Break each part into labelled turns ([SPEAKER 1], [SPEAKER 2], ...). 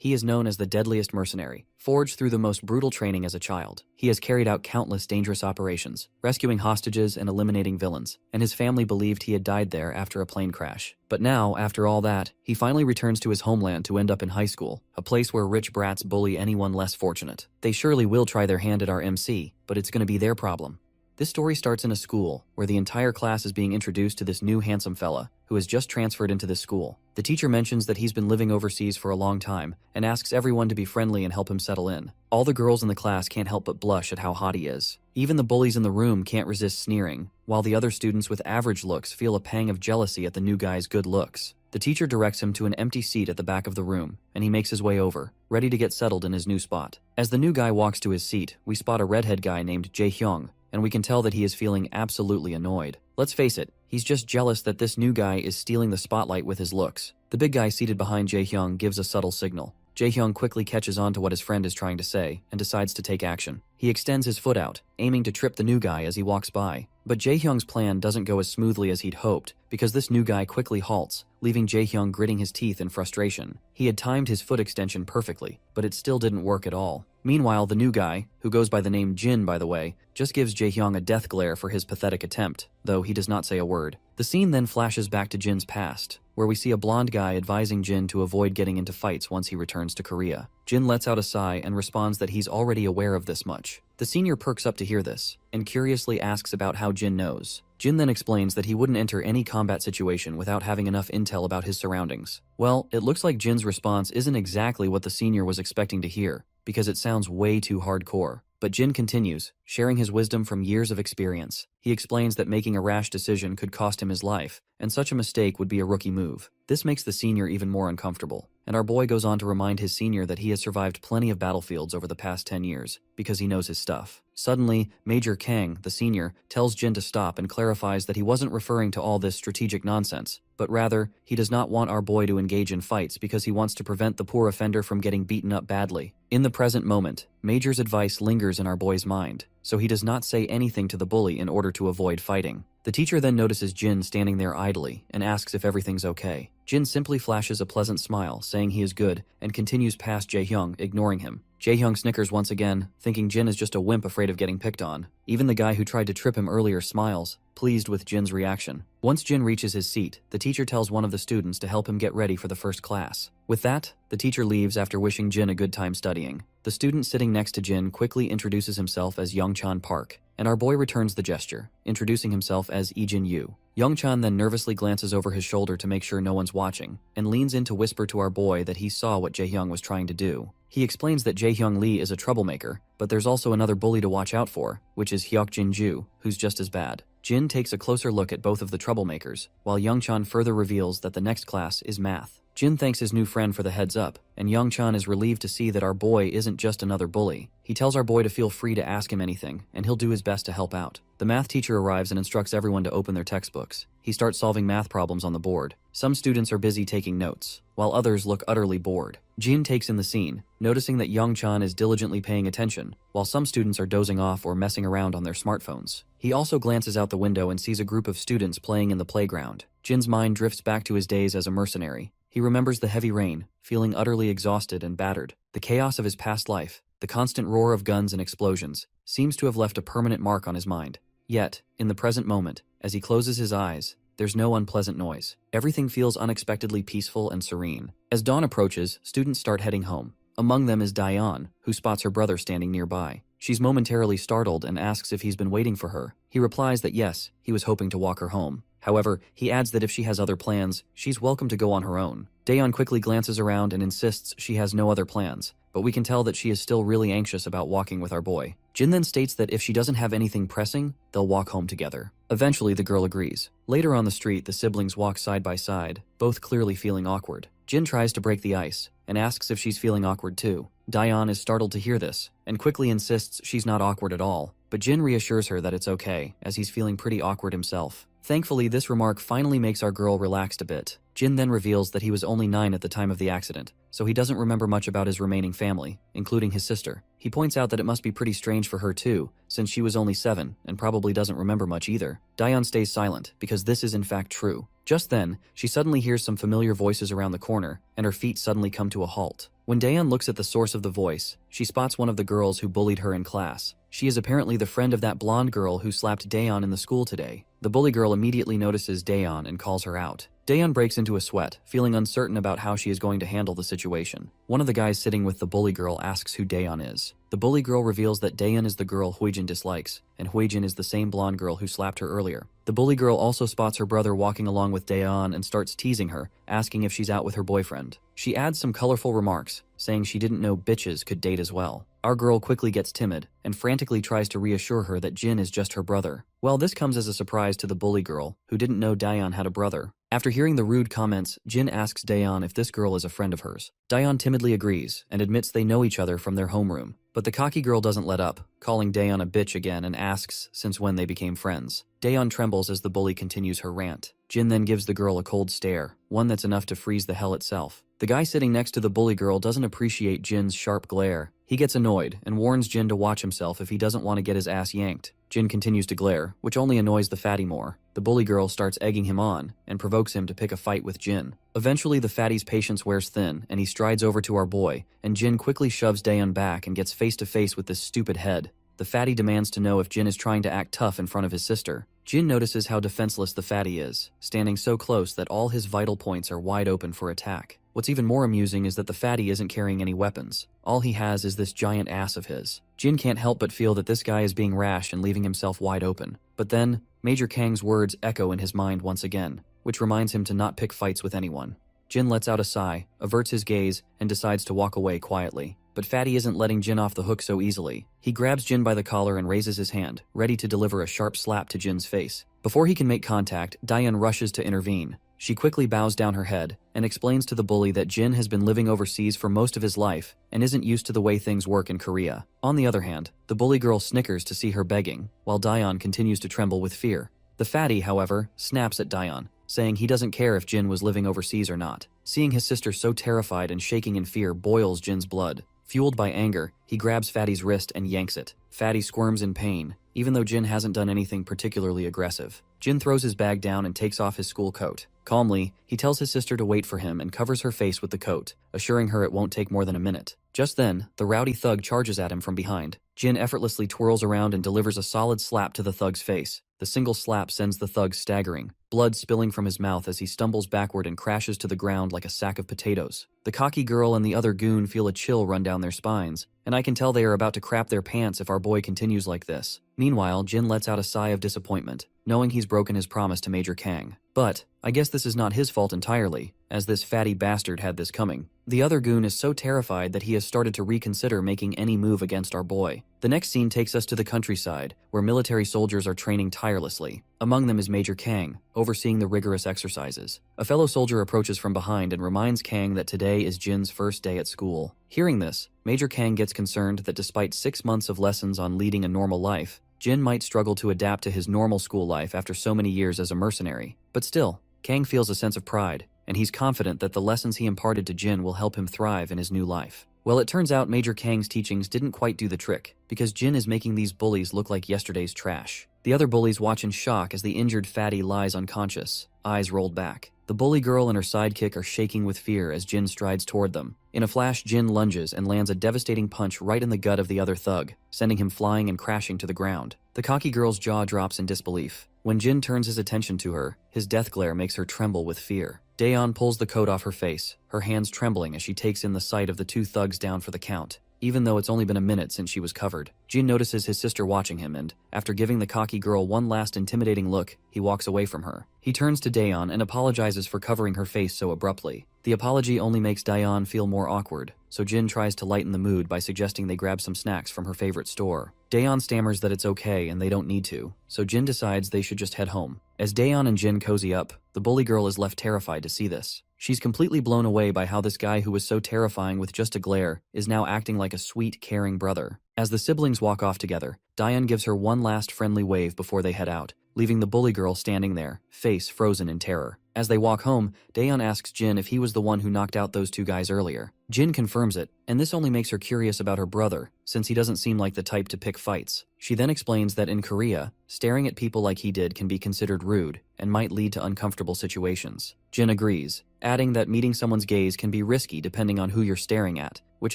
[SPEAKER 1] He is known as the Deadliest Mercenary, forged through the most brutal training as a child. He has carried out countless dangerous operations, rescuing hostages and eliminating villains, and his family believed he had died there after a plane crash. But now, after all that, he finally returns to his homeland to end up in high school, a place where rich brats bully anyone less fortunate. They surely will try their hand at our MC, but it's gonna be their problem. This story starts in a school, where the entire class is being introduced to this new handsome fella, who has just transferred into this school. The teacher mentions that he's been living overseas for a long time, and asks everyone to be friendly and help him settle in. All the girls in the class can't help but blush at how hot he is. Even the bullies in the room can't resist sneering, while the other students with average looks feel a pang of jealousy at the new guy's good looks. The teacher directs him to an empty seat at the back of the room, and he makes his way over, ready to get settled in his new spot. As the new guy walks to his seat, we spot a redhead guy named Jae-hyung, and we can tell that he is feeling absolutely annoyed. Let's face it, he's just jealous that this new guy is stealing the spotlight with his looks. The big guy seated behind Jae-hyung gives a subtle signal. Jae-hyung quickly catches on to what his friend is trying to say, and decides to take action. He extends his foot out, aiming to trip the new guy as he walks by. But Jae-hyung's plan doesn't go as smoothly as he'd hoped, because this new guy quickly halts, leaving Jae-hyung gritting his teeth in frustration. He had timed his foot extension perfectly, but it still didn't work at all. Meanwhile, the new guy, who goes by the name Jin by the way, just gives Jae-hyung a death glare for his pathetic attempt, though he does not say a word. The scene then flashes back to Jin's past, where we see a blonde guy advising Jin to avoid getting into fights once he returns to Korea. Jin lets out a sigh and responds that he's already aware of this much. The senior perks up to hear this, and curiously asks about how Jin knows. Jin then explains that he wouldn't enter any combat situation without having enough intel about his surroundings. Well, it looks like Jin's response isn't exactly what the senior was expecting to hear, because it sounds way too hardcore. But Jin continues, sharing his wisdom from years of experience. He explains that making a rash decision could cost him his life, and such a mistake would be a rookie move. This makes the senior even more uncomfortable, and our boy goes on to remind his senior that he has survived plenty of battlefields over the past 10 years, because he knows his stuff. Suddenly, Major Kang, the senior, tells Jin to stop and clarifies that he wasn't referring to all this strategic nonsense, but rather, he does not want our boy to engage in fights because he wants to prevent the poor offender from getting beaten up badly. In the present moment, Major's advice lingers in our boy's mind, so he does not say anything to the bully in order to avoid fighting. The teacher then notices Jin standing there idly and asks if everything's okay. Jin simply flashes a pleasant smile, saying he is good, and continues past Jae-hyung, ignoring him. Jae-hyung snickers once again, thinking Jin is just a wimp afraid of getting picked on. Even the guy who tried to trip him earlier smiles, pleased with Jin's reaction. Once Jin reaches his seat, the teacher tells one of the students to help him get ready for the first class. With that, the teacher leaves after wishing Jin a good time studying. The student sitting next to Jin quickly introduces himself as Youngchan Park, and our boy returns the gesture, introducing himself as Ijin Yu. Youngchan then nervously glances over his shoulder to make sure no one's watching, and leans in to whisper to our boy that he saw what Jae-hyung was trying to do. He explains that Jae-hyung Lee is a troublemaker, but there's also another bully to watch out for, which is Hyuk-jin Ju, who's just as bad. Jin takes a closer look at both of the troublemakers, while Youngchan further reveals that the next class is math. Jin thanks his new friend for the heads up, and Youngchan is relieved to see that our boy isn't just another bully. He tells our boy to feel free to ask him anything, and he'll do his best to help out. The math teacher arrives and instructs everyone to open their textbooks. He starts solving math problems on the board. Some students are busy taking notes, while others look utterly bored. Jin takes in the scene, noticing that Youngchan is diligently paying attention, while some students are dozing off or messing around on their smartphones. He also glances out the window and sees a group of students playing in the playground. Jin's mind drifts back to his days as a mercenary. He remembers the heavy rain, feeling utterly exhausted and battered. The chaos of his past life, the constant roar of guns and explosions, seems to have left a permanent mark on his mind. Yet, in the present moment, as he closes his eyes, there's no unpleasant noise. Everything feels unexpectedly peaceful and serene. As dawn approaches, students start heading home. Among them is Dayan, who spots her brother standing nearby. She's momentarily startled and asks if he's been waiting for her. He replies that yes, he was hoping to walk her home. However, he adds that if she has other plans, she's welcome to go on her own. Dayan quickly glances around and insists she has no other plans, but we can tell that she is still really anxious about walking with our boy. Jin then states that if she doesn't have anything pressing, they'll walk home together. Eventually, the girl agrees. Later on the street, the siblings walk side by side, both clearly feeling awkward. Jin tries to break the ice, and asks if she's feeling awkward too. Dayan is startled to hear this, and quickly insists she's not awkward at all, but Jin reassures her that it's okay, as he's feeling pretty awkward himself. Thankfully, this remark finally makes our girl relaxed a bit. Jin then reveals that he was only 9 at the time of the accident, so he doesn't remember much about his remaining family, including his sister. He points out that it must be pretty strange for her too, since she was only 7 and probably doesn't remember much either. Dayan stays silent, because this is in fact true. Just then, she suddenly hears some familiar voices around the corner, and her feet suddenly come to a halt. When Daeon looks at the source of the voice, she spots one of the girls who bullied her in class. She is apparently the friend of that blonde girl who slapped Daeon in the school today. The bully girl immediately notices Daeon and calls her out. Daeon breaks into a sweat, feeling uncertain about how she is going to handle the situation. One of the guys sitting with the bully girl asks who Daeon is. The bully girl reveals that Daeon is the girl Huijin dislikes, and Huijin is the same blonde girl who slapped her earlier. The bully girl also spots her brother walking along with Daeon and starts teasing her, asking if she's out with her boyfriend. She adds some colorful remarks, saying she didn't know bitches could date as well. Our girl quickly gets timid and frantically tries to reassure her that Jin is just her brother. Well, this comes as a surprise to the bully girl, who didn't know Daeon had a brother. After hearing the rude comments, Jin asks Daeon if this girl is a friend of hers. Daeon timidly agrees and admits they know each other from their homeroom. But the cocky girl doesn't let up, calling Daeon a bitch again and asks since when they became friends. Daeon trembles as the bully continues her rant. Jin then gives the girl a cold stare, one that's enough to freeze the hell itself. The guy sitting next to the bully girl doesn't appreciate Jin's sharp glare. He gets annoyed and warns Jin to watch himself if he doesn't want to get his ass yanked. Jin continues to glare, which only annoys the fatty more. The bully girl starts egging him on and provokes him to pick a fight with Jin. Eventually, the fatty's patience wears thin and he strides over to our boy, and Jin quickly shoves Daeon back and gets face to face with this stupid head. The fatty demands to know if Jin is trying to act tough in front of his sister. Jin notices how defenseless the fatty is, standing so close that all his vital points are wide open for attack. What's even more amusing is that the fatty isn't carrying any weapons. All he has is this giant ass of his. Jin can't help but feel that this guy is being rash and leaving himself wide open. But then, Major Kang's words echo in his mind once again, which reminds him to not pick fights with anyone. Jin lets out a sigh, averts his gaze, and decides to walk away quietly. But Fatty isn't letting Jin off the hook so easily. He grabs Jin by the collar and raises his hand, ready to deliver a sharp slap to Jin's face. Before he can make contact, Daeon rushes to intervene. She quickly bows down her head and explains to the bully that Jin has been living overseas for most of his life and isn't used to the way things work in Korea. On the other hand, the bully girl snickers to see her begging, while Daeon continues to tremble with fear. The fatty, however, snaps at Daeon, saying he doesn't care if Jin was living overseas or not. Seeing his sister so terrified and shaking in fear boils Jin's blood. Fueled by anger, he grabs Fatty's wrist and yanks it. Fatty squirms in pain, even though Jin hasn't done anything particularly aggressive. Jin throws his bag down and takes off his school coat. Calmly, he tells his sister to wait for him and covers her face with the coat, assuring her it won't take more than a minute. Just then, the rowdy thug charges at him from behind. Jin effortlessly twirls around and delivers a solid slap to the thug's face. The single slap sends the thug staggering, blood spilling from his mouth as he stumbles backward and crashes to the ground like a sack of potatoes. The cocky girl and the other goon feel a chill run down their spines, and I can tell they are about to crap their pants if our boy continues like this. Meanwhile, Jin lets out a sigh of disappointment, knowing he's broken his promise to Major Kang. But I guess this is not his fault entirely, as this fatty bastard had this coming. The other goon is so terrified that he has started to reconsider making any move against our boy. The next scene takes us to the countryside, where military soldiers are training tirelessly. Among them is Major Kang, overseeing the rigorous exercises. A fellow soldier approaches from behind and reminds Kang that today is Jin's first day at school. Hearing this, Major Kang gets concerned that despite 6 months of lessons on leading a normal life, Jin might struggle to adapt to his normal school life after so many years as a mercenary. But still, Kang feels a sense of pride, and he's confident that the lessons he imparted to Jin will help him thrive in his new life. Well, it turns out Major Kang's teachings didn't quite do the trick, because Jin is making these bullies look like yesterday's trash. The other bullies watch in shock as the injured fatty lies unconscious, eyes rolled back. The bully girl and her sidekick are shaking with fear as Jin strides toward them. In a flash, Jin lunges and lands a devastating punch right in the gut of the other thug, sending him flying and crashing to the ground. The cocky girl's jaw drops in disbelief. When Jin turns his attention to her, his death glare makes her tremble with fear. Daeon pulls the coat off her face, her hands trembling as she takes in the sight of the two thugs down for the count. Even though it's only been a minute since she was covered, Jin notices his sister watching him and, after giving the cocky girl one last intimidating look, he walks away from her. He turns to Daeon and apologizes for covering her face so abruptly. The apology only makes Daeon feel more awkward, so Jin tries to lighten the mood by suggesting they grab some snacks from her favorite store. Daeon stammers that it's okay and they don't need to, so Jin decides they should just head home. As Daeon and Jin cozy up, the bully girl is left terrified to see this. She's completely blown away by how this guy who was so terrifying with just a glare is now acting like a sweet, caring brother. As the siblings walk off together, Daeon gives her one last friendly wave before they head out, leaving the bully girl standing there, face frozen in terror. As they walk home, Daeon asks Jin if he was the one who knocked out those two guys earlier. Jin confirms it, and this only makes her curious about her brother, since he doesn't seem like the type to pick fights. She then explains that in Korea, staring at people like he did can be considered rude and might lead to uncomfortable situations. Jin agrees, adding that meeting someone's gaze can be risky depending on who you're staring at, which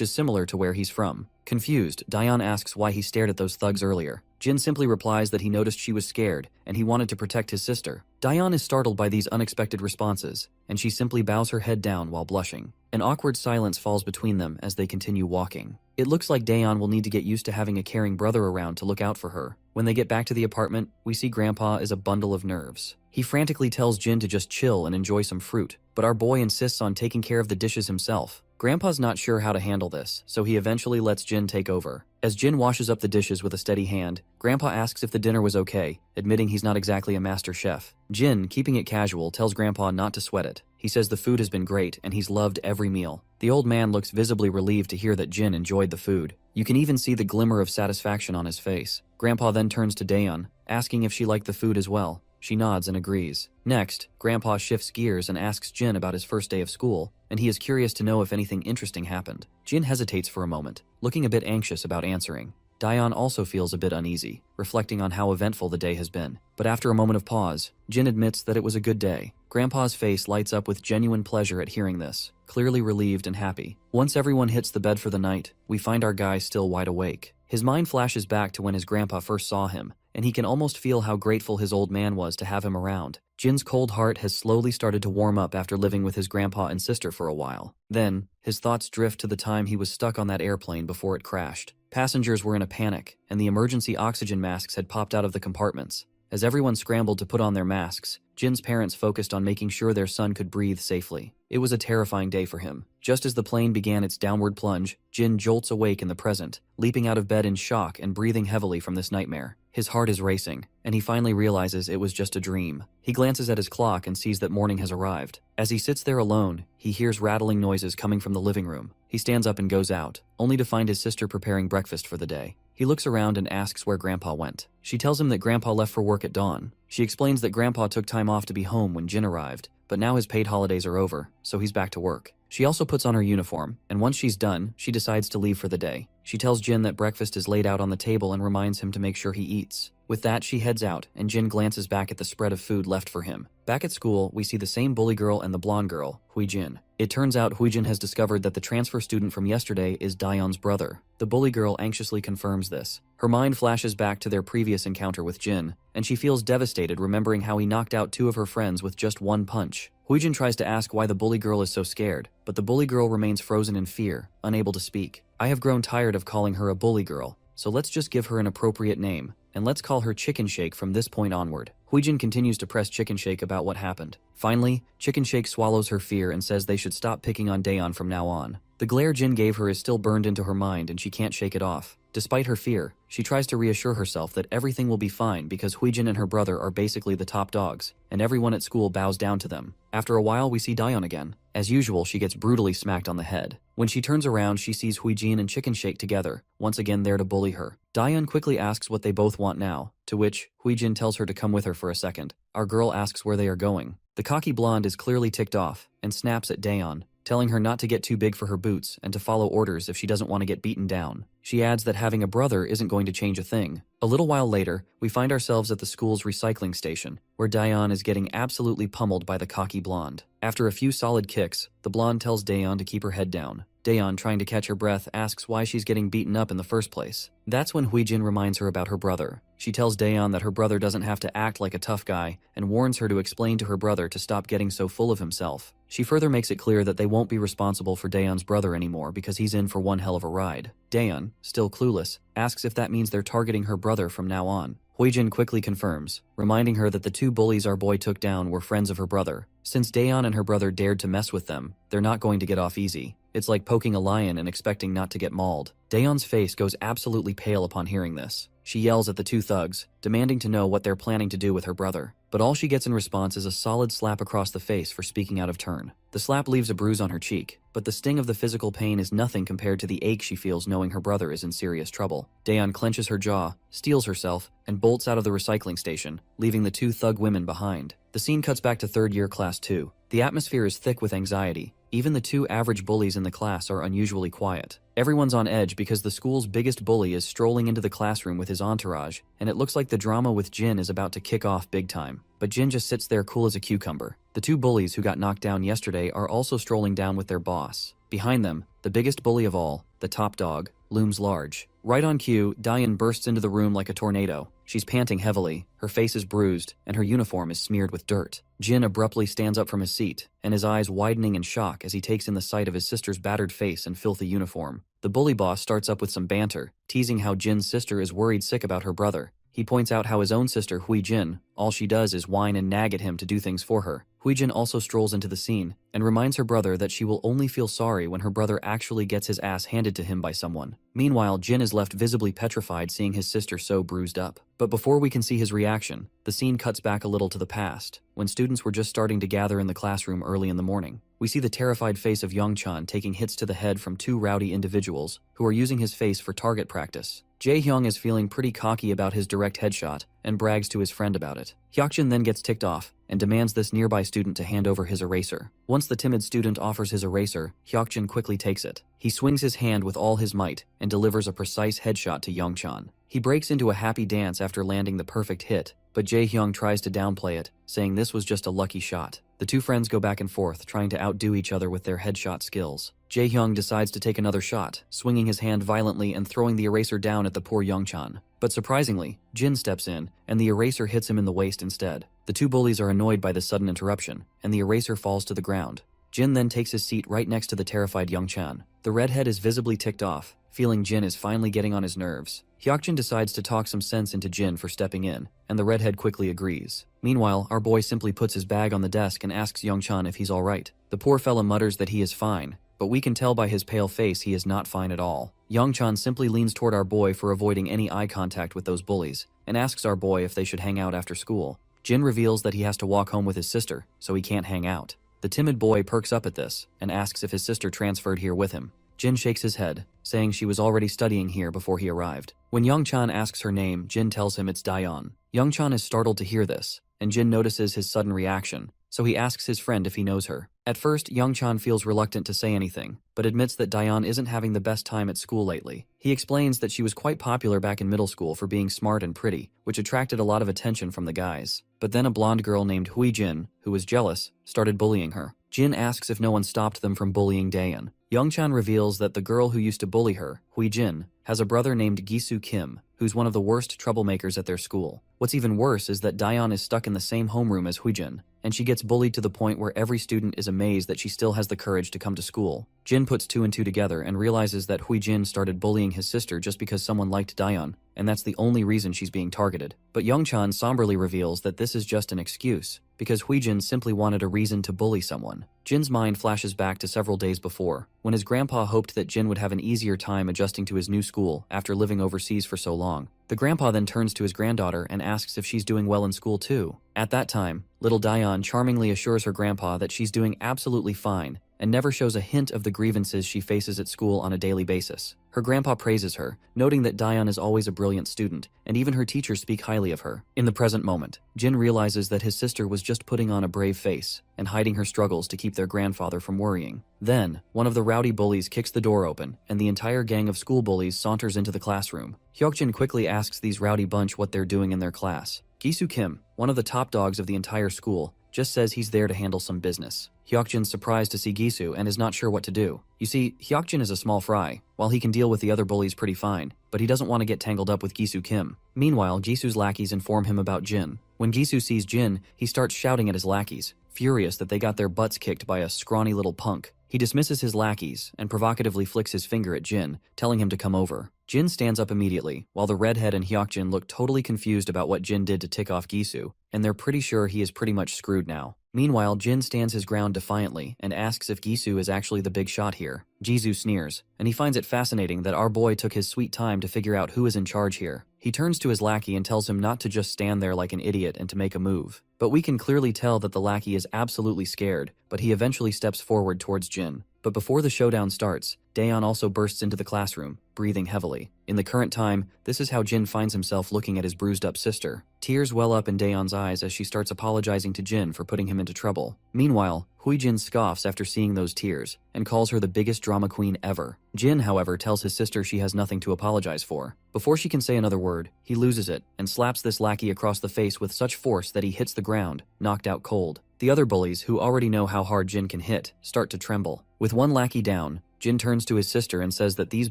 [SPEAKER 1] is similar to where he's from. Confused, Daeon asks why he stared at those thugs earlier. Jin simply replies that he noticed she was scared and he wanted to protect his sister. Daeon is startled by these unexpected responses, and she simply bows her head down while blushing. An awkward silence falls between them as they continue walking. It looks like Daeon will need to get used to having a caring brother around to look out for her. When they get back to the apartment, we see Grandpa is a bundle of nerves. He frantically tells Jin to just chill and enjoy some fruit, but our boy insists on taking care of the dishes himself. Grandpa's not sure how to handle this, so he eventually lets Jin take over. As Jin washes up the dishes with a steady hand, Grandpa asks if the dinner was okay, admitting he's not exactly a master chef. Jin, keeping it casual, tells Grandpa not to sweat it. He says the food has been great and he's loved every meal. The old man looks visibly relieved to hear that Jin enjoyed the food. You can even see the glimmer of satisfaction on his face. Grandpa then turns to Daeon, asking if she liked the food as well. She nods and agrees. Next, Grandpa shifts gears and asks Jin about his first day of school, and he is curious to know if anything interesting happened. Jin hesitates for a moment, looking a bit anxious about answering. Daeon also feels a bit uneasy, reflecting on how eventful the day has been. But after a moment of pause, Jin admits that it was a good day. Grandpa's face lights up with genuine pleasure at hearing this, clearly relieved and happy. Once everyone hits the bed for the night, we find our guy still wide awake. His mind flashes back to when his grandpa first saw him, and he can almost feel how grateful his old man was to have him around. Jin's cold heart has slowly started to warm up after living with his grandpa and sister for a while. Then, his thoughts drift to the time he was stuck on that airplane before it crashed. Passengers were in a panic, and the emergency oxygen masks had popped out of the compartments. As everyone scrambled to put on their masks, Jin's parents focused on making sure their son could breathe safely. It was a terrifying day for him. Just as the plane began its downward plunge, Jin jolts awake in the present, leaping out of bed in shock and breathing heavily from this nightmare. His heart is racing, and he finally realizes it was just a dream. He glances at his clock and sees that morning has arrived. As he sits there alone, he hears rattling noises coming from the living room. He stands up and goes out, only to find his sister preparing breakfast for the day. He looks around and asks where Grandpa went. She tells him that Grandpa left for work at dawn. She explains that Grandpa took time off to be home when Jin arrived, but now his paid holidays are over, so he's back to work. She also puts on her uniform, and once she's done, she decides to leave for the day. She tells Jin that breakfast is laid out on the table and reminds him to make sure he eats. With that, she heads out, and Jin glances back at the spread of food left for him. Back at school, we see the same bully girl and the blonde girl, Huijin. It turns out Huijin has discovered that the transfer student from yesterday is Daeon's brother. The bully girl anxiously confirms this. Her mind flashes back to their previous encounter with Jin, and she feels devastated remembering how he knocked out two of her friends with just one punch. Huijin tries to ask why the bully girl is so scared, but the bully girl remains frozen in fear, unable to speak. I have grown tired of calling her a bully girl, so let's just give her an appropriate name, and let's call her Chicken Shake from this point onward. Huijin continues to press Chicken Shake about what happened. Finally, Chicken Shake swallows her fear and says they should stop picking on Daeon from now on. The glare Jin gave her is still burned into her mind and she can't shake it off. Despite her fear, she tries to reassure herself that everything will be fine because Huijin and her brother are basically the top dogs, and everyone at school bows down to them. After a while, we see Daeon again. As usual, she gets brutally smacked on the head. When she turns around, she sees Huijin and Chicken Shake together, once again there to bully her. Daeon quickly asks what they both want now, to which Huijin tells her to come with her for a second. Our girl asks where they are going. The cocky blonde is clearly ticked off and snaps at Daeon, telling her not to get too big for her boots and to follow orders if she doesn't want to get beaten down. She adds that having a brother isn't going to change a thing. A little while later, we find ourselves at the school's recycling station, where Daeon is getting absolutely pummeled by the cocky blonde. After a few solid kicks, the blonde tells Daeon to keep her head down. Daeon, trying to catch her breath, asks why she's getting beaten up in the first place. That's when Huijin reminds her about her brother. She tells Daeon that her brother doesn't have to act like a tough guy and warns her to explain to her brother to stop getting so full of himself. She further makes it clear that they won't be responsible for Daeon's brother anymore because he's in for one hell of a ride. Daeon, still clueless, asks if that means they're targeting her brother from now on. Huijin quickly confirms, reminding her that the two bullies our boy took down were friends of her brother. Since Daeon and her brother dared to mess with them, they're not going to get off easy. It's like poking a lion and expecting not to get mauled. Daeon's face goes absolutely pale upon hearing this. She yells at the two thugs, demanding to know what they're planning to do with her brother. but all she gets in response is a solid slap across the face for speaking out of turn. The slap leaves a bruise on her cheek, but the sting of the physical pain is nothing compared to the ache she feels knowing her brother is in serious trouble. Daeon clenches her jaw, steels herself, and bolts out of the recycling station, leaving the two thug women behind. The scene cuts back to third year class 2. The atmosphere is thick with anxiety. Even the two average bullies in the class are unusually quiet. Everyone's on edge because the school's biggest bully is strolling into the classroom with his entourage, and it looks like the drama with Jin is about to kick off big time. But Jin just sits there cool as a cucumber. The two bullies who got knocked down yesterday are also strolling down with their boss. Behind them, the biggest bully of all, the top dog, looms large. Right on cue, Daeon bursts into the room like a tornado. She's panting heavily, her face is bruised, and her uniform is smeared with dirt. Jin abruptly stands up from his seat, and his eyes widening in shock as he takes in the sight of his sister's battered face and filthy uniform. The bully boss starts up with some banter, teasing how Jin's sister is worried sick about her brother. He points out how his own sister, Hui Jin, all she does is whine and nag at him to do things for her. Hui Jin also strolls into the scene and reminds her brother that she will only feel sorry when her brother actually gets his ass handed to him by someone. Meanwhile, Jin is left visibly petrified seeing his sister so bruised up. But before we can see his reaction, the scene cuts back a little to the past, when students were just starting to gather in the classroom early in the morning. We see the terrified face of Youngchan taking hits to the head from two rowdy individuals who are using his face for target practice. Jae-hyung is feeling pretty cocky about his direct headshot and brags to his friend about it. Hyokjin then gets ticked off and demands this nearby student to hand over his eraser. Once the timid student offers his eraser, Hyokjin quickly takes it. He swings his hand with all his might and delivers a precise headshot to Youngchan. He breaks into a happy dance after landing the perfect hit, but Jae-hyung tries to downplay it, saying this was just a lucky shot. The two friends go back and forth, trying to outdo each other with their headshot skills. Jae-hyung decides to take another shot, swinging his hand violently and throwing the eraser down at the poor Youngchan. But surprisingly, Jin steps in, and the eraser hits him in the waist instead. The two bullies are annoyed by this sudden interruption, and the eraser falls to the ground. Jin then takes his seat right next to the terrified Youngchan. The redhead is visibly ticked off, feeling Jin is finally getting on his nerves. Hyokjin decides to talk some sense into Jin for stepping in, and the redhead quickly agrees. Meanwhile, our boy simply puts his bag on the desk and asks Youngchan if he's alright. The poor fella mutters that he is fine, but we can tell by his pale face he is not fine at all. Youngchan simply leans toward our boy for avoiding any eye contact with those bullies, and asks our boy if they should hang out after school. Jin reveals that he has to walk home with his sister, so he can't hang out. The timid boy perks up at this, and asks if his sister transferred here with him. Jin shakes his head, saying she was already studying here before he arrived. When Youngchan asks her name, Jin tells him it's Daeon. Youngchan is startled to hear this, and Jin notices his sudden reaction, so he asks his friend if he knows her. At first, Youngchan feels reluctant to say anything, but admits that Daeon isn't having the best time at school lately. He explains that she was quite popular back in middle school for being smart and pretty, which attracted a lot of attention from the guys. But then a blonde girl named Hui Jin, who was jealous, started bullying her. Jin asks if no one stopped them from bullying Daeon. Youngchan reveals that the girl who used to bully her, Hui Jin, has a brother named Gisu Kim, who's one of the worst troublemakers at their school. What's even worse is that Daeon is stuck in the same homeroom as Hui Jin, and she gets bullied to the point where every student is amazed that she still has the courage to come to school. Jin puts two and two together and realizes that Hui Jin started bullying his sister just because someone liked Daeon, and that's the only reason she's being targeted. But Youngchan somberly reveals that this is just an excuse, because Hui Jin simply wanted a reason to bully someone. Jin's mind flashes back to several days before, when his grandpa hoped that Jin would have an easier time adjusting to his new school after living overseas for so long. The grandpa then turns to his granddaughter and asks if she's doing well in school too. At that time, little Daeon charmingly assures her grandpa that she's doing absolutely fine and never shows a hint of the grievances she faces at school on a daily basis. Her grandpa praises her, noting that Daeon is always a brilliant student, and even her teachers speak highly of her. In the present moment, Jin realizes that his sister was just putting on a brave face and hiding her struggles to keep their grandfather from worrying. Then, one of the rowdy bullies kicks the door open, and the entire gang of school bullies saunters into the classroom. Hyokjin quickly asks these rowdy bunch what they're doing in their class. Gisu Kim, one of the top dogs of the entire school, just says he's there to handle some business. Hyokjin's surprised to see Gisu and is not sure what to do. You see, Hyokjin is a small fry, while he can deal with the other bullies pretty fine, but he doesn't want to get tangled up with Gisu Kim. Meanwhile, Gisu's lackeys inform him about Jin. When Gisu sees Jin, he starts shouting at his lackeys, furious that they got their butts kicked by a scrawny little punk. He dismisses his lackeys and provocatively flicks his finger at Jin, telling him to come over. Jin stands up immediately, while the redhead and Hyokjin look totally confused about what Jin did to tick off Gisu, and they're pretty sure he is pretty much screwed now. Meanwhile, Jin stands his ground defiantly and asks if Gisu is actually the big shot here. Jisoo sneers, and he finds it fascinating that our boy took his sweet time to figure out who is in charge here. He turns to his lackey and tells him not to just stand there like an idiot and to make a move. But we can clearly tell that the lackey is absolutely scared, but he eventually steps forward towards Jin. But before the showdown starts, Daeon also bursts into the classroom, breathing heavily. In the current time, this is how Jin finds himself looking at his bruised-up sister. Tears well up in Daeon's eyes as she starts apologizing to Jin for putting him into trouble. Meanwhile, Huijin scoffs after seeing those tears and calls her the biggest drama queen ever. Jin, however, tells his sister she has nothing to apologize for. Before she can say another word, he loses it and slaps this lackey across the face with such force that he hits the ground, knocked out cold. The other bullies, who already know how hard Jin can hit, start to tremble. With one lackey down, Jin turns to his sister and says that these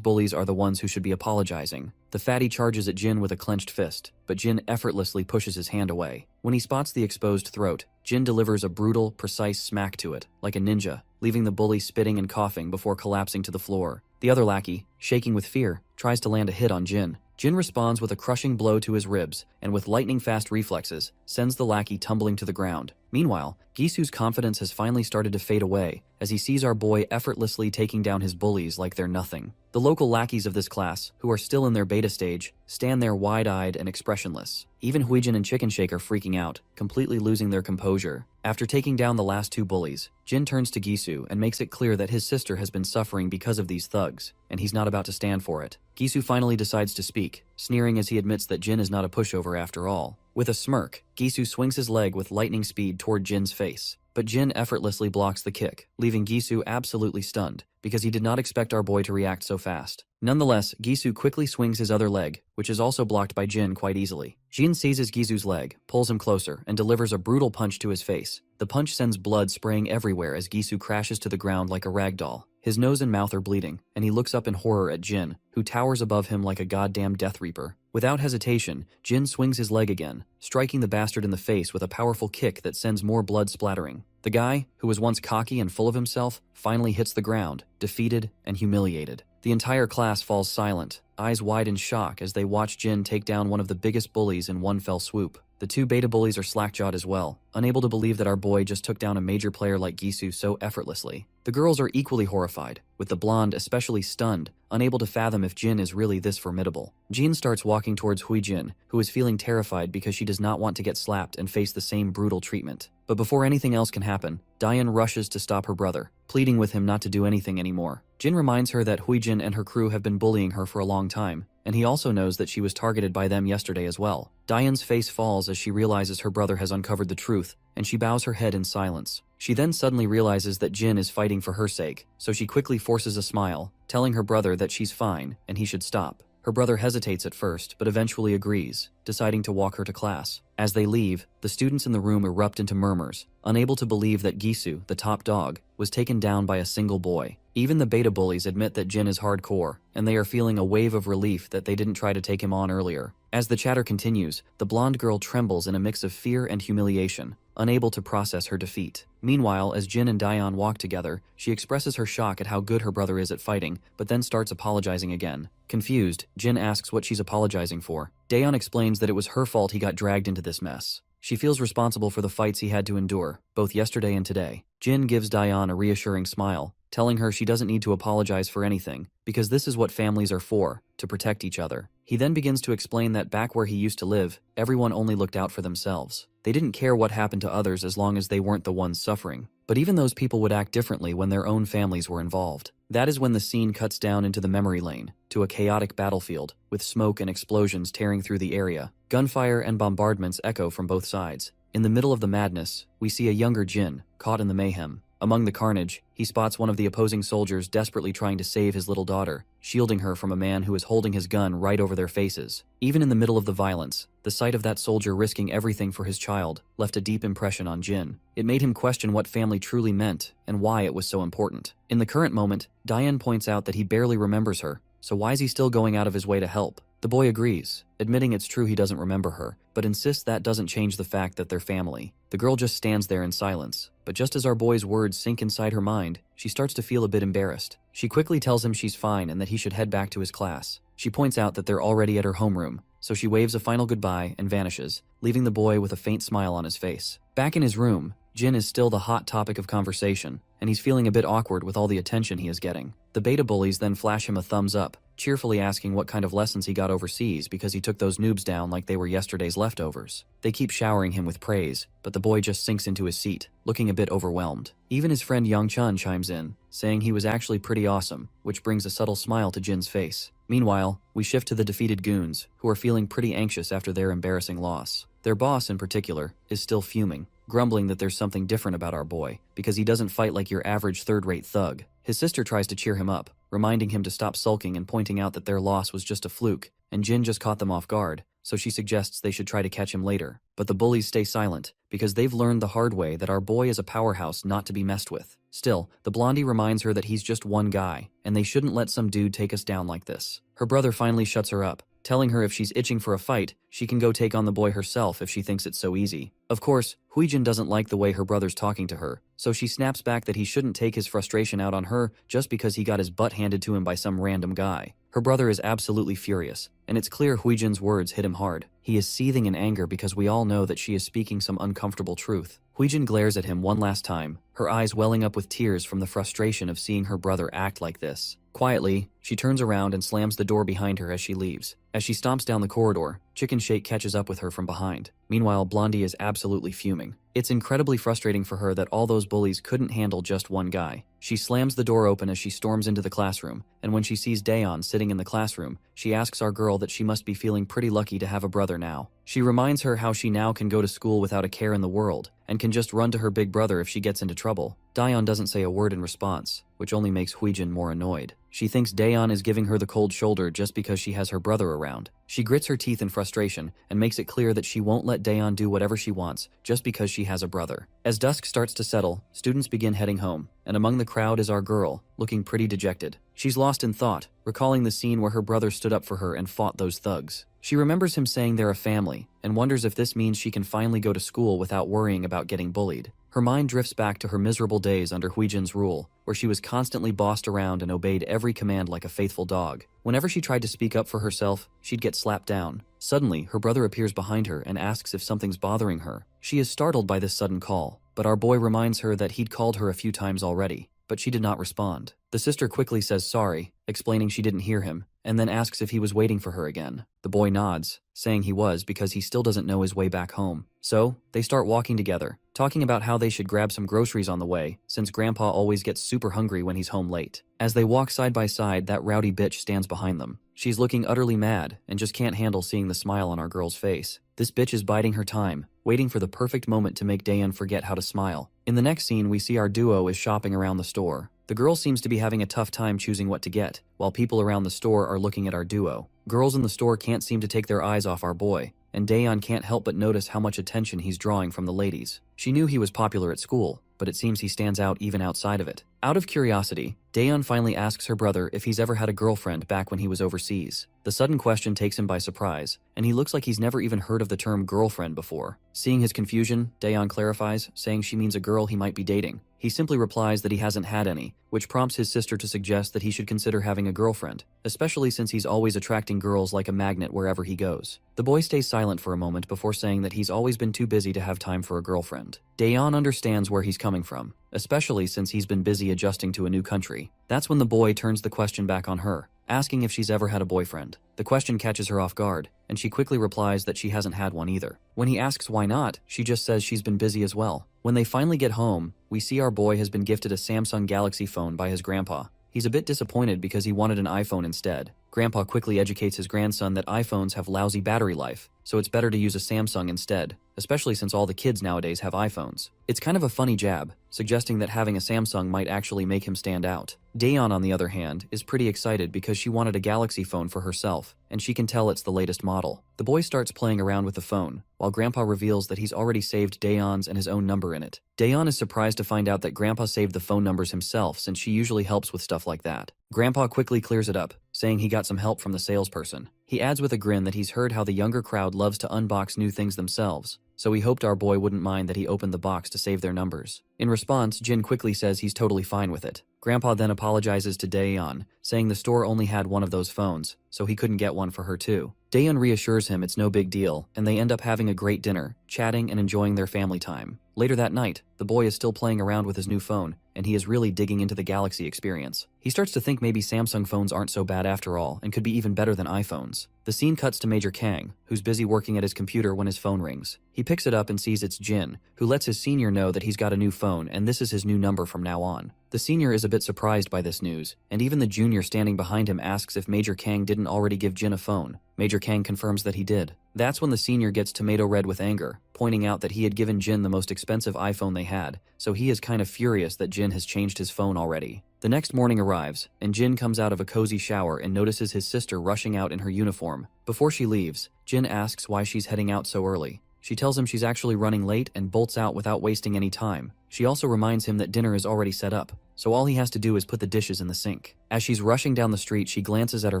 [SPEAKER 1] bullies are the ones who should be apologizing. The fatty charges at Jin with a clenched fist, but Jin effortlessly pushes his hand away. When he spots the exposed throat, Jin delivers a brutal, precise smack to it, like a ninja, leaving the bully spitting and coughing before collapsing to the floor. The other lackey, shaking with fear, tries to land a hit on Jin. Jin responds with a crushing blow to his ribs, and with lightning-fast reflexes, sends the lackey tumbling to the ground. Meanwhile, Gisu's confidence has finally started to fade away as he sees our boy effortlessly taking down his bullies like they're nothing. The local lackeys of this class, who are still in their beta stage, stand there wide-eyed and expressionless. Even Huijin and Chicken Shake are freaking out, completely losing their composure. After taking down the last two bullies, Jin turns to Gisu and makes it clear that his sister has been suffering because of these thugs, and he's not about to stand for it. Gisu finally decides to speak, sneering as he admits that Jin is not a pushover after all. With a smirk, Gisu swings his leg with lightning speed toward Jin's face, but Jin effortlessly blocks the kick, leaving Gisu absolutely stunned, because he did not expect our boy to react so fast. Nonetheless, Gisu quickly swings his other leg, which is also blocked by Jin quite easily. Jin seizes Gisu's leg, pulls him closer, and delivers a brutal punch to his face. The punch sends blood spraying everywhere as Gisu crashes to the ground like a rag doll. His nose and mouth are bleeding, and he looks up in horror at Jin, who towers above him like a goddamn Death Reaper. Without hesitation, Jin swings his leg again, striking the bastard in the face with a powerful kick that sends more blood splattering. The guy, who was once cocky and full of himself, finally hits the ground, defeated and humiliated. The entire class falls silent, eyes wide in shock as they watch Jin take down one of the biggest bullies in one fell swoop. The two beta bullies are slack-jawed as well, unable to believe that our boy just took down a major player like Gisu so effortlessly. The girls are equally horrified, with the blonde especially stunned, unable to fathom if Jin is really this formidable. Jin starts walking towards Huijin, who is feeling terrified because she does not want to get slapped and face the same brutal treatment. But before anything else can happen, Daeon rushes to stop her brother, pleading with him not to do anything anymore. Jin reminds her that Huijin and her crew have been bullying her for a long time, and he also knows that she was targeted by them yesterday as well. Daeon's face falls as she realizes her brother has uncovered the truth, and she bows her head in silence. She then suddenly realizes that Jin is fighting for her sake, so she quickly forces a smile, telling her brother that she's fine and he should stop. Her brother hesitates at first, but eventually agrees, deciding to walk her to class. As they leave, the students in the room erupt into murmurs, unable to believe that Gisu, the top dog, was taken down by a single boy. Even the beta bullies admit that Jin is hardcore, and they are feeling a wave of relief that they didn't try to take him on earlier. As the chatter continues, the blonde girl trembles in a mix of fear and humiliation, unable to process her defeat. Meanwhile, as Jin and Daeon walk together, she expresses her shock at how good her brother is at fighting, but then starts apologizing again. Confused, Jin asks what she's apologizing for. Daeon explains that it was her fault he got dragged into this mess. She feels responsible for the fights he had to endure, both yesterday and today. Jin gives Daeon a reassuring smile, telling her she doesn't need to apologize for anything, because this is what families are for, to protect each other. He then begins to explain that back where he used to live, everyone only looked out for themselves. They didn't care what happened to others as long as they weren't the ones suffering. But even those people would act differently when their own families were involved. That is when the scene cuts down into the memory lane, to a chaotic battlefield, with smoke and explosions tearing through the area. Gunfire and bombardments echo from both sides. In the middle of the madness, we see a younger Jin, caught in the mayhem. Among the carnage, he spots one of the opposing soldiers desperately trying to save his little daughter, shielding her from a man who is holding his gun right over their faces. Even in the middle of the violence, the sight of that soldier risking everything for his child left a deep impression on Jin. It made him question what family truly meant and why it was so important. In the current moment, Daeon points out that he barely remembers her, so why is he still going out of his way to help? The boy agrees, admitting it's true he doesn't remember her, but insists that doesn't change the fact that they're family. The girl just stands there in silence, but just as our boy's words sink inside her mind, she starts to feel a bit embarrassed. She quickly tells him she's fine and that he should head back to his class. She points out that they're already at her homeroom, so she waves a final goodbye and vanishes, leaving the boy with a faint smile on his face. Back in his room, Jin is still the hot topic of conversation, and he's feeling a bit awkward with all the attention he is getting. The beta bullies then flash him a thumbs up, cheerfully asking what kind of lessons he got overseas because he took those noobs down like they were yesterday's leftovers. They keep showering him with praise, but the boy just sinks into his seat, looking a bit overwhelmed. Even his friend Young Chun chimes in, saying he was actually pretty awesome, which brings a subtle smile to Jin's face. Meanwhile, we shift to the defeated goons, who are feeling pretty anxious after their embarrassing loss. Their boss, in particular, is still fuming, grumbling that there's something different about our boy, because he doesn't fight like your average third-rate thug. His sister tries to cheer him up, reminding him to stop sulking and pointing out that their loss was just a fluke, and Jin just caught them off guard, so she suggests they should try to catch him later. But the bullies stay silent, because they've learned the hard way that our boy is a powerhouse not to be messed with. Still, the blondie reminds her that he's just one guy, and they shouldn't let some dude take us down like this. Her brother finally shuts her up, telling her if she's itching for a fight, she can go take on the boy herself if she thinks it's so easy. Of course, Huijin doesn't like the way her brother's talking to her, so she snaps back that he shouldn't take his frustration out on her just because he got his butt handed to him by some random guy. Her brother is absolutely furious, and it's clear Huijin's words hit him hard. He is seething in anger because we all know that she is speaking some uncomfortable truth. Huijin glares at him one last time, her eyes welling up with tears from the frustration of seeing her brother act like this. Quietly, she turns around and slams the door behind her as she leaves. As she stomps down the corridor, Chicken Shake catches up with her from behind. Meanwhile, Blondie is absolutely fuming. It's incredibly frustrating for her that all those bullies couldn't handle just one guy. She slams the door open as she storms into the classroom, and when she sees Daeon sitting in the classroom, she asks our girl that she must be feeling pretty lucky to have a brother now. She reminds her how she now can go to school without a care in the world, and can just run to her big brother if she gets into trouble. Daeon doesn't say a word in response, which only makes Huijin more annoyed. She thinks Daeon is giving her the cold shoulder just because she has her brother around. She grits her teeth in frustration and makes it clear that she won't let Daeon do whatever she wants just because she has a brother. As dusk starts to settle, students begin heading home, and among the crowd is our girl, looking pretty dejected. She's lost in thought, recalling the scene where her brother stood up for her and fought those thugs. She remembers him saying they're a family, and wonders if this means she can finally go to school without worrying about getting bullied. Her mind drifts back to her miserable days under Huijin's rule, where she was constantly bossed around and obeyed every command like a faithful dog. Whenever she tried to speak up for herself, she'd get slapped down. Suddenly, her brother appears behind her and asks if something's bothering her. She is startled by this sudden call, but our boy reminds her that he'd called her a few times already, but she did not respond. The sister quickly says sorry, explaining she didn't hear him, and then asks if he was waiting for her again. The boy nods, saying he was because he still doesn't know his way back home. So, they start walking together, talking about how they should grab some groceries on the way, since Grandpa always gets super hungry when he's home late. As they walk side by side, that rowdy bitch stands behind them. She's looking utterly mad, and just can't handle seeing the smile on our girl's face. This bitch is biding her time, waiting for the perfect moment to make Daeon forget how to smile. In the next scene, we see our duo is shopping around the store. The girl seems to be having a tough time choosing what to get, while people around the store are looking at our duo. Girls in the store can't seem to take their eyes off our boy, and Daeon can't help but notice how much attention he's drawing from the ladies. She knew he was popular at school, but it seems he stands out even outside of it. Out of curiosity, Daeon finally asks her brother if he's ever had a girlfriend back when he was overseas. The sudden question takes him by surprise, and he looks like he's never even heard of the term girlfriend before. Seeing his confusion, Daeon clarifies, saying she means a girl he might be dating. He simply replies that he hasn't had any, which prompts his sister to suggest that he should consider having a girlfriend, especially since he's always attracting girls like a magnet wherever he goes. The boy stays silent for a moment before saying that he's always been too busy to have time for a girlfriend. Daeon understands where he's coming from, especially since he's been busy adjusting to a new country. That's when the boy turns the question back on her, asking if she's ever had a boyfriend. The question catches her off guard, and she quickly replies that she hasn't had one either. When he asks why not, she just says she's been busy as well. When they finally get home, we see our boy has been gifted a Samsung Galaxy phone by his grandpa. He's a bit disappointed because he wanted an iPhone instead. Grandpa quickly educates his grandson that iPhones have lousy battery life, so it's better to use a Samsung instead, especially since all the kids nowadays have iPhones. It's kind of a funny jab, suggesting that having a Samsung might actually make him stand out. Daeon, on the other hand, is pretty excited because she wanted a Galaxy phone for herself, and she can tell it's the latest model. The boy starts playing around with the phone, while Grandpa reveals that he's already saved Daeon's and his own number in it. Daeon is surprised to find out that Grandpa saved the phone numbers himself since she usually helps with stuff like that. Grandpa quickly clears it up, saying he got some help from the salesperson. He adds with a grin that he's heard how the younger crowd loves to unbox new things themselves, so he hoped our boy wouldn't mind that he opened the box to save their numbers. In response, Jin quickly says he's totally fine with it. Grandpa then apologizes to Daeyeon, saying the store only had one of those phones, so he couldn't get one for her too. Daeyeon reassures him it's no big deal, and they end up having a great dinner, chatting and enjoying their family time. Later that night, the boy is still playing around with his new phone, and he is really digging into the Galaxy experience. He starts to think maybe Samsung phones aren't so bad after all, and could be even better than iPhones. The scene cuts to Major Kang, who's busy working at his computer when his phone rings. He picks it up and sees it's Jin, who lets his senior know that he's got a new phone and this is his new number from now on. The senior is a bit surprised by this news, and even the junior standing behind him asks if Major Kang didn't already give Jin a phone. Major Kang confirms that he did. That's when the senior gets tomato red with anger, pointing out that he had given Jin the most expensive iPhone they had, so he is kind of furious that Jin has changed his phone already. The next morning arrives, and Jin comes out of a cozy shower and notices his sister rushing out in her uniform. Before she leaves, Jin asks why she's heading out so early. She tells him she's actually running late and bolts out without wasting any time. She also reminds him that dinner is already set up, so all he has to do is put the dishes in the sink. As she's rushing down the street, she glances at her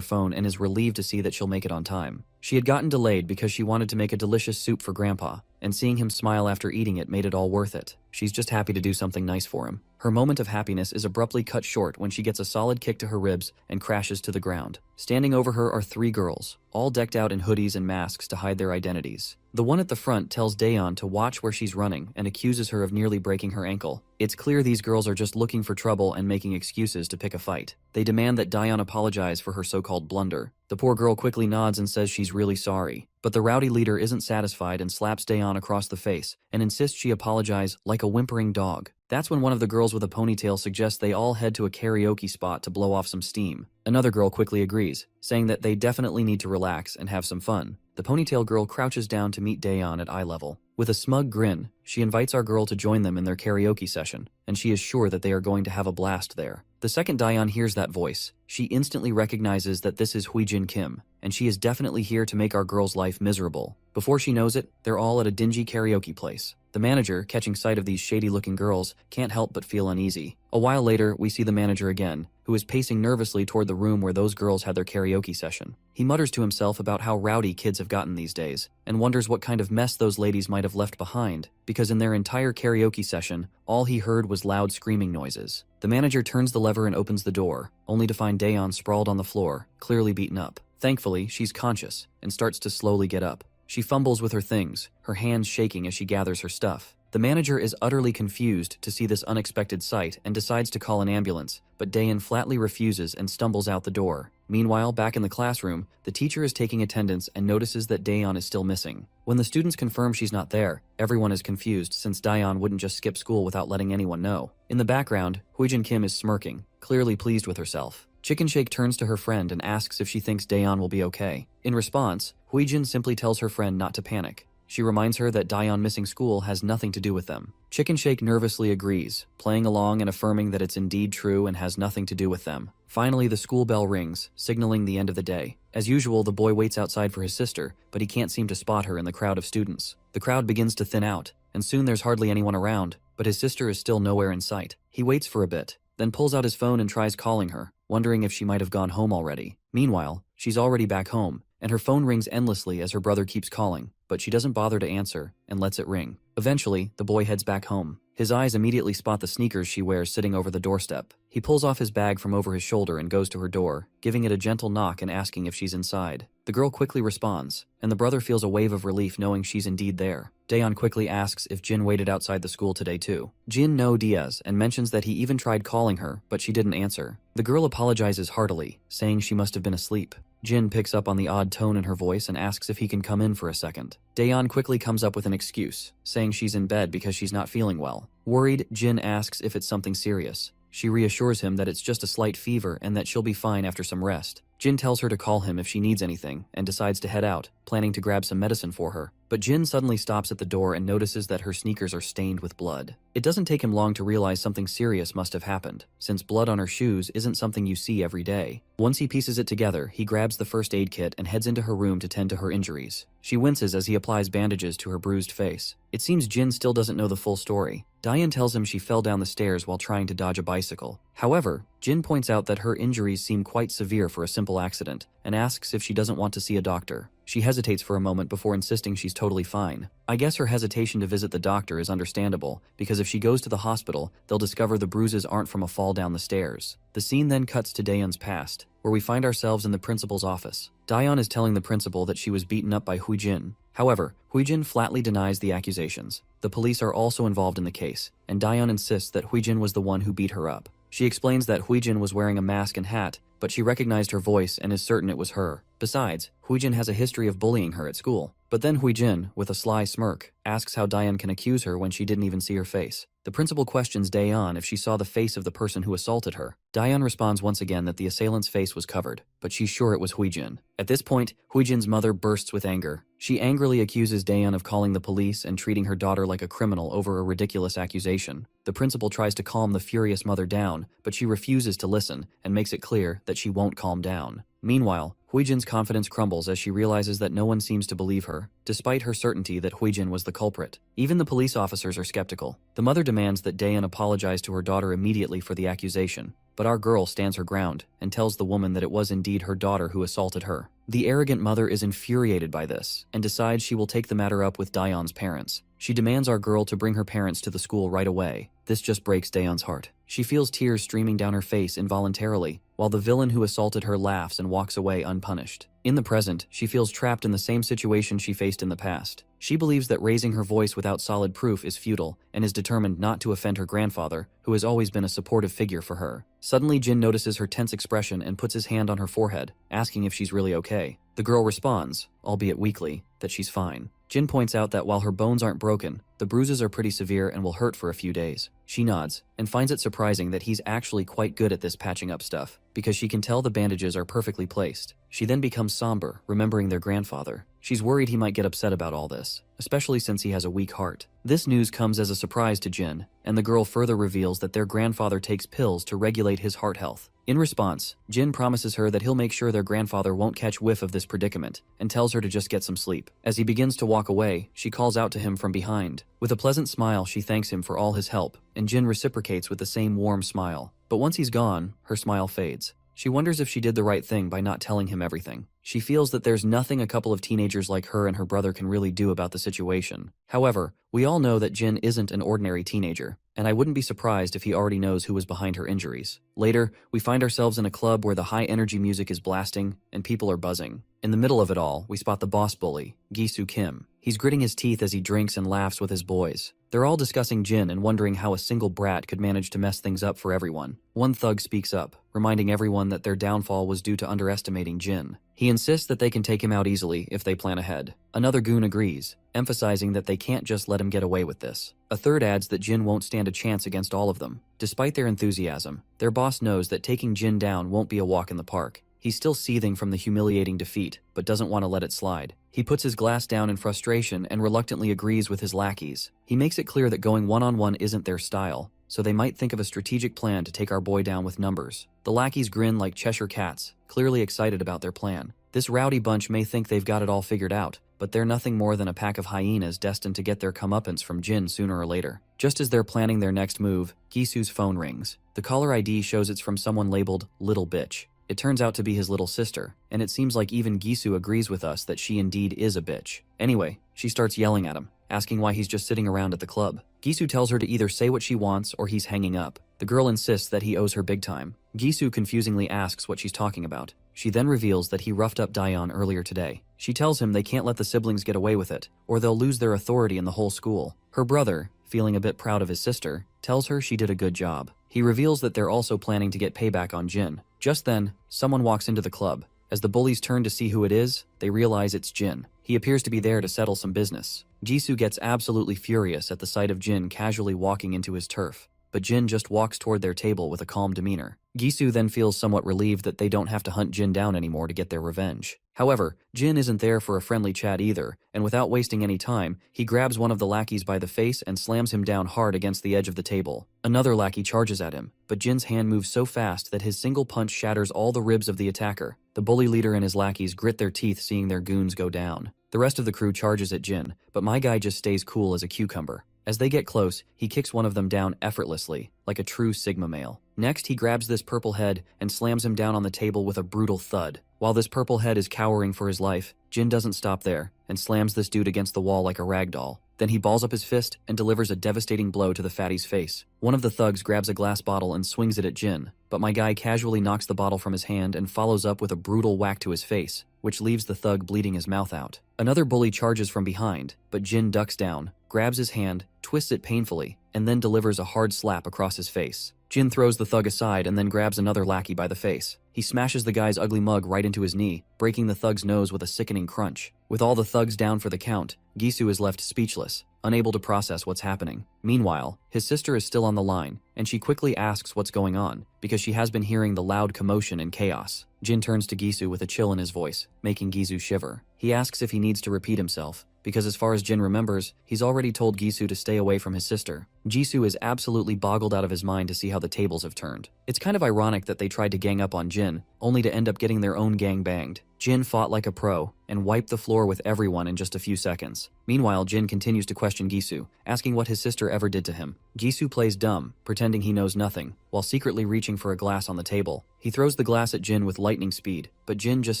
[SPEAKER 1] phone and is relieved to see that she'll make it on time. She had gotten delayed because she wanted to make a delicious soup for Grandpa, and seeing him smile after eating it made it all worth it. She's just happy to do something nice for him. Her moment of happiness is abruptly cut short when she gets a solid kick to her ribs and crashes to the ground. Standing over her are three girls, all decked out in hoodies and masks to hide their identities. The one at the front tells Daeyeon to watch where she's running and accuses her of nearly breaking her ankle. It's clear these girls are just looking for trouble and making excuses to pick a fight. They demand that Daeyeon apologize for her so-called blunder. The poor girl quickly nods and says she's really sorry. But the rowdy leader isn't satisfied and slaps Daeyeon across the face and insists she apologize like a whimpering dog. That's when one of the girls with a ponytail suggests they all head to a karaoke spot to blow off some steam. Another girl quickly agrees, saying that they definitely need to relax and have some fun. The ponytail girl crouches down to meet Daeyeon at eye level. With a smug grin, she invites our girl to join them in their karaoke session, and she is sure that they are going to have a blast there. The second Daeyeon hears that voice, she instantly recognizes that this is Huijin Kim, and she is definitely here to make our girl's life miserable. Before she knows it, they're all at a dingy karaoke place. The manager, catching sight of these shady-looking girls, can't help but feel uneasy. A while later, we see the manager again, who is pacing nervously toward the room where those girls had their karaoke session. He mutters to himself about how rowdy kids have gotten these days, and wonders what kind of mess those ladies might have left behind, because in their entire karaoke session, all he heard was loud screaming noises. The manager turns the lever and opens the door, only to find Daeyeon sprawled on the floor, clearly beaten up. Thankfully, she's conscious, and starts to slowly get up. She fumbles with her things, her hands shaking as she gathers her stuff. The manager is utterly confused to see this unexpected sight and decides to call an ambulance, but Daeyeon flatly refuses and stumbles out the door. Meanwhile, back in the classroom, the teacher is taking attendance and notices that Daeyeon is still missing. When the students confirm she's not there, everyone is confused since Daeyeon wouldn't just skip school without letting anyone know. In the background, Huijin Kim is smirking, clearly pleased with herself. Chicken Shake turns to her friend and asks if she thinks Daeyeon will be okay. In response, Huijin simply tells her friend not to panic. She reminds her that Daeyeon missing school has nothing to do with them. Chicken Shake nervously agrees, playing along and affirming that it's indeed true and has nothing to do with them. Finally, the school bell rings, signaling the end of the day. As usual, the boy waits outside for his sister, but he can't seem to spot her in the crowd of students. The crowd begins to thin out, and soon there's hardly anyone around, but his sister is still nowhere in sight. He waits for a bit, then pulls out his phone and tries calling her, wondering if she might have gone home already. Meanwhile, she's already back home, and her phone rings endlessly as her brother keeps calling, but she doesn't bother to answer and lets it ring. Eventually, the boy heads back home. His eyes immediately spot the sneakers she wears sitting over the doorstep. He pulls off his bag from over his shoulder and goes to her door, giving it a gentle knock and asking if she's inside. The girl quickly responds, and the brother feels a wave of relief knowing she's indeed there. Daeyeon quickly asks if Jin waited outside the school today too. Jin no Diaz and mentions that he even tried calling her, but she didn't answer. The girl apologizes heartily, saying she must have been asleep. Jin picks up on the odd tone in her voice and asks if he can come in for a second. Daeyeon quickly comes up with an excuse, saying she's in bed because she's not feeling well. Worried, Jin asks if it's something serious. She reassures him that it's just a slight fever and that she'll be fine after some rest. Jin tells her to call him if she needs anything and decides to head out, planning to grab some medicine for her. But Jin suddenly stops at the door and notices that her sneakers are stained with blood. It doesn't take him long to realize something serious must have happened, since blood on her shoes isn't something you see every day. Once he pieces it together, he grabs the first aid kit and heads into her room to tend to her injuries. She winces as he applies bandages to her bruised face. It seems Jin still doesn't know the full story, Diane tells him she fell down the stairs while trying to dodge a bicycle. However, Jin points out that her injuries seem quite severe for a simple accident and asks if she doesn't want to see a doctor. She hesitates for a moment before insisting she's totally fine. I guess her hesitation to visit the doctor is understandable, because if she goes to the hospital, they'll discover the bruises aren't from a fall down the stairs. The scene then cuts to Daeun's past, where we find ourselves in the principal's office. Daeun is telling the principal that she was beaten up by Huijin. However, Huijin flatly denies the accusations. The police are also involved in the case, and Daeun insists that Huijin was the one who beat her up. She explains that Huijin was wearing a mask and hat, but she recognized her voice and is certain it was her. Besides, Huijin has a history of bullying her at school. But then Huijin, with a sly smirk, asks how Daeun can accuse her when she didn't even see her face. The principal questions Daeun if she saw the face of the person who assaulted her. Daeun responds once again that the assailant's face was covered, but she's sure it was Huijin. At this point, Huijin's mother bursts with anger. She angrily accuses Daeun of calling the police and treating her daughter like a criminal over a ridiculous accusation. The principal tries to calm the furious mother down, but she refuses to listen and makes it clear that she won't calm down. Meanwhile, Huijin's confidence crumbles as she realizes that no one seems to believe her, despite her certainty that Huijin was the culprit. Even the police officers are skeptical. The mother demands that Daeun apologize to her daughter immediately for the accusation, but our girl stands her ground and tells the woman that it was indeed her daughter who assaulted her. The arrogant mother is infuriated by this and decides she will take the matter up with Daeun's parents. She demands our girl to bring her parents to the school right away. This just breaks Daeun's heart. She feels tears streaming down her face involuntarily, while the villain who assaulted her laughs and walks away unpunished. In the present, she feels trapped in the same situation she faced in the past. She believes that raising her voice without solid proof is futile and is determined not to offend her grandfather, who has always been a supportive figure for her. Suddenly, Jin notices her tense expression and puts his hand on her forehead, asking if she's really okay. The girl responds, albeit weakly, that she's fine. Jin points out that while her bones aren't broken, the bruises are pretty severe and will hurt for a few days. She nods and finds it surprising that he's actually quite good at this patching up stuff, because she can tell the bandages are perfectly placed. She then becomes somber, remembering their grandfather. She's worried he might get upset about all this, especially since he has a weak heart. This news comes as a surprise to Jin, and the girl further reveals that their grandfather takes pills to regulate his heart health. In response, Jin promises her that he'll make sure their grandfather won't catch whiff of this predicament, and tells her to just get some sleep. As he begins to walk away, she calls out to him from behind. With a pleasant smile, she thanks him for all his help, and Jin reciprocates with the same warm smile. But once he's gone, her smile fades. She wonders if she did the right thing by not telling him everything. She feels that there's nothing a couple of teenagers like her and her brother can really do about the situation. However, we all know that Jin isn't an ordinary teenager, and I wouldn't be surprised if he already knows who was behind her injuries. Later, we find ourselves in a club where the high-energy music is blasting and people are buzzing. In the middle of it all, we spot the boss bully, Gi-soo Kim. He's gritting his teeth as he drinks and laughs with his boys. They're all discussing Jin and wondering how a single brat could manage to mess things up for everyone. One thug speaks up, reminding everyone that their downfall was due to underestimating Jin. He insists that they can take him out easily if they plan ahead. Another goon agrees, emphasizing that they can't just let him get away with this. A third adds that Jin won't stand a chance against all of them. Despite their enthusiasm, their boss knows that taking Jin down won't be a walk in the park. He's still seething from the humiliating defeat, but doesn't want to let it slide. He puts his glass down in frustration and reluctantly agrees with his lackeys. He makes it clear that going one-on-one isn't their style, so they might think of a strategic plan to take our boy down with numbers. The lackeys grin like Cheshire cats, clearly excited about their plan. This rowdy bunch may think they've got it all figured out, but they're nothing more than a pack of hyenas destined to get their comeuppance from Jin sooner or later. Just as they're planning their next move, Gi-soo's phone rings. The caller ID shows it's from someone labeled Little Bitch. It turns out to be his little sister, and it seems like even Gi-soo agrees with us that she indeed is a bitch. Anyway, she starts yelling at him, asking why he's just sitting around at the club. Gi-soo tells her to either say what she wants or he's hanging up. The girl insists that he owes her big time. Gi-soo confusingly asks what she's talking about. She then reveals that he roughed up Daeun earlier today. She tells him they can't let the siblings get away with it, or they'll lose their authority in the whole school. Her brother, feeling a bit proud of his sister, tells her she did a good job. He reveals that they're also planning to get payback on Jin. Just then, someone walks into the club. As the bullies turn to see who it is, they realize it's Jin. He appears to be there to settle some business. Gi-soo gets absolutely furious at the sight of Jin casually walking into his turf, but Jin just walks toward their table with a calm demeanor. Gi-soo then feels somewhat relieved that they don't have to hunt Jin down anymore to get their revenge. However, Jin isn't there for a friendly chat either, and without wasting any time, he grabs one of the lackeys by the face and slams him down hard against the edge of the table. Another lackey charges at him, but Jin's hand moves so fast that his single punch shatters all the ribs of the attacker. The bully leader and his lackeys grit their teeth seeing their goons go down. The rest of the crew charges at Jin, but my guy just stays cool as a cucumber. As they get close, he kicks one of them down effortlessly, like a true Sigma male. Next, he grabs this purple head and slams him down on the table with a brutal thud. While this purple head is cowering for his life, Jin doesn't stop there and slams this dude against the wall like a rag doll. Then he balls up his fist and delivers a devastating blow to the fatty's face. One of the thugs grabs a glass bottle and swings it at Jin, but my guy casually knocks the bottle from his hand and follows up with a brutal whack to his face, which leaves the thug bleeding his mouth out. Another bully charges from behind, but Jin ducks down, grabs his hand, twists it painfully, and then delivers a hard slap across his face. Jin throws the thug aside and then grabs another lackey by the face. He smashes the guy's ugly mug right into his knee, breaking the thug's nose with a sickening crunch. With all the thugs down for the count, Gisu is left speechless, unable to process what's happening. Meanwhile, his sister is still on the line, and she quickly asks what's going on, because she has been hearing the loud commotion and chaos. Jin turns to Gisu with a chill in his voice, making Gisu shiver. He asks if he needs to repeat himself, because as far as Jin remembers, he's already told Gisu to stay away from his sister. Gisu is absolutely boggled out of his mind to see how the tables have turned. It's kind of ironic that they tried to gang up on Jin, only to end up getting their own gang banged. Jin fought like a pro and wiped the floor with everyone in just a few seconds. Meanwhile, Jin continues to question Gisu, asking what his sister ever did to him. Gisu plays dumb, pretending he knows nothing, while secretly reaching for a glass on the table. He throws the glass at Jin with lightning speed, but Jin just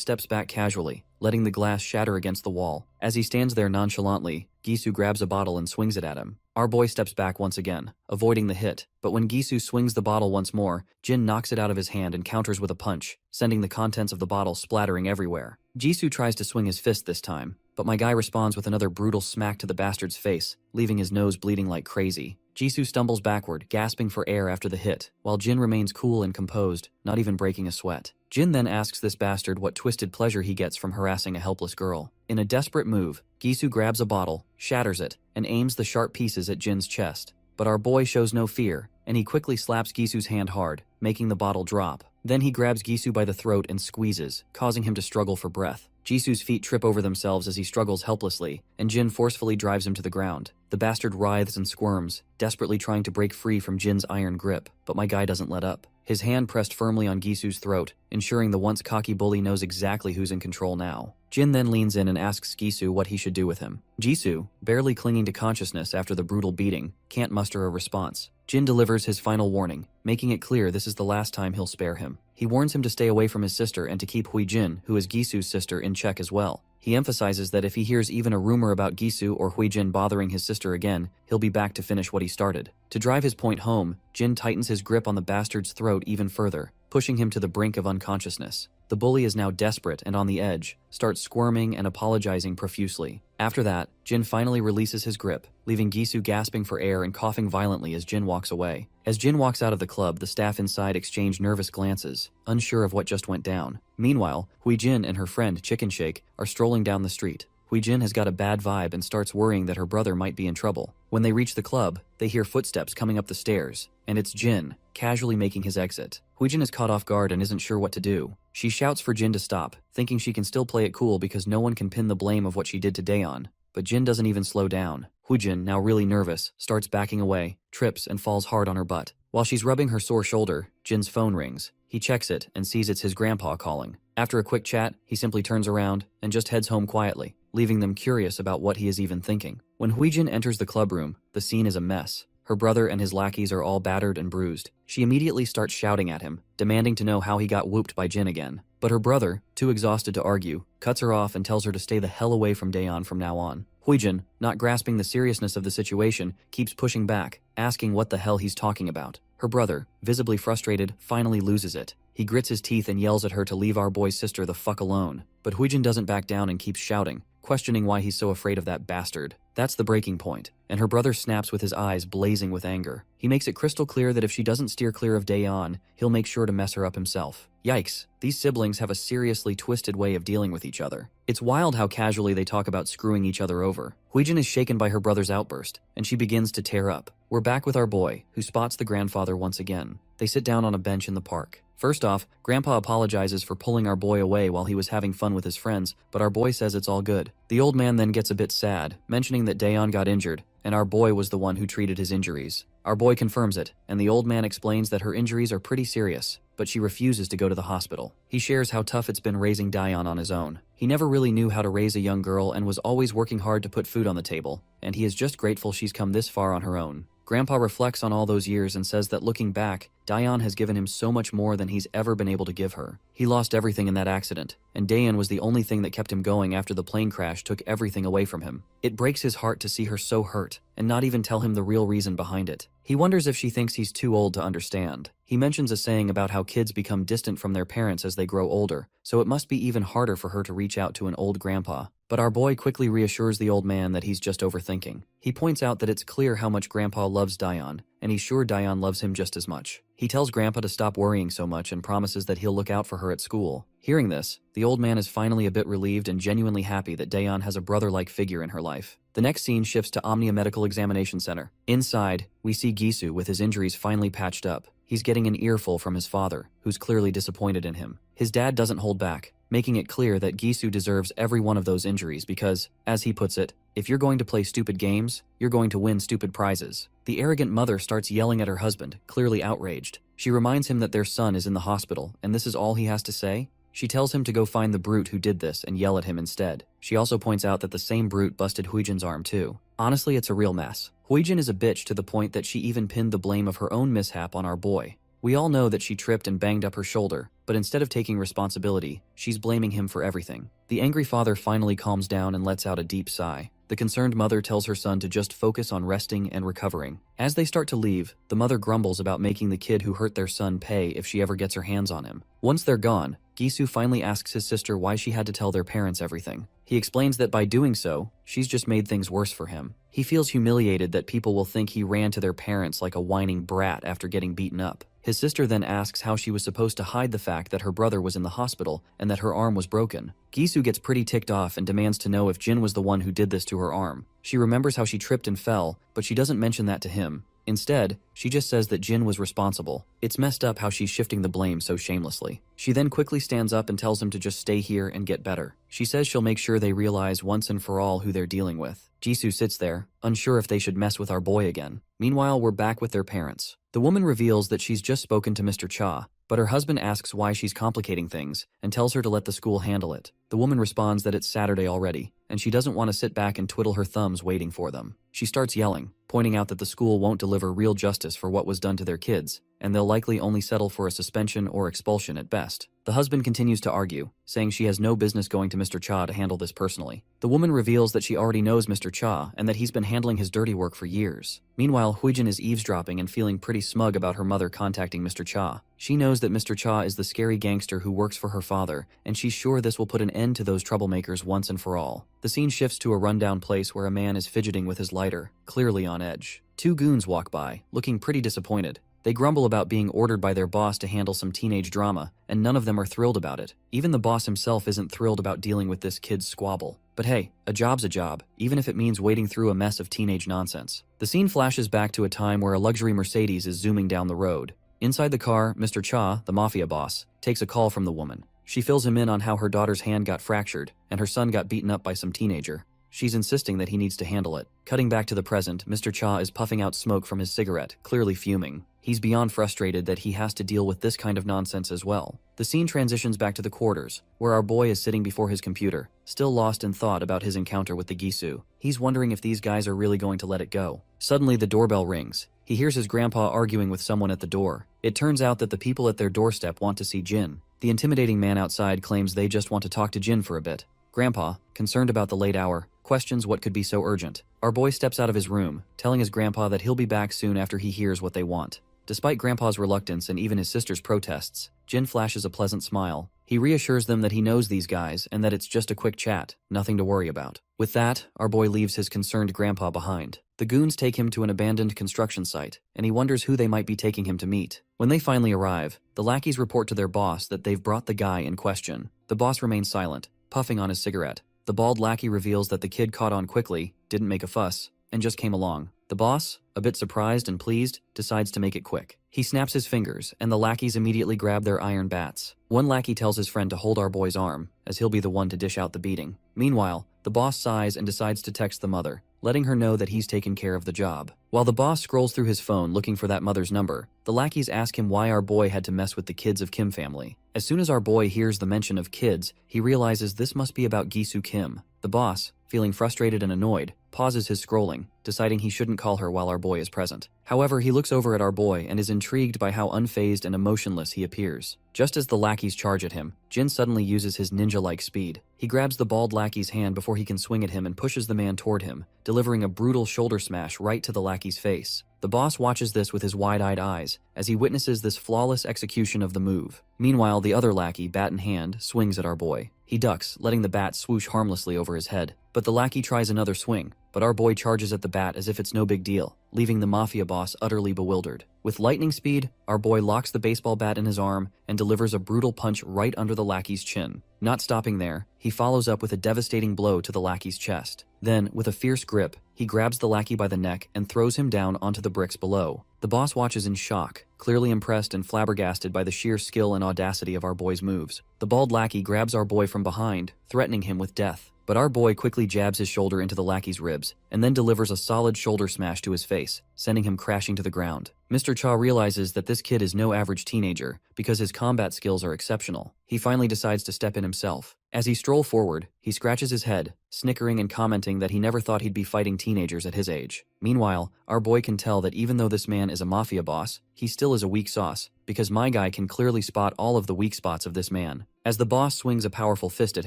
[SPEAKER 1] steps back casually, letting the glass shatter against the wall. As he stands there nonchalantly, Gisu grabs a bottle and swings it at him. Our boy steps back once again, avoiding the hit, but when Gisu swings the bottle once more, Jin knocks it out of his hand and counters with a punch, sending the contents of the bottle splattering everywhere. Gisu tries to swing his fist this time, but my guy responds with another brutal smack to the bastard's face, leaving his nose bleeding like crazy. Gisu stumbles backward, gasping for air after the hit, while Jin remains cool and composed, not even breaking a sweat. Jin then asks this bastard what twisted pleasure he gets from harassing a helpless girl. In a desperate move, Gisu grabs a bottle, shatters it, and aims the sharp pieces at Jin's chest. But our boy shows no fear, and he quickly slaps Gisu's hand hard, making the bottle drop. Then he grabs Gisu by the throat and squeezes, causing him to struggle for breath. Gisu's feet trip over themselves as he struggles helplessly, and Jin forcefully drives him to the ground. The bastard writhes and squirms, desperately trying to break free from Jin's iron grip, but my guy doesn't let up. His hand pressed firmly on Gisu's throat, ensuring the once cocky bully knows exactly who's in control now. Jin then leans in and asks Gisu what he should do with him. Gisu, barely clinging to consciousness after the brutal beating, can't muster a response. Jin delivers his final warning, making it clear this is the last time he'll spare him. He warns him to stay away from his sister and to keep Huijin, who is Gisu's sister, in check as well. He emphasizes that if he hears even a rumor about Gisu or Huijin bothering his sister again, he'll be back to finish what he started. To drive his point home, Jin tightens his grip on the bastard's throat even further, pushing him to the brink of unconsciousness. The bully is now desperate and on the edge, starts squirming and apologizing profusely. After that, Jin finally releases his grip, leaving Gisu gasping for air and coughing violently as Jin walks away. As Jin walks out of the club, the staff inside exchange nervous glances, unsure of what just went down. Meanwhile, Huijin and her friend Chicken Shake are strolling down the street. Huijin has got a bad vibe and starts worrying that her brother might be in trouble. When they reach the club, they hear footsteps coming up the stairs, and it's Jin, casually making his exit. Huijin is caught off guard and isn't sure what to do. She shouts for Jin to stop, thinking she can still play it cool because no one can pin the blame of what she did to Daeon. But Jin doesn't even slow down. Huijin, now really nervous, starts backing away, trips, and falls hard on her butt. While she's rubbing her sore shoulder, Jin's phone rings. He checks it and sees it's his grandpa calling. After a quick chat, he simply turns around and just heads home quietly, leaving them curious about what he is even thinking. When Huijin enters the clubroom, the scene is a mess. Her brother and his lackeys are all battered and bruised. She immediately starts shouting at him, demanding to know how he got whooped by Jin again. But her brother, too exhausted to argue, cuts her off and tells her to stay the hell away from Daeon from now on. Huijin, not grasping the seriousness of the situation, keeps pushing back, asking what the hell he's talking about. Her brother, visibly frustrated, finally loses it. He grits his teeth and yells at her to leave our boy's sister the fuck alone. But Huijin doesn't back down and keeps shouting, questioning why he's so afraid of that bastard. That's the breaking point, and her brother snaps with his eyes blazing with anger. He makes it crystal clear that if she doesn't steer clear of Daeon, he'll make sure to mess her up himself. Yikes, these siblings have a seriously twisted way of dealing with each other. It's wild how casually they talk about screwing each other over. Huijin is shaken by her brother's outburst, and she begins to tear up. We're back with our boy, who spots the grandfather once again. They sit down on a bench in the park. First off, Grandpa apologizes for pulling our boy away while he was having fun with his friends, but our boy says it's all good. The old man then gets a bit sad, mentioning that Daeon got injured, and our boy was the one who treated his injuries. Our boy confirms it, and the old man explains that her injuries are pretty serious, but she refuses to go to the hospital. He shares how tough it's been raising Dayan on his own. He never really knew how to raise a young girl and was always working hard to put food on the table, and he is just grateful she's come this far on her own. Grandpa reflects on all those years and says that looking back, Dayan has given him so much more than he's ever been able to give her. He lost everything in that accident, and Dayan was the only thing that kept him going after the plane crash took everything away from him. It breaks his heart to see her so hurt, and not even tell him the real reason behind it. He wonders if she thinks he's too old to understand. He mentions a saying about how kids become distant from their parents as they grow older, so it must be even harder for her to reach out to an old grandpa. But our boy quickly reassures the old man that he's just overthinking. He points out that it's clear how much Grandpa loves Dayan, and he's sure Dayan loves him just as much. He tells Grandpa to stop worrying so much and promises that he'll look out for her at school. Hearing this, the old man is finally a bit relieved and genuinely happy that Dayan has a brother-like figure in her life. The next scene shifts to Omnia Medical Examination Center. Inside, we see Gisu with his injuries finally patched up. He's getting an earful from his father, who's clearly disappointed in him. His dad doesn't hold back, making it clear that Gisu deserves every one of those injuries because, as he puts it, if you're going to play stupid games, you're going to win stupid prizes. The arrogant mother starts yelling at her husband, clearly outraged. She reminds him that their son is in the hospital, and this is all he has to say? She tells him to go find the brute who did this and yell at him instead. She also points out that the same brute busted Huijin's arm too. Honestly, it's a real mess. Huijin is a bitch to the point that she even pinned the blame of her own mishap on our boy. We all know that she tripped and banged up her shoulder, but instead of taking responsibility, she's blaming him for everything. The angry father finally calms down and lets out a deep sigh. The concerned mother tells her son to just focus on resting and recovering. As they start to leave, the mother grumbles about making the kid who hurt their son pay if she ever gets her hands on him. Once they're gone, Gisu finally asks his sister why she had to tell their parents everything. He explains that by doing so, she's just made things worse for him. He feels humiliated that people will think he ran to their parents like a whining brat after getting beaten up. His sister then asks how she was supposed to hide the fact that her brother was in the hospital and that her arm was broken. Gisu gets pretty ticked off and demands to know if Jin was the one who did this to her arm. She remembers how she tripped and fell, but she doesn't mention that to him. Instead, she just says that Jin was responsible. It's messed up how she's shifting the blame so shamelessly. She then quickly stands up and tells him to just stay here and get better. She says she'll make sure they realize once and for all who they're dealing with. Jisoo sits there, unsure if they should mess with our boy again. Meanwhile, we're back with their parents. The woman reveals that she's just spoken to Mr. Cha, but her husband asks why she's complicating things and tells her to let the school handle it. The woman responds that it's Saturday already, and she doesn't want to sit back and twiddle her thumbs waiting for them. She starts yelling, pointing out that the school won't deliver real justice for what was done to their kids, and they'll likely only settle for a suspension or expulsion at best. The husband continues to argue, saying she has no business going to Mr. Cha to handle this personally. The woman reveals that she already knows Mr. Cha and that he's been handling his dirty work for years. Meanwhile, Huijin is eavesdropping and feeling pretty smug about her mother contacting Mr. Cha. She knows that Mr. Cha is the scary gangster who works for her father, and she's sure this will put an end to those troublemakers once and for all. The scene shifts to a rundown place where a man is fidgeting with his lighter, clearly on edge. Two goons walk by, looking pretty disappointed. They grumble about being ordered by their boss to handle some teenage drama, and none of them are thrilled about it. Even the boss himself isn't thrilled about dealing with this kid's squabble. But hey, a job's a job, even if it means wading through a mess of teenage nonsense. The scene flashes back to a time where a luxury Mercedes is zooming down the road. Inside the car, Mr. Cha, the mafia boss, takes a call from the woman. She fills him in on how her daughter's hand got fractured, and her son got beaten up by some teenager. She's insisting that he needs to handle it. Cutting back to the present, Mr. Cha is puffing out smoke from his cigarette, clearly fuming. He's beyond frustrated that he has to deal with this kind of nonsense as well. The scene transitions back to the quarters, where our boy is sitting before his computer, still lost in thought about his encounter with the Gisu. He's wondering if these guys are really going to let it go. Suddenly, the doorbell rings. He hears his grandpa arguing with someone at the door. It turns out that the people at their doorstep want to see Jin. The intimidating man outside claims they just want to talk to Jin for a bit. Grandpa, concerned about the late hour, questions what could be so urgent. Our boy steps out of his room, telling his grandpa that he'll be back soon after he hears what they want. Despite Grandpa's reluctance and even his sister's protests, Jin flashes a pleasant smile. He reassures them that he knows these guys and that it's just a quick chat, nothing to worry about. With that, our boy leaves his concerned grandpa behind. The goons take him to an abandoned construction site, and he wonders who they might be taking him to meet. When they finally arrive, the lackeys report to their boss that they've brought the guy in question. The boss remains silent, puffing on his cigarette. The bald lackey reveals that the kid caught on quickly, didn't make a fuss, and just came along. The boss, a bit surprised and pleased, decides to make it quick. He snaps his fingers, and the lackeys immediately grab their iron bats. One lackey tells his friend to hold our boy's arm, as he'll be the one to dish out the beating. Meanwhile, the boss sighs and decides to text the mother, letting her know that he's taken care of the job. While the boss scrolls through his phone looking for that mother's number, the lackeys ask him why our boy had to mess with the kids of Kim family. As soon as our boy hears the mention of kids, he realizes this must be about Gisu Kim. The boss, feeling frustrated and annoyed, pauses his scrolling, deciding he shouldn't call her while our boy is present. However, he looks over at our boy and is intrigued by how unfazed and emotionless he appears. Just as the lackeys charge at him, Jin suddenly uses his ninja-like speed. He grabs the bald lackey's hand before he can swing at him and pushes the man toward him, delivering a brutal shoulder smash right to the lackey's face. The boss watches this with his wide-eyed eyes as he witnesses this flawless execution of the move. Meanwhile, the other lackey, bat in hand, swings at our boy. He ducks, letting the bat swoosh harmlessly over his head. But the lackey tries another swing, but our boy charges at the bat as if it's no big deal, leaving the mafia boss utterly bewildered. With lightning speed, our boy locks the baseball bat in his arm and delivers a brutal punch right under the lackey's chin. Not stopping there, he follows up with a devastating blow to the lackey's chest. Then, with a fierce grip, he grabs the lackey by the neck and throws him down onto the bricks below. The boss watches in shock, clearly impressed and flabbergasted by the sheer skill and audacity of our boy's moves. The bald lackey grabs our boy from behind, threatening him with death. But our boy quickly jabs his shoulder into the lackey's ribs, and then delivers a solid shoulder smash to his face, sending him crashing to the ground. Mr. Cha realizes that this kid is no average teenager, because his combat skills are exceptional. He finally decides to step in himself. As he strolls forward, he scratches his head, snickering and commenting that he never thought he'd be fighting teenagers at his age. Meanwhile, our boy can tell that even though this man is a mafia boss, he still is a weak sauce, because my guy can clearly spot all of the weak spots of this man. As the boss swings a powerful fist at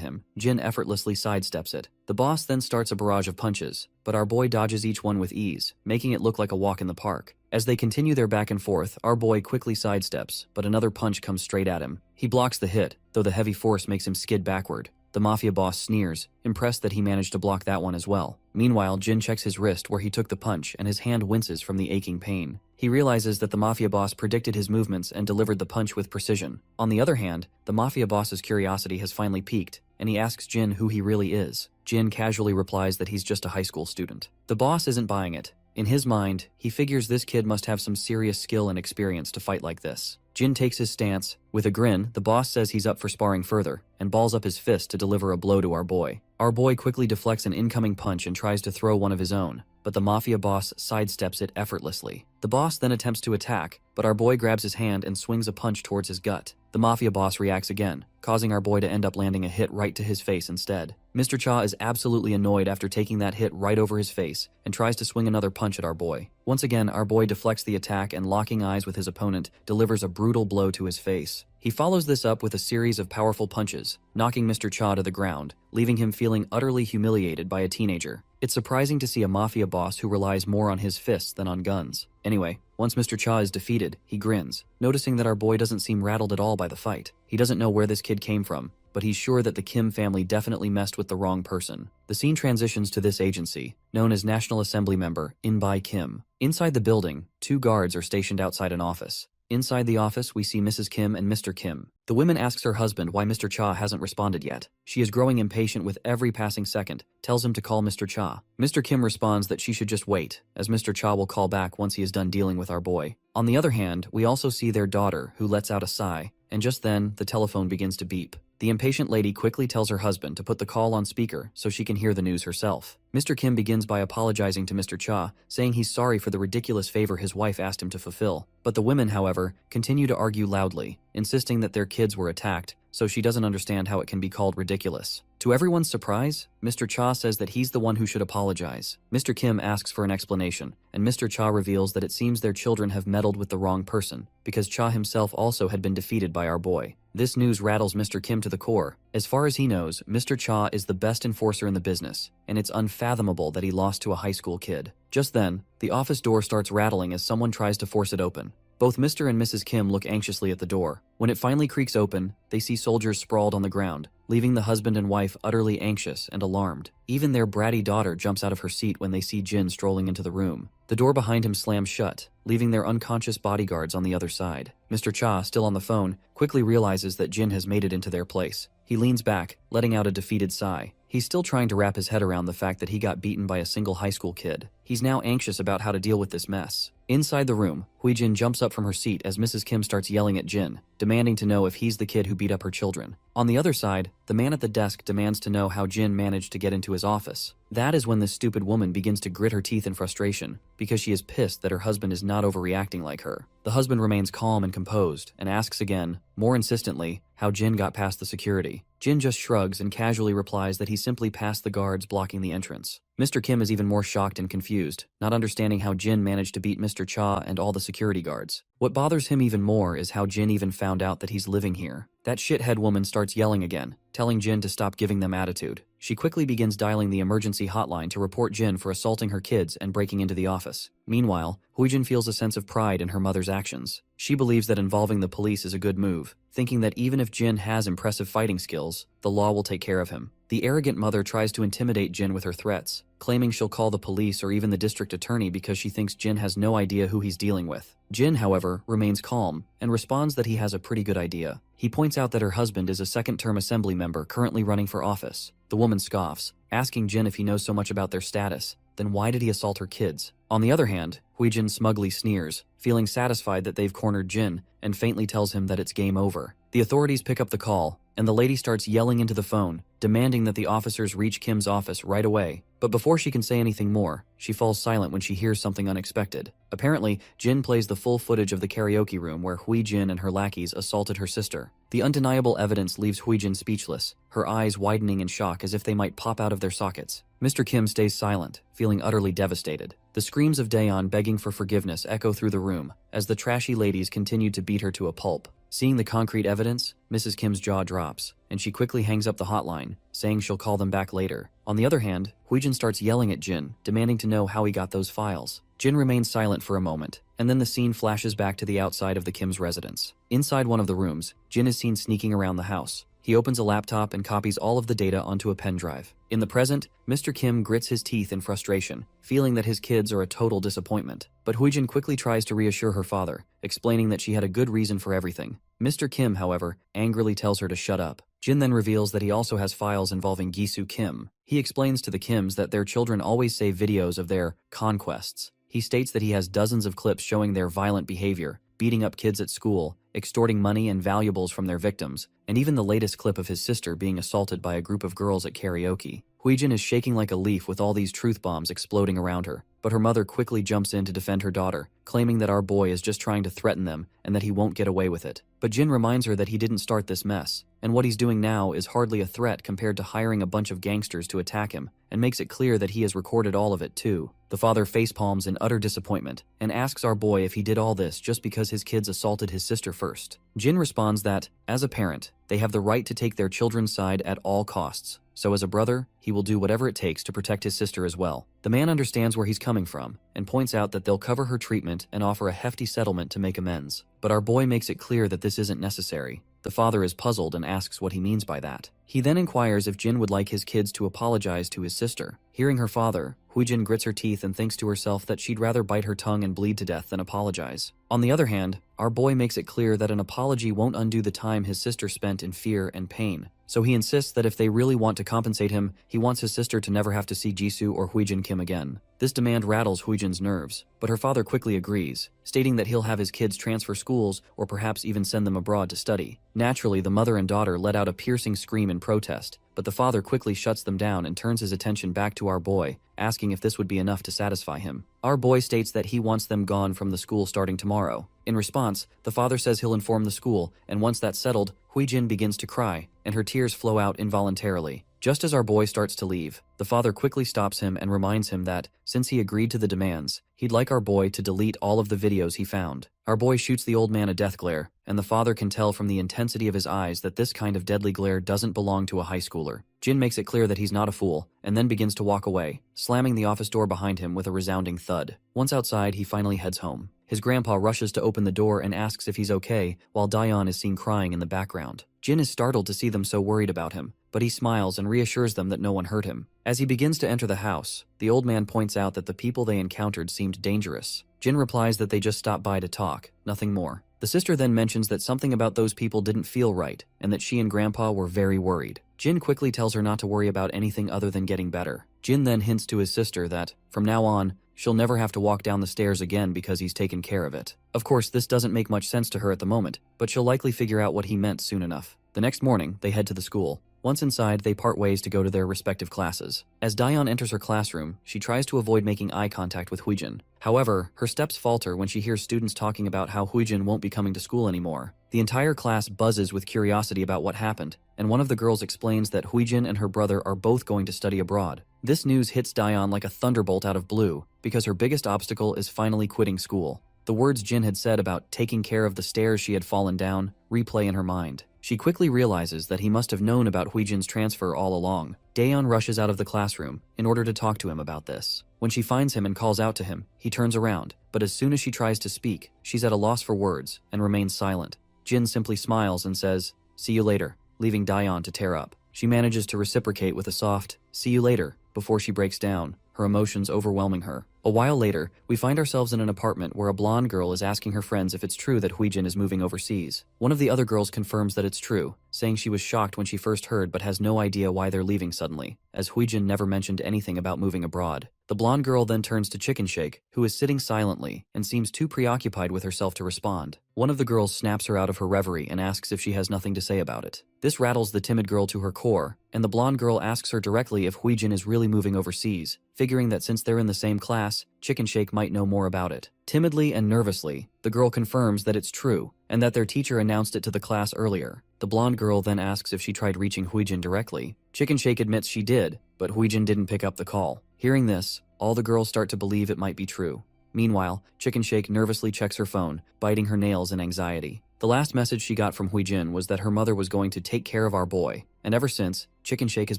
[SPEAKER 1] him, Jin effortlessly sidesteps it. The boss then starts a barrage of punches, but our boy dodges each one with ease, making it look like a walk in the park. As they continue their back and forth, our boy quickly sidesteps, but another punch comes straight at him. He blocks the hit, though the heavy force makes him skid backward. The mafia boss sneers, impressed that he managed to block that one as well. Meanwhile, Jin checks his wrist where he took the punch and his hand winces from the aching pain. He realizes that the mafia boss predicted his movements and delivered the punch with precision. On the other hand, the mafia boss's curiosity has finally peaked, and he asks Jin who he really is. Jin casually replies that he's just a high school student. The boss isn't buying it. In his mind, he figures this kid must have some serious skill and experience to fight like this. Jin takes his stance. With a grin, the boss says he's up for sparring further, and balls up his fist to deliver a blow to our boy. Our boy quickly deflects an incoming punch and tries to throw one of his own, but the mafia boss sidesteps it effortlessly. The boss then attempts to attack, but our boy grabs his hand and swings a punch towards his gut. The mafia boss reacts again, causing our boy to end up landing a hit right to his face instead. Mr. Cha is absolutely annoyed after taking that hit right over his face and tries to swing another punch at our boy. Once again, our boy deflects the attack and, locking eyes with his opponent, delivers a brutal blow to his face. He follows this up with a series of powerful punches, knocking Mr. Cha to the ground, leaving him feeling utterly humiliated by a teenager. It's surprising to see a mafia boss who relies more on his fists than on guns. Anyway, once Mr. Cha is defeated, he grins, noticing that our boy doesn't seem rattled at all by the fight. He doesn't know where this kid came from, but he's sure that the Kim family definitely messed with the wrong person. The scene transitions to this agency, known as National Assembly member In-bai Kim. Inside the building, 2 guards are stationed outside an office. Inside the office, we see Mrs. Kim and Mr. Kim. The woman asks her husband why Mr. Cha hasn't responded yet. She is growing impatient with every passing second, tells him to call Mr. Cha. Mr. Kim responds that she should just wait, as Mr. Cha will call back once he is done dealing with our boy. On the other hand, we also see their daughter, who lets out a sigh, and just then, the telephone begins to beep. The impatient lady quickly tells her husband to put the call on speaker so she can hear the news herself. Mr. Kim begins by apologizing to Mr. Cha, saying he's sorry for the ridiculous favor his wife asked him to fulfill. But the women, however, continue to argue loudly, insisting that their kids were attacked, so she doesn't understand how it can be called ridiculous. To everyone's surprise, Mr. Cha says that he's the one who should apologize. Mr. Kim asks for an explanation, and Mr. Cha reveals that it seems their children have meddled with the wrong person, because Cha himself also had been defeated by our boy. This news rattles Mr. Kim to the core. As far as he knows, Mr. Cha is the best enforcer in the business, and it's unfathomable that he lost to a high school kid. Just then, the office door starts rattling as someone tries to force it open. Both Mr. and Mrs. Kim look anxiously at the door. When it finally creaks open, they see soldiers sprawled on the ground, leaving the husband and wife utterly anxious and alarmed. Even their bratty daughter jumps out of her seat when they see Jin strolling into the room. The door behind him slams shut, leaving their unconscious bodyguards on the other side. Mr. Cha, still on the phone, quickly realizes that Jin has made it into their place. He leans back, letting out a defeated sigh. He's still trying to wrap his head around the fact that he got beaten by a single high school kid. He's now anxious about how to deal with this mess. Inside the room, Huijin jumps up from her seat as Mrs. Kim starts yelling at Jin, demanding to know if he's the kid who beat up her children. On the other side, the man at the desk demands to know how Jin managed to get into his office. That is when this stupid woman begins to grit her teeth in frustration, because she is pissed that her husband is not overreacting like her. The husband remains calm and composed, and asks again, more insistently, how Jin got past the security. Jin just shrugs and casually replies that he simply passed the guards blocking the entrance. Mr. Kim is even more shocked and confused, not understanding how Jin managed to beat Mr. Cha and all the security guards. What bothers him even more is how Jin even found out that he's living here. That shithead woman starts yelling again, telling Jin to stop giving them attitude. She quickly begins dialing the emergency hotline to report Jin for assaulting her kids and breaking into the office. Meanwhile, Huijin feels a sense of pride in her mother's actions. She believes that involving the police is a good move, thinking that even if Jin has impressive fighting skills, the law will take care of him. The arrogant mother tries to intimidate Jin with her threats, claiming she'll call the police or even the district attorney because she thinks Jin has no idea who he's dealing with. Jin, however, remains calm and responds that he has a pretty good idea. He points out that her husband is a second-term assembly member currently running for office. The woman scoffs, asking Jin if he knows so much about their status. Then why did he assault her kids? On the other hand, Huijin smugly sneers, feeling satisfied that they've cornered Jin, and faintly tells him that it's game over. The authorities pick up the call, and the lady starts yelling into the phone, demanding that the officers reach Kim's office right away. But before she can say anything more, she falls silent when she hears something unexpected. Apparently, Jin plays the full footage of the karaoke room where Huijin and her lackeys assaulted her sister. The undeniable evidence leaves Huijin speechless, her eyes widening in shock as if they might pop out of their sockets. Mr. Kim stays silent, feeling utterly devastated. The screams of Daeon begging for forgiveness echo through the room, as the trashy ladies continued to beat her to a pulp. Seeing the concrete evidence, Mrs. Kim's jaw drops, and she quickly hangs up the hotline, saying she'll call them back later. On the other hand, Huijin starts yelling at Jin, demanding to know how he got those files. Jin remains silent for a moment, and then the scene flashes back to the outside of the Kim's residence. Inside one of the rooms, Jin is seen sneaking around the house. He opens a laptop and copies all of the data onto a pen drive. In the present, Mr. Kim grits his teeth in frustration, feeling that his kids are a total disappointment. But Huijin quickly tries to reassure her father, explaining that she had a good reason for everything. Mr. Kim, however, angrily tells her to shut up. Jin then reveals that he also has files involving Gisu Kim. He explains to the Kims that their children always save videos of their conquests. He states that he has dozens of clips showing their violent behavior, beating up kids at school, extorting money and valuables from their victims, and even the latest clip of his sister being assaulted by a group of girls at karaoke. Huijin is shaking like a leaf with all these truth bombs exploding around her, but her mother quickly jumps in to defend her daughter, claiming that our boy is just trying to threaten them and that he won't get away with it. But Jin reminds her that he didn't start this mess, and what he's doing now is hardly a threat compared to hiring a bunch of gangsters to attack him, and makes it clear that he has recorded all of it too. The father facepalms in utter disappointment and asks our boy if he did all this just because his kids assaulted his sister first. Jin responds that, as a parent, they have the right to take their children's side at all costs. So as a brother, he will do whatever it takes to protect his sister as well. The man understands where he's coming from and points out that they'll cover her treatment and offer a hefty settlement to make amends. But our boy makes it clear that this isn't necessary. The father is puzzled and asks what he means by that. He then inquires if Jin would like his kids to apologize to his sister. Hearing her father, Huijin grits her teeth and thinks to herself that she'd rather bite her tongue and bleed to death than apologize. On the other hand, our boy makes it clear that an apology won't undo the time his sister spent in fear and pain. So he insists that if they really want to compensate him, he wants his sister to never have to see Jisoo or Huijin Kim again. This demand rattles Huijin's nerves, but her father quickly agrees, stating that he'll have his kids transfer schools or perhaps even send them abroad to study. Naturally, the mother and daughter let out a piercing scream in protest, but the father quickly shuts them down and turns his attention back to our boy, asking if this would be enough to satisfy him. Our boy states that he wants them gone from the school starting tomorrow. In response, the father says he'll inform the school, and once that's settled, Huijin begins to cry, and her tears flow out involuntarily. Just as our boy starts to leave, the father quickly stops him and reminds him that, since he agreed to the demands, he'd like our boy to delete all of the videos he found. Our boy shoots the old man a death glare, and the father can tell from the intensity of his eyes that this kind of deadly glare doesn't belong to a high schooler. Jin makes it clear that he's not a fool, and then begins to walk away, slamming the office door behind him with a resounding thud. Once outside, he finally heads home. His grandpa rushes to open the door and asks if he's okay, while Daeon is seen crying in the background. Jin is startled to see them so worried about him, but he smiles and reassures them that no one hurt him. As he begins to enter the house, the old man points out that the people they encountered seemed dangerous. Jin replies that they just stopped by to talk, nothing more. The sister then mentions that something about those people didn't feel right, and that she and Grandpa were very worried. Jin quickly tells her not to worry about anything other than getting better. Jin then hints to his sister that, from now on, she'll never have to walk down the stairs again because he's taken care of it. Of course, this doesn't make much sense to her at the moment, but she'll likely figure out what he meant soon enough. The next morning, they head to the school. Once inside, they part ways to go to their respective classes. As Daeyeon enters her classroom, she tries to avoid making eye contact with Huijin. However, her steps falter when she hears students talking about how Huijin won't be coming to school anymore. The entire class buzzes with curiosity about what happened, and one of the girls explains that Huijin and her brother are both going to study abroad. This news hits Daeyeon like a thunderbolt out of blue, because her biggest obstacle is finally quitting school. The words Jin had said about taking care of the stairs she had fallen down replay in her mind. She quickly realizes that he must have known about Huijin's transfer all along. Daeyeon rushes out of the classroom in order to talk to him about this. When she finds him and calls out to him, he turns around, but as soon as she tries to speak, she's at a loss for words and remains silent. Jin simply smiles and says, "See you later," leaving Daeyeon to tear up. She manages to reciprocate with a soft, "See you later," before she breaks down, her emotions overwhelming her. A while later, we find ourselves in an apartment where a blonde girl is asking her friends if it's true that Huijin is moving overseas. One of the other girls confirms that it's true, saying she was shocked when she first heard but has no idea why they're leaving suddenly, as Huijin never mentioned anything about moving abroad. The blonde girl then turns to Chicken Shake, who is sitting silently and seems too preoccupied with herself to respond. One of the girls snaps her out of her reverie and asks if she has nothing to say about it. This rattles the timid girl to her core, and the blonde girl asks her directly if Huijin is really moving overseas, figuring that since they're in the same class, Chicken Shake might know more about it. Timidly and nervously, the girl confirms that it's true, and that their teacher announced it to the class earlier. The blonde girl then asks if she tried reaching Huijin directly. Chicken Shake admits she did, but Huijin didn't pick up the call. Hearing this, all the girls start to believe it might be true. Meanwhile, Chicken Shake nervously checks her phone, biting her nails in anxiety. The last message she got from Huijin was that her mother was going to take care of our boy, and ever since, Chicken Shake has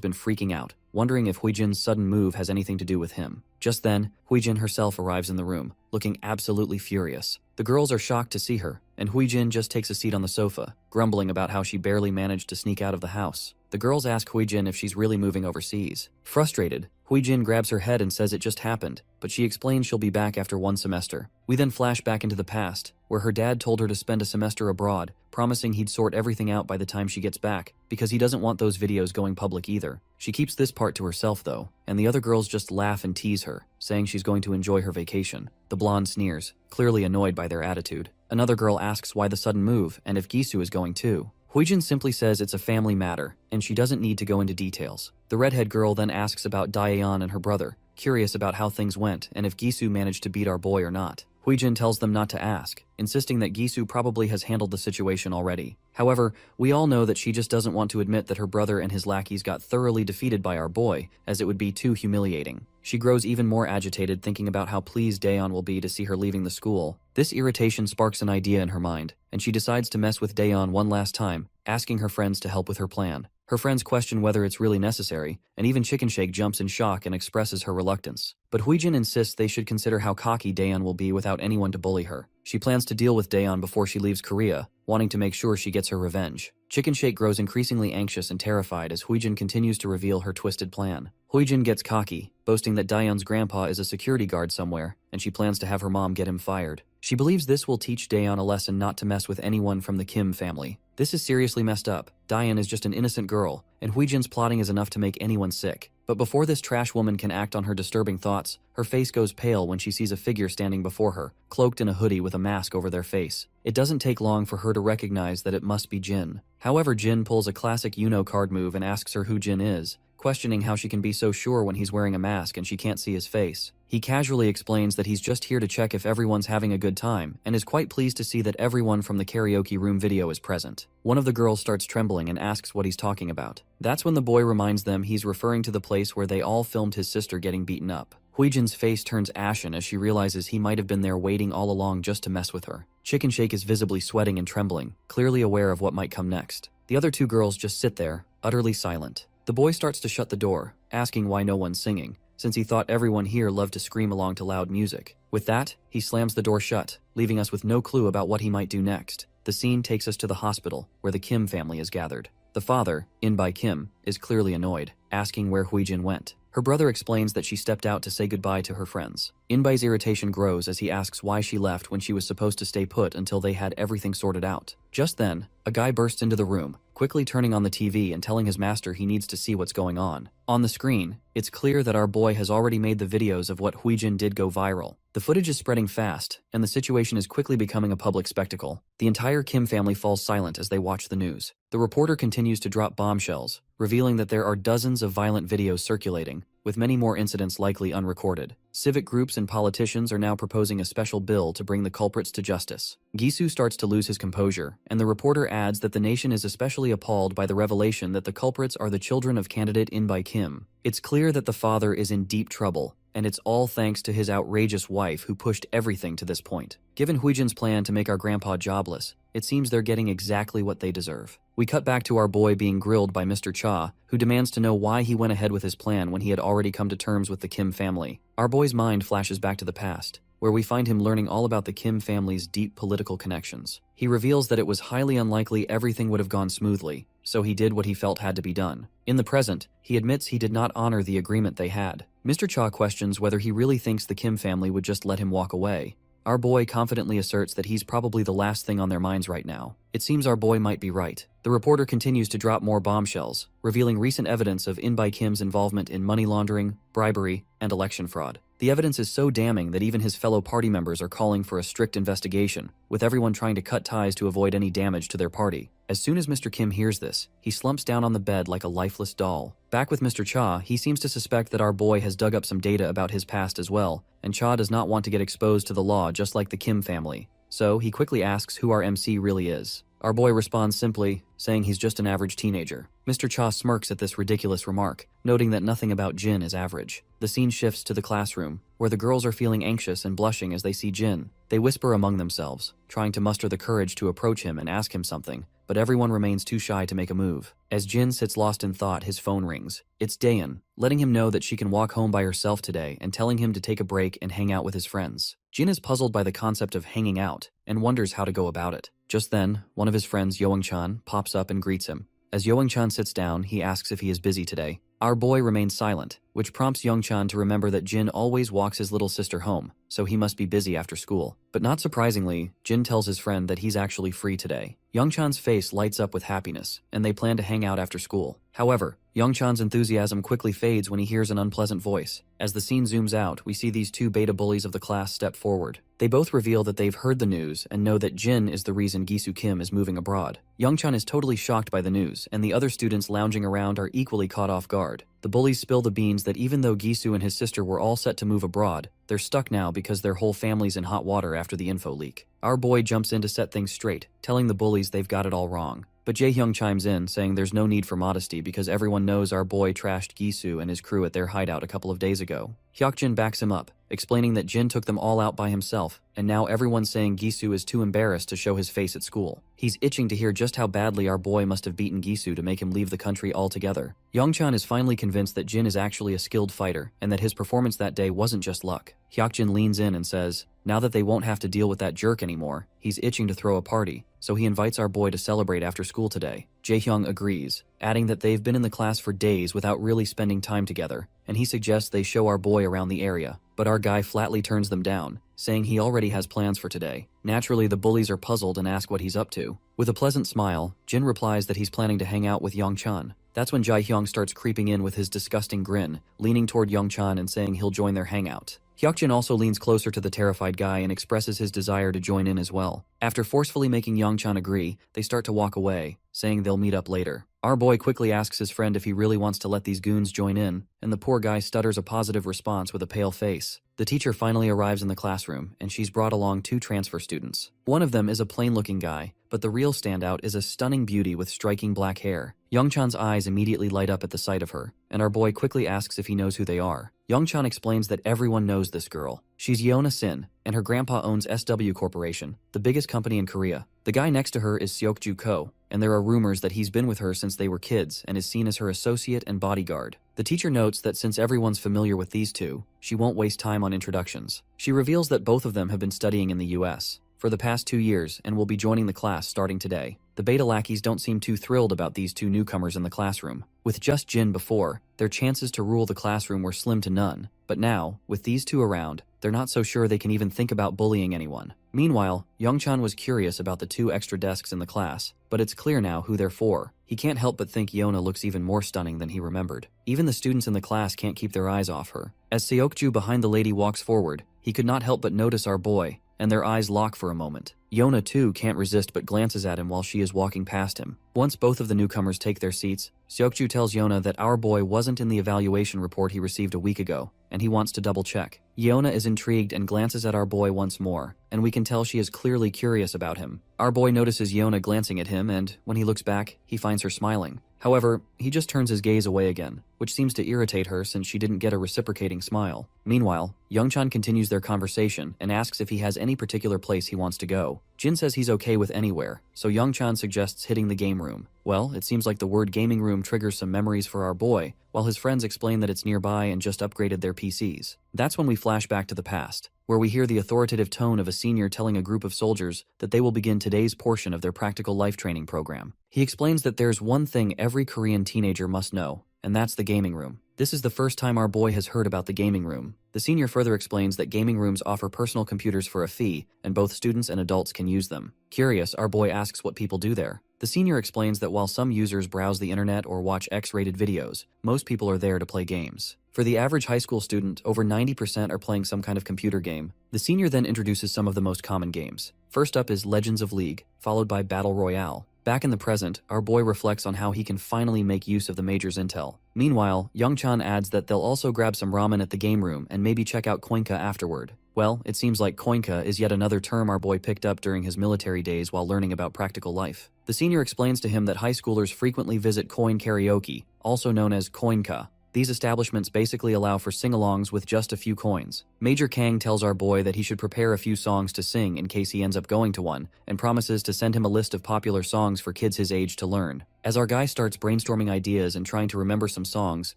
[SPEAKER 1] been freaking out, wondering if Huijin's sudden move has anything to do with him. Just then, Huijin herself arrives in the room, looking absolutely furious. The girls are shocked to see her, and Huijin just takes a seat on the sofa, grumbling about how she barely managed to sneak out of the house. The girls ask Huijin if she's really moving overseas. Frustrated, Huijin grabs her head and says it just happened, but she explains she'll be back after 1 semester. We then flash back into the past, where her dad told her to spend a semester abroad, promising he'd sort everything out by the time she gets back, because he doesn't want those videos going public either. She keeps this part to herself though, and the other girls just laugh and tease her, saying she's going to enjoy her vacation. The blonde sneers, clearly annoyed by their attitude. Another girl asks why the sudden move and if Gisu is going too. Huijin simply says it's a family matter, and she doesn't need to go into details. The redhead girl then asks about Daeyeon and her brother, curious about how things went and if Gisu managed to beat our boy or not. Huijin tells them not to ask, insisting that Gisu probably has handled the situation already. However, we all know that she just doesn't want to admit that her brother and his lackeys got thoroughly defeated by our boy, as it would be too humiliating. She grows even more agitated thinking about how pleased Daeyeon will be to see her leaving the school. This irritation sparks an idea in her mind, and she decides to mess with Daeyeon one last time, asking her friends to help with her plan. Her friends question whether it's really necessary, and even Chicken Shake jumps in shock and expresses her reluctance. But Huijin insists they should consider how cocky Daeyeon will be without anyone to bully her. She plans to deal with Daeyeon before she leaves Korea, wanting to make sure she gets her revenge. Chicken Shake grows increasingly anxious and terrified as Huijin continues to reveal her twisted plan. Huijin gets cocky, boasting that Daeyeon's grandpa is a security guard somewhere, and she plans to have her mom get him fired. She believes this will teach Daeyeon a lesson not to mess with anyone from the Kim family. This is seriously messed up. Daeyeon is just an innocent girl, and Huijin's plotting is enough to make anyone sick. But before this trash woman can act on her disturbing thoughts, her face goes pale when she sees a figure standing before her, cloaked in a hoodie with a mask over their face. It doesn't take long for her to recognize that it must be Jin. However, Jin pulls a classic Uno card move and asks her who Jin is, questioning how she can be so sure when he's wearing a mask and she can't see his face. He casually explains that he's just here to check if everyone's having a good time, and is quite pleased to see that everyone from the karaoke room video is present. One of the girls starts trembling and asks what he's talking about. That's when the boy reminds them he's referring to the place where they all filmed his sister getting beaten up. Huijin's face turns ashen as she realizes he might have been there waiting all along just to mess with her. Chicken Shake is visibly sweating and trembling, clearly aware of what might come next. The other two girls just sit there, utterly silent. The boy starts to shut the door, asking why no one's singing, since he thought everyone here loved to scream along to loud music. With that, he slams the door shut, leaving us with no clue about what he might do next. The scene takes us to the hospital, where the Kim family is gathered. The father, In-by Kim, is clearly annoyed, asking where Huijin went. Her brother explains that she stepped out to say goodbye to her friends. In-by's irritation grows as he asks why she left when she was supposed to stay put until they had everything sorted out. Just then, a guy bursts into the room, quickly turning on the TV and telling his master he needs to see what's going on. On the screen, it's clear that our boy has already made the videos of what Huijin did go viral. The footage is spreading fast, and the situation is quickly becoming a public spectacle. The entire Kim family falls silent as they watch the news. The reporter continues to drop bombshells, revealing that there are dozens of violent videos circulating, with many more incidents likely unrecorded. Civic groups and politicians are now proposing a special bill to bring the culprits to justice. Gisu starts to lose his composure, and the reporter adds that the nation is especially appalled by the revelation that the culprits are the children of candidate In-by Kim. It's clear that the father is in deep trouble, and it's all thanks to his outrageous wife who pushed everything to this point. Given Huijin's plan to make our grandpa jobless, it seems they're getting exactly what they deserve. We cut back to our boy being grilled by Mr. Cha, who demands to know why he went ahead with his plan when he had already come to terms with the Kim family. Our boy's mind flashes back to the past, where we find him learning all about the Kim family's deep political connections. He reveals that it was highly unlikely everything would have gone smoothly, so he did what he felt had to be done. In the present, he admits he did not honor the agreement they had. Mr. Cha questions whether he really thinks the Kim family would just let him walk away. Our boy confidently asserts that he's probably the last thing on their minds right now. It seems our boy might be right. The reporter continues to drop more bombshells, revealing recent evidence of In-by Kim's involvement in money laundering, bribery, and election fraud. The evidence is so damning that even his fellow party members are calling for a strict investigation, with everyone trying to cut ties to avoid any damage to their party. As soon as Mr. Kim hears this, he slumps down on the bed like a lifeless doll. Back with Mr. Cha, he seems to suspect that our boy has dug up some data about his past as well, and Cha does not want to get exposed to the law just like the Kim family. So he quickly asks who our MC really is. Our boy responds simply, saying he's just an average teenager. Mr. Cha smirks at this ridiculous remark, noting that nothing about Jin is average. The scene shifts to the classroom, where the girls are feeling anxious and blushing as they see Jin. They whisper among themselves, trying to muster the courage to approach him and ask him something, but everyone remains too shy to make a move. As Jin sits lost in thought, his phone rings. It's Daeun, letting him know that she can walk home by herself today and telling him to take a break and hang out with his friends. Jin is puzzled by the concept of hanging out and wonders how to go about it. Just then, one of his friends, Young-chan, pops up and greets him. As Young-chan sits down, he asks if he is busy today. Our boy remains silent, which prompts Young-chan to remember that Jin always walks his little sister home, so he must be busy after school. But not surprisingly, Jin tells his friend that he's actually free today. Young-chan's face lights up with happiness, and they plan to hang out after school. However, Young-chan's enthusiasm quickly fades when he hears an unpleasant voice. As the scene zooms out, we see these two beta bullies of the class step forward. They both reveal that they've heard the news and know that Jin is the reason Gisu Kim is moving abroad. Young-chan is totally shocked by the news, and the other students lounging around are equally caught off guard. The bullies spill the beans that even though Gisu and his sister were all set to move abroad, they're stuck now because their whole family's in hot water after the info leak. Our boy jumps in to set things straight, telling the bullies they've got it all wrong. But Jae-hyung chimes in, saying there's no need for modesty because everyone knows our boy trashed Gisu and his crew at their hideout a couple of days ago. Hyukjin backs him up, explaining that Jin took them all out by himself, and now everyone's saying Gisu is too embarrassed to show his face at school. He's itching to hear just how badly our boy must have beaten Gisu to make him leave the country altogether. Young-chan is finally convinced that Jin is actually a skilled fighter, and that his performance that day wasn't just luck. Hyukjin leans in and says, now that they won't have to deal with that jerk anymore, he's itching to throw a party, so he invites our boy to celebrate after school today. Jae-hyung agrees, adding that they've been in the class for days without really spending time together, and he suggests they show our boy around the area, but our guy flatly turns them down, saying he already has plans for today. Naturally, the bullies are puzzled and ask what he's up to. With a pleasant smile, Jin replies that he's planning to hang out with Young-chan. That's when Jae-hyung starts creeping in with his disgusting grin, leaning toward Young-chan and saying he'll join their hangout. Hyukjin also leans closer to the terrified guy and expresses his desire to join in as well. After forcefully making Young-chan agree, they start to walk away, saying they'll meet up later. Our boy quickly asks his friend if he really wants to let these goons join in, and the poor guy stutters a positive response with a pale face. The teacher finally arrives in the classroom, and she's brought along 2 transfer students. One of them is a plain-looking guy, but the real standout is a stunning beauty with striking black hair. Young-chan's eyes immediately light up at the sight of her, and our boy quickly asks if he knows who they are. Young-chan explains that everyone knows this girl. She's Yeona Sin, and her grandpa owns SW Corporation, the biggest company in Korea. The guy next to her is Seokju Ko, and there are rumors that he's been with her since they were kids and is seen as her associate and bodyguard. The teacher notes that since everyone's familiar with these two, she won't waste time on introductions. She reveals that both of them have been studying in the US for the past 2 years and will be joining the class starting today. The beta lackeys don't seem too thrilled about these 2 newcomers in the classroom. With just Jin before, their chances to rule the classroom were slim to none. But now, with these 2 around, they're not so sure they can even think about bullying anyone. Meanwhile, Youngchan was curious about the 2 extra desks in the class, but it's clear now who they're for. He can't help but think Yona looks even more stunning than he remembered. Even the students in the class can't keep their eyes off her. As Seokju behind the lady walks forward, he could not help but notice our boy, and their eyes lock for a moment. Yona too can't resist but glances at him while she is walking past him. Once both of the newcomers take their seats, Seokju tells Yona that our boy wasn't in the evaluation report he received a week ago, and he wants to double check. Yona is intrigued and glances at our boy once more, and we can tell she is clearly curious about him. Our boy notices Yona glancing at him, and when he looks back, he finds her smiling. However, he just turns his gaze away again, which seems to irritate her since she didn't get a reciprocating smile. Meanwhile, Youngchan continues their conversation and asks if he has any particular place he wants to go. Jin says he's okay with anywhere, so Youngchan suggests hitting the game room. Well, it seems like the word gaming room triggers some memories for our boy, while his friends explain that it's nearby and just upgraded their PCs. That's when we flash back to the past, where we hear the authoritative tone of a senior telling a group of soldiers that they will begin today's portion of their practical life training program. He explains that there's one thing every Korean teenager must know, and that's the gaming room. This is the first time our boy has heard about the gaming room. The senior further explains that gaming rooms offer personal computers for a fee, and both students and adults can use them. Curious, our boy asks what people do there. The senior explains that while some users browse the internet or watch X-rated videos, most people are there to play games. For the average high school student, over 90% are playing some kind of computer game. The senior then introduces some of the most common games. First up is Legends of League, followed by Battle Royale. Back in the present, our boy reflects on how he can finally make use of the Major's intel. Meanwhile, Youngchan adds that they'll also grab some ramen at the game room and maybe check out Koinka afterward. Well, it seems like Koinka is yet another term our boy picked up during his military days while learning about practical life. The senior explains to him that high schoolers frequently visit coin karaoke, also known as Koinka. These establishments basically allow for sing-alongs with just a few coins. Major Kang tells our boy that he should prepare a few songs to sing in case he ends up going to one, and promises to send him a list of popular songs for kids his age to learn. As our guy starts brainstorming ideas and trying to remember some songs,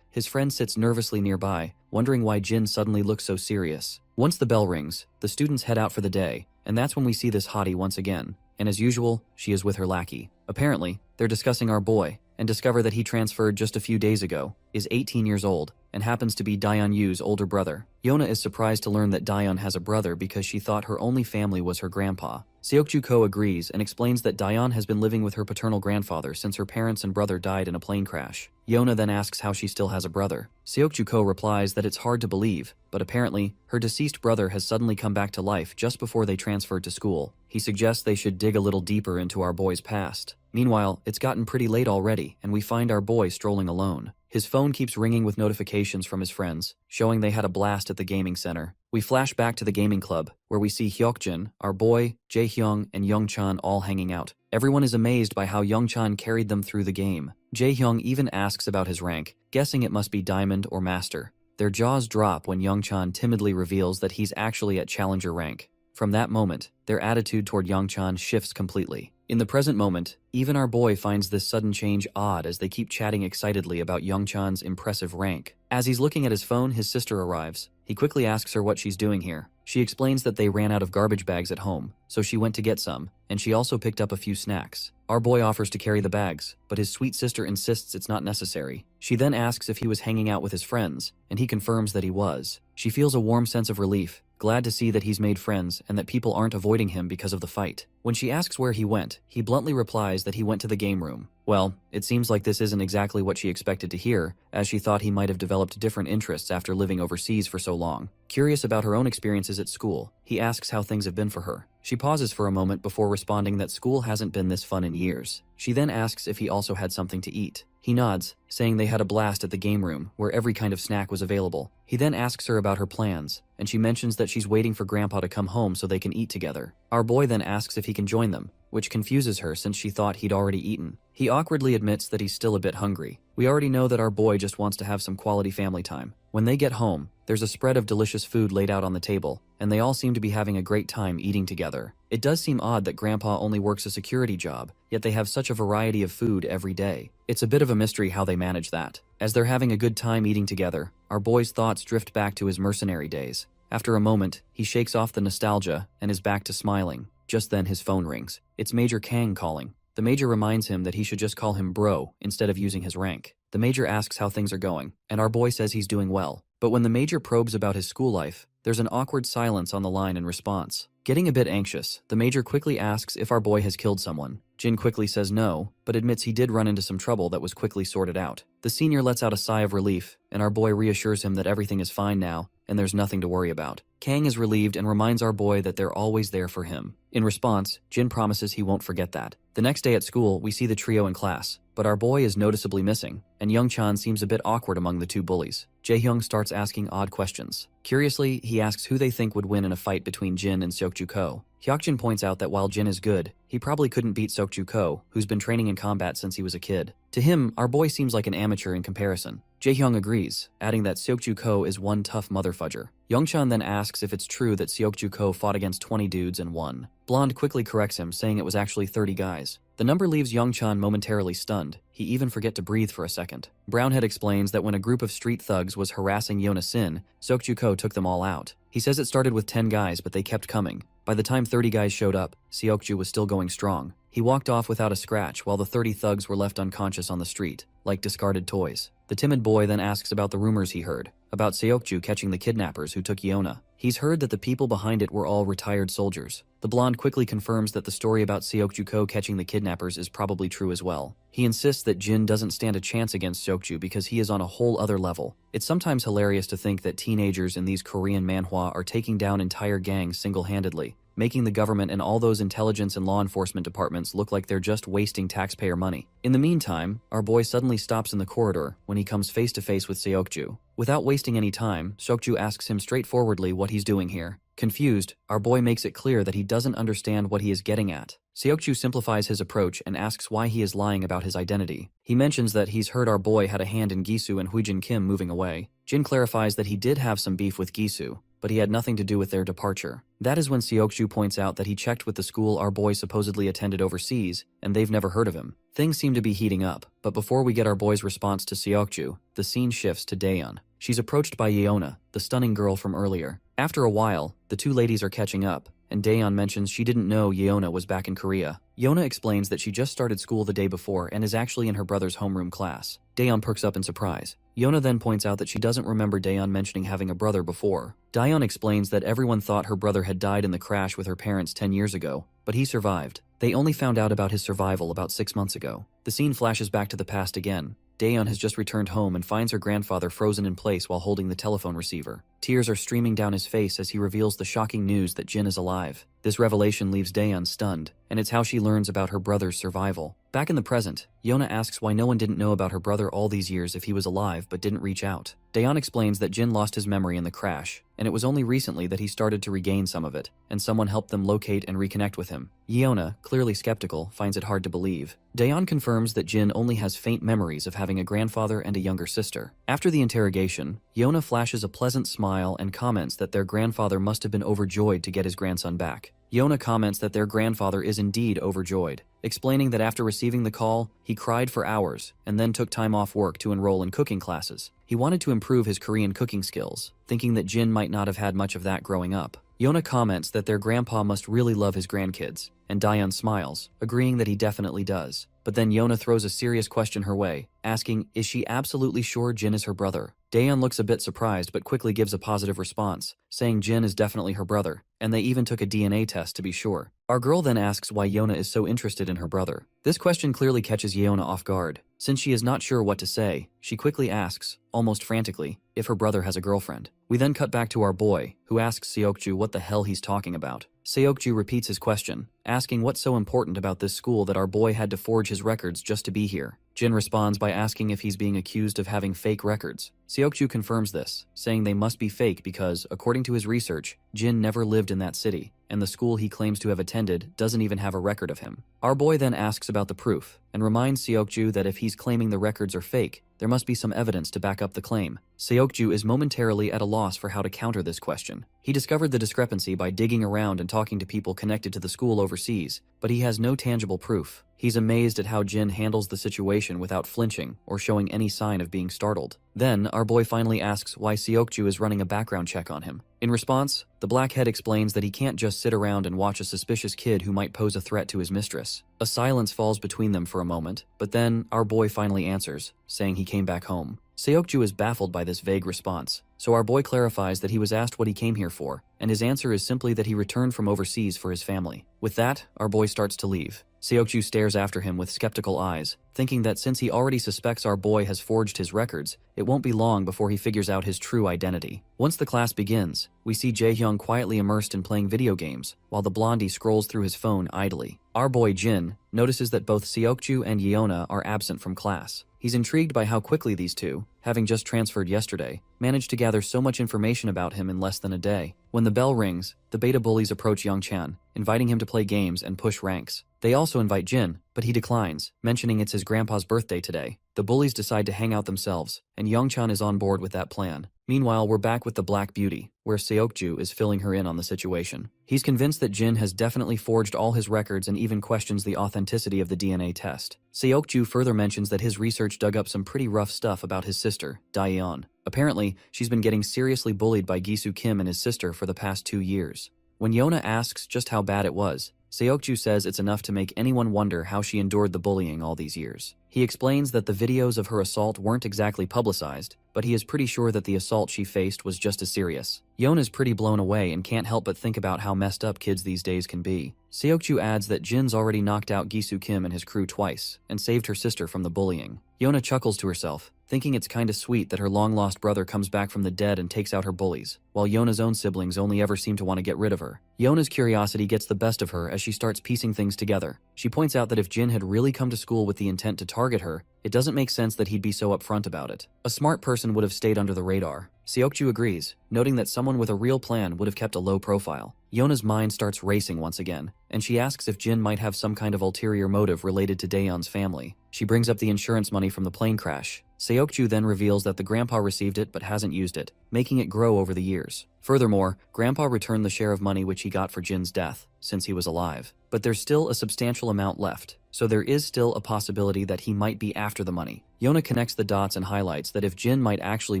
[SPEAKER 1] his friend sits nervously nearby, wondering why Jin suddenly looks so serious. Once the bell rings, the students head out for the day, and that's when we see this hottie once again. And as usual, she is with her lackey. Apparently, they're discussing our boy, and discover that he transferred just a few days ago, is 18 years old, and happens to be Daeon Yu's older brother. Yona is surprised to learn that Daeon has a brother because she thought her only family was her grandpa. Seokju Ko agrees and explains that Daeon has been living with her paternal grandfather since her parents and brother died in a plane crash. Yona then asks how she still has a brother. Seokju Ko replies that it's hard to believe, but apparently, her deceased brother has suddenly come back to life just before they transferred to school. He suggests they should dig a little deeper into our boy's past. Meanwhile, it's gotten pretty late already, and we find our boy strolling alone. His phone keeps ringing with notifications from his friends, showing they had a blast at the gaming center. We flash back to the gaming club, where we see Hyokjin, our boy, Jaehyung, and Youngchan all hanging out. Everyone is amazed by how Youngchan carried them through the game. Jaehyung even asks about his rank, guessing it must be Diamond or Master. Their jaws drop when Youngchan timidly reveals that he's actually at Challenger rank. From that moment, their attitude toward Youngchan shifts completely. In the present moment, even our boy finds this sudden change odd as they keep chatting excitedly about Youngchan's impressive rank. As he's looking at his phone, his sister arrives. He quickly asks her what she's doing here. She explains that they ran out of garbage bags at home, so she went to get some, and she also picked up a few snacks. Our boy offers to carry the bags, but his sweet sister insists it's not necessary. She then asks if he was hanging out with his friends, and he confirms that he was. She feels a warm sense of relief, glad to see that he's made friends and that people aren't avoiding him because of the fight. When she asks where he went, he bluntly replies that he went to the game room. Well, it seems like this isn't exactly what she expected to hear, as she thought he might have developed different interests after living overseas for so long. Curious about her own experiences at school, he asks how things have been for her. She pauses for a moment before responding that school hasn't been this fun in years. She then asks if he also had something to eat. He nods, saying they had a blast at the game room, where every kind of snack was available. He then asks her about her plans, and she mentions that she's waiting for Grandpa to come home so they can eat together. Our boy then asks if he can join them, which confuses her since she thought he'd already eaten. He awkwardly admits that he's still a bit hungry. We already know that our boy just wants to have some quality family time. When they get home, there's a spread of delicious food laid out on the table, and they all seem to be having a great time eating together. It does seem odd that Grandpa only works a security job, yet they have such a variety of food every day. It's a bit of a mystery how they manage that. As they're having a good time eating together, our boy's thoughts drift back to his mercenary days. After a moment, he shakes off the nostalgia and is back to smiling. Just then his phone rings. It's Major Kang calling. The Major reminds him that he should just call him bro instead of using his rank. The Major asks how things are going, and our boy says he's doing well. But when the Major probes about his school life, there's an awkward silence on the line in response. Getting a bit anxious, the major quickly asks if our boy has killed someone. Jin quickly says no, but admits he did run into some trouble that was quickly sorted out. The senior lets out a sigh of relief, and our boy reassures him that everything is fine now, and there's nothing to worry about. Kang is relieved and reminds our boy that they're always there for him. In response, Jin promises he won't forget that. The next day at school, we see the trio in class, but our boy is noticeably missing, and Young-chan seems a bit awkward among the two bullies. Jae-hyung starts asking odd questions. Curiously, he asks who they think would win in a fight between Jin and Seokju-ko. Hyokjin points out that while Jin is good, he probably couldn't beat Seokju-ko, who's been training in combat since he was a kid. To him, our boy seems like an amateur in comparison. Jae-hyung agrees, adding that Seokju-ko is one tough motherfudger. Young-chan then asks if it's true that Seokju-ko fought against 20 dudes and won. Blonde quickly corrects him, saying it was actually 30 guys. The number leaves Young-chan momentarily stunned. He even forget to breathe for a second. Brownhead explains that when a group of street thugs was harassing Yona Sin, Seokju-ko took them all out. He says it started with 10 guys, but they kept coming. By the time 30 guys showed up, Seokju was still going strong. He walked off without a scratch while the 30 thugs were left unconscious on the street, like discarded toys. The timid boy then asks about the rumors he heard, about Seokju catching the kidnappers who took Yona. He's heard that the people behind it were all retired soldiers. The blonde quickly confirms that the story about Seokju-ko catching the kidnappers is probably true as well. He insists that Jin doesn't stand a chance against Seokju because he is on a whole other level. It's sometimes hilarious to think that teenagers in these Korean manhwa are taking down entire gangs single-handedly, making the government and all those intelligence and law enforcement departments look like they're just wasting taxpayer money. In the meantime, our boy suddenly stops in the corridor when he comes face to face with Seokju. Without wasting any time, Seokju asks him straightforwardly what he's doing here. Confused, our boy makes it clear that he doesn't understand what he is getting at. Seokju simplifies his approach and asks why he is lying about his identity. He mentions that he's heard our boy had a hand in Gisu and Huijin Kim moving away. Jin clarifies that he did have some beef with Gisu, but he had nothing to do with their departure. That is when Seokju points out that he checked with the school our boy supposedly attended overseas, and they've never heard of him. Things seem to be heating up, but before we get our boy's response to Seokju, the scene shifts to Daeyeon. She's approached by Yeona, the stunning girl from earlier. After a while, the two ladies are catching up, and Daeyeon mentions she didn't know Yeona was back in Korea. Yeona explains that she just started school the day before and is actually in her brother's homeroom class. Daeyeon perks up in surprise. Yeona then points out that she doesn't remember Daeyeon mentioning having a brother before. Daeyeon explains that everyone thought her brother had died in the crash with her parents 10 years ago, but he survived. They only found out about his survival about 6 months ago. The scene flashes back to the past again. Daeyeon has just returned home and finds her grandfather frozen in place while holding the telephone receiver. Tears are streaming down his face as he reveals the shocking news that Jin is alive. This revelation leaves Daeyeon stunned, and it's how she learns about her brother's survival. Back in the present, Yeona asks why no one didn't know about her brother all these years if he was alive but didn't reach out. Daeyeon explains that Jin lost his memory in the crash, and it was only recently that he started to regain some of it, and someone helped them locate and reconnect with him. Yeona, clearly skeptical, finds it hard to believe. Daeyeon confirms that Jin only has faint memories of having a grandfather and a younger sister. After the interrogation, Yeona flashes a pleasant smile and comments that their grandfather must have been overjoyed to get his grandson back. Yeona comments that their grandfather is indeed overjoyed, explaining that after receiving the call, he cried for hours and then took time off work to enroll in cooking classes. He wanted to improve his Korean cooking skills, thinking that Jin might not have had much of that growing up. Yeona comments that their grandpa must really love his grandkids, and Daeyeon smiles, agreeing that he definitely does. But then Yeona throws a serious question her way, asking, is she absolutely sure Jin is her brother? Daeyeon looks a bit surprised but quickly gives a positive response, saying Jin is definitely her brother, and they even took a DNA test to be sure. Our girl then asks why Yeona is so interested in her brother. This question clearly catches Yeona off guard. Since she is not sure what to say, she quickly asks, almost frantically, if her brother has a girlfriend. We then cut back to our boy, who asks Seokju what the hell he's talking about. Seokju repeats his question, asking what's so important about this school that our boy had to forge his records just to be here. Jin responds by asking if he's being accused of having fake records. Seokju confirms this, saying they must be fake because, according to his research, Jin never lived in that city, and the school he claims to have attended doesn't even have a record of him. Our boy then asks about the proof, and reminds Seokju that if he's claiming the records are fake, there must be some evidence to back up the claim. Seokju is momentarily at a loss for how to counter this question. He discovered the discrepancy by digging around and talking to people connected to the school overseas, but he has no tangible proof. He's amazed at how Jin handles the situation without flinching or showing any sign of being startled. Then, our boy finally asks why Seokju is running a background check on him. In response, the blackhead explains that he can't just sit around and watch a suspicious kid who might pose a threat to his mistress. A silence falls between them for a moment, but then our boy finally answers, saying he came back home. Seokju is baffled by this vague response, so our boy clarifies that he was asked what he came here for, and his answer is simply that he returned from overseas for his family. With that, our boy starts to leave. Seokju stares after him with skeptical eyes, thinking that since he already suspects our boy has forged his records, it won't be long before he figures out his true identity. Once the class begins, we see Jaehyung quietly immersed in playing video games, while the blondie scrolls through his phone idly. Our boy Jin notices that both Seokju and Yeona are absent from class. He's intrigued by how quickly these two, having just transferred yesterday, managed to gather so much information about him in less than a day. When the bell rings, the beta bullies approach Youngchan, inviting him to play games and push ranks. They also invite Jin, but he declines, mentioning it's his grandpa's birthday today. The bullies decide to hang out themselves, and Youngchan is on board with that plan. Meanwhile, we're back with the Black Beauty, where Seokju is filling her in on the situation. He's convinced that Jin has definitely forged all his records and even questions the authenticity of the DNA test. Seokju further mentions that his research dug up some pretty rough stuff about his sister, Daeyeon. Apparently, she's been getting seriously bullied by Gisu Kim and his sister for the past 2 years. When Yeona asks just how bad it was, Seokju says it's enough to make anyone wonder how she endured the bullying all these years. He explains that the videos of her assault weren't exactly publicized, but he is pretty sure that the assault she faced was just as serious. Yeona's pretty blown away and can't help but think about how messed up kids these days can be. Seokju adds that Jin's already knocked out Gisu Kim and his crew twice, and saved her sister from the bullying. Yeona chuckles to herself, thinking it's kinda sweet that her long-lost brother comes back from the dead and takes out her bullies, while Yeona's own siblings only ever seem to want to get rid of her. Yeona's curiosity gets the best of her as she starts piecing things together. She points out that if Jin had really come to school with the intent to target her, it doesn't make sense that he'd be so upfront about it. A smart person would have stayed under the radar. Seokju agrees, noting that someone with a real plan would have kept a low profile. Yeona's mind starts racing once again, and she asks if Jin might have some kind of ulterior motive related to Daeyeon's family. She brings up the insurance money from the plane crash. Seokju then reveals that the grandpa received it but hasn't used it, making it grow over the years. Furthermore, grandpa returned the share of money which he got for Jin's death, since he was alive. But there's still a substantial amount left, so there is still a possibility that he might be after the money. Yeona connects the dots and highlights that if Jin might actually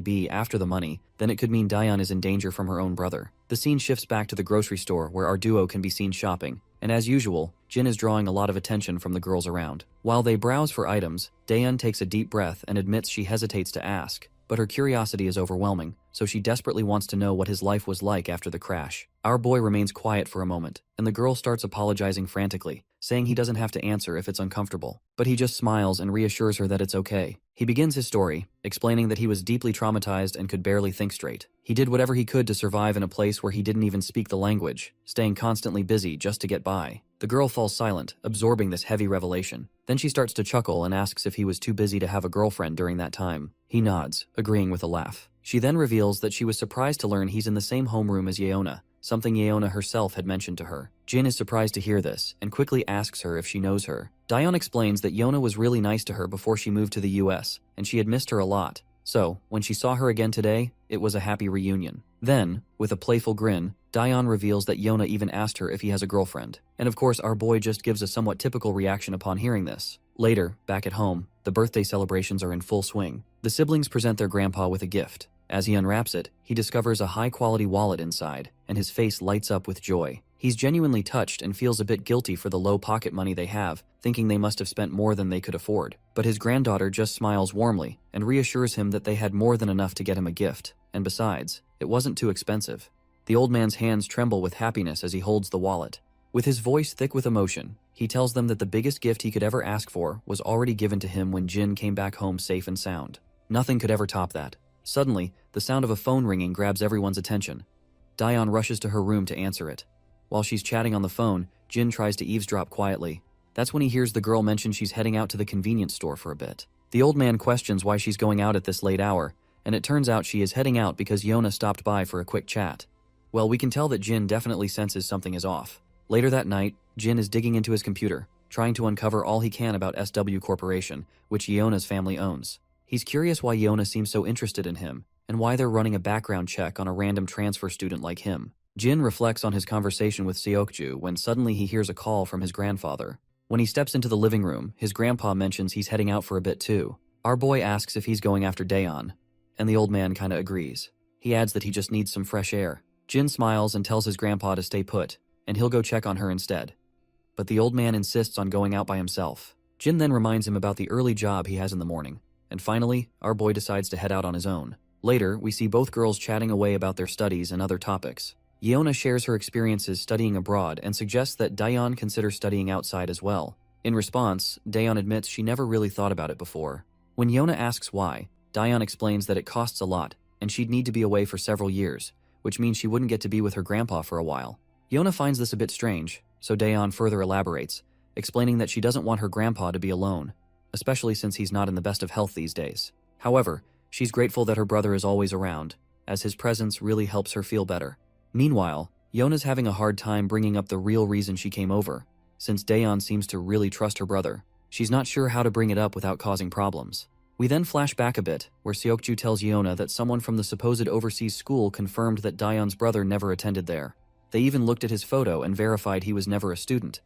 [SPEAKER 1] be after the money, then it could mean Daeyeon is in danger from her own brother. The scene shifts back to the grocery store where our duo can be seen shopping, and as usual, Jin is drawing a lot of attention from the girls around. While they browse for items, Daeyeon takes a deep breath and admits she hesitates to ask, but her curiosity is overwhelming, so she desperately wants to know what his life was like after the crash. Our boy remains quiet for a moment, and the girl starts apologizing frantically, saying he doesn't have to answer if it's uncomfortable, but he just smiles and reassures her that it's okay. He begins his story, explaining that he was deeply traumatized and could barely think straight. He did whatever he could to survive in a place where he didn't even speak the language, staying constantly busy just to get by. The girl falls silent, absorbing this heavy revelation. Then she starts to chuckle and asks if he was too busy to have a girlfriend during that time. He nods, agreeing with a laugh. She then reveals that she was surprised to learn he's in the same homeroom as Yeona, something Yeona herself had mentioned to her. Jin is surprised to hear this, and quickly asks her if she knows her. Daeyeon explains that Yeona was really nice to her before she moved to the US, and she had missed her a lot. So, when she saw her again today, it was a happy reunion. Then, with a playful grin, Daeyeon reveals that Yeona even asked her if he has a girlfriend. And of course, our boy just gives a somewhat typical reaction upon hearing this. Later, back at home, the birthday celebrations are in full swing. The siblings present their grandpa with a gift. As he unwraps it, he discovers a high-quality wallet inside, and his face lights up with joy. He's genuinely touched and feels a bit guilty for the low pocket money they have, thinking they must have spent more than they could afford. But his granddaughter just smiles warmly and reassures him that they had more than enough to get him a gift, and besides, it wasn't too expensive. The old man's hands tremble with happiness as he holds the wallet. With his voice thick with emotion, he tells them that the biggest gift he could ever ask for was already given to him when Jin came back home safe and sound. Nothing could ever top that. Suddenly, the sound of a phone ringing grabs everyone's attention. Daeyeon rushes to her room to answer it. While she's chatting on the phone, Jin tries to eavesdrop quietly. That's when he hears the girl mention she's heading out to the convenience store for a bit. The old man questions why she's going out at this late hour, and it turns out she is heading out because Yeona stopped by for a quick chat. Well, we can tell that Jin definitely senses something is off. Later that night, Jin is digging into his computer, trying to uncover all he can about SW Corporation, which Yeona's family owns. He's curious why Yeona seems so interested in him, and why they're running a background check on a random transfer student like him. Jin reflects on his conversation with Seokju when suddenly he hears a call from his grandfather. When he steps into the living room, his grandpa mentions he's heading out for a bit too. Our boy asks if he's going after Daeyeon, and the old man kinda agrees. He adds that he just needs some fresh air. Jin smiles and tells his grandpa to stay put, and he'll go check on her instead. But the old man insists on going out by himself. Jin then reminds him about the early job he has in the morning, And finally, our boy decides to head out on his own. Later, we see both girls chatting away about their studies and other topics. Yeona shares her experiences studying abroad and suggests that Daeon consider studying outside as well. In response, Daeon admits she never really thought about it before. When Yeona asks why, Daeon explains that it costs a lot, and she'd need to be away for several years, which means she wouldn't get to be with her grandpa for a while. Yeona finds this a bit strange, so Daeon further elaborates, explaining that she doesn't want her grandpa to be alone, especially since he's not in the best of health these days. However, she's grateful that her brother is always around, as his presence really helps her feel better. Meanwhile, Yeona's having a hard time bringing up the real reason she came over, since Daeon seems to really trust her brother. She's not sure how to bring it up without causing problems. We then flash back a bit, where Seokju tells Yeona that someone from the supposed overseas school confirmed that Daeon's brother never attended there. They even looked at his photo and verified he was never a student.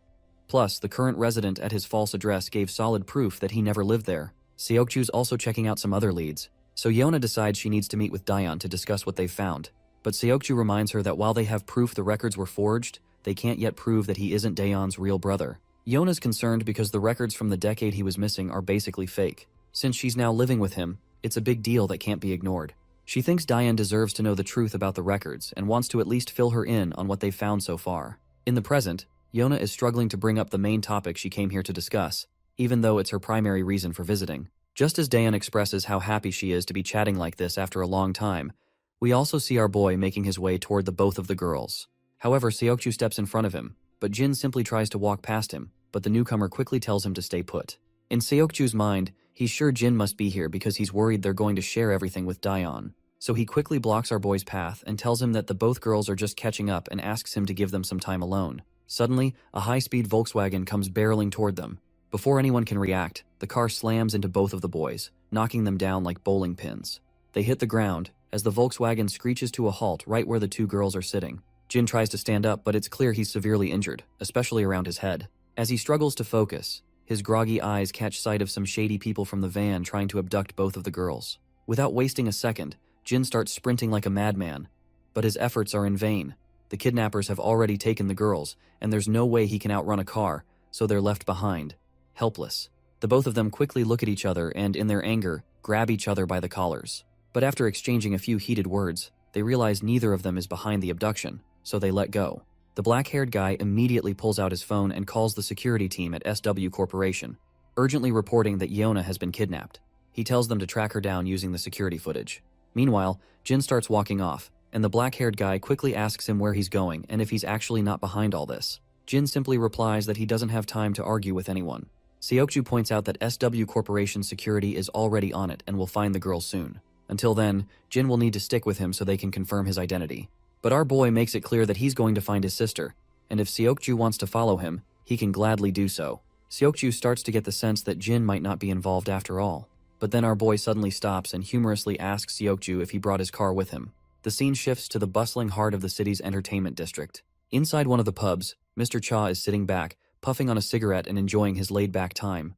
[SPEAKER 1] Plus, the current resident at his false address gave solid proof that he never lived there. Seokju's also checking out some other leads, so Yeona decides she needs to meet with Daeon to discuss what they've found. But Seokju reminds her that while they have proof the records were forged, they can't yet prove that he isn't Daeon's real brother. Yeona's concerned because the records from the decade he was missing are basically fake. Since she's now living with him, it's a big deal that can't be ignored. She thinks Daeon deserves to know the truth about the records and wants to at least fill her in on what they've found so far. In the present, Yeona is struggling to bring up the main topic she came here to discuss, even though it's her primary reason for visiting. Just as Daeon expresses how happy she is to be chatting like this after a long time, we also see our boy making his way toward the both of the girls. However, Seokju steps in front of him, but Jin simply tries to walk past him, but the newcomer quickly tells him to stay put. In Seokju's mind, he's sure Jin must be here because he's worried they're going to share everything with Daeon. So he quickly blocks our boy's path and tells him that the both girls are just catching up and asks him to give them some time alone. Suddenly, a high-speed Volkswagen comes barreling toward them. Before anyone can react, the car slams into both of the boys, knocking them down like bowling pins. They hit the ground, as the Volkswagen screeches to a halt right where the two girls are sitting. Jin tries to stand up, but it's clear he's severely injured, especially around his head. As he struggles to focus, his groggy eyes catch sight of some shady people from the van trying to abduct both of the girls. Without wasting a second, Jin starts sprinting like a madman, but his efforts are in vain. The kidnappers have already taken the girls, and there's no way he can outrun a car, so they're left behind, helpless. The both of them quickly look at each other and, in their anger, grab each other by the collars. But after exchanging a few heated words, they realize neither of them is behind the abduction, so they let go. The black-haired guy immediately pulls out his phone and calls the security team at SW Corporation, urgently reporting that Yeona has been kidnapped. He tells them to track her down using the security footage. Meanwhile, Jin starts walking off, and the black-haired guy quickly asks him where he's going and if he's actually not behind all this. Jin simply replies that he doesn't have time to argue with anyone. Seokju points out that SW Corporation security is already on it and will find the girls soon. Until then, Jin will need to stick with him so they can confirm his identity. But our boy makes it clear that he's going to find his sister, and if Seokju wants to follow him, he can gladly do so. Seokju starts to get the sense that Jin might not be involved after all. But then our boy suddenly stops and humorously asks Seokju if he brought his car with him. The scene shifts to the bustling heart of the city's entertainment district. Inside one of the pubs, Mr. Cha is sitting back, puffing on a cigarette and enjoying his laid-back time.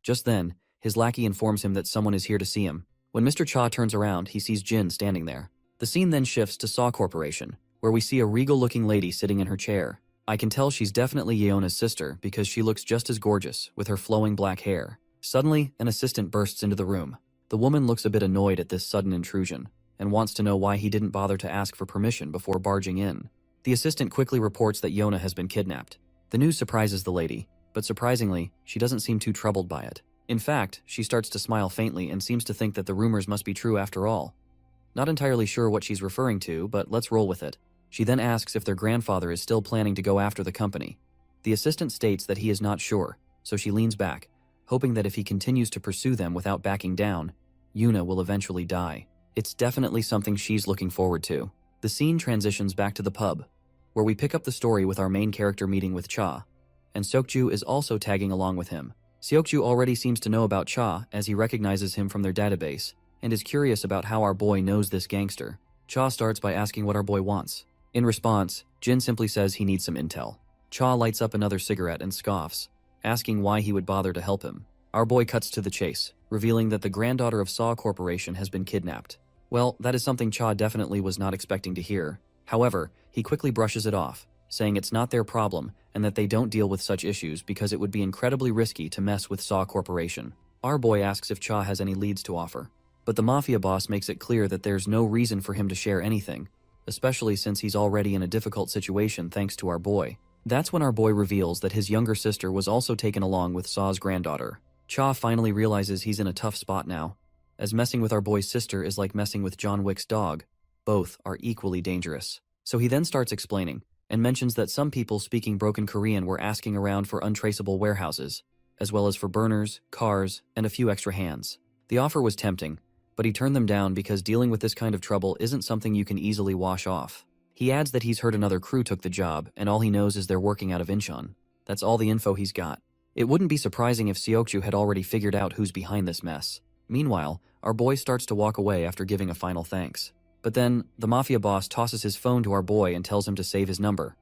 [SPEAKER 1] Just then, his lackey informs him that someone is here to see him. When Mr. Cha turns around, he sees Jin standing there. The scene then shifts to Saw Corporation, where we see a regal-looking lady sitting in her chair. I can tell she's definitely Yeona's sister because she looks just as gorgeous, with her flowing black hair. Suddenly, an assistant bursts into the room. The woman looks a bit annoyed at this sudden intrusion, and wants to know why he didn't bother to ask for permission before barging in. The assistant quickly reports that Yeona has been kidnapped. The news surprises the lady, but surprisingly, she doesn't seem too troubled by it. In fact, she starts to smile faintly and seems to think that the rumors must be true after all. Not entirely sure what she's referring to, but let's roll with it. She then asks if their grandfather is still planning to go after the company. The assistant states that he is not sure, so she leans back, hoping that if he continues to pursue them without backing down, Yuna will eventually die. It's definitely something she's looking forward to. The scene transitions back to the pub, where we pick up the story with our main character meeting with Cha, and Seokju is also tagging along with him. Seokju already seems to know about Cha as he recognizes him from their database, and is curious about how our boy knows this gangster. Cha starts by asking what our boy wants. In response, Jin simply says he needs some intel. Cha lights up another cigarette and scoffs, asking why he would bother to help him. Our boy cuts to the chase, revealing that the granddaughter of Saw Corporation has been kidnapped. Well, that is something Cha definitely was not expecting to hear. However, he quickly brushes it off, saying it's not their problem and that they don't deal with such issues because it would be incredibly risky to mess with Saw Corporation. Our boy asks if Cha has any leads to offer, but the mafia boss makes it clear that there's no reason for him to share anything, especially since he's already in a difficult situation thanks to our boy. That's when our boy reveals that his younger sister was also taken along with Saw's granddaughter. Cha finally realizes he's in a tough spot now, as messing with our boy's sister is like messing with John Wick's dog. Both are equally dangerous. So he then starts explaining, and mentions that some people speaking broken Korean were asking around for untraceable warehouses, as well as for burners, cars, and a few extra hands. The offer was tempting, but he turned them down because dealing with this kind of trouble isn't something you can easily wash off. He adds that he's heard another crew took the job, and all he knows is they're working out of Incheon. That's all the info he's got. It wouldn't be surprising if Seokju had already figured out who's behind this mess. Meanwhile, our boy starts to walk away after giving a final thanks. But then, the mafia boss tosses his phone to our boy and tells him to save his number.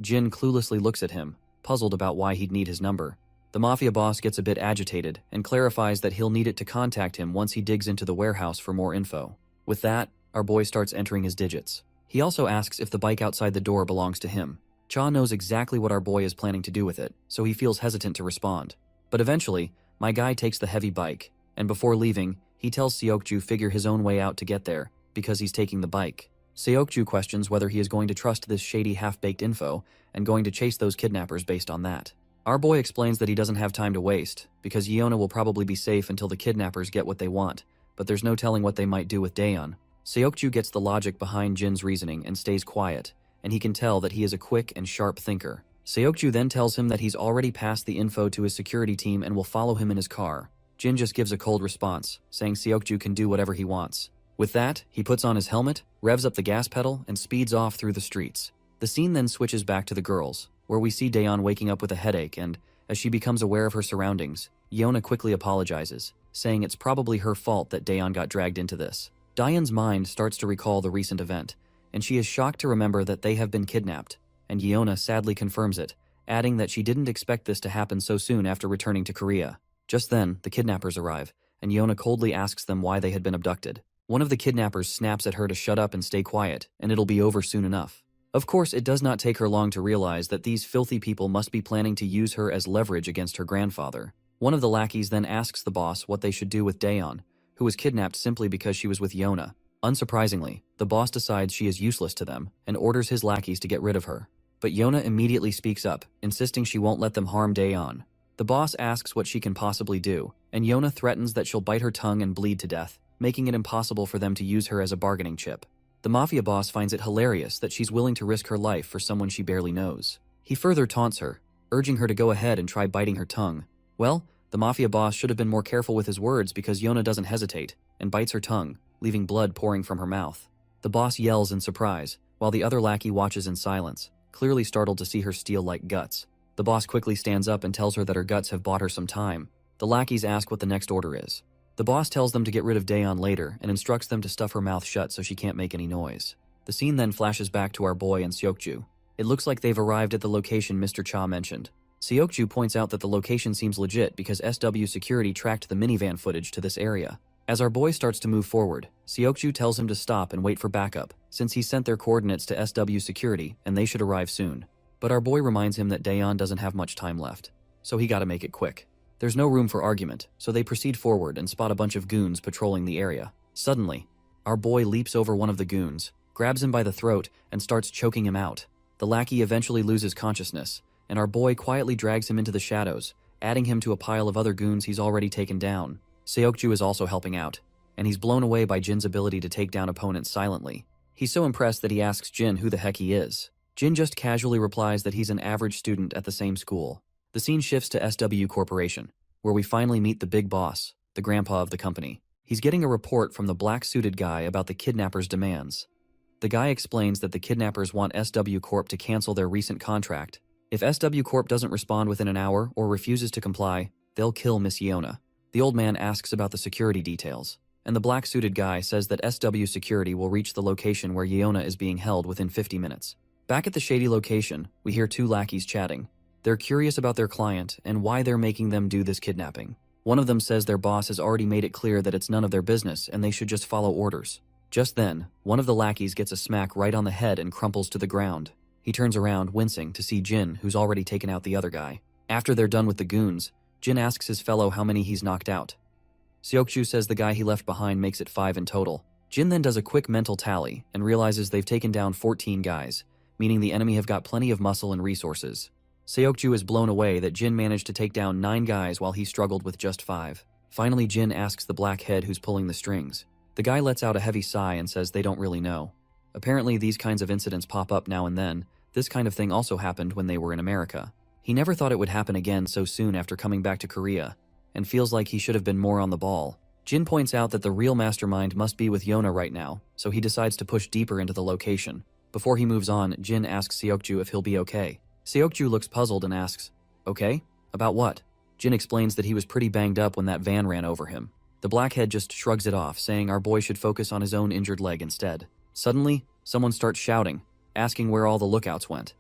[SPEAKER 1] Jin cluelessly looks at him, puzzled about why he'd need his number. The mafia boss gets a bit agitated and clarifies that he'll need it to contact him once he digs into the warehouse for more info. With that, our boy starts entering his digits. He also asks if the bike outside the door belongs to him. Cha knows exactly what our boy is planning to do with it, so he feels hesitant to respond. But eventually, my guy takes the heavy bike, and before leaving, he tells Seokju figure his own way out to get there, because he's taking the bike. Seokju questions whether he is going to trust this shady half-baked info and going to chase those kidnappers based on that. Our boy explains that he doesn't have time to waste, because Yeona will probably be safe until the kidnappers get what they want, but there's no telling what they might do with Daeon. Seokju gets the logic behind Jin's reasoning and stays quiet, and he can tell that he is a quick and sharp thinker. Seokju then tells him that he's already passed the info to his security team and will follow him in his car. Jin just gives a cold response, saying Seokju can do whatever he wants. With that, he puts on his helmet, revs up the gas pedal, and speeds off through the streets. The scene then switches back to the girls, where we see Daeon waking up with a headache and, as she becomes aware of her surroundings, Yeona quickly apologizes, saying it's probably her fault that Daeon got dragged into this. Daeon's mind starts to recall the recent event, and she is shocked to remember that they have been kidnapped, and Yeona sadly confirms it, adding that she didn't expect this to happen so soon after returning to Korea. Just then, the kidnappers arrive, and Yeona coldly asks them why they had been abducted. One of the kidnappers snaps at her to shut up and stay quiet, and it'll be over soon enough. Of course, it does not take her long to realize that these filthy people must be planning to use her as leverage against her grandfather. One of the lackeys then asks the boss what they should do with Daeon, who was kidnapped simply because she was with Yeona. Unsurprisingly, the boss decides she is useless to them and orders his lackeys to get rid of her. But Yeona immediately speaks up, insisting she won't let them harm Daeon. The boss asks what she can possibly do, and Yeona threatens that she'll bite her tongue and bleed to death, making it impossible for them to use her as a bargaining chip. The mafia boss finds it hilarious that she's willing to risk her life for someone she barely knows. He further taunts her, urging her to go ahead and try biting her tongue. Well, the mafia boss should have been more careful with his words because Yeona doesn't hesitate and bites her tongue, leaving blood pouring from her mouth. The boss yells in surprise, while the other lackey watches in silence, clearly startled to see her steal like guts. The boss quickly stands up and tells her that her guts have bought her some time. The lackeys ask what the next order is. The boss tells them to get rid of Daeon later and instructs them to stuff her mouth shut so she can't make any noise. The scene then flashes back to our boy and Seokju. It looks like they've arrived at the location Mr. Cha mentioned. Seokju points out that the location seems legit because SW security tracked the minivan footage to this area. As our boy starts to move forward, Seokju tells him to stop and wait for backup, since he sent their coordinates to SW security and they should arrive soon. But our boy reminds him that Daeon doesn't have much time left, so he gotta make it quick. There's no room for argument, so they proceed forward and spot a bunch of goons patrolling the area. Suddenly, our boy leaps over one of the goons, grabs him by the throat, and starts choking him out. The lackey eventually loses consciousness, and our boy quietly drags him into the shadows, adding him to a pile of other goons he's already taken down. Seokju is also helping out, and he's blown away by Jin's ability to take down opponents silently. He's so impressed that he asks Jin who the heck he is. Jin just casually replies that he's an average student at the same school. The scene shifts to SW Corporation, where we finally meet the big boss, the grandpa of the company. He's getting a report from the black-suited guy about the kidnappers' demands. The guy explains that the kidnappers want SW Corp to cancel their recent contract. If SW Corp doesn't respond within an hour or refuses to comply, they'll kill Miss Yeona. The old man asks about the security details, and the black-suited guy says that SW security will reach the location where Yeona is being held within 50 minutes. Back at the shady location, we hear two lackeys chatting. They're curious about their client and why they're making them do this kidnapping. One of them says their boss has already made it clear that it's none of their business and they should just follow orders. Just then, one of the lackeys gets a smack right on the head and crumples to the ground. He turns around, wincing, to see Jin, who's already taken out the other guy. After they're done with the goons, Jin asks his fellow how many he's knocked out. Seokju says the guy he left behind makes it 5 in total. Jin then does a quick mental tally and realizes they've taken down 14 guys, meaning the enemy have got plenty of muscle and resources. Seokju is blown away that Jin managed to take down 9 guys while he struggled with just 5. Finally, Jin asks the black head who's pulling the strings. The guy lets out a heavy sigh and says they don't really know. Apparently, these kinds of incidents pop up now and then. This kind of thing also happened when they were in America. He never thought it would happen again so soon after coming back to Korea, and feels like he should have been more on the ball. Jin points out that the real mastermind must be with Yona right now, so he decides to push deeper into the location. Before he moves on, Jin asks Seokju if he'll be okay. Seokju looks puzzled and asks, "Okay? About what?" Jin explains that he was pretty banged up when that van ran over him. The blackhead just shrugs it off, saying our boy should focus on his own injured leg instead. Suddenly, someone starts shouting, asking where all the lookouts went.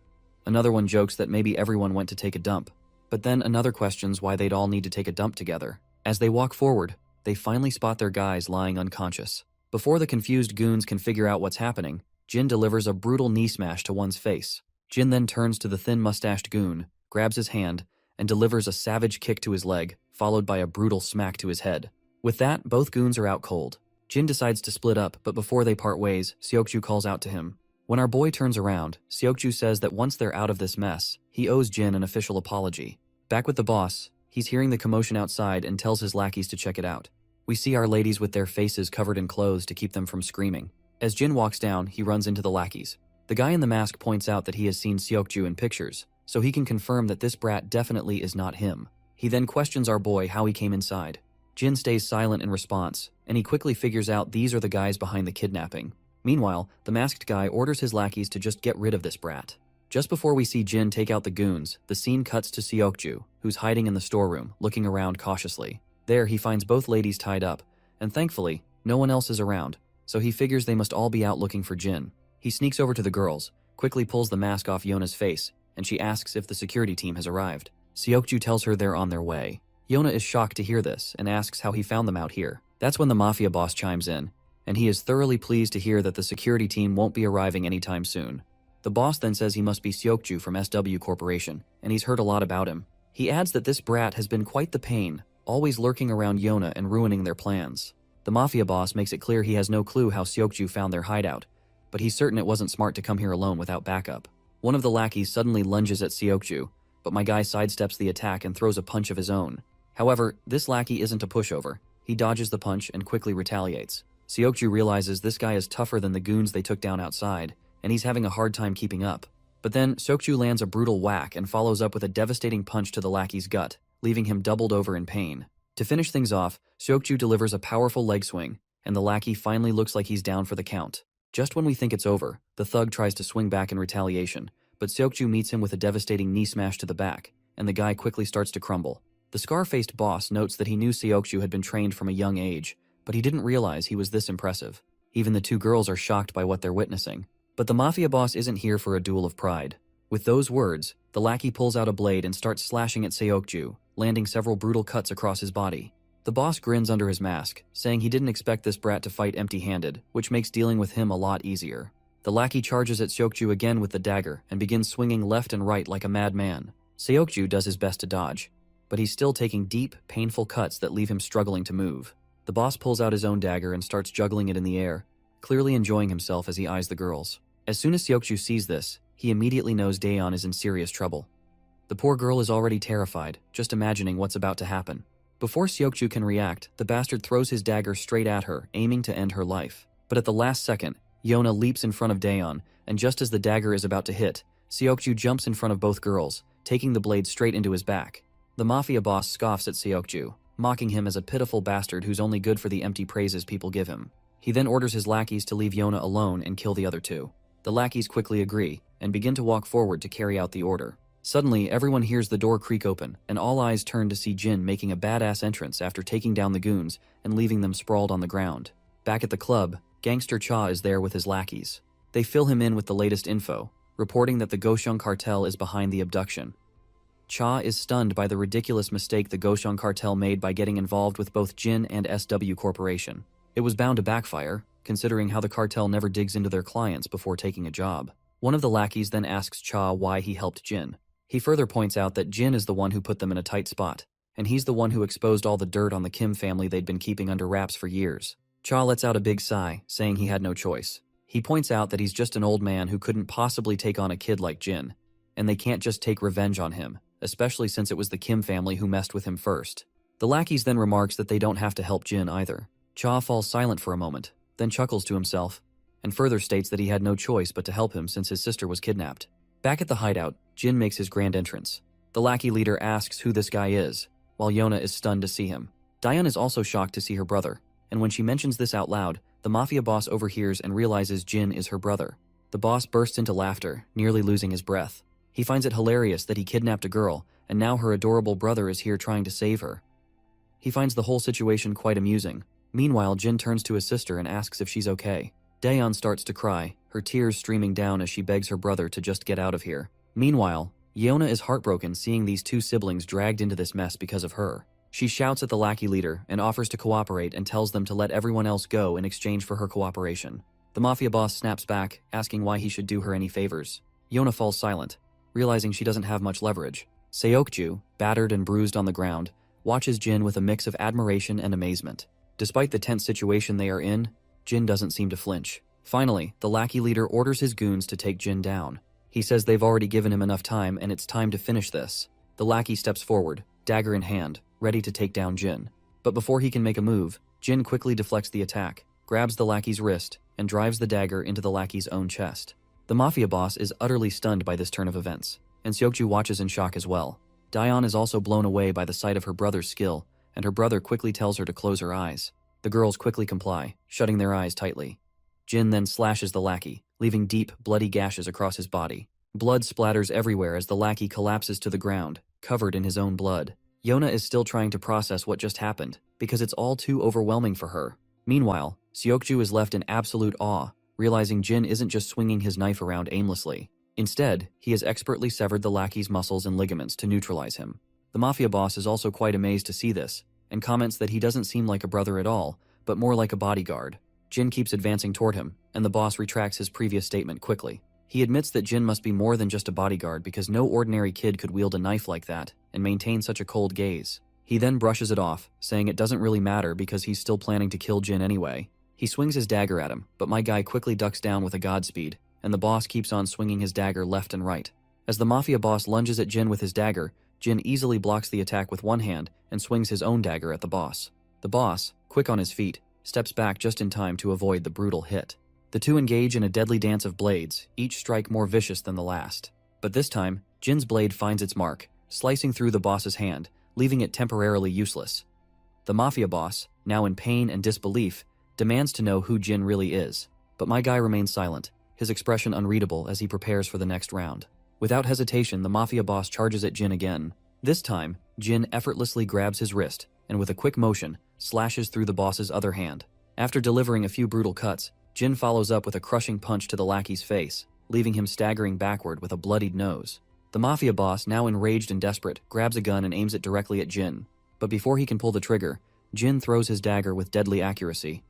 [SPEAKER 1] Another one jokes that maybe everyone went to take a dump. But then another questions why they'd all need to take a dump together. As they walk forward, they finally spot their guys lying unconscious. Before the confused goons can figure out what's happening, Jin delivers a brutal knee smash to one's face. Jin then turns to the thin-mustached goon, grabs his hand, and delivers a savage kick to his leg, followed by a brutal smack to his head. With that, both goons are out cold. Jin decides to split up, but before they part ways, Seokju calls out to him. When our boy turns around, Seokju says that once they're out of this mess, he owes Jin an official apology. Back with the boss, he's hearing the commotion outside and tells his lackeys to check it out. We see our ladies with their faces covered in clothes to keep them from screaming. As Jin walks down, he runs into the lackeys. The guy in the mask points out that he has seen Seokju in pictures, so he can confirm that this brat definitely is not him. He then questions our boy how he came inside. Jin stays silent in response, and he quickly figures out these are the guys behind the kidnapping. Meanwhile, the masked guy orders his lackeys to just get rid of this brat. Just before we see Jin take out the goons, the scene cuts to Seokju, who's hiding in the storeroom, looking around cautiously. There, he finds both ladies tied up, and thankfully, no one else is around, so he figures they must all be out looking for Jin. He sneaks over to the girls, quickly pulls the mask off Yona's face, and she asks if the security team has arrived. Seokju tells her they're on their way. Yona is shocked to hear this and asks how he found them out here. That's when the mafia boss chimes in, and he is thoroughly pleased to hear that the security team won't be arriving anytime soon. The boss then says he must be Seokju from SW Corporation, and he's heard a lot about him. He adds that this brat has been quite the pain, always lurking around Yona and ruining their plans. The mafia boss makes it clear he has no clue how Seokju found their hideout, but he's certain it wasn't smart to come here alone without backup. One of the lackeys suddenly lunges at Seokju, but my guy sidesteps the attack and throws a punch of his own. However, this lackey isn't a pushover. He dodges the punch and quickly retaliates. Seokju realizes this guy is tougher than the goons they took down outside, and he's having a hard time keeping up. But then, Seokju lands a brutal whack and follows up with a devastating punch to the lackey's gut, leaving him doubled over in pain. To finish things off, Seokju delivers a powerful leg swing, and the lackey finally looks like he's down for the count. Just when we think it's over, the thug tries to swing back in retaliation, but Seokju meets him with a devastating knee smash to the back, and the guy quickly starts to crumble. The scar-faced boss notes that he knew Seokju had been trained from a young age, but he didn't realize he was this impressive. Even the two girls are shocked by what they're witnessing. But the mafia boss isn't here for a duel of pride. With those words, the lackey pulls out a blade and starts slashing at Seokju, landing several brutal cuts across his body. The boss grins under his mask, saying he didn't expect this brat to fight empty-handed, which makes dealing with him a lot easier. The lackey charges at Seokju again with the dagger and begins swinging left and right like a madman. Seokju does his best to dodge, but he's still taking deep, painful cuts that leave him struggling to move. The boss pulls out his own dagger and starts juggling it in the air, clearly enjoying himself as he eyes the girls. As soon as Seokju sees this, he immediately knows Daeon is in serious trouble. The poor girl is already terrified, just imagining what's about to happen. Before Seokju can react, the bastard throws his dagger straight at her, aiming to end her life. But at the last second, Yona leaps in front of Daeon, and just as the dagger is about to hit, Seokju jumps in front of both girls, taking the blade straight into his back. The mafia boss scoffs at Seokju, mocking him as a pitiful bastard who's only good for the empty praises people give him. He then orders his lackeys to leave Yona alone and kill the other two. The lackeys quickly agree, and begin to walk forward to carry out the order. Suddenly, everyone hears the door creak open, and all eyes turn to see Jin making a badass entrance after taking down the goons and leaving them sprawled on the ground. Back at the club, Gangster Cha is there with his lackeys. They fill him in with the latest info, reporting that the Goshung cartel is behind the abduction. Cha is stunned by the ridiculous mistake the Goshung cartel made by getting involved with both Jin and SW Corporation. It was bound to backfire, considering how the cartel never digs into their clients before taking a job. One of the lackeys then asks Cha why he helped Jin. He further points out that Jin is the one who put them in a tight spot, and he's the one who exposed all the dirt on the Kim family they'd been keeping under wraps for years. Cha lets out a big sigh, saying he had no choice. He points out that he's just an old man who couldn't possibly take on a kid like Jin, and they can't just take revenge on him, especially since it was the Kim family who messed with him first. The lackeys then remarks that they don't have to help Jin either. Cha falls silent for a moment, then chuckles to himself, and further states that he had no choice but to help him since his sister was kidnapped. Back at the hideout, Jin makes his grand entrance. The lackey leader asks who this guy is, while Yona is stunned to see him. Diane is also shocked to see her brother, and when she mentions this out loud, the mafia boss overhears and realizes Jin is her brother. The boss bursts into laughter, nearly losing his breath. He finds it hilarious that he kidnapped a girl, and now her adorable brother is here trying to save her. He finds the whole situation quite amusing. Meanwhile, Jin turns to his sister and asks if she's okay. Daeon starts to cry, her tears streaming down as she begs her brother to just get out of here. Meanwhile, Yona is heartbroken seeing these two siblings dragged into this mess because of her. She shouts at the lackey leader and offers to cooperate and tells them to let everyone else go in exchange for her cooperation. The mafia boss snaps back, asking why he should do her any favors. Yona falls silent, realizing she doesn't have much leverage. Seokju, battered and bruised on the ground, watches Jin with a mix of admiration and amazement. Despite the tense situation they are in, Jin doesn't seem to flinch. Finally, the lackey leader orders his goons to take Jin down. He says they've already given him enough time and it's time to finish this. The lackey steps forward, dagger in hand, ready to take down Jin. But before he can make a move, Jin quickly deflects the attack, grabs the lackey's wrist, and drives the dagger into the lackey's own chest. The mafia boss is utterly stunned by this turn of events, and Seokju watches in shock as well. Daeon is also blown away by the sight of her brother's skill, and her brother quickly tells her to close her eyes. The girls quickly comply, shutting their eyes tightly. Jin then slashes the lackey, leaving deep, bloody gashes across his body. Blood splatters everywhere as the lackey collapses to the ground, covered in his own blood. Yona is still trying to process what just happened, because it's all too overwhelming for her. Meanwhile, Seokju is left in absolute awe, realizing Jin isn't just swinging his knife around aimlessly. Instead, he has expertly severed the lackey's muscles and ligaments to neutralize him. The mafia boss is also quite amazed to see this, and comments that he doesn't seem like a brother at all, but more like a bodyguard. Jin keeps advancing toward him, and the boss retracts his previous statement quickly. He admits that Jin must be more than just a bodyguard because no ordinary kid could wield a knife like that and maintain such a cold gaze. He then brushes it off, saying it doesn't really matter because he's still planning to kill Jin anyway. He swings his dagger at him, but my guy quickly ducks down with a godspeed, and the boss keeps on swinging his dagger left and right. As the mafia boss lunges at Jin with his dagger, Jin easily blocks the attack with one hand and swings his own dagger at the boss. The boss, quick on his feet, steps back just in time to avoid the brutal hit. The two engage in a deadly dance of blades, each strike more vicious than the last. But this time, Jin's blade finds its mark, slicing through the boss's hand, leaving it temporarily useless. The mafia boss, now in pain and disbelief, demands to know who Jin really is. But my guy remains silent, his expression unreadable as he prepares for the next round. Without hesitation, the mafia boss charges at Jin again. This time, Jin effortlessly grabs his wrist, and with a quick motion, slashes through the boss's other hand. After delivering a few brutal cuts, Jin follows up with a crushing punch to the lackey's face, leaving him staggering backward with a bloodied nose. The mafia boss, now enraged and desperate, grabs a gun and aims it directly at Jin. But before he can pull the trigger, Jin throws his dagger with deadly accuracy.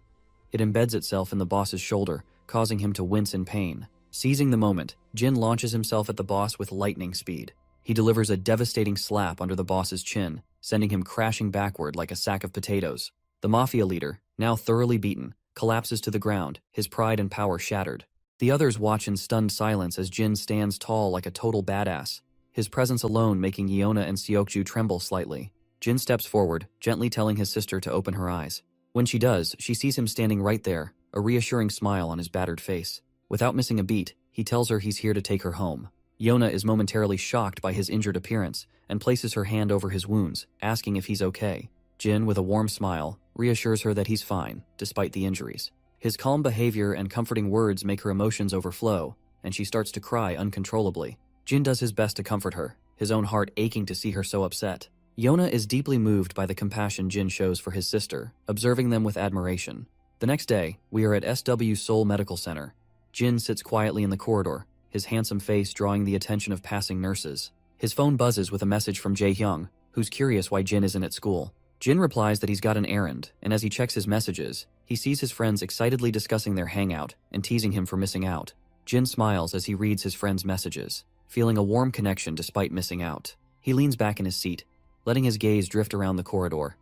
[SPEAKER 1] It embeds itself in the boss's shoulder, causing him to wince in pain. Seizing the moment, Jin launches himself at the boss with lightning speed. He delivers a devastating slap under the boss's chin, sending him crashing backward like a sack of potatoes. The mafia leader, now thoroughly beaten, collapses to the ground, his pride and power shattered. The others watch in stunned silence as Jin stands tall like a total badass, his presence alone making Yona and Seokju tremble slightly. Jin steps forward, gently telling his sister to open her eyes. When she does, she sees him standing right there, a reassuring smile on his battered face. Without missing a beat, he tells her he's here to take her home. Yona is momentarily shocked by his injured appearance and places her hand over his wounds, asking if he's okay. Jin, with a warm smile, reassures her that he's fine, despite the injuries. His calm behavior and comforting words make her emotions overflow, and she starts to cry uncontrollably. Jin does his best to comfort her, his own heart aching to see her so upset. Yona is deeply moved by the compassion Jin shows for his sister, observing them with admiration. The next day, we are at SW Seoul Medical Center. Jin sits quietly in the corridor, his handsome face drawing the attention of passing nurses. His phone buzzes with a message from Jae-hyung, who's curious why Jin isn't at school. Jin replies that he's got an errand, and as he checks his messages, he sees his friends excitedly discussing their hangout and teasing him for missing out. Jin smiles as he reads his friends' messages, feeling a warm connection despite missing out. He leans back in his seat, letting his gaze drift around the corridor.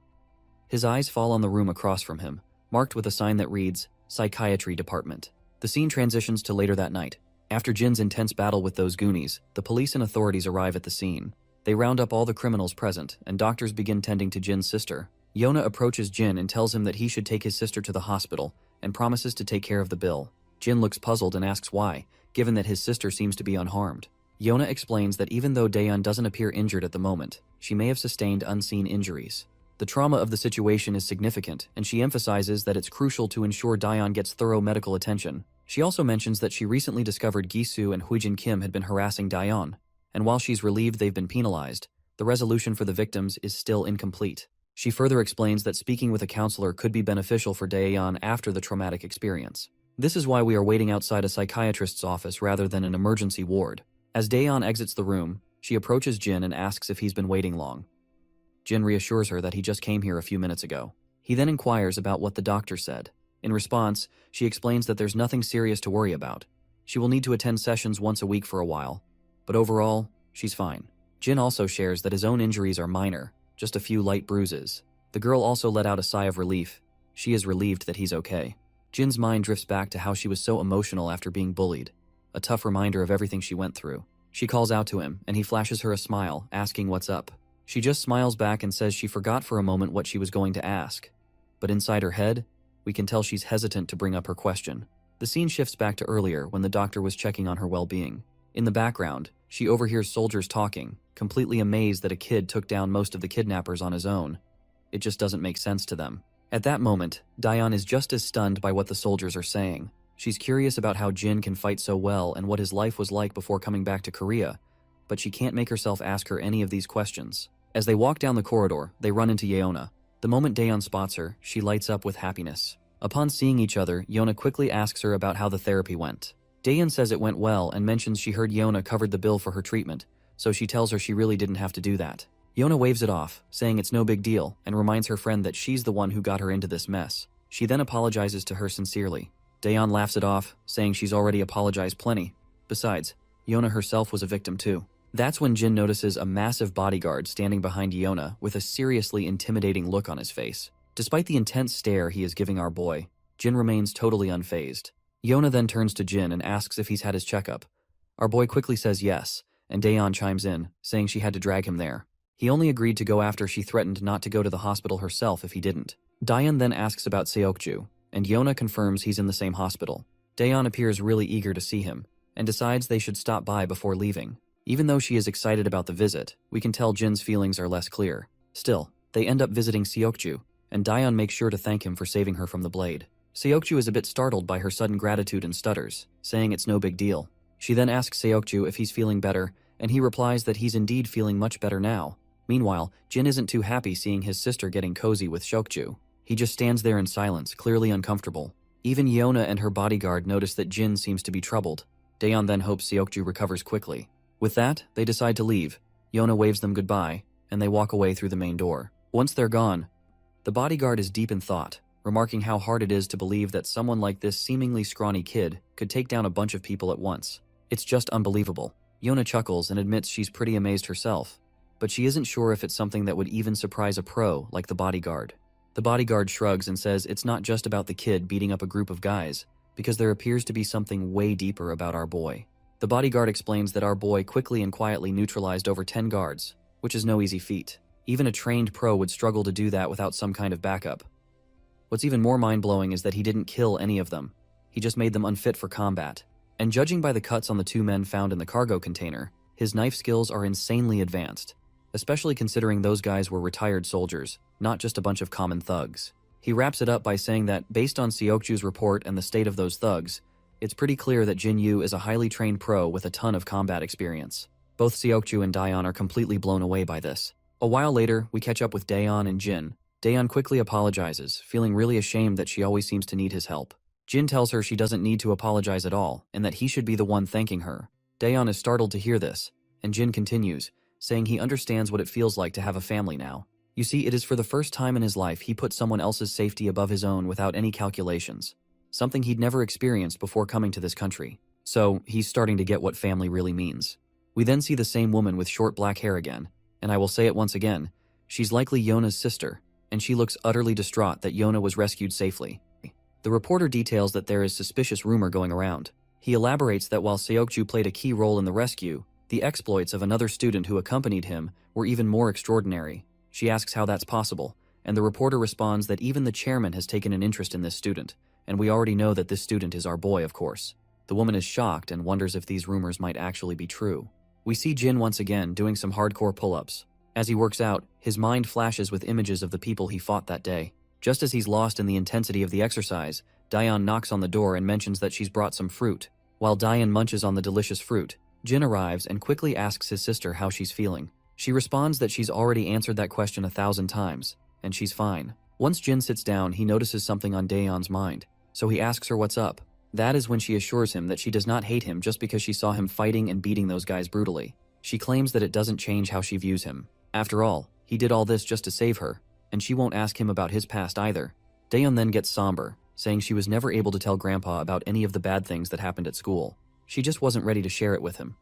[SPEAKER 1] His eyes fall on the room across from him, marked with a sign that reads, Psychiatry Department. The scene transitions to later that night. After Jin's intense battle with those Goonies, the police and authorities arrive at the scene. They round up all the criminals present, and doctors begin tending to Jin's sister. Yona approaches Jin and tells him that he should take his sister to the hospital, and promises to take care of the bill. Jin looks puzzled and asks why, given that his sister seems to be unharmed. Yona explains that even though Daeyeon doesn't appear injured at the moment, she may have sustained unseen injuries. The trauma of the situation is significant, and she emphasizes that it's crucial to ensure Daeyeon gets thorough medical attention. She also mentions that she recently discovered Gisu and Huijin Kim had been harassing Daeyeon, and while she's relieved they've been penalized, the resolution for the victims is still incomplete. She further explains that speaking with a counselor could be beneficial for Daeyeon after the traumatic experience. This is why we are waiting outside a psychiatrist's office rather than an emergency ward. As Daeyeon exits the room, she approaches Jin and asks if he's been waiting long. Jin reassures her that he just came here a few minutes ago. He then inquires about what the doctor said. In response, she explains that there's nothing serious to worry about. She will need to attend sessions once a week for a while, but overall, she's fine. Jin also shares that his own injuries are minor, just a few light bruises. The girl also let out a sigh of relief. She is relieved that he's okay. Jin's mind drifts back to how she was so emotional after being bullied, a tough reminder of everything she went through. She calls out to him, and he flashes her a smile, asking what's up. She just smiles back and says she forgot for a moment what she was going to ask. But inside her head, we can tell she's hesitant to bring up her question. The scene shifts back to earlier when the doctor was checking on her well-being. In the background, she overhears soldiers talking, completely amazed that a kid took down most of the kidnappers on his own. It just doesn't make sense to them. At that moment, Daeyeon is just as stunned by what the soldiers are saying. She's curious about how Jin can fight so well and what his life was like before coming back to Korea, but she can't make herself ask her any of these questions. As they walk down the corridor, they run into Yeona. The moment Daeyeon spots her, she lights up with happiness. Upon seeing each other, Yeona quickly asks her about how the therapy went. Daeyeon says it went well and mentions she heard Yeona covered the bill for her treatment, so she tells her she really didn't have to do that. Yeona waves it off, saying it's no big deal, and reminds her friend that she's the one who got her into this mess. She then apologizes to her sincerely. Daeyeon laughs it off, saying she's already apologized plenty. Besides, Yeona herself was a victim too. That's when Jin notices a massive bodyguard standing behind Yeona with a seriously intimidating look on his face. Despite the intense stare he is giving our boy, Jin remains totally unfazed. Yeona then turns to Jin and asks if he's had his checkup. Our boy quickly says yes, and Daeyeon chimes in, saying she had to drag him there. He only agreed to go after she threatened not to go to the hospital herself if he didn't. Daeyeon then asks about Seokju, and Yeona confirms he's in the same hospital. Daeyeon appears really eager to see him, and decides they should stop by before leaving. Even though she is excited about the visit, we can tell Jin's feelings are less clear. Still, they end up visiting Seokju, and Daeyeon makes sure to thank him for saving her from the blade. Seokju is a bit startled by her sudden gratitude and stutters, saying it's no big deal. She then asks Seokju if he's feeling better, and he replies that he's indeed feeling much better now. Meanwhile, Jin isn't too happy seeing his sister getting cozy with Seokju. He just stands there in silence, clearly uncomfortable. Even Yeona and her bodyguard notice that Jin seems to be troubled. Daeyeon then hopes Seokju recovers quickly. With that, they decide to leave. Yeona waves them goodbye, and they walk away through the main door. Once they're gone, the bodyguard is deep in thought, remarking how hard it is to believe that someone like this seemingly scrawny kid could take down a bunch of people at once. It's just unbelievable. Yeona chuckles and admits she's pretty amazed herself, but she isn't sure if it's something that would even surprise a pro like the bodyguard. The bodyguard shrugs and says it's not just about the kid beating up a group of guys, because there appears to be something way deeper about our boy. The bodyguard explains that our boy quickly and quietly neutralized over 10 guards, which is no easy feat. Even a trained pro would struggle to do that without some kind of backup. What's even more mind-blowing is that he didn't kill any of them. He just made them unfit for combat. And judging by the cuts on the 2 men found in the cargo container, his knife skills are insanely advanced, especially considering those guys were retired soldiers, not just a bunch of common thugs. He wraps it up by saying that, based on Seokju's report and the state of those thugs, it's pretty clear that Jin Yu is a highly trained pro with a ton of combat experience. Both Seokju and Daeyeon are completely blown away by this. A while later, we catch up with Daeyeon and Jin. Daeyeon quickly apologizes, feeling really ashamed that she always seems to need his help. Jin tells her she doesn't need to apologize at all, and that he should be the one thanking her. Daeyeon is startled to hear this, and Jin continues, saying he understands what it feels like to have a family now. You see, it is for the first time in his life he put someone else's safety above his own without any calculations, something he'd never experienced before coming to this country. So, he's starting to get what family really means. We then see the same woman with short black hair again, and I will say it once again, She's likely Yona's sister, and she looks utterly distraught that Yona was rescued safely. The reporter details that there is suspicious rumor going around. He elaborates that while Seokju played a key role in the rescue, the exploits of another student who accompanied him were even more extraordinary. She asks how that's possible, and the reporter responds that even the chairman has taken an interest in this student, and we already know that this student is our boy, of course. The woman is shocked and wonders if these rumors might actually be true. We see Jin once again doing some hardcore pull-ups. As he works out, his mind flashes with images of the people he fought that day. Just as he's lost in the intensity of the exercise, Daeon knocks on the door and mentions that she's brought some fruit. While Daeon munches on the delicious fruit, Jin arrives and quickly asks his sister how she's feeling. She responds that she's already answered that question 1,000 times, and she's fine. Once Jin sits down, he notices something on Daeon's mind, so he asks her what's up. That is when she assures him that she does not hate him just because she saw him fighting and beating those guys brutally. She claims that it doesn't change how she views him. After all, he did all this just to save her, and she won't ask him about his past either. Daeon then gets somber, saying she was never able to tell Grandpa about any of the bad things that happened at school. She just wasn't ready to share it with him.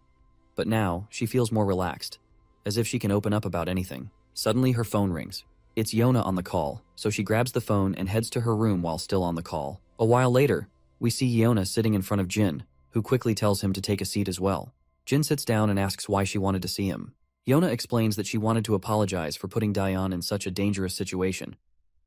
[SPEAKER 1] But now, she feels more relaxed, as if she can open up about anything. Suddenly her phone rings. It's Yona on the call, so she grabs the phone and heads to her room while still on the call. A while later, we see Yona sitting in front of Jin, who quickly tells him to take a seat as well. Jin sits down and asks why she wanted to see him. Yona explains that she wanted to apologize for putting Daeon in such a dangerous situation.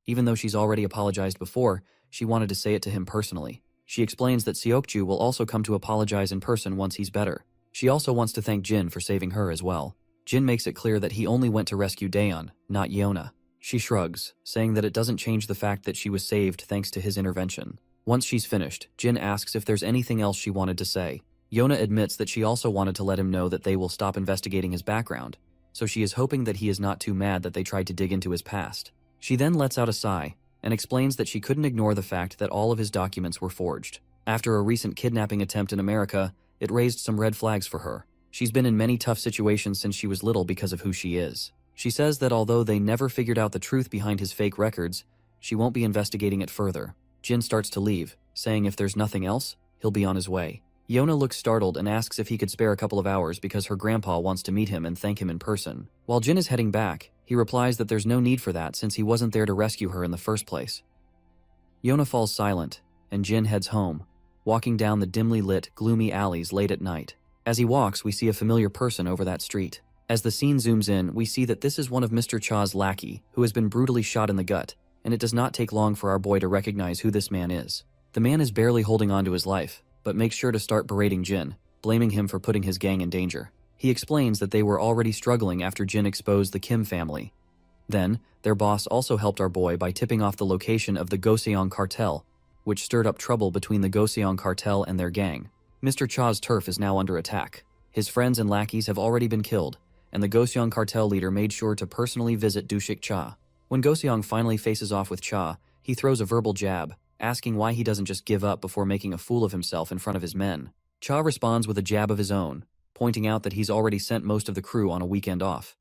[SPEAKER 1] Even though she's already apologized before, she wanted to say it to him personally. She explains that Seokju will also come to apologize in person once he's better. She also wants to thank Jin for saving her as well. Jin makes it clear that he only went to rescue Daeon, not Yona. She shrugs, saying that it doesn't change the fact that she was saved thanks to his intervention. Once she's finished, Jin asks if there's anything else she wanted to say. Yona admits that she also wanted to let him know that they will stop investigating his background, so she is hoping that he is not too mad that they tried to dig into his past. She then lets out a sigh and explains that she couldn't ignore the fact that all of his documents were forged. After a recent kidnapping attempt in America, it raised some red flags for her. She's been in many tough situations since she was little because of who she is. She says that although they never figured out the truth behind his fake records, she won't be investigating it further. Jin starts to leave, saying if there's nothing else, he'll be on his way. Yona looks startled and asks if he could spare a couple of hours because her grandpa wants to meet him and thank him in person. While Jin is heading back, he replies that there's no need for that since he wasn't there to rescue her in the first place. Yona falls silent, and Jin heads home, walking down the dimly lit, gloomy alleys late at night. As he walks, we see a familiar person over that street. As the scene zooms in, we see that this is one of Mr. Cha's lackey, who has been brutally shot in the gut, and it does not take long for our boy to recognize who this man is. The man is barely holding on to his life, but makes sure to start berating Jin, blaming him for putting his gang in danger. He explains that they were already struggling after Jin exposed the Kim family. Then, their boss also helped our boy by tipping off the location of the Goseong cartel, which stirred up trouble between the Goseong cartel and their gang. Mr. Cha's turf is now under attack. His friends and lackeys have already been killed, and the Goseong cartel leader made sure to personally visit Dushik Cha. When Goseong finally faces off with Cha, he throws a verbal jab, asking why he doesn't just give up before making a fool of himself in front of his men. Cha responds with a jab of his own, pointing out that he's already sent most of the crew on a weekend off.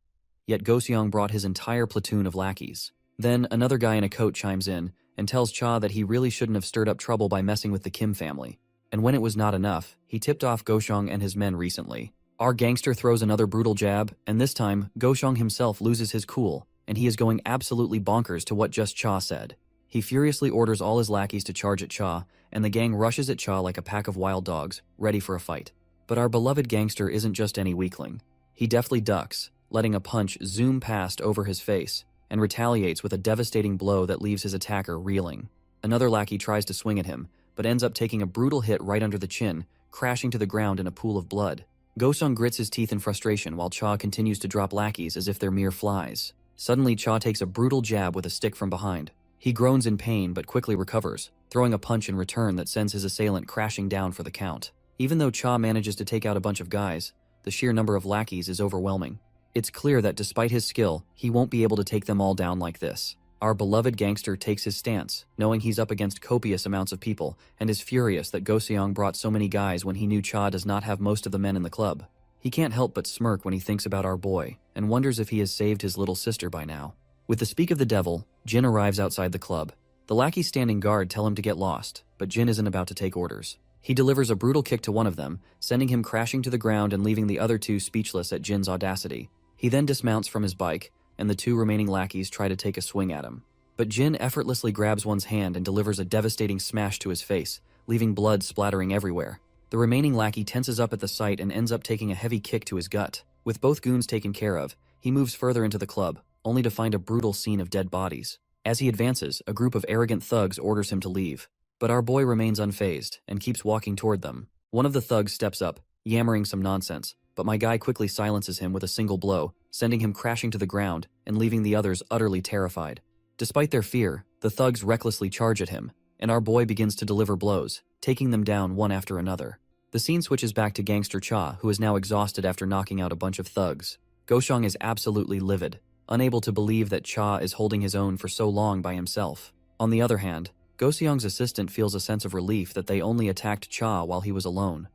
[SPEAKER 1] Yet Goseong brought his entire platoon of lackeys. Then another guy in a coat chimes in and tells Cha that he really shouldn't have stirred up trouble by messing with the Kim family. And when it was not enough, he tipped off Goseong and his men recently. Our gangster throws another brutal jab, and this time, Goseong himself loses his cool, and he is going absolutely bonkers to what just Cha said. He furiously orders all his lackeys to charge at Cha, and the gang rushes at Cha like a pack of wild dogs, ready for a fight. But our beloved gangster isn't just any weakling. He deftly ducks, letting a punch zoom past over his face, and retaliates with a devastating blow that leaves his attacker reeling. Another lackey tries to swing at him, but ends up taking a brutal hit right under the chin, crashing to the ground in a pool of blood. Goseong grits his teeth in frustration while Cha continues to drop lackeys as if they're mere flies. Suddenly, Cha takes a brutal jab with a stick from behind. He groans in pain but quickly recovers, throwing a punch in return that sends his assailant crashing down for the count. Even though Cha manages to take out a bunch of guys, the sheer number of lackeys is overwhelming. It's clear that despite his skill, he won't be able to take them all down like this. Our beloved gangster takes his stance, knowing he's up against copious amounts of people, and is furious that Goseong brought so many guys when he knew Cha does not have most of the men in the club. He can't help but smirk when he thinks about our boy, and wonders if he has saved his little sister by now. With the speak of the devil, Jin arrives outside the club. The lackeys standing guard tell him to get lost, but Jin isn't about to take orders. He delivers a brutal kick to one of them, sending him crashing to the ground and leaving the other two speechless at Jin's audacity. He then dismounts from his bike, and the 2 remaining lackeys try to take a swing at him. But Jin effortlessly grabs one's hand and delivers a devastating smash to his face, leaving blood splattering everywhere. The remaining lackey tenses up at the sight and ends up taking a heavy kick to his gut. With both goons taken care of, he moves further into the club, only to find a brutal scene of dead bodies. As he advances, a group of arrogant thugs orders him to leave. But our boy remains unfazed and keeps walking toward them. One of the thugs steps up, yammering some nonsense, but my guy quickly silences him with a single blow, sending him crashing to the ground and leaving the others utterly terrified. Despite their fear, the thugs recklessly charge at him, and our boy begins to deliver blows, taking them down one after another. The scene switches back to Gangster Cha, who is now exhausted after knocking out a bunch of thugs. Goshong is absolutely livid, unable to believe that Cha is holding his own for so long by himself. On the other hand, Goseong's assistant feels a sense of relief that they only attacked Cha while he was alone.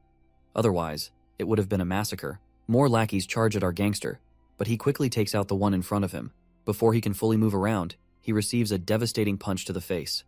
[SPEAKER 1] Otherwise, it would have been a massacre. More lackeys charge at our gangster, but he quickly takes out the one in front of him. Before he can fully move around, he receives a devastating punch to the face.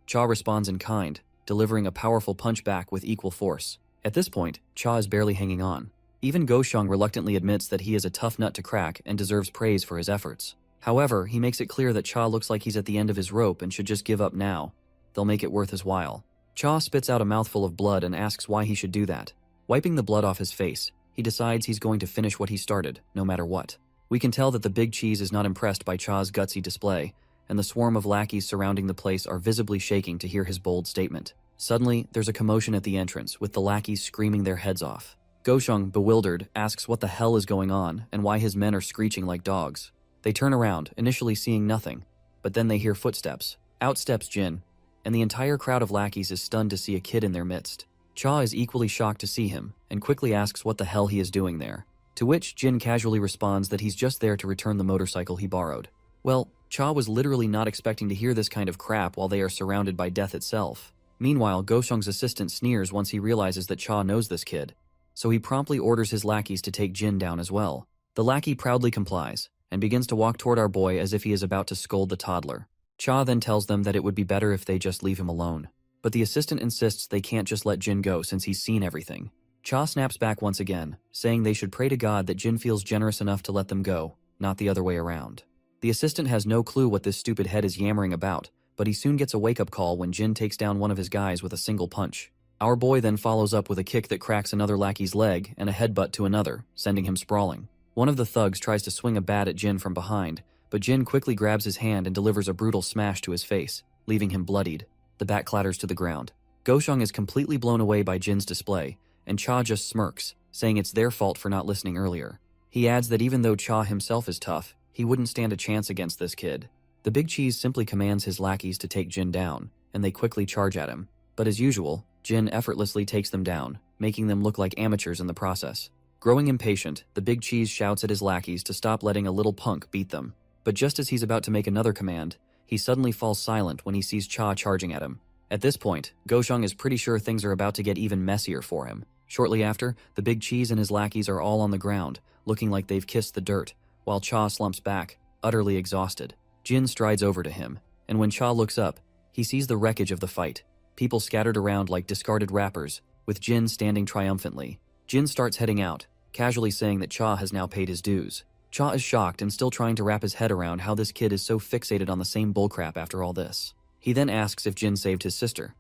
[SPEAKER 1] Cha responds in kind, delivering a powerful punch back with equal force. At this point, Cha is barely hanging on. Even Goshong reluctantly admits that he is a tough nut to crack and deserves praise for his efforts. However, he makes it clear that Cha looks like he's at the end of his rope and should just give up now. They'll make it worth his while. Cha spits out a mouthful of blood and asks why he should do that. Wiping the blood off his face, he decides he's going to finish what he started, no matter what. We can tell that the big cheese is not impressed by Cha's gutsy display, and the swarm of lackeys surrounding the place are visibly shaking to hear his bold statement. Suddenly, there's a commotion at the entrance, with the lackeys screaming their heads off. Goshong, bewildered, asks what the hell is going on and why his men are screeching like dogs. They turn around, initially seeing nothing, but then they hear footsteps. Out steps Jin, and the entire crowd of lackeys is stunned to see a kid in their midst. Cha is equally shocked to see him, and quickly asks what the hell he is doing there. To which Jin casually responds that he's just there to return the motorcycle he borrowed. Well, Cha was literally not expecting to hear this kind of crap while they are surrounded by death itself. Meanwhile, Goshong's assistant sneers once he realizes that Cha knows this kid, so he promptly orders his lackeys to take Jin down as well. The lackey proudly complies, and begins to walk toward our boy as if he is about to scold the toddler. Cha then tells them that it would be better if they just leave him alone. But the assistant insists they can't just let Jin go since he's seen everything. Cha snaps back once again, saying they should pray to God that Jin feels generous enough to let them go, not the other way around. The assistant has no clue what this stupid head is yammering about, but he soon gets a wake-up call when Jin takes down one of his guys with a single punch. Our boy then follows up with a kick that cracks another lackey's leg and a headbutt to another, sending him sprawling. One of the thugs tries to swing a bat at Jin from behind, but Jin quickly grabs his hand and delivers a brutal smash to his face, leaving him bloodied. The bat clatters to the ground. Goshong is completely blown away by Jin's display, and Cha just smirks, saying it's their fault for not listening earlier. He adds that even though Cha himself is tough, he wouldn't stand a chance against this kid. The big cheese simply commands his lackeys to take Jin down, and they quickly charge at him. But as usual, Jin effortlessly takes them down, making them look like amateurs in the process. Growing impatient, the big cheese shouts at his lackeys to stop letting a little punk beat them. But just as he's about to make another command, he suddenly falls silent when he sees Cha charging at him. At this point, Goshong is pretty sure things are about to get even messier for him. Shortly after, the big cheese and his lackeys are all on the ground, looking like they've kissed the dirt, while Cha slumps back, utterly exhausted. Jin strides over to him, and when Cha looks up, he sees the wreckage of the fight. People scattered around like discarded wrappers, with Jin standing triumphantly. Jin starts heading out, casually saying that Cha has now paid his dues. Cha is shocked and still trying to wrap his head around how this kid is so fixated on the same bullcrap after all this. He then asks if Jin saved his sister.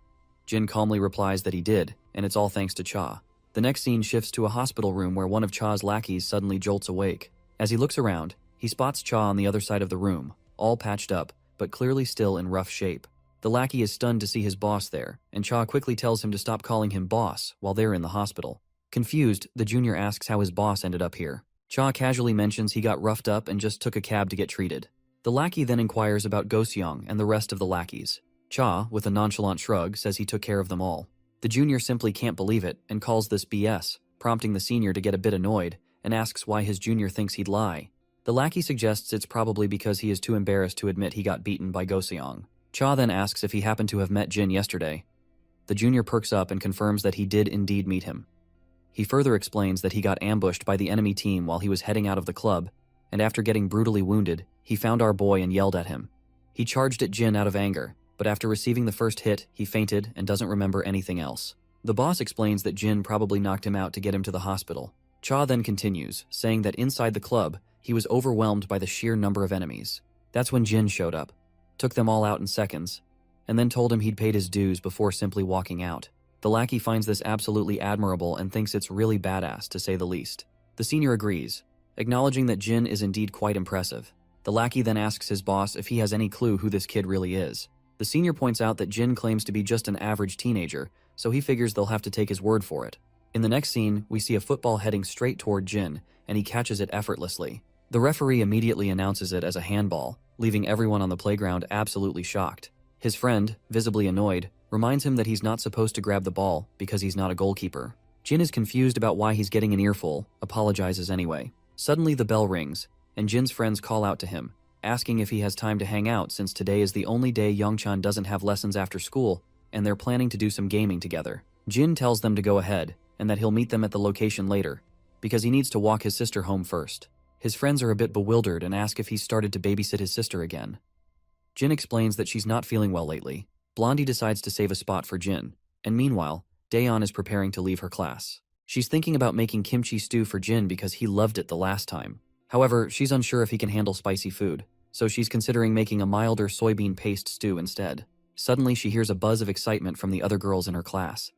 [SPEAKER 1] Jin calmly replies that he did, and it's all thanks to Cha. The next scene shifts to a hospital room where one of Cha's lackeys suddenly jolts awake. As he looks around, he spots Cha on the other side of the room, all patched up, but clearly still in rough shape. The lackey is stunned to see his boss there, and Cha quickly tells him to stop calling him boss while they're in the hospital. Confused, the junior asks how his boss ended up here. Cha casually mentions he got roughed up and just took a cab to get treated. The lackey then inquires about Goseong and the rest of the lackeys. Cha, with a nonchalant shrug, says he took care of them all. The junior simply can't believe it and calls this BS, prompting the senior to get a bit annoyed and asks why his junior thinks he'd lie. The lackey suggests it's probably because he is too embarrassed to admit he got beaten by Goseong. Cha then asks if he happened to have met Jin yesterday. The junior perks up and confirms that he did indeed meet him. He further explains that he got ambushed by the enemy team while he was heading out of the club, and after getting brutally wounded, he found our boy and yelled at him. He charged at Jin out of anger, but after receiving the first hit, he fainted and doesn't remember anything else. The boss explains that Jin probably knocked him out to get him to the hospital. Cha then continues, saying that inside the club, He was overwhelmed by the sheer number of enemies. That's when Jin showed up, took them all out in seconds, and then told him he'd paid his dues before simply walking out. The lackey finds this absolutely admirable and thinks it's really badass, to say the least. The senior agrees, acknowledging that Jin is indeed quite impressive. The lackey then asks his boss if he has any clue who this kid really is. The senior points out that Jin claims to be just an average teenager, so he figures they'll have to take his word for it. In the next scene, we see a football heading straight toward Jin, and he catches it effortlessly. The referee immediately announces it as a handball, leaving everyone on the playground absolutely shocked. His friend, visibly annoyed, reminds him that he's not supposed to grab the ball because he's not a goalkeeper. Jin is confused about why he's getting an earful, apologizes anyway. Suddenly the bell rings, and Jin's friends call out to him, asking if he has time to hang out since today is the only day Youngchan doesn't have lessons after school, and they're planning to do some gaming together. Jin tells them to go ahead, and that he'll meet them at the location later, because he needs to walk his sister home first. His friends are a bit bewildered and ask if he's started to babysit his sister again. Jin explains that she's not feeling well lately. Blondie decides to save a spot for Jin, and meanwhile, Daeon is preparing to leave her class. She's thinking about making kimchi stew for Jin because he loved it the last time. However, she's unsure if he can handle spicy food, so she's considering making a milder soybean paste stew instead. Suddenly, she hears a buzz of excitement from the other girls in her class.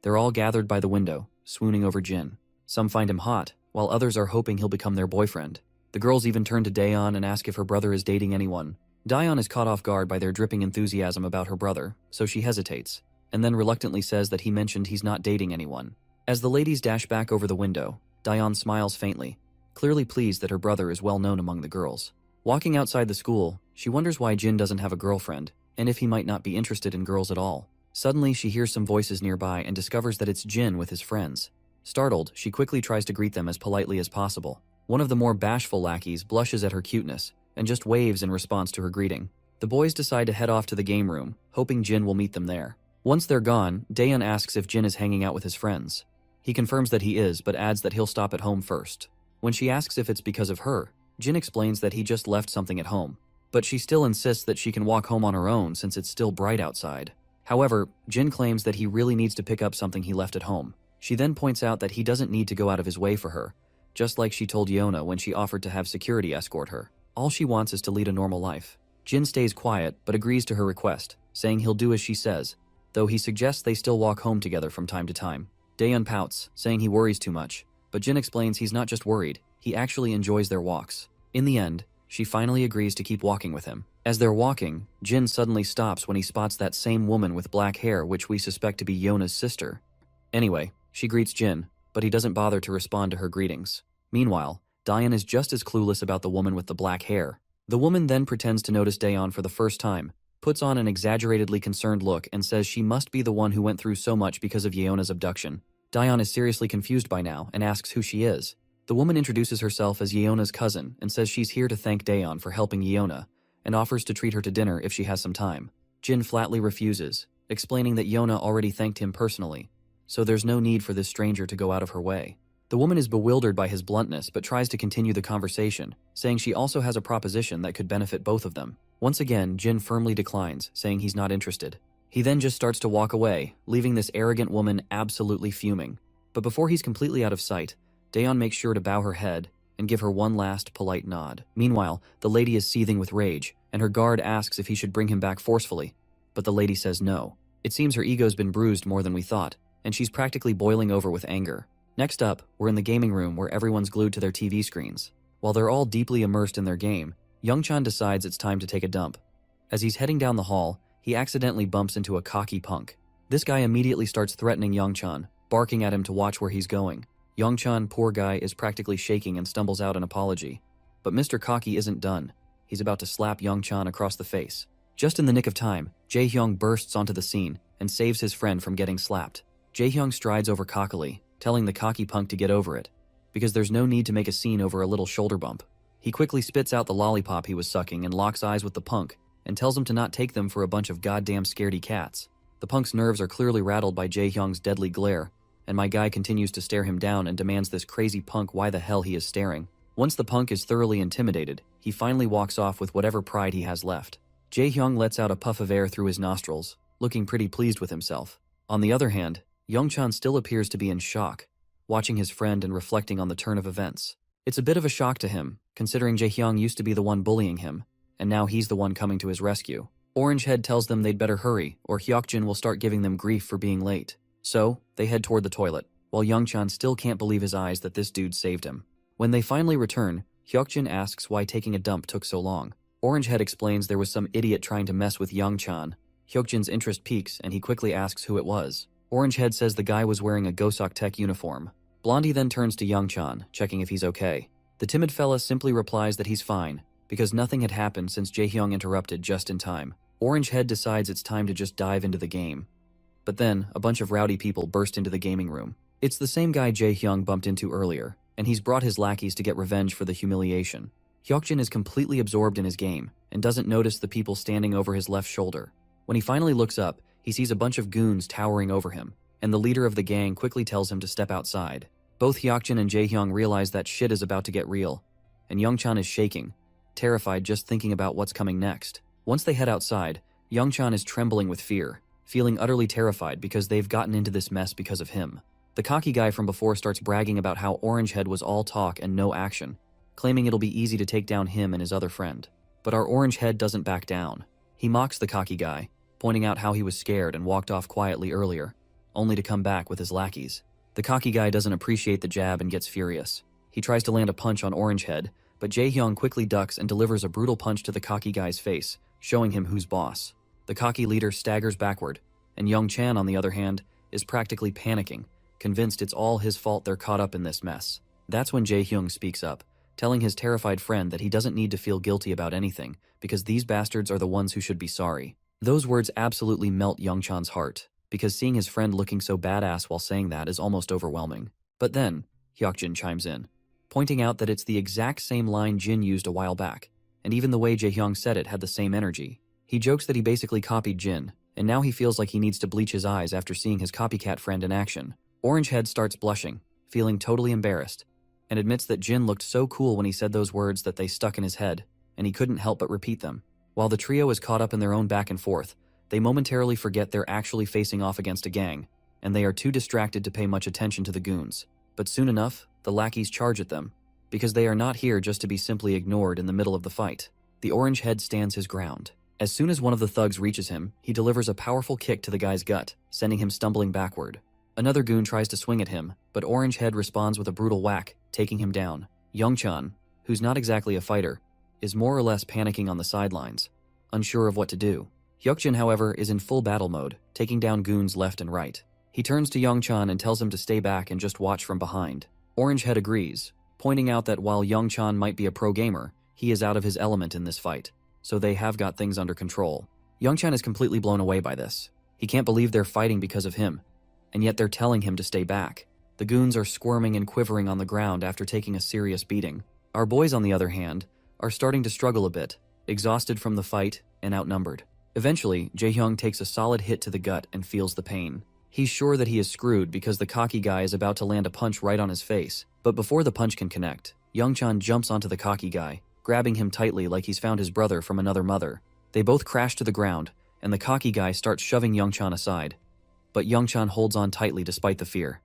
[SPEAKER 1] They're all gathered by the window, swooning over Jin. Some find him hot, while others are hoping he'll become their boyfriend. The girls even turn to Daeon and ask if her brother is dating anyone. Daeon is caught off guard by their dripping enthusiasm about her brother, so she hesitates, and then reluctantly says that he mentioned he's not dating anyone. As the ladies dash back over the window, Daeon smiles faintly, clearly pleased that her brother is well known among the girls. Walking outside the school, she wonders why Jin doesn't have a girlfriend, and if he might not be interested in girls at all. Suddenly, she hears some voices nearby and discovers that it's Jin with his friends. Startled, she quickly tries to greet them as politely as possible. One of the more bashful lackeys blushes at her cuteness and just waves in response to her greeting. The boys decide to head off to the game room, hoping Jin will meet them there. Once they're gone, Daeon asks if Jin is hanging out with his friends. He confirms that he is, but adds that he'll stop at home first. When she asks if it's because of her, Jin explains that he just left something at home, but she still insists that she can walk home on her own since it's still bright outside. However, Jin claims that he really needs to pick up something he left at home. She then points out that he doesn't need to go out of his way for her, just like she told Yona when she offered to have security escort her. All she wants is to lead a normal life. Jin stays quiet, but agrees to her request, saying he'll do as she says, though he suggests they still walk home together from time to time. Daeon pouts, saying he worries too much, but Jin explains he's not just worried, he actually enjoys their walks. In the end, she finally agrees to keep walking with him. As they're walking, Jin suddenly stops when he spots that same woman with black hair which we suspect to be Yona's sister. Anyway, she greets Jin, but he doesn't bother to respond to her greetings. Meanwhile, Daeon is just as clueless about the woman with the black hair. The woman then pretends to notice Daeon for the first time, puts on an exaggeratedly concerned look and says she must be the one who went through so much because of Yeona's abduction. Daeon is seriously confused by now and asks who she is. The woman introduces herself as Yeona's cousin and says she's here to thank Daeon for helping Yeona, and offers to treat her to dinner if she has some time. Jin flatly refuses, explaining that Yeona already thanked him personally, so there's no need for this stranger to go out of her way. The woman is bewildered by his bluntness but tries to continue the conversation, saying she also has a proposition that could benefit both of them. Once again, Jin firmly declines, saying he's not interested. He then just starts to walk away, leaving this arrogant woman absolutely fuming. But before he's completely out of sight, Daeon makes sure to bow her head and give her one last polite nod. Meanwhile, the lady is seething with rage, and her guard asks if he should bring him back forcefully, but the lady says no. It seems her ego's been bruised more than we thought, and she's practically boiling over with anger. Next up, we're in the gaming room where everyone's glued to their TV screens. While they're all deeply immersed in their game, Youngchan decides it's time to take a dump. As he's heading down the hall, he accidentally bumps into a cocky punk. This guy immediately starts threatening Youngchan, barking at him to watch where he's going. Youngchan, poor guy, is practically shaking and stumbles out an apology. But Mr. Cocky isn't done. He's about to slap Youngchan across the face. Just in the nick of time, Jae-hyung bursts onto the scene and saves his friend from getting slapped. Jae-hyung strides over cockily, telling the cocky punk to get over it, because there's no need to make a scene over a little shoulder bump. He quickly spits out the lollipop he was sucking and locks eyes with the punk, and tells him to not take them for a bunch of goddamn scaredy cats. The punk's nerves are clearly rattled by Jae-hyung's deadly glare, and my guy continues to stare him down and demands this crazy punk why the hell he is staring. Once the punk is thoroughly intimidated, he finally walks off with whatever pride he has left. Jae-hyung lets out a puff of air through his nostrils, looking pretty pleased with himself. On the other hand, Youngchan still appears to be in shock, watching his friend and reflecting on the turn of events. It's a bit of a shock to him, considering Jaehyung used to be the one bullying him, and now he's the one coming to his rescue. Orange Head tells them they'd better hurry, or Hyukjin will start giving them grief for being late. So, they head toward the toilet, while Youngchan still can't believe his eyes that this dude saved him. When they finally return, Hyukjin asks why taking a dump took so long. Orange Head explains there was some idiot trying to mess with Youngchan. Hyukjin's interest peaks and he quickly asks who it was. Orange Head says the guy was wearing a Gosok Tech uniform. Blondie then turns to Youngchan, checking if he's okay. The timid fella simply replies that he's fine, because nothing had happened since Jaehyung interrupted just in time. Orange Head decides it's time to just dive into the game. But then, a bunch of rowdy people burst into the gaming room. It's the same guy Jaehyung bumped into earlier, and he's brought his lackeys to get revenge for the humiliation. Hyukjin is completely absorbed in his game, and doesn't notice the people standing over his left shoulder. When he finally looks up, he sees a bunch of goons towering over him, and the leader of the gang quickly tells him to step outside. Both Hyukjin and Jaehyung realize that shit is about to get real, and Youngchan is shaking, terrified just thinking about what's coming next. Once they head outside, Youngchan is trembling with fear, feeling utterly terrified because they've gotten into this mess because of him. The cocky guy from before starts bragging about how Orange Head was all talk and no action, claiming it'll be easy to take down him and his other friend. But our Orange Head doesn't back down. He mocks the cocky guy, pointing out how he was scared and walked off quietly earlier, only to come back with his lackeys. The cocky guy doesn't appreciate the jab and gets furious. He tries to land a punch on Orange Head, but Jaehyung quickly ducks and delivers a brutal punch to the cocky guy's face, showing him who's boss. The cocky leader staggers backward, and Youngchan, on the other hand, is practically panicking, convinced it's all his fault they're caught up in this mess. That's when Jaehyung speaks up, telling his terrified friend that he doesn't need to feel guilty about anything, because these bastards are the ones who should be sorry. Those words absolutely melt Youngchan's heart, because seeing his friend looking so badass while saying that is almost overwhelming. But then, Hyukjin chimes in, pointing out that it's the exact same line Jin used a while back, and even the way Jaehyung said it had the same energy. He jokes that he basically copied Jin, and now he feels like he needs to bleach his eyes after seeing his copycat friend in action. Orange Head starts blushing, feeling totally embarrassed, and admits that Jin looked so cool when he said those words that they stuck in his head, and he couldn't help but repeat them. While the trio is caught up in their own back and forth, they momentarily forget they're actually facing off against a gang, and they are too distracted to pay much attention to the goons. But soon enough, the lackeys charge at them, because they are not here just to be simply ignored in the middle of the fight. The Orange Head stands his ground. As soon as one of the thugs reaches him, he delivers a powerful kick to the guy's gut, sending him stumbling backward. Another goon tries to swing at him, but Orange Head responds with a brutal whack, taking him down. Youngchan, who's not exactly a fighter, is more or less panicking on the sidelines, unsure of what to do. Hyukjin, however, is in full battle mode, taking down goons left and right. He turns to Youngchan and tells him to stay back and just watch from behind. Orange Head agrees, pointing out that while Youngchan might be a pro gamer, he is out of his element in this fight, so they have got things under control. Youngchan is completely blown away by this. He can't believe they're fighting because of him, and yet they're telling him to stay back. The goons are squirming and quivering on the ground after taking a serious beating. Our boys, on the other hand, are starting to struggle a bit, exhausted from the fight and outnumbered. Eventually, Jaehyung takes a solid hit to the gut and feels the pain. He's sure that he is screwed because the cocky guy is about to land a punch right on his face, but before the punch can connect, Youngchan jumps onto the cocky guy, grabbing him tightly like he's found his brother from another mother. They both crash to the ground, and the cocky guy starts shoving Youngchan aside, but Youngchan holds on tightly despite the fear.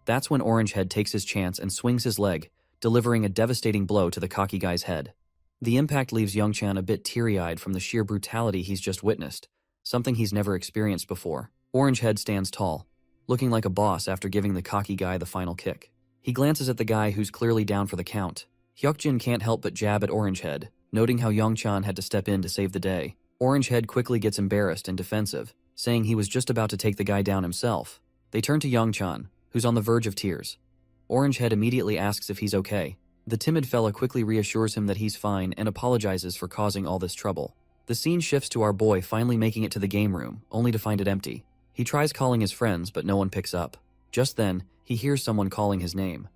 [SPEAKER 1] That's when Orange Head takes his chance and swings his leg, delivering a devastating blow to the cocky guy's head. The impact leaves Youngchan a bit teary-eyed from the sheer brutality he's just witnessed, something he's never experienced before. Orange Head stands tall, looking like a boss after giving the cocky guy the final kick. He glances at the guy who's clearly down for the count. Hyukjin can't help but jab at Orange Head, noting how Youngchan had to step in to save the day. Orange Head quickly gets embarrassed and defensive, saying he was just about to take the guy down himself. They turn to Youngchan, who's on the verge of tears. Orange Head immediately asks if he's okay. The timid fella quickly reassures him that he's fine and apologizes for causing all this trouble. The scene shifts to our boy finally making it to the game room, only to find it empty. He tries calling his friends, but no one picks up. Just then, he hears someone calling his name.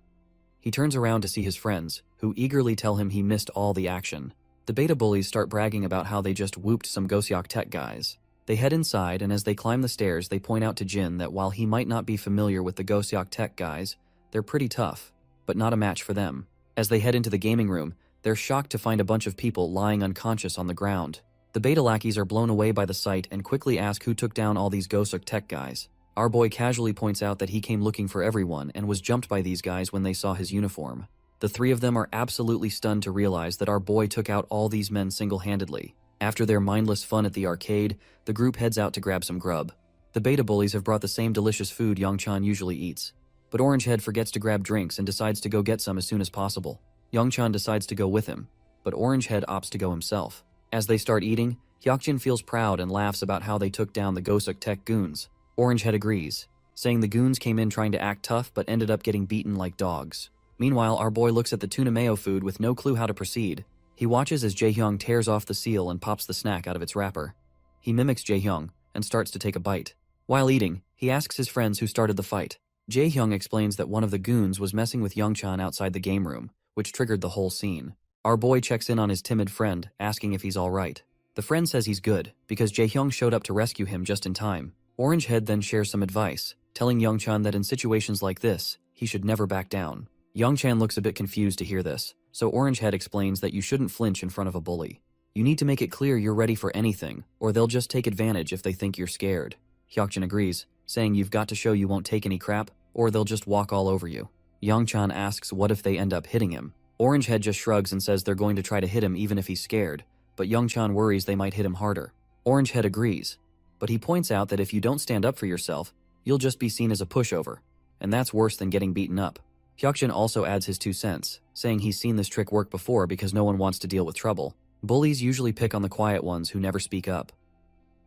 [SPEAKER 1] He turns around to see his friends, who eagerly tell him he missed all the action. The beta bullies start bragging about how they just whooped some Goseok Tech guys. They head inside, and as they climb the stairs, they point out to Jin that while he might not be familiar with the Goseok Tech guys, they're pretty tough, but not a match for them. As they head into the gaming room, they're shocked to find a bunch of people lying unconscious on the ground. The beta lackeys are blown away by the sight and quickly ask who took down all these Goseok Tech guys. Our boy casually points out that he came looking for everyone and was jumped by these guys when they saw his uniform. The three of them are absolutely stunned to realize that our boy took out all these men single-handedly. After their mindless fun at the arcade, the group heads out to grab some grub. The beta bullies have brought the same delicious food Young-chan usually eats. But Orangehead forgets to grab drinks and decides to go get some as soon as possible. Young-chan decides to go with him, but Orangehead opts to go himself. As they start eating, Hyukjin feels proud and laughs about how they took down the Gosuk Tech goons. Orangehead agrees, saying the goons came in trying to act tough but ended up getting beaten like dogs. Meanwhile, our boy looks at the tuna mayo food with no clue how to proceed. He watches as Jaehyung tears off the seal and pops the snack out of its wrapper. He mimics Jaehyung and starts to take a bite. While eating, he asks his friends who started the fight. Jaehyung explains that one of the goons was messing with Young-chan outside the game room, which triggered the whole scene. Our boy checks in on his timid friend, asking if he's alright. The friend says he's good, because Jaehyung showed up to rescue him just in time. Orangehead then shares some advice, telling Young-chan that in situations like this, he should never back down. Young-chan looks a bit confused to hear this, so Orangehead explains that you shouldn't flinch in front of a bully. You need to make it clear you're ready for anything, or they'll just take advantage if they think you're scared. Hyukjin agrees, saying you've got to show you won't take any crap, or they'll just walk all over you. Young-chan asks what if they end up hitting him. Orangehead just shrugs and says they're going to try to hit him even if he's scared, but Young-chan worries they might hit him harder. Orangehead agrees, but he points out that if you don't stand up for yourself, you'll just be seen as a pushover, and that's worse than getting beaten up. Hyukjin also adds his 2 cents, saying he's seen this trick work before because no one wants to deal with trouble. Bullies usually pick on the quiet ones who never speak up.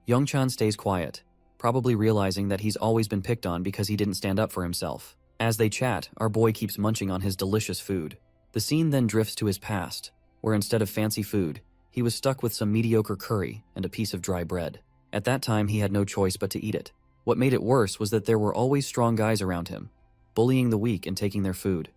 [SPEAKER 1] Young-chan stays quiet, probably realizing that he's always been picked on because he didn't stand up for himself. As they chat, our boy keeps munching on his delicious food. The scene then drifts to his past, where instead of fancy food, he was stuck with some mediocre curry and a piece of dry bread. At that time, he had no choice but to eat it. What made it worse was that there were always strong guys around him, bullying the weak and taking their food.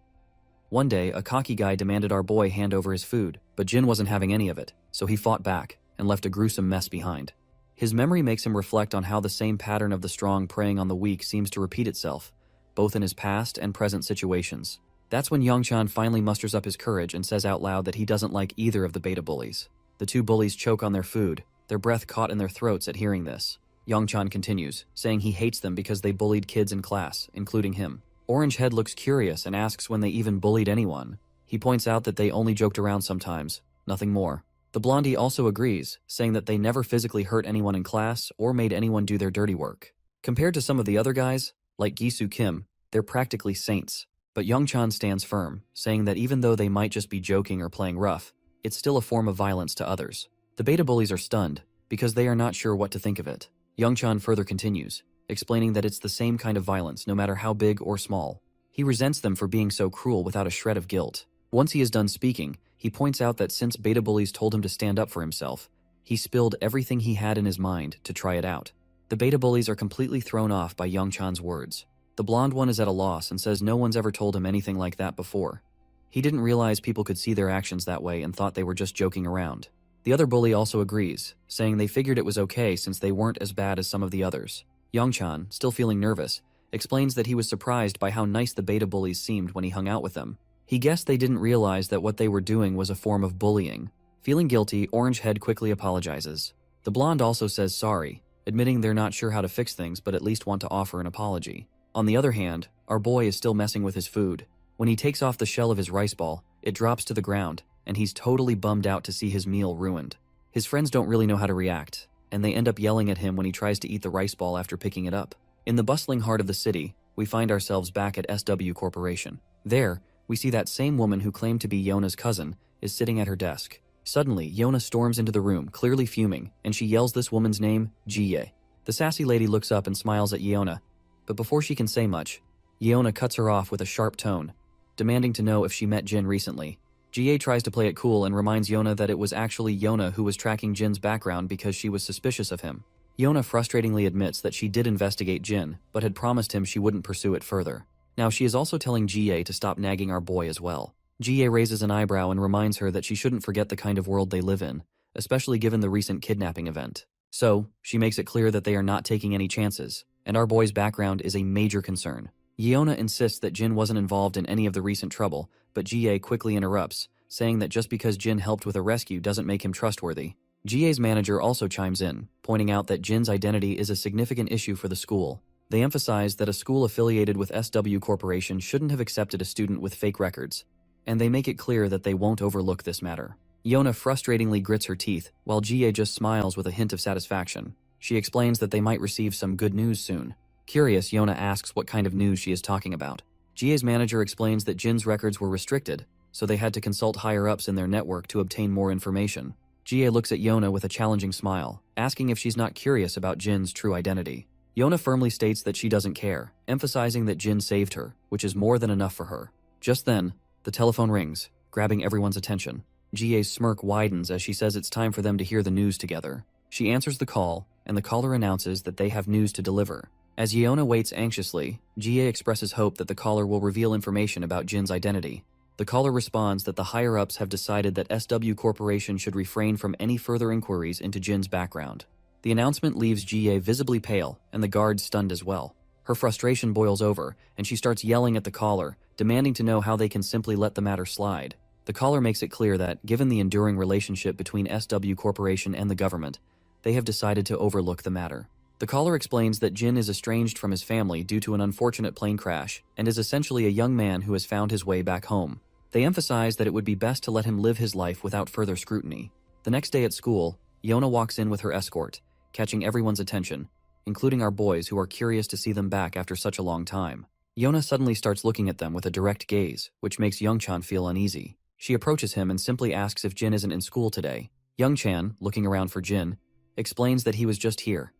[SPEAKER 1] One day, a cocky guy demanded our boy hand over his food, but Jin wasn't having any of it, so he fought back and left a gruesome mess behind. His memory makes him reflect on how the same pattern of the strong preying on the weak seems to repeat itself, both in his past and present situations. That's when Young-chan finally musters up his courage and says out loud that he doesn't like either of the beta bullies. The two bullies choke on their food, their breath caught in their throats at hearing this. Young-chan continues, saying he hates them because they bullied kids in class, including him. Orangehead looks curious and asks when they even bullied anyone. He points out that they only joked around sometimes, nothing more. The blondie also agrees, saying that they never physically hurt anyone in class or made anyone do their dirty work. Compared to some of the other guys, like Gisu Kim, they're practically saints. But Young-chan stands firm, saying that even though they might just be joking or playing rough, it's still a form of violence to others. The beta bullies are stunned, because they are not sure what to think of it. Young-chan further continues, explaining that it's the same kind of violence no matter how big or small. He resents them for being so cruel without a shred of guilt. Once he is done speaking, he points out that since beta bullies told him to stand up for himself, he spilled everything he had in his mind to try it out. The beta bullies are completely thrown off by Young-chan's words. The blonde one is at a loss and says no one's ever told him anything like that before. He didn't realize people could see their actions that way and thought they were just joking around. The other bully also agrees, saying they figured it was okay since they weren't as bad as some of the others. Young-chan, still feeling nervous, explains that he was surprised by how nice the beta bullies seemed when he hung out with them. He guessed they didn't realize that what they were doing was a form of bullying. Feeling guilty, Orangehead quickly apologizes. The blonde also says sorry, admitting they're not sure how to fix things but at least want to offer an apology. On the other hand, our boy is still messing with his food. When he takes off the shell of his rice ball, it drops to the ground, and he's totally bummed out to see his meal ruined. His friends don't really know how to react, and they end up yelling at him when he tries to eat the rice ball after picking it up. In the bustling heart of the city, we find ourselves back at SW Corporation. There, we see that same woman who claimed to be Yona's cousin is sitting at her desk. Suddenly, Yona storms into the room, clearly fuming, and she yells this woman's name, Jie. The sassy lady looks up and smiles at Yona, but before she can say much, Yona cuts her off with a sharp tone, demanding to know if she met Jin recently. Jie tries to play it cool and reminds Yona that it was actually Yona who was tracking Jin's background because she was suspicious of him. Yona frustratingly admits that she did investigate Jin, but had promised him she wouldn't pursue it further. Now she is also telling Jie to stop nagging our boy as well. Jie raises an eyebrow and reminds her that she shouldn't forget the kind of world they live in, especially given the recent kidnapping event. So, she makes it clear that they are not taking any chances, and our boy's background is a major concern. Yona insists that Jin wasn't involved in any of the recent trouble, but Jie quickly interrupts, saying that just because Jin helped with a rescue doesn't make him trustworthy. Jie's manager also chimes in, pointing out that Jin's identity is a significant issue for the school. They emphasize that a school affiliated with SW Corporation shouldn't have accepted a student with fake records. and they make it clear that they won't overlook this matter. Yona frustratingly grits her teeth, while Jie just smiles with a hint of satisfaction. She explains that they might receive some good news soon. Curious, Yona asks what kind of news she is talking about. Jie's manager explains that Jin's records were restricted, so they had to consult higher-ups in their network to obtain more information. Jie looks at Yona with a challenging smile, asking if she's not curious about Jin's true identity. Yona firmly states that she doesn't care, emphasizing that Jin saved her, which is more than enough for her. Just then, the telephone rings, grabbing everyone's attention. Jie's smirk widens as she says it's time for them to hear the news together. She answers the call, and the caller announces that they have news to deliver. As Yona waits anxiously, Jie expresses hope that the caller will reveal information about Jin's identity. The caller responds that the higher-ups have decided that SW Corporation should refrain from any further inquiries into Jin's background. The announcement leaves Jie visibly pale, and the guard stunned as well. Her frustration boils over, and she starts yelling at the caller, demanding to know how they can simply let the matter slide. The caller makes it clear that, given the enduring relationship between SW Corporation and the government, they have decided to overlook the matter. The caller explains that Jin is estranged from his family due to an unfortunate plane crash and is essentially a young man who has found his way back home. They emphasize that it would be best to let him live his life without further scrutiny. The next day at school, Yona walks in with her escort, catching everyone's attention, including our boys who are curious to see them back after such a long time. Yona suddenly starts looking at them with a direct gaze, which makes Youngchan feel uneasy. She approaches him and simply asks if Jin isn't in school today. Youngchan, looking around for Jin, explains that he was just here,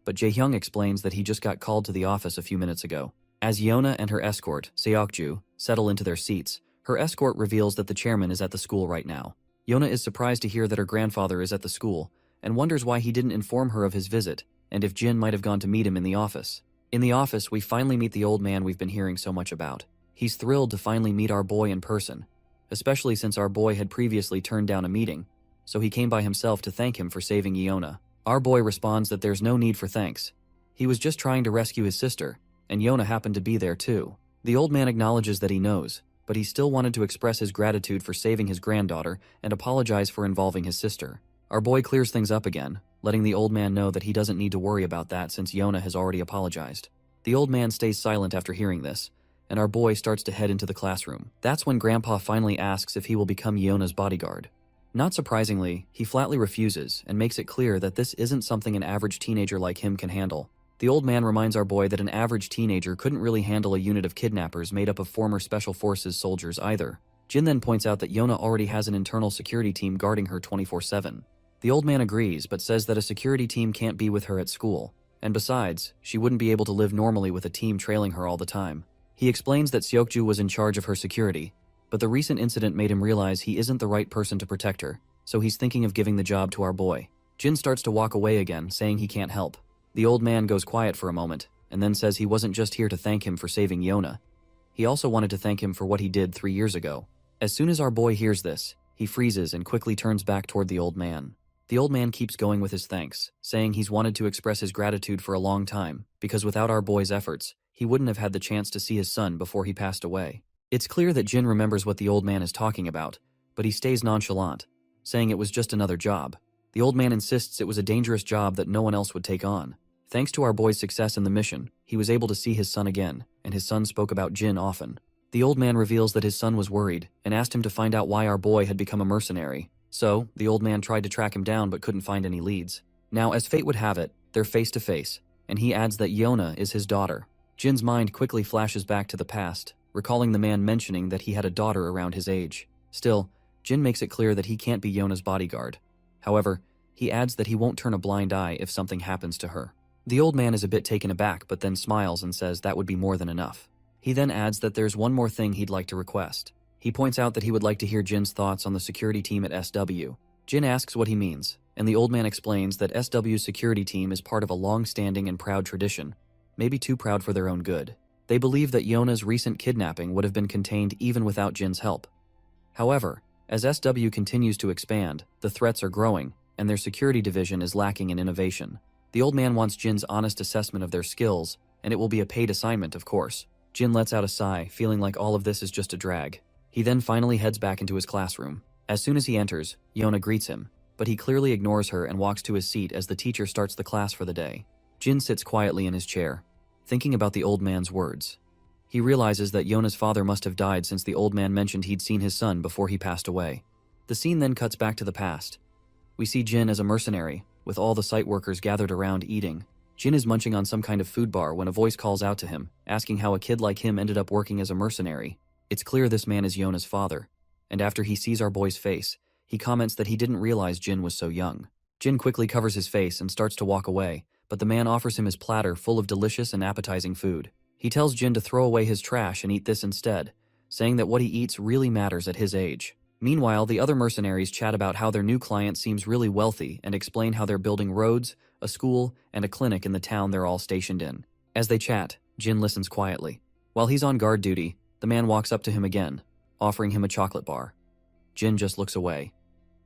[SPEAKER 1] but Jaehyung explains that he just got called to the office a few minutes ago. As Yona and her escort, Seokju, settle into their seats, her escort reveals that the chairman is at the school right now. Yona is surprised to hear that her grandfather is at the school, and wonders why he didn't inform her of his visit, and if Jin might have gone to meet him in the office. In the office, we finally meet the old man we've been hearing so much about. He's thrilled to finally meet our boy in person, especially since our boy had previously turned down a meeting, so he came by himself to thank him for saving Yona. Our boy responds that there's no need for thanks. He was just trying to rescue his sister, and Yona happened to be there too. The old man acknowledges that he knows, but he still wanted to express his gratitude for saving his granddaughter and apologize for involving his sister. Our boy clears things up again, letting the old man know that he doesn't need to worry about that since Yona has already apologized. The old man stays silent after hearing this, and our boy starts to head into the classroom. That's when Grandpa finally asks if he will become Yona's bodyguard. Not surprisingly, he flatly refuses and makes it clear that this isn't something an average teenager like him can handle. The old man reminds our boy that an average teenager couldn't really handle a unit of kidnappers made up of former Special Forces soldiers either. Jin then points out that Yona already has an internal security team guarding her 24/7. The old man agrees, but says that a security team can't be with her at school, and besides, she wouldn't be able to live normally with a team trailing her all the time. He explains that Seokju was in charge of her security, but the recent incident made him realize he isn't the right person to protect her, so he's thinking of giving the job to our boy. Jin starts to walk away again, saying he can't help. The old man goes quiet for a moment, and then says he wasn't just here to thank him for saving Yona. He also wanted to thank him for what he did 3 years ago. As soon as our boy hears this, he freezes and quickly turns back toward the old man. The old man keeps going with his thanks, saying he's wanted to express his gratitude for a long time, because without our boy's efforts, he wouldn't have had the chance to see his son before he passed away. It's clear that Jin remembers what the old man is talking about, but he stays nonchalant, saying it was just another job. The old man insists it was a dangerous job that no one else would take on. Thanks to our boy's success in the mission, he was able to see his son again, and his son spoke about Jin often. The old man reveals that his son was worried, and asked him to find out why our boy had become a mercenary. So, the old man tried to track him down but couldn't find any leads. Now, as fate would have it, they're face to face, and he adds that Yona is his daughter. Jin's mind quickly flashes back to the past, recalling the man mentioning that he had a daughter around his age. Still, Jin makes it clear that he can't be Yona's bodyguard. However, he adds that he won't turn a blind eye if something happens to her. The old man is a bit taken aback but then smiles and says that would be more than enough. He then adds that there's one more thing he'd like to request. He points out that he would like to hear Jin's thoughts on the security team at SW. Jin asks what he means, and the old man explains that SW's security team is part of a long-standing and proud tradition, maybe too proud for their own good. They believe that Yona's recent kidnapping would have been contained even without Jin's help. However, as SW continues to expand, the threats are growing, and their security division is lacking in innovation. The old man wants Jin's honest assessment of their skills, and it will be a paid assignment, of course. Jin lets out a sigh, feeling like all of this is just a drag. He then finally heads back into his classroom. As soon as he enters, Yona greets him, but he clearly ignores her and walks to his seat as the teacher starts the class for the day. Jin sits quietly in his chair, thinking about the old man's words. He realizes that Yona's father must have died since the old man mentioned he'd seen his son before he passed away. The scene then cuts back to the past. We see Jin as a mercenary, with all the site workers gathered around eating. Jin is munching on some kind of food bar when a voice calls out to him, asking how a kid like him ended up working as a mercenary. It's clear this man is Yona's father, and after he sees our boy's face, he comments that he didn't realize Jin was so young. Jin quickly covers his face and starts to walk away, but the man offers him his platter full of delicious and appetizing food. He tells Jin to throw away his trash and eat this instead, saying that what he eats really matters at his age. Meanwhile, the other mercenaries chat about how their new client seems really wealthy and explain how they're building roads, a school, and a clinic in the town they're all stationed in. As they chat, Jin listens quietly. While he's on guard duty, the man walks up to him again, offering him a chocolate bar. Jin just looks away.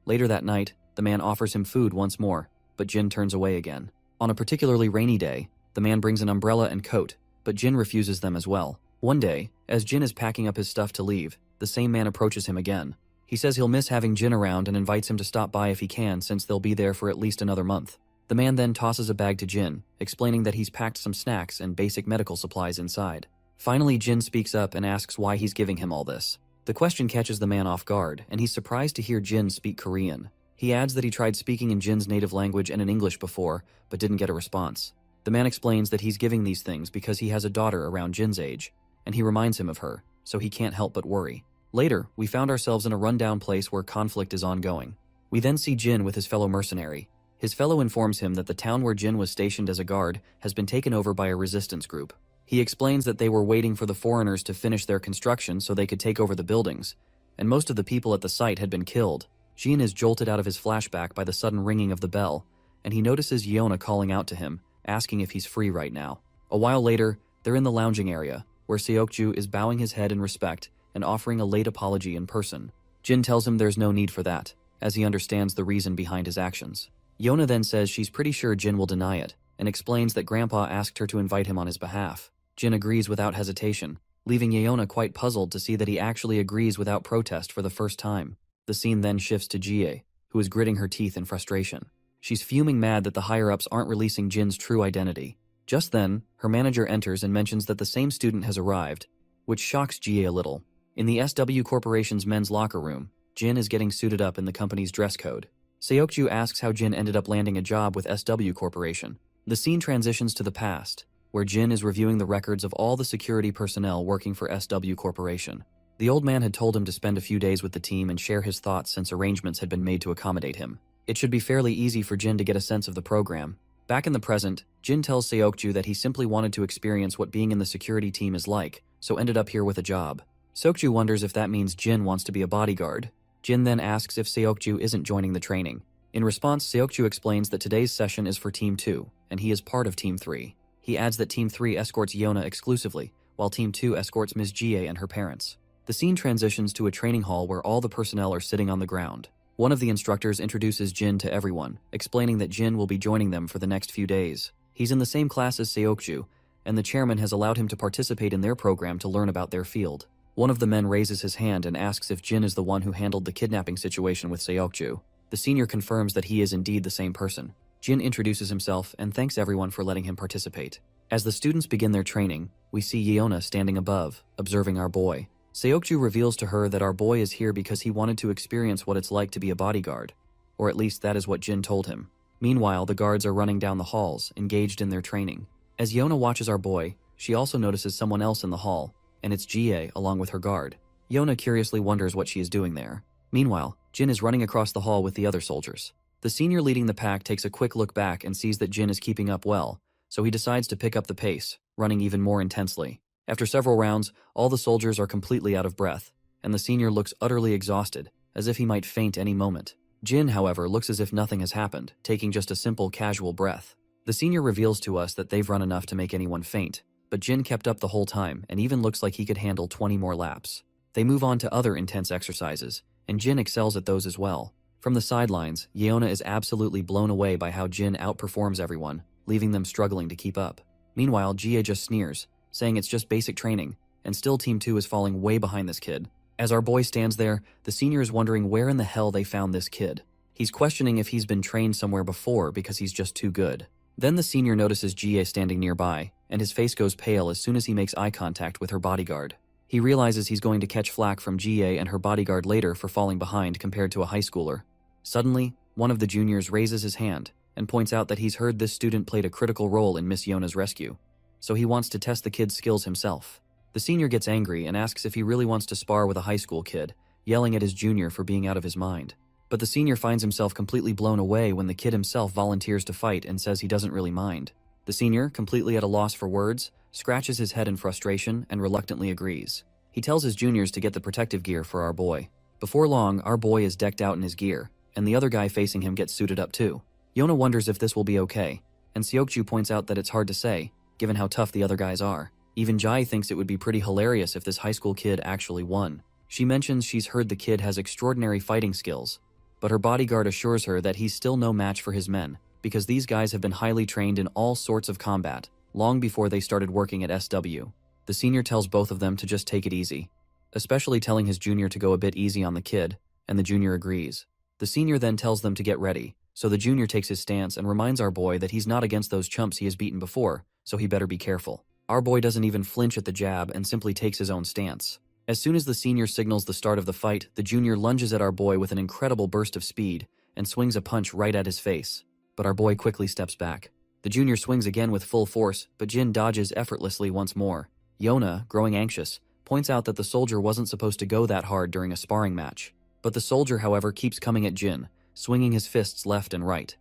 [SPEAKER 1] Later that night, the man offers him food once more, but Jin turns away again. On a particularly rainy day, the man brings an umbrella and coat, but Jin refuses them as well. One day, as Jin is packing up his stuff to leave, the same man approaches him again. He says he'll miss having Jin around and invites him to stop by if he can, since they'll be there for at least another month. The man then tosses a bag to Jin, explaining that he's packed some snacks and basic medical supplies inside. Finally, Jin speaks up and asks why he's giving him all this. The question catches the man off guard, and he's surprised to hear Jin speak Korean. He adds that he tried speaking in Jin's native language and in English before, but didn't get a response. The man explains that he's giving these things because he has a daughter around Jin's age, and he reminds him of her, so he can't help but worry. Later, we found ourselves in a rundown place where conflict is ongoing. We then see Jin with his fellow mercenary. His fellow informs him that the town where Jin was stationed as a guard has been taken over by a resistance group. He explains that they were waiting for the foreigners to finish their construction so they could take over the buildings, and most of the people at the site had been killed. Jin is jolted out of his flashback by the sudden ringing of the bell, and he notices Yona calling out to him, asking if he's free right now. A while later, they're in the lounging area, where Seokju is bowing his head in respect and offering a late apology in person. Jin tells him there's no need for that, as he understands the reason behind his actions. Yona then says she's pretty sure Jin will deny it, and explains that Grandpa asked her to invite him on his behalf. Jin agrees without hesitation, leaving Yona quite puzzled to see that he actually agrees without protest for the first time. The scene then shifts to Jie, who is gritting her teeth in frustration. She's fuming mad that the higher-ups aren't releasing Jin's true identity. Just then, her manager enters and mentions that the same student has arrived, which shocks Jie a little. In the SW Corporation's men's locker room, Jin is getting suited up in the company's dress code. Seokju asks how Jin ended up landing a job with SW Corporation. The scene transitions to the past, where Jin is reviewing the records of all the security personnel working for SW Corporation. The old man had told him to spend a few days with the team and share his thoughts since arrangements had been made to accommodate him. It should be fairly easy for Jin to get a sense of the program. Back in the present, Jin tells Seokju that he simply wanted to experience what being in the security team is like, so ended up here with a job. Seokju wonders if that means Jin wants to be a bodyguard. Jin then asks if Seokju isn't joining the training. In response, Seokju explains that today's session is for Team 2, and he is part of Team 3. He adds that Team 3 escorts Yona exclusively, while Team 2 escorts Ms. Jie and her parents. The scene transitions to a training hall where all the personnel are sitting on the ground. One of the instructors introduces Jin to everyone, explaining that Jin will be joining them for the next few days. He's in the same class as Seokju, and the chairman has allowed him to participate in their program to learn about their field. One of the men raises his hand and asks if Jin is the one who handled the kidnapping situation with Seokju. The senior confirms that he is indeed the same person. Jin introduces himself and thanks everyone for letting him participate. As the students begin their training, we see Yona standing above, observing our boy. Seokju reveals to her that our boy is here because he wanted to experience what it's like to be a bodyguard, or at least that is what Jin told him. Meanwhile, the guards are running down the halls, engaged in their training. As Yona watches our boy, she also notices someone else in the hall, and it's Jie along with her guard. Yona curiously wonders what she is doing there. Meanwhile, Jin is running across the hall with the other soldiers. The senior leading the pack takes a quick look back and sees that Jin is keeping up well, so he decides to pick up the pace, running even more intensely. After several rounds, all the soldiers are completely out of breath, and the senior looks utterly exhausted, as if he might faint any moment. Jin, however, looks as if nothing has happened, taking just a simple, casual breath. The senior reveals to us that they've run enough to make anyone faint, but Jin kept up the whole time and even looks like he could handle 20 more laps. They move on to other intense exercises, and Jin excels at those as well. From the sidelines, Yona is absolutely blown away by how Jin outperforms everyone, leaving them struggling to keep up. Meanwhile, Jie just sneers, saying it's just basic training, and still Team 2 is falling way behind this kid. As our boy stands there, the senior is wondering where in the hell they found this kid. He's questioning if he's been trained somewhere before because he's just too good. Then the senior notices Jie standing nearby, and his face goes pale as soon as he makes eye contact with her bodyguard. He realizes he's going to catch flack from Jie and her bodyguard later for falling behind compared to a high schooler. Suddenly, one of the juniors raises his hand and points out that he's heard this student played a critical role in Miss Yona's rescue, so he wants to test the kid's skills himself. The senior gets angry and asks if he really wants to spar with a high school kid, yelling at his junior for being out of his mind. But the senior finds himself completely blown away when the kid himself volunteers to fight and says he doesn't really mind. The senior, completely at a loss for words, scratches his head in frustration and reluctantly agrees. He tells his juniors to get the protective gear for our boy. Before long, our boy is decked out in his gear, and the other guy facing him gets suited up too. Yona wonders if this will be okay, and Seokju points out that it's hard to say, given how tough the other guys are. Even Jai thinks it would be pretty hilarious if this high school kid actually won. She mentions she's heard the kid has extraordinary fighting skills, but her bodyguard assures her that he's still no match for his men, because these guys have been highly trained in all sorts of combat, long before they started working at SW. The senior tells both of them to just take it easy, especially telling his junior to go a bit easy on the kid, and the junior agrees. The senior then tells them to get ready, so the junior takes his stance and reminds our boy that he's not against those chumps he has beaten before, so he better be careful. Our boy doesn't even flinch at the jab and simply takes his own stance. As soon as the senior signals the start of the fight, the junior lunges at our boy with an incredible burst of speed and swings a punch right at his face. But our boy quickly steps back. The junior swings again with full force, but Jin dodges effortlessly once more. Yona, growing anxious, points out that the soldier wasn't supposed to go that hard during a sparring match. But the soldier, however, keeps coming at Jin, swinging his fists left and right.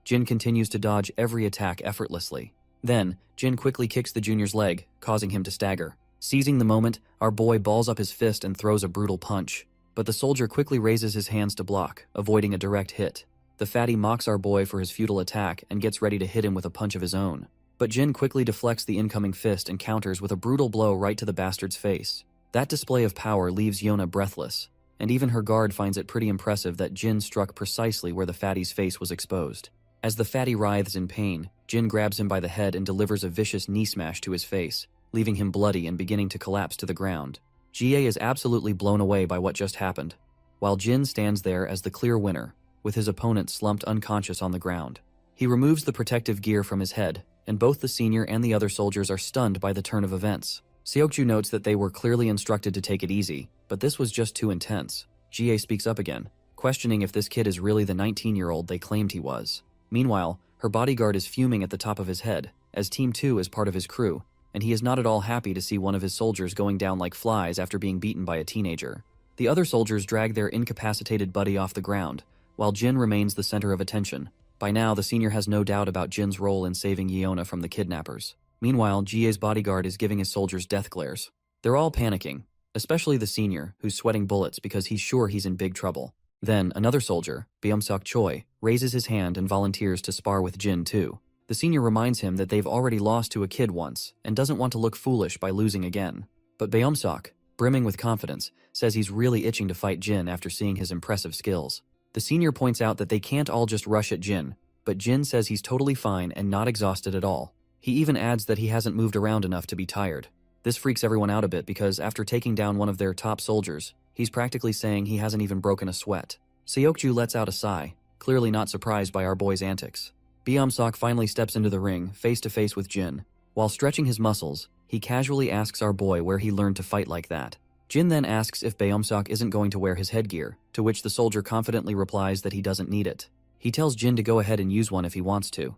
[SPEAKER 1] Jin continues to dodge every attack effortlessly. Then, Jin quickly kicks the junior's leg, causing him to stagger. Seizing the moment, our boy balls up his fist and throws a brutal punch. But the soldier quickly raises his hands to block, avoiding a direct hit. The fatty mocks our boy for his futile attack and gets ready to hit him with a punch of his own. But Jin quickly deflects the incoming fist and counters with a brutal blow right to the bastard's face. That display of power leaves Yona breathless, and even her guard finds it pretty impressive that Jin struck precisely where the fatty's face was exposed. As the fatty writhes in pain, Jin grabs him by the head and delivers a vicious knee smash to his face, leaving him bloody and beginning to collapse to the ground. Jie is absolutely blown away by what just happened, while Jin stands there as the clear winner, with his opponent slumped unconscious on the ground. He removes the protective gear from his head, and both the senior and the other soldiers are stunned by the turn of events. Seokju notes that they were clearly instructed to take it easy, but this was just too intense. Jie speaks up again, questioning if this kid is really the 19-year-old they claimed he was. Meanwhile, her bodyguard is fuming at the top of his head, as Team 2 is part of his crew, and he is not at all happy to see one of his soldiers going down like flies after being beaten by a teenager. The other soldiers drag their incapacitated buddy off the ground, while Jin remains the center of attention. By now, the senior has no doubt about Jin's role in saving Yeona from the kidnappers. Meanwhile, Jie's bodyguard is giving his soldiers death glares. They're all panicking, especially the senior, who's sweating bullets because he's sure he's in big trouble. Then, another soldier, Beomseok Choi, raises his hand and volunteers to spar with Jin too. The senior reminds him that they've already lost to a kid once, and doesn't want to look foolish by losing again. But Beomseok, brimming with confidence, says he's really itching to fight Jin after seeing his impressive skills. The senior points out that they can't all just rush at Jin, but Jin says he's totally fine and not exhausted at all. He even adds that he hasn't moved around enough to be tired. This freaks everyone out a bit because after taking down one of their top soldiers, he's practically saying he hasn't even broken a sweat. Seokju lets out a sigh, clearly not surprised by our boy's antics. Beomseok finally steps into the ring, face to face with Jin. While stretching his muscles, he casually asks our boy where he learned to fight like that. Jin then asks if Beomseok isn't going to wear his headgear, to which the soldier confidently replies that he doesn't need it. He tells Jin to go ahead and use one if he wants to.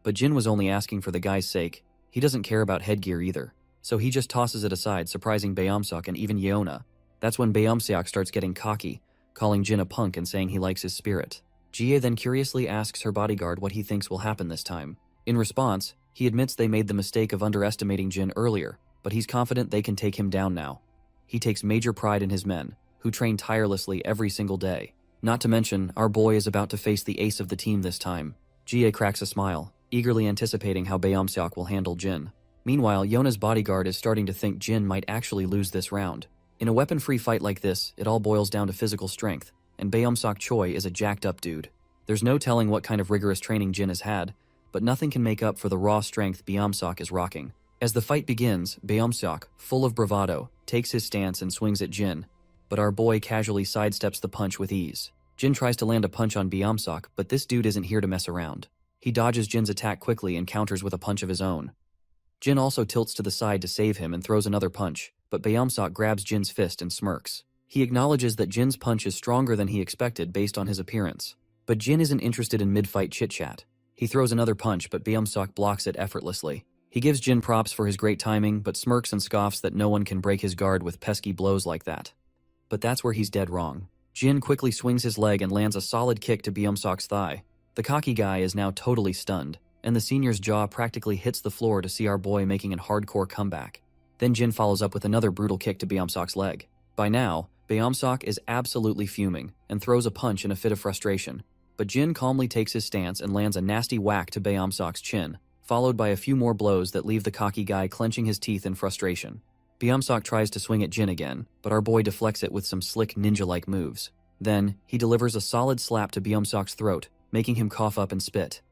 [SPEAKER 1] But Jin was only asking for the guy's sake. He doesn't care about headgear either, so he just tosses it aside, surprising Beomseok and even Yeona. That's when Beomseok starts getting cocky, calling Jin a punk and saying he likes his spirit. Jie then curiously asks her bodyguard what he thinks will happen this time. In response, he admits they made the mistake of underestimating Jin earlier, but he's confident they can take him down now. He takes major pride in his men, who train tirelessly every single day. Not to mention, our boy is about to face the ace of the team this time. Jie cracks a smile, eagerly anticipating how Beomseok will handle Jin. Meanwhile, Yona's bodyguard is starting to think Jin might actually lose this round. In a weapon-free fight like this, it all boils down to physical strength, and Beomseok Choi is a jacked-up dude. There's no telling what kind of rigorous training Jin has had, but nothing can make up for the raw strength Beomseok is rocking. As the fight begins, Beomseok, full of bravado, takes his stance and swings at Jin, but our boy casually sidesteps the punch with ease. Jin tries to land a punch on Beomseok, but this dude isn't here to mess around. He dodges Jin's attack quickly and counters with a punch of his own. Jin also tilts to the side to save him and throws another punch, but Beomsok grabs Jin's fist and smirks. He acknowledges that Jin's punch is stronger than he expected based on his appearance. But Jin isn't interested in mid-fight chit-chat. He throws another punch, but Beomsok blocks it effortlessly. He gives Jin props for his great timing, but smirks and scoffs that no one can break his guard with pesky blows like that. But that's where he's dead wrong. Jin quickly swings his leg and lands a solid kick to Beomsok's thigh. The cocky guy is now totally stunned, and the senior's jaw practically hits the floor to see our boy making a hardcore comeback. Then Jin follows up with another brutal kick to Beomsok's leg. By now, Beomsok is absolutely fuming and throws a punch in a fit of frustration. But Jin calmly takes his stance and lands a nasty whack to Beomsok's chin, followed by a few more blows that leave the cocky guy clenching his teeth in frustration. Beomsok tries to swing at Jin again, but our boy deflects it with some slick ninja-like moves. Then, he delivers a solid slap to Beomsok's throat, making him cough up and spit.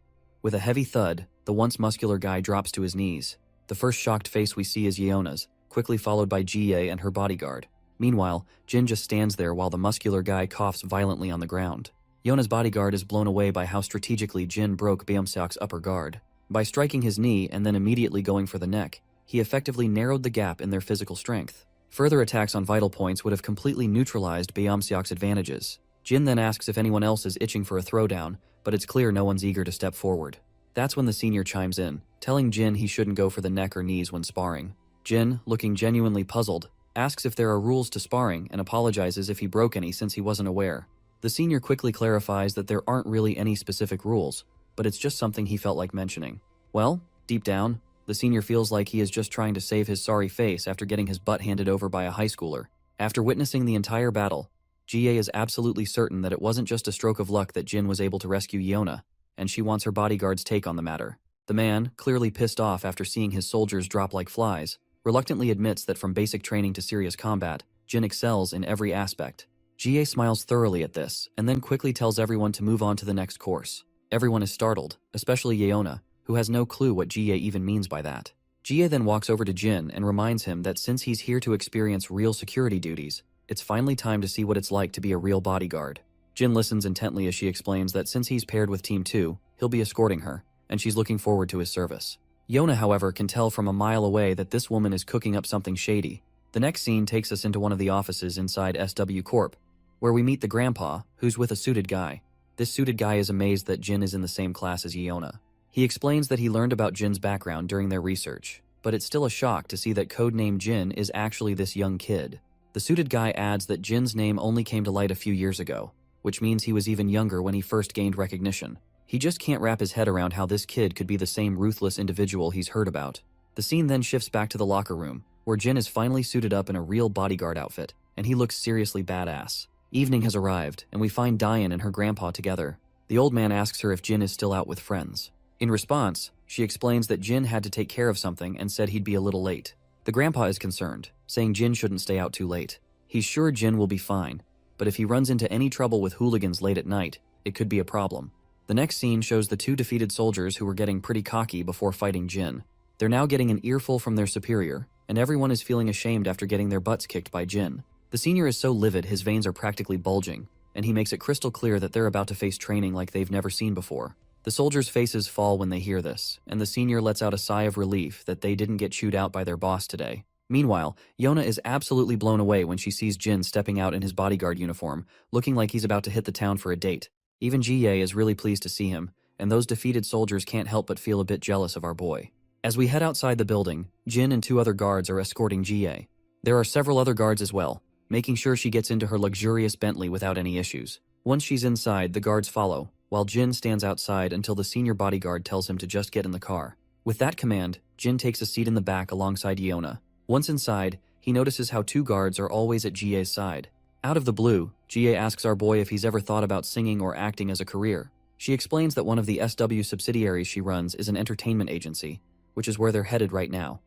[SPEAKER 1] With a heavy thud, the once muscular guy drops to his knees. The first shocked face we see is Yeona's, quickly followed by Jie and her bodyguard. Meanwhile, Jin just stands there while the muscular guy coughs violently on the ground. Yeona's bodyguard is blown away by how strategically Jin broke Beomsok's upper guard. By striking his knee and then immediately going for the neck, he effectively narrowed the gap in their physical strength. Further attacks on vital points would have completely neutralized Beomsok's advantages. Jin then asks if anyone else is itching for a throwdown, but it's clear no one's eager to step forward. That's when the senior chimes in, telling Jin he shouldn't go for the neck or knees when sparring. Jin, looking genuinely puzzled, asks if there are rules to sparring and apologizes if he broke any since he wasn't aware. The senior quickly clarifies that there aren't really any specific rules, but it's just something he felt like mentioning. Well, deep down, the senior feels like he is just trying to save his sorry face after getting his butt handed over by a high schooler. After witnessing the entire battle, Jie is absolutely certain that it wasn't just a stroke of luck that Jin was able to rescue Yeona, and she wants her bodyguard's take on the matter. The man, clearly pissed off after seeing his soldiers drop like flies, reluctantly admits that from basic training to serious combat, Jin excels in every aspect. Jie smiles thoroughly at this, and then quickly tells everyone to move on to the next course. Everyone is startled, especially Yeona, who has no clue what Jie even means by that. Jie then walks over to Jin and reminds him that since he's here to experience real security duties, it's finally time to see what it's like to be a real bodyguard. Jin listens intently as she explains that since he's paired with Team 2, he'll be escorting her, and she's looking forward to his service. Yeona, however, can tell from a mile away that this woman is cooking up something shady. The next scene takes us into one of the offices inside SW Corp, where we meet the grandpa, who's with a suited guy. This suited guy is amazed that Jin is in the same class as Yeona. He explains that he learned about Jin's background during their research, but it's still a shock to see that codename Jin is actually this young kid. The suited guy adds that Jin's name only came to light a few years ago, which means he was even younger when he first gained recognition. He just can't wrap his head around how this kid could be the same ruthless individual he's heard about. The scene then shifts back to the locker room, where Jin is finally suited up in a real bodyguard outfit, and he looks seriously badass. Evening has arrived, and we find Diane and her grandpa together. The old man asks her if Jin is still out with friends. In response, she explains that Jin had to take care of something and said he'd be a little late. The grandpa is concerned, saying Jin shouldn't stay out too late. He's sure Jin will be fine, but if he runs into any trouble with hooligans late at night, it could be a problem. The next scene shows the two defeated soldiers who were getting pretty cocky before fighting Jin. They're now getting an earful from their superior, and everyone is feeling ashamed after getting their butts kicked by Jin. The senior is so livid his veins are practically bulging, and he makes it crystal clear that they're about to face training like they've never seen before. The soldiers' faces fall when they hear this, and the senior lets out a sigh of relief that they didn't get chewed out by their boss today. Meanwhile, Yeona is absolutely blown away when she sees Jin stepping out in his bodyguard uniform, looking like he's about to hit the town for a date. Even Jie is really pleased to see him, and those defeated soldiers can't help but feel a bit jealous of our boy. As we head outside the building, Jin and two other guards are escorting Jie. There are several other guards as well, making sure she gets into her luxurious Bentley without any issues. Once she's inside, the guards follow, while Jin stands outside until the senior bodyguard tells him to just get in the car. With that command, Jin takes a seat in the back alongside Yeona. Once inside, he notices how two guards are always at Jie's side. Out of the blue, Jie asks our boy if he's ever thought about singing or acting as a career. She explains that one of the SW subsidiaries she runs is an entertainment agency, which is where they're headed right now.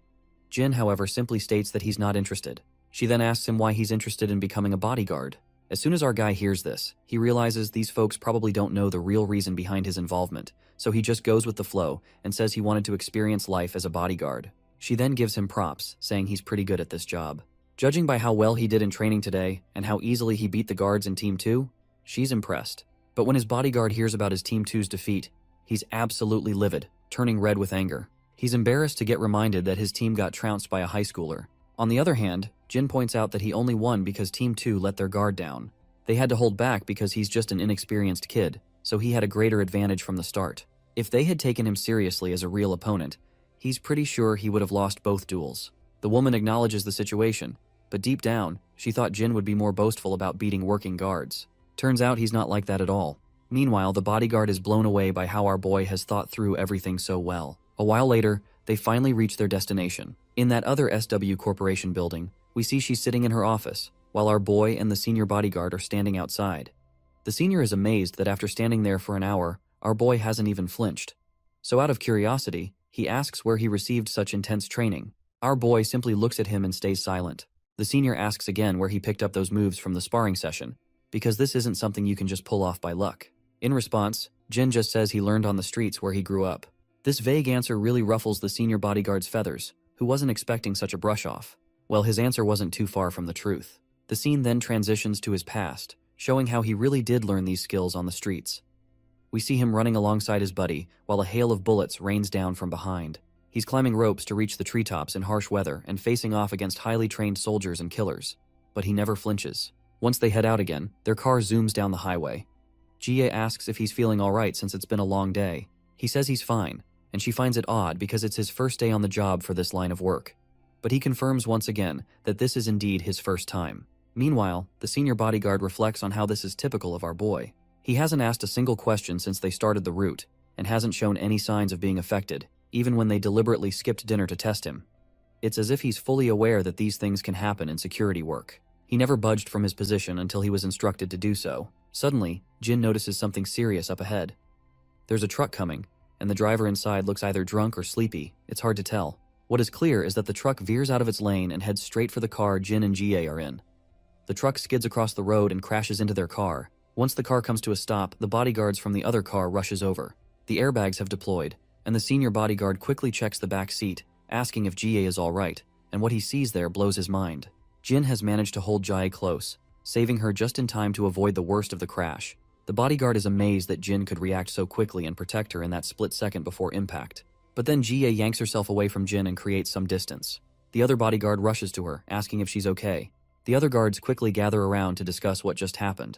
[SPEAKER 1] Jin, however, simply states that he's not interested. She then asks him why he's interested in becoming a bodyguard. As soon as our guy hears this, he realizes these folks probably don't know the real reason behind his involvement, so he just goes with the flow and says he wanted to experience life as a bodyguard. She then gives him props, saying he's pretty good at this job. Judging by how well he did in training today and how easily he beat the guards in Team 2, she's impressed. But when his bodyguard hears about his Team 2's defeat, He's absolutely livid, turning red with anger. He's embarrassed to get reminded that his team got trounced by a high schooler. On the other hand, Jin points out that he only won because Team 2 let their guard down. They had to hold back because he's just an inexperienced kid, so he had a greater advantage from the start. If they had taken him seriously as a real opponent, he's pretty sure he would have lost both duels. The woman acknowledges the situation, but deep down, she thought Jin would be more boastful about beating working guards. Turns out he's not like that at all. Meanwhile, the bodyguard is blown away by how our boy has thought through everything so well. A while later, they finally reach their destination. In that other SW Corporation building, we see she's sitting in her office, while our boy and the senior bodyguard are standing outside. The senior is amazed that after standing there for an hour, our boy hasn't even flinched. So out of curiosity, he asks where he received such intense training. Our boy simply looks at him and stays silent. The senior asks again where he picked up those moves from the sparring session, because this isn't something you can just pull off by luck. In response, Jin just says he learned on the streets where he grew up. This vague answer really ruffles the senior bodyguard's feathers, who wasn't expecting such a brush-off. Well, his answer wasn't too far from the truth. The scene then transitions to his past, showing how he really did learn these skills on the streets. We see him running alongside his buddy, while a hail of bullets rains down from behind. He's climbing ropes to reach the treetops in harsh weather and facing off against highly trained soldiers and killers. But he never flinches. Once they head out again, their car zooms down the highway. Jie asks if he's feeling alright since it's been a long day. He says he's fine, and she finds it odd because it's his first day on the job for this line of work. But he confirms once again that this is indeed his first time. Meanwhile, the senior bodyguard reflects on how this is typical of our boy. He hasn't asked a single question since they started the route, and hasn't shown any signs of being affected, even when they deliberately skipped dinner to test him. It's as if he's fully aware that these things can happen in security work. He never budged from his position until he was instructed to do so. Suddenly, Jin notices something serious up ahead. There's a truck coming, and the driver inside looks either drunk or sleepy. It's hard to tell. What is clear is that the truck veers out of its lane and heads straight for the car Jin and Jie are in. The truck skids across the road and crashes into their car. Once the car comes to a stop, the bodyguards from the other car rushes over. The airbags have deployed, and the senior bodyguard quickly checks the back seat, asking if Jie is alright, and what he sees there blows his mind. Jin has managed to hold Jie close, saving her just in time to avoid the worst of the crash. The bodyguard is amazed that Jin could react so quickly and protect her in that split second before impact. But then Jie yanks herself away from Jin and creates some distance. The other bodyguard rushes to her, asking if she's okay. The other guards quickly gather around to discuss what just happened.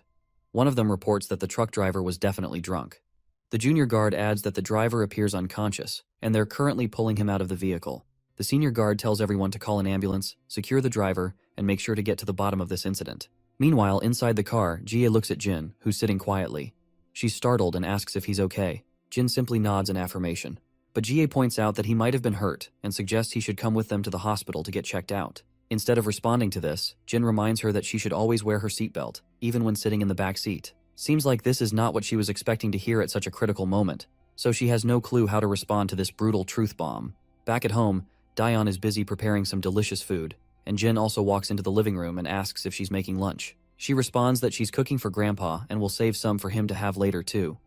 [SPEAKER 1] One of them reports that the truck driver was definitely drunk. The junior guard adds that the driver appears unconscious, and they're currently pulling him out of the vehicle. The senior guard tells everyone to call an ambulance, secure the driver, and make sure to get to the bottom of this incident. Meanwhile, inside the car, Jie looks at Jin, who's sitting quietly. She's startled and asks if he's okay. Jin simply nods in affirmation. But Jie points out that he might have been hurt and suggests he should come with them to the hospital to get checked out. Instead of responding to this, Jin reminds her that she should always wear her seatbelt, even when sitting in the back seat. Seems like this is not what she was expecting to hear at such a critical moment, so she has no clue how to respond to this brutal truth bomb. Back at home, Daeon is busy preparing some delicious food, and Jin also walks into the living room and asks if she's making lunch. She responds that she's cooking for Grandpa and will save some for him to have later too.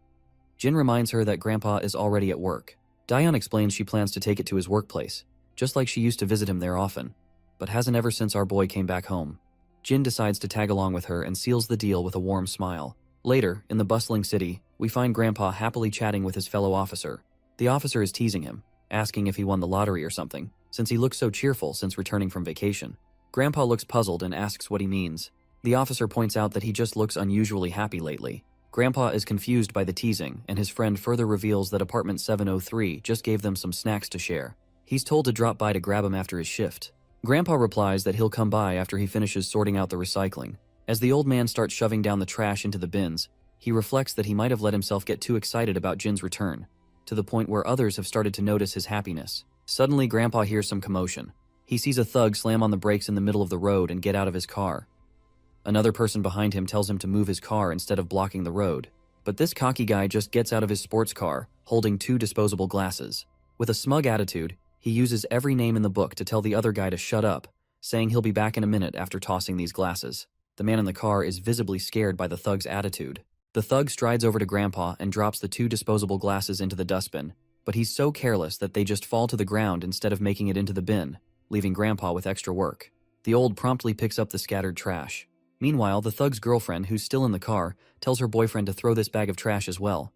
[SPEAKER 1] Jin reminds her that Grandpa is already at work. Daeon explains she plans to take it to his workplace, just like she used to visit him there often, but hasn't ever since our boy came back home. Jin decides to tag along with her and seals the deal with a warm smile. Later, in the bustling city, we find Grandpa happily chatting with his fellow officer. The officer is teasing him, asking if he won the lottery or something, since he looks so cheerful since returning from vacation. Grandpa looks puzzled and asks what he means. The officer points out that he just looks unusually happy lately. Grandpa is confused by the teasing, and his friend further reveals that apartment 703 just gave them some snacks to share. He's told to drop by to grab him after his shift. Grandpa replies that he'll come by after he finishes sorting out the recycling. As the old man starts shoving down the trash into the bins, he reflects that he might have let himself get too excited about Jin's return, to the point where others have started to notice his happiness. Suddenly, Grandpa hears some commotion. He sees a thug slam on the brakes in the middle of the road and get out of his car. Another person behind him tells him to move his car instead of blocking the road. But this cocky guy just gets out of his sports car, holding 2 disposable glasses. With a smug attitude, he uses every name in the book to tell the other guy to shut up, saying he'll be back in a minute after tossing these glasses. The man in the car is visibly scared by the thug's attitude. The thug strides over to Grandpa and drops the 2 disposable glasses into the dustbin, but he's so careless that they just fall to the ground instead of making it into the bin, leaving Grandpa with extra work. The old promptly picks up the scattered trash. Meanwhile, the thug's girlfriend, who's still in the car, tells her boyfriend to throw this bag of trash as well.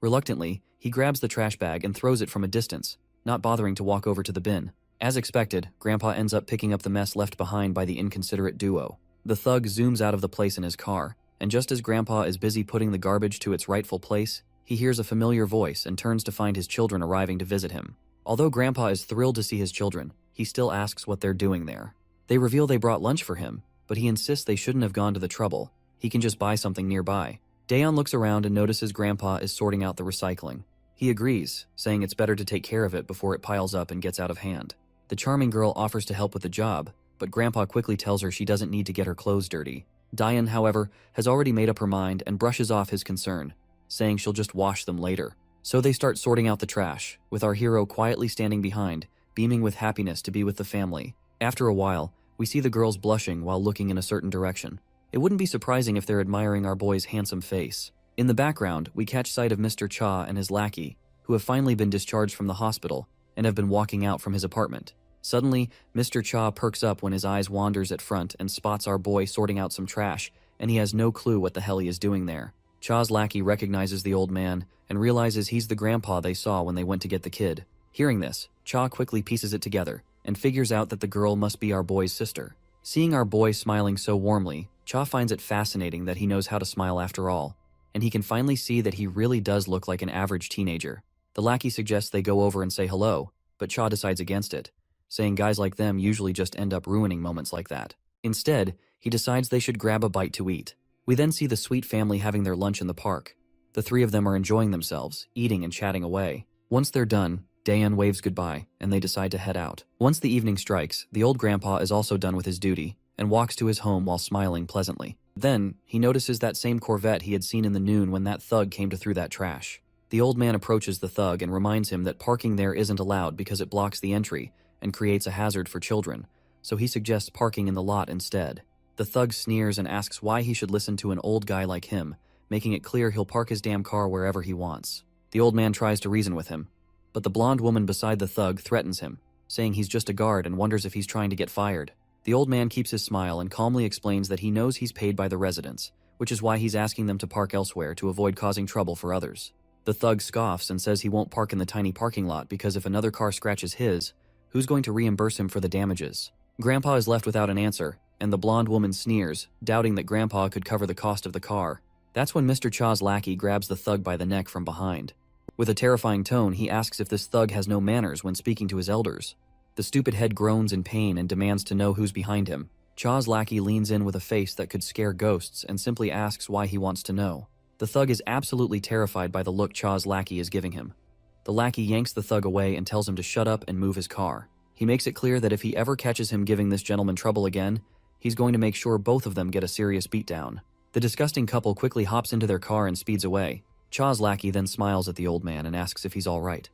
[SPEAKER 1] Reluctantly, he grabs the trash bag and throws it from a distance, not bothering to walk over to the bin. As expected, Grandpa ends up picking up the mess left behind by the inconsiderate duo. The thug zooms out of the place in his car, and just as Grandpa is busy putting the garbage to its rightful place, he hears a familiar voice and turns to find his children arriving to visit him. Although Grandpa is thrilled to see his children, he still asks what they're doing there. They reveal they brought lunch for him, but he insists they shouldn't have gone to the trouble. He can just buy something nearby. Daeon looks around and notices Grandpa is sorting out the recycling. He agrees, saying it's better to take care of it before it piles up and gets out of hand. The charming girl offers to help with the job, but Grandpa quickly tells her she doesn't need to get her clothes dirty. Daeon, however, has already made up her mind and brushes off his concern, saying she'll just wash them later. So they start sorting out the trash, with our hero quietly standing behind, beaming with happiness to be with the family. After a while, we see the girls blushing while looking in a certain direction. It wouldn't be surprising if they're admiring our boy's handsome face. In the background, we catch sight of Mr. Cha and his lackey, who have finally been discharged from the hospital and have been walking out from his apartment. Suddenly, Mr. Cha perks up when his eyes wanders at front and spots our boy sorting out some trash, and he has no clue what the hell he is doing there. Cha's lackey recognizes the old man and realizes he's the grandpa they saw when they went to get the kid. Hearing this, Cha quickly pieces it together and figures out that the girl must be our boy's sister. Seeing our boy smiling so warmly, Cha finds it fascinating that he knows how to smile after all, and he can finally see that he really does look like an average teenager. The lackey suggests they go over and say hello, but Cha decides against it, saying guys like them usually just end up ruining moments like that. Instead, he decides they should grab a bite to eat. We then see the sweet family having their lunch in the park. The three of them are enjoying themselves, eating and chatting away. Once they're done, Daeon waves goodbye, and they decide to head out. Once the evening strikes, the old grandpa is also done with his duty, and walks to his home while smiling pleasantly. Then, he notices that same Corvette he had seen in the noon when that thug came to throw that trash. The old man approaches the thug and reminds him that parking there isn't allowed because it blocks the entry and creates a hazard for children, so he suggests parking in the lot instead. The thug sneers and asks why he should listen to an old guy like him, making it clear he'll park his damn car wherever he wants. The old man tries to reason with him, but the blonde woman beside the thug threatens him, saying he's just a guard and wonders if he's trying to get fired. The old man keeps his smile and calmly explains that he knows he's paid by the residents, which is why he's asking them to park elsewhere to avoid causing trouble for others. The thug scoffs and says he won't park in the tiny parking lot because if another car scratches his, who's going to reimburse him for the damages? Grandpa is left without an answer, and the blonde woman sneers, doubting that Grandpa could cover the cost of the car. That's when Mr. Cha's lackey grabs the thug by the neck from behind. With a terrifying tone, he asks if this thug has no manners when speaking to his elders. The stupid head groans in pain and demands to know who's behind him. Cha's lackey leans in with a face that could scare ghosts and simply asks why he wants to know. The thug is absolutely terrified by the look Cha's lackey is giving him. The lackey yanks the thug away and tells him to shut up and move his car. He makes it clear that if he ever catches him giving this gentleman trouble again, he's going to make sure both of them get a serious beatdown. The disgusting couple quickly hops into their car and speeds away. Cha's lackey then smiles at the old man and asks if he's all right.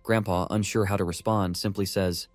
[SPEAKER 1] Grandpa, unsure how to respond, simply says,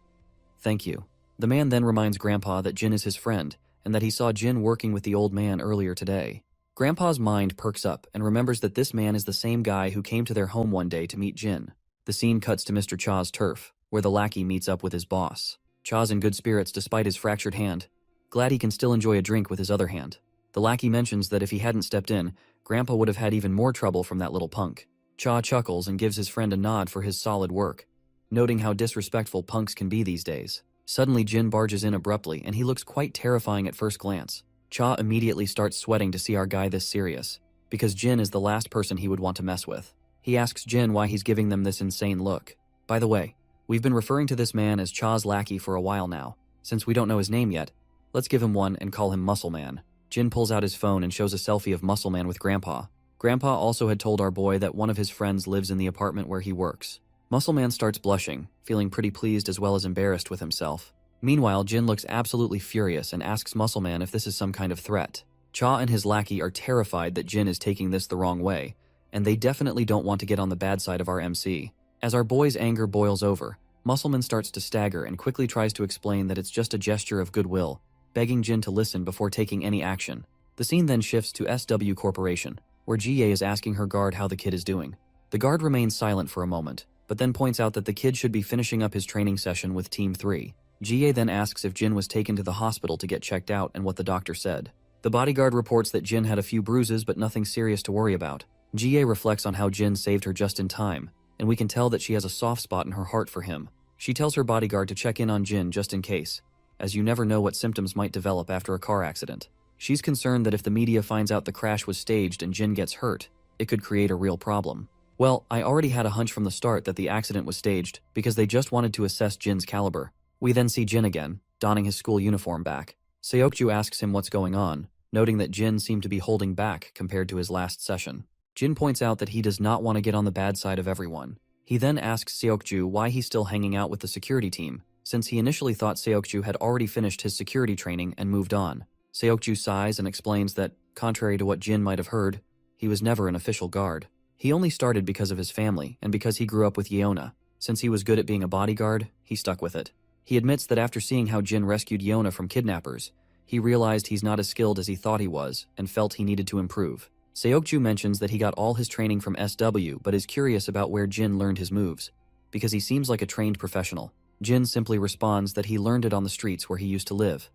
[SPEAKER 1] "Thank you." The man then reminds Grandpa that Jin is his friend and that he saw Jin working with the old man earlier today. Grandpa's mind perks up and remembers that this man is the same guy who came to their home one day to meet Jin. The scene cuts to Mr. Cha's turf, where the lackey meets up with his boss. Cha's in good spirits despite his fractured hand, glad he can still enjoy a drink with his other hand. The lackey mentions that if he hadn't stepped in, Grandpa would have had even more trouble from that little punk. Cha chuckles and gives his friend a nod for his solid work, noting how disrespectful punks can be these days. Suddenly Jin barges in abruptly and he looks quite terrifying at first glance. Cha immediately starts sweating to see our guy this serious, because Jin is the last person he would want to mess with. He asks Jin why he's giving them this insane look. By the way, we've been referring to this man as Cha's lackey for a while now. Since we don't know his name yet, let's give him one and call him Muscle Man. Jin pulls out his phone and shows a selfie of Muscle Man with Grandpa. Grandpa also had told our boy that one of his friends lives in the apartment where he works. Muscle Man starts blushing, feeling pretty pleased as well as embarrassed with himself. Meanwhile, Jin looks absolutely furious and asks Muscle Man if this is some kind of threat. Cha and his lackey are terrified that Jin is taking this the wrong way, and they definitely don't want to get on the bad side of our MC. As our boy's anger boils over, Muscleman starts to stagger and quickly tries to explain that it's just a gesture of goodwill, begging Jin to listen before taking any action. The scene then shifts to SW Corporation, where Jie is asking her guard how the kid is doing. The guard remains silent for a moment, but then points out that the kid should be finishing up his training session with Team 3. Jie then asks if Jin was taken to the hospital to get checked out and what the doctor said. The bodyguard reports that Jin had a few bruises but nothing serious to worry about. Jie reflects on how Jin saved her just in time, and we can tell that she has a soft spot in her heart for him. She tells her bodyguard to check in on Jin just in case, as you never know what symptoms might develop after a car accident. She's concerned that if the media finds out the crash was staged and Jin gets hurt, it could create a real problem. Well, I already had a hunch from the start that the accident was staged because they just wanted to assess Jin's caliber. We then see Jin again, donning his school uniform back. Seokju asks him what's going on, noting that Jin seemed to be holding back compared to his last session. Jin points out that he does not want to get on the bad side of everyone. He then asks Seokju why he's still hanging out with the security team, since he initially thought Seokju had already finished his security training and moved on. Seokju sighs and explains that, contrary to what Jin might have heard, he was never an official guard. He only started because of his family and because he grew up with Yeona. Since he was good at being a bodyguard, he stuck with it. He admits that after seeing how Jin rescued Yeona from kidnappers, he realized he's not as skilled as he thought he was and felt he needed to improve. Seokju mentions that he got all his training from SW but is curious about where Jin learned his moves, because he seems like a trained professional. Jin simply responds that he learned it on the streets where he used to live.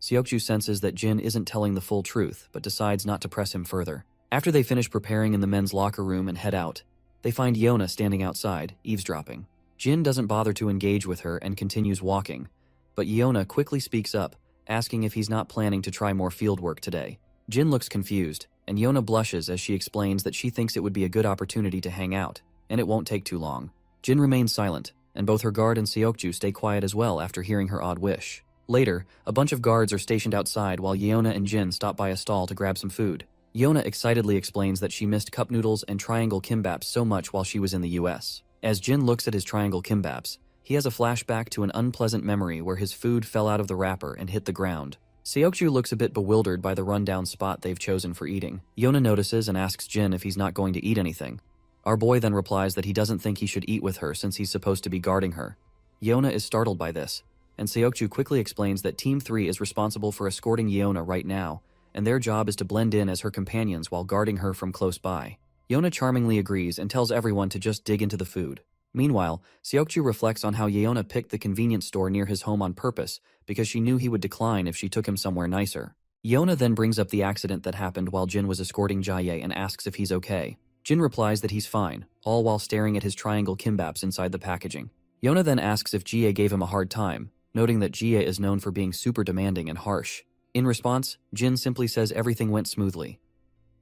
[SPEAKER 1] Seokju senses that Jin isn't telling the full truth, but decides not to press him further. After they finish preparing in the men's locker room and head out, they find Yeona standing outside, eavesdropping. Jin doesn't bother to engage with her and continues walking, but Yeona quickly speaks up, asking if he's not planning to try more field work today. Jin looks confused, and Yeona blushes as she explains that she thinks it would be a good opportunity to hang out, and it won't take too long. Jin remains silent, and both her guard and Seokju stay quiet as well after hearing her odd wish. Later, a bunch of guards are stationed outside while Yeona and Jin stop by a stall to grab some food. Yeona excitedly explains that she missed cup noodles and triangle kimbaps so much while she was in the US. As Jin looks at his triangle kimbaps, he has a flashback to an unpleasant memory where his food fell out of the wrapper and hit the ground. Seokju looks a bit bewildered by the rundown spot they've chosen for eating. Yeona notices and asks Jin if he's not going to eat anything. Our boy then replies that he doesn't think he should eat with her since he's supposed to be guarding her. Yeona is startled by this, and Seokju quickly explains that Team 3 is responsible for escorting Yeona right now, and their job is to blend in as her companions while guarding her from close by. Yeona charmingly agrees and tells everyone to just dig into the food. Meanwhile, Seokju reflects on how Yeona picked the convenience store near his home on purpose because she knew he would decline if she took him somewhere nicer. Yeona then brings up the accident that happened while Jin was escorting Jaye and asks if he's okay. Jin replies that he's fine, all while staring at his triangle kimbaps inside the packaging. Yeona then asks if Jie gave him a hard time, noting that Jie is known for being super demanding and harsh. In response, Jin simply says everything went smoothly.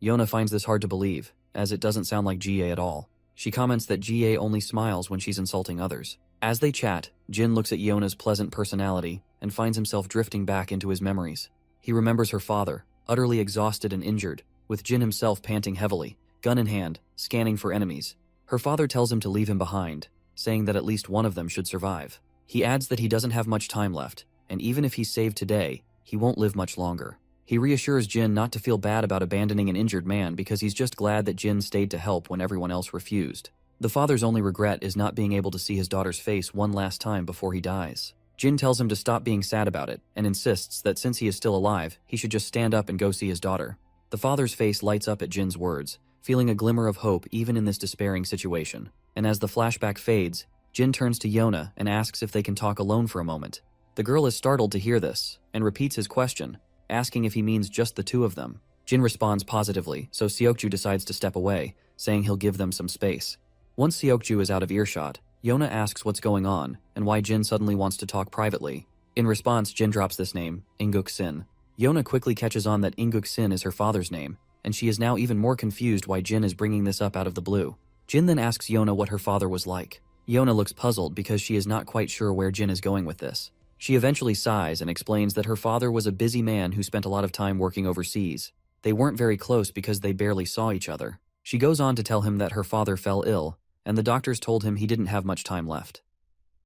[SPEAKER 1] Yeona finds this hard to believe, as it doesn't sound like Jie at all. She comments that Jie only smiles when she's insulting others. As they chat, Jin looks at Yeona's pleasant personality and finds himself drifting back into his memories. He remembers her father, utterly exhausted and injured, with Jin himself panting heavily, gun in hand, scanning for enemies. Her father tells him to leave him behind, saying that at least one of them should survive. He adds that he doesn't have much time left, and even if he's saved today, he won't live much longer. He reassures Jin not to feel bad about abandoning an injured man because he's just glad that Jin stayed to help when everyone else refused. The father's only regret is not being able to see his daughter's face one last time before he dies. Jin tells him to stop being sad about it and insists that since he is still alive, he should just stand up and go see his daughter. The father's face lights up at Jin's words, feeling a glimmer of hope even in this despairing situation. And as the flashback fades, Jin turns to Yeona and asks if they can talk alone for a moment. The girl is startled to hear this and repeats his question, asking if he means just the two of them. Jin responds positively, so Seokju decides to step away, saying he'll give them some space. Once Seokju is out of earshot, Yeona asks what's going on and why Jin suddenly wants to talk privately. In response, Jin drops this name, Inguk Sin. Yeona quickly catches on that Inguk Sin is her father's name, and she is now even more confused why Jin is bringing this up out of the blue. Jin then asks Yeona what her father was like. Yeona looks puzzled because she is not quite sure where Jin is going with this. She eventually sighs and explains that her father was a busy man who spent a lot of time working overseas. They weren't very close because they barely saw each other. She goes on to tell him that her father fell ill, and the doctors told him he didn't have much time left.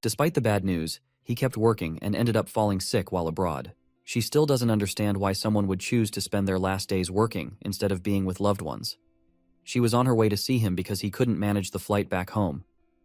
[SPEAKER 1] Despite the bad news, he kept working and ended up falling sick while abroad. She still doesn't understand why someone would choose to spend their last days working instead of being with loved ones. She was on her way to see him because he couldn't manage the flight back home,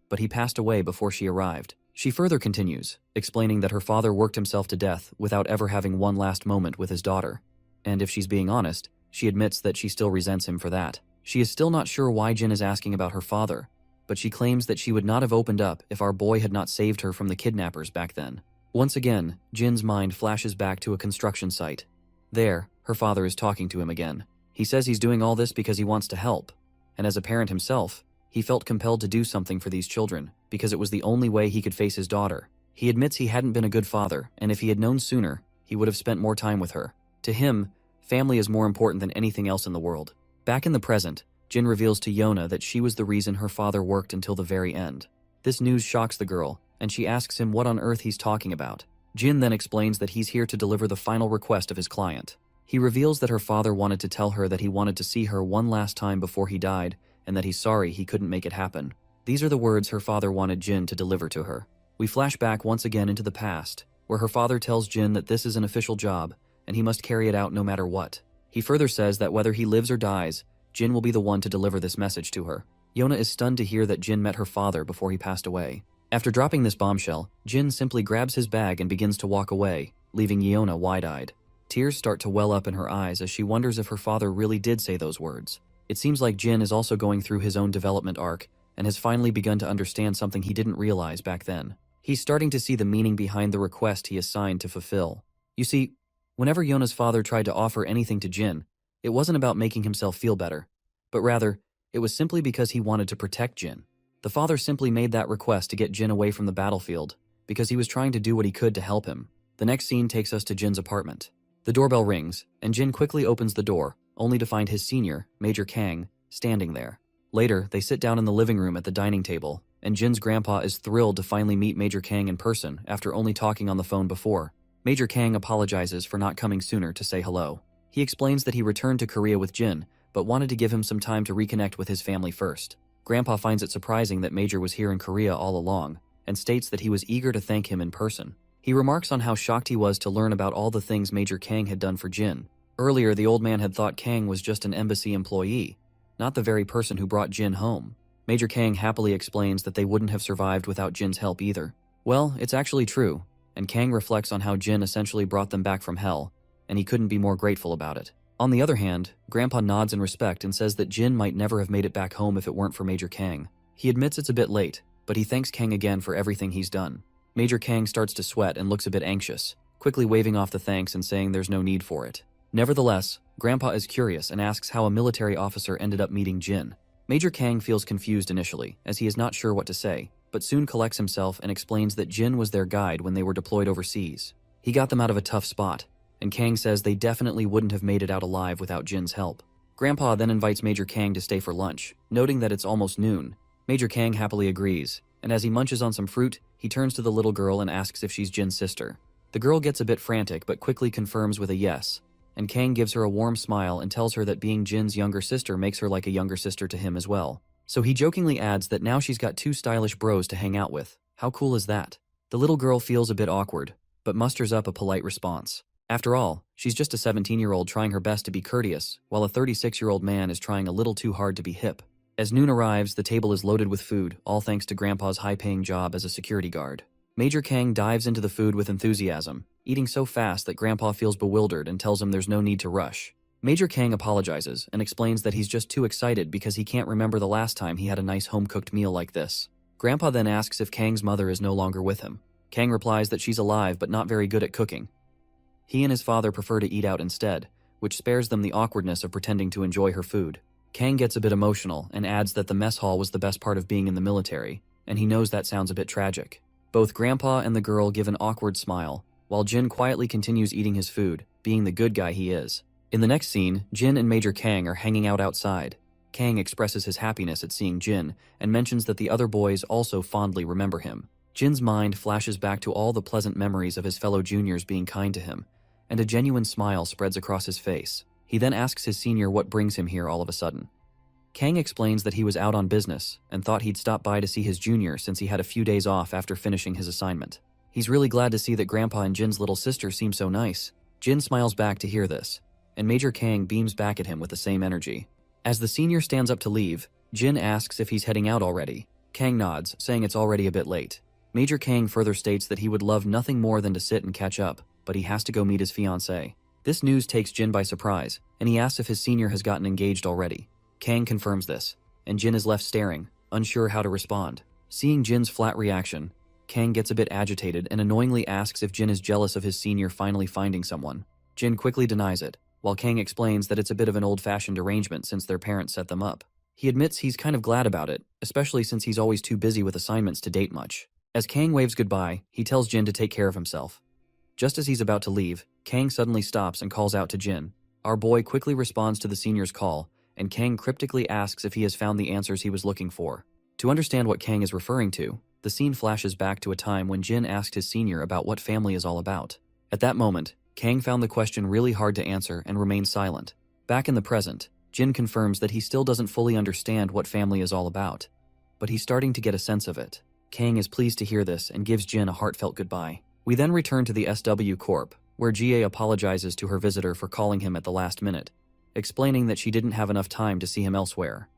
[SPEAKER 1] but he passed away before she arrived. She further continues, explaining that her father worked himself to death without ever having one last moment with his daughter. And if she's being honest, she admits that she still resents him for that. She is still not sure why Jin is asking about her father, but she claims that she would not have opened up if our boy had not saved her from the kidnappers back then. Once again, Jin's mind flashes back to a construction site. There, her father is talking to him again. He says he's doing all this because he wants to help. and as a parent himself, he felt compelled to do something for these children because it was the only way he could face his daughter. He admits he hadn't been a good father, and if he had known sooner, he would have spent more time with her. To him, family is more important than anything else in the world. Back in the present, Jin reveals to Yona that she was the reason her father worked until the very end. This news shocks the girl, and she asks him what on earth he's talking about. Jin then explains that he's here to deliver the final request of his client. He reveals that her father wanted to tell her that he wanted to see her one last time before he died, and that he's sorry he couldn't make it happen. These are the words her father wanted Jin to deliver to her. We flash back once again into the past, where her father tells Jin that this is an official job, and he must carry it out no matter what. He further says that whether he lives or dies, Jin will be the one to deliver this message to her. Yona is stunned to hear that Jin met her father before he passed away. After dropping this bombshell, Jin simply grabs his bag and begins to walk away, leaving Yona wide-eyed. Tears start to well up in her eyes as she wonders if her father really did say those words. It seems like Jin is also going through his own development arc and has finally begun to understand something he didn't realize back then. He's starting to see the meaning behind the request he assigned to fulfill. You see, whenever Yona's father tried to offer anything to Jin, it wasn't about making himself feel better, but rather, it was simply because he wanted to protect Jin. The father simply made that request to get Jin away from the battlefield, because he was trying to do what he could to help him. The next scene takes us to Jin's apartment. The doorbell rings, and Jin quickly opens the door, only to find his senior, Major Kang, standing there. Later, they sit down in the living room at the dining table, and Jin's grandpa is thrilled to finally meet Major Kang in person after only talking on the phone before. Major Kang apologizes for not coming sooner to say hello. He explains that he returned to Korea with Jin, but wanted to give him some time to reconnect with his family first. Grandpa finds it surprising that Major was here in Korea all along, and states that he was eager to thank him in person. He remarks on how shocked he was to learn about all the things Major Kang had done for Jin. Earlier, the old man had thought Kang was just an embassy employee, not the very person who brought Jin home. Major Kang happily explains that they wouldn't have survived without Jin's help either. Well, it's actually true, and Kang reflects on how Jin essentially brought them back from hell, and he couldn't be more grateful about it. On the other hand, Grandpa nods in respect and says that Jin might never have made it back home if it weren't for Major Kang. He admits it's a bit late, but he thanks Kang again for everything he's done. Major Kang starts to sweat and looks a bit anxious, quickly waving off the thanks and saying there's no need for it. Nevertheless, Grandpa is curious and asks how a military officer ended up meeting Jin. Major Kang feels confused initially, as he is not sure what to say, but soon collects himself and explains that Jin was their guide when they were deployed overseas. He got them out of a tough spot, and Kang says they definitely wouldn't have made it out alive without Jin's help. Grandpa then invites Major Kang to stay for lunch, noting that it's almost noon. Major Kang happily agrees, and as he munches on some fruit, he turns to the little girl and asks if she's Jin's sister. The girl gets a bit frantic but quickly confirms with a yes, and Kang gives her a warm smile and tells her that being Jin's younger sister makes her like a younger sister to him as well. So he jokingly adds that now she's got two stylish bros to hang out with. How cool is that? The little girl feels a bit awkward, but musters up a polite response. After all, she's just a 17-year-old trying her best to be courteous, while a 36-year-old man is trying a little too hard to be hip. As noon arrives, the table is loaded with food, all thanks to Grandpa's high-paying job as a security guard. Major Kang dives into the food with enthusiasm, eating so fast that Grandpa feels bewildered and tells him there's no need to rush. Major Kang apologizes and explains that he's just too excited because he can't remember the last time he had a nice home-cooked meal like this. Grandpa then asks if Kang's mother is no longer with him. Kang replies that she's alive but not very good at cooking. He and his father prefer to eat out instead, which spares them the awkwardness of pretending to enjoy her food. Kang gets a bit emotional and adds that the mess hall was the best part of being in the military, and he knows that sounds a bit tragic. Both Grandpa and the girl give an awkward smile, while Jin quietly continues eating his food, being the good guy he is. In the next scene, Jin and Major Kang are hanging out outside. Kang expresses his happiness at seeing Jin and mentions that the other boys also fondly remember him. Jin's mind flashes back to all the pleasant memories of his fellow juniors being kind to him, and a genuine smile spreads across his face. He then asks his senior what brings him here all of a sudden. Kang explains that he was out on business and thought he'd stop by to see his junior since he had a few days off after finishing his assignment. He's really glad to see that Grandpa and Jin's little sister seem so nice. Jin smiles back to hear this, and Major Kang beams back at him with the same energy. As the senior stands up to leave, Jin asks if he's heading out already. Kang nods, saying it's already a bit late. Major Kang further states that he would love nothing more than to sit and catch up, but he has to go meet his fiancée. This news takes Jin by surprise, and he asks if his senior has gotten engaged already. Kang confirms this, and Jin is left staring, unsure how to respond. Seeing Jin's flat reaction, Kang gets a bit agitated and annoyingly asks if Jin is jealous of his senior finally finding someone. Jin quickly denies it, while Kang explains that it's a bit of an old-fashioned arrangement since their parents set them up. He admits he's kind of glad about it, especially since he's always too busy with assignments to date much. As Kang waves goodbye, he tells Jin to take care of himself. Just as he's about to leave, Kang suddenly stops and calls out to Jin. Our boy quickly responds to the senior's call, and Kang cryptically asks if he has found the answers he was looking for. To understand what Kang is referring to, the scene flashes back to a time when Jin asked his senior about what family is all about. At that moment, Kang found the question really hard to answer and remained silent. Back in the present, Jin confirms that he still doesn't fully understand what family is all about, but he's starting to get a sense of it. Kang is pleased to hear this and gives Jin a heartfelt goodbye. We then return to the SW Corp, where GA apologizes to her visitor for calling him at the last minute, explaining that she didn't have enough time to see him elsewhere.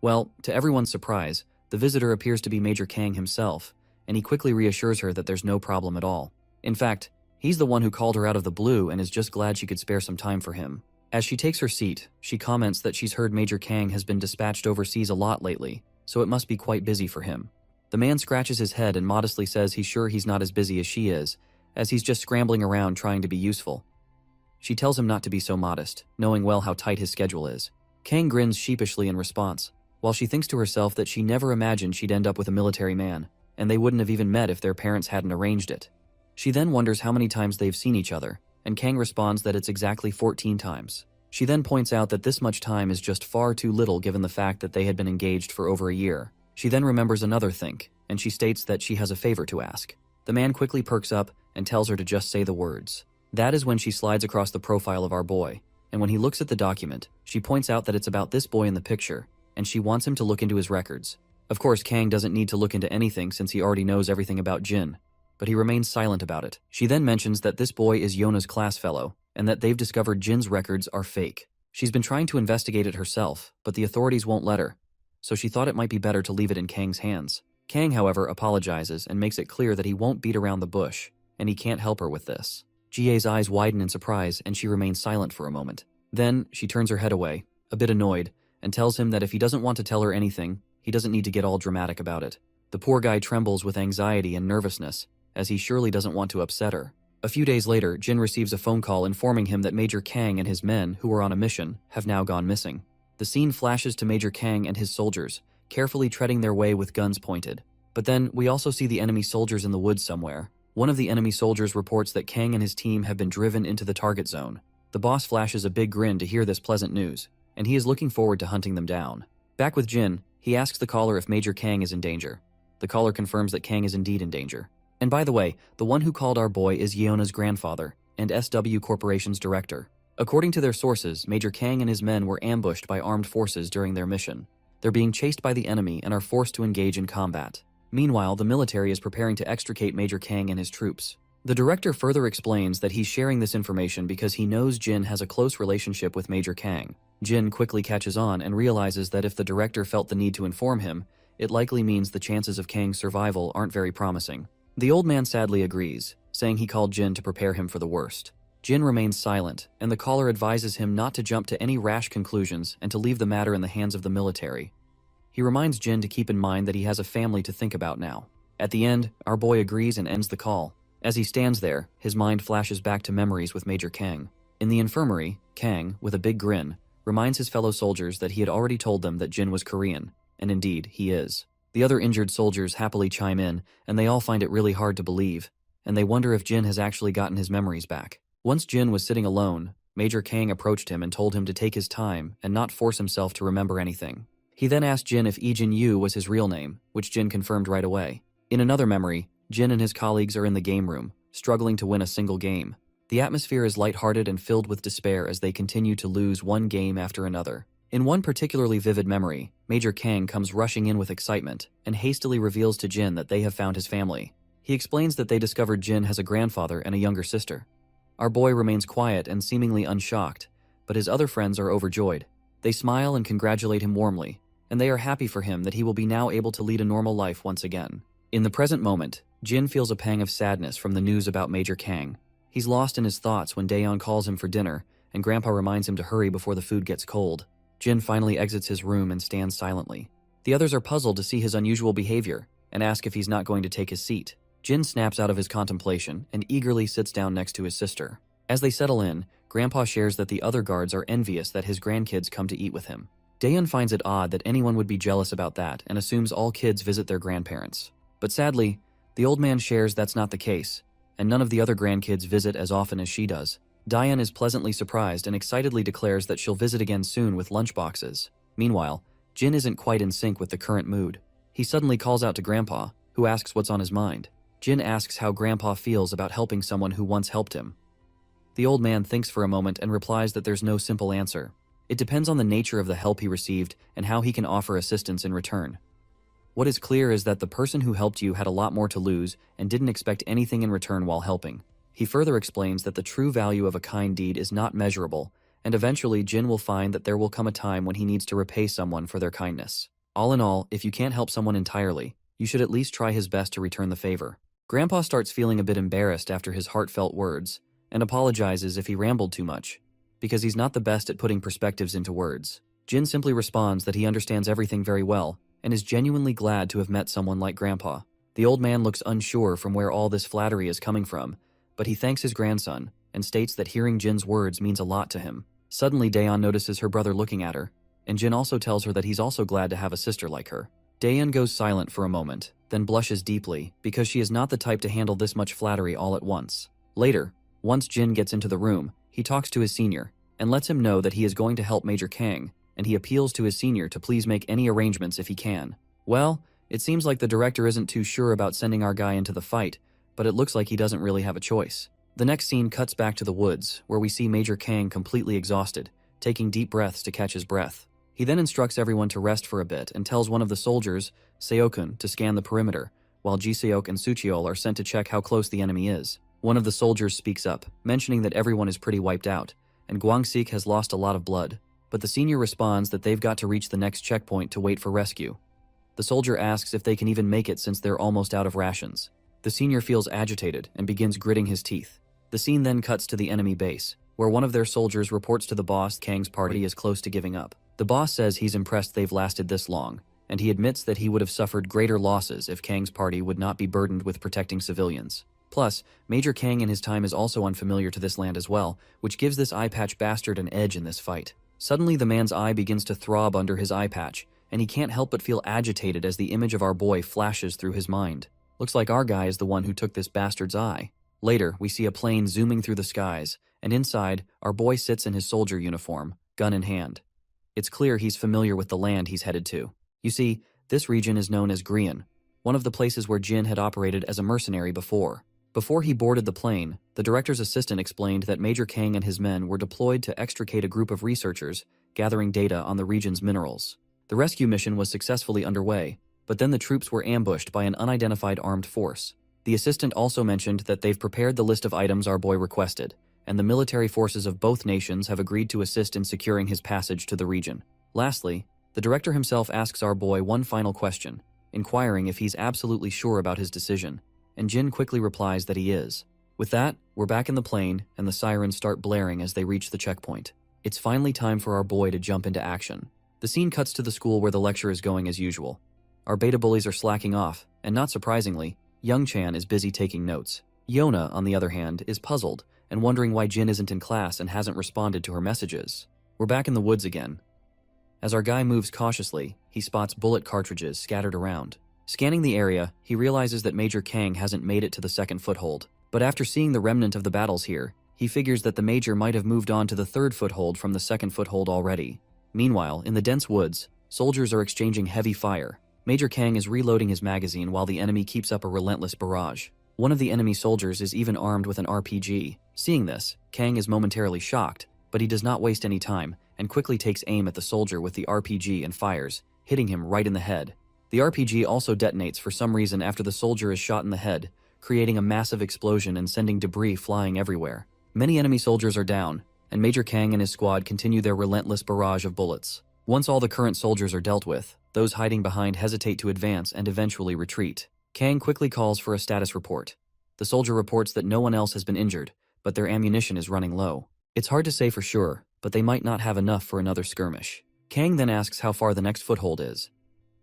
[SPEAKER 1] Well, to everyone's surprise, the visitor appears to be Major Kang himself, and he quickly reassures her that there's no problem at all. In fact, he's the one who called her out of the blue and is just glad she could spare some time for him. As she takes her seat, she comments that she's heard Major Kang has been dispatched overseas a lot lately, so it must be quite busy for him. The man scratches his head and modestly says he's sure he's not as busy as she is, as he's just scrambling around trying to be useful. She tells him not to be so modest, knowing well how tight his schedule is. Kang grins sheepishly in response, while she thinks to herself that she never imagined she'd end up with a military man, and they wouldn't have even met if their parents hadn't arranged it. She then wonders how many times they've seen each other, and Kang responds that it's exactly 14 times. She then points out that this much time is just far too little given the fact that they had been engaged for over a year. She then remembers another think, and she states that she has a favor to ask. The man quickly perks up and tells her to just say the words. That is when she slides across the profile of our boy, and when he looks at the document, she points out that it's about this boy in the picture, and she wants him to look into his records. Of course, Kang doesn't need to look into anything since he already knows everything about Jin, but he remains silent about it. She then mentions that this boy is Yona's class fellow, and that they've discovered Jin's records are fake. She's been trying to investigate it herself, but the authorities won't let her, so she thought it might be better to leave it in Kang's hands. Kang, however, apologizes and makes it clear that he won't beat around the bush, and he can't help her with this. GA's eyes widen in surprise, and she remains silent for a moment. Then, she turns her head away, a bit annoyed, and tells him that if he doesn't want to tell her anything, he doesn't need to get all dramatic about it. The poor guy trembles with anxiety and nervousness, as he surely doesn't want to upset her. A few days later, Jin receives a phone call informing him that Major Kang and his men, who were on a mission, have now gone missing. The scene flashes to Major Kang and his soldiers, carefully treading their way with guns pointed. But then, we also see the enemy soldiers in the woods somewhere. One of the enemy soldiers reports that Kang and his team have been driven into the target zone. The boss flashes a big grin to hear this pleasant news, and he is looking forward to hunting them down. Back with Jin, he asks the caller if Major Kang is in danger. The caller confirms that Kang is indeed in danger. And by the way, the one who called our boy is Yeona's grandfather and SW Corporation's director. According to their sources, Major Kang and his men were ambushed by armed forces during their mission. They're being chased by the enemy and are forced to engage in combat. Meanwhile, the military is preparing to extricate Major Kang and his troops. The director further explains that he's sharing this information because he knows Jin has a close relationship with Major Kang. Jin quickly catches on and realizes that if the director felt the need to inform him, it likely means the chances of Kang's survival aren't very promising. The old man sadly agrees, saying he called Jin to prepare him for the worst. Jin remains silent, and the caller advises him not to jump to any rash conclusions and to leave the matter in the hands of the military. He reminds Jin to keep in mind that he has a family to think about now. At the end, our boy agrees and ends the call. As he stands there, his mind flashes back to memories with Major Kang. In the infirmary, Kang, with a big grin, reminds his fellow soldiers that he had already told them that Jin was Korean, and indeed, he is. The other injured soldiers happily chime in, and they all find it really hard to believe, and they wonder if Jin has actually gotten his memories back. Once Jin was sitting alone, Major Kang approached him and told him to take his time and not force himself to remember anything. He then asked Jin if Ijin Yu was his real name, which Jin confirmed right away. In another memory, Jin and his colleagues are in the game room, struggling to win a single game. The atmosphere is lighthearted and filled with despair as they continue to lose one game after another. In one particularly vivid memory, Major Kang comes rushing in with excitement and hastily reveals to Jin that they have found his family. He explains that they discovered Jin has a grandfather and a younger sister. Our boy remains quiet and seemingly unshocked, but his other friends are overjoyed. They smile and congratulate him warmly, and they are happy for him that he will be now able to lead a normal life once again. In the present moment, Jin feels a pang of sadness from the news about Major Kang. He's lost in his thoughts when Daeon calls him for dinner, and Grandpa reminds him to hurry before the food gets cold. Jin finally exits his room and stands silently. The others are puzzled to see his unusual behavior and ask if he's not going to take his seat. Jin snaps out of his contemplation and eagerly sits down next to his sister. As they settle in, Grandpa shares that the other guards are envious that his grandkids come to eat with him. Daeun finds it odd that anyone would be jealous about that and assumes all kids visit their grandparents. But sadly, the old man shares that's not the case, and none of the other grandkids visit as often as she does. Daeun is pleasantly surprised and excitedly declares that she'll visit again soon with lunchboxes. Meanwhile, Jin isn't quite in sync with the current mood. He suddenly calls out to Grandpa, who asks what's on his mind. Jin asks how Grandpa feels about helping someone who once helped him. The old man thinks for a moment and replies that there's no simple answer. It depends on the nature of the help he received and how he can offer assistance in return. What is clear is that the person who helped you had a lot more to lose and didn't expect anything in return while helping. He further explains that the true value of a kind deed is not measurable, and eventually Jin will find that there will come a time when he needs to repay someone for their kindness. All in all, if you can't help someone entirely, you should at least try his best to return the favor. Grandpa starts feeling a bit embarrassed after his heartfelt words, and apologizes if he rambled too much, because he's not the best at putting perspectives into words. Jin simply responds that he understands everything very well, and is genuinely glad to have met someone like Grandpa. The old man looks unsure from where all this flattery is coming from, but he thanks his grandson, and states that hearing Jin's words means a lot to him. Suddenly Daeun notices her brother looking at her, and Jin also tells her that he's also glad to have a sister like her. Daeun goes silent for a moment, then blushes deeply, because she is not the type to handle this much flattery all at once. Later, once Jin gets into the room, he talks to his senior, and lets him know that he is going to help Major Kang, and he appeals to his senior to please make any arrangements if he can. Well, it seems like the director isn't too sure about sending our guy into the fight, but it looks like he doesn't really have a choice. The next scene cuts back to the woods, where we see Major Kang completely exhausted, taking deep breaths to catch his breath. He then instructs everyone to rest for a bit and tells one of the soldiers, Seokun, to scan the perimeter, while Ji-seok and Sucheol are sent to check how close the enemy is. One of the soldiers speaks up, mentioning that everyone is pretty wiped out, and Gwangsik has lost a lot of blood, but the senior responds that they've got to reach the next checkpoint to wait for rescue. The soldier asks if they can even make it since they're almost out of rations. The senior feels agitated and begins gritting his teeth. The scene then cuts to the enemy base, where one of their soldiers reports to the boss Kang's party is close to giving up. The boss says he's impressed they've lasted this long, and he admits that he would have suffered greater losses if Kang's party would not be burdened with protecting civilians. Plus, Major Kang in his time is also unfamiliar to this land as well, which gives this eye patch bastard an edge in this fight. Suddenly the man's eye begins to throb under his eye patch, and he can't help but feel agitated as the image of our boy flashes through his mind. Looks like our guy is the one who took this bastard's eye. Later, we see a plane zooming through the skies, and inside, our boy sits in his soldier uniform, gun in hand. It's clear he's familiar with the land he's headed to. You see, this region is known as Grian, one of the places where Jin had operated as a mercenary before. Before he boarded the plane, the director's assistant explained that Major Kang and his men were deployed to extricate a group of researchers gathering data on the region's minerals. The rescue mission was successfully underway, but then the troops were ambushed by an unidentified armed force. The assistant also mentioned that they've prepared the list of items our boy requested, and the military forces of both nations have agreed to assist in securing his passage to the region. Lastly, the director himself asks our boy one final question, inquiring if he's absolutely sure about his decision, and Jin quickly replies that he is. With that, we're back in the plane, and the sirens start blaring as they reach the checkpoint. It's finally time for our boy to jump into action. The scene cuts to the school where the lecture is going as usual. Our beta bullies are slacking off, and not surprisingly, Young Chan is busy taking notes. Yona, on the other hand, is puzzled and wondering why Jin isn't in class and hasn't responded to her messages. We're back in the woods again. As our guy moves cautiously, he spots bullet cartridges scattered around. Scanning the area, he realizes that Major Kang hasn't made it to the second foothold. But after seeing the remnant of the battles here, he figures that the Major might have moved on to the third foothold from the second foothold already. Meanwhile, in the dense woods, soldiers are exchanging heavy fire. Major Kang is reloading his magazine while the enemy keeps up a relentless barrage. One of the enemy soldiers is even armed with an RPG. Seeing this, Kang is momentarily shocked, but he does not waste any time and quickly takes aim at the soldier with the RPG and fires, hitting him right in the head. The RPG also detonates for some reason after the soldier is shot in the head, creating a massive explosion and sending debris flying everywhere. Many enemy soldiers are down, and Major Kang and his squad continue their relentless barrage of bullets. Once all the current soldiers are dealt with, those hiding behind hesitate to advance and eventually retreat. Kang quickly calls for a status report. The soldier reports that no one else has been injured, but their ammunition is running low. It's hard to say for sure, but they might not have enough for another skirmish. Kang then asks how far the next foothold is.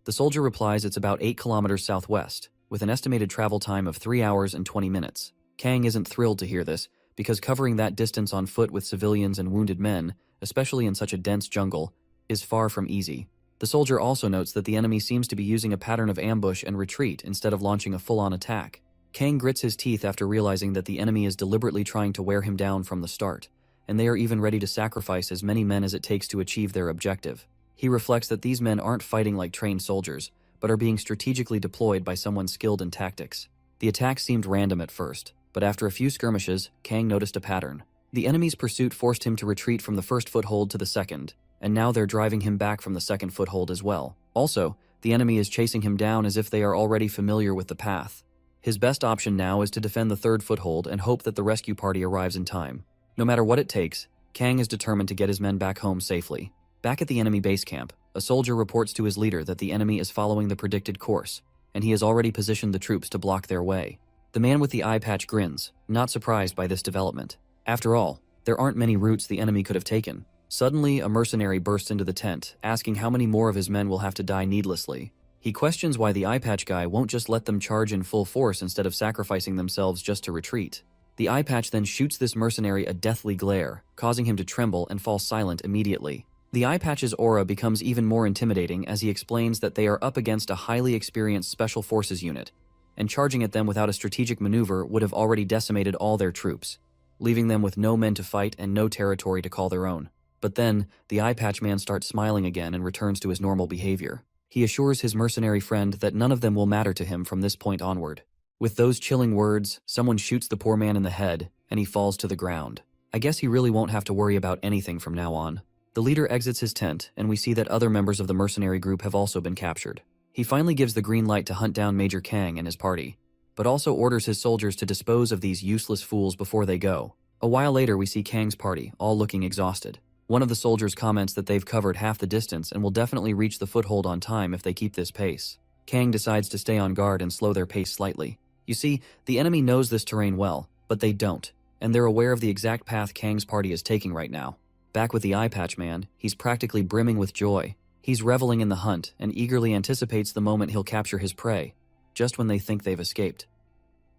[SPEAKER 1] The soldier replies it's about 8 kilometers southwest, with an estimated travel time of 3 hours and 20 minutes. Kang isn't thrilled to hear this, because covering that distance on foot with civilians and wounded men, especially in such a dense jungle, is far from easy. The soldier also notes that the enemy seems to be using a pattern of ambush and retreat instead of launching a full-on attack. Kang grits his teeth after realizing that the enemy is deliberately trying to wear him down from the start, and they are even ready to sacrifice as many men as it takes to achieve their objective. He reflects that these men aren't fighting like trained soldiers, but are being strategically deployed by someone skilled in tactics. The attack seemed random at first, but after a few skirmishes, Kang noticed a pattern. The enemy's pursuit forced him to retreat from the first foothold to the second, and now they're driving him back from the second foothold as well. Also, the enemy is chasing him down as if they are already familiar with the path. His best option now is to defend the third foothold and hope that the rescue party arrives in time. No matter what it takes, Kang is determined to get his men back home safely. Back at the enemy base camp, a soldier reports to his leader that the enemy is following the predicted course, and he has already positioned the troops to block their way. The man with the eye patch grins, not surprised by this development. After all, there aren't many routes the enemy could have taken. Suddenly, a mercenary bursts into the tent, asking how many more of his men will have to die needlessly. He questions why the eye patch guy won't just let them charge in full force instead of sacrificing themselves just to retreat. The eye patch then shoots this mercenary a deathly glare, causing him to tremble and fall silent immediately. The eye patch's aura becomes even more intimidating as he explains that they are up against a highly experienced special forces unit, and charging at them without a strategic maneuver would have already decimated all their troops, leaving them with no men to fight and no territory to call their own. But then, the eye patch man starts smiling again and returns to his normal behavior. He assures his mercenary friend that none of them will matter to him from this point onward. With those chilling words, someone shoots the poor man in the head, and he falls to the ground. I guess he really won't have to worry about anything from now on. The leader exits his tent, and we see that other members of the mercenary group have also been captured. He finally gives the green light to hunt down Major Kang and his party, but also orders his soldiers to dispose of these useless fools before they go. A while later, we see Kang's party, all looking exhausted. One of the soldiers comments that they've covered half the distance and will definitely reach the foothold on time if they keep this pace. Kang decides to stay on guard and slow their pace slightly. You see, the enemy knows this terrain well, but they don't, and they're aware of the exact path Kang's party is taking right now. Back with the eye patch man, he's practically brimming with joy. He's reveling in the hunt and eagerly anticipates the moment he'll capture his prey, just when they think they've escaped.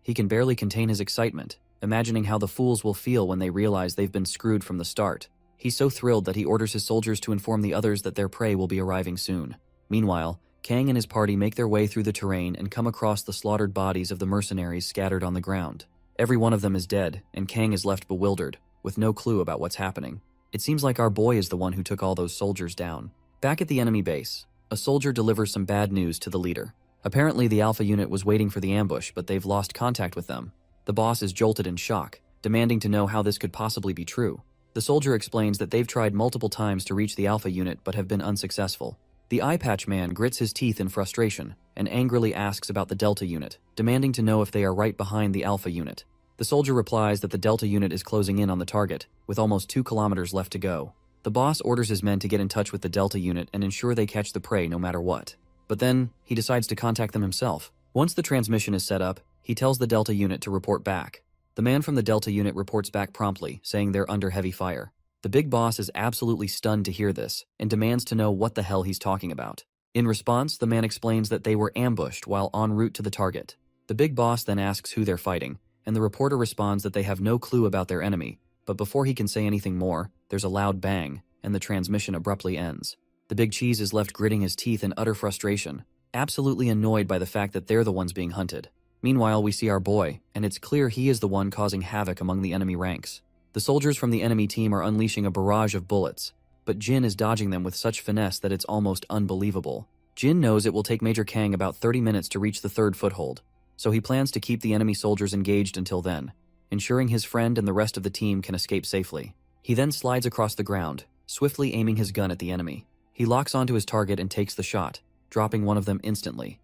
[SPEAKER 1] He can barely contain his excitement, imagining how the fools will feel when they realize they've been screwed from the start. He's so thrilled that he orders his soldiers to inform the others that their prey will be arriving soon. Meanwhile, Kang and his party make their way through the terrain and come across the slaughtered bodies of the mercenaries scattered on the ground. Every one of them is dead, and Kang is left bewildered, with no clue about what's happening. It seems like our boy is the one who took all those soldiers down. Back at the enemy base, a soldier delivers some bad news to the leader. Apparently the Alpha unit was waiting for the ambush, but they've lost contact with them. The boss is jolted in shock, demanding to know how this could possibly be true. The soldier explains that they've tried multiple times to reach the Alpha unit but have been unsuccessful. The eye patch man grits his teeth in frustration and angrily asks about the Delta unit, demanding to know if they are right behind the Alpha unit. The soldier replies that the Delta unit is closing in on the target, with almost 2 kilometers left to go. The boss orders his men to get in touch with the Delta unit and ensure they catch the prey no matter what. But then, he decides to contact them himself. Once the transmission is set up, he tells the Delta unit to report back. The man from the Delta unit reports back promptly, saying they're under heavy fire. The big boss is absolutely stunned to hear this, and demands to know what the hell he's talking about. In response, the man explains that they were ambushed while en route to the target. The big boss then asks who they're fighting, and the reporter responds that they have no clue about their enemy, but before he can say anything more, there's a loud bang, and the transmission abruptly ends. The big cheese is left gritting his teeth in utter frustration, absolutely annoyed by the fact that they're the ones being hunted. Meanwhile, we see our boy, and it's clear he is the one causing havoc among the enemy ranks. The soldiers from the enemy team are unleashing a barrage of bullets, but Jin is dodging them with such finesse that it's almost unbelievable. Jin knows it will take Major Kang about 30 minutes to reach the third foothold, so he plans to keep the enemy soldiers engaged until then, ensuring his friend and the rest of the team can escape safely. He then slides across the ground, swiftly aiming his gun at the enemy. He locks onto his target and takes the shot, dropping one of them instantly.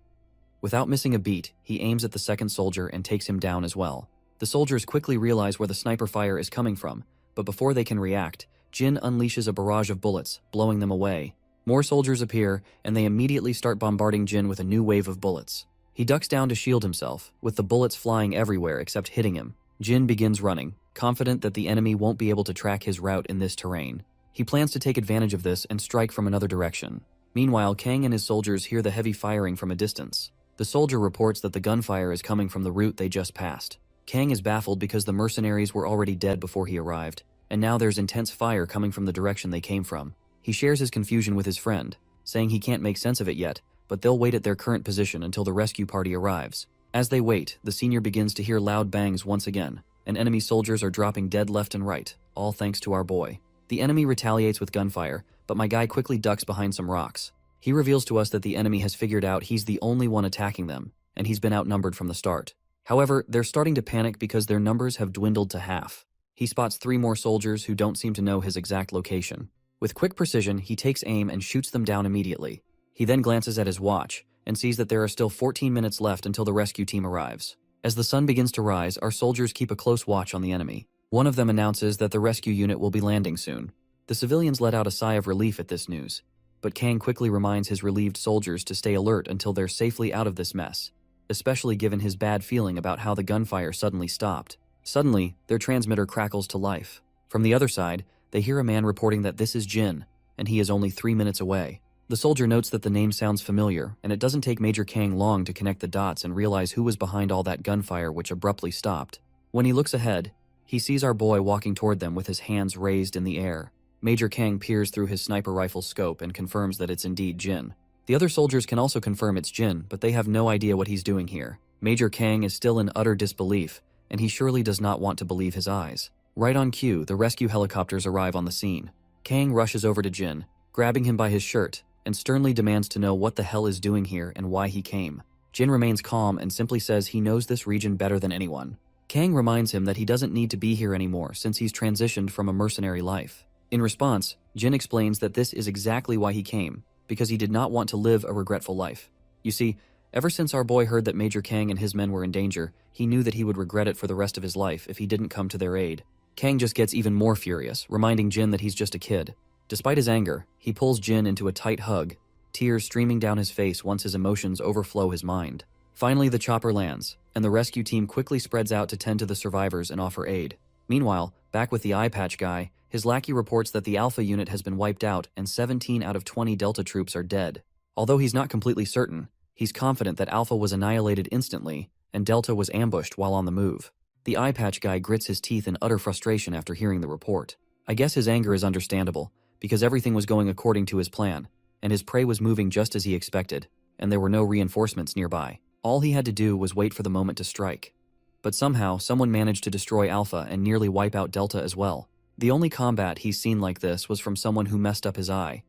[SPEAKER 1] Without missing a beat, he aims at the second soldier and takes him down as well. The soldiers quickly realize where the sniper fire is coming from, but before they can react, Jin unleashes a barrage of bullets, blowing them away. More soldiers appear, and they immediately start bombarding Jin with a new wave of bullets. He ducks down to shield himself, with the bullets flying everywhere except hitting him. Jin begins running, confident that the enemy won't be able to track his route in this terrain. He plans to take advantage of this and strike from another direction. Meanwhile, Kang and his soldiers hear the heavy firing from a distance. The soldier reports that the gunfire is coming from the route they just passed. Kang is baffled because the mercenaries were already dead before he arrived, and now there's intense fire coming from the direction they came from. He shares his confusion with his friend, saying he can't make sense of it yet, but they'll wait at their current position until the rescue party arrives. As they wait, the senior begins to hear loud bangs once again, and enemy soldiers are dropping dead left and right, all thanks to our boy. The enemy retaliates with gunfire, but my guy quickly ducks behind some rocks. He reveals to us that the enemy has figured out he's the only one attacking them, and he's been outnumbered from the start. However, they're starting to panic because their numbers have dwindled to half. He spots 3 more soldiers who don't seem to know his exact location. With quick precision, he takes aim and shoots them down immediately. He then glances at his watch and sees that there are still 14 minutes left until the rescue team arrives. As the sun begins to rise, our soldiers keep a close watch on the enemy. One of them announces that the rescue unit will be landing soon. The civilians let out a sigh of relief at this news, but Kang quickly reminds his relieved soldiers to stay alert until they're safely out of this mess, especially given his bad feeling about how the gunfire suddenly stopped. Suddenly, their transmitter crackles to life. From the other side, they hear a man reporting that this is Jin, and he is only 3 minutes away. The soldier notes that the name sounds familiar, and it doesn't take Major Kang long to connect the dots and realize who was behind all that gunfire which abruptly stopped. When he looks ahead, he sees our boy walking toward them with his hands raised in the air. Major Kang peers through his sniper rifle scope and confirms that it's indeed Jin. The other soldiers can also confirm it's Jin, but they have no idea what he's doing here. Major Kang is still in utter disbelief, and he surely does not want to believe his eyes. Right on cue, the rescue helicopters arrive on the scene. Kang rushes over to Jin, grabbing him by his shirt, and sternly demands to know what the hell is doing here and why he came. Jin remains calm and simply says he knows this region better than anyone. Kang reminds him that he doesn't need to be here anymore since he's transitioned from a mercenary life. In response, Jin explains that this is exactly why he came, because he did not want to live a regretful life. You see, ever since our boy heard that Major Kang and his men were in danger, he knew that he would regret it for the rest of his life if he didn't come to their aid. Kang just gets even more furious, reminding Jin that he's just a kid. Despite his anger, he pulls Jin into a tight hug, tears streaming down his face once his emotions overflow his mind. Finally, the chopper lands, and the rescue team quickly spreads out to tend to the survivors and offer aid. Meanwhile, back with the eye patch guy, his lackey reports that the Alpha unit has been wiped out and 17 out of 20 Delta troops are dead. Although he's not completely certain, he's confident that Alpha was annihilated instantly and Delta was ambushed while on the move. The eye patch guy grits his teeth in utter frustration after hearing the report. I guess his anger is understandable, because everything was going according to his plan, and his prey was moving just as he expected, and there were no reinforcements nearby. All he had to do was wait for the moment to strike. But somehow, someone managed to destroy Alpha and nearly wipe out Delta as well. The only combat he's seen like this was from someone who messed up his eye.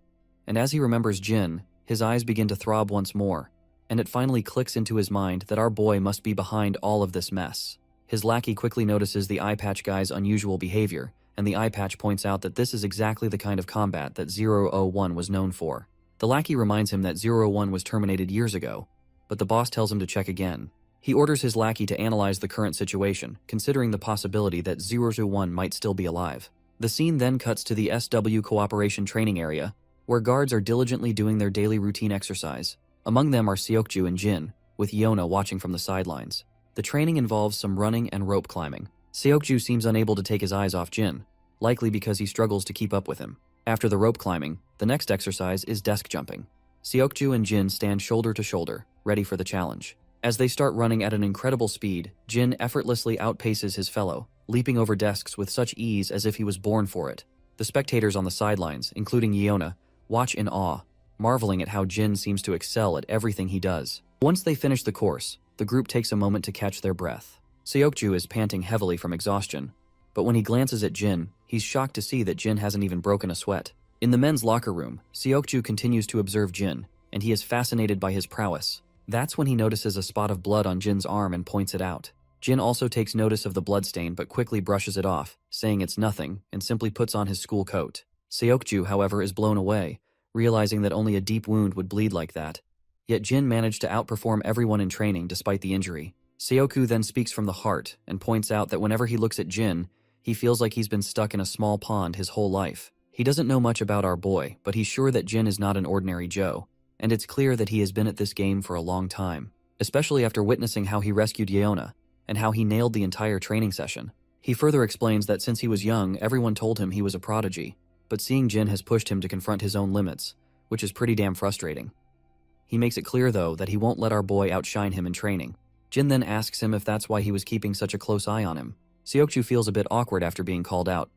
[SPEAKER 1] And as he remembers Jin, his eyes begin to throb once more, and it finally clicks into his mind that our boy must be behind all of this mess. His lackey quickly notices the eye patch guy's unusual behavior, and the eye patch points out that this is exactly the kind of combat that 001 was known for. The lackey reminds him that 01 was terminated years ago, but the boss tells him to check again. He orders his lackey to analyze the current situation, considering the possibility that 001 might still be alive. The scene then cuts to the SW Cooperation Training Area, where guards are diligently doing their daily routine exercise. Among them are Seokju and Jin, with Yona watching from the sidelines. The training involves some running and rope climbing. Seokju seems unable to take his eyes off Jin, likely because he struggles to keep up with him. After the rope climbing, the next exercise is desk jumping. Seokju and Jin stand shoulder to shoulder, ready for the challenge. As they start running at an incredible speed, Jin effortlessly outpaces his fellow, leaping over desks with such ease as if he was born for it. The spectators on the sidelines, including Yeona, watch in awe, marveling at how Jin seems to excel at everything he does. Once they finish the course, the group takes a moment to catch their breath. Seokju is panting heavily from exhaustion, but when he glances at Jin, he's shocked to see that Jin hasn't even broken a sweat. In the men's locker room, Seokju continues to observe Jin, and he is fascinated by his prowess. That's when he notices a spot of blood on Jin's arm and points it out. Jin also takes notice of the bloodstain but quickly brushes it off, saying it's nothing, and simply puts on his school coat. Seokju, however, is blown away, realizing that only a deep wound would bleed like that. Yet Jin managed to outperform everyone in training despite the injury. Seokju then speaks from the heart and points out that whenever he looks at Jin, he feels like he's been stuck in a small pond his whole life. He doesn't know much about our boy, but he's sure that Jin is not an ordinary Joe, and it's clear that he has been at this game for a long time, especially after witnessing how he rescued Yeona and how he nailed the entire training session. He further explains that since he was young, everyone told him he was a prodigy, but seeing Jin has pushed him to confront his own limits, which is pretty damn frustrating. He makes it clear, though, that he won't let our boy outshine him in training. Jin then asks him if that's why he was keeping such a close eye on him. Seokju feels a bit awkward after being called out,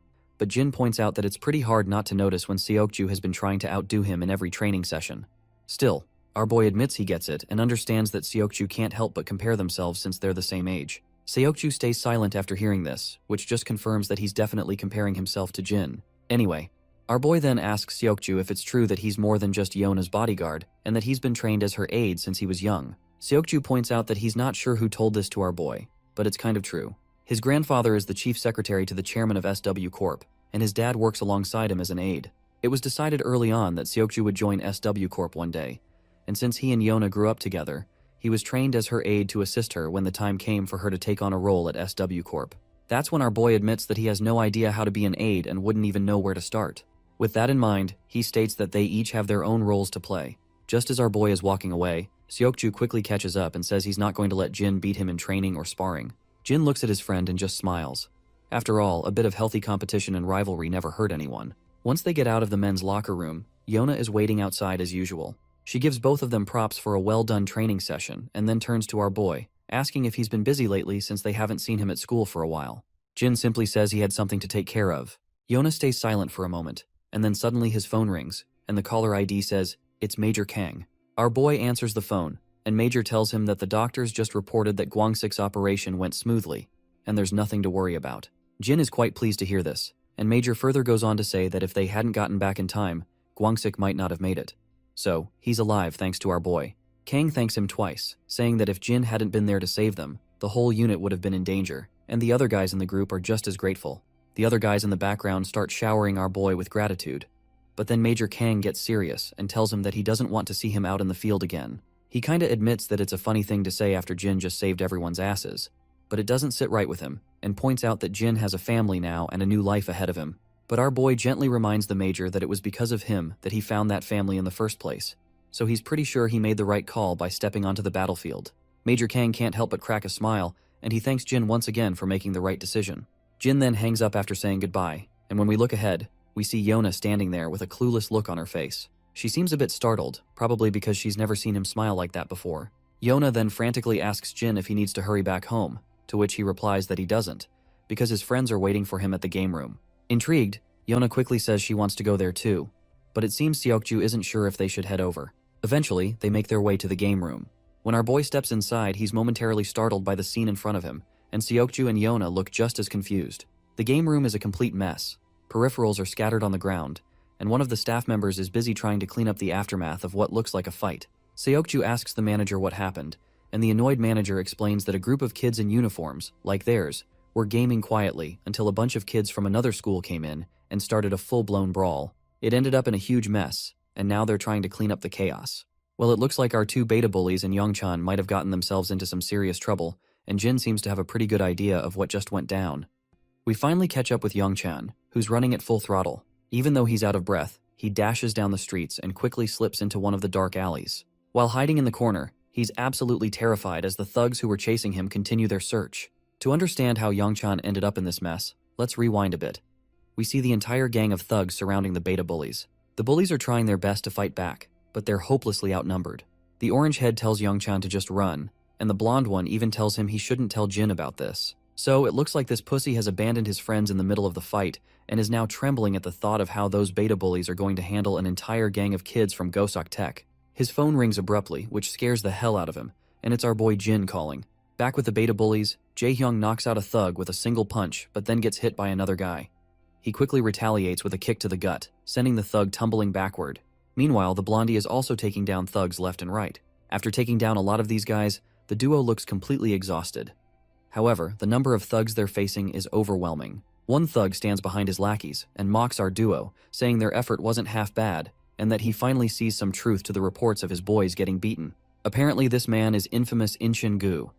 [SPEAKER 1] but Jin points out that it's pretty hard not to notice when Seokju has been trying to outdo him in every training session. Still, our boy admits he gets it and understands that Seokju can't help but compare themselves since they're the same age. Seokju stays silent after hearing this, which just confirms that he's definitely comparing himself to Jin. Anyway, our boy then asks Seokju if it's true that he's more than just Yona's bodyguard, and that he's been trained as her aide since he was young. Seokju points out that he's not sure who told this to our boy, but it's kind of true. His grandfather is the chief secretary to the chairman of SW Corp, and his dad works alongside him as an aide. It was decided early on that Seokju would join SW Corp one day, and since he and Yona grew up together, he was trained as her aide to assist her when the time came for her to take on a role at SW Corp. That's when our boy admits that he has no idea how to be an aide and wouldn't even know where to start. With that in mind, he states that they each have their own roles to play. Just as our boy is walking away, Seokju quickly catches up and says he's not going to let Jin beat him in training or sparring. Jin looks at his friend and just smiles. After all, a bit of healthy competition and rivalry never hurt anyone. Once they get out of the men's locker room, Yona is waiting outside as usual. She gives both of them props for a well-done training session and then turns to our boy, asking if he's been busy lately since they haven't seen him at school for a while. Jin simply says he had something to take care of. Yona stays silent for a moment, and then suddenly his phone rings, and the caller ID says, "It's Major Kang." Our boy answers the phone, and Major tells him that the doctors just reported that Gwangsik's operation went smoothly, and there's nothing to worry about. Jin is quite pleased to hear this, and Major further goes on to say that if they hadn't gotten back in time, Gwangsik might not have made it. So, he's alive thanks to our boy. Kang thanks him twice, saying that if Jin hadn't been there to save them, the whole unit would have been in danger, and the other guys in the group are just as grateful. The other guys in the background start showering our boy with gratitude. But then Major Kang gets serious and tells him that he doesn't want to see him out in the field again. He kinda admits that it's a funny thing to say after Jin just saved everyone's asses, but it doesn't sit right with him, and points out that Jin has a family now and a new life ahead of him. But our boy gently reminds the Major that it was because of him that he found that family in the first place, so he's pretty sure he made the right call by stepping onto the battlefield. Major Kang can't help but crack a smile, and he thanks Jin once again for making the right decision. Jin then hangs up after saying goodbye, and when we look ahead, we see Yona standing there with a clueless look on her face. She seems a bit startled, probably because she's never seen him smile like that before. Yona then frantically asks Jin if he needs to hurry back home, to which he replies that he doesn't, because his friends are waiting for him at the game room. Intrigued, Yona quickly says she wants to go there too, but it seems Seokju isn't sure if they should head over. Eventually, they make their way to the game room. When our boy steps inside, he's momentarily startled by the scene in front of him, and Seokju and Yona look just as confused. The game room is a complete mess. Peripherals are scattered on the ground, and one of the staff members is busy trying to clean up the aftermath of what looks like a fight. Seokju asks the manager what happened, and the annoyed manager explains that a group of kids in uniforms, like theirs, were gaming quietly until a bunch of kids from another school came in and started a full-blown brawl. It ended up in a huge mess, and now they're trying to clean up the chaos. Well, it looks like our two beta bullies and Youngchan might have gotten themselves into some serious trouble, and Jin seems to have a pretty good idea of what just went down. We finally catch up with Youngchan, who's running at full throttle. Even though he's out of breath, he dashes down the streets and quickly slips into one of the dark alleys. While hiding in the corner, he's absolutely terrified as the thugs who were chasing him continue their search. To understand how Youngchan ended up in this mess, let's rewind a bit. We see the entire gang of thugs surrounding the beta bullies. The bullies are trying their best to fight back, but they're hopelessly outnumbered. The orange head tells Youngchan to just run, and the blonde one even tells him he shouldn't tell Jin about this. So it looks like this pussy has abandoned his friends in the middle of the fight and is now trembling at the thought of how those beta bullies are going to handle an entire gang of kids from Gosok Tech. His phone rings abruptly, which scares the hell out of him, and it's our boy Jin calling. Back with the beta bullies, Jae-hyung knocks out a thug with a single punch but then gets hit by another guy. He quickly retaliates with a kick to the gut, sending the thug tumbling backward. Meanwhile, the blondie is also taking down thugs left and right. After taking down a lot of these guys, the duo looks completely exhausted. However, the number of thugs they're facing is overwhelming. One thug stands behind his lackeys and mocks our duo, saying their effort wasn't half bad, and that he finally sees some truth to the reports of his boys getting beaten. Apparently this man is infamous In-shin-gu,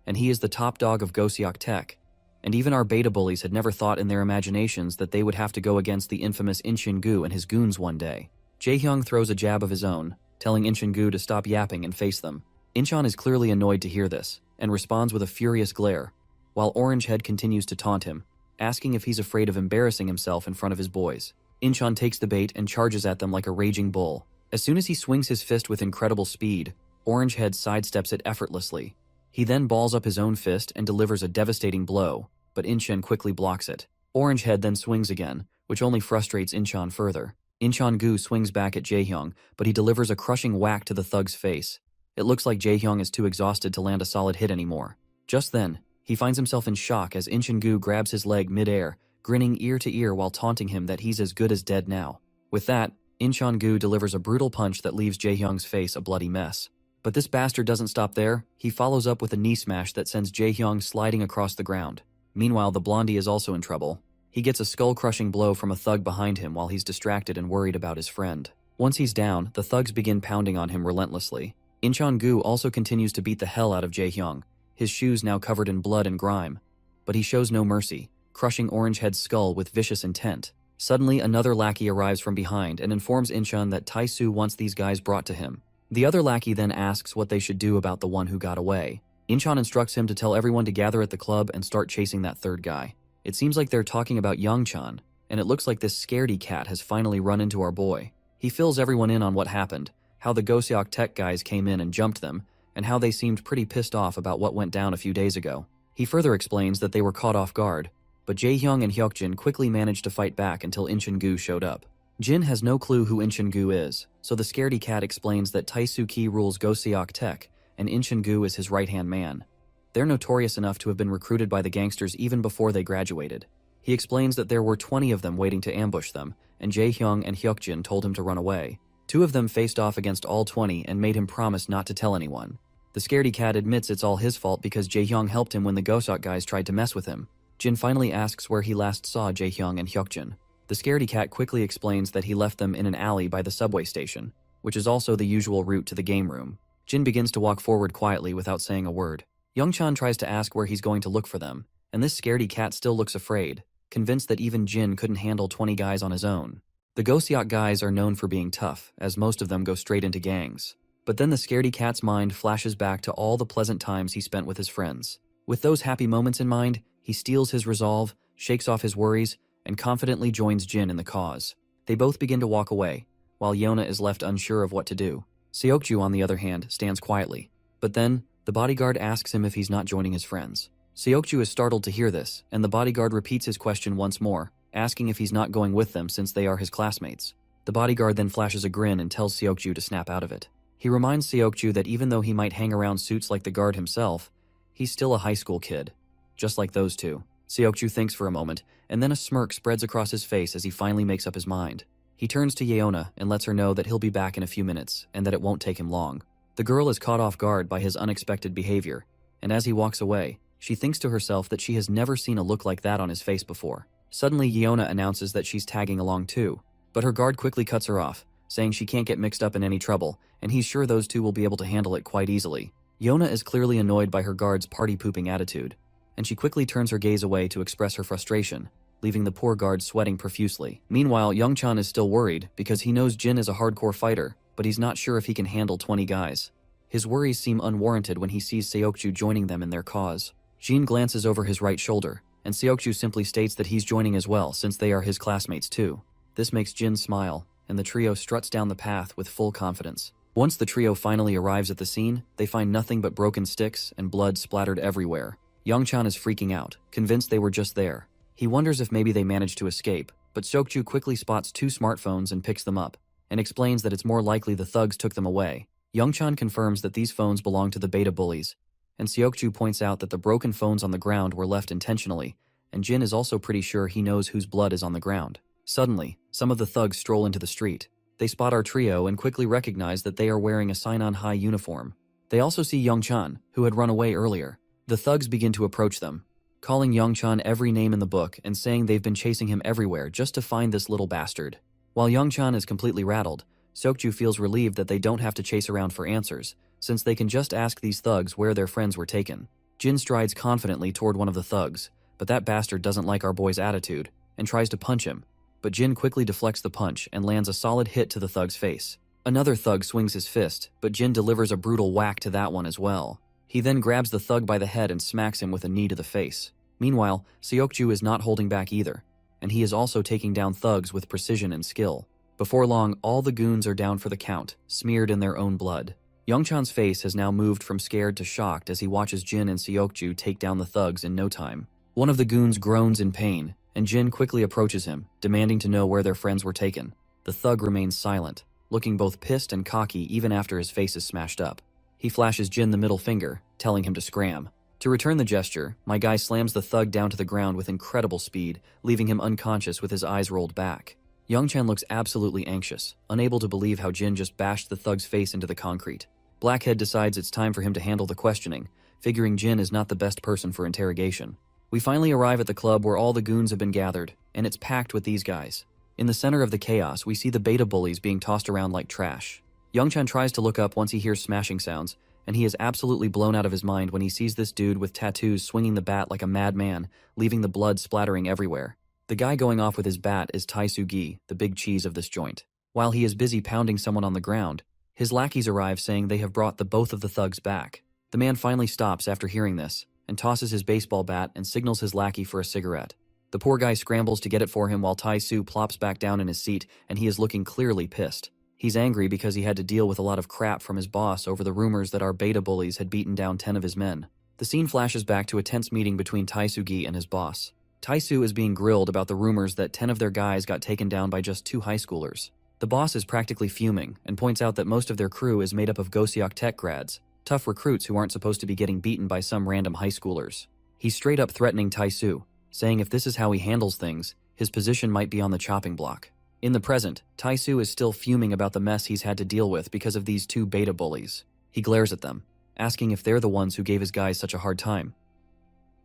[SPEAKER 1] and he is the top dog of Gosok Tech, and even our beta bullies had never thought in their imaginations that they would have to go against the infamous In-shin-gu and his goons one day. Jae-hyung throws a jab of his own, telling In-shin-gu to stop yapping and face them. Incheon is clearly annoyed to hear this, and responds with a furious glare, while Orange Head continues to taunt him, asking if he's afraid of embarrassing himself in front of his boys. Incheon takes the bait and charges at them like a raging bull. As soon as he swings his fist with incredible speed, Orange Head sidesteps it effortlessly. He then balls up his own fist and delivers a devastating blow, but Incheon quickly blocks it. Orange Head then swings again, which only frustrates Inchan further. Inchan-gu swings back at Jaehyung, but he delivers a crushing whack to the thug's face. It looks like Jaehyung is too exhausted to land a solid hit anymore. Just then, he finds himself in shock as Inchan-gu grabs his leg mid-air, grinning ear to ear while taunting him that he's as good as dead now. With that, Inchan-gu delivers a brutal punch that leaves Jaehyung's face a bloody mess. But this bastard doesn't stop there. He follows up with a knee smash that sends Jaehyung sliding across the ground. Meanwhile, the blondie is also in trouble. He gets a skull-crushing blow from a thug behind him while he's distracted and worried about his friend. Once he's down, the thugs begin pounding on him relentlessly. Inchan-gu also continues to beat the hell out of Jaehyung, his shoes now covered in blood and grime. But he shows no mercy, crushing Orangehead's skull with vicious intent. Suddenly, another lackey arrives from behind and informs Inchan that Taisu wants these guys brought to him. The other lackey then asks what they should do about the one who got away. Inchan instructs him to tell everyone to gather at the club and start chasing that third guy. It seems like they're talking about Youngchan, and it looks like this scaredy cat has finally run into our boy. He fills everyone in on what happened, how the Goseok Tech guys came in and jumped them, and how they seemed pretty pissed off about what went down a few days ago. He further explains that they were caught off guard, but Jaehyung and Hyukjin quickly managed to fight back until Inchan-gu showed up. Jin has no clue who Inchan-gu is, so the scaredy cat explains that Taisuki rules Goseok Tech, and Inchan-gu is his right-hand man. They're notorious enough to have been recruited by the gangsters even before they graduated. He explains that there were 20 of them waiting to ambush them, and Jaehyung and Hyukjin told him to run away. 2 of them faced off against all 20 and made him promise not to tell anyone. The scaredy cat admits it's all his fault because Jaehyung helped him when the Goseok guys tried to mess with him. Jin finally asks where he last saw Jaehyung and Hyukjin. The scaredy cat quickly explains that he left them in an alley by the subway station, which is also the usual route to the game room. Jin begins to walk forward quietly without saying a word. Youngchan tries to ask where he's going to look for them, and this scaredy cat still looks afraid, convinced that even Jin couldn't handle 20 guys on his own. The Goseok guys are known for being tough, as most of them go straight into gangs. But then the scaredy cat's mind flashes back to all the pleasant times he spent with his friends. With those happy moments in mind, he steals his resolve, shakes off his worries, and confidently joins Jin in the cause. They both begin to walk away, while Yona is left unsure of what to do. Seokju, on the other hand, stands quietly. But then, the bodyguard asks him if he's not joining his friends. Seokju is startled to hear this, and the bodyguard repeats his question once more, asking if he's not going with them since they are his classmates. The bodyguard then flashes a grin and tells Seokju to snap out of it. He reminds Seokju that even though he might hang around suits like the guard himself, he's still a high school kid, just like those two. Seokju thinks for a moment, and then a smirk spreads across his face as he finally makes up his mind. He turns to Yeona and lets her know that he'll be back in a few minutes, and that it won't take him long. The girl is caught off guard by his unexpected behavior, and as he walks away, she thinks to herself that she has never seen a look like that on his face before. Suddenly, Yeona announces that she's tagging along too, but her guard quickly cuts her off, saying she can't get mixed up in any trouble, and he's sure those two will be able to handle it quite easily. Yeona is clearly annoyed by her guard's party-pooping attitude, and she quickly turns her gaze away to express her frustration, leaving the poor guard sweating profusely. Meanwhile, Youngchan is still worried because he knows Jin is a hardcore fighter, but he's not sure if he can handle 20 guys. His worries seem unwarranted when he sees Seokju joining them in their cause. Jin glances over his right shoulder, and Seokju simply states that he's joining as well since they are his classmates too. This makes Jin smile, and the trio struts down the path with full confidence. Once the trio finally arrives at the scene, they find nothing but broken sticks and blood splattered everywhere. Youngchan is freaking out, convinced they were just there. He wonders if maybe they managed to escape, but Seokju quickly spots 2 smartphones and picks them up, and explains that it's more likely the thugs took them away. Youngchan confirms that these phones belong to the beta bullies, and Seokju points out that the broken phones on the ground were left intentionally, and Jin is also pretty sure he knows whose blood is on the ground. Suddenly, some of the thugs stroll into the street. They spot our trio and quickly recognize that they are wearing a Sainon High uniform. They also see Youngchan, who had run away earlier. The thugs begin to approach them, calling Youngchan every name in the book and saying they've been chasing him everywhere just to find this little bastard. While Youngchan is completely rattled, Seokju feels relieved that they don't have to chase around for answers, since they can just ask these thugs where their friends were taken. Jin strides confidently toward one of the thugs, but that bastard doesn't like our boy's attitude, and tries to punch him. But Jin quickly deflects the punch and lands a solid hit to the thug's face. Another thug swings his fist, but Jin delivers a brutal whack to that one as well. He then grabs the thug by the head and smacks him with a knee to the face. Meanwhile, Seokju is not holding back either, and he is also taking down thugs with precision and skill. Before long, all the goons are down for the count, smeared in their own blood. Youngchan's face has now moved from scared to shocked as he watches Jin and Seokju take down the thugs in no time. One of the goons groans in pain, and Jin quickly approaches him, demanding to know where their friends were taken. The thug remains silent, looking both pissed and cocky even after his face is smashed up. He flashes Jin the middle finger, telling him to scram. To return the gesture, my guy slams the thug down to the ground with incredible speed, leaving him unconscious with his eyes rolled back. Youngchan looks absolutely anxious, unable to believe how Jin just bashed the thug's face into the concrete. Blackhead decides it's time for him to handle the questioning, figuring Jin is not the best person for interrogation. We finally arrive at the club where all the goons have been gathered, and it's packed with these guys. In the center of the chaos, we see the beta bullies being tossed around like trash. Youngchan tries to look up once he hears smashing sounds, and he is absolutely blown out of his mind when he sees this dude with tattoos swinging the bat like a madman, leaving the blood splattering everywhere. The guy going off with his bat is Taisugi, the big cheese of this joint. While he is busy pounding someone on the ground, his lackeys arrive saying they have brought both of the thugs back. The man finally stops after hearing this, and tosses his baseball bat and signals his lackey for a cigarette. The poor guy scrambles to get it for him while Taisu plops back down in his seat, and he is looking clearly pissed. He's angry because he had to deal with a lot of crap from his boss over the rumors that our beta bullies had beaten down 10 of his men. The scene flashes back to a tense meeting between Taisugi and his boss. Taisu is being grilled about the rumors that 10 of their guys got taken down by just 2 high schoolers. The boss is practically fuming and points out that most of their crew is made up of Goseok Tech grads, tough recruits who aren't supposed to be getting beaten by some random high schoolers. He's straight up threatening Taisu, saying if this is how he handles things, his position might be on the chopping block. In the present, Taisu is still fuming about the mess he's had to deal with because of these 2 beta bullies. He glares at them, asking if they're the ones who gave his guys such a hard time.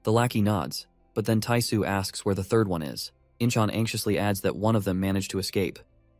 [SPEAKER 1] The lackey nods, but then Taisu asks where the third one is. Inchan anxiously adds that one of them managed to escape,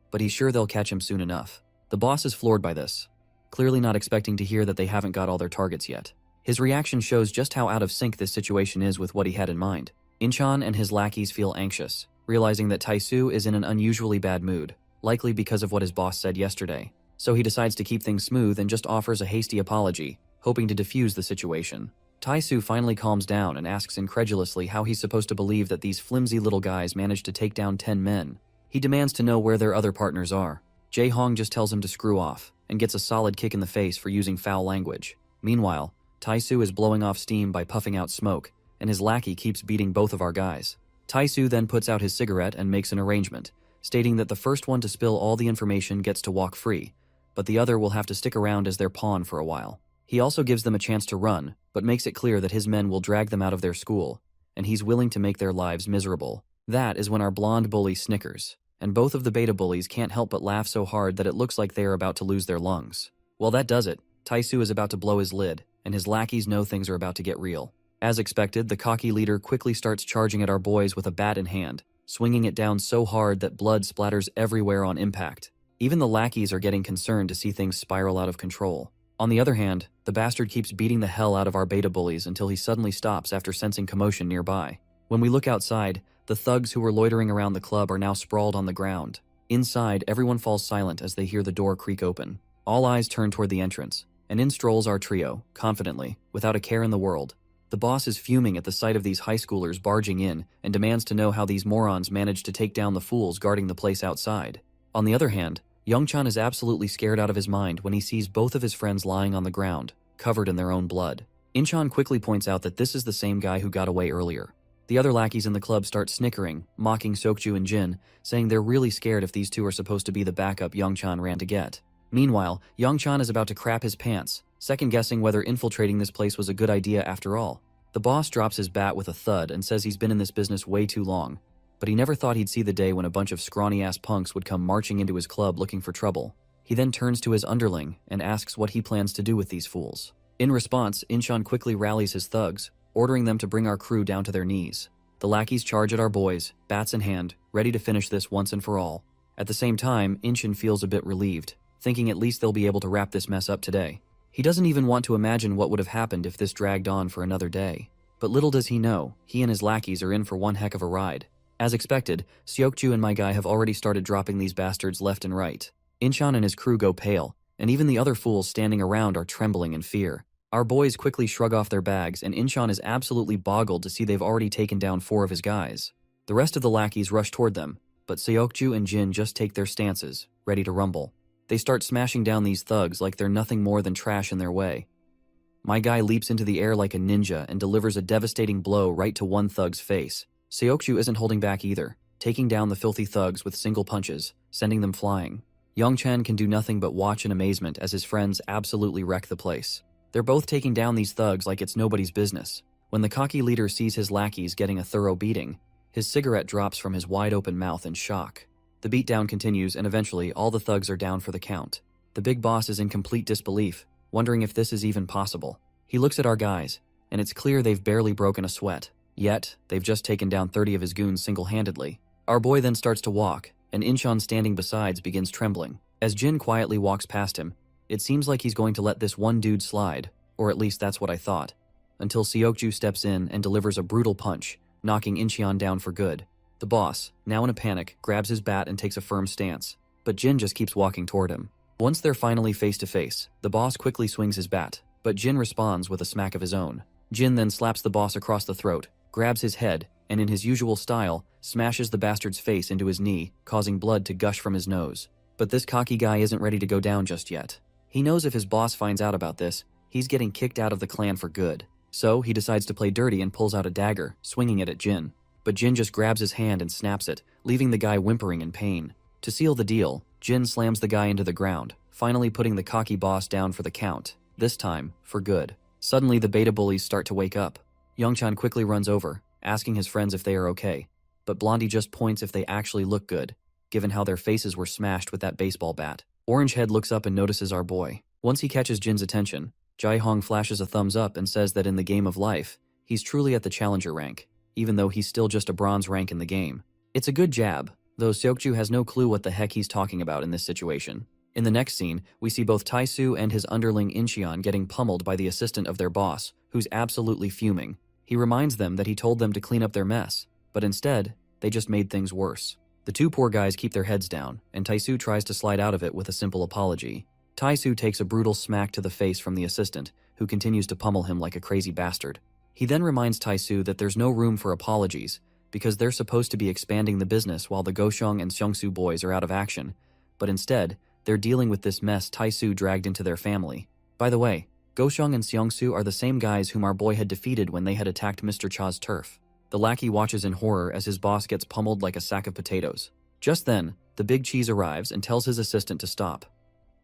[SPEAKER 1] but he's sure they'll catch him soon enough. The boss is floored by this, clearly not expecting to hear that they haven't got all their targets yet. His reaction shows just how out of sync this situation is with what he had in mind. Inchan and his lackeys feel anxious, realizing that Taisu is in an unusually bad mood, likely because of what his boss said yesterday. So he decides to keep things smooth and just offers a hasty apology, hoping to defuse the situation. Taisu finally calms down and asks incredulously how he's supposed to believe that these flimsy little guys managed to take down 10 men. He demands to know where their other partners are. Jae Hong just tells him to screw off, and gets a solid kick in the face for using foul language. Meanwhile, Taisu is blowing off steam by puffing out smoke, and his lackey keeps beating both of our guys. Taisu then puts out his cigarette and makes an arrangement, stating that the first one to spill all the information gets to walk free, but the other will have to stick around as their pawn for a while. He also gives them a chance to run, but makes it clear that his men will drag them out of their school, and he's willing to make their lives miserable. That is when our blonde bully snickers, and both of the beta bullies can't help but laugh so hard that it looks like they are about to lose their lungs. Well, that does it. Taisu is about to blow his lid, and his lackeys know things are about to get real. As expected, the cocky leader quickly starts charging at our boys with a bat in hand, swinging it down so hard that blood splatters everywhere on impact. Even the lackeys are getting concerned to see things spiral out of control. On the other hand, the bastard keeps beating the hell out of our beta bullies until he suddenly stops after sensing commotion nearby. When we look outside, the thugs who were loitering around the club are now sprawled on the ground. Inside, everyone falls silent as they hear the door creak open. All eyes turn toward the entrance, and in strolls our trio, confidently, without a care in the world. The boss is fuming at the sight of these high schoolers barging in and demands to know how these morons managed to take down the fools guarding the place outside. On the other hand, Youngchan is absolutely scared out of his mind when he sees both of his friends lying on the ground, covered in their own blood. Inchan quickly points out that this is the same guy who got away earlier. The other lackeys in the club start snickering, mocking Seokju and Jin, saying they're really scared if these two are supposed to be the backup Youngchan ran to get. Meanwhile, Youngchan is about to crap his pants, second-guessing whether infiltrating this place was a good idea after all. The boss drops his bat with a thud and says he's been in this business way too long, but he never thought he'd see the day when a bunch of scrawny-ass punks would come marching into his club looking for trouble. He then turns to his underling and asks what he plans to do with these fools. In response, Inchan quickly rallies his thugs, ordering them to bring our crew down to their knees. The lackeys charge at our boys, bats in hand, ready to finish this once and for all. At the same time, Inchan feels a bit relieved, thinking at least they'll be able to wrap this mess up today. He doesn't even want to imagine what would have happened if this dragged on for another day. But little does he know, he and his lackeys are in for one heck of a ride. As expected, Seokju and my guy have already started dropping these bastards left and right. Inchan and his crew go pale, and even the other fools standing around are trembling in fear. Our boys quickly shrug off their bags, and Inchan is absolutely boggled to see they've already taken down 4 of his guys. The rest of the lackeys rush toward them, but Seokju and Jin just take their stances, ready to rumble. They start smashing down these thugs like they're nothing more than trash in their way. My guy leaps into the air like a ninja and delivers a devastating blow right to one thug's face, Seokju isn't holding back either, taking down the filthy thugs with single punches, sending them flying. Yongchen can do nothing but watch in amazement as his friends absolutely wreck the place. They're both taking down these thugs like it's nobody's business. When the cocky leader sees his lackeys getting a thorough beating, his cigarette drops from his wide-open mouth in shock. The beatdown continues, and eventually all the thugs are down for the count. The big boss is in complete disbelief, wondering if this is even possible. He looks at our guys, and it's clear they've barely broken a sweat. Yet, they've just taken down 30 of his goons single-handedly. Our boy then starts to walk, and Incheon standing besides begins trembling. As Jin quietly walks past him, it seems like he's going to let this one dude slide, or at least that's what I thought, until Seokju steps in and delivers a brutal punch, knocking Incheon down for good. The boss, now in a panic, grabs his bat and takes a firm stance, but Jin just keeps walking toward him. Once they're finally face to face, the boss quickly swings his bat, but Jin responds with a smack of his own. Jin then slaps the boss across the throat, grabs his head, and in his usual style, smashes the bastard's face into his knee, causing blood to gush from his nose. But this cocky guy isn't ready to go down just yet. He knows if his boss finds out about this, he's getting kicked out of the clan for good. So he decides to play dirty and pulls out a dagger, swinging it at Jin. But Jin just grabs his hand and snaps it, leaving the guy whimpering in pain. To seal the deal, Jin slams the guy into the ground, finally putting the cocky boss down for the count, this time for good. Suddenly the beta bullies start to wake up. Yongchan quickly runs over, asking his friends if they are okay, but Blondie just points if they actually look good, given how their faces were smashed with that baseball bat. Orangehead looks up and notices our boy. Once he catches Jin's attention, Jae-hong flashes a thumbs up and says that in the game of life, he's truly at the challenger rank, even though he's still just a bronze rank in the game. It's a good jab, though Seokju has no clue what the heck he's talking about in this situation. In the next scene, we see both Taesu and his underling Incheon getting pummeled by the assistant of their boss, who's absolutely fuming. He reminds them that he told them to clean up their mess, but instead, they just made things worse. The two poor guys keep their heads down, and Taesu tries to slide out of it with a simple apology. Taesu takes a brutal smack to the face from the assistant, who continues to pummel him like a crazy bastard. He then reminds Taesu that there's no room for apologies, because they're supposed to be expanding the business while the Goshong and Seongsu boys are out of action, but instead, they're dealing with this mess Taesu dragged into their family. By the way, Goshong and Seongsu are the same guys whom our boy had defeated when they had attacked Mr. Cha's turf. The lackey watches in horror as his boss gets pummeled like a sack of potatoes. Just then, the big cheese arrives and tells his assistant to stop.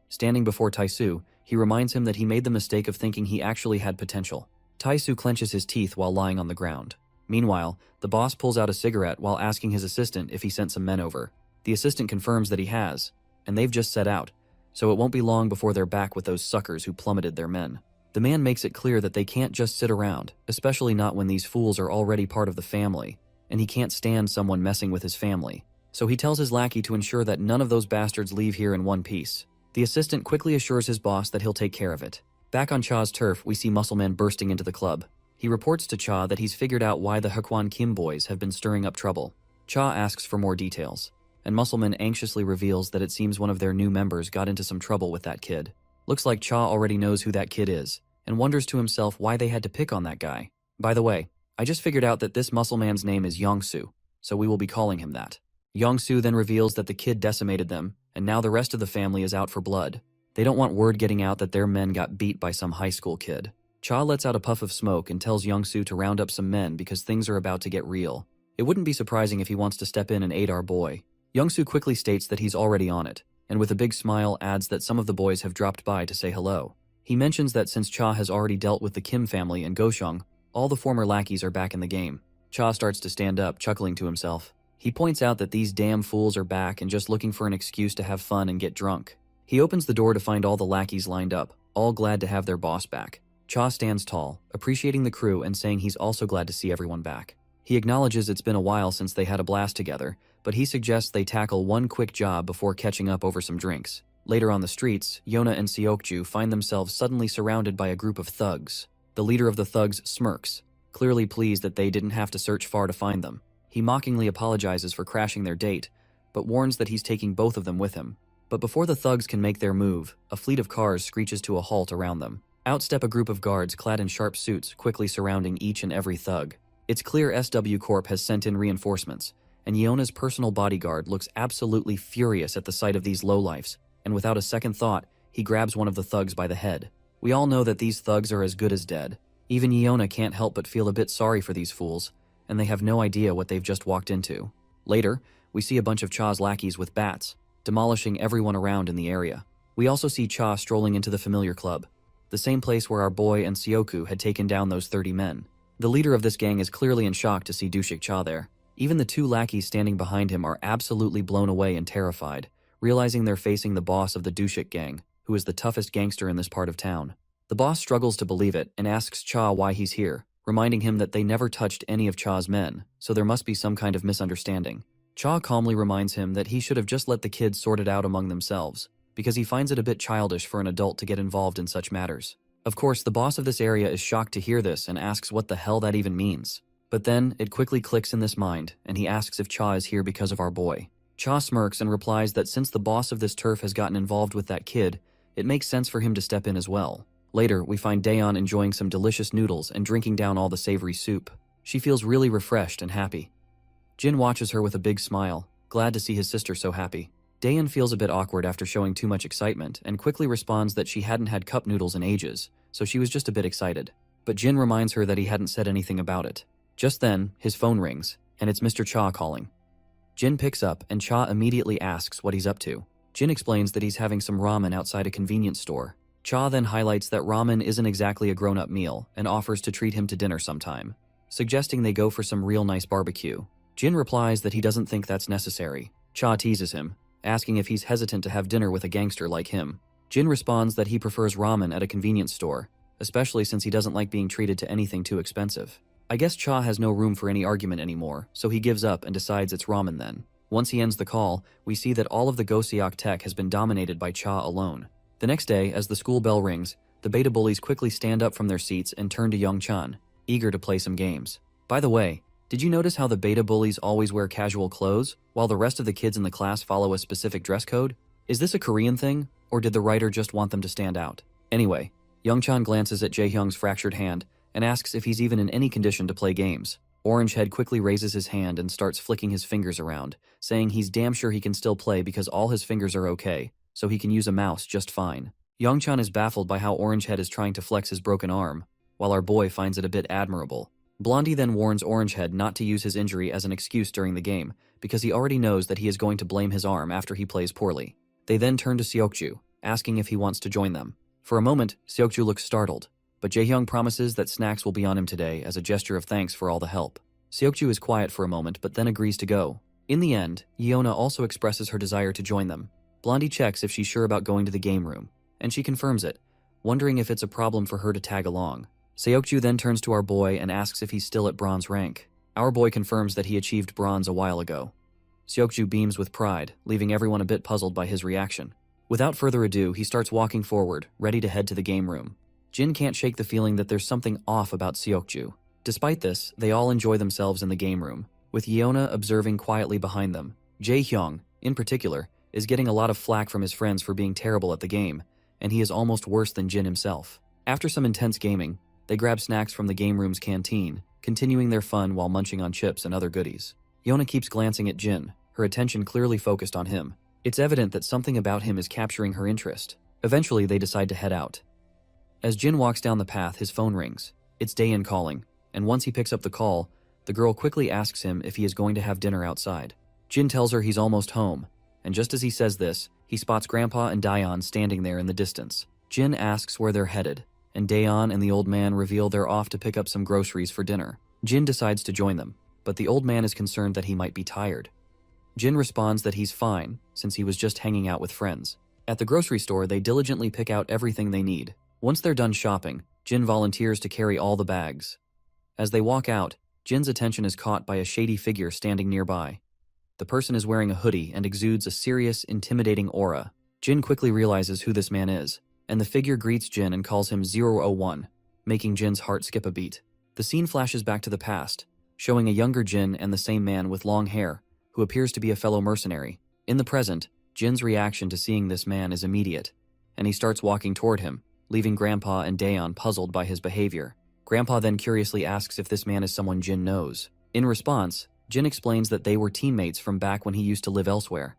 [SPEAKER 1] Standing before Taesu, he reminds him that he made the mistake of thinking he actually had potential. Taesu clenches his teeth while lying on the ground. Meanwhile, the boss pulls out a cigarette while asking his assistant if he sent some men over. The assistant confirms that he has, and they've just set out, so it won't be long before they're back with those suckers who plummeted their men. The man makes it clear that they can't just sit around, especially not when these fools are already part of the family, and he can't stand someone messing with his family. So he tells his lackey to ensure that none of those bastards leave here in one piece. The assistant quickly assures his boss that he'll take care of it. Back on Cha's turf, we see Muscleman bursting into the club. He reports to Cha that he's figured out why the Hwakwan Kim boys have been stirring up trouble. Cha asks for more details, and Muscleman anxiously reveals that it seems one of their new members got into some trouble with that kid. Looks like Cha already knows who that kid is, and wonders to himself why they had to pick on that guy. By the way, I just figured out that this Muscleman's name is Yongsu, so we will be calling him that. Yongsu then reveals that the kid decimated them, and now the rest of the family is out for blood. They don't want word getting out that their men got beat by some high school kid. Cha lets out a puff of smoke and tells Yongsu to round up some men because things are about to get real. It wouldn't be surprising if he wants to step in and aid our boy. Yongsu quickly states that he's already on it, and with a big smile adds that some of the boys have dropped by to say hello. He mentions that since Cha has already dealt with the Kim family and Goshong, all the former lackeys are back in the game. Cha starts to stand up, chuckling to himself. He points out that these damn fools are back and just looking for an excuse to have fun and get drunk. He opens the door to find all the lackeys lined up, all glad to have their boss back. Cha stands tall, appreciating the crew and saying he's also glad to see everyone back. He acknowledges it's been a while since they had a blast together, but he suggests they tackle one quick job before catching up over some drinks. Later on the streets, Yona and Seokju find themselves suddenly surrounded by a group of thugs. The leader of the thugs smirks, clearly pleased that they didn't have to search far to find them. He mockingly apologizes for crashing their date, but warns that he's taking both of them with him. But before the thugs can make their move, a fleet of cars screeches to a halt around them. Out step a group of guards clad in sharp suits, quickly surrounding each and every thug. It's clear SW Corp has sent in reinforcements, and Yona's personal bodyguard looks absolutely furious at the sight of these lowlifes, and without a second thought, he grabs one of the thugs by the head. We all know that these thugs are as good as dead. Even Yona can't help but feel a bit sorry for these fools, and they have no idea what they've just walked into. Later, we see a bunch of Cha's lackeys with bats, demolishing everyone around in the area. We also see Cha strolling into the familiar club, the same place where our boy and Sioku had taken down those 30 men. The leader of this gang is clearly in shock to see Dushik Cha there. Even the 2 lackeys standing behind him are absolutely blown away and terrified, realizing they're facing the boss of the Dushik gang, who is the toughest gangster in this part of town. The boss struggles to believe it and asks Cha why he's here, reminding him that they never touched any of Cha's men, so there must be some kind of misunderstanding. Cha calmly reminds him that he should have just let the kids sort it out among themselves, because he finds it a bit childish for an adult to get involved in such matters. Of course, the boss of this area is shocked to hear this and asks what the hell that even means. But then, it quickly clicks in this mind, and he asks if Cha is here because of our boy. Cha smirks and replies that since the boss of this turf has gotten involved with that kid, it makes sense for him to step in as well. Later, we find Daeon enjoying some delicious noodles and drinking down all the savory soup. She feels really refreshed and happy. Jin watches her with a big smile, glad to see his sister so happy. Daeon feels a bit awkward after showing too much excitement and quickly responds that she hadn't had cup noodles in ages, so she was just a bit excited. But Jin reminds her that he hadn't said anything about it. Just then, his phone rings, and it's Mr. Cha calling. Jin picks up, and Cha immediately asks what he's up to. Jin explains that he's having some ramen outside a convenience store. Cha then highlights that ramen isn't exactly a grown-up meal and offers to treat him to dinner sometime, suggesting they go for some real nice barbecue. Jin replies that he doesn't think that's necessary. Cha teases him, asking if he's hesitant to have dinner with a gangster like him. Jin responds that he prefers ramen at a convenience store, especially since he doesn't like being treated to anything too expensive. I guess Cha has no room for any argument anymore, so he gives up and decides it's ramen then. Once he ends the call, we see that all of the Goseok tech has been dominated by Cha alone. The next day, as the school bell rings, the beta bullies quickly stand up from their seats and turn to Young-chan, eager to play some games. By the way, did you notice how the beta bullies always wear casual clothes, while the rest of the kids in the class follow a specific dress code? Is this a Korean thing, or did the writer just want them to stand out? Anyway, Young-chan glances at Jae-hyung's fractured hand and asks if he's even in any condition to play games. Orangehead quickly raises his hand and starts flicking his fingers around, saying he's damn sure he can still play because all his fingers are okay, so he can use a mouse just fine. Young-chan is baffled by how Orangehead is trying to flex his broken arm, while our boy finds it a bit admirable. Blondie then warns Orangehead not to use his injury as an excuse during the game, because he already knows that he is going to blame his arm after he plays poorly. They then turn to Seokju, asking if he wants to join them. For a moment, Seokju looks startled, but Jae-hyung promises that snacks will be on him today as a gesture of thanks for all the help. Seokju is quiet for a moment but then agrees to go. In the end, Yeona also expresses her desire to join them. Blondie checks if she's sure about going to the game room, and she confirms it, wondering if it's a problem for her to tag along. Seokju then turns to our boy and asks if he's still at bronze rank. Our boy confirms that he achieved bronze a while ago. Seokju beams with pride, leaving everyone a bit puzzled by his reaction. Without further ado, he starts walking forward, ready to head to the game room. Jin can't shake the feeling that there's something off about Seokju. Despite this, they all enjoy themselves in the game room, with Yeona observing quietly behind them. Jae-hyung, in particular, is getting a lot of flack from his friends for being terrible at the game, and he is almost worse than Jin himself. After some intense gaming, they grab snacks from the game room's canteen, continuing their fun while munching on chips and other goodies. Yeona keeps glancing at Jin, her attention clearly focused on him. It's evident that something about him is capturing her interest. Eventually, they decide to head out. As Jin walks down the path, his phone rings. It's Daein calling, and once he picks up the call, the girl quickly asks him if he is going to have dinner outside. Jin tells her he's almost home, and just as he says this, he spots Grandpa and Daeon standing there in the distance. Jin asks where they're headed, and Daeon and the old man reveal they're off to pick up some groceries for dinner. Jin decides to join them, but the old man is concerned that he might be tired. Jin responds that he's fine, since he was just hanging out with friends. At the grocery store, they diligently pick out everything they need. Once they're done shopping, Jin volunteers to carry all the bags. As they walk out, Jin's attention is caught by a shady figure standing nearby. The person is wearing a hoodie and exudes a serious, intimidating aura. Jin quickly realizes who this man is, and the figure greets Jin and calls him 001, making Jin's heart skip a beat. The scene flashes back to the past, showing a younger Jin and the same man with long hair, who appears to be a fellow mercenary. In the present, Jin's reaction to seeing this man is immediate, and he starts walking toward him, leaving Grandpa and Daeon puzzled by his behavior. Grandpa then curiously asks if this man is someone Jin knows. In response, Jin explains that they were teammates from back when he used to live elsewhere.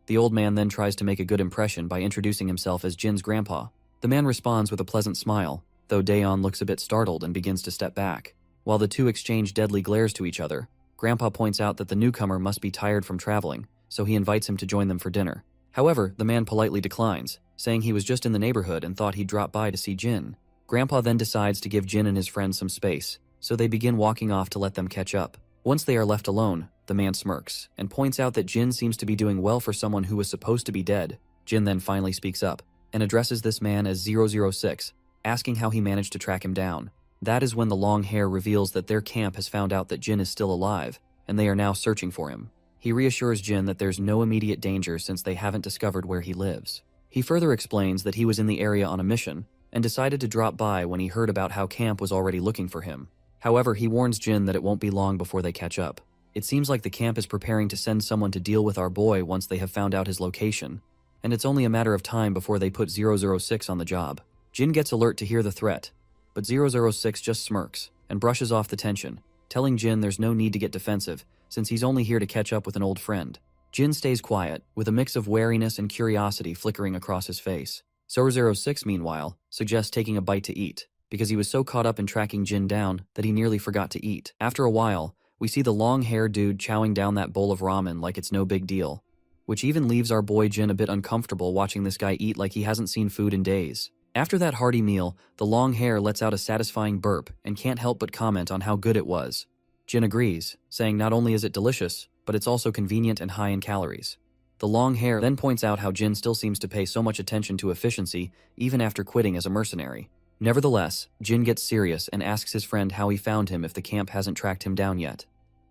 [SPEAKER 1] The old man then tries to make a good impression by introducing himself as Jin's grandpa. The man responds with a pleasant smile, though Daeon looks a bit startled and begins to step back. While the two exchange deadly glares to each other, Grandpa points out that the newcomer must be tired from traveling, so he invites him to join them for dinner. However, the man politely declines, saying he was just in the neighborhood and thought he'd drop by to see Jin. Grandpa then decides to give Jin and his friend some space, so they begin walking off to let them catch up. Once they are left alone, the man smirks and points out that Jin seems to be doing well for someone who was supposed to be dead. Jin then finally speaks up and addresses this man as 006, asking how he managed to track him down. That is when the long hair reveals that their camp has found out that Jin is still alive, and they are now searching for him. He reassures Jin that there's no immediate danger since they haven't discovered where he lives. He further explains that he was in the area on a mission and decided to drop by when he heard about how camp was already looking for him. However, he warns Jin that it won't be long before they catch up. It seems like the camp is preparing to send someone to deal with our boy once they have found out his location, and it's only a matter of time before they put 006 on the job. Jin gets alert to hear the threat, but 006 just smirks and brushes off the tension, telling Jin there's no need to get defensive since he's only here to catch up with an old friend. Jin stays quiet, with a mix of wariness and curiosity flickering across his face. 006, meanwhile, suggests taking a bite to eat, because he was so caught up in tracking Jin down that he nearly forgot to eat. After a while, we see the long-haired dude chowing down that bowl of ramen like it's no big deal, which even leaves our boy Jin a bit uncomfortable watching this guy eat like he hasn't seen food in days. After that hearty meal, the long hair lets out a satisfying burp and can't help but comment on how good it was. Jin agrees, saying not only is it delicious, but it's also convenient and high in calories. The long hair then points out how Jin still seems to pay so much attention to efficiency even after quitting as a mercenary. Nevertheless, Jin gets serious and asks his friend how he found him if the camp hasn't tracked him down yet.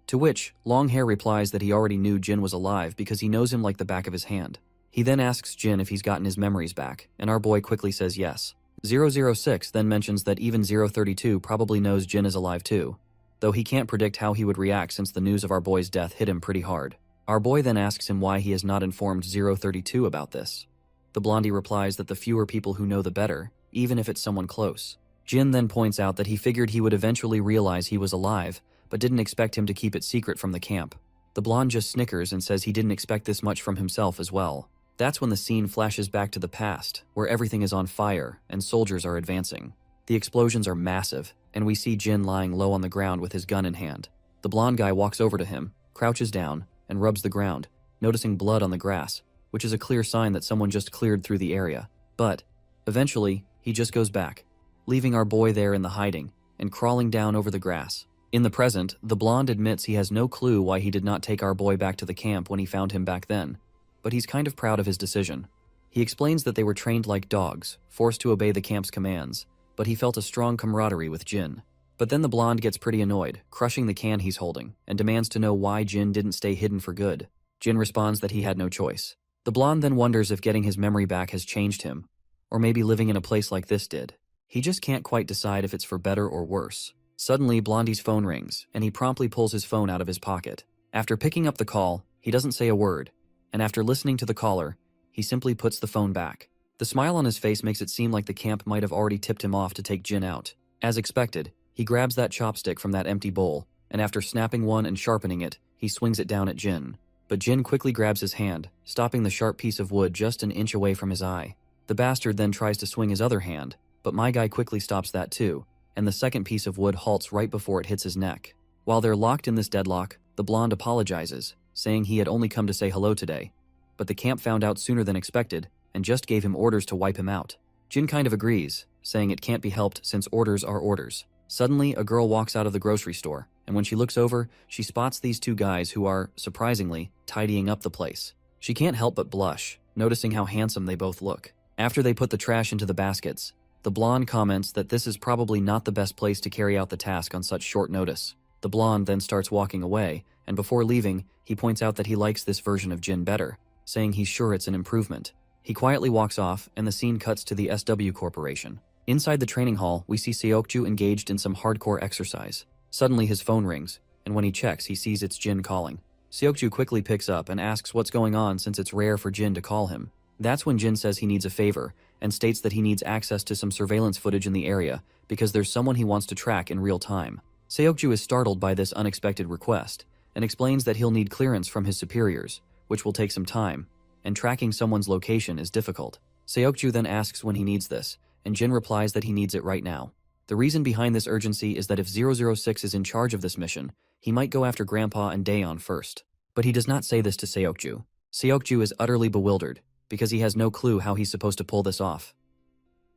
[SPEAKER 1] To which, long hair replies that he already knew Jin was alive because he knows him like the back of his hand. He then asks Jin if he's gotten his memories back, and our boy quickly says yes. 006 then mentions that even 032 probably knows Jin is alive too, though he can't predict how he would react since the news of our boy's death hit him pretty hard. Our boy then asks him why he has not informed 032 about this. The blondie replies that the fewer people who know the better, even if it's someone close. Jin then points out that he figured he would eventually realize he was alive, but didn't expect him to keep it secret from the camp. The blonde just snickers and says he didn't expect this much from himself as well. That's when the scene flashes back to the past, where everything is on fire and soldiers are advancing. The explosions are massive, and we see Jin lying low on the ground with his gun in hand. The blonde guy walks over to him, crouches down, and rubs the ground, noticing blood on the grass, which is a clear sign that someone just cleared through the area. But, eventually, he just goes back, leaving our boy there in the hiding, and crawling down over the grass. In the present, the blonde admits he has no clue why he did not take our boy back to the camp when he found him back then, but he's kind of proud of his decision. He explains that they were trained like dogs, forced to obey the camp's commands, but he felt a strong camaraderie with Jin. But then the blonde gets pretty annoyed, crushing the can he's holding, and demands to know why Jin didn't stay hidden for good. Jin responds that he had no choice. The blonde then wonders if getting his memory back has changed him, or maybe living in a place like this did. He just can't quite decide if it's for better or worse. Suddenly, Blondie's phone rings, and he promptly pulls his phone out of his pocket. After picking up the call, he doesn't say a word, and after listening to the caller, he simply puts the phone back. The smile on his face makes it seem like the camp might have already tipped him off to take Jin out. As expected, he grabs that chopstick from that empty bowl, and after snapping one and sharpening it, he swings it down at Jin. But Jin quickly grabs his hand, stopping the sharp piece of wood just an inch away from his eye. The bastard then tries to swing his other hand, but my guy quickly stops that too, and the second piece of wood halts right before it hits his neck. While they're locked in this deadlock, the blonde apologizes, saying he had only come to say hello today, but the camp found out sooner than expected and just gave him orders to wipe him out. Jin kind of agrees, saying it can't be helped since orders are orders. Suddenly, a girl walks out of the grocery store, and when she looks over, she spots these two guys who are, surprisingly, tidying up the place. She can't help but blush, noticing how handsome they both look. After they put the trash into the baskets, the blonde comments that this is probably not the best place to carry out the task on such short notice. The blonde then starts walking away, and before leaving, he points out that he likes this version of Jin better, saying he's sure it's an improvement. He quietly walks off, and the scene cuts to the SW Corporation. Inside the training hall, we see Seokju engaged in some hardcore exercise. Suddenly his phone rings, and when he checks, he sees it's Jin calling. Seokju quickly picks up and asks what's going on since it's rare for Jin to call him. That's when Jin says he needs a favor, and states that he needs access to some surveillance footage in the area because there's someone he wants to track in real time. Seokju is startled by this unexpected request, and explains that he'll need clearance from his superiors, which will take some time, and tracking someone's location is difficult. Seokju then asks when he needs this, and Jin replies that he needs it right now. The reason behind this urgency is that if 006 is in charge of this mission, he might go after Grandpa and Daeon first. But he does not say this to Seokju. Seokju is utterly bewildered, because he has no clue how he's supposed to pull this off.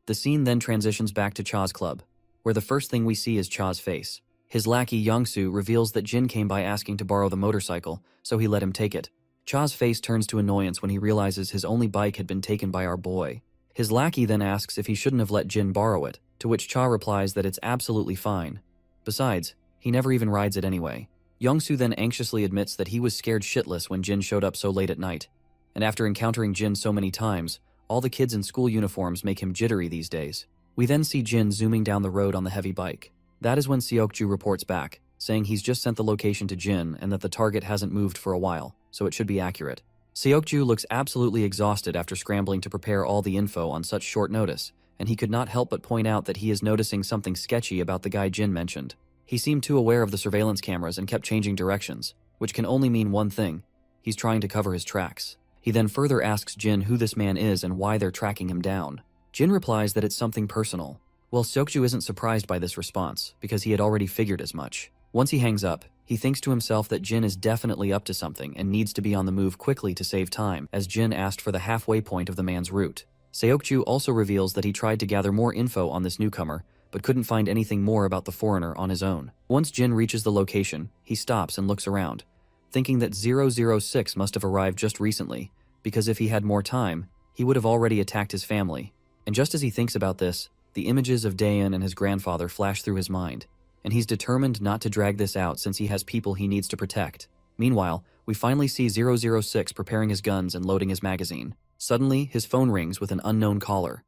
[SPEAKER 1] The scene then transitions back to Cha's club, where the first thing we see is Cha's face. His lackey Yongsoo reveals that Jin came by asking to borrow the motorcycle, so he let him take it. Cha's face turns to annoyance when he realizes his only bike had been taken by our boy. His lackey then asks if he shouldn't have let Jin borrow it, to which Cha replies that it's absolutely fine. Besides, he never even rides it anyway. Yongsoo then anxiously admits that he was scared shitless when Jin showed up so late at night. And after encountering Jin so many times, all the kids in school uniforms make him jittery these days. We then see Jin zooming down the road on the heavy bike. That is when Seokju reports back, saying he's just sent the location to Jin and that the target hasn't moved for a while, so it should be accurate. Seokju looks absolutely exhausted after scrambling to prepare all the info on such short notice, and he could not help but point out that he is noticing something sketchy about the guy Jin mentioned. He seemed too aware of the surveillance cameras and kept changing directions, which can only mean one thing: he's trying to cover his tracks. He then further asks Jin who this man is and why they're tracking him down. Jin replies that it's something personal. Well, Seokju isn't surprised by this response, because he had already figured as much. Once he hangs up, he thinks to himself that Jin is definitely up to something and needs to be on the move quickly to save time, as Jin asked for the halfway point of the man's route. Seokju also reveals that he tried to gather more info on this newcomer, but couldn't find anything more about the foreigner on his own. Once Jin reaches the location, he stops and looks around, thinking that 006 must have arrived just recently, because if he had more time, he would have already attacked his family. And just as he thinks about this, the images of Daeon and his grandfather flash through his mind, and he's determined not to drag this out since he has people he needs to protect. Meanwhile, we finally see 006 preparing his guns and loading his magazine. Suddenly, his phone rings with an unknown caller.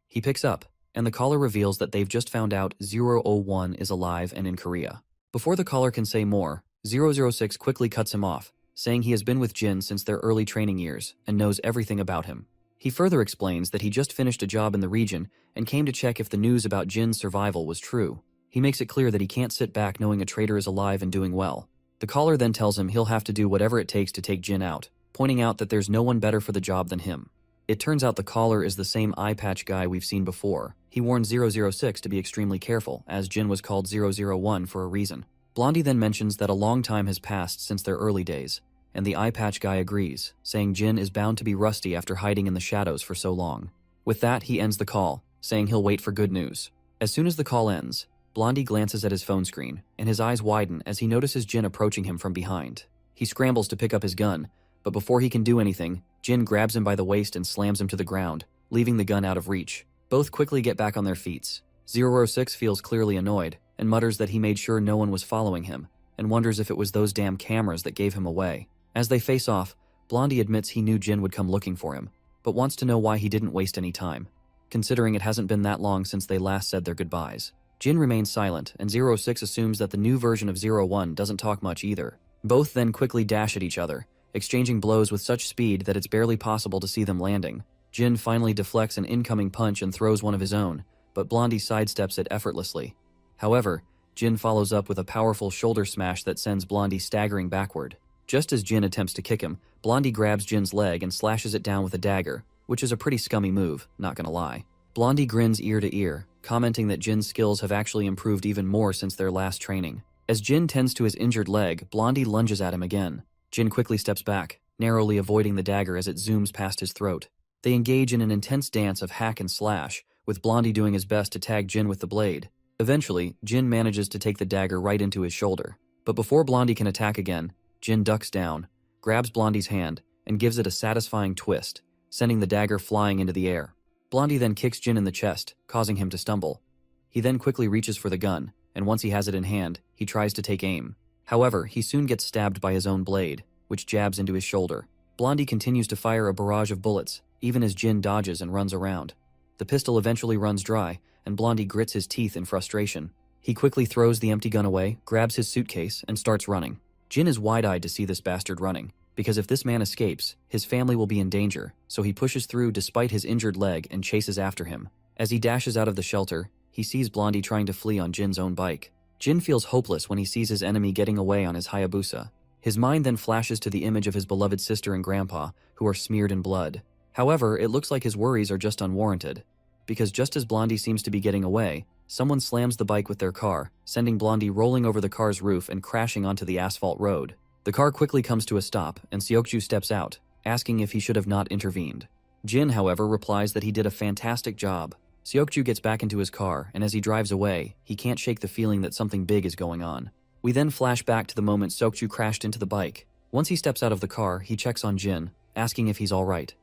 [SPEAKER 1] He picks up, and the caller reveals that they've just found out 001 is alive and in Korea. Before the caller can say more, 006 quickly cuts him off, saying he has been with Jin since their early training years and knows everything about him. He further explains that he just finished a job in the region and came to check if the news about Jin's survival was true. He makes it clear that he can't sit back knowing a traitor is alive and doing well. The caller then tells him he'll have to do whatever it takes to take Jin out, pointing out that there's no one better for the job than him. It turns out the caller is the same eye patch guy we've seen before. He warned 006 to be extremely careful, as Jin was called 001 for a reason. Blondie then mentions that a long time has passed since their early days, and the eye patch guy agrees, saying Jin is bound to be rusty after hiding in the shadows for so long. With that, he ends the call, saying he'll wait for good news. As soon as the call ends, Blondie glances at his phone screen, and his eyes widen as he notices Jin approaching him from behind. He scrambles to pick up his gun, but before he can do anything, Jin grabs him by the waist and slams him to the ground, leaving the gun out of reach. Both quickly get back on their feet. 006 feels clearly annoyed, and mutters that he made sure no one was following him, and wonders if it was those damn cameras that gave him away. As they face off, Blondie admits he knew Jin would come looking for him, but wants to know why he didn't waste any time, considering it hasn't been that long since they last said their goodbyes. Jin remains silent, and 06 assumes that the new version of 01 doesn't talk much either. Both then quickly dash at each other, exchanging blows with such speed that it's barely possible to see them landing. Jin finally deflects an incoming punch and throws one of his own, but Blondie sidesteps it effortlessly. However, Jin follows up with a powerful shoulder smash that sends Blondie staggering backward. Just as Jin attempts to kick him, Blondie grabs Jin's leg and slashes it down with a dagger, which is a pretty scummy move, not gonna lie. Blondie grins ear to ear, commenting that Jin's skills have actually improved even more since their last training. As Jin tends to his injured leg, Blondie lunges at him again. Jin quickly steps back, narrowly avoiding the dagger as it zooms past his throat. They engage in an intense dance of hack and slash, with Blondie doing his best to tag Jin with the blade. Eventually, Jin manages to take the dagger right into his shoulder. But before Blondie can attack again, Jin ducks down, grabs Blondie's hand, and gives it a satisfying twist, sending the dagger flying into the air. Blondie then kicks Jin in the chest, causing him to stumble. He then quickly reaches for the gun, and once he has it in hand, he tries to take aim. However, he soon gets stabbed by his own blade, which jabs into his shoulder. Blondie continues to fire a barrage of bullets, even as Jin dodges and runs around. The pistol eventually runs dry, and Blondie grits his teeth in frustration. He quickly throws the empty gun away, grabs his suitcase, and starts running. Jin is wide-eyed to see this bastard running, because if this man escapes, his family will be in danger, so he pushes through despite his injured leg and chases after him. As he dashes out of the shelter, he sees Blondie trying to flee on Jin's own bike. Jin feels hopeless when he sees his enemy getting away on his Hayabusa. His mind then flashes to the image of his beloved sister and grandpa, who are smeared in blood. However, it looks like his worries are just unwarranted, because just as Blondie seems to be getting away, someone slams the bike with their car, sending Blondie rolling over the car's roof and crashing onto the asphalt road. The car quickly comes to a stop, and Seokju steps out, asking if he should have not intervened. Jin, however, replies that he did a fantastic job. Seokju gets back into his car, and as he drives away, he can't shake the feeling that something big is going on. We then flash back to the moment Seokju crashed into the bike. Once he steps out of the car, he checks on Jin, asking if he's alright.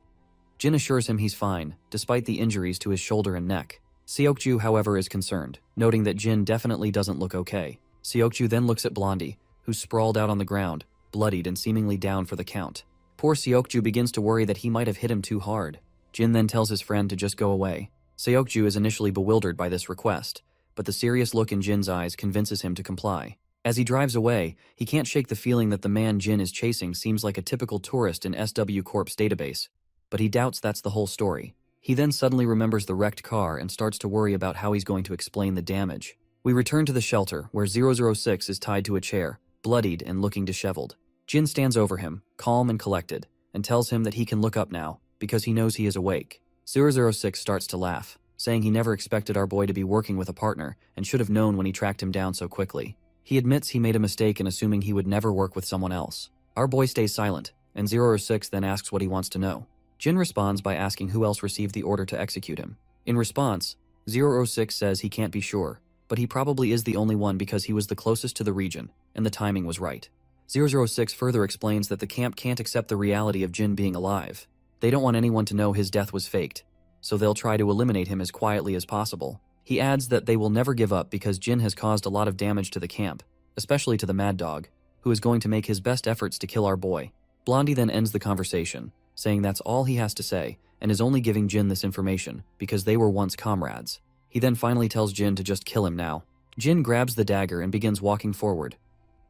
[SPEAKER 1] Jin assures him he's fine, despite the injuries to his shoulder and neck. Seokju, however, is concerned, noting that Jin definitely doesn't look okay. Seokju then looks at Blondie, who's sprawled out on the ground, bloodied and seemingly down for the count. Poor Seokju begins to worry that he might have hit him too hard. Jin then tells his friend to just go away. Seokju is initially bewildered by this request, but the serious look in Jin's eyes convinces him to comply. As he drives away, he can't shake the feeling that the man Jin is chasing seems like a typical tourist in SW Corp's database, but he doubts that's the whole story. He then suddenly remembers the wrecked car and starts to worry about how he's going to explain the damage. We return to the shelter, where 006 is tied to a chair, bloodied and looking disheveled. Jin stands over him, calm and collected, and tells him that he can look up now, because he knows he is awake. 006 starts to laugh, saying he never expected our boy to be working with a partner and should have known when he tracked him down so quickly. He admits he made a mistake in assuming he would never work with someone else. Our boy stays silent, and 006 then asks what he wants to know. Jin responds by asking who else received the order to execute him. In response, 006 says he can't be sure, but he probably is the only one because he was the closest to the region, and the timing was right. 006 further explains that the camp can't accept the reality of Jin being alive. They don't want anyone to know his death was faked, so they'll try to eliminate him as quietly as possible. He adds that they will never give up because Jin has caused a lot of damage to the camp, especially to the Mad Dog, who is going to make his best efforts to kill our boy. Blondie then ends the conversation, saying that's all he has to say, and is only giving Jin this information because they were once comrades. He then finally tells Jin to just kill him now. Jin grabs the dagger and begins walking forward.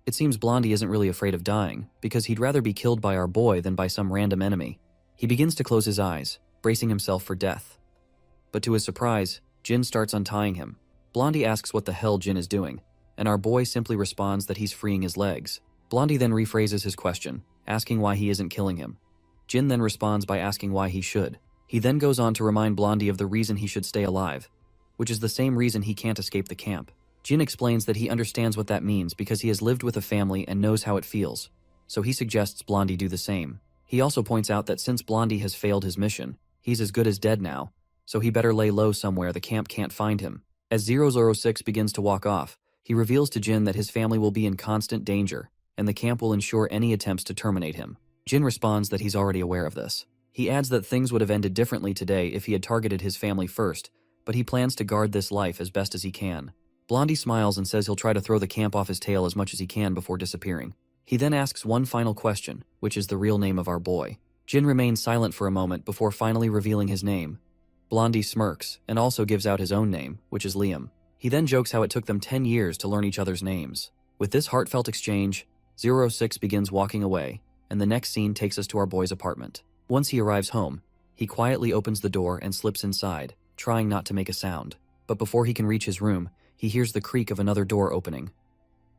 [SPEAKER 1] It seems Blondie isn't really afraid of dying, because he'd rather be killed by our boy than by some random enemy. He begins to close his eyes, bracing himself for death. But to his surprise, Jin starts untying him. Blondie asks what the hell Jin is doing, and our boy simply responds that he's freeing his legs. Blondie then rephrases his question, asking why he isn't killing him. Jin then responds by asking why he should. He then goes on to remind Blondie of the reason he should stay alive, which is the same reason he can't escape the camp. Jin explains that he understands what that means because he has lived with a family and knows how it feels, so he suggests Blondie do the same. He also points out that since Blondie has failed his mission, he's as good as dead now, so he better lay low somewhere the camp can't find him. As 006 begins to walk off, he reveals to Jin that his family will be in constant danger, and the camp will ensure any attempts to terminate him. Jin responds that he's already aware of this. He adds that things would have ended differently today if he had targeted his family first, but he plans to guard this life as best as he can. Blondie smiles and says he'll try to throw the camp off his tail as much as he can before disappearing. He then asks one final question, which is the real name of our boy. Jin remains silent for a moment before finally revealing his name. Blondie smirks and also gives out his own name, which is Liam. He then jokes how it took them 10 years to learn each other's names. With this heartfelt exchange, 006 begins walking away, and the next scene takes us to our boy's apartment. Once he arrives home, he quietly opens the door and slips inside, trying not to make a sound. But before he can reach his room, he hears the creak of another door opening.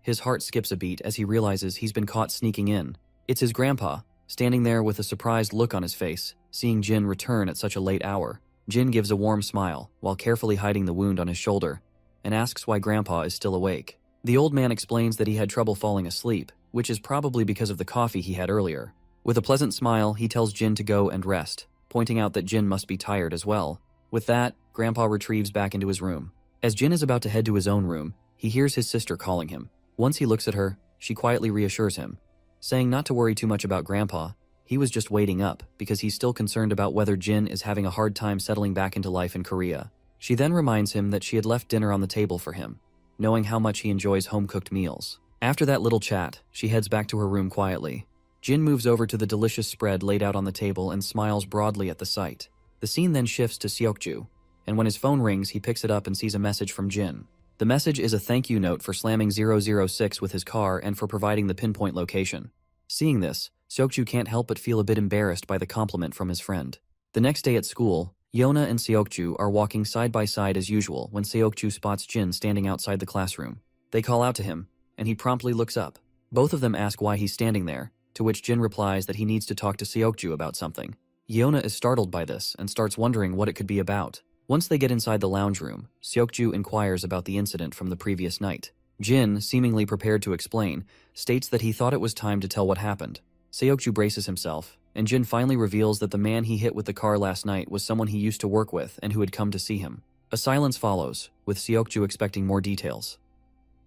[SPEAKER 1] His heart skips a beat as he realizes he's been caught sneaking in. It's his grandpa, standing there with a surprised look on his face, seeing Jin return at such a late hour. Jin gives a warm smile, while carefully hiding the wound on his shoulder, and asks why Grandpa is still awake. The old man explains that he had trouble falling asleep, which is probably because of the coffee he had earlier. With a pleasant smile, he tells Jin to go and rest, pointing out that Jin must be tired as well. With that, Grandpa retrieves back into his room. As Jin is about to head to his own room, he hears his sister calling him. Once he looks at her, she quietly reassures him, saying not to worry too much about Grandpa. He was just waiting up because he's still concerned about whether Jin is having a hard time settling back into life in Korea. She then reminds him that she had left dinner on the table for him, knowing how much he enjoys home-cooked meals. After that little chat, she heads back to her room quietly. Jin moves over to the delicious spread laid out on the table and smiles broadly at the sight. The scene then shifts to Seokju, and when his phone rings, he picks it up and sees a message from Jin. The message is a thank you note for slamming 006 with his car and for providing the pinpoint location. Seeing this, Seokju can't help but feel a bit embarrassed by the compliment from his friend. The next day at school, Yona and Seokju are walking side by side as usual when Seokju spots Jin standing outside the classroom. They call out to him, and he promptly looks up. Both of them ask why he's standing there, to which Jin replies that he needs to talk to Seokju about something. Yona is startled by this and starts wondering what it could be about. Once they get inside the lounge room, Seokju inquires about the incident from the previous night. Jin, seemingly prepared to explain, states that he thought it was time to tell what happened. Seokju braces himself, and Jin finally reveals that the man he hit with the car last night was someone he used to work with and who had come to see him. A silence follows, with Seokju expecting more details.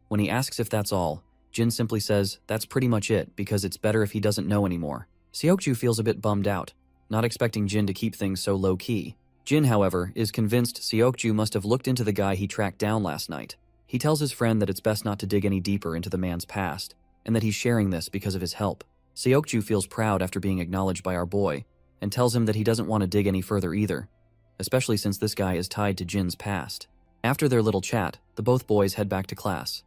[SPEAKER 1] When he asks if that's all, Jin simply says that's pretty much it because it's better if he doesn't know anymore. Seokju feels a bit bummed out, not expecting Jin to keep things so low-key. Jin, however, is convinced Seokju must have looked into the guy he tracked down last night. He tells his friend that it's best not to dig any deeper into the man's past, and that he's sharing this because of his help. Seokju feels proud after being acknowledged by our boy, and tells him that he doesn't want to dig any further either, especially since this guy is tied to Jin's past. After their little chat, the both boys head back to class.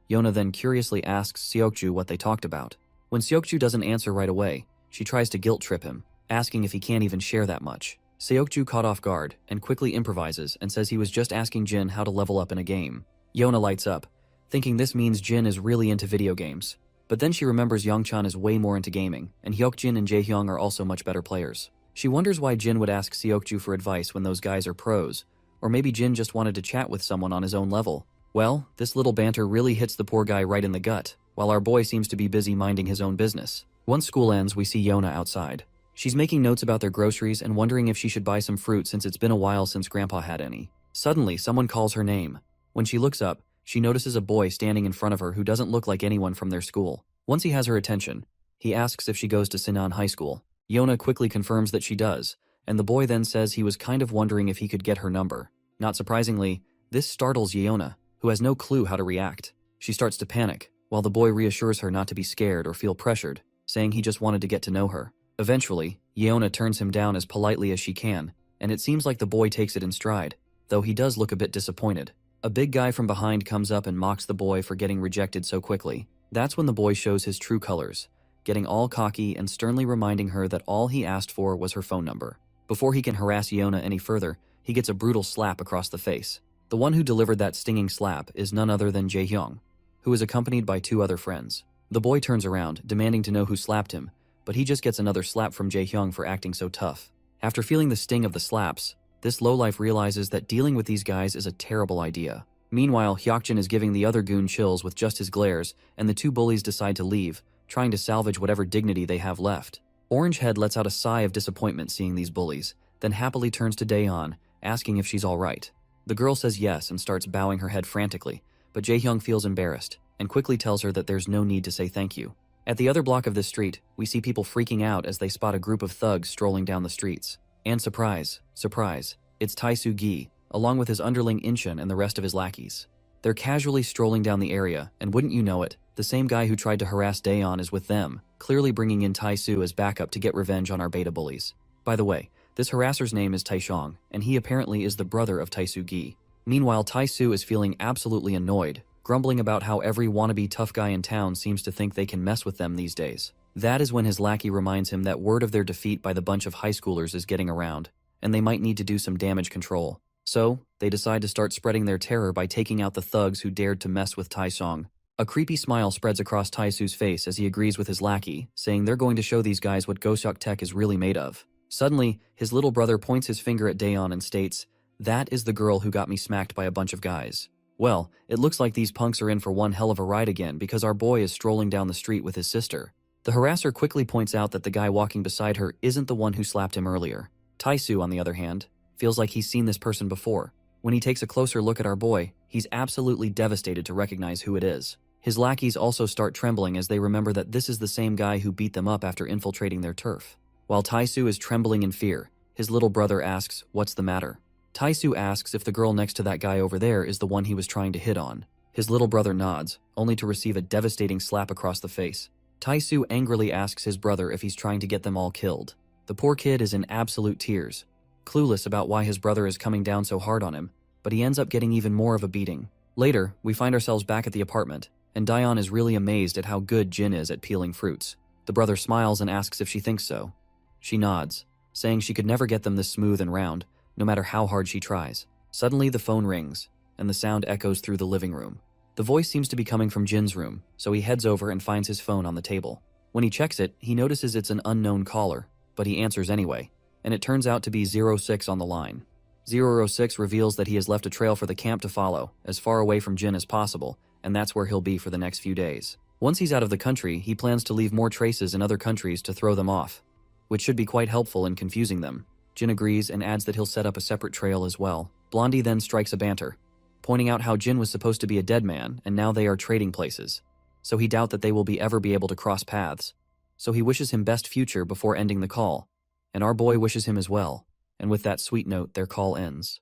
[SPEAKER 1] Yona then curiously asks Seokju what they talked about. When Seokju doesn't answer right away, she tries to guilt trip him, asking if he can't even share that much. Seokju caught off guard and quickly improvises and says he was just asking Jin how to level up in a game. Yona lights up, thinking this means Jin is really into video games. But then she remembers Youngchan is way more into gaming, and Hyokjin and Jaehyung are also much better players. She wonders why Jin would ask Seokju for advice when those guys are pros, or maybe Jin just wanted to chat with someone on his own level. Well, this little banter really hits the poor guy right in the gut, while our boy seems to be busy minding his own business. Once school ends, we see Yona outside. She's making notes about their groceries and wondering if she should buy some fruit since it's been a while since Grandpa had any. Suddenly, someone calls her name. When she looks up, she notices a boy standing in front of her who doesn't look like anyone from their school. Once he has her attention, he asks if she goes to Sinan High School. Yona quickly confirms that she does, and the boy then says he was kind of wondering if he could get her number. Not surprisingly, this startles Yona, who has no clue how to react. She starts to panic, while the boy reassures her not to be scared or feel pressured, saying he just wanted to get to know her. Eventually, Yona turns him down as politely as she can, and it seems like the boy takes it in stride, though he does look a bit disappointed. A big guy from behind comes up and mocks the boy for getting rejected so quickly. That's when the boy shows his true colors, getting all cocky and sternly reminding her that all he asked for was her phone number. Before he can harass Yona any further, he gets a brutal slap across the face. The one who delivered that stinging slap is none other than Jaehyung, who is accompanied by two other friends. The boy turns around, demanding to know who slapped him, but he just gets another slap from Jaehyung for acting so tough. After feeling the sting of the slaps, this lowlife realizes that dealing with these guys is a terrible idea. Meanwhile, Hyokjin is giving the other goon chills with just his glares, and the two bullies decide to leave, trying to salvage whatever dignity they have left. Orangehead lets out a sigh of disappointment seeing these bullies, then happily turns to Daeon, asking if she's alright. The girl says yes and starts bowing her head frantically, but Jaehyung feels embarrassed, and quickly tells her that there's no need to say thank you. At the other block of this street, we see people freaking out as they spot a group of thugs strolling down the streets. And surprise, surprise, it's Tae-soo-gi, along with his underling Incheon and the rest of his lackeys. They're casually strolling down the area, and wouldn't you know it, the same guy who tried to harass Daeon is with them, clearly bringing in Tae-soo as backup to get revenge on our beta bullies. By the way, this harasser's name is Taeshong, and he apparently is the brother of Tae-soo-gi. Meanwhile, Tae-soo is feeling absolutely annoyed, grumbling about how every wannabe tough guy in town seems to think they can mess with them these days. That is when his lackey reminds him that word of their defeat by the bunch of high schoolers is getting around, and they might need to do some damage control. So, they decide to start spreading their terror by taking out the thugs who dared to mess with Taesong. A creepy smile spreads across Tae-soo's face as he agrees with his lackey, saying they're going to show these guys what Goseok Tech is really made of. Suddenly, his little brother points his finger at Daeon and states, "That is the girl who got me smacked by a bunch of guys." Well, it looks like these punks are in for one hell of a ride again because our boy is strolling down the street with his sister. The harasser quickly points out that the guy walking beside her isn't the one who slapped him earlier. Tae-soo, on the other hand, feels like he's seen this person before. When he takes a closer look at our boy, he's absolutely devastated to recognize who it is. His lackeys also start trembling as they remember that this is the same guy who beat them up after infiltrating their turf. While Tae-soo is trembling in fear, his little brother asks, "What's the matter?" Tae-soo asks if the girl next to that guy over there is the one he was trying to hit on. His little brother nods, only to receive a devastating slap across the face. Tae-soo angrily asks his brother if he's trying to get them all killed. The poor kid is in absolute tears, clueless about why his brother is coming down so hard on him, but he ends up getting even more of a beating. Later, we find ourselves back at the apartment, and Daeon is really amazed at how good Jin is at peeling fruits. The brother smiles and asks if she thinks so. She nods, saying she could never get them this smooth and round, no matter how hard she tries. Suddenly the phone rings, and the sound echoes through the living room. The voice seems to be coming from Jin's room, so he heads over and finds his phone on the table. When he checks it, he notices it's an unknown caller, but he answers anyway, and it turns out to be 06 on the line. 006 reveals that he has left a trail for the camp to follow, as far away from Jin as possible, and that's where he'll be for the next few days. Once he's out of the country, he plans to leave more traces in other countries to throw them off, which should be quite helpful in confusing them. Jin agrees and adds that he'll set up a separate trail as well. Blondie then strikes a banter, pointing out how Jin was supposed to be a dead man and now they are trading places, so he doubt that they will ever be able to cross paths. So he wishes him best future before ending the call, and our boy wishes him as well, and with that sweet note their call ends.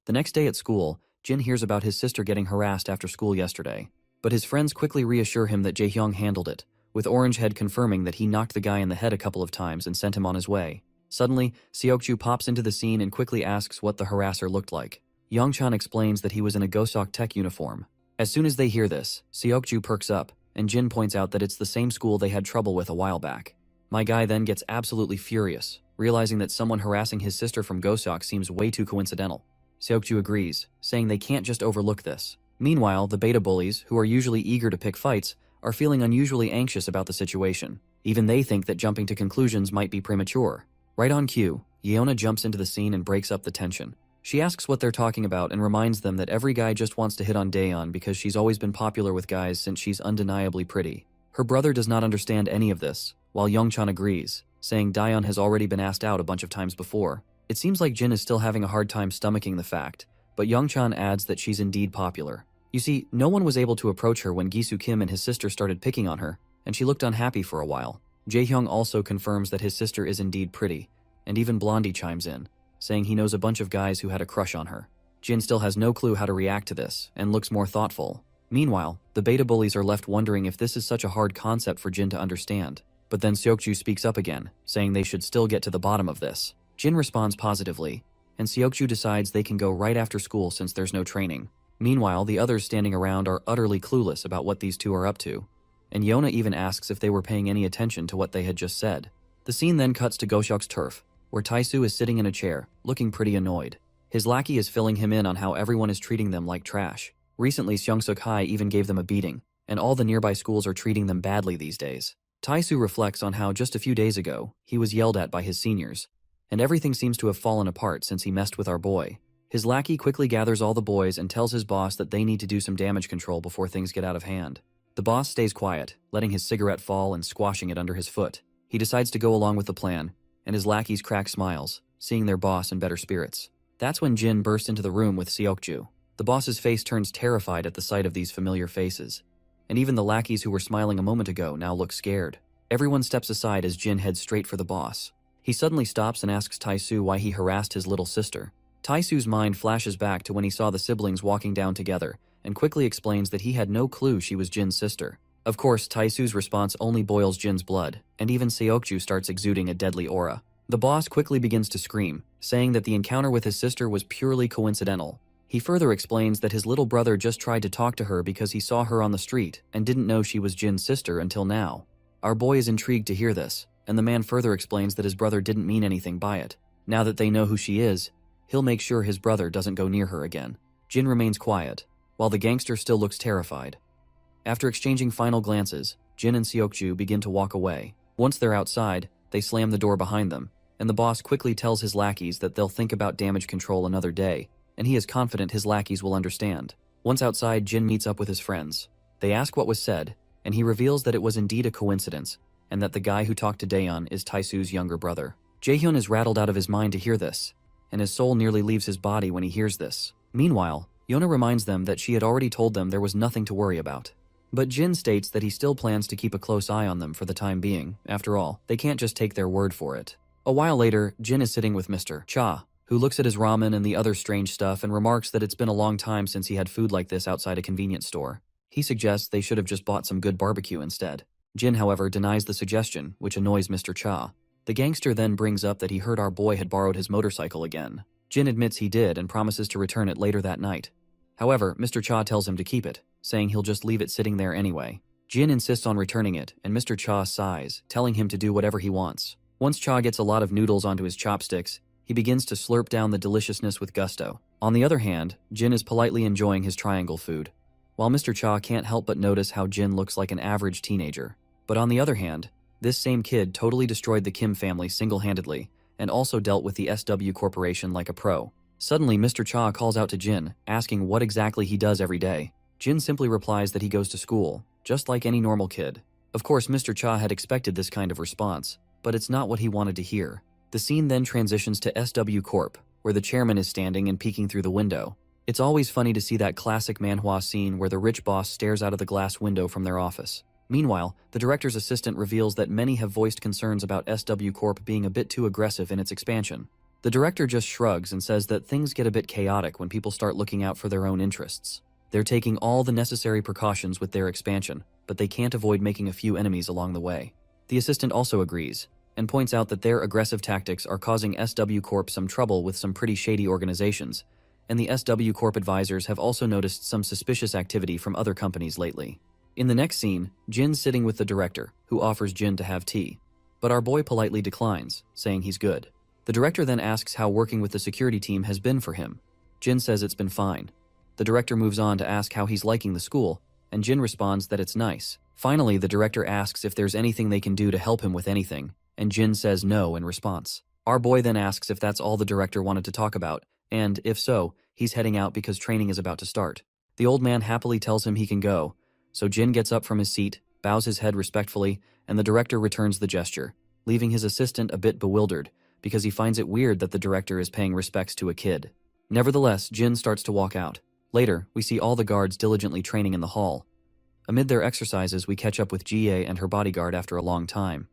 [SPEAKER 1] The next day at school, Jin hears about his sister getting harassed after school yesterday, but his friends quickly reassure him that Jaehyung handled it, with Orange Head confirming that he knocked the guy in the head a couple of times and sent him on his way. Suddenly, Seokju pops into the scene and quickly asks what the harasser looked like. Youngchan explains that he was in a Gosok Tech uniform. As soon as they hear this, Seokju perks up, and Jin points out that it's the same school they had trouble with a while back. My guy then gets absolutely furious, realizing that someone harassing his sister from Gosok seems way too coincidental. Seokju agrees, saying they can't just overlook this. Meanwhile, the beta bullies, who are usually eager to pick fights, are feeling unusually anxious about the situation. Even they think that jumping to conclusions might be premature. Right on cue, Yeona jumps into the scene and breaks up the tension. She asks what they're talking about and reminds them that every guy just wants to hit on Daeon because she's always been popular with guys since she's undeniably pretty. Her brother does not understand any of this, while Youngchan agrees, saying Daeon has already been asked out a bunch of times before. It seems like Jin is still having a hard time stomaching the fact, but Youngchan adds that she's indeed popular. You see, no one was able to approach her when Gisu Kim and his sister started picking on her, and she looked unhappy for a while. Jaehyung also confirms that his sister is indeed pretty, and even Blondie chimes in, saying he knows a bunch of guys who had a crush on her. Jin still has no clue how to react to this, and looks more thoughtful. Meanwhile, the beta bullies are left wondering if this is such a hard concept for Jin to understand. But then Seokju speaks up again, saying they should still get to the bottom of this. Jin responds positively, and Seokju decides they can go right after school since there's no training. Meanwhile, the others standing around are utterly clueless about what these two are up to, and Yona even asks if they were paying any attention to what they had just said. The scene then cuts to Goshok's turf, where Taisu is sitting in a chair, looking pretty annoyed. His lackey is filling him in on how everyone is treating them like trash. Recently, Seongsuk High even gave them a beating, and all the nearby schools are treating them badly these days. Taisu reflects on how just a few days ago, he was yelled at by his seniors, and everything seems to have fallen apart since he messed with our boy. His lackey quickly gathers all the boys and tells his boss that they need to do some damage control before things get out of hand. The boss stays quiet, letting his cigarette fall and squashing it under his foot. He decides to go along with the plan, and his lackeys crack smiles, seeing their boss in better spirits. That's when Jin bursts into the room with Seokju. The boss's face turns terrified at the sight of these familiar faces, and even the lackeys who were smiling a moment ago now look scared. Everyone steps aside as Jin heads straight for the boss. He suddenly stops and asks Taisu why he harassed his little sister. Taisu's mind flashes back to when he saw the siblings walking down together, and quickly explains that he had no clue she was Jin's sister. Of course, Taisu's response only boils Jin's blood, and even Seokju starts exuding a deadly aura. The boss quickly begins to scream, saying that the encounter with his sister was purely coincidental. He further explains that his little brother just tried to talk to her because he saw her on the street and didn't know she was Jin's sister until now. Our boy is intrigued to hear this, and the man further explains that his brother didn't mean anything by it. Now that they know who she is, he'll make sure his brother doesn't go near her again. Jin remains quiet, while the gangster still looks terrified. After exchanging final glances, Jin and Seokju begin to walk away. Once they're outside, they slam the door behind them, and the boss quickly tells his lackeys that they'll think about damage control another day, and he is confident his lackeys will understand. Once outside, Jin meets up with his friends. They ask what was said, and he reveals that it was indeed a coincidence, and that the guy who talked to Daeon is Taisu's younger brother. Jaehyun is rattled out of his mind to hear this, and his soul nearly leaves his body when he hears this. Meanwhile, Yona reminds them that she had already told them there was nothing to worry about. But Jin states that he still plans to keep a close eye on them for the time being. After all, they can't just take their word for it. A while later, Jin is sitting with Mr. Cha, who looks at his ramen and the other strange stuff and remarks that it's been a long time since he had food like this outside a convenience store. He suggests they should have just bought some good barbecue instead. Jin, however, denies the suggestion, which annoys Mr. Cha. The gangster then brings up that he heard our boy had borrowed his motorcycle again. Jin admits he did and promises to return it later that night. However, Mr. Cha tells him to keep it, saying he'll just leave it sitting there anyway. Jin insists on returning it, and Mr. Cha sighs, telling him to do whatever he wants. Once Cha gets a lot of noodles onto his chopsticks, he begins to slurp down the deliciousness with gusto. On the other hand, Jin is politely enjoying his triangle food, while Mr. Cha can't help but notice how Jin looks like an average teenager. But on the other hand, this same kid totally destroyed the Kim family single-handedly, and also dealt with the SW Corporation like a pro. Suddenly, Mr. Cha calls out to Jin, asking what exactly he does every day. Jin simply replies that he goes to school, just like any normal kid. Of course, Mr. Cha had expected this kind of response, but it's not what he wanted to hear. The scene then transitions to SW Corp, where the chairman is standing and peeking through the window. It's always funny to see that classic manhwa scene where the rich boss stares out of the glass window from their office. Meanwhile, the director's assistant reveals that many have voiced concerns about SW Corp being a bit too aggressive in its expansion. The director just shrugs and says that things get a bit chaotic when people start looking out for their own interests. They're taking all the necessary precautions with their expansion, but they can't avoid making a few enemies along the way. The assistant also agrees, and points out that their aggressive tactics are causing SW Corp some trouble with some pretty shady organizations, and the SW Corp advisors have also noticed some suspicious activity from other companies lately. In the next scene, Jin's sitting with the director, who offers Jin to have tea. But our boy politely declines, saying he's good. The director then asks how working with the security team has been for him. Jin says it's been fine. The director moves on to ask how he's liking the school, and Jin responds that it's nice. Finally, the director asks if there's anything they can do to help him with anything, and Jin says no in response. Our boy then asks if that's all the director wanted to talk about, and, if so, he's heading out because training is about to start. The old man happily tells him he can go, so Jin gets up from his seat, bows his head respectfully, and the director returns the gesture, leaving his assistant a bit bewildered, because he finds it weird that the director is paying respects to a kid. Nevertheless, Jin starts to walk out. Later, we see all the guards diligently training in the hall. Amid their exercises, we catch up with Jie and her bodyguard after a long time.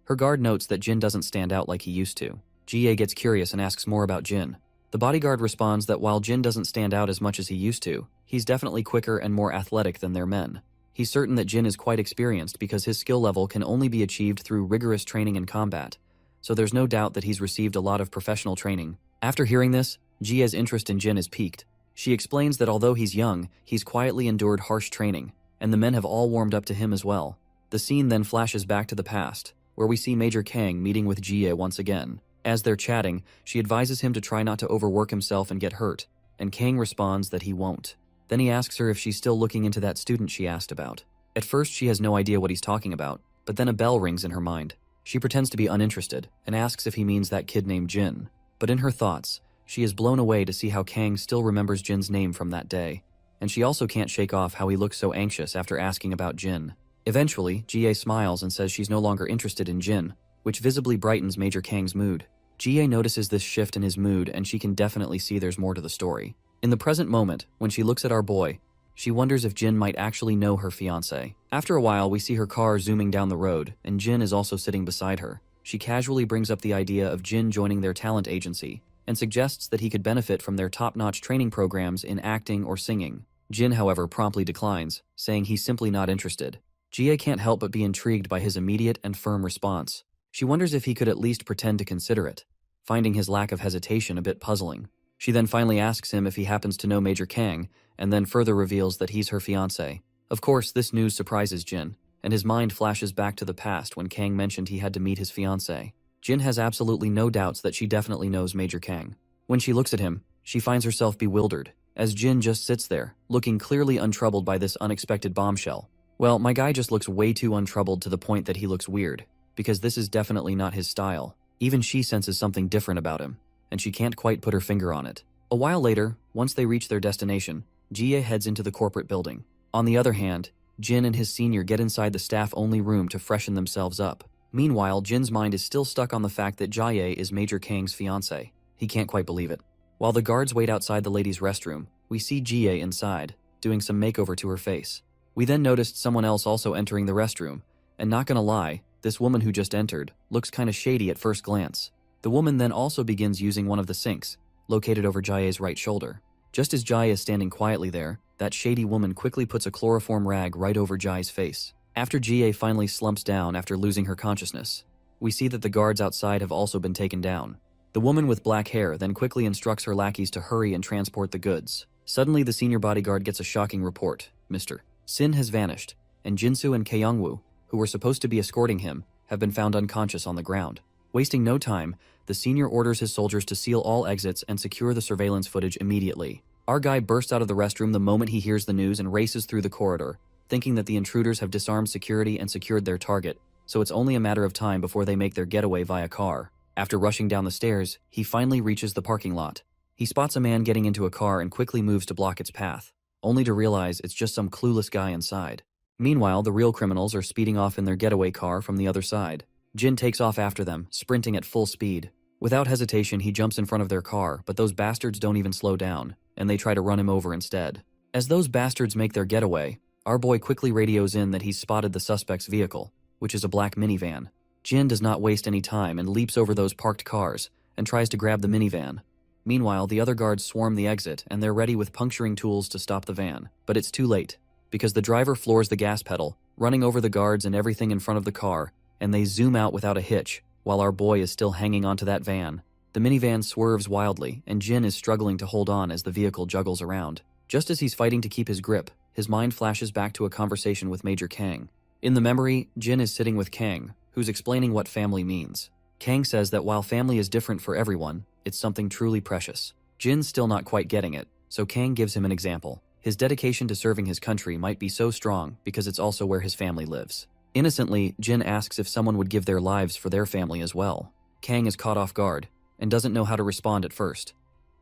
[SPEAKER 1] Her guard notes that Jin doesn't stand out like he used to. Jie gets curious and asks more about Jin. The bodyguard responds that while Jin doesn't stand out as much as he used to, he's definitely quicker and more athletic than their men. He's certain that Jin is quite experienced because his skill level can only be achieved through rigorous training in combat, so there's no doubt that he's received a lot of professional training. After hearing this, Jie's interest in Jin is piqued. She explains that although he's young, he's quietly endured harsh training, and the men have all warmed up to him as well. The scene then flashes back to the past, where we see Major Kang meeting with Jie once again. As they're chatting, she advises him to try not to overwork himself and get hurt, and Kang responds that he won't. Then he asks her if she's still looking into that student she asked about. At first, she has no idea what he's talking about, but then a bell rings in her mind. She pretends to be uninterested and asks if he means that kid named Jin. But in her thoughts, she is blown away to see how Kang still remembers Jin's name from that day, and she also can't shake off how he looks so anxious after asking about Jin. Eventually, Jie smiles and says she's no longer interested in Jin, which visibly brightens Major Kang's mood. Jie notices this shift in his mood, and she can definitely see there's more to the story. In the present moment, when she looks at our boy, she wonders if Jin might actually know her fiancé. After a while, we see her car zooming down the road, and Jin is also sitting beside her. She casually brings up the idea of Jin joining their talent agency, and suggests that he could benefit from their top-notch training programs in acting or singing. Jin, however, promptly declines, saying he's simply not interested. Jie can't help but be intrigued by his immediate and firm response. She wonders if he could at least pretend to consider it, finding his lack of hesitation a bit puzzling. She then finally asks him if he happens to know Major Kang, and then further reveals that he's her fiancé. Of course, this news surprises Jin, and his mind flashes back to the past when Kang mentioned he had to meet his fiancé. Jin has absolutely no doubts that she definitely knows Major Kang. When she looks at him, she finds herself bewildered, as Jin just sits there, looking clearly untroubled by this unexpected bombshell. Well, my guy just looks way too untroubled to the point that he looks weird, because this is definitely not his style. Even she senses something different about him, and she can't quite put her finger on it. A while later, once they reach their destination, Jie heads into the corporate building. On the other hand, Jin and his senior get inside the staff-only room to freshen themselves up. Meanwhile, Jin's mind is still stuck on the fact that Jie is Major Kang's fiancé. He can't quite believe it. While the guards wait outside the ladies' restroom, we see Jie inside, doing some makeover to her face. We then noticed someone else also entering the restroom, and not gonna lie, this woman who just entered looks kinda shady at first glance. The woman then also begins using one of the sinks, located over Jie's right shoulder. Just as Jie is standing quietly there, that shady woman quickly puts a chloroform rag right over Jie's face. After Jie finally slumps down after losing her consciousness, we see that the guards outside have also been taken down. The woman with black hair then quickly instructs her lackeys to hurry and transport the goods. Suddenly, the senior bodyguard gets a shocking report. Mr. Sin has vanished, and Jinsu and Kaeyoungwoo, who were supposed to be escorting him, have been found unconscious on the ground. Wasting no time, the senior orders his soldiers to seal all exits and secure the surveillance footage immediately. Our guy bursts out of the restroom the moment he hears the news and races through the corridor, thinking that the intruders have disarmed security and secured their target, so it's only a matter of time before they make their getaway via car. After rushing down the stairs, he finally reaches the parking lot. He spots a man getting into a car and quickly moves to block its path, only to realize it's just some clueless guy inside. Meanwhile, the real criminals are speeding off in their getaway car from the other side. Jin takes off after them, sprinting at full speed. Without hesitation, he jumps in front of their car, but those bastards don't even slow down, and they try to run him over instead. As those bastards make their getaway, our boy quickly radios in that he's spotted the suspect's vehicle, which is a black minivan. Jin does not waste any time and leaps over those parked cars and tries to grab the minivan. Meanwhile, the other guards swarm the exit and they're ready with puncturing tools to stop the van. But it's too late, because the driver floors the gas pedal, running over the guards and everything in front of the car, and they zoom out without a hitch, while our boy is still hanging onto that van. The minivan swerves wildly, and Jin is struggling to hold on as the vehicle juggles around. Just as he's fighting to keep his grip, his mind flashes back to a conversation with Major Kang. In the memory, Jin is sitting with Kang, who's explaining what family means. Kang says that while family is different for everyone, it's something truly precious. Jin's still not quite getting it, so Kang gives him an example. His dedication to serving his country might be so strong because it's also where his family lives. Innocently, Jin asks if someone would give their lives for their family as well. Kang is caught off guard and doesn't know how to respond at first.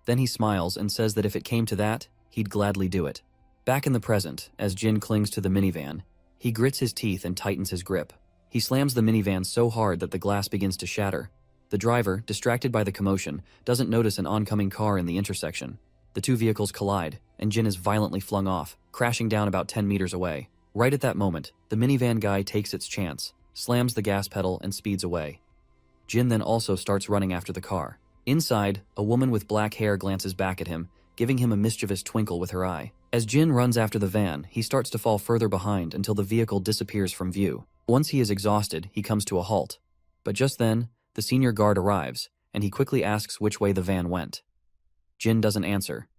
[SPEAKER 1] Then he smiles and says that if it came to that, he'd gladly do it. Back in the present, as Jin clings to the minivan, he grits his teeth and tightens his grip. He slams the minivan so hard that the glass begins to shatter. The driver, distracted by the commotion, doesn't notice an oncoming car in the intersection. The two vehicles collide, and Jin is violently flung off, crashing down about 10 meters away. Right at that moment, the minivan guy takes its chance, slams the gas pedal, and speeds away. Jin then also starts running after the car. Inside, a woman with black hair glances back at him, giving him a mischievous twinkle with her eye. As Jin runs after the van, he starts to fall further behind until the vehicle disappears from view. Once he is exhausted, he comes to a halt. But just then, the senior guard arrives, and he quickly asks which way the van went. Jin doesn't answer.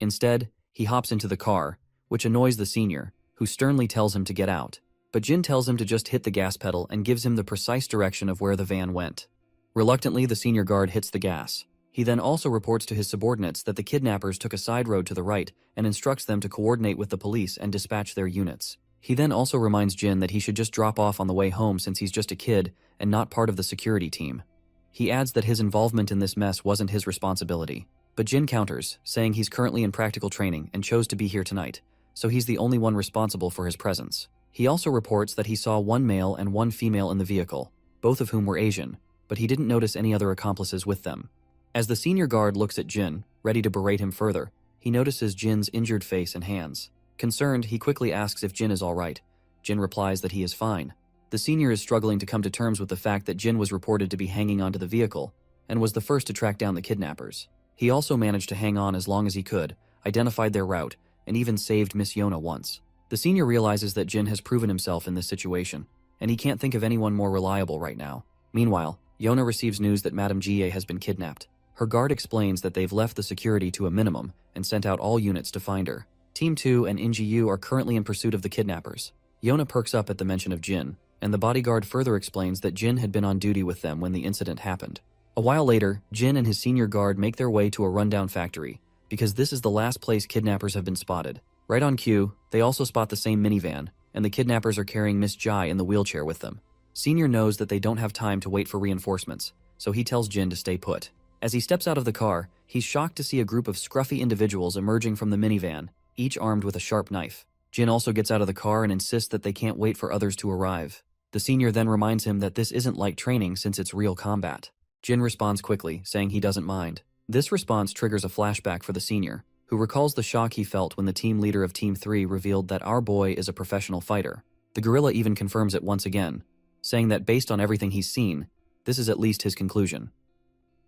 [SPEAKER 1] Instead, he hops into the car, which annoys the senior, who sternly tells him to get out. But Jin tells him to just hit the gas pedal and gives him the precise direction of where the van went. Reluctantly, the senior guard hits the gas. He then also reports to his subordinates that the kidnappers took a side road to the right and instructs them to coordinate with the police and dispatch their units. He then also reminds Jin that he should just drop off on the way home since he's just a kid and not part of the security team. He adds that his involvement in this mess wasn't his responsibility. But Jin counters, saying he's currently in practical training and chose to be here tonight, so he's the only one responsible for his presence. He also reports that he saw one male and one female in the vehicle, both of whom were Asian, but he didn't notice any other accomplices with them. As the senior guard looks at Jin, ready to berate him further, he notices Jin's injured face and hands. Concerned, he quickly asks if Jin is all right. Jin replies that he is fine. The senior is struggling to come to terms with the fact that Jin was reported to be hanging onto the vehicle and was the first to track down the kidnappers. He also managed to hang on as long as he could, identified their route, and even saved Miss Yona once. The senior realizes that Jin has proven himself in this situation, and he can't think of anyone more reliable right now. Meanwhile, Yona receives news that Madame Jie has been kidnapped. Her guard explains that they've left the security to a minimum and sent out all units to find her. Team 2 and NGU are currently in pursuit of the kidnappers. Yona perks up at the mention of Jin, and the bodyguard further explains that Jin had been on duty with them when the incident happened. A while later, Jin and his senior guard make their way to a rundown factory, because this is the last place kidnappers have been spotted. Right on cue, they also spot the same minivan, and the kidnappers are carrying Miss Jai in the wheelchair with them. Senior knows that they don't have time to wait for reinforcements, so he tells Jin to stay put. As he steps out of the car, he's shocked to see a group of scruffy individuals emerging from the minivan, each armed with a sharp knife. Jin also gets out of the car and insists that they can't wait for others to arrive. The senior then reminds him that this isn't like training since it's real combat. Jin responds quickly, saying he doesn't mind. This response triggers a flashback for the senior, who recalls the shock he felt when the team leader of Team 3 revealed that our boy is a professional fighter. The gorilla even confirms it once again, saying that based on everything he's seen, this is at least his conclusion.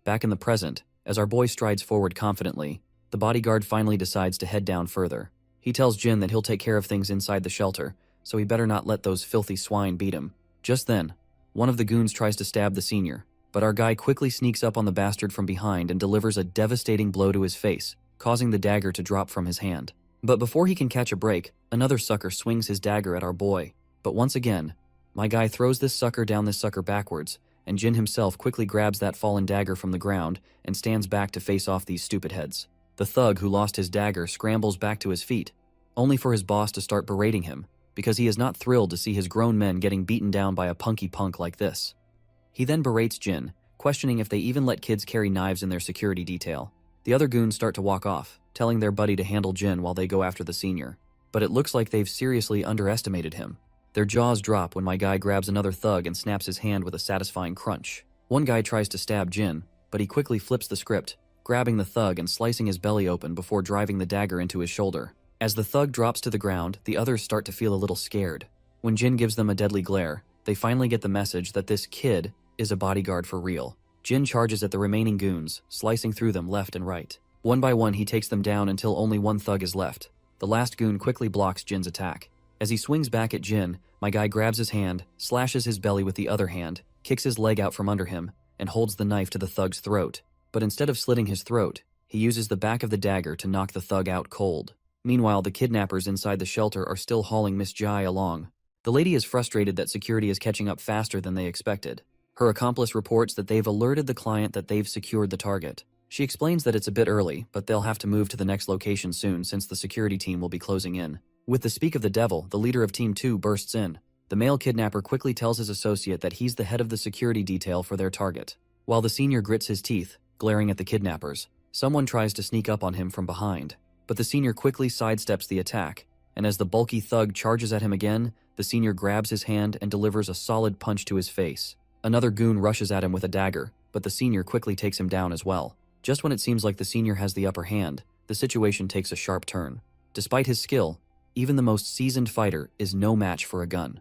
[SPEAKER 1] Back in the present, as our boy strides forward confidently, the bodyguard finally decides to head down further. He tells Jin that he'll take care of things inside the shelter, so he better not let those filthy swine beat him. Just then, one of the goons tries to stab the senior, but our guy quickly sneaks up on the bastard from behind and delivers a devastating blow to his face, causing the dagger to drop from his hand. But before he can catch a break, another sucker swings his dagger at our boy. But once again, my guy throws this sucker down this sucker backwards, and Jin himself quickly grabs that fallen dagger from the ground and stands back to face off these stupid heads. The thug who lost his dagger scrambles back to his feet, only for his boss to start berating him, because he is not thrilled to see his grown men getting beaten down by a punky punk like this. He then berates Jin, questioning if they even let kids carry knives in their security detail. The other goons start to walk off, telling their buddy to handle Jin while they go after the senior. But it looks like they've seriously underestimated him. Their jaws drop when my guy grabs another thug and snaps his hand with a satisfying crunch. One guy tries to stab Jin, but he quickly flips the script, grabbing the thug and slicing his belly open before driving the dagger into his shoulder. As the thug drops to the ground, the others start to feel a little scared. When Jin gives them a deadly glare, they finally get the message that this kid is a bodyguard for real. Jin charges at the remaining goons, slicing through them left and right. One by one, he takes them down until only one thug is left. The last goon quickly blocks Jin's attack. As he swings back at Jin, my guy grabs his hand, slashes his belly with the other hand, kicks his leg out from under him, and holds the knife to the thug's throat. But instead of slitting his throat, he uses the back of the dagger to knock the thug out cold. Meanwhile, the kidnappers inside the shelter are still hauling Miss Jai along. The lady is frustrated that security is catching up faster than they expected. Her accomplice reports that they've alerted the client that they've secured the target. She explains that it's a bit early, but they'll have to move to the next location soon since the security team will be closing in. With the speak of the devil, the leader of Team 2 bursts in. The male kidnapper quickly tells his associate that he's the head of the security detail for their target. While the senior grits his teeth, glaring at the kidnappers, someone tries to sneak up on him from behind. But the senior quickly sidesteps the attack, and as the bulky thug charges at him again, the senior grabs his hand and delivers a solid punch to his face. Another goon rushes at him with a dagger, but the senior quickly takes him down as well. Just when it seems like the senior has the upper hand, the situation takes a sharp turn. Despite his skill, even the most seasoned fighter is no match for a gun.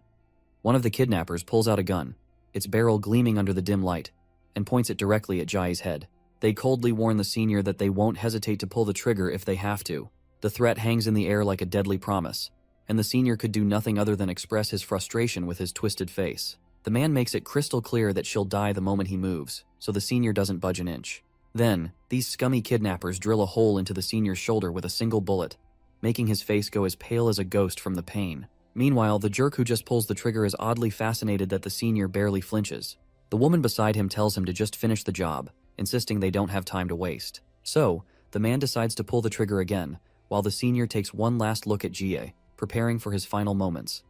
[SPEAKER 1] One of the kidnappers pulls out a gun, its barrel gleaming under the dim light, and points it directly at Jai's head. They coldly warn the senior that they won't hesitate to pull the trigger if they have to. The threat hangs in the air like a deadly promise, and the senior could do nothing other than express his frustration with his twisted face. The man makes it crystal clear that she'll die the moment he moves, so the senior doesn't budge an inch. Then, these scummy kidnappers drill a hole into the senior's shoulder with a single bullet, making his face go as pale as a ghost from the pain. Meanwhile, the jerk who just pulls the trigger is oddly fascinated that the senior barely flinches. The woman beside him tells him to just finish the job, insisting they don't have time to waste. So, the man decides to pull the trigger again, while the senior takes one last look at Jie, preparing for his final moments.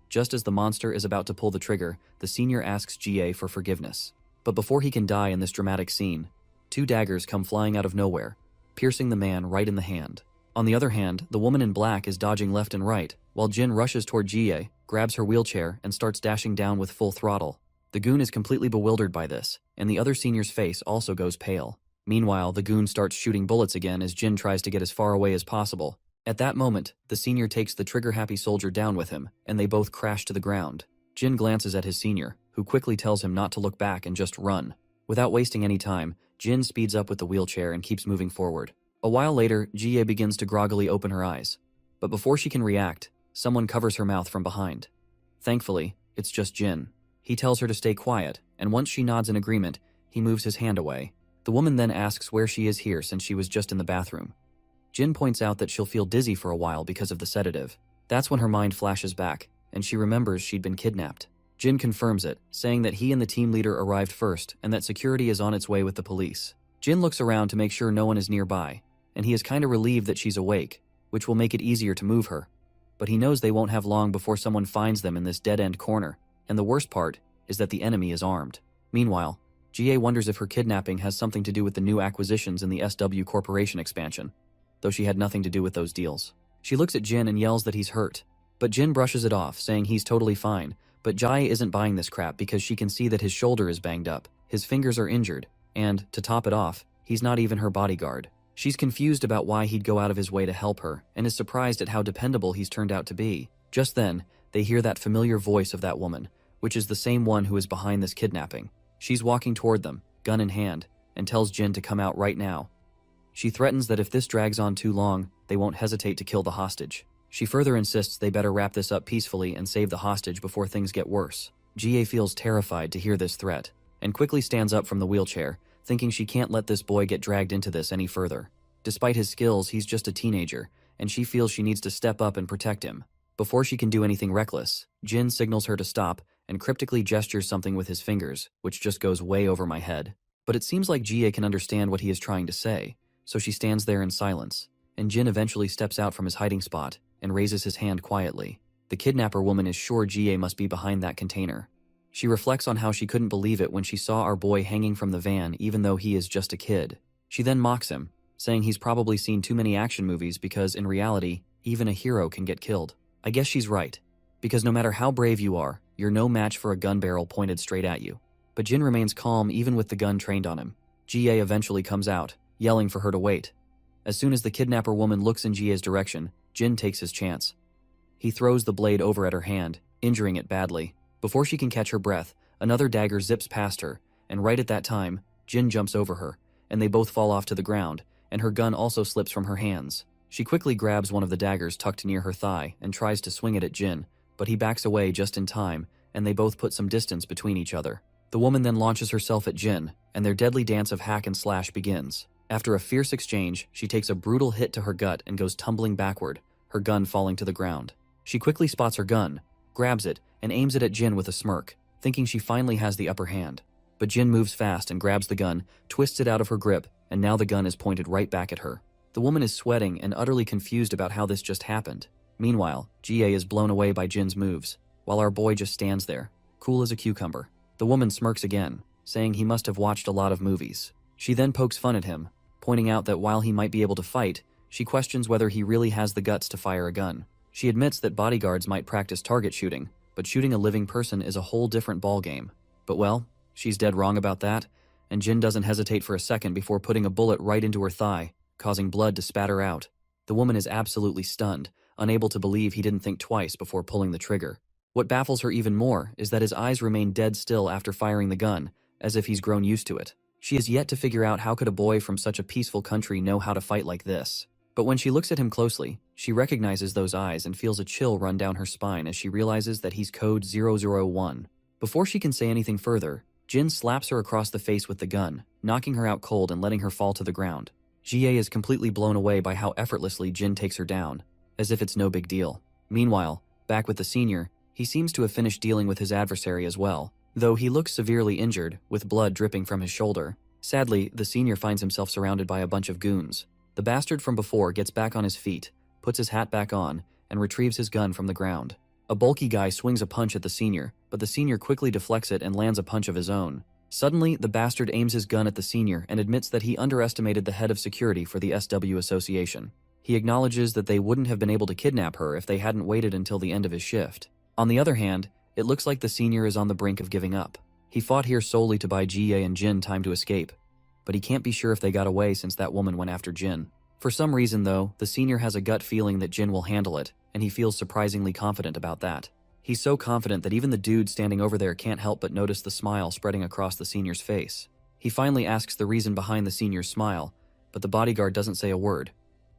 [SPEAKER 1] Just as the monster is about to pull the trigger, the senior asks Jie for forgiveness. But before he can die in this dramatic scene, two daggers come flying out of nowhere, piercing the man right in the hand. On the other hand, the woman in black is dodging left and right, while Jin rushes toward Jie, grabs her wheelchair, and starts dashing down with full throttle. The goon is completely bewildered by this, and the other senior's face also goes pale. Meanwhile, the goon starts shooting bullets again as Jin tries to get as far away as possible. At that moment, the senior takes the trigger-happy soldier down with him, and they both crash to the ground. Jin glances at his senior, who quickly tells him not to look back and just run. Without wasting any time, Jin speeds up with the wheelchair and keeps moving forward. A while later, Jie begins to groggily open her eyes. But before she can react, someone covers her mouth from behind. Thankfully, it's just Jin. He tells her to stay quiet, and once she nods in agreement, he moves his hand away. The woman then asks where she is here since she was just in the bathroom. Jin points out that she'll feel dizzy for a while because of the sedative. That's when her mind flashes back, and she remembers she'd been kidnapped. Jin confirms it, saying that he and the team leader arrived first and that security is on its way with the police. Jin looks around to make sure no one is nearby, and he is kinda relieved that she's awake, which will make it easier to move her. But he knows they won't have long before someone finds them in this dead-end corner, and the worst part is that the enemy is armed. Meanwhile, Jie wonders if her kidnapping has something to do with the new acquisitions in the SW Corporation expansion, though she had nothing to do with those deals. She looks at Jin and yells that he's hurt, but Jin brushes it off, saying he's totally fine, but Jai isn't buying this crap because she can see that his shoulder is banged up, his fingers are injured, and, to top it off, he's not even her bodyguard. She's confused about why he'd go out of his way to help her, and is surprised at how dependable he's turned out to be. Just then, they hear that familiar voice of that woman, which is the same one who is behind this kidnapping. She's walking toward them, gun in hand, and tells Jin to come out right now. She threatens that if this drags on too long, they won't hesitate to kill the hostage. She further insists they better wrap this up peacefully and save the hostage before things get worse. Jie feels terrified to hear this threat, and quickly stands up from the wheelchair, thinking she can't let this boy get dragged into this any further. Despite his skills, he's just a teenager, and she feels she needs to step up and protect him. Before she can do anything reckless, Jin signals her to stop and cryptically gestures something with his fingers, which just goes way over my head. But it seems like Jie can understand what he is trying to say, so she stands there in silence, and Jin eventually steps out from his hiding spot and raises his hand quietly. The kidnapper woman is sure Jie must be behind that container. She reflects on how she couldn't believe it when she saw our boy hanging from the van even though he is just a kid. She then mocks him, saying he's probably seen too many action movies because in reality, even a hero can get killed. I guess she's right, because no matter how brave you are, you're no match for a gun barrel pointed straight at you. But Jin remains calm even with the gun trained on him. GA eventually comes out, yelling for her to wait. As soon as the kidnapper woman looks in GA's direction, Jin takes his chance. He throws the blade over at her hand, injuring it badly. Before she can catch her breath, another dagger zips past her, and right at that time, Jin jumps over her, and they both fall off to the ground, and her gun also slips from her hands. She quickly grabs one of the daggers tucked near her thigh and tries to swing it at Jin, but he backs away just in time, and they both put some distance between each other. The woman then launches herself at Jin, and their deadly dance of hack and slash begins. After a fierce exchange, she takes a brutal hit to her gut and goes tumbling backward, her gun falling to the ground. She quickly spots her gun, grabs it, and aims it at Jin with a smirk, thinking she finally has the upper hand. But Jin moves fast and grabs the gun, twists it out of her grip, and now the gun is pointed right back at her. The woman is sweating and utterly confused about how this just happened. Meanwhile, GA is blown away by Jin's moves, while our boy just stands there, cool as a cucumber. The woman smirks again, saying he must have watched a lot of movies. She then pokes fun at him, pointing out that while he might be able to fight, she questions whether he really has the guts to fire a gun. She admits that bodyguards might practice target shooting, but shooting a living person is a whole different ballgame. But well, she's dead wrong about that, and Jin doesn't hesitate for a second before putting a bullet right into her thigh, causing blood to spatter out. The woman is absolutely stunned, unable to believe he didn't think twice before pulling the trigger. What baffles her even more is that his eyes remain dead still after firing the gun, as if he's grown used to it. She has yet to figure out how could a boy from such a peaceful country know how to fight like this. But when she looks at him closely, she recognizes those eyes and feels a chill run down her spine as she realizes that he's code 001. Before she can say anything further, Jin slaps her across the face with the gun, knocking her out cold and letting her fall to the ground. GA is completely blown away by how effortlessly Jin takes her down, as if it's no big deal. Meanwhile, back with the senior, he seems to have finished dealing with his adversary as well, though he looks severely injured, with blood dripping from his shoulder. Sadly, the senior finds himself surrounded by a bunch of goons. The bastard from before gets back on his feet, puts his hat back on, and retrieves his gun from the ground. A bulky guy swings a punch at the senior, but the senior quickly deflects it and lands a punch of his own. Suddenly, the bastard aims his gun at the senior and admits that he underestimated the head of security for the SW Association. He acknowledges that they wouldn't have been able to kidnap her if they hadn't waited until the end of his shift. On the other hand, it looks like the senior is on the brink of giving up. He fought here solely to buy GA and Jin time to escape, but he can't be sure if they got away since that woman went after Jin. For some reason though, the senior has a gut feeling that Jin will handle it, and he feels surprisingly confident about that. He's so confident that even the dude standing over there can't help but notice the smile spreading across the senior's face. He finally asks the reason behind the senior's smile, but the bodyguard doesn't say a word,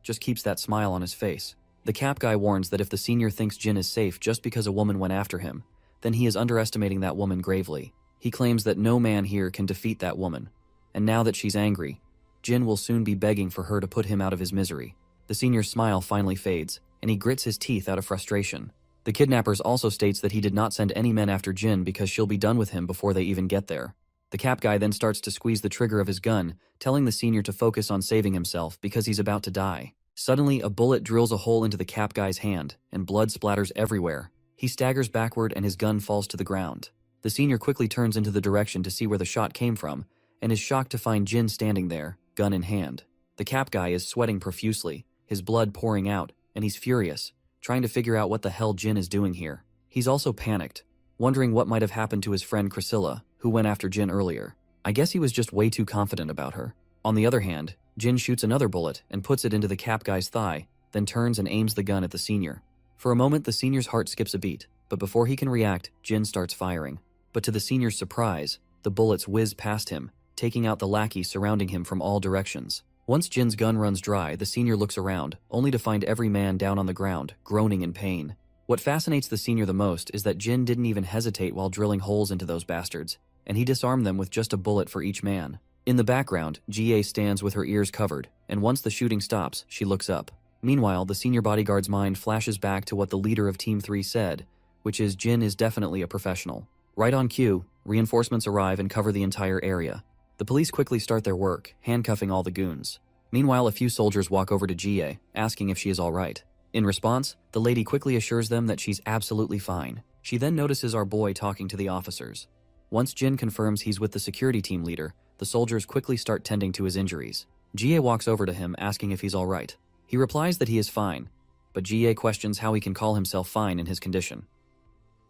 [SPEAKER 1] just keeps that smile on his face. The cap guy warns that if the senior thinks Jin is safe just because a woman went after him, then he is underestimating that woman gravely. He claims that no man here can defeat that woman, and now that she's angry, Jin will soon be begging for her to put him out of his misery. The senior's smile finally fades, and he grits his teeth out of frustration. The kidnappers also states that he did not send any men after Jin because she'll be done with him before they even get there. The cap guy then starts to squeeze the trigger of his gun, telling the senior to focus on saving himself because he's about to die. Suddenly, a bullet drills a hole into the cap guy's hand, and blood splatters everywhere. He staggers backward and his gun falls to the ground. The senior quickly turns into the direction to see where the shot came from, and is shocked to find Jin standing there, gun in hand. The cap guy is sweating profusely, his blood pouring out, and he's furious, trying to figure out what the hell Jin is doing here. He's also panicked, wondering what might have happened to his friend Priscilla, who went after Jin earlier. I guess he was just way too confident about her. On the other hand, Jin shoots another bullet and puts it into the cap guy's thigh, then turns and aims the gun at the senior. For a moment, the senior's heart skips a beat, but before he can react, Jin starts firing. But to the senior's surprise, the bullets whiz past him, taking out the lackey surrounding him from all directions. Once Jin's gun runs dry, the senior looks around, only to find every man down on the ground, groaning in pain. What fascinates the senior the most is that Jin didn't even hesitate while drilling holes into those bastards, and he disarmed them with just a bullet for each man. In the background, GA stands with her ears covered, and once the shooting stops, she looks up. Meanwhile, the senior bodyguard's mind flashes back to what the leader of Team 3 said, which is Jin is definitely a professional. Right on cue, reinforcements arrive and cover the entire area. The police quickly start their work, handcuffing all the goons. Meanwhile, a few soldiers walk over to GA, asking if she is all right. In response, the lady quickly assures them that she's absolutely fine. She then notices our boy talking to the officers. Once Jin confirms he's with the security team leader, the soldiers quickly start tending to his injuries. Jie walks over to him asking if he's alright. He replies that he is fine, but Jie questions how he can call himself fine in his condition.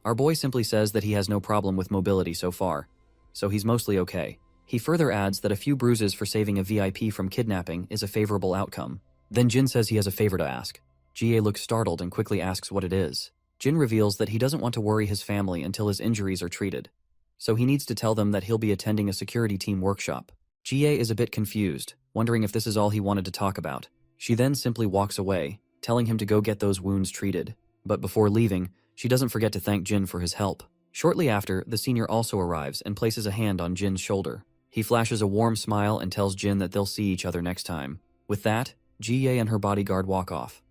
[SPEAKER 1] Our boy simply says that he has no problem with mobility so far, so he's mostly okay. He further adds that a few bruises for saving a VIP from kidnapping is a favorable outcome. Then Jin says he has a favor to ask. Jie looks startled and quickly asks what it is. Jin reveals that he doesn't want to worry his family until his injuries are treated, so he needs to tell them that he'll be attending a security team workshop. Jie is a bit confused, wondering if this is all he wanted to talk about. She then simply walks away, telling him to go get those wounds treated. But before leaving, she doesn't forget to thank Jin for his help. Shortly after, the senior also arrives and places a hand on Jin's shoulder. He flashes a warm smile and tells Jin that they'll see each other next time. With that, Jie and her bodyguard walk off.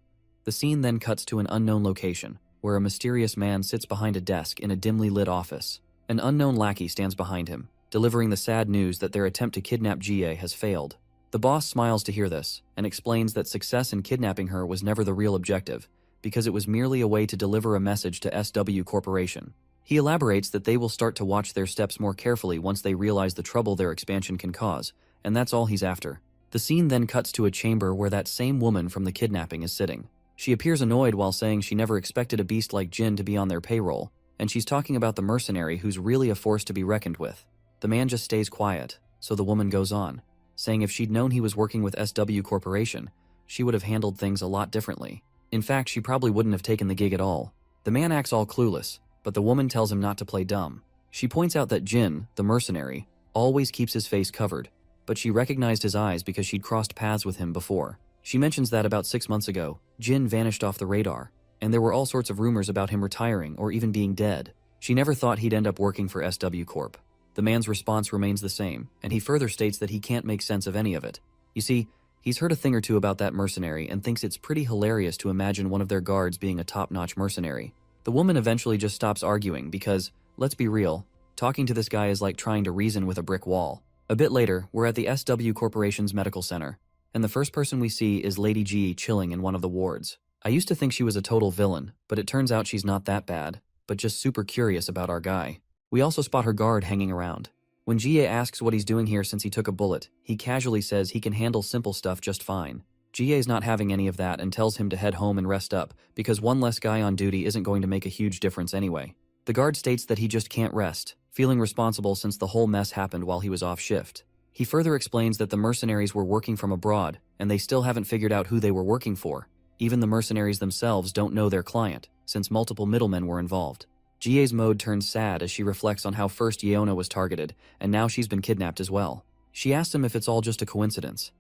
[SPEAKER 1] The scene then cuts to an unknown location, where a mysterious man sits behind a desk in a dimly lit office. An unknown lackey stands behind him, delivering the sad news that their attempt to kidnap Jie has failed. The boss smiles to hear this, and explains that success in kidnapping her was never the real objective, because it was merely a way to deliver a message to SW Corporation. He elaborates that they will start to watch their steps more carefully once they realize the trouble their expansion can cause, and that's all he's after. The scene then cuts to a chamber where that same woman from the kidnapping is sitting. She appears annoyed while saying she never expected a beast like Jin to be on their payroll, and she's talking about the mercenary who's really a force to be reckoned with. The man just stays quiet, so the woman goes on, saying if she'd known he was working with SW Corporation, she would have handled things a lot differently. In fact, she probably wouldn't have taken the gig at all. The man acts all clueless, but the woman tells him not to play dumb. She points out that Jin, the mercenary, always keeps his face covered, but she recognized his eyes because she'd crossed paths with him before. She mentions that about 6 months ago, Jin vanished off the radar, and there were all sorts of rumors about him retiring or even being dead. She never thought he'd end up working for SW Corp. The man's response remains the same, and he further states that he can't make sense of any of it. You see, he's heard a thing or two about that mercenary and thinks it's pretty hilarious to imagine one of their guards being a top-notch mercenary. The woman eventually just stops arguing because, let's be real, talking to this guy is like trying to reason with a brick wall. A bit later, we're at the SW Corporation's medical center, and the first person we see is Lady G chilling in one of the wards. I used to think she was a total villain, but it turns out she's not that bad, but just super curious about our guy. We also spot her guard hanging around. When Jie asks what he's doing here since he took a bullet, he casually says he can handle simple stuff just fine. Jie's not having any of that and tells him to head home and rest up, because one less guy on duty isn't going to make a huge difference anyway. The guard states that he just can't rest, feeling responsible since the whole mess happened while he was off shift. He further explains that the mercenaries were working from abroad, and they still haven't figured out who they were working for. Even the mercenaries themselves don't know their client, since multiple middlemen were involved. Jie's mode turns sad as she reflects on how first Yeona was targeted, and now she's been kidnapped as well. She asks him if it's all just a coincidence.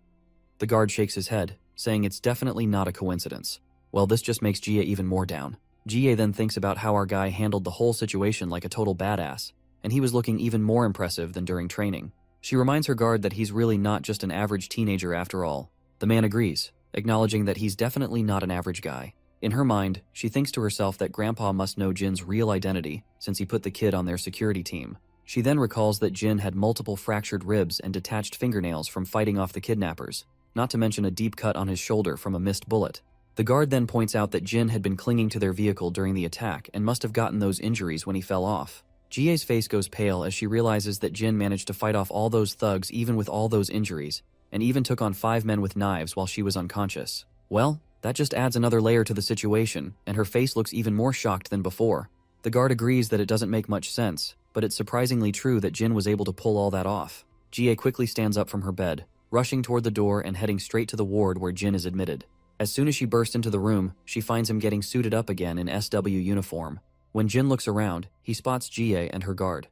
[SPEAKER 1] The guard shakes his head, saying it's definitely not a coincidence. Well, this just makes Jie even more down. Jie then thinks about how our guy handled the whole situation like a total badass, and he was looking even more impressive than during training. She reminds her guard that he's really not just an average teenager after all. The man agrees, acknowledging that he's definitely not an average guy. In her mind, she thinks to herself that Grandpa must know Jin's real identity since he put the kid on their security team. She then recalls that Jin had multiple fractured ribs and detached fingernails from fighting off the kidnappers, not to mention a deep cut on his shoulder from a missed bullet. The guard then points out that Jin had been clinging to their vehicle during the attack and must have gotten those injuries when he fell off. Jie's face goes pale as she realizes that Jin managed to fight off all those thugs even with all those injuries, and even took on 5 men with knives while she was unconscious. Well, that just adds another layer to the situation, and her face looks even more shocked than before. The guard agrees that it doesn't make much sense, but it's surprisingly true that Jin was able to pull all that off. Jie quickly stands up from her bed, rushing toward the door and heading straight to the ward where Jin is admitted. As soon as she bursts into the room, she finds him getting suited up again in SW uniform. When Jin looks around, he spots Jie and her guard.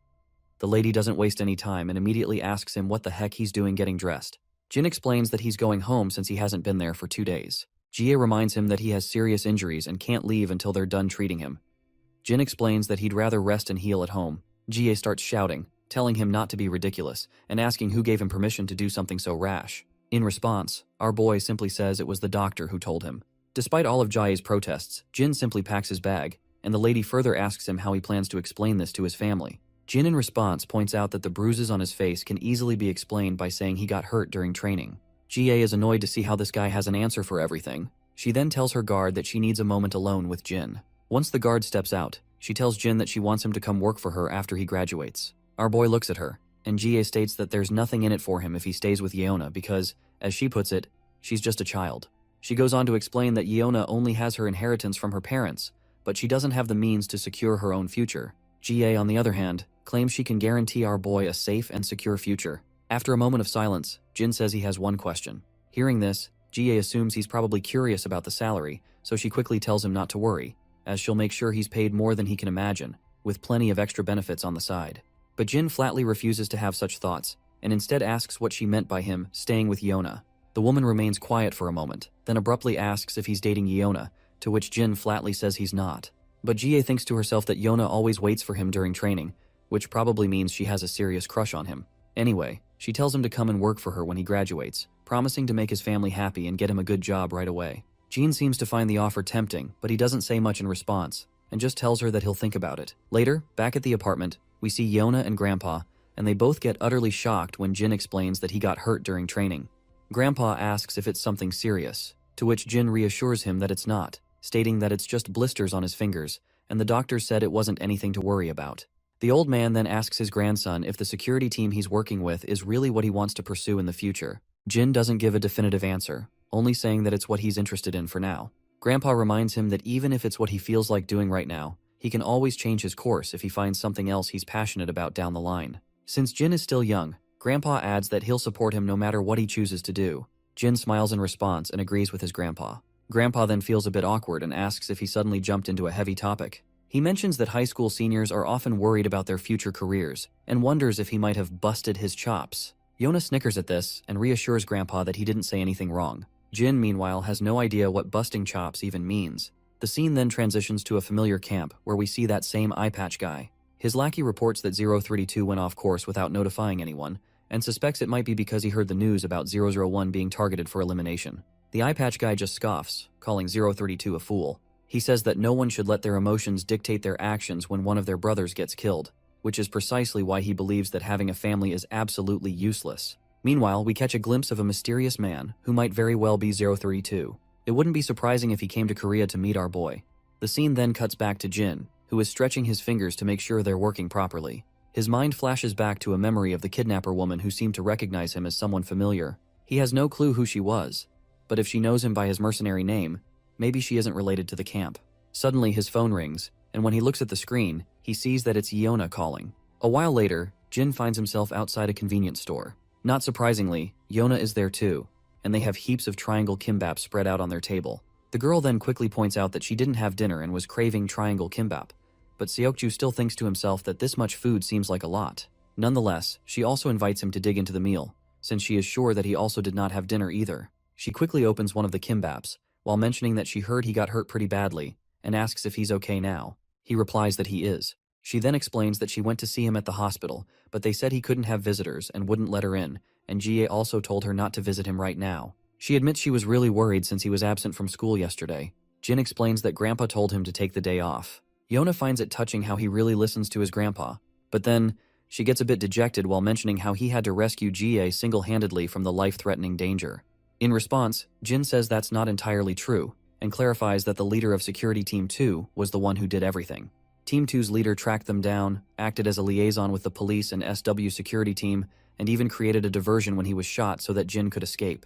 [SPEAKER 1] The lady doesn't waste any time and immediately asks him what the heck he's doing getting dressed. Jin explains that he's going home since he hasn't been there for 2 days. Jie reminds him that he has serious injuries and can't leave until they're done treating him. Jin explains that he'd rather rest and heal at home. Jie starts shouting, telling him not to be ridiculous, and asking who gave him permission to do something so rash. In response, our boy simply says it was the doctor who told him. Despite all of Jie's protests, Jin simply packs his bag, and the lady further asks him how he plans to explain this to his family. Jin in response points out that the bruises on his face can easily be explained by saying he got hurt during training. Jie is annoyed to see how this guy has an answer for everything. She then tells her guard that she needs a moment alone with Jin. Once the guard steps out, she tells Jin that she wants him to come work for her after he graduates. Our boy looks at her, and Jie states that there's nothing in it for him if he stays with Yeona because, as she puts it, she's just a child. She goes on to explain that Yeona only has her inheritance from her parents, but she doesn't have the means to secure her own future. Jie, on the other hand, claims she can guarantee our boy a safe and secure future. After a moment of silence, Jin says he has one question. Hearing this, Jie assumes he's probably curious about the salary, so she quickly tells him not to worry, as she'll make sure he's paid more than he can imagine, with plenty of extra benefits on the side. But Jin flatly refuses to have such thoughts, and instead asks what she meant by him staying with Yeona. The woman remains quiet for a moment, then abruptly asks if he's dating Yeona, to which Jin flatly says he's not. But Jie thinks to herself that Yeona always waits for him during training, which probably means she has a serious crush on him. Anyway, she tells him to come and work for her when he graduates, promising to make his family happy and get him a good job right away. Jin seems to find the offer tempting, but he doesn't say much in response, and just tells her that he'll think about it. Later, back at the apartment, we see Yeona and Grandpa, and they both get utterly shocked when Jin explains that he got hurt during training. Grandpa asks if it's something serious, to which Jin reassures him that it's not, stating that it's just blisters on his fingers, and the doctor said it wasn't anything to worry about. The old man then asks his grandson if the security team he's working with is really what he wants to pursue in the future. Jin doesn't give a definitive answer, only saying that it's what he's interested in for now. Grandpa reminds him that even if it's what he feels like doing right now, he can always change his course if he finds something else he's passionate about down the line. Since Jin is still young, Grandpa adds that he'll support him no matter what he chooses to do. Jin smiles in response and agrees with his grandpa. Grandpa then feels a bit awkward and asks if he suddenly jumped into a heavy topic. He mentions that high school seniors are often worried about their future careers and wonders if he might have busted his chops. Yeona snickers at this and reassures Grandpa that he didn't say anything wrong. Jin, meanwhile, has no idea what busting chops even means. The scene then transitions to a familiar camp where we see that same eye patch guy. His lackey reports that 032 went off course without notifying anyone, and suspects it might be because he heard the news about 001 being targeted for elimination. The eye patch guy just scoffs, calling 032 a fool. He says that no one should let their emotions dictate their actions when one of their brothers gets killed, which is precisely why he believes that having a family is absolutely useless. Meanwhile, we catch a glimpse of a mysterious man who might very well be 032. It wouldn't be surprising if he came to Korea to meet our boy. The scene then cuts back to Jin, who is stretching his fingers to make sure they're working properly. His mind flashes back to a memory of the kidnapper woman who seemed to recognize him as someone familiar. He has no clue who she was, but if she knows him by his mercenary name, maybe she isn't related to the camp. Suddenly his phone rings, and when he looks at the screen, he sees that it's Yeona calling. A while later, Jin finds himself outside a convenience store. Not surprisingly, Yeona is there too, and they have heaps of triangle kimbap spread out on their table. The girl then quickly points out that she didn't have dinner and was craving triangle kimbap, but Seokju still thinks to himself that this much food seems like a lot. Nonetheless, she also invites him to dig into the meal, since she is sure that he also did not have dinner either. She quickly opens one of the kimbaps, while mentioning that she heard he got hurt pretty badly, and asks if he's okay now. He replies that he is. She then explains that she went to see him at the hospital, but they said he couldn't have visitors and wouldn't let her in, and Jie also told her not to visit him right now. She admits she was really worried since he was absent from school yesterday. Jin explains that Grandpa told him to take the day off. Yeona finds it touching how he really listens to his grandpa, but then she gets a bit dejected while mentioning how he had to rescue Jie single-handedly from the life-threatening danger. In response, Jin says that's not entirely true, and clarifies that the leader of Security Team 2 was the one who did everything. Team 2's leader tracked them down, acted as a liaison with the police and SW security team, and even created a diversion when he was shot so that Jin could escape.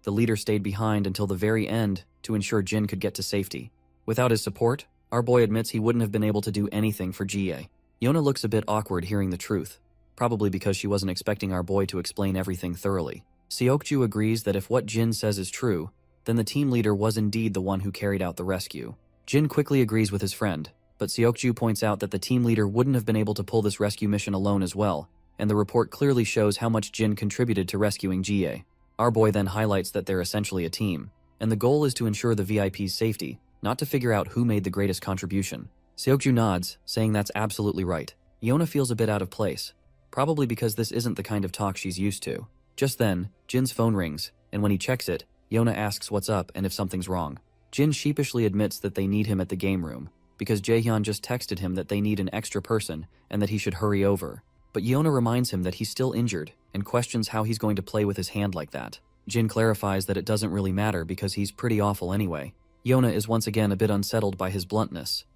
[SPEAKER 1] The leader stayed behind until the very end to ensure Jin could get to safety. Without his support, our boy admits he wouldn't have been able to do anything for Jie. Yeona looks a bit awkward hearing the truth, probably because she wasn't expecting our boy to explain everything thoroughly. Seokju agrees that if what Jin says is true, then the team leader was indeed the one who carried out the rescue. Jin quickly agrees with his friend, but Seokju points out that the team leader wouldn't have been able to pull this rescue mission alone as well, and the report clearly shows how much Jin contributed to rescuing Jie. Our boy then highlights that they're essentially a team, and the goal is to ensure the VIP's safety, not to figure out who made the greatest contribution. Seokju nods, saying that's absolutely right. Yeona feels a bit out of place, probably because this isn't the kind of talk she's used to. Just then, Jin's phone rings, and when he checks it, Yeona asks what's up and if something's wrong. Jin sheepishly admits that they need him at the game room, because Jaehyun just texted him that they need an extra person and that he should hurry over. But Yeona reminds him that he's still injured and questions how he's going to play with his hand like that. Jin clarifies that it doesn't really matter because he's pretty awful anyway. Yeona is once again a bit unsettled by his bluntness.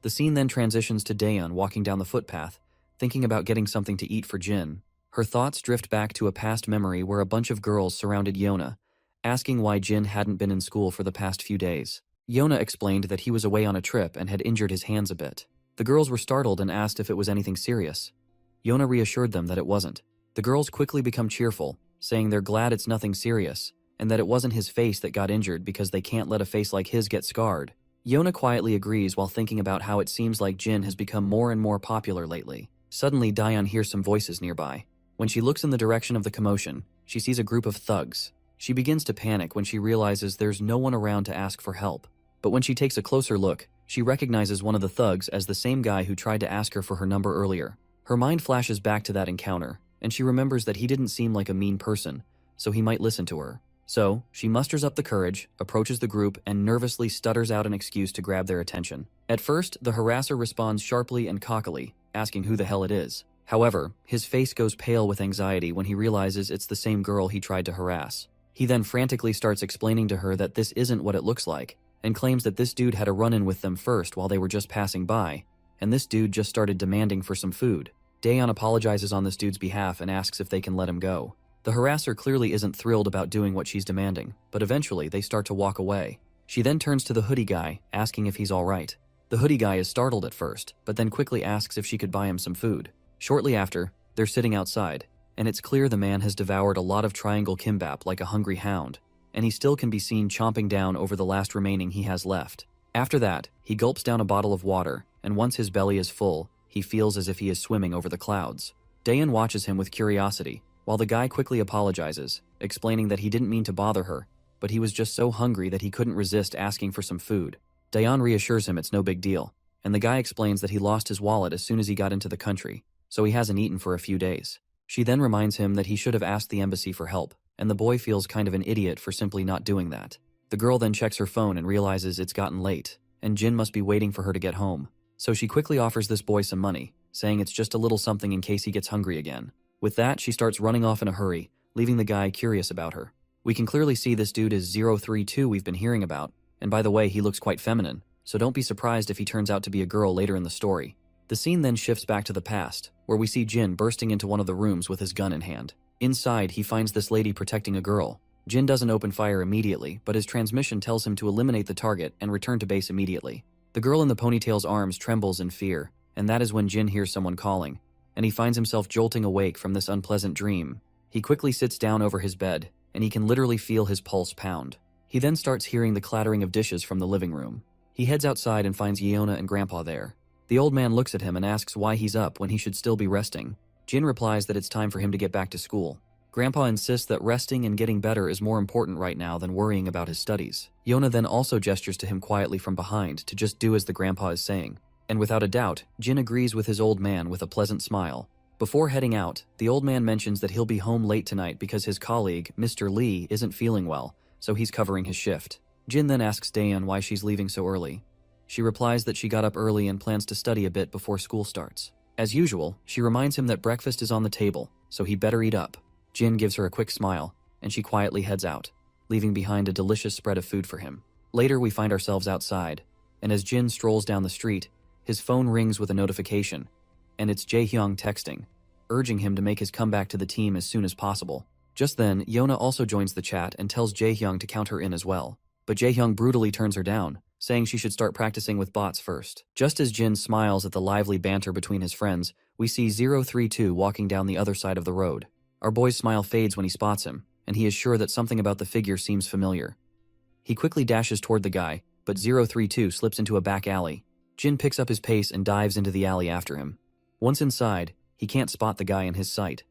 [SPEAKER 1] The scene then transitions to Daeun walking down the footpath, thinking about getting something to eat for Jin, Her thoughts drift back to a past memory where a bunch of girls surrounded Yona, asking why Jin hadn't been in school for the past few days. Yona explained that he was away on a trip and had injured his hands a bit. The girls were startled and asked if it was anything serious. Yona reassured them that it wasn't. The girls quickly become cheerful, saying they're glad it's nothing serious, and that it wasn't his face that got injured because they can't let a face like his get scarred. Yona quietly agrees while thinking about how it seems like Jin has become more and more popular lately. Suddenly, Daeon hears some voices nearby. When she looks in the direction of the commotion, she sees a group of thugs. She begins to panic when she realizes there's no one around to ask for help. But when she takes a closer look, she recognizes one of the thugs as the same guy who tried to ask her for her number earlier. Her mind flashes back to that encounter, and she remembers that he didn't seem like a mean person, so he might listen to her. So, she musters up the courage, approaches the group, and nervously stutters out an excuse to grab their attention. At first, the harasser responds sharply and cockily, asking who the hell it is. However, his face goes pale with anxiety when he realizes it's the same girl he tried to harass. He then frantically starts explaining to her that this isn't what it looks like, and claims that this dude had a run-in with them first while they were just passing by, and this dude just started demanding for some food. Daeon apologizes on this dude's behalf and asks if they can let him go. The harasser clearly isn't thrilled about doing what she's demanding, but eventually they start to walk away. She then turns to the hoodie guy, asking if he's alright. The hoodie guy is startled at first, but then quickly asks if she could buy him some food. Shortly after, they're sitting outside, and it's clear the man has devoured a lot of triangle kimbap like a hungry hound, and he still can be seen chomping down over the last remaining he has left. After that, he gulps down a bottle of water, and once his belly is full, he feels as if he is swimming over the clouds. Daeon watches him with curiosity, while the guy quickly apologizes, explaining that he didn't mean to bother her, but he was just so hungry that he couldn't resist asking for some food. Daeon reassures him it's no big deal, and the guy explains that he lost his wallet as soon as he got into the country, so he hasn't eaten for a few days. She then reminds him that he should have asked the embassy for help, and the boy feels kind of an idiot for simply not doing that. The girl then checks her phone and realizes it's gotten late, and Jin must be waiting for her to get home. So she quickly offers this boy some money, saying it's just a little something in case he gets hungry again. With that, she starts running off in a hurry, leaving the guy curious about her. We can clearly see this dude is 032 we've been hearing about, and by the way, he looks quite feminine, so don't be surprised if he turns out to be a girl later in the story. The scene then shifts back to the past, where we see Jin bursting into one of the rooms with his gun in hand. Inside, he finds this lady protecting a girl. Jin doesn't open fire immediately, but his transmission tells him to eliminate the target and return to base immediately. The girl in the ponytail's arms trembles in fear, and that is when Jin hears someone calling, and he finds himself jolting awake from this unpleasant dream. He quickly sits down over his bed, and he can literally feel his pulse pound. He then starts hearing the clattering of dishes from the living room. He heads outside and finds Yeona and Grandpa there. The old man looks at him and asks why he's up when he should still be resting. Jin replies that it's time for him to get back to school. Grandpa insists that resting and getting better is more important right now than worrying about his studies. Yeona then also gestures to him quietly from behind to just do as the grandpa is saying. And without a doubt, Jin agrees with his old man with a pleasant smile. Before heading out, the old man mentions that he'll be home late tonight because his colleague, Mr. Lee, isn't feeling well, so he's covering his shift. Jin then asks Daeon why she's leaving so early. She replies that she got up early and plans to study a bit before school starts. As usual, she reminds him that breakfast is on the table, so he better eat up. Jin gives her a quick smile, and she quietly heads out, leaving behind a delicious spread of food for him. Later, we find ourselves outside, and as Jin strolls down the street, his phone rings with a notification, and it's Jae-hyung texting, urging him to make his comeback to the team as soon as possible. Just then, Yeona also joins the chat and tells Jae-hyung to count her in as well, but Jae-hyung brutally turns her down, saying she should start practicing with bots first. Just as Jin smiles at the lively banter between his friends, we see 032 walking down the other side of the road. Our boy's smile fades when he spots him, and he is sure that something about the figure seems familiar. He quickly dashes toward the guy, but 032 slips into a back alley. Jin picks up his pace and dives into the alley after him. Once inside, he can't spot the guy in his sight.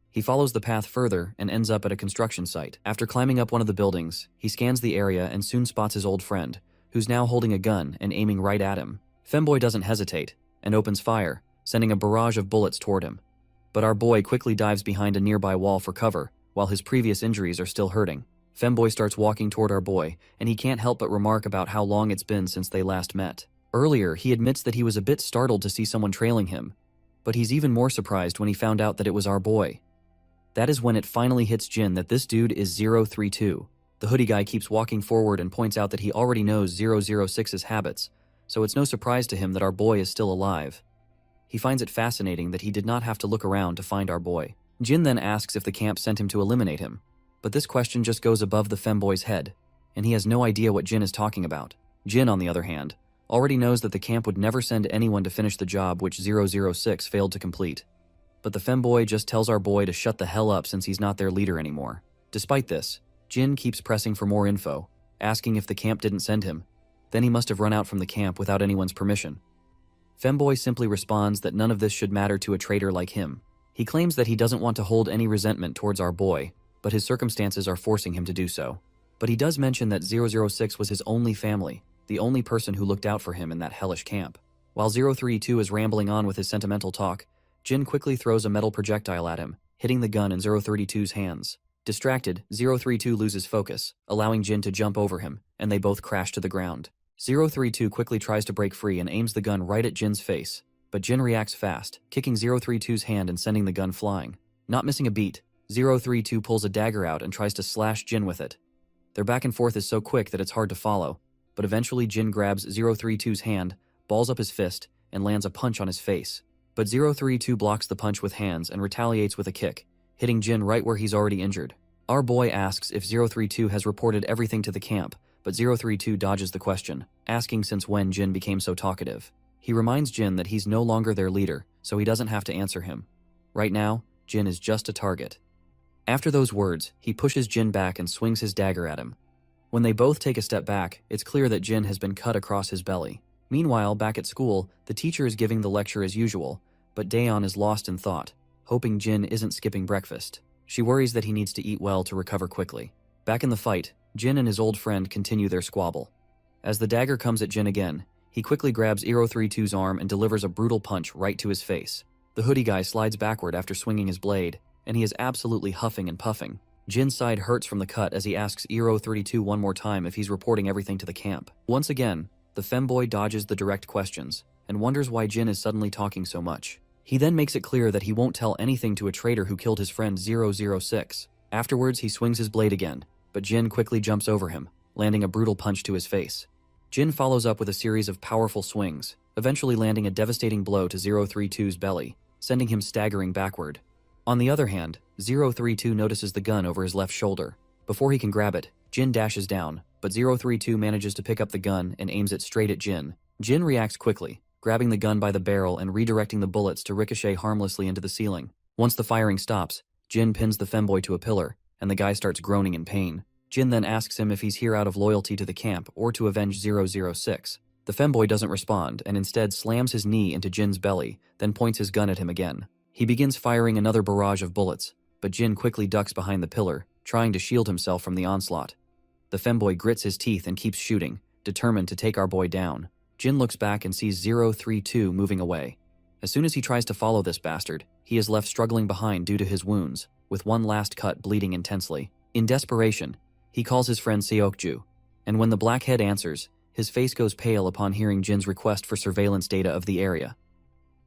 [SPEAKER 1] He follows the path further and ends up at a construction site. After climbing up one of the buildings, he scans the area and soon spots his old friend, who's now holding a gun and aiming right at him. Femboy doesn't hesitate and opens fire, sending a barrage of bullets toward him. But our boy quickly dives behind a nearby wall for cover, while his previous injuries are still hurting. Femboy starts walking toward our boy, and he can't help but remark about how long it's been since they last met. Earlier, he admits that he was a bit startled to see someone trailing him, but he's even more surprised when he found out that it was our boy. That is when it finally hits Jin that this dude is 032. The hoodie guy keeps walking forward and points out that he already knows 006's habits, so it's no surprise to him that our boy is still alive. He finds it fascinating that he did not have to look around to find our boy. Jin then asks if the camp sent him to eliminate him, but this question just goes above the femboy's head, and he has no idea what Jin is talking about. Jin, on the other hand, already knows that the camp would never send anyone to finish the job which 006 failed to complete. But the femboy just tells our boy to shut the hell up since he's not their leader anymore. Despite this, Jin keeps pressing for more info, asking if the camp didn't send him. Then he must have run out from the camp without anyone's permission. Femboy simply responds that none of this should matter to a traitor like him. He claims that he doesn't want to hold any resentment towards our boy, but his circumstances are forcing him to do so. But he does mention that 006 was his only family, the only person who looked out for him in that hellish camp. While 032 is rambling on with his sentimental talk, Jin quickly throws a metal projectile at him, hitting the gun in 032's hands. Distracted, 032 loses focus, allowing Jin to jump over him, and they both crash to the ground. 032 quickly tries to break free and aims the gun right at Jin's face, but Jin reacts fast, kicking 032's hand and sending the gun flying. Not missing a beat, 032 pulls a dagger out and tries to slash Jin with it. Their back and forth is so quick that it's hard to follow, but eventually Jin grabs 032's hand, balls up his fist, and lands a punch on his face. But 032 blocks the punch with hands and retaliates with a kick, hitting Jin right where he's already injured. Our boy asks if 032 has reported everything to the camp, but 032 dodges the question, asking since when Jin became so talkative. He reminds Jin that he's no longer their leader, so he doesn't have to answer him. Right now, Jin is just a target. After those words, he pushes Jin back and swings his dagger at him. When they both take a step back, it's clear that Jin has been cut across his belly. Meanwhile, back at school, the teacher is giving the lecture as usual, but Daeon is lost in thought, hoping Jin isn't skipping breakfast. She worries that he needs to eat well to recover quickly. Back in the fight, Jin and his old friend continue their squabble. As the dagger comes at Jin again, he quickly grabs 032's arm and delivers a brutal punch right to his face. The hoodie guy slides backward after swinging his blade, and he is absolutely huffing and puffing. Jin's side hurts from the cut as he asks 032 one more time if he's reporting everything to the camp. Once again, the femboy dodges the direct questions and wonders why Jin is suddenly talking so much. He then makes it clear that he won't tell anything to a traitor who killed his friend 006. Afterwards, he swings his blade again, but Jin quickly jumps over him, landing a brutal punch to his face. Jin follows up with a series of powerful swings, eventually landing a devastating blow to 032's belly, sending him staggering backward. On the other hand, 032 notices the gun over his left shoulder. Before he can grab it, Jin dashes down, but 032 manages to pick up the gun and aims it straight at Jin. Jin reacts quickly, grabbing the gun by the barrel and redirecting the bullets to ricochet harmlessly into the ceiling. Once the firing stops, Jin pins the femboy to a pillar, and the guy starts groaning in pain. Jin then asks him if he's here out of loyalty to the camp or to avenge 006. The femboy doesn't respond and instead slams his knee into Jin's belly, then points his gun at him again. He begins firing another barrage of bullets, but Jin quickly ducks behind the pillar, trying to shield himself from the onslaught. The femboy grits his teeth and keeps shooting, determined to take our boy down. Jin looks back and sees 032 moving away. As soon as he tries to follow this bastard, he is left struggling behind due to his wounds, with one last cut bleeding intensely. In desperation, he calls his friend Seokju, and when the blackhead answers, his face goes pale upon hearing Jin's request for surveillance data of the area.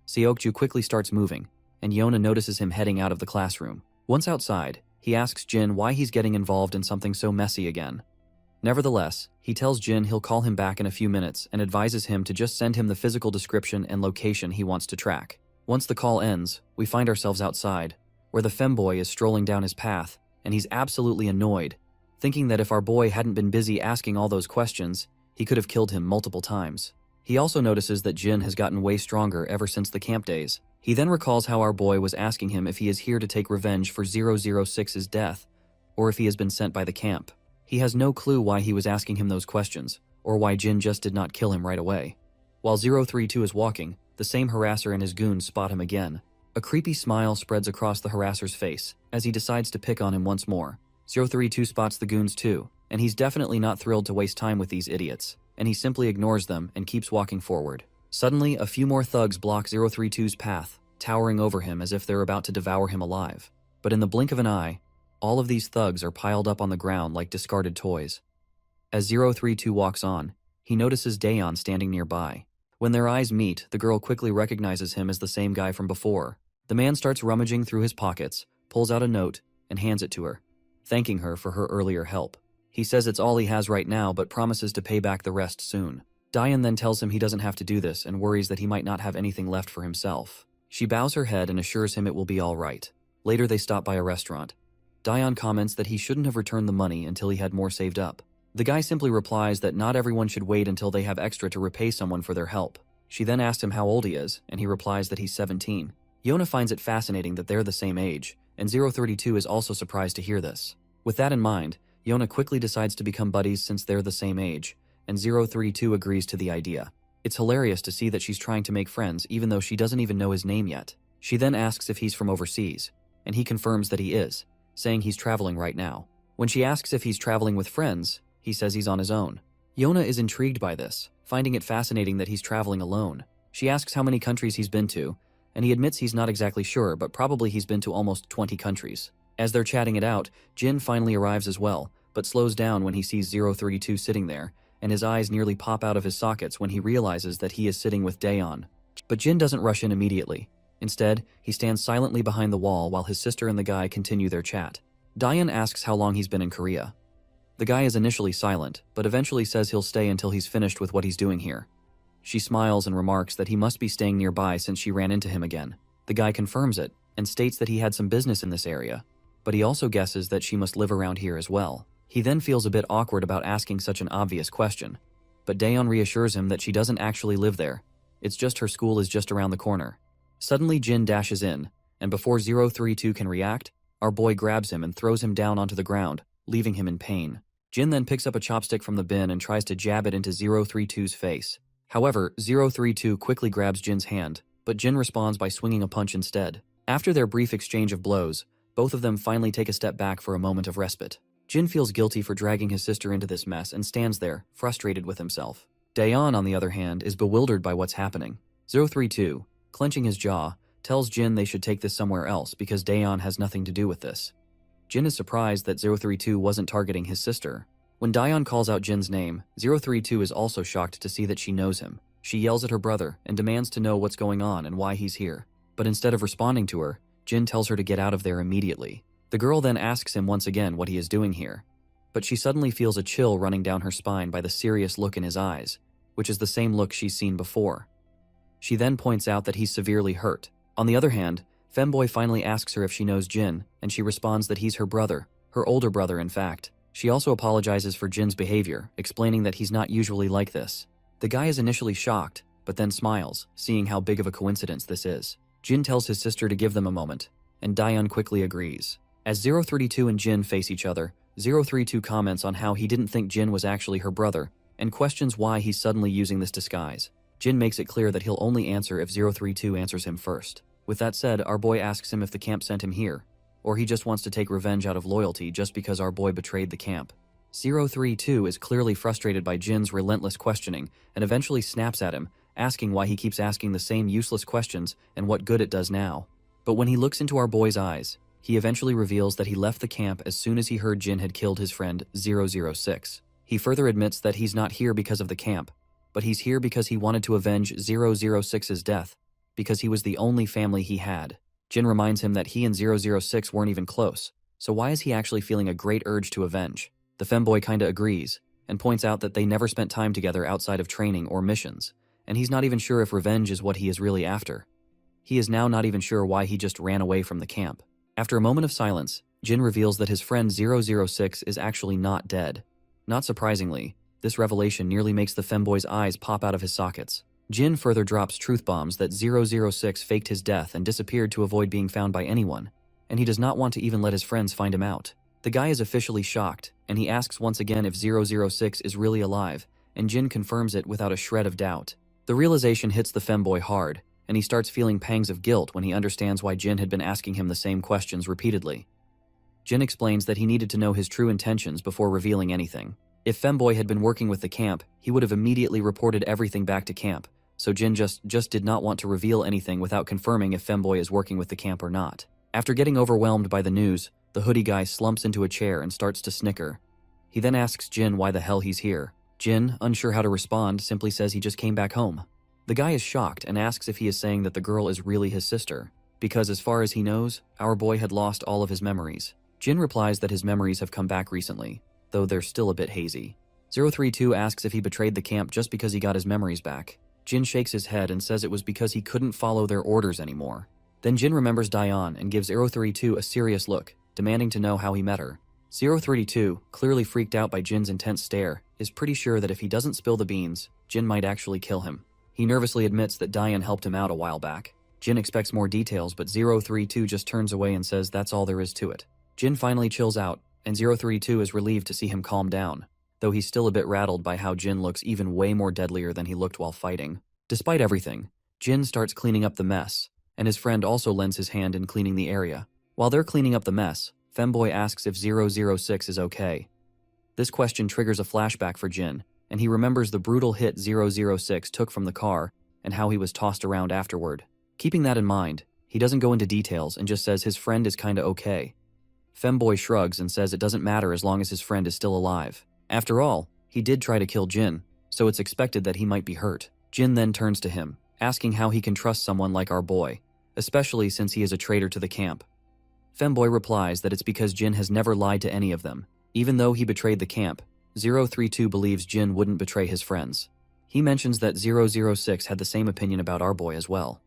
[SPEAKER 1] Seokju quickly starts moving, and Yona notices him heading out of the classroom. Once outside, he asks Jin why he's getting involved in something so messy again. Nevertheless, he tells Jin he'll call him back in a few minutes and advises him to just send him the physical description and location he wants to track. Once the call ends, we find ourselves outside, where the femboy is strolling down his path, and he's absolutely annoyed, thinking that if our boy hadn't been busy asking all those questions, he could have killed him multiple times. He also notices that Jin has gotten way stronger ever since the camp days. He then recalls how our boy was asking him if he is here to take revenge for 006's death, or if he has been sent by the camp. He has no clue why he was asking him those questions, or why Jin just did not kill him right away. While 032 is walking, the same harasser and his goons spot him again. A creepy smile spreads across the harasser's face as he decides to pick on him once more. 032 spots the goons too, and he's definitely not thrilled to waste time with these idiots, and he simply ignores them and keeps walking forward. Suddenly, a few more thugs block 032's path, towering over him as if they're about to devour him alive. But in the blink of an eye, all of these thugs are piled up on the ground like discarded toys. As 032 walks on, he notices Daeon standing nearby. When their eyes meet, the girl quickly recognizes him as the same guy from before. The man starts rummaging through his pockets, pulls out a note, and hands it to her, thanking her for her earlier help. He says it's all he has right now but promises to pay back the rest soon. Daeon then tells him he doesn't have to do this and worries that he might not have anything left for himself. She bows her head and assures him it will be all right. Later they stop by a restaurant. Daeon comments that he shouldn't have returned the money until he had more saved up. The guy simply replies that not everyone should wait until they have extra to repay someone for their help. She then asks him how old he is, and he replies that he's 17. Yona finds it fascinating that they're the same age, and 032 is also surprised to hear this. With that in mind, Yona quickly decides to become buddies since they're the same age, and 032 agrees to the idea. It's hilarious to see that she's trying to make friends even though she doesn't even know his name yet. She then asks if he's from overseas, and he confirms that he is, saying he's traveling right now. When she asks if he's traveling with friends, he says he's on his own. Yona is intrigued by this, finding it fascinating that he's traveling alone. She asks how many countries he's been to, and he admits he's not exactly sure, but probably he's been to almost 20 countries. As they're chatting it out, Jin finally arrives as well, but slows down when he sees 032 sitting there, and his eyes nearly pop out of his sockets when he realizes that he is sitting with Daeon. But Jin doesn't rush in immediately. Instead, he stands silently behind the wall while his sister and the guy continue their chat. Daeon asks how long he's been in Korea. The guy is initially silent, but eventually says he'll stay until he's finished with what he's doing here. She smiles and remarks that he must be staying nearby since she ran into him again. The guy confirms it, and states that he had some business in this area, but he also guesses that she must live around here as well. He then feels a bit awkward about asking such an obvious question, but Daeon reassures him that she doesn't actually live there. It's just her school is just around the corner. Suddenly Jin dashes in, and before 032 can react, our boy grabs him and throws him down onto the ground, leaving him in pain. Jin then picks up a chopstick from the bin and tries to jab it into 032's face. However, 032 quickly grabs Jin's hand, but Jin responds by swinging a punch instead. After their brief exchange of blows, both of them finally take a step back for a moment of respite. Jin feels guilty for dragging his sister into this mess and stands there, frustrated with himself. Daeon, on the other hand, is bewildered by what's happening. 032, clenching his jaw, tells Jin they should take this somewhere else because Daeon has nothing to do with this. Jin is surprised that 032 wasn't targeting his sister. When Daeon calls out Jin's name, 032 is also shocked to see that she knows him. She yells at her brother and demands to know what's going on and why he's here. But instead of responding to her, Jin tells her to get out of there immediately. The girl then asks him once again what he is doing here. But she suddenly feels a chill running down her spine by the serious look in his eyes, which is the same look she's seen before. She then points out that he's severely hurt. On the other hand, Femboy finally asks her if she knows Jin, and she responds that he's her brother, her older brother in fact. She also apologizes for Jin's behavior, explaining that he's not usually like this. The guy is initially shocked, but then smiles, seeing how big of a coincidence this is. Jin tells his sister to give them a moment, and Daeon quickly agrees. As 032 and Jin face each other, 032 comments on how he didn't think Jin was actually her brother, and questions why he's suddenly using this disguise. Jin makes it clear that he'll only answer if 032 answers him first. With that said, our boy asks him if the camp sent him here, or he just wants to take revenge out of loyalty just because our boy betrayed the camp. 032 is clearly frustrated by Jin's relentless questioning and eventually snaps at him, asking why he keeps asking the same useless questions and what good it does now. But when he looks into our boy's eyes, he eventually reveals that he left the camp as soon as he heard Jin had killed his friend 006. He further admits that he's not here because of the camp, but he's here because he wanted to avenge 006's death, because he was the only family he had. Jin reminds him that he and 006 weren't even close, so why is he actually feeling a great urge to avenge? The femboy kinda agrees, and points out that they never spent time together outside of training or missions, and he's not even sure if revenge is what he is really after. He is now not even sure why he just ran away from the camp. After a moment of silence, Jin reveals that his friend 006 is actually not dead. Not surprisingly, this revelation nearly makes the femboy's eyes pop out of his sockets. Jin further drops truth bombs that 006 faked his death and disappeared to avoid being found by anyone, and he does not want to even let his friends find him out. The guy is officially shocked, and he asks once again if 006 is really alive, and Jin confirms it without a shred of doubt. The realization hits the femboy hard, and he starts feeling pangs of guilt when he understands why Jin had been asking him the same questions repeatedly. Jin explains that he needed to know his true intentions before revealing anything. If Femboy had been working with the camp, he would have immediately reported everything back to camp, so Jin just did not want to reveal anything without confirming if Femboy is working with the camp or not. After getting overwhelmed by the news, the hoodie guy slumps into a chair and starts to snicker. He then asks Jin why the hell he's here. Jin, unsure how to respond, simply says he just came back home. The guy is shocked and asks if he is saying that the girl is really his sister, because as far as he knows, our boy had lost all of his memories. Jin replies that his memories have come back recently, though they're still a bit hazy. 032 asks if he betrayed the camp just because he got his memories back. Jin shakes his head and says it was because he couldn't follow their orders anymore. Then Jin remembers Dayan and gives 032 a serious look, demanding to know how he met her. 032, clearly freaked out by Jin's intense stare, is pretty sure that if he doesn't spill the beans, Jin might actually kill him. He nervously admits that Dayan helped him out a while back. Jin expects more details, but 032 just turns away and says that's all there is to it. Jin finally chills out, and 032 is relieved to see him calm down, though he's still a bit rattled by how Jin looks even way more deadlier than he looked while fighting. Despite everything, Jin starts cleaning up the mess, and his friend also lends his hand in cleaning the area. While they're cleaning up the mess, Femboy asks if 006 is okay. This question triggers a flashback for Jin, and he remembers the brutal hit 006 took from the car and how he was tossed around afterward. Keeping that in mind, he doesn't go into details and just says his friend is kinda okay. Femboy shrugs and says it doesn't matter as long as his friend is still alive. After all, he did try to kill Jin, so it's expected that he might be hurt. Jin then turns to him, asking how he can trust someone like our boy, especially since he is a traitor to the camp. Femboy replies that it's because Jin has never lied to any of them. Even though he betrayed the camp, 032 believes Jin wouldn't betray his friends. He mentions that 006 had the same opinion about our boy as well.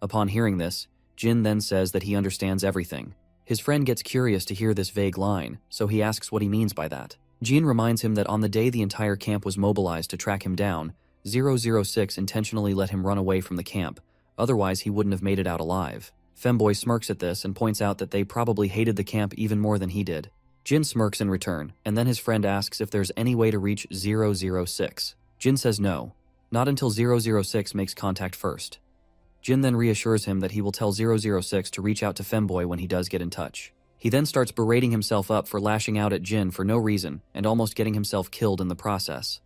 [SPEAKER 1] Upon hearing this, Jin then says that he understands everything. His friend gets curious to hear this vague line, so he asks what he means by that. Jin reminds him that on the day the entire camp was mobilized to track him down, 006 intentionally let him run away from the camp, otherwise he wouldn't have made it out alive. Femboy smirks at this and points out that they probably hated the camp even more than he did. Jin smirks in return, and then his friend asks if there's any way to reach 006. Jin says no, not until 006 makes contact first. Jin then reassures him that he will tell 006 to reach out to Femboy when he does get in touch. He then starts berating himself up for lashing out at Jin for no reason and almost getting himself killed in the process.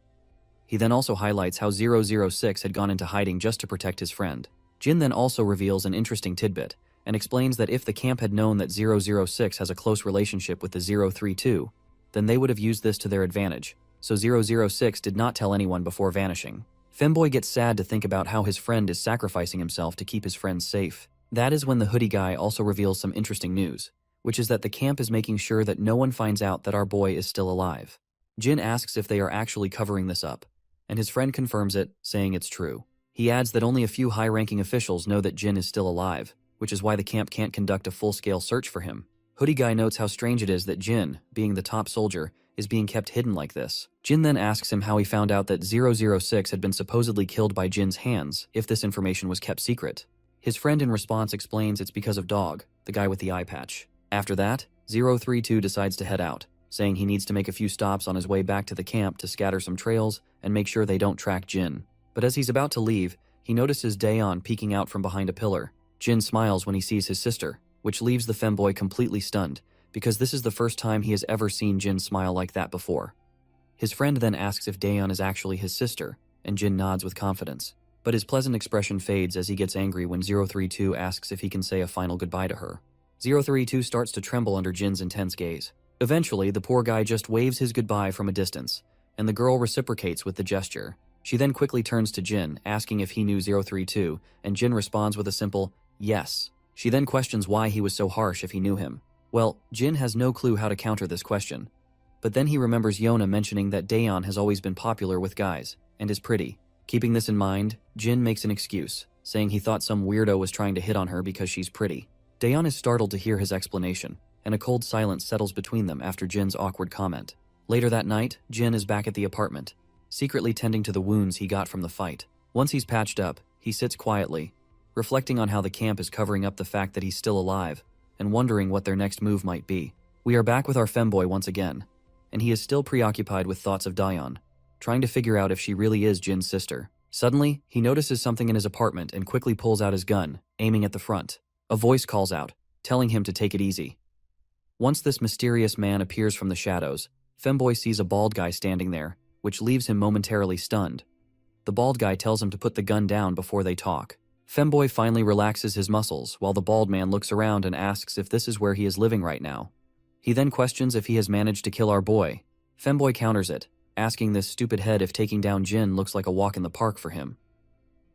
[SPEAKER 1] He then also highlights how 006 had gone into hiding just to protect his friend. Jin then also reveals an interesting tidbit and explains that if the camp had known that 006 has a close relationship with the 032, then they would have used this to their advantage, so 006 did not tell anyone before vanishing. Femboy gets sad to think about how his friend is sacrificing himself to keep his friends safe. That is when the hoodie guy also reveals some interesting news, which is that the camp is making sure that no one finds out that our boy is still alive. Jin asks if they are actually covering this up, and his friend confirms it, saying it's true. He adds that only a few high-ranking officials know that Jin is still alive, which is why the camp can't conduct a full-scale search for him. Hoodie guy notes how strange it is that Jin, being the top soldier, is being kept hidden like this. Jin then asks him how he found out that 006 had been supposedly killed by Jin's hands if this information was kept secret. His friend in response explains it's because of Dog, the guy with the eye patch. After that, 032 decides to head out, saying he needs to make a few stops on his way back to the camp to scatter some trails and make sure they don't track Jin. But as he's about to leave, he notices Daeon peeking out from behind a pillar. Jin smiles when he sees his sister, which leaves the femboy completely stunned, because this is the first time he has ever seen Jin smile like that before. His friend then asks if Daeon is actually his sister, and Jin nods with confidence. But his pleasant expression fades as he gets angry when 032 asks if he can say a final goodbye to her. 032 starts to tremble under Jin's intense gaze. Eventually, the poor guy just waves his goodbye from a distance, and the girl reciprocates with the gesture. She then quickly turns to Jin, asking if he knew 032, and Jin responds with a simple, yes. She then questions why he was so harsh if he knew him. Well, Jin has no clue how to counter this question. But then he remembers Yona mentioning that Daeon has always been popular with guys, and is pretty. Keeping this in mind, Jin makes an excuse, saying he thought some weirdo was trying to hit on her because she's pretty. Daeon is startled to hear his explanation, and a cold silence settles between them after Jin's awkward comment. Later that night, Jin is back at the apartment, secretly tending to the wounds he got from the fight. Once he's patched up, he sits quietly, reflecting on how the camp is covering up the fact that he's still alive, and wondering what their next move might be. We are back with our femboy once again, and he is still preoccupied with thoughts of Daeon, trying to figure out if she really is Jin's sister. Suddenly, he notices something in his apartment and quickly pulls out his gun, aiming at the front. A voice calls out, telling him to take it easy. Once this mysterious man appears from the shadows, femboy sees a bald guy standing there, which leaves him momentarily stunned. The bald guy tells him to put the gun down before they talk. Femboy finally relaxes his muscles while the bald man looks around and asks if this is where he is living right now. He then questions if he has managed to kill our boy. Femboy counters it, asking this stupid head if taking down Jin looks like a walk in the park for him.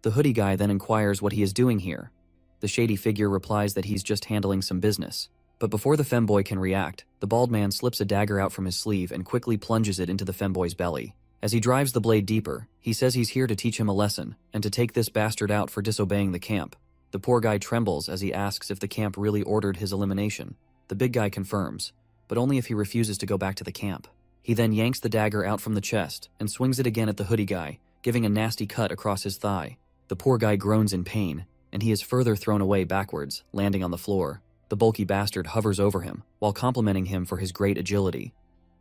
[SPEAKER 1] The hoodie guy then inquires what he is doing here. The shady figure replies that he's just handling some business. But before the femboy can react, the bald man slips a dagger out from his sleeve and quickly plunges it into the femboy's belly. As he drives the blade deeper, he says he's here to teach him a lesson and to take this bastard out for disobeying the camp. The poor guy trembles as he asks if the camp really ordered his elimination. The big guy confirms, but only if he refuses to go back to the camp. He then yanks the dagger out from the chest and swings it again at the hoodie guy, giving a nasty cut across his thigh. The poor guy groans in pain, and he is further thrown away backwards, landing on the floor. The bulky bastard hovers over him, while complimenting him for his great agility.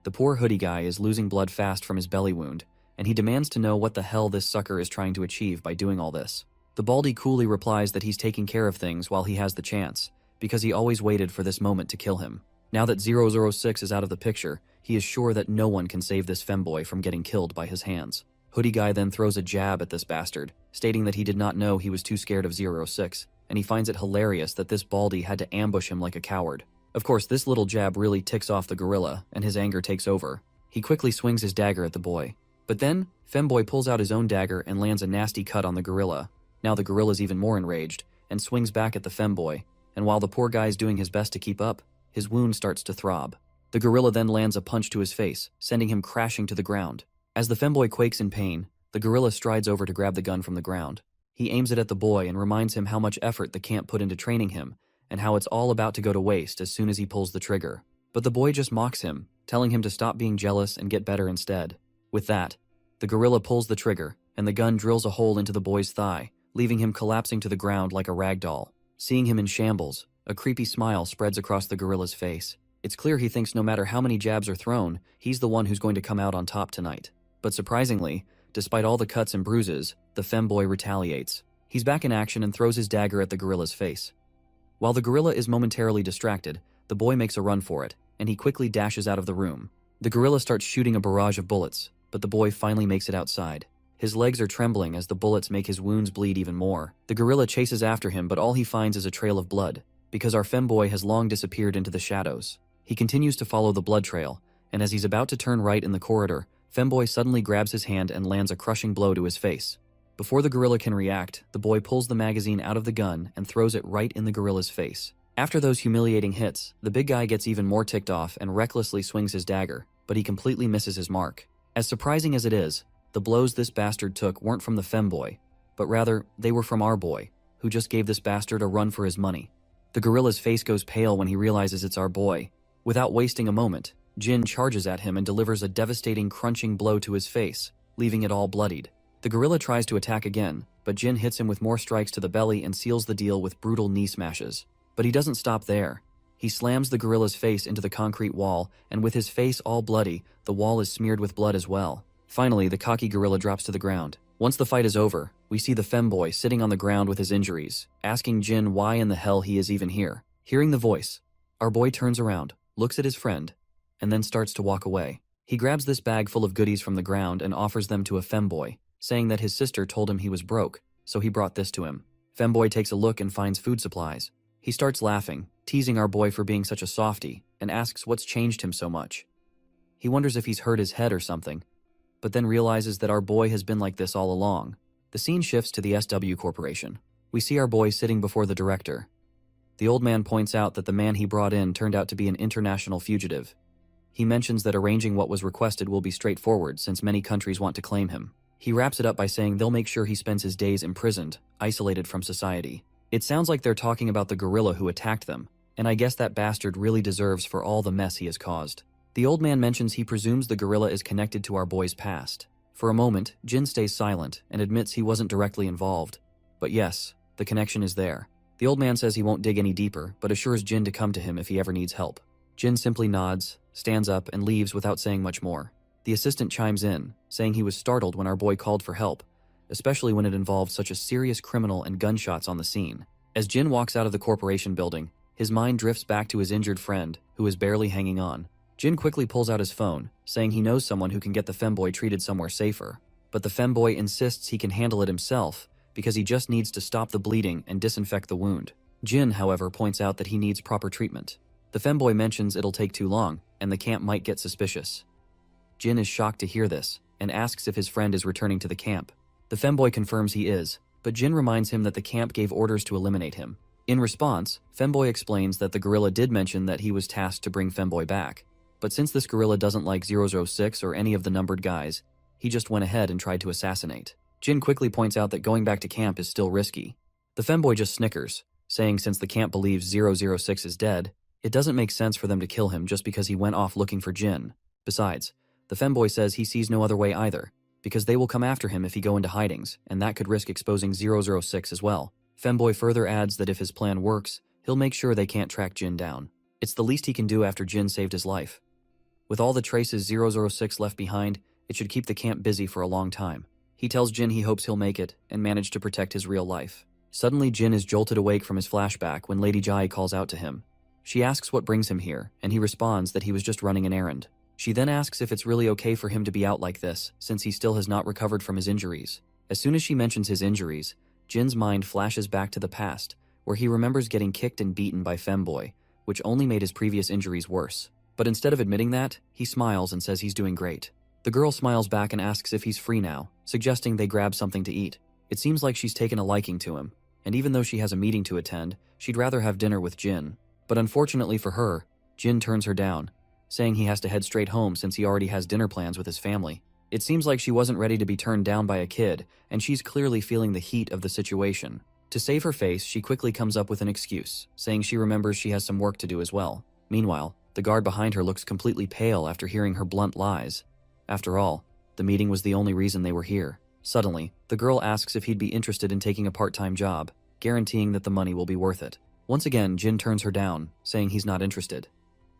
[SPEAKER 1] The poor hoodie guy is losing blood fast from his belly wound, and he demands to know what the hell this sucker is trying to achieve by doing all this. The baldy coolly replies that he's taking care of things while he has the chance, because he always waited for this moment to kill him. Now that 006 is out of the picture, he is sure that no one can save this femboy from getting killed by his hands. Hoodie guy then throws a jab at this bastard, stating that he did not know he was too scared of 006, and he finds it hilarious that this baldy had to ambush him like a coward. Of course, this little jab really ticks off the gorilla, and his anger takes over. He quickly swings his dagger at the boy. But then, femboy pulls out his own dagger and lands a nasty cut on the gorilla. Now the gorilla's even more enraged, and swings back at the femboy, and while the poor guy's doing his best to keep up, his wound starts to throb. The gorilla then lands a punch to his face, sending him crashing to the ground. As the femboy quakes in pain, the gorilla strides over to grab the gun from the ground. He aims it at the boy and reminds him how much effort the camp put into training him, and how it's all about to go to waste as soon as he pulls the trigger. But the boy just mocks him, telling him to stop being jealous and get better instead. With that, the gorilla pulls the trigger, and the gun drills a hole into the boy's thigh, leaving him collapsing to the ground like a rag doll. Seeing him in shambles, a creepy smile spreads across the gorilla's face. It's clear he thinks no matter how many jabs are thrown, he's the one who's going to come out on top tonight. But surprisingly, despite all the cuts and bruises, the femboy retaliates. He's back in action and throws his dagger at the gorilla's face. While the gorilla is momentarily distracted, the boy makes a run for it, and he quickly dashes out of the room. The gorilla starts shooting a barrage of bullets, but the boy finally makes it outside. His legs are trembling as the bullets make his wounds bleed even more. The gorilla chases after him, but all he finds is a trail of blood, because our femboy has long disappeared into the shadows. He continues to follow the blood trail, and as he's about to turn right in the corridor, femboy suddenly grabs his hand and lands a crushing blow to his face. Before the gorilla can react, the boy pulls the magazine out of the gun and throws it right in the gorilla's face. After those humiliating hits, the big guy gets even more ticked off and recklessly swings his dagger, but he completely misses his mark. As surprising as it is, the blows this bastard took weren't from the femboy, but rather, they were from our boy, who just gave this bastard a run for his money. The gorilla's face goes pale when he realizes it's our boy. Without wasting a moment, Jin charges at him and delivers a devastating crunching blow to his face, leaving it all bloodied. The gorilla tries to attack again, but Jin hits him with more strikes to the belly and seals the deal with brutal knee smashes. But he doesn't stop there. He slams the gorilla's face into the concrete wall, and with his face all bloody, the wall is smeared with blood as well. Finally, the cocky gorilla drops to the ground. Once the fight is over, we see the femboy sitting on the ground with his injuries, asking Jin why in the hell he is even here. Hearing the voice, our boy turns around, looks at his friend, and then starts to walk away. He grabs this bag full of goodies from the ground and offers them to a femboy, saying that his sister told him he was broke, so he brought this to him. Femboy takes a look and finds food supplies. He starts laughing, teasing our boy for being such a softie, and asks what's changed him so much. He wonders if he's hurt his head or something, but then realizes that our boy has been like this all along. The scene shifts to the SW Corporation. We see our boy sitting before the director. The old man points out that the man he brought in turned out to be an international fugitive. He mentions that arranging what was requested will be straightforward since many countries want to claim him. He wraps it up by saying they'll make sure he spends his days imprisoned, isolated from society. It sounds like they're talking about the gorilla who attacked them, and I guess that bastard really deserves for all the mess he has caused. The old man mentions he presumes the gorilla is connected to our boy's past. For a moment, Jin stays silent and admits he wasn't directly involved. But yes, the connection is there. The old man says he won't dig any deeper, but assures Jin to come to him if he ever needs help. Jin simply nods, stands up, and leaves without saying much more. The assistant chimes in, saying he was startled when our boy called for help, especially when it involved such a serious criminal and gunshots on the scene. As Jin walks out of the corporation building, his mind drifts back to his injured friend, who is barely hanging on. Jin quickly pulls out his phone, saying he knows someone who can get the femboy treated somewhere safer. But the femboy insists he can handle it himself, because he just needs to stop the bleeding and disinfect the wound. Jin, however, points out that he needs proper treatment. The femboy mentions it'll take too long, and the camp might get suspicious. Jin is shocked to hear this, and asks if his friend is returning to the camp. The femboy confirms he is, but Jin reminds him that the camp gave orders to eliminate him. In response, femboy explains that the gorilla did mention that he was tasked to bring femboy back. But since this gorilla doesn't like 006 or any of the numbered guys, he just went ahead and tried to assassinate. Jin quickly points out that going back to camp is still risky, The femboy just snickers, saying since the camp believes 006 is dead, it doesn't make sense for them to kill him just because he went off looking for Jin. Besides, the femboy says he sees no other way either, because they will come after him if he go into hidings, and that could risk exposing 006 as well. Femboy further adds that if his plan works, he'll make sure they can't track Jin down. It's the least he can do after Jin saved his life. With all the traces 006 left behind, it should keep the camp busy for a long time. He tells Jin he hopes he'll make it and manage to protect his real life. Suddenly, Jin is jolted awake from his flashback when Lady Jai calls out to him. She asks what brings him here, and he responds that he was just running an errand. She then asks if it's really okay for him to be out like this, since he still has not recovered from his injuries. As soon as she mentions his injuries, Jin's mind flashes back to the past, where he remembers getting kicked and beaten by Femboy, which only made his previous injuries worse. But instead of admitting that, he smiles and says he's doing great. The girl smiles back and asks if he's free now, suggesting they grab something to eat. It seems like she's taken a liking to him, and even though she has a meeting to attend, she'd rather have dinner with Jin. But unfortunately for her, Jin turns her down, saying he has to head straight home since he already has dinner plans with his family. It seems like she wasn't ready to be turned down by a kid, and she's clearly feeling the heat of the situation. To save her face, she quickly comes up with an excuse, saying she remembers she has some work to do as well. Meanwhile, the guard behind her looks completely pale after hearing her blunt lies. After all, the meeting was the only reason they were here. Suddenly, the girl asks if he'd be interested in taking a part-time job, guaranteeing that the money will be worth it. Once again, Jin turns her down, saying he's not interested.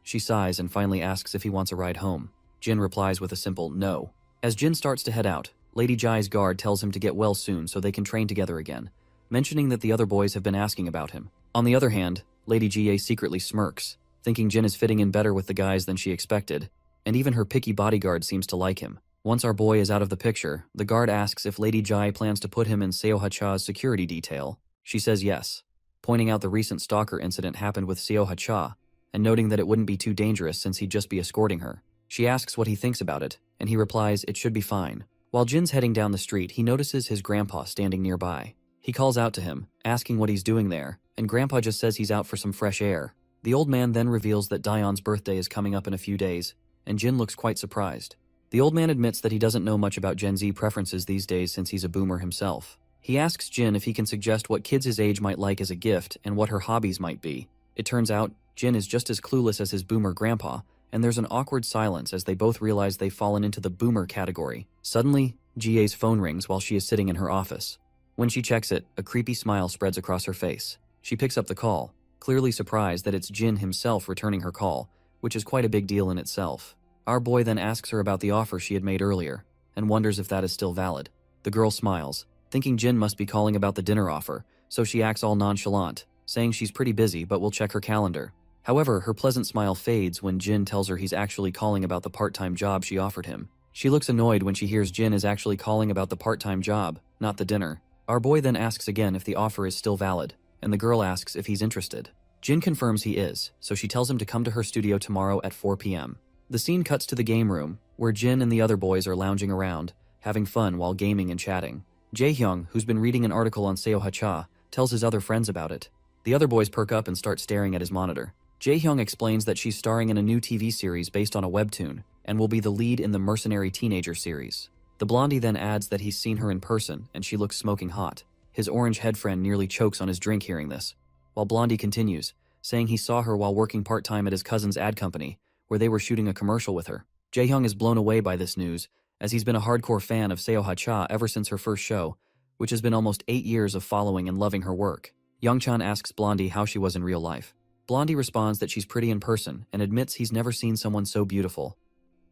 [SPEAKER 1] She sighs and finally asks if he wants a ride home. Jin replies with a simple no. As Jin starts to head out, Lady Jai's guard tells him to get well soon so they can train together again, mentioning that the other boys have been asking about him. On the other hand, Lady Jie secretly smirks, thinking Jin is fitting in better with the guys than she expected, and even her picky bodyguard seems to like him. Once our boy is out of the picture, the guard asks if Lady Jai plans to put him in Seo Ha-cha's security detail. She says yes, pointing out the recent stalker incident happened with Seo Ha-cha, and noting that it wouldn't be too dangerous since he'd just be escorting her. She asks what he thinks about it, and he replies it should be fine. While Jin's heading down the street, he notices his grandpa standing nearby. He calls out to him, asking what he's doing there, and Grandpa just says he's out for some fresh air. The old man then reveals that Dion's birthday is coming up in a few days, and Jin looks quite surprised. The old man admits that he doesn't know much about Gen Z preferences these days since he's a boomer himself. He asks Jin if he can suggest what kids his age might like as a gift and what her hobbies might be. It turns out, Jin is just as clueless as his boomer grandpa, and there's an awkward silence as they both realize they've fallen into the boomer category. Suddenly, Jie's phone rings while she is sitting in her office. When she checks it, a creepy smile spreads across her face. She picks up the call, clearly surprised that it's Jin himself returning her call, which is quite a big deal in itself. Our boy then asks her about the offer she had made earlier, and wonders if that is still valid. The girl smiles, thinking Jin must be calling about the dinner offer, so she acts all nonchalant, saying she's pretty busy but will check her calendar. However, her pleasant smile fades when Jin tells her he's actually calling about the part-time job she offered him. She looks annoyed when she hears Jin is actually calling about the part-time job, not the dinner. Our boy then asks again if the offer is still valid, and the girl asks if he's interested. Jin confirms he is, so she tells him to come to her studio tomorrow at 4 p.m. The scene cuts to the game room, where Jin and the other boys are lounging around, having fun while gaming and chatting. Jae-hyung, who's been reading an article on Seo Ha-cha, tells his other friends about it. The other boys perk up and start staring at his monitor. Jae-hyung explains that she's starring in a new TV series based on a webtoon, and will be the lead in the Mercenary Teenager series. The blondie then adds that he's seen her in person, and she looks smoking hot. His orange head friend nearly chokes on his drink hearing this, while Blondie continues, saying he saw her while working part-time at his cousin's ad company, where they were shooting a commercial with her. Jae-hyung is blown away by this news, as he's been a hardcore fan of Seo Ha-cha ever since her first show, which has been almost 8 years of following and loving her work. Youngchan asks Blondie how she was in real life. Blondie responds that she's pretty in person and admits he's never seen someone so beautiful.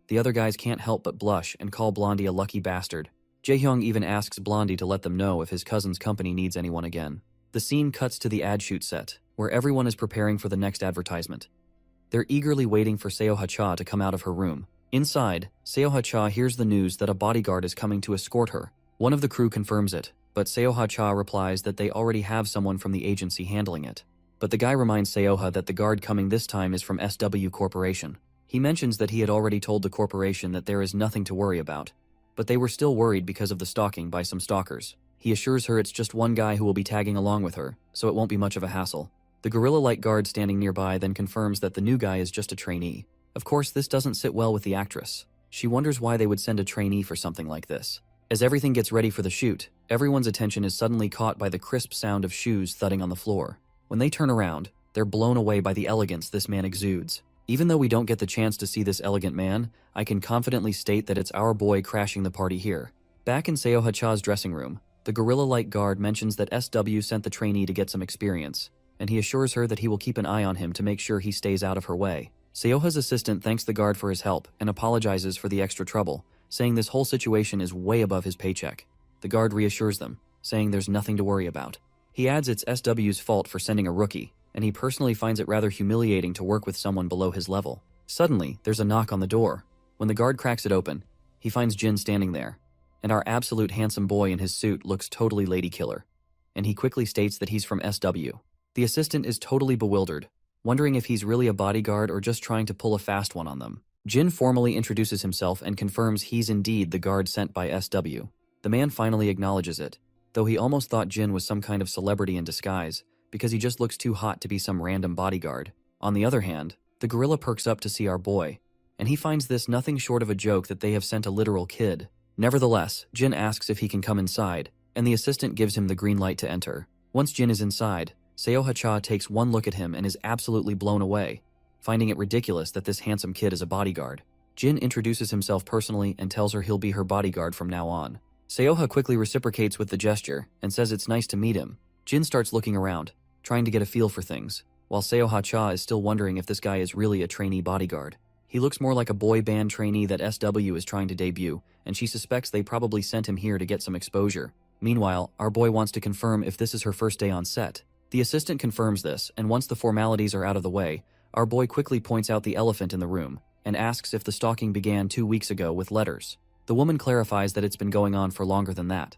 [SPEAKER 1] The other guys can't help but blush and call Blondie a lucky bastard. Jae-hyung even asks Blondie to let them know if his cousin's company needs anyone again. The scene cuts to the ad shoot set, where everyone is preparing for the next advertisement. They're eagerly waiting for Seo Ha-cha to come out of her room. Inside, Seo Ha-cha hears the news that a bodyguard is coming to escort her. One of the crew confirms it, but Seo Ha-cha replies that they already have someone from the agency handling it. But the guy reminds Seo-ha that the guard coming this time is from SW Corporation. He mentions that he had already told the corporation that there is nothing to worry about, but they were still worried because of the stalking by some stalkers. He assures her it's just one guy who will be tagging along with her, so it won't be much of a hassle. The gorilla-like guard standing nearby then confirms that the new guy is just a trainee. Of course, this doesn't sit well with the actress. She wonders why they would send a trainee for something like this. As everything gets ready for the shoot, everyone's attention is suddenly caught by the crisp sound of shoes thudding on the floor. When they turn around, they're blown away by the elegance this man exudes. Even though we don't get the chance to see this elegant man, I can confidently state that it's our boy crashing the party here. Back in Seo Ha-cha's dressing room, the gorilla-like guard mentions that SW sent the trainee to get some experience, and he assures her that he will keep an eye on him to make sure he stays out of her way. Seoha's assistant thanks the guard for his help and apologizes for the extra trouble, saying this whole situation is way above his paycheck. The guard reassures them, saying there's nothing to worry about. He adds it's SW's fault for sending a rookie, and he personally finds it rather humiliating to work with someone below his level. Suddenly, there's a knock on the door. When the guard cracks it open, he finds Jin standing there, and our absolute handsome boy in his suit looks totally lady killer, and he quickly states that he's from SW. The assistant is totally bewildered, wondering if he's really a bodyguard or just trying to pull a fast one on them. Jin formally introduces himself and confirms he's indeed the guard sent by SW. The man finally acknowledges it, though he almost thought Jin was some kind of celebrity in disguise, because he just looks too hot to be some random bodyguard. On the other hand, the gorilla perks up to see our boy, and he finds this nothing short of a joke that they have sent a literal kid. Nevertheless, Jin asks if he can come inside, and the assistant gives him the green light to enter. Once Jin is inside, Seo Ha-cha takes one look at him and is absolutely blown away, finding it ridiculous that this handsome kid is a bodyguard. Jin introduces himself personally and tells her he'll be her bodyguard from now on. Seoha quickly reciprocates with the gesture and says it's nice to meet him. Jin starts looking around, trying to get a feel for things, while Seo Ha-cha is still wondering if this guy is really a trainee bodyguard. He looks more like a boy band trainee that SW is trying to debut, and she suspects they probably sent him here to get some exposure. Meanwhile, our boy wants to confirm if this is her first day on set. The assistant confirms this, and once the formalities are out of the way, our boy quickly points out the elephant in the room and asks if the stalking began 2 weeks ago with letters. The woman clarifies that it's been going on for longer than that.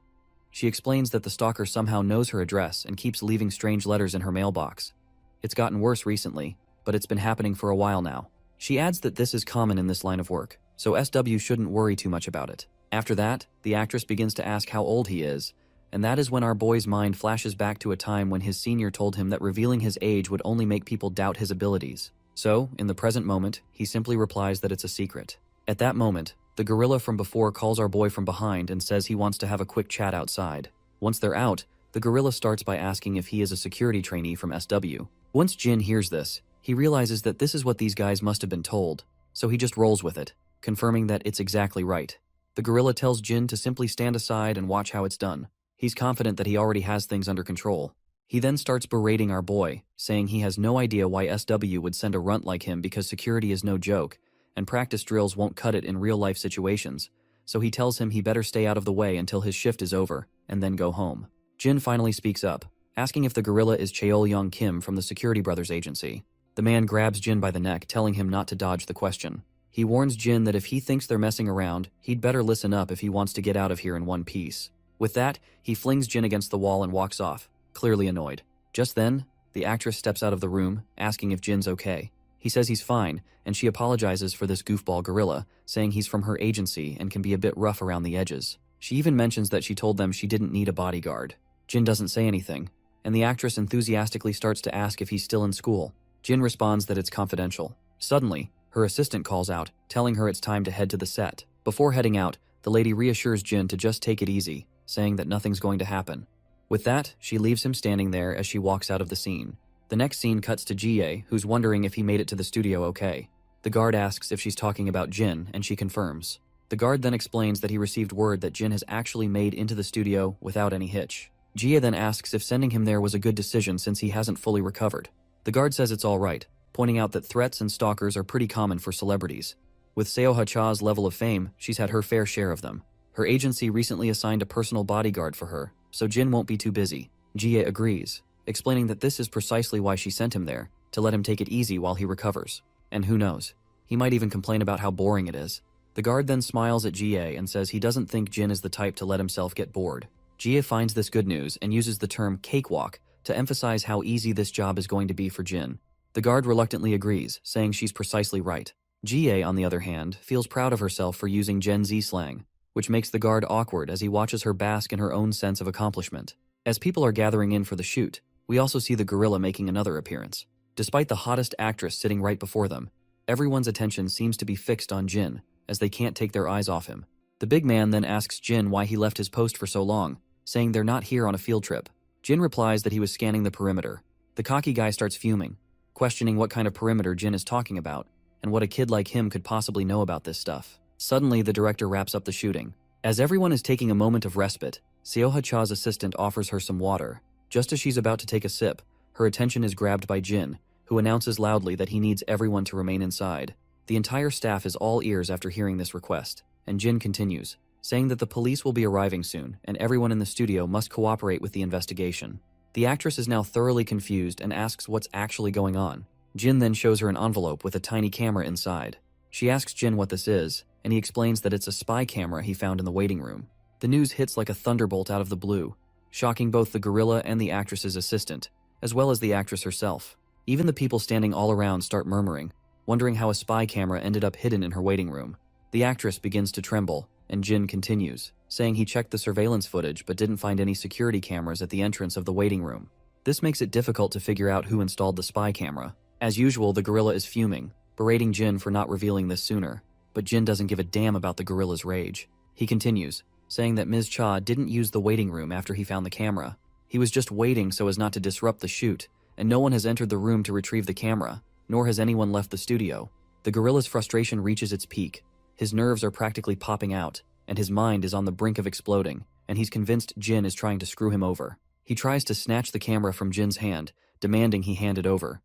[SPEAKER 1] She explains that the stalker somehow knows her address and keeps leaving strange letters in her mailbox. It's gotten worse recently, but it's been happening for a while now. She adds that this is common in this line of work, so SW shouldn't worry too much about it. After that, the actress begins to ask how old he is, and that is when our boy's mind flashes back to a time when his senior told him that revealing his age would only make people doubt his abilities. So, in the present moment, he simply replies that it's a secret. At that moment, the gorilla from before calls our boy from behind and says he wants to have a quick chat outside. Once they're out, the gorilla starts by asking if he is a security trainee from SW. Once Jin hears this, he realizes that this is what these guys must have been told, so he just rolls with it, confirming that it's exactly right. The gorilla tells Jin to simply stand aside and watch how it's done. He's confident that he already has things under control. He then starts berating our boy, saying he has no idea why SW would send a runt like him because security is no joke, and practice drills won't cut it in real-life situations, so he tells him he better stay out of the way until his shift is over, and then go home. Jin finally speaks up, asking if the gorilla is Cheol Young Kim from the Security Brothers agency. The man grabs Jin by the neck, telling him not to dodge the question. He warns Jin that if he thinks they're messing around, he'd better listen up if he wants to get out of here in one piece. With that, he flings Jin against the wall and walks off, clearly annoyed. Just then, the actress steps out of the room, asking if Jin's okay. He says he's fine, and she apologizes for this goofball gorilla, saying he's from her agency and can be a bit rough around the edges. She even mentions that she told them she didn't need a bodyguard. Jin doesn't say anything, and the actress enthusiastically starts to ask if he's still in school. Jin responds that it's confidential. Suddenly, her assistant calls out, telling her it's time to head to the set. Before heading out, the lady reassures Jin to just take it easy, saying that nothing's going to happen. With that, she leaves him standing there as she walks out of the scene. The next scene cuts to Jie, who's wondering if he made it to the studio okay. The guard asks if she's talking about Jin, and she confirms. The guard then explains that he received word that Jin has actually made into the studio without any hitch. Jie then asks if sending him there was a good decision since he hasn't fully recovered. The guard says it's all right, pointing out that threats and stalkers are pretty common for celebrities. With Seo Ha-cha's level of fame, she's had her fair share of them. Her agency recently assigned a personal bodyguard for her, so Jin won't be too busy. Jie agrees, explaining that this is precisely why she sent him there, to let him take it easy while he recovers. And who knows, he might even complain about how boring it is. The guard then smiles at Jie and says he doesn't think Jin is the type to let himself get bored. Jie finds this good news and uses the term cakewalk to emphasize how easy this job is going to be for Jin. The guard reluctantly agrees, saying she's precisely right. Jie, on the other hand, feels proud of herself for using Gen Z slang, which makes the guard awkward as he watches her bask in her own sense of accomplishment. As people are gathering in for the shoot, we also see the gorilla making another appearance. Despite the hottest actress sitting right before them, everyone's attention seems to be fixed on Jin, as they can't take their eyes off him. The big man then asks Jin why he left his post for so long, saying they're not here on a field trip. Jin replies that he was scanning the perimeter. The cocky guy starts fuming, questioning what kind of perimeter Jin is talking about, and what a kid like him could possibly know about this stuff. Suddenly, the director wraps up the shooting. As everyone is taking a moment of respite, Seoha Cha's assistant offers her some water. Just as she's about to take a sip, her attention is grabbed by Jin, who announces loudly that he needs everyone to remain inside. The entire staff is all ears after hearing this request, and Jin continues, saying that the police will be arriving soon and everyone in the studio must cooperate with the investigation. The actress is now thoroughly confused and asks what's actually going on. Jin then shows her an envelope with a tiny camera inside. She asks Jin what this is, and he explains that it's a spy camera he found in the waiting room. The news hits like a thunderbolt out of the blue, shocking both the gorilla and the actress's assistant, as well as the actress herself. Even the people standing all around start murmuring, wondering how a spy camera ended up hidden in her waiting room. The actress begins to tremble, and Jin continues, saying he checked the surveillance footage but didn't find any security cameras at the entrance of the waiting room. This makes it difficult to figure out who installed the spy camera. As usual, the gorilla is fuming, berating Jin for not revealing this sooner, but Jin doesn't give a damn about the gorilla's rage. He continues, saying that Ms. Cha didn't use the waiting room after he found the camera. He was just waiting so as not to disrupt the shoot, and no one has entered the room to retrieve the camera, nor has anyone left the studio. The gorilla's frustration reaches its peak. His nerves are practically popping out, and his mind is on the brink of exploding, and he's convinced Jin is trying to screw him over. He tries to snatch the camera from Jin's hand, demanding he hand it over.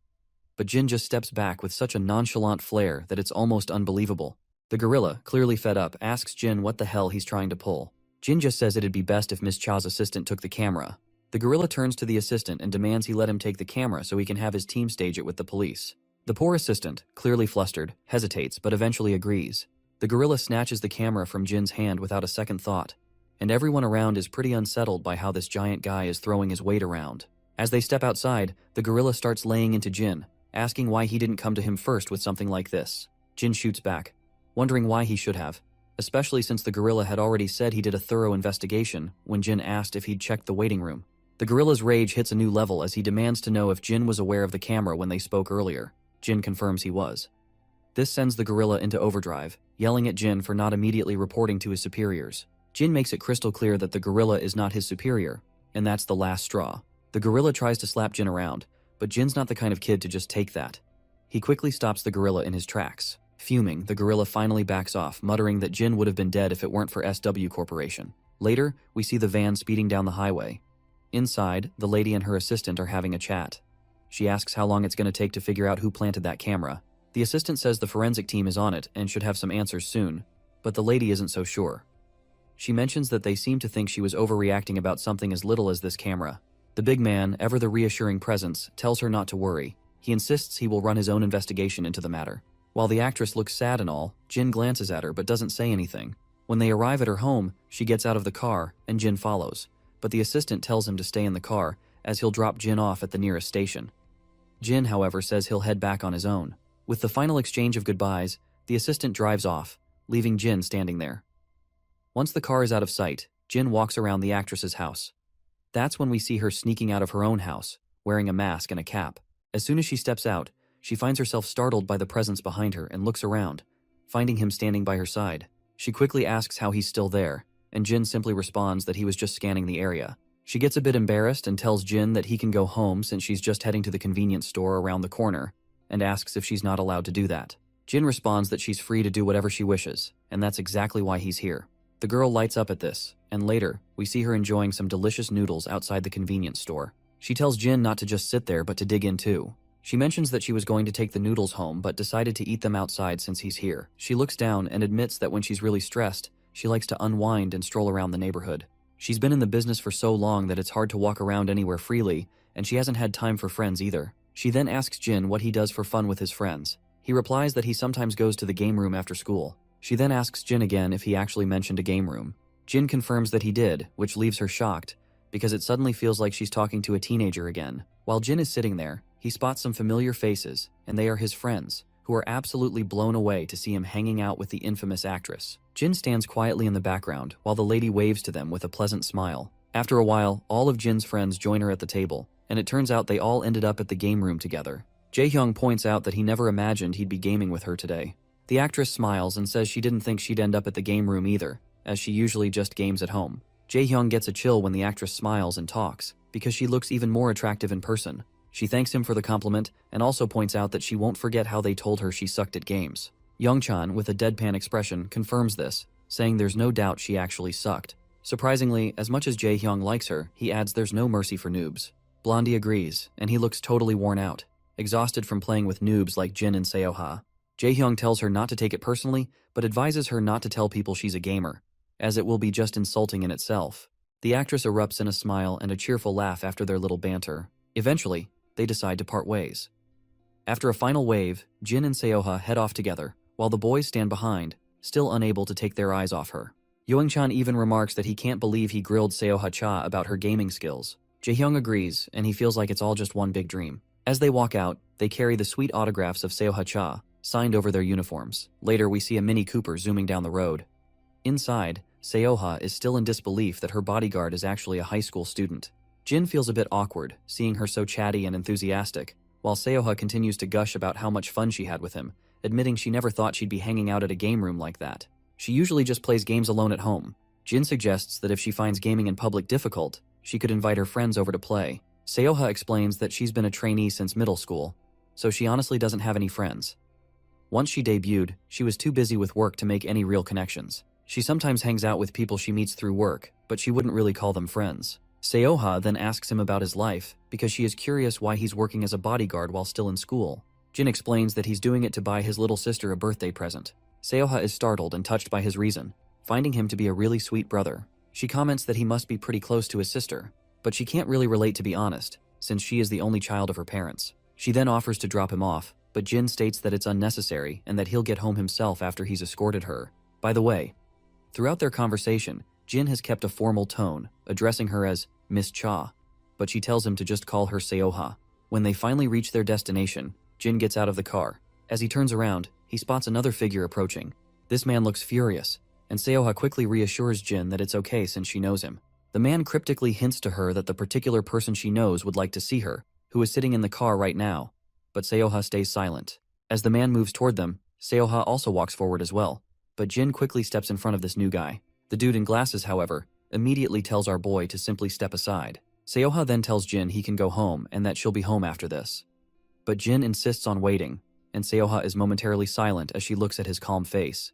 [SPEAKER 1] But Jin just steps back with such a nonchalant flair that it's almost unbelievable. The gorilla, clearly fed up, asks Jin what the hell he's trying to pull. Jin just says it'd be best if Miss Cha's assistant took the camera. The gorilla turns to the assistant and demands he let him take the camera so he can have his team stage it with the police. The poor assistant, clearly flustered, hesitates but eventually agrees. The gorilla snatches the camera from Jin's hand without a second thought, and everyone around is pretty unsettled by how this giant guy is throwing his weight around. As they step outside, the gorilla starts laying into Jin, asking why he didn't come to him first with something like this. Jin shoots back, wondering why he should have, especially since the gorilla had already said he did a thorough investigation when Jin asked if he'd checked the waiting room. The gorilla's rage hits a new level as he demands to know if Jin was aware of the camera when they spoke earlier. Jin confirms he was. This sends the gorilla into overdrive, yelling at Jin for not immediately reporting to his superiors. Jin makes it crystal clear that the gorilla is not his superior, and that's the last straw. The gorilla tries to slap Jin around, but Jin's not the kind of kid to just take that. He quickly stops the gorilla in his tracks. Fuming, the gorilla finally backs off, muttering that Jin would have been dead if it weren't for SW Corporation. Later, we see the van speeding down the highway. Inside, the lady and her assistant are having a chat. She asks how long it's going to take to figure out who planted that camera. The assistant says the forensic team is on it and should have some answers soon, but the lady isn't so sure. She mentions that they seem to think she was overreacting about something as little as this camera. The big man, ever the reassuring presence, tells her not to worry. He insists he will run his own investigation into the matter. While the actress looks sad and all, Jin glances at her but doesn't say anything. When they arrive at her home, she gets out of the car and Jin follows, but the assistant tells him to stay in the car as he'll drop Jin off at the nearest station. Jin, however, says he'll head back on his own. With the final exchange of goodbyes, the assistant drives off, leaving Jin standing there. Once the car is out of sight, Jin walks around the actress's house. That's when we see her sneaking out of her own house, wearing a mask and a cap. As soon as she steps out, she finds herself startled by the presence behind her and looks around, finding him standing by her side. She quickly asks how he's still there, and Jin simply responds that he was just scanning the area. She gets a bit embarrassed and tells Jin that he can go home since she's just heading to the convenience store around the corner, and asks if she's not allowed to do that. Jin responds that she's free to do whatever she wishes, and that's exactly why he's here. The girl lights up at this, and later, we see her enjoying some delicious noodles outside the convenience store. She tells Jin not to just sit there but to dig in too. She mentions that she was going to take the noodles home but decided to eat them outside since he's here. She looks down and admits that when she's really stressed, she likes to unwind and stroll around the neighborhood. She's been in the business for so long that it's hard to walk around anywhere freely, and she hasn't had time for friends either. She then asks Jin what he does for fun with his friends. He replies that he sometimes goes to the game room after school. She then asks Jin again if he actually mentioned a game room. Jin confirms that he did, which leaves her shocked, because it suddenly feels like she's talking to a teenager again. While Jin is sitting there, he spots some familiar faces, and they are his friends, who are absolutely blown away to see him hanging out with the infamous actress. Jin stands quietly in the background while the lady waves to them with a pleasant smile. After a while, all of Jin's friends join her at the table, and it turns out they all ended up at the game room together. Jae-hyung points out that he never imagined he'd be gaming with her today. The actress smiles and says she didn't think she'd end up at the game room either, as she usually just games at home. Jae-hyung gets a chill when the actress smiles and talks, because she looks even more attractive in person. She thanks him for the compliment and also points out that she won't forget how they told her she sucked at games. Young-chan, with a deadpan expression, confirms this, saying there's no doubt she actually sucked. Surprisingly, as much as Jae-hyung likes her, he adds there's no mercy for noobs. Blondie agrees, and he looks totally worn out, exhausted from playing with noobs like Jin and Seoha. Jae-hyung tells her not to take it personally, but advises her not to tell people she's a gamer, as it will be just insulting in itself. The actress erupts in a smile and a cheerful laugh after their little banter. Eventually, they decide to part ways. After a final wave, Jin and Seoha head off together, while the boys stand behind, still unable to take their eyes off her. Young-chan even remarks that he can't believe he grilled Seoha-cha about her gaming skills. Jae-hyung agrees, and he feels like it's all just one big dream. As they walk out, they carry the sweet autographs of Seoha-cha, signed over their uniforms. Later, we see a Mini Cooper zooming down the road. Inside, Seoha is still in disbelief that her bodyguard is actually a high school student. Jin feels a bit awkward, seeing her so chatty and enthusiastic, while Seoha continues to gush about how much fun she had with him, admitting she never thought she'd be hanging out at a game room like that. She usually just plays games alone at home. Jin suggests that if she finds gaming in public difficult, she could invite her friends over to play. Seoha explains that she's been a trainee since middle school, so she honestly doesn't have any friends. Once she debuted, she was too busy with work to make any real connections. She sometimes hangs out with people she meets through work, but she wouldn't really call them friends. Seoha then asks him about his life, because she is curious why he's working as a bodyguard while still in school. Jin explains that he's doing it to buy his little sister a birthday present. Seoha is startled and touched by his reason, finding him to be a really sweet brother. She comments that he must be pretty close to his sister, but she can't really relate, to be honest, since she is the only child of her parents. She then offers to drop him off, but Jin states that it's unnecessary and that he'll get home himself after he's escorted her. By the way, throughout their conversation, Jin has kept a formal tone, addressing her as Miss Cha, but she tells him to just call her Seoha. When they finally reach their destination, Jin gets out of the car. As he turns around, he spots another figure approaching. This man looks furious, and Seoha quickly reassures Jin that it's okay since she knows him. The man cryptically hints to her that the particular person she knows would like to see her, who is sitting in the car right now, but Seoha stays silent. As the man moves toward them, Seoha also walks forward as well, but Jin quickly steps in front of this new guy. The dude in glasses, however, immediately tells our boy to simply step aside. Seoha then tells Jin he can go home and that she'll be home after this. But Jin insists on waiting, and Seoha is momentarily silent as she looks at his calm face.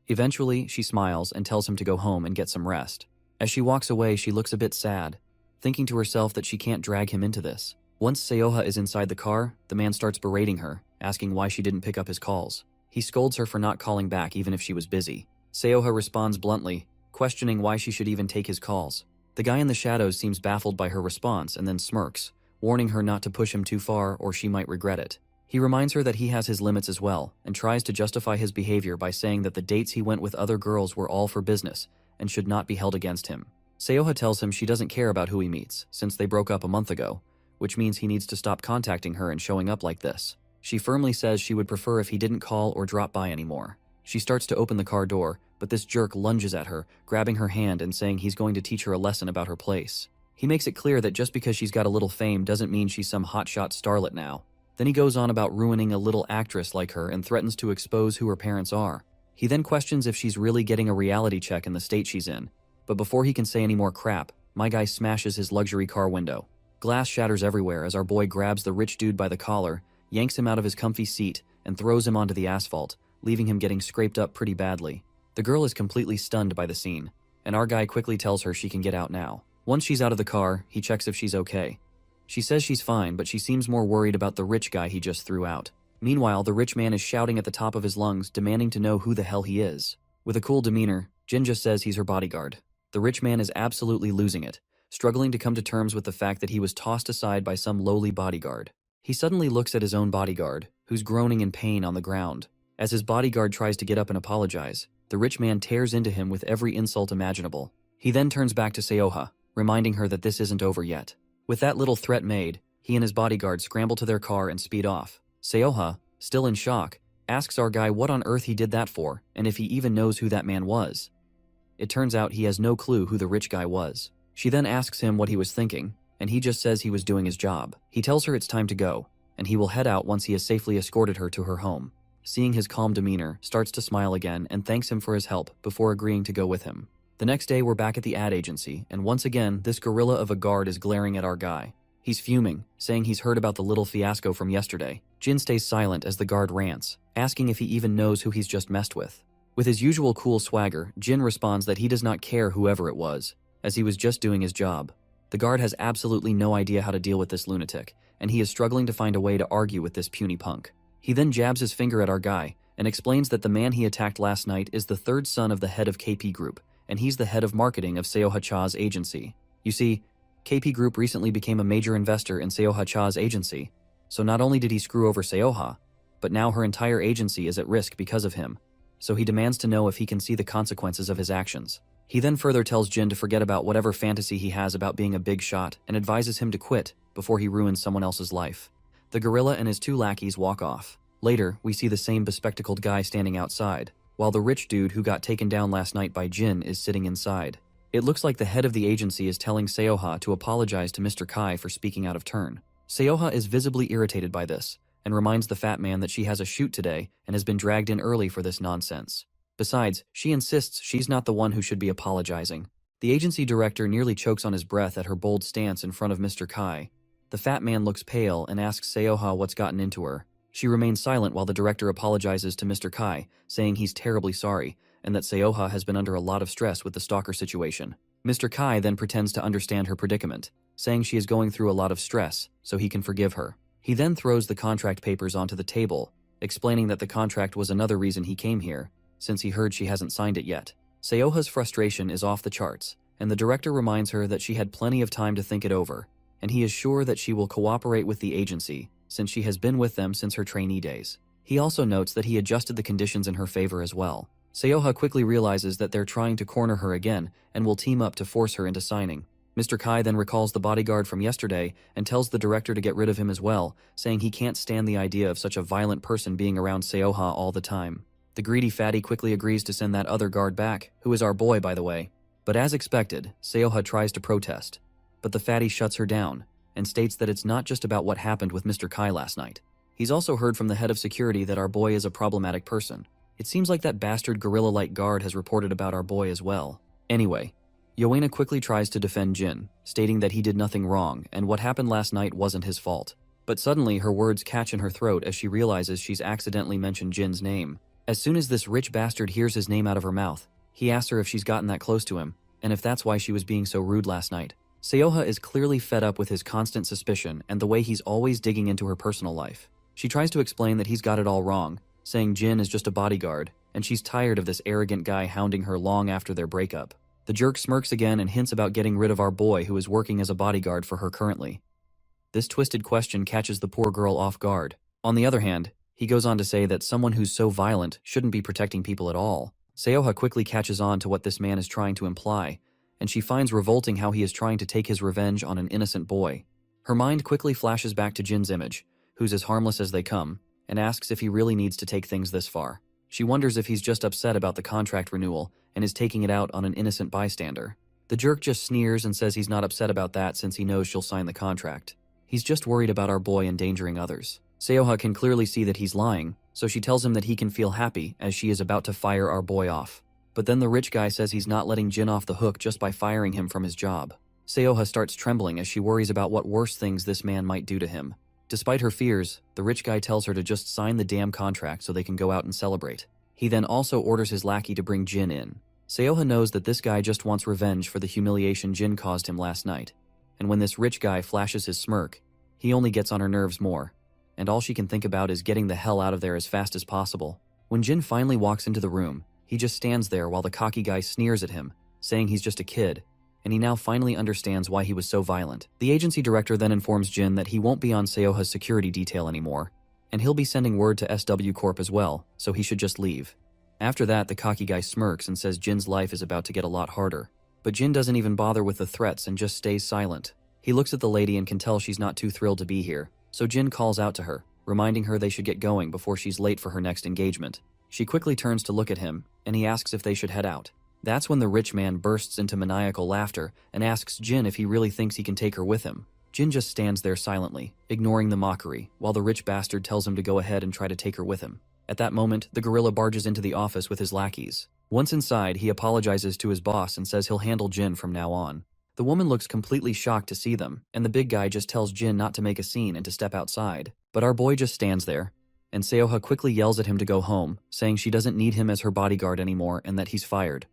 [SPEAKER 1] Eventually, she smiles and tells him to go home and get some rest. As she walks away, she looks a bit sad, thinking to herself that she can't drag him into this. Once Seoha is inside the car, the man starts berating her, asking why she didn't pick up his calls. He scolds her for not calling back even if she was busy. Seoha responds bluntly, questioning why she should even take his calls. The guy in the shadows seems baffled by her response and then smirks, warning her not to push him too far or she might regret it. He reminds her that he has his limits as well, and tries to justify his behavior by saying that the dates he went with other girls were all for business and should not be held against him. Seoha tells him she doesn't care about who he meets, since they broke up a month ago, which means he needs to stop contacting her and showing up like this. She firmly says she would prefer if he didn't call or drop by anymore. She starts to open the car door, but this jerk lunges at her, grabbing her hand and saying he's going to teach her a lesson about her place. He makes it clear that just because she's got a little fame doesn't mean she's some hotshot starlet now. Then he goes on about ruining a little actress like her and threatens to expose who her parents are. He then questions if she's really getting a reality check in the state she's in, but before he can say any more crap, my guy smashes his luxury car window. Glass shatters everywhere as our boy grabs the rich dude by the collar, yanks him out of his comfy seat, and throws him onto the asphalt, leaving him getting scraped up pretty badly. The girl is completely stunned by the scene, and our guy quickly tells her she can get out now. Once she's out of the car, he checks if she's okay. She says she's fine, but she seems more worried about the rich guy he just threw out. Meanwhile, the rich man is shouting at the top of his lungs, demanding to know who the hell he is. With a cool demeanor, Jin just says he's her bodyguard. The rich man is absolutely losing it, struggling to come to terms with the fact that he was tossed aside by some lowly bodyguard. He suddenly looks at his own bodyguard, who's groaning in pain on the ground. As his bodyguard tries to get up and apologize, the rich man tears into him with every insult imaginable. He then turns back to Seoha, reminding her that this isn't over yet. With that little threat made, he and his bodyguard scramble to their car and speed off. Seoha, still in shock, asks our guy what on earth he did that for and if he even knows who that man was. It turns out he has no clue who the rich guy was. She then asks him what he was thinking, and he just says he was doing his job. He tells her it's time to go, and he will head out once he has safely escorted her to her home. seeing his calm demeanor, starts to smile again and thanks him for his help before agreeing to go with him. The next day, we're back at the ad agency, and once again, this gorilla of a guard is glaring at our guy. He's fuming, saying he's heard about the little fiasco from yesterday. Jin stays silent as the guard rants, asking if he even knows who he's just messed with. With his usual cool swagger, Jin responds that he does not care whoever it was, as he was just doing his job. The guard has absolutely no idea how to deal with this lunatic, and he is struggling to find a way to argue with this puny punk. He then jabs his finger at our guy and explains that the man he attacked last night is the third son of the head of KP Group, and he's the head of marketing of Seo Cha's agency. You see, KP Group recently became a major investor in Seo Cha's agency, so not only did he screw over Seo, but now her entire agency is at risk because of him, so he demands to know if he can see the consequences of his actions. He then further tells Jin to forget about whatever fantasy he has about being a big shot and advises him to quit before he ruins someone else's life. The gorilla and his two lackeys walk off. Later, we see the same bespectacled guy standing outside, while the rich dude who got taken down last night by Jin is sitting inside. It looks like the head of the agency is telling Seoha to apologize to Mr. Kai for speaking out of turn. Seoha is visibly irritated by this, and reminds the fat man that she has a shoot today and has been dragged in early for this nonsense. Besides, she insists she's not the one who should be apologizing. The agency director nearly chokes on his breath at her bold stance in front of Mr. Kai. The fat man looks pale and asks Seoha what's gotten into her. She remains silent while the director apologizes to Mr. Kai, saying he's terribly sorry, and that Seoha has been under a lot of stress with the stalker situation. Mr. Kai then pretends to understand her predicament, saying she is going through a lot of stress, so he can forgive her. He then throws the contract papers onto the table, explaining that the contract was another reason he came here, since he heard she hasn't signed it yet. Seoha's frustration is off the charts, and the director reminds her that she had plenty of time to think it over, and he is sure that she will cooperate with the agency, since she has been with them since her trainee days. He also notes that he adjusted the conditions in her favor as well. Seoha quickly realizes that they're trying to corner her again and will team up to force her into signing. Mr. Kai then recalls the bodyguard from yesterday and tells the director to get rid of him as well, saying he can't stand the idea of such a violent person being around Seoha all the time. The greedy fatty quickly agrees to send that other guard back, who is our boy by the way. But as expected, Seoha tries to protest, but the fatty shuts her down and states that it's not just about what happened with Mr. Kai last night. He's also heard from the head of security that our boy is a problematic person. It seems like that bastard gorilla-like guard has reported about our boy as well. Anyway, Yoena quickly tries to defend Jin, stating that he did nothing wrong and what happened last night wasn't his fault. But suddenly her words catch in her throat as she realizes she's accidentally mentioned Jin's name. As soon as this rich bastard hears his name out of her mouth, he asks her if she's gotten that close to him, and if that's why she was being so rude last night. Seoha is clearly fed up with his constant suspicion and the way he's always digging into her personal life. She tries to explain that he's got it all wrong, saying Jin is just a bodyguard, and she's tired of this arrogant guy hounding her long after their breakup. The jerk smirks again and hints about getting rid of our boy who is working as a bodyguard for her currently. This twisted question catches the poor girl off guard. On the other hand, he goes on to say that someone who's so violent shouldn't be protecting people at all. Seoha quickly catches on to what this man is trying to imply, and she finds revolting how he is trying to take his revenge on an innocent boy. Her mind quickly flashes back to Jin's image, who's as harmless as they come, and asks if he really needs to take things this far. She wonders if he's just upset about the contract renewal and is taking it out on an innocent bystander. The jerk just sneers and says he's not upset about that since he knows she'll sign the contract. He's just worried about our boy endangering others. Seoha can clearly see that he's lying, so she tells him that he can feel happy as she is about to fire our boy off. But then the rich guy says he's not letting Jin off the hook just by firing him from his job. Seoha starts trembling as she worries about what worse things this man might do to him. Despite her fears, the rich guy tells her to just sign the damn contract so they can go out and celebrate. He then also orders his lackey to bring Jin in. Seoha knows that this guy just wants revenge for the humiliation Jin caused him last night, and when this rich guy flashes his smirk, he only gets on her nerves more, and all she can think about is getting the hell out of there as fast as possible. When Jin finally walks into the room, he just stands there while the cocky guy sneers at him, saying he's just a kid, and he now finally understands why he was so violent. The agency director then informs Jin that he won't be on Seoha's security detail anymore, and he'll be sending word to SW Corp as well, so he should just leave. After that, the cocky guy smirks and says Jin's life is about to get a lot harder. But Jin doesn't even bother with the threats and just stays silent. He looks at the lady and can tell she's not too thrilled to be here, so Jin calls out to her, reminding her they should get going before she's late for her next engagement. She quickly turns to look at him, and he asks if they should head out. That's when the rich man bursts into maniacal laughter and asks Jin if he really thinks he can take her with him. Jin just stands there silently, ignoring the mockery, while the rich bastard tells him to go ahead and try to take her with him. At that moment, the gorilla barges into the office with his lackeys. Once inside, he apologizes to his boss and says he'll handle Jin from now on. The woman looks completely shocked to see them, and the big guy just tells Jin not to make a scene and to step outside. But our boy just stands there, and Seoha quickly yells at him to go home, saying she doesn't need him as her bodyguard anymore and that he's fired.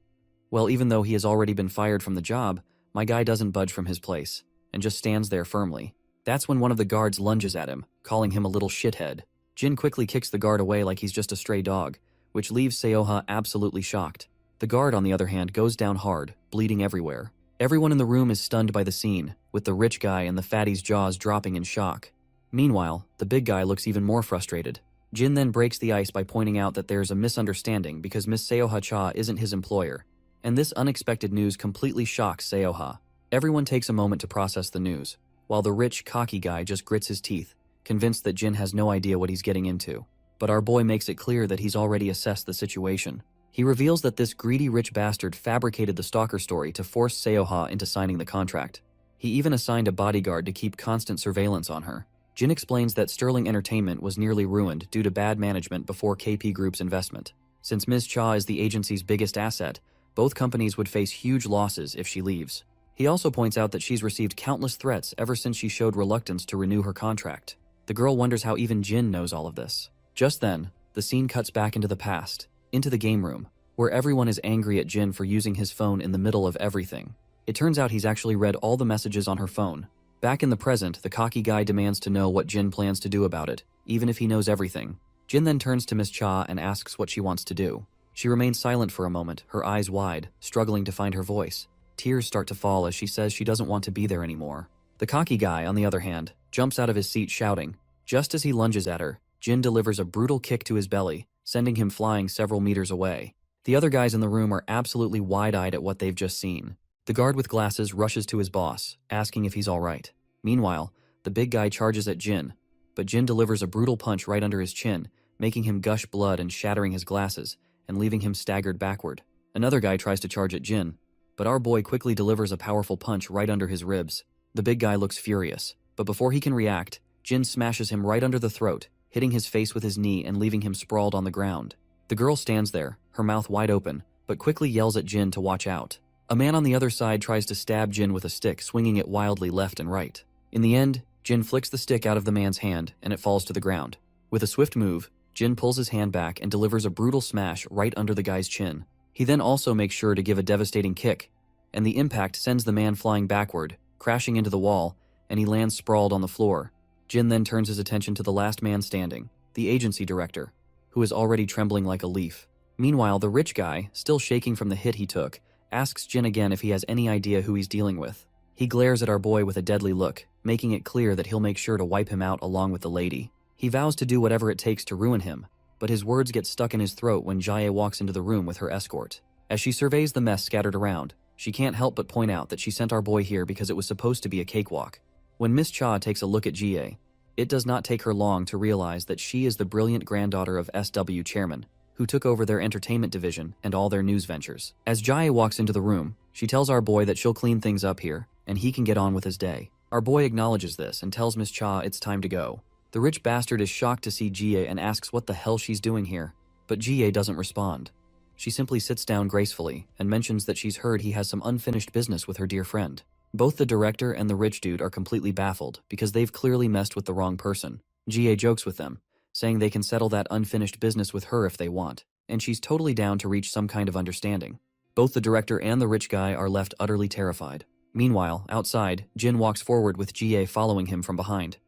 [SPEAKER 1] Well, even though he has already been fired from the job, my guy doesn't budge from his place, and just stands there firmly. That's when one of the guards lunges at him, calling him a little shithead. Jin quickly kicks the guard away like he's just a stray dog, which leaves Seoha absolutely shocked. The guard, on the other hand, goes down hard, bleeding everywhere. Everyone in the room is stunned by the scene, with the rich guy and the fatty's jaws dropping in shock. Meanwhile, the big guy looks even more frustrated. Jin then breaks the ice by pointing out that there's a misunderstanding because Miss Seoha-cha isn't his employer, and this unexpected news completely shocks Seoha. Everyone takes a moment to process the news, while the rich, cocky guy just grits his teeth, convinced that Jin has no idea what he's getting into. But our boy makes it clear that he's already assessed the situation. He reveals that this greedy rich bastard fabricated the stalker story to force Seoha into signing the contract. He even assigned a bodyguard to keep constant surveillance on her. Jin explains that Sterling Entertainment was nearly ruined due to bad management before KP Group's investment. Since Ms. Cha is the agency's biggest asset, both companies would face huge losses if she leaves. He also points out that she's received countless threats ever since she showed reluctance to renew her contract. The girl wonders how even Jin knows all of this. Just then, the scene cuts back into the past, into the game room, where everyone is angry at Jin for using his phone in the middle of everything. It turns out he's actually read all the messages on her phone. Back in the present, the cocky guy demands to know what Jin plans to do about it, even if he knows everything. Jin then turns to Miss Cha and asks what she wants to do. She remains silent for a moment, her eyes wide, struggling to find her voice. Tears start to fall as she says she doesn't want to be there anymore. The cocky guy, on the other hand, jumps out of his seat shouting. Just as he lunges at her, Jin delivers a brutal kick to his belly, sending him flying several meters away. The other guys in the room are absolutely wide-eyed at what they've just seen. The guard with glasses rushes to his boss, asking if he's alright. Meanwhile, the big guy charges at Jin, but Jin delivers a brutal punch right under his chin, making him gush blood and shattering his glasses, and leaving him staggered backward. Another guy tries to charge at Jin, but our boy quickly delivers a powerful punch right under his ribs. The big guy looks furious, but before he can react, Jin smashes him right under the throat, hitting his face with his knee and leaving him sprawled on the ground. The girl stands there, her mouth wide open, but quickly yells at Jin to watch out. A man on the other side tries to stab Jin with a stick, swinging it wildly left and right. In the end, Jin flicks the stick out of the man's hand, and it falls to the ground. With a swift move, Jin pulls his hand back and delivers a brutal smash right under the guy's chin. He then also makes sure to give a devastating kick, and the impact sends the man flying backward, crashing into the wall, and he lands sprawled on the floor. Jin then turns his attention to the last man standing, the agency director, who is already trembling like a leaf. Meanwhile, the rich guy, still shaking from the hit he took, asks Jin again if he has any idea who he's dealing with. He glares at our boy with a deadly look, making it clear that he'll make sure to wipe him out along with the lady. He vows to do whatever it takes to ruin him, but his words get stuck in his throat when Jae walks into the room with her escort. As she surveys the mess scattered around, she can't help but point out that she sent our boy here because it was supposed to be a cakewalk. When Miss Cha takes a look at Jae, it does not take her long to realize that she is the brilliant granddaughter of SW chairman, who took over their entertainment division and all their news ventures. As Jae walks into the room, she tells our boy that she'll clean things up here, and he can get on with his day. Our boy acknowledges this and tells Miss Cha it's time to go. The rich bastard is shocked to see Jae and asks what the hell she's doing here, but Jae doesn't respond. She simply sits down gracefully and mentions that she's heard he has some unfinished business with her dear friend. Both the director and the rich dude are completely baffled because they've clearly messed with the wrong person. Jae jokes with them, saying they can settle that unfinished business with her if they want, and she's totally down to reach some kind of understanding. Both the director and the rich guy are left utterly terrified. Meanwhile, outside, Jin walks forward with Jae following him from behind.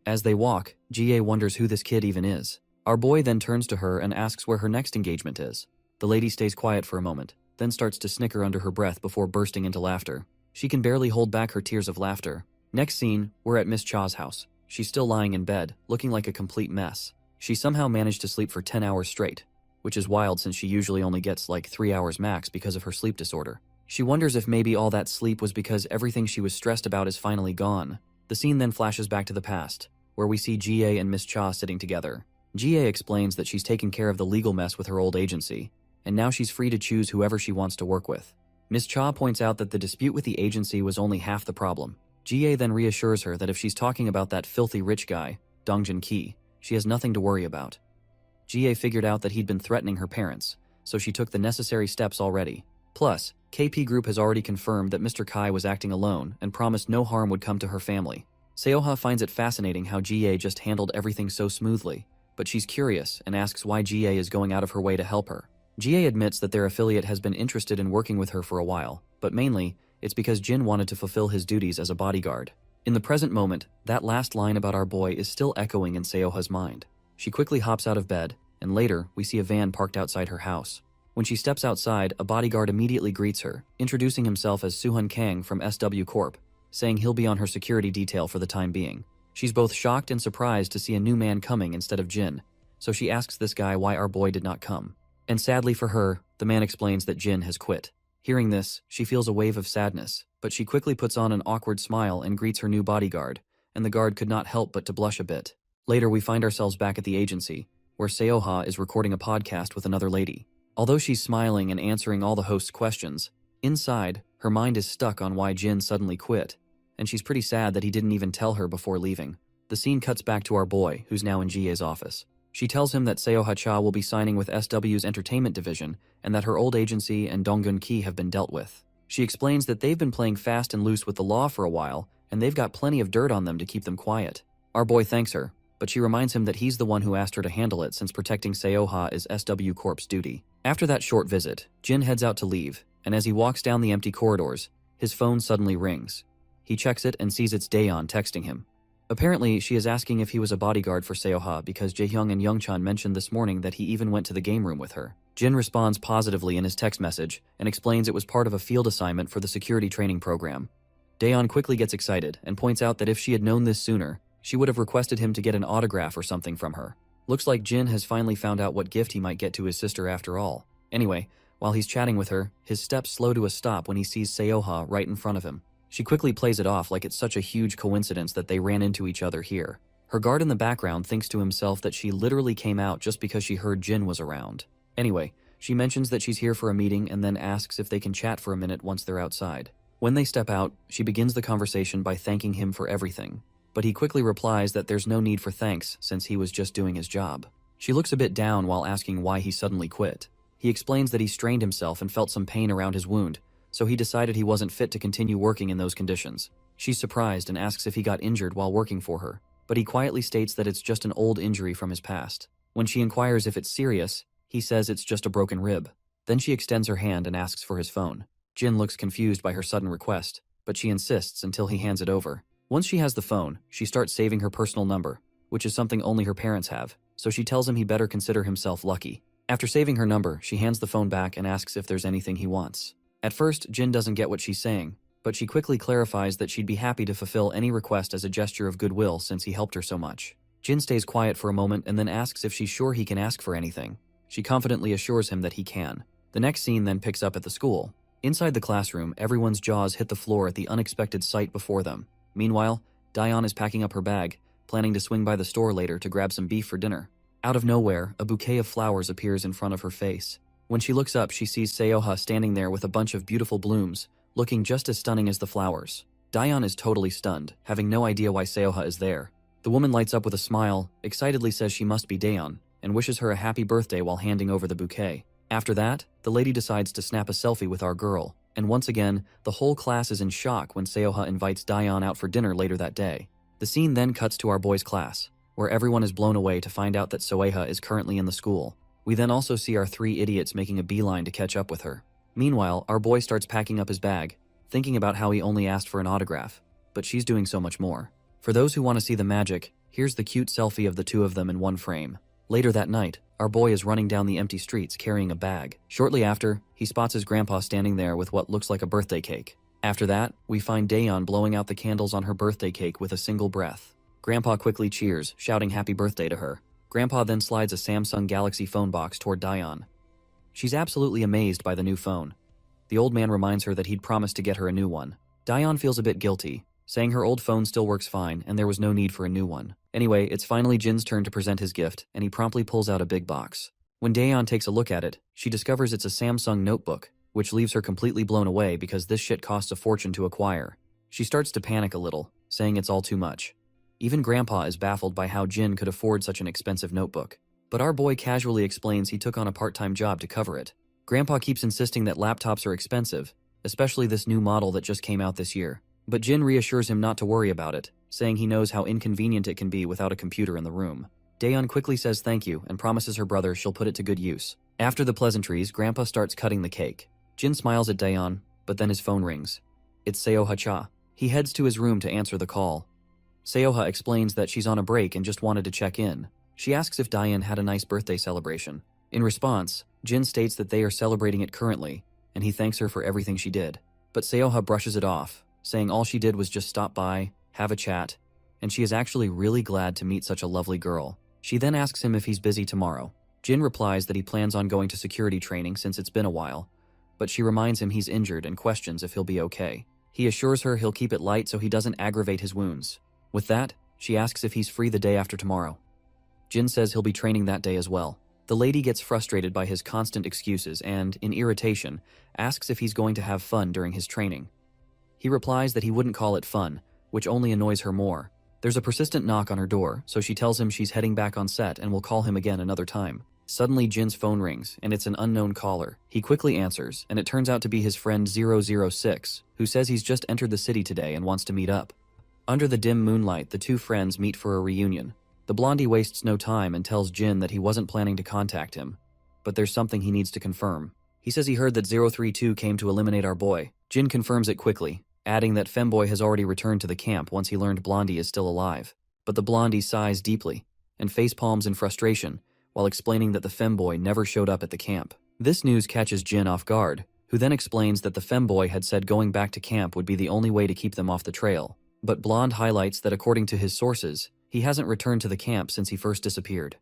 [SPEAKER 1] As they walk, Jae wonders who this kid even is. Our boy then turns to her and asks where her next engagement is. The lady stays quiet for a moment, then starts to snicker under her breath before bursting into laughter. She can barely hold back her tears of laughter. Next scene, we're at Miss Cha's house. She's still lying in bed, looking like a complete mess. She somehow managed to sleep for 10 hours straight, which is wild since she usually only gets like 3 hours max because of her sleep disorder. She wonders if maybe all that sleep was because everything she was stressed about is finally gone. The scene then flashes back to the past, where we see Jae and Miss Cha sitting together. Jae explains that she's taken care of the legal mess with her old agency, and now she's free to choose whoever she wants to work with. Miss Cha points out that the dispute with the agency was only half the problem. Jae then reassures her that if she's talking about that filthy rich guy, Dongjin Ki, she has nothing to worry about. GA figured out that he'd been threatening her parents, so she took the necessary steps already. Plus, KP Group has already confirmed that Mr. Kai was acting alone and promised no harm would come to her family. Seoha finds it fascinating how GA just handled everything so smoothly, but she's curious and asks why GA is going out of her way to help her. GA admits that their affiliate has been interested in working with her for a while, but mainly, it's because Jin wanted to fulfill his duties as a bodyguard. In the present moment, that last line about our boy is still echoing in Seoha's mind. She quickly hops out of bed, and later, we see a van parked outside her house. When she steps outside, a bodyguard immediately greets her, introducing himself as Suhun Kang from SW Corp, saying he'll be on her security detail for the time being. She's both shocked and surprised to see a new man coming instead of Jin, so she asks this guy why our boy did not come. And sadly for her, the man explains that Jin has quit. Hearing this, she feels a wave of sadness, but she quickly puts on an awkward smile and greets her new bodyguard, and the guard could not help but to blush a bit. Later, we find ourselves back at the agency, where Seoha is recording a podcast with another lady. Although she's smiling and answering all the host's questions, inside, her mind is stuck on why Jin suddenly quit, and she's pretty sad that he didn't even tell her before leaving. The scene cuts back to our boy, who's now in GA's office. She tells him that Seoha-cha will be signing with SW's entertainment division and that her old agency and Donggun Ki have been dealt with. She explains that they've been playing fast and loose with the law for a while, and they've got plenty of dirt on them to keep them quiet. Our boy thanks her, but she reminds him that he's the one who asked her to handle it since protecting Seoha is SW Corp's duty. After that short visit, Jin heads out to leave, and as he walks down the empty corridors, his phone suddenly rings. He checks it and sees it's Daeon texting him. Apparently, she is asking if he was a bodyguard for Seoha because Jaehyung and Youngchan mentioned this morning that he even went to the game room with her. Jin responds positively in his text message and explains it was part of a field assignment for the security training program. Daeon quickly gets excited and points out that if she had known this sooner, she would have requested him to get an autograph or something from her. Looks like Jin has finally found out what gift he might get to his sister after all. Anyway, while he's chatting with her, his steps slow to a stop when he sees Seoha right in front of him. She quickly plays it off like it's such a huge coincidence that they ran into each other here. Her guard in the background thinks to himself that she literally came out just because she heard Jin was around. Anyway, she mentions that she's here for a meeting and then asks if they can chat for a minute once they're outside. When they step out, she begins the conversation by thanking him for everything. But he quickly replies that there's no need for thanks since he was just doing his job. She looks a bit down while asking why he suddenly quit. He explains that he strained himself and felt some pain around his wound, so he decided he wasn't fit to continue working in those conditions. She's surprised and asks if he got injured while working for her, but he quietly states that it's just an old injury from his past. When she inquires if it's serious, he says it's just a broken rib. Then she extends her hand and asks for his phone. Jin looks confused by her sudden request, but she insists until he hands it over. Once she has the phone, she starts saving her personal number, which is something only her parents have, so she tells him he better consider himself lucky. After saving her number, she hands the phone back and asks if there's anything he wants. At first, Jin doesn't get what she's saying, but she quickly clarifies that she'd be happy to fulfill any request as a gesture of goodwill since he helped her so much. Jin stays quiet for a moment and then asks if she's sure he can ask for anything. She confidently assures him that he can. The next scene then picks up at the school. Inside the classroom, everyone's jaws hit the floor at the unexpected sight before them. Meanwhile, Daeon is packing up her bag, planning to swing by the store later to grab some beef for dinner. Out of nowhere, a bouquet of flowers appears in front of her face. When she looks up, she sees Seoha standing there with a bunch of beautiful blooms, looking just as stunning as the flowers. Daeon is totally stunned, having no idea why Seoha is there. The woman lights up with a smile, excitedly says she must be Daeon, and wishes her a happy birthday while handing over the bouquet. After that, the lady decides to snap a selfie with our girl, and once again, the whole class is in shock when Seoha invites Daeon out for dinner later that day. The scene then cuts to our boys' class, where everyone is blown away to find out that Soeha is currently in the school. We then also see our three idiots making a beeline to catch up with her. Meanwhile, our boy starts packing up his bag, thinking about how he only asked for an autograph, but she's doing so much more. For those who want to see the magic, here's the cute selfie of the two of them in one frame. Later that night, our boy is running down the empty streets carrying a bag. Shortly after, he spots his grandpa standing there with what looks like a birthday cake. After that, we find Daeon blowing out the candles on her birthday cake with a single breath. Grandpa quickly cheers, shouting happy birthday to her. Grandpa then slides a Samsung Galaxy phone box toward Daeon. She's absolutely amazed by the new phone. The old man reminds her that he'd promised to get her a new one. Daeon feels a bit guilty, saying her old phone still works fine and there was no need for a new one. Anyway, it's finally Jin's turn to present his gift, and he promptly pulls out a big box. When Daeon takes a look at it, she discovers it's a Samsung notebook, which leaves her completely blown away because this shit costs a fortune to acquire. She starts to panic a little, saying it's all too much. Even Grandpa is baffled by how Jin could afford such an expensive notebook. but our boy casually explains he took on a part-time job to cover it. Grandpa keeps insisting that laptops are expensive, especially this new model that just came out this year. But Jin reassures him not to worry about it, saying he knows how inconvenient it can be without a computer in the room. Daeyeon quickly says thank you and promises her brother she'll put it to good use. After the pleasantries, Grandpa starts cutting the cake. Jin smiles at Daeyeon, but then his phone rings. It's Seoha-cha. He heads to his room to answer the call. Seoha explains that she's on a break and just wanted to check in. She asks if Daeyeon had a nice birthday celebration. In response, Jin states that they are celebrating it currently, and he thanks her for everything she did. But Seoha brushes it off, saying all she did was just stop by, have a chat, and she is actually really glad to meet such a lovely girl. She then asks him if he's busy tomorrow. Jin replies that he plans on going to security training since it's been a while, but she reminds him he's injured and questions if he'll be okay. He assures her he'll keep it light so he doesn't aggravate his wounds. With that, she asks if he's free the day after tomorrow. Jin says he'll be training that day as well. The lady gets frustrated by his constant excuses and, in irritation, asks if he's going to have fun during his training. He replies that he wouldn't call it fun, which only annoys her more. There's a persistent knock on her door, so she tells him she's heading back on set and will call him again another time. Suddenly, Jin's phone rings, and it's an unknown caller. He quickly answers, and it turns out to be his friend 006, who says he's just entered the city today and wants to meet up. Under the dim moonlight, the two friends meet for a reunion. The blondie wastes no time and tells Jin that he wasn't planning to contact him, but there's something he needs to confirm. He says he heard that 032 came to eliminate our boy. Jin confirms it quickly, adding that Femboy has already returned to the camp once he learned Blondie is still alive. But the blondie sighs deeply and facepalms in frustration, while explaining that the femboy never showed up at the camp. This news catches Jin off guard, who then explains that the femboy had said going back to camp would be the only way to keep them off the trail. But Blonde highlights that according to his sources, he hasn't returned to the camp since he first disappeared.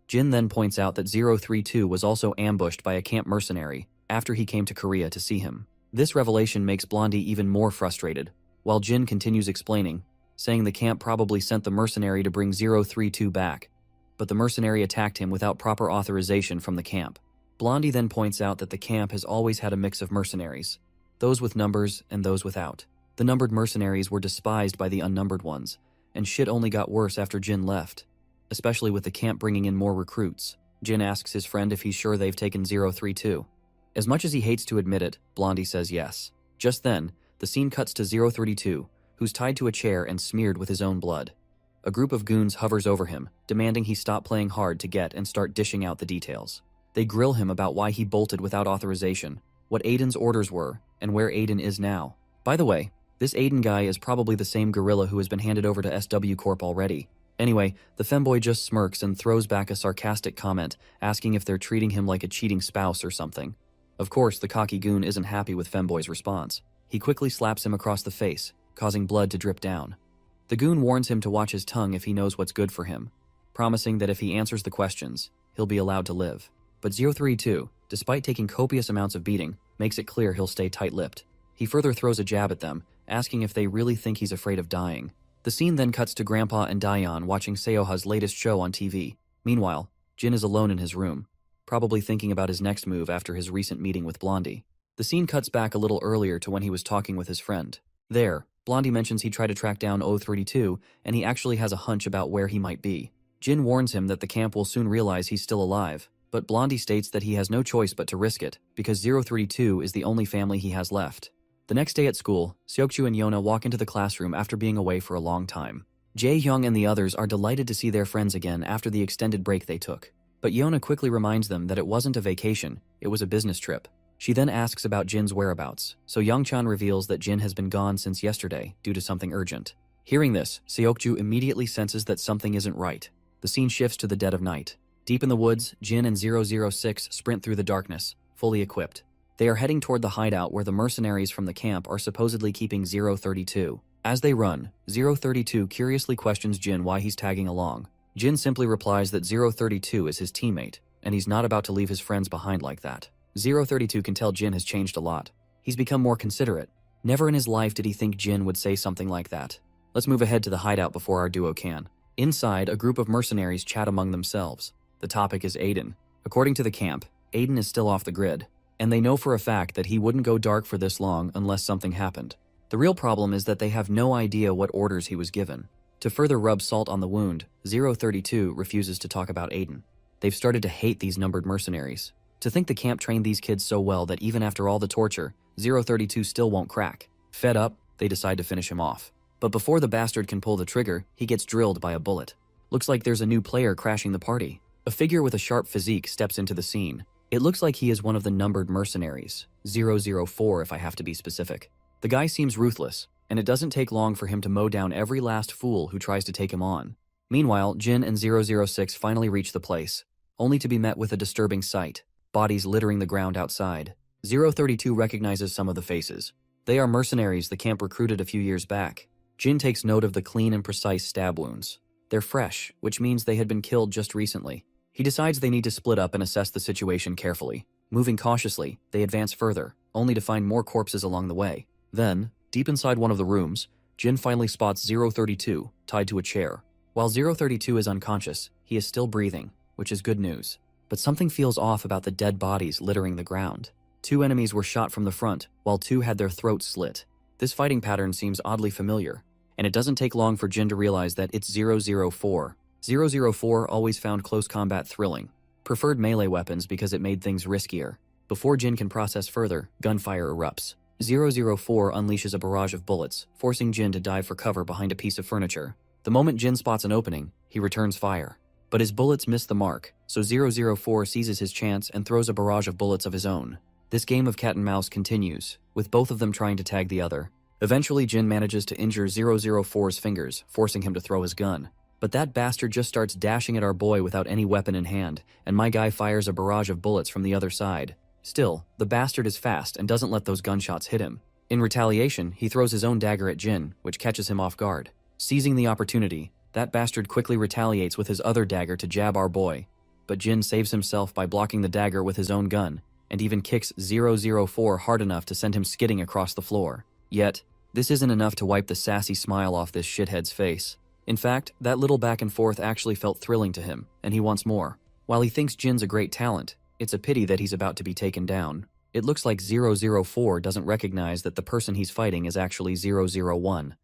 [SPEAKER 1] Jin then points out that 032 was also ambushed by a camp mercenary after he came to Korea to see him. This revelation makes Blondie even more frustrated, while Jin continues explaining, saying the camp probably sent the mercenary to bring 032 back, but the mercenary attacked him without proper authorization from the camp. Blondie then points out that the camp has always had a mix of mercenaries, those with numbers and those without. The numbered mercenaries were despised by the unnumbered ones, and shit only got worse after Jin left, especially with the camp bringing in more recruits. Jin asks his friend if he's sure they've taken 032. As much as he hates to admit it, Blondie says yes. Just then, the scene cuts to 032, who's tied to a chair and smeared with his own blood. A group of goons hovers over him, demanding he stop playing hard to get and start dishing out the details. They grill him about why he bolted without authorization, what Aiden's orders were, and where Aiden is now. By the way, this Aiden guy is probably the same gorilla who has been handed over to SW Corp already. Anyway, the femboy just smirks and throws back a sarcastic comment, asking if they're treating him like a cheating spouse or something. Of course, the cocky goon isn't happy with femboy's response. He quickly slaps him across the face, causing blood to drip down. The goon warns him to watch his tongue if he knows what's good for him, promising that if he answers the questions, he'll be allowed to live. But 032, despite taking copious amounts of beating, makes it clear he'll stay tight-lipped. He further throws a jab at them, asking if they really think he's afraid of dying. The scene then cuts to Grandpa and Daeyeon watching Seoha's latest show on TV. Meanwhile, Jin is alone in his room, probably thinking about his next move after his recent meeting with Blondie. The scene cuts back a little earlier to when he was talking with his friend. There, Blondie mentions he tried to track down 032, and he actually has a hunch about where he might be. Jin warns him that the camp will soon realize he's still alive, but Blondie states that he has no choice but to risk it, because 032 is the only family he has left. The next day at school, Seokju and Yona walk into the classroom after being away for a long time. Jae-hyung and the others are delighted to see their friends again after the extended break they took. But Yona quickly reminds them that it wasn't a vacation, it was a business trip. She then asks about Jin's whereabouts, so Youngchan reveals that Jin has been gone since yesterday due to something urgent. Hearing this, Seokju immediately senses that something isn't right. The scene shifts to the dead of night. Deep in the woods, Jin and 006 sprint through the darkness, fully equipped. They are heading toward the hideout where the mercenaries from the camp are supposedly keeping 032. As they run, 032 curiously questions Jin why he's tagging along. Jin simply replies that 032 is his teammate, and he's not about to leave his friends behind like that. 032 can tell Jin has changed a lot. He's become more considerate. Never in his life did he think Jin would say something like that. Let's move ahead to the hideout before our duo can. Inside, a group of mercenaries chat among themselves. The topic is Aiden. According to the camp, Aiden is still off the grid, and they know for a fact that he wouldn't go dark for this long unless something happened. The real problem is that they have no idea what orders he was given. To further rub salt on the wound, 032 refuses to talk about Aiden. They've started to hate these numbered mercenaries. To think the camp trained these kids so well that even after all the torture, 032 still won't crack. Fed up, they decide to finish him off. But before the bastard can pull the trigger, he gets drilled by a bullet. Looks like there's a new player crashing the party. A figure with a sharp physique steps into the scene. It looks like he is one of the numbered mercenaries, 004 if I have to be specific. The guy seems ruthless, and it doesn't take long for him to mow down every last fool who tries to take him on. Meanwhile, Jin and 006 finally reach the place, only to be met with a disturbing sight, bodies littering the ground outside. 032 recognizes some of the faces. They are mercenaries the camp recruited a few years back. Jin takes note of the clean and precise stab wounds. They're fresh, which means they had been killed just recently. He decides they need to split up and assess the situation carefully. Moving cautiously, they advance further, only to find more corpses along the way. Then, deep inside one of the rooms, Jin finally spots 032 tied to a chair. While 032 is unconscious, he is still breathing, which is good news. But something feels off about the dead bodies littering the ground. 2 enemies were shot from the front, while 2 had their throats slit. This fighting pattern seems oddly familiar, and it doesn't take long for Jin to realize that it's 004. 004 always found close combat thrilling, preferred melee weapons because it made things riskier. Before Jin can process further, gunfire erupts. 004 unleashes a barrage of bullets, forcing Jin to dive for cover behind a piece of furniture. The moment Jin spots an opening, he returns fire. But his bullets miss the mark, so 004 seizes his chance and throws a barrage of bullets of his own. This game of cat and mouse continues, with both of them trying to tag the other. Eventually, Jin manages to injure 004's fingers, forcing him to throw his gun. But that bastard just starts dashing at our boy without any weapon in hand, and my guy fires a barrage of bullets from the other side. Still, the bastard is fast and doesn't let those gunshots hit him. In retaliation, he throws his own dagger at Jin, which catches him off guard. Seizing the opportunity, that bastard quickly retaliates with his other dagger to jab our boy. But Jin saves himself by blocking the dagger with his own gun, and even kicks 004 hard enough to send him skidding across the floor. Yet, this isn't enough to wipe the sassy smile off this shithead's face. In fact, that little back and forth actually felt thrilling to him, and he wants more. While he thinks Jin's a great talent, it's a pity that he's about to be taken down. It looks like 004 doesn't recognize that the person he's fighting is actually 001,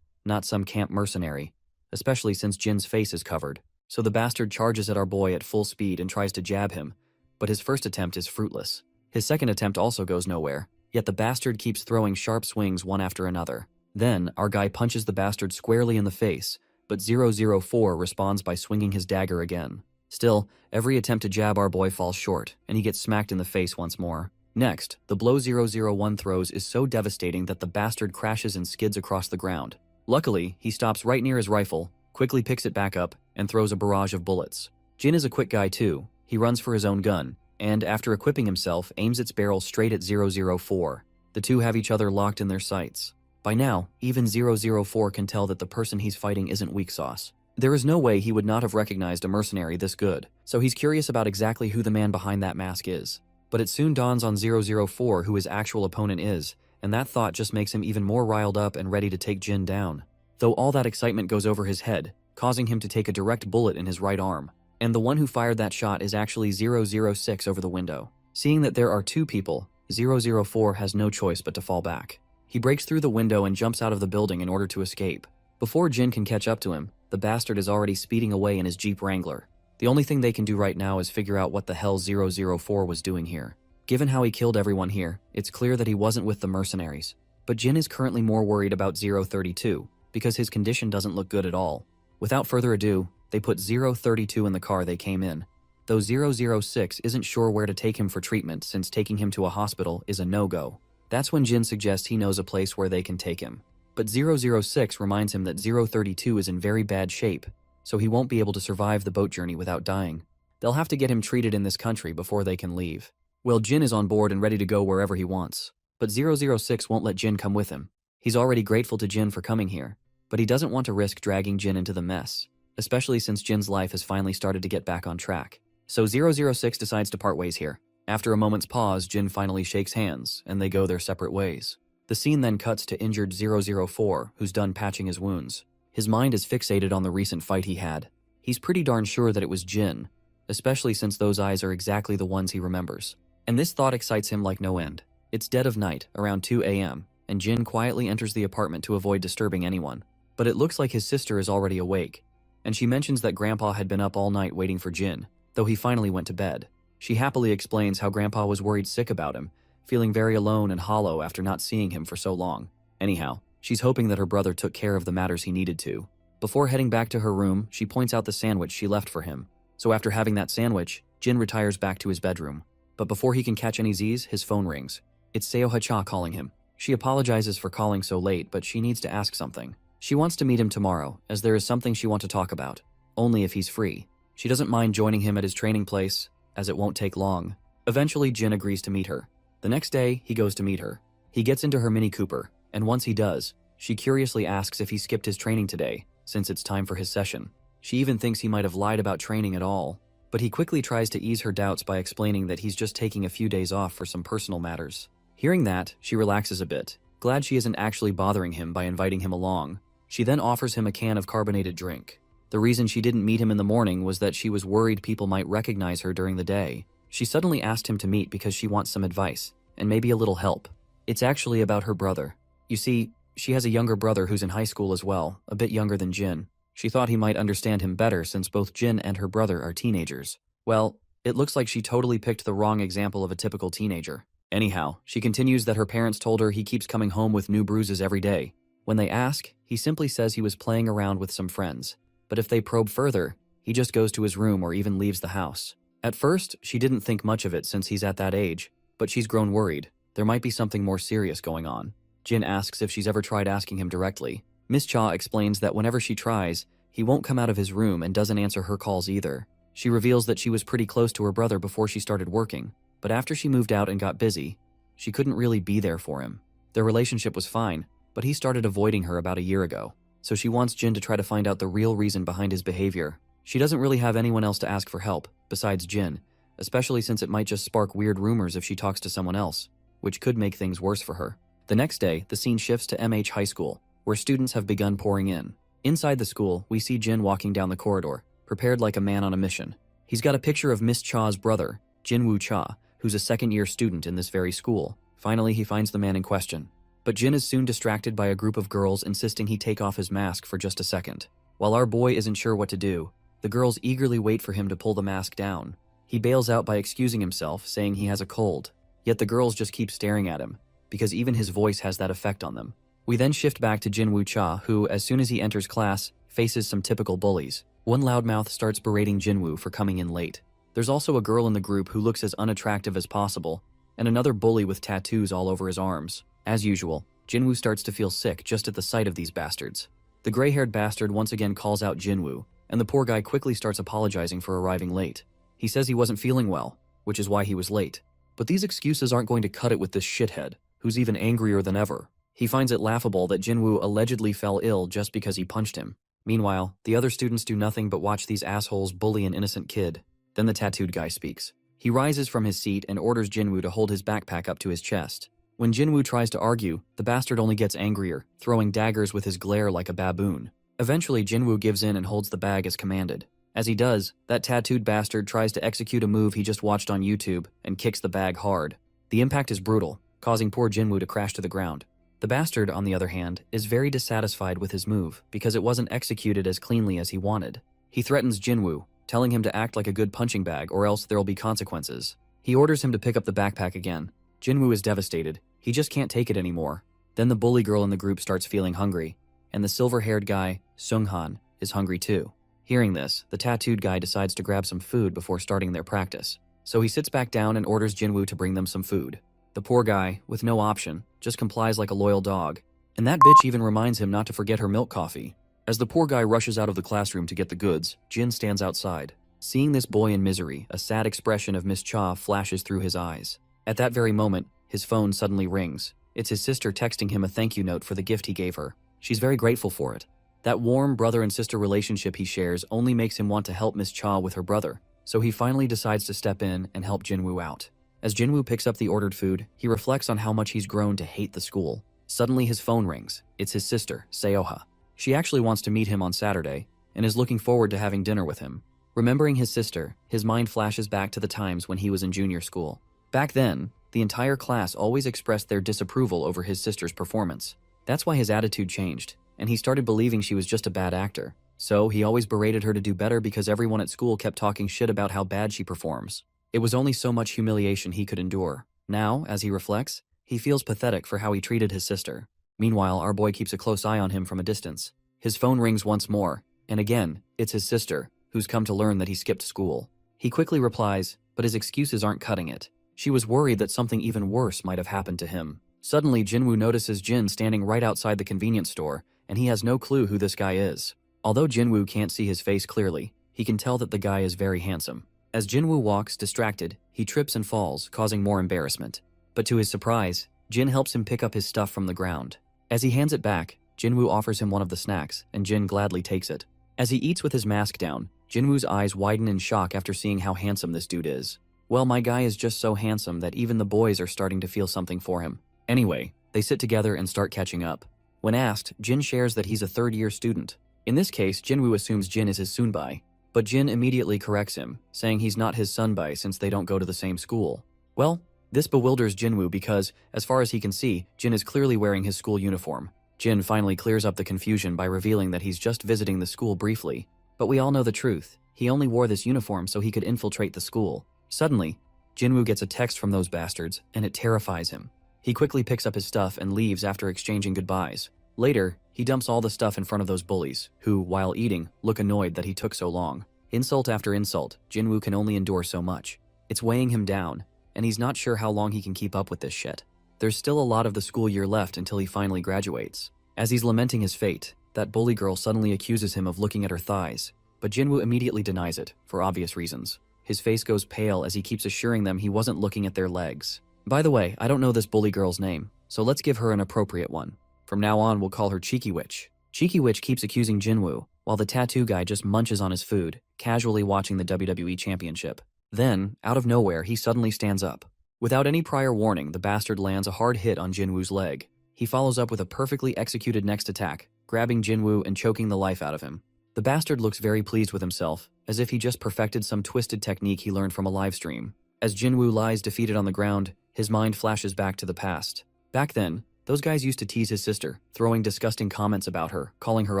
[SPEAKER 1] not some camp mercenary, especially since Jin's face is covered. So the bastard charges at our boy at full speed and tries to jab him, but his first attempt is fruitless. His second attempt also goes nowhere, yet the bastard keeps throwing sharp swings one after another. Then, our guy punches the bastard squarely in the face, but 004 responds by swinging his dagger again. Still, every attempt to jab our boy falls short, and he gets smacked in the face once more. Next, the blow 001 throws is so devastating that the bastard crashes and skids across the ground. Luckily, he stops right near his rifle, quickly picks it back up, and throws a barrage of bullets. Jin is a quick guy too. He runs for his own gun, and after equipping himself, aims its barrel straight at 004. The two have each other locked in their sights. By now, even 004 can tell that the person he's fighting isn't weak sauce. There is no way he would not have recognized a mercenary this good, so he's curious about exactly who the man behind that mask is. But it soon dawns on 004 who his actual opponent is, and that thought just makes him even more riled up and ready to take Jin down. Though all that excitement goes over his head, causing him to take a direct bullet in his right arm. And the one who fired that shot is actually 006 over the window. Seeing that there are two people, 004 has no choice but to fall back. He breaks through the window and jumps out of the building in order to escape. Before Jin can catch up to him, the bastard is already speeding away in his Jeep Wrangler. The only thing they can do right now is figure out what the hell 004 was doing here. Given how he killed everyone here, it's clear that he wasn't with the mercenaries. But Jin is currently more worried about 032, because his condition doesn't look good at all. Without further ado, they put 032 in the car they came in. Though 006 isn't sure where to take him for treatment since taking him to a hospital is a no-go. That's when Jin suggests he knows a place where they can take him. But 006 reminds him that 032 is in very bad shape, so he won't be able to survive the boat journey without dying. They'll have to get him treated in this country before they can leave. Well, Jin is on board and ready to go wherever he wants. But 006 won't let Jin come with him. He's already grateful to Jin for coming here, but he doesn't want to risk dragging Jin into the mess, especially since Jin's life has finally started to get back on track. So 006 decides to part ways here. After a moment's pause, Jin finally shakes hands, and they go their separate ways. The scene then cuts to injured 004, who's done patching his wounds. His mind is fixated on the recent fight he had. He's pretty darn sure that it was Jin, especially since those eyes are exactly the ones he remembers. And this thought excites him like no end. It's dead of night, around 2 a.m., and Jin quietly enters the apartment to avoid disturbing anyone. But it looks like his sister is already awake, and she mentions that Grandpa had been up all night waiting for Jin. though he finally went to bed. She happily explains how Grandpa was worried sick about him, feeling very alone and hollow after not seeing him for so long. Anyhow, she's hoping that her brother took care of the matters he needed to. Before heading back to her room, she points out the sandwich she left for him. So after having that sandwich, Jin retires back to his bedroom. But before he can catch any Z's, his phone rings. It's Seo-ha-cha calling him. She apologizes for calling so late, but she needs to ask something. She wants to meet him tomorrow, as there is something she wants to talk about. Only if he's free. She doesn't mind joining him at his training place, as it won't take long. Eventually, Jin agrees to meet her. The next day, he goes to meet her. He gets into her Mini Cooper, and once he does, she curiously asks if he skipped his training today, since it's time for his session. She even thinks he might have lied about training at all, but he quickly tries to ease her doubts by explaining that he's just taking a few days off for some personal matters. Hearing that, she relaxes a bit, glad she isn't actually bothering him by inviting him along. She then offers him a can of carbonated drink. The reason she didn't meet him in the morning was that she was worried people might recognize her during the day. She suddenly asked him to meet because she wants some advice, and maybe a little help. It's actually about her brother. You see, she has a younger brother who's in high school as well, a bit younger than Jin. She thought he might understand him better since both Jin and her brother are teenagers. Well, it looks like she totally picked the wrong example of a typical teenager. Anyhow, she continues that her parents told her he keeps coming home with new bruises every day. When they ask, he simply says he was playing around with some friends. But if they probe further, he just goes to his room or even leaves the house. At first, she didn't think much of it since he's at that age, but she's grown worried. There might be something more serious going on. Jin asks if she's ever tried asking him directly. Miss Cha explains that whenever she tries, he won't come out of his room and doesn't answer her calls either. She reveals that she was pretty close to her brother before she started working, but after she moved out and got busy, she couldn't really be there for him. Their relationship was fine, but he started avoiding her about a year ago. So she wants Jin to try to find out the real reason behind his behavior. She doesn't really have anyone else to ask for help, besides Jin, especially since it might just spark weird rumors if she talks to someone else, which could make things worse for her. The next day, the scene shifts to MH High School, where students have begun pouring in. Inside the school, we see Jin walking down the corridor, prepared like a man on a mission. He's got a picture of Miss Cha's brother, Jinwoo Cha, who's a second-year student in this very school. Finally, he finds the man in question. But Jin is soon distracted by a group of girls insisting he take off his mask for just a second. While our boy isn't sure what to do, the girls eagerly wait for him to pull the mask down. He bails out by excusing himself, saying he has a cold. Yet the girls just keep staring at him, because even his voice has that effect on them. We then shift back to Jinwoo Cha, who, as soon as he enters class, faces some typical bullies. One loudmouth starts berating Jinwoo for coming in late. There's also a girl in the group who looks as unattractive as possible, and another bully with tattoos all over his arms. As usual, Jinwoo starts to feel sick just at the sight of these bastards. The gray-haired bastard once again calls out Jinwoo, and the poor guy quickly starts apologizing for arriving late. He says he wasn't feeling well, which is why he was late. But these excuses aren't going to cut it with this shithead, who's even angrier than ever. He finds it laughable that Jinwoo allegedly fell ill just because he punched him. Meanwhile, the other students do nothing but watch these assholes bully an innocent kid. Then the tattooed guy speaks. He rises from his seat and orders Jinwoo to hold his backpack up to his chest. When Jinwoo tries to argue, the bastard only gets angrier, throwing daggers with his glare like a baboon. Eventually, Jinwoo gives in and holds the bag as commanded. As he does, that tattooed bastard tries to execute a move he just watched on YouTube and kicks the bag hard. The impact is brutal, causing poor Jinwoo to crash to the ground. The bastard, on the other hand, is very dissatisfied with his move because it wasn't executed as cleanly as he wanted. He threatens Jinwoo, telling him to act like a good punching bag or else there'll be consequences. He orders him to pick up the backpack again. Jinwoo is devastated. He just can't take it anymore. Then the bully girl in the group starts feeling hungry, and the silver-haired guy, Sunghan, is hungry too. Hearing this, the tattooed guy decides to grab some food before starting their practice. So he sits back down and orders Jinwoo to bring them some food. The poor guy, with no option, just complies like a loyal dog. And that bitch even reminds him not to forget her milk coffee. As the poor guy rushes out of the classroom to get the goods, Jin stands outside. Seeing this boy in misery, a sad expression of Miss Cha flashes through his eyes. At that very moment, his phone suddenly rings. It's his sister texting him a thank you note for the gift he gave her. She's very grateful for it. That warm brother and sister relationship he shares only makes him want to help Miss Cha with her brother, so he finally decides to step in and help Jinwoo out. As Jinwoo picks up the ordered food, he reflects on how much he's grown to hate the school. Suddenly his phone rings. It's his sister, Seoha. She actually wants to meet him on Saturday, and is looking forward to having dinner with him. Remembering his sister, his mind flashes back to the times when he was in junior school. Back then, the entire class always expressed their disapproval over his sister's performance. That's why his attitude changed, and he started believing she was just a bad actor. So he always berated her to do better because everyone at school kept talking shit about how bad she performs. It was only so much humiliation he could endure. Now, as he reflects, he feels pathetic for how he treated his sister. Meanwhile, our boy keeps a close eye on him from a distance. His phone rings once more, and again, it's his sister, who's come to learn that he skipped school. He quickly replies, but his excuses aren't cutting it. She was worried that something even worse might have happened to him. Suddenly, Jinwoo notices Jin standing right outside the convenience store, and he has no clue who this guy is. Although Jinwoo can't see his face clearly, he can tell that the guy is very handsome. As Jinwoo walks, distracted, he trips and falls, causing more embarrassment. But to his surprise, Jin helps him pick up his stuff from the ground. As he hands it back, Jinwoo offers him one of the snacks, and Jin gladly takes it. As he eats with his mask down, Jinwoo's eyes widen in shock after seeing how handsome this dude is. Well, my guy is just so handsome that even the boys are starting to feel something for him. Anyway, they sit together and start catching up. When asked, Jin shares that he's a third-year student. In this case, Jinwoo assumes Jin is his sunbai, but Jin immediately corrects him, saying he's not his sunbai since they don't go to the same school. Well, this bewilders Jinwoo because, as far as he can see, Jin is clearly wearing his school uniform. Jin finally clears up the confusion by revealing that he's just visiting the school briefly. But we all know the truth. He only wore this uniform so he could infiltrate the school. Suddenly, Jinwoo gets a text from those bastards, and it terrifies him. He quickly picks up his stuff and leaves after exchanging goodbyes. Later, he dumps all the stuff in front of those bullies, who, while eating, look annoyed that he took so long. Insult after insult, Jinwoo can only endure so much. It's weighing him down, and he's not sure how long he can keep up with this shit. There's still a lot of the school year left until he finally graduates. As he's lamenting his fate, that bully girl suddenly accuses him of looking at her thighs, but Jinwoo immediately denies it, for obvious reasons. His face goes pale as he keeps assuring them he wasn't looking at their legs. By the way, I don't know this bully girl's name, so let's give her an appropriate one. From now on, we'll call her Cheeky Witch. Cheeky Witch keeps accusing Jinwoo, while the tattoo guy just munches on his food, casually watching the WWE Championship. Then, out of nowhere, he suddenly stands up. Without any prior warning, the bastard lands a hard hit on Jinwoo's leg. He follows up with a perfectly executed next attack, grabbing Jinwoo and choking the life out of him. The bastard looks very pleased with himself, as if he just perfected some twisted technique he learned from a livestream. As Jinwoo lies defeated on the ground, his mind flashes back to the past. Back then, those guys used to tease his sister, throwing disgusting comments about her, calling her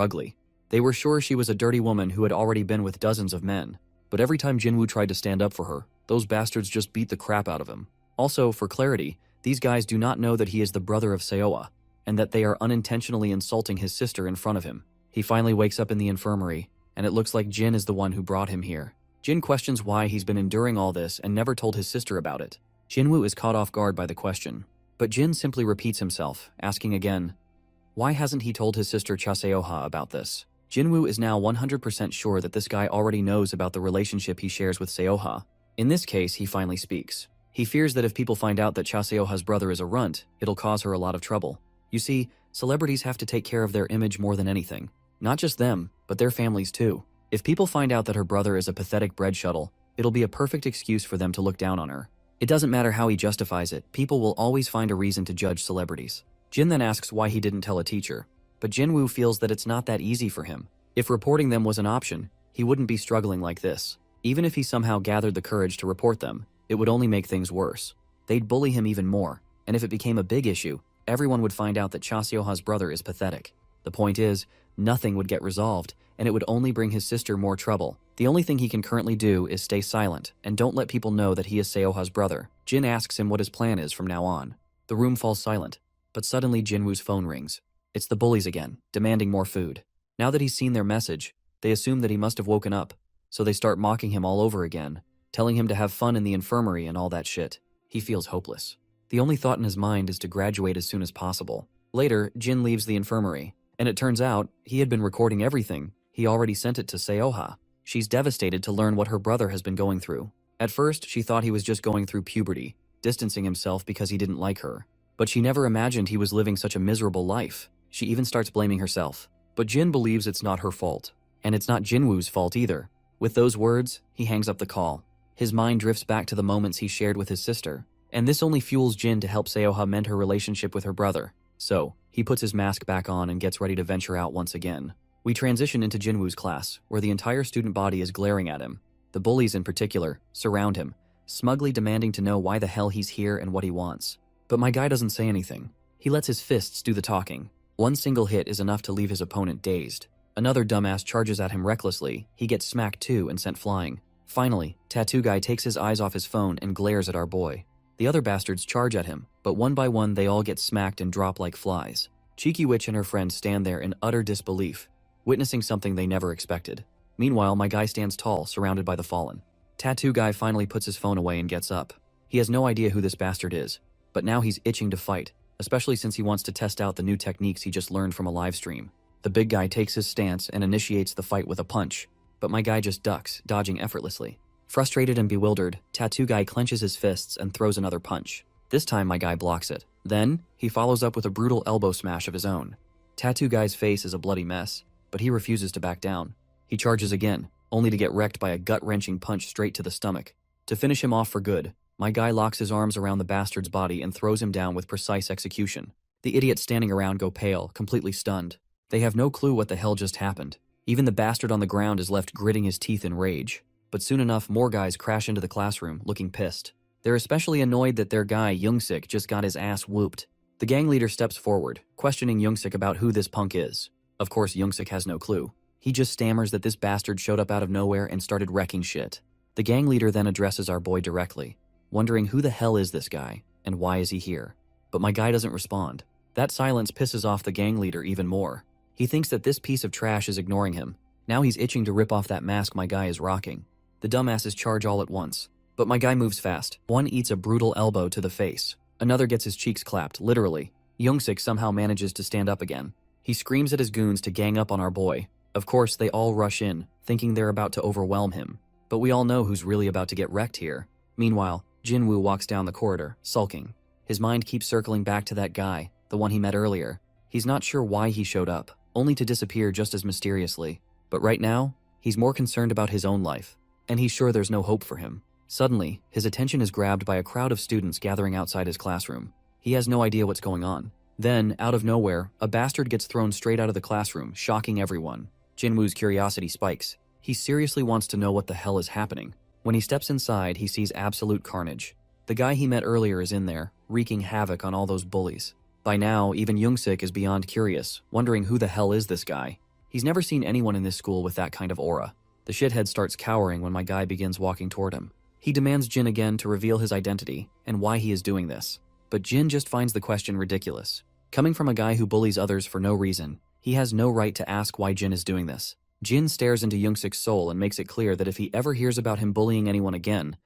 [SPEAKER 1] ugly. They were sure she was a dirty woman who had already been with dozens of men. But every time Jinwoo tried to stand up for her, those bastards just beat the crap out of him. Also, for clarity, these guys do not know that he is the brother of Seowa, and that they are unintentionally insulting his sister in front of him. He finally wakes up in the infirmary, and it looks like Jin is the one who brought him here. Jin questions why he's been enduring all this and never told his sister about it. Jinwoo is caught off guard by the question, but Jin simply repeats himself, asking again, why hasn't he told his sister Chaseoha about this? Jinwoo is now 100% sure that this guy already knows about the relationship he shares with Seoha. In this case, he finally speaks. He fears that if people find out that Chaseoha's brother is a runt, it'll cause her a lot of trouble. You see, celebrities have to take care of their image more than anything. Not just them, but their families too. If people find out that her brother is a pathetic bread shuttle, it'll be a perfect excuse for them to look down on her. It doesn't matter how he justifies it, people will always find a reason to judge celebrities. Jin then asks why he didn't tell a teacher, but Jinwoo feels that it's not that easy for him. If reporting them was an option, he wouldn't be struggling like this. Even if he somehow gathered the courage to report them, it would only make things worse. They'd bully him even more, and if it became a big issue, everyone would find out that Chaseoha's brother is pathetic. The point is, nothing would get resolved, and it would only bring his sister more trouble. The only thing he can currently do is stay silent, and don't let people know that he is Seoha's brother. Jin asks him what his plan is from now on. The room falls silent, but suddenly Jinwoo's phone rings. It's the bullies again, demanding more food. Now that he's seen their message, they assume that he must have woken up, so they start mocking him all over again, telling him to have fun in the infirmary and all that shit. He feels hopeless. The only thought in his mind is to graduate as soon as possible. Later, Jin leaves the infirmary, and it turns out he had been recording everything. He already sent it to Seoha. She's devastated to learn what her brother has been going through. At first, she thought he was just going through puberty, distancing himself because he didn't like her. But she never imagined he was living such a miserable life. She even starts blaming herself. But Jin believes it's not her fault. And it's not Jinwoo's fault either. With those words, he hangs up the call. His mind drifts back to the moments he shared with his sister. And this only fuels Jin to help Seoha mend her relationship with her brother. So, he puts his mask back on and gets ready to venture out once again. We transition into Jinwoo's class, where the entire student body is glaring at him. The bullies in particular surround him, smugly demanding to know why the hell he's here and what he wants. But my guy doesn't say anything. He lets his fists do the talking. One single hit is enough to leave his opponent dazed. Another dumbass charges at him recklessly. He gets smacked too and sent flying. Finally, Tattoo Guy takes his eyes off his phone and glares at our boy. The other bastards charge at him, but one by one they all get smacked and drop like flies. Cheeky Witch and her friends stand there in utter disbelief, witnessing something they never expected. Meanwhile, my guy stands tall, surrounded by the fallen. Tattoo Guy finally puts his phone away and gets up. He has no idea who this bastard is, but now he's itching to fight, especially since he wants to test out the new techniques he just learned from a live stream. The big guy takes his stance and initiates the fight with a punch, but my guy just ducks, dodging effortlessly. Frustrated and bewildered, Tattoo Guy clenches his fists and throws another punch. This time my guy blocks it. Then, he follows up with a brutal elbow smash of his own. Tattoo Guy's face is a bloody mess, but he refuses to back down. He charges again, only to get wrecked by a gut-wrenching punch straight to the stomach. To finish him off for good, my guy locks his arms around the bastard's body and throws him down with precise execution. The idiots standing around go pale, completely stunned. They have no clue what the hell just happened. Even the bastard on the ground is left gritting his teeth in rage. But soon enough, more guys crash into the classroom, looking pissed. They're especially annoyed that their guy, Youngsik, just got his ass whooped. The gang leader steps forward, questioning Youngsik about who this punk is. Of course, Youngsik has no clue. He just stammers that this bastard showed up out of nowhere and started wrecking shit. The gang leader then addresses our boy directly, wondering who the hell is this guy, and why is he here? But my guy doesn't respond. That silence pisses off the gang leader even more. He thinks that this piece of trash is ignoring him. Now he's itching to rip off that mask my guy is rocking. The dumbasses charge all at once. But my guy moves fast. One eats a brutal elbow to the face. Another gets his cheeks clapped, literally. Youngsik somehow manages to stand up again. He screams at his goons to gang up on our boy. Of course, they all rush in, thinking they're about to overwhelm him. But we all know who's really about to get wrecked here. Meanwhile, Jinwoo walks down the corridor, sulking. His mind keeps circling back to that guy, the one he met earlier. He's not sure why he showed up, only to disappear just as mysteriously. But right now, he's more concerned about his own life, and he's sure there's no hope for him. Suddenly, his attention is grabbed by a crowd of students gathering outside his classroom. He has no idea what's going on. Then, out of nowhere, a bastard gets thrown straight out of the classroom, shocking everyone. Jinwoo's curiosity spikes. He seriously wants to know what the hell is happening. When he steps inside, he sees absolute carnage. The guy he met earlier is in there, wreaking havoc on all those bullies. By now, even Youngsik is beyond curious, wondering who the hell is this guy. He's never seen anyone in this school with that kind of aura. The shithead starts cowering when my guy begins walking toward him. He demands Jin again to reveal his identity and why he is doing this. But Jin just finds the question ridiculous. Coming from a guy who bullies others for no reason, he has no right to ask why Jin is doing this. Jin stares into Youngsik's soul and makes it clear that if he ever hears about him bullying anyone again,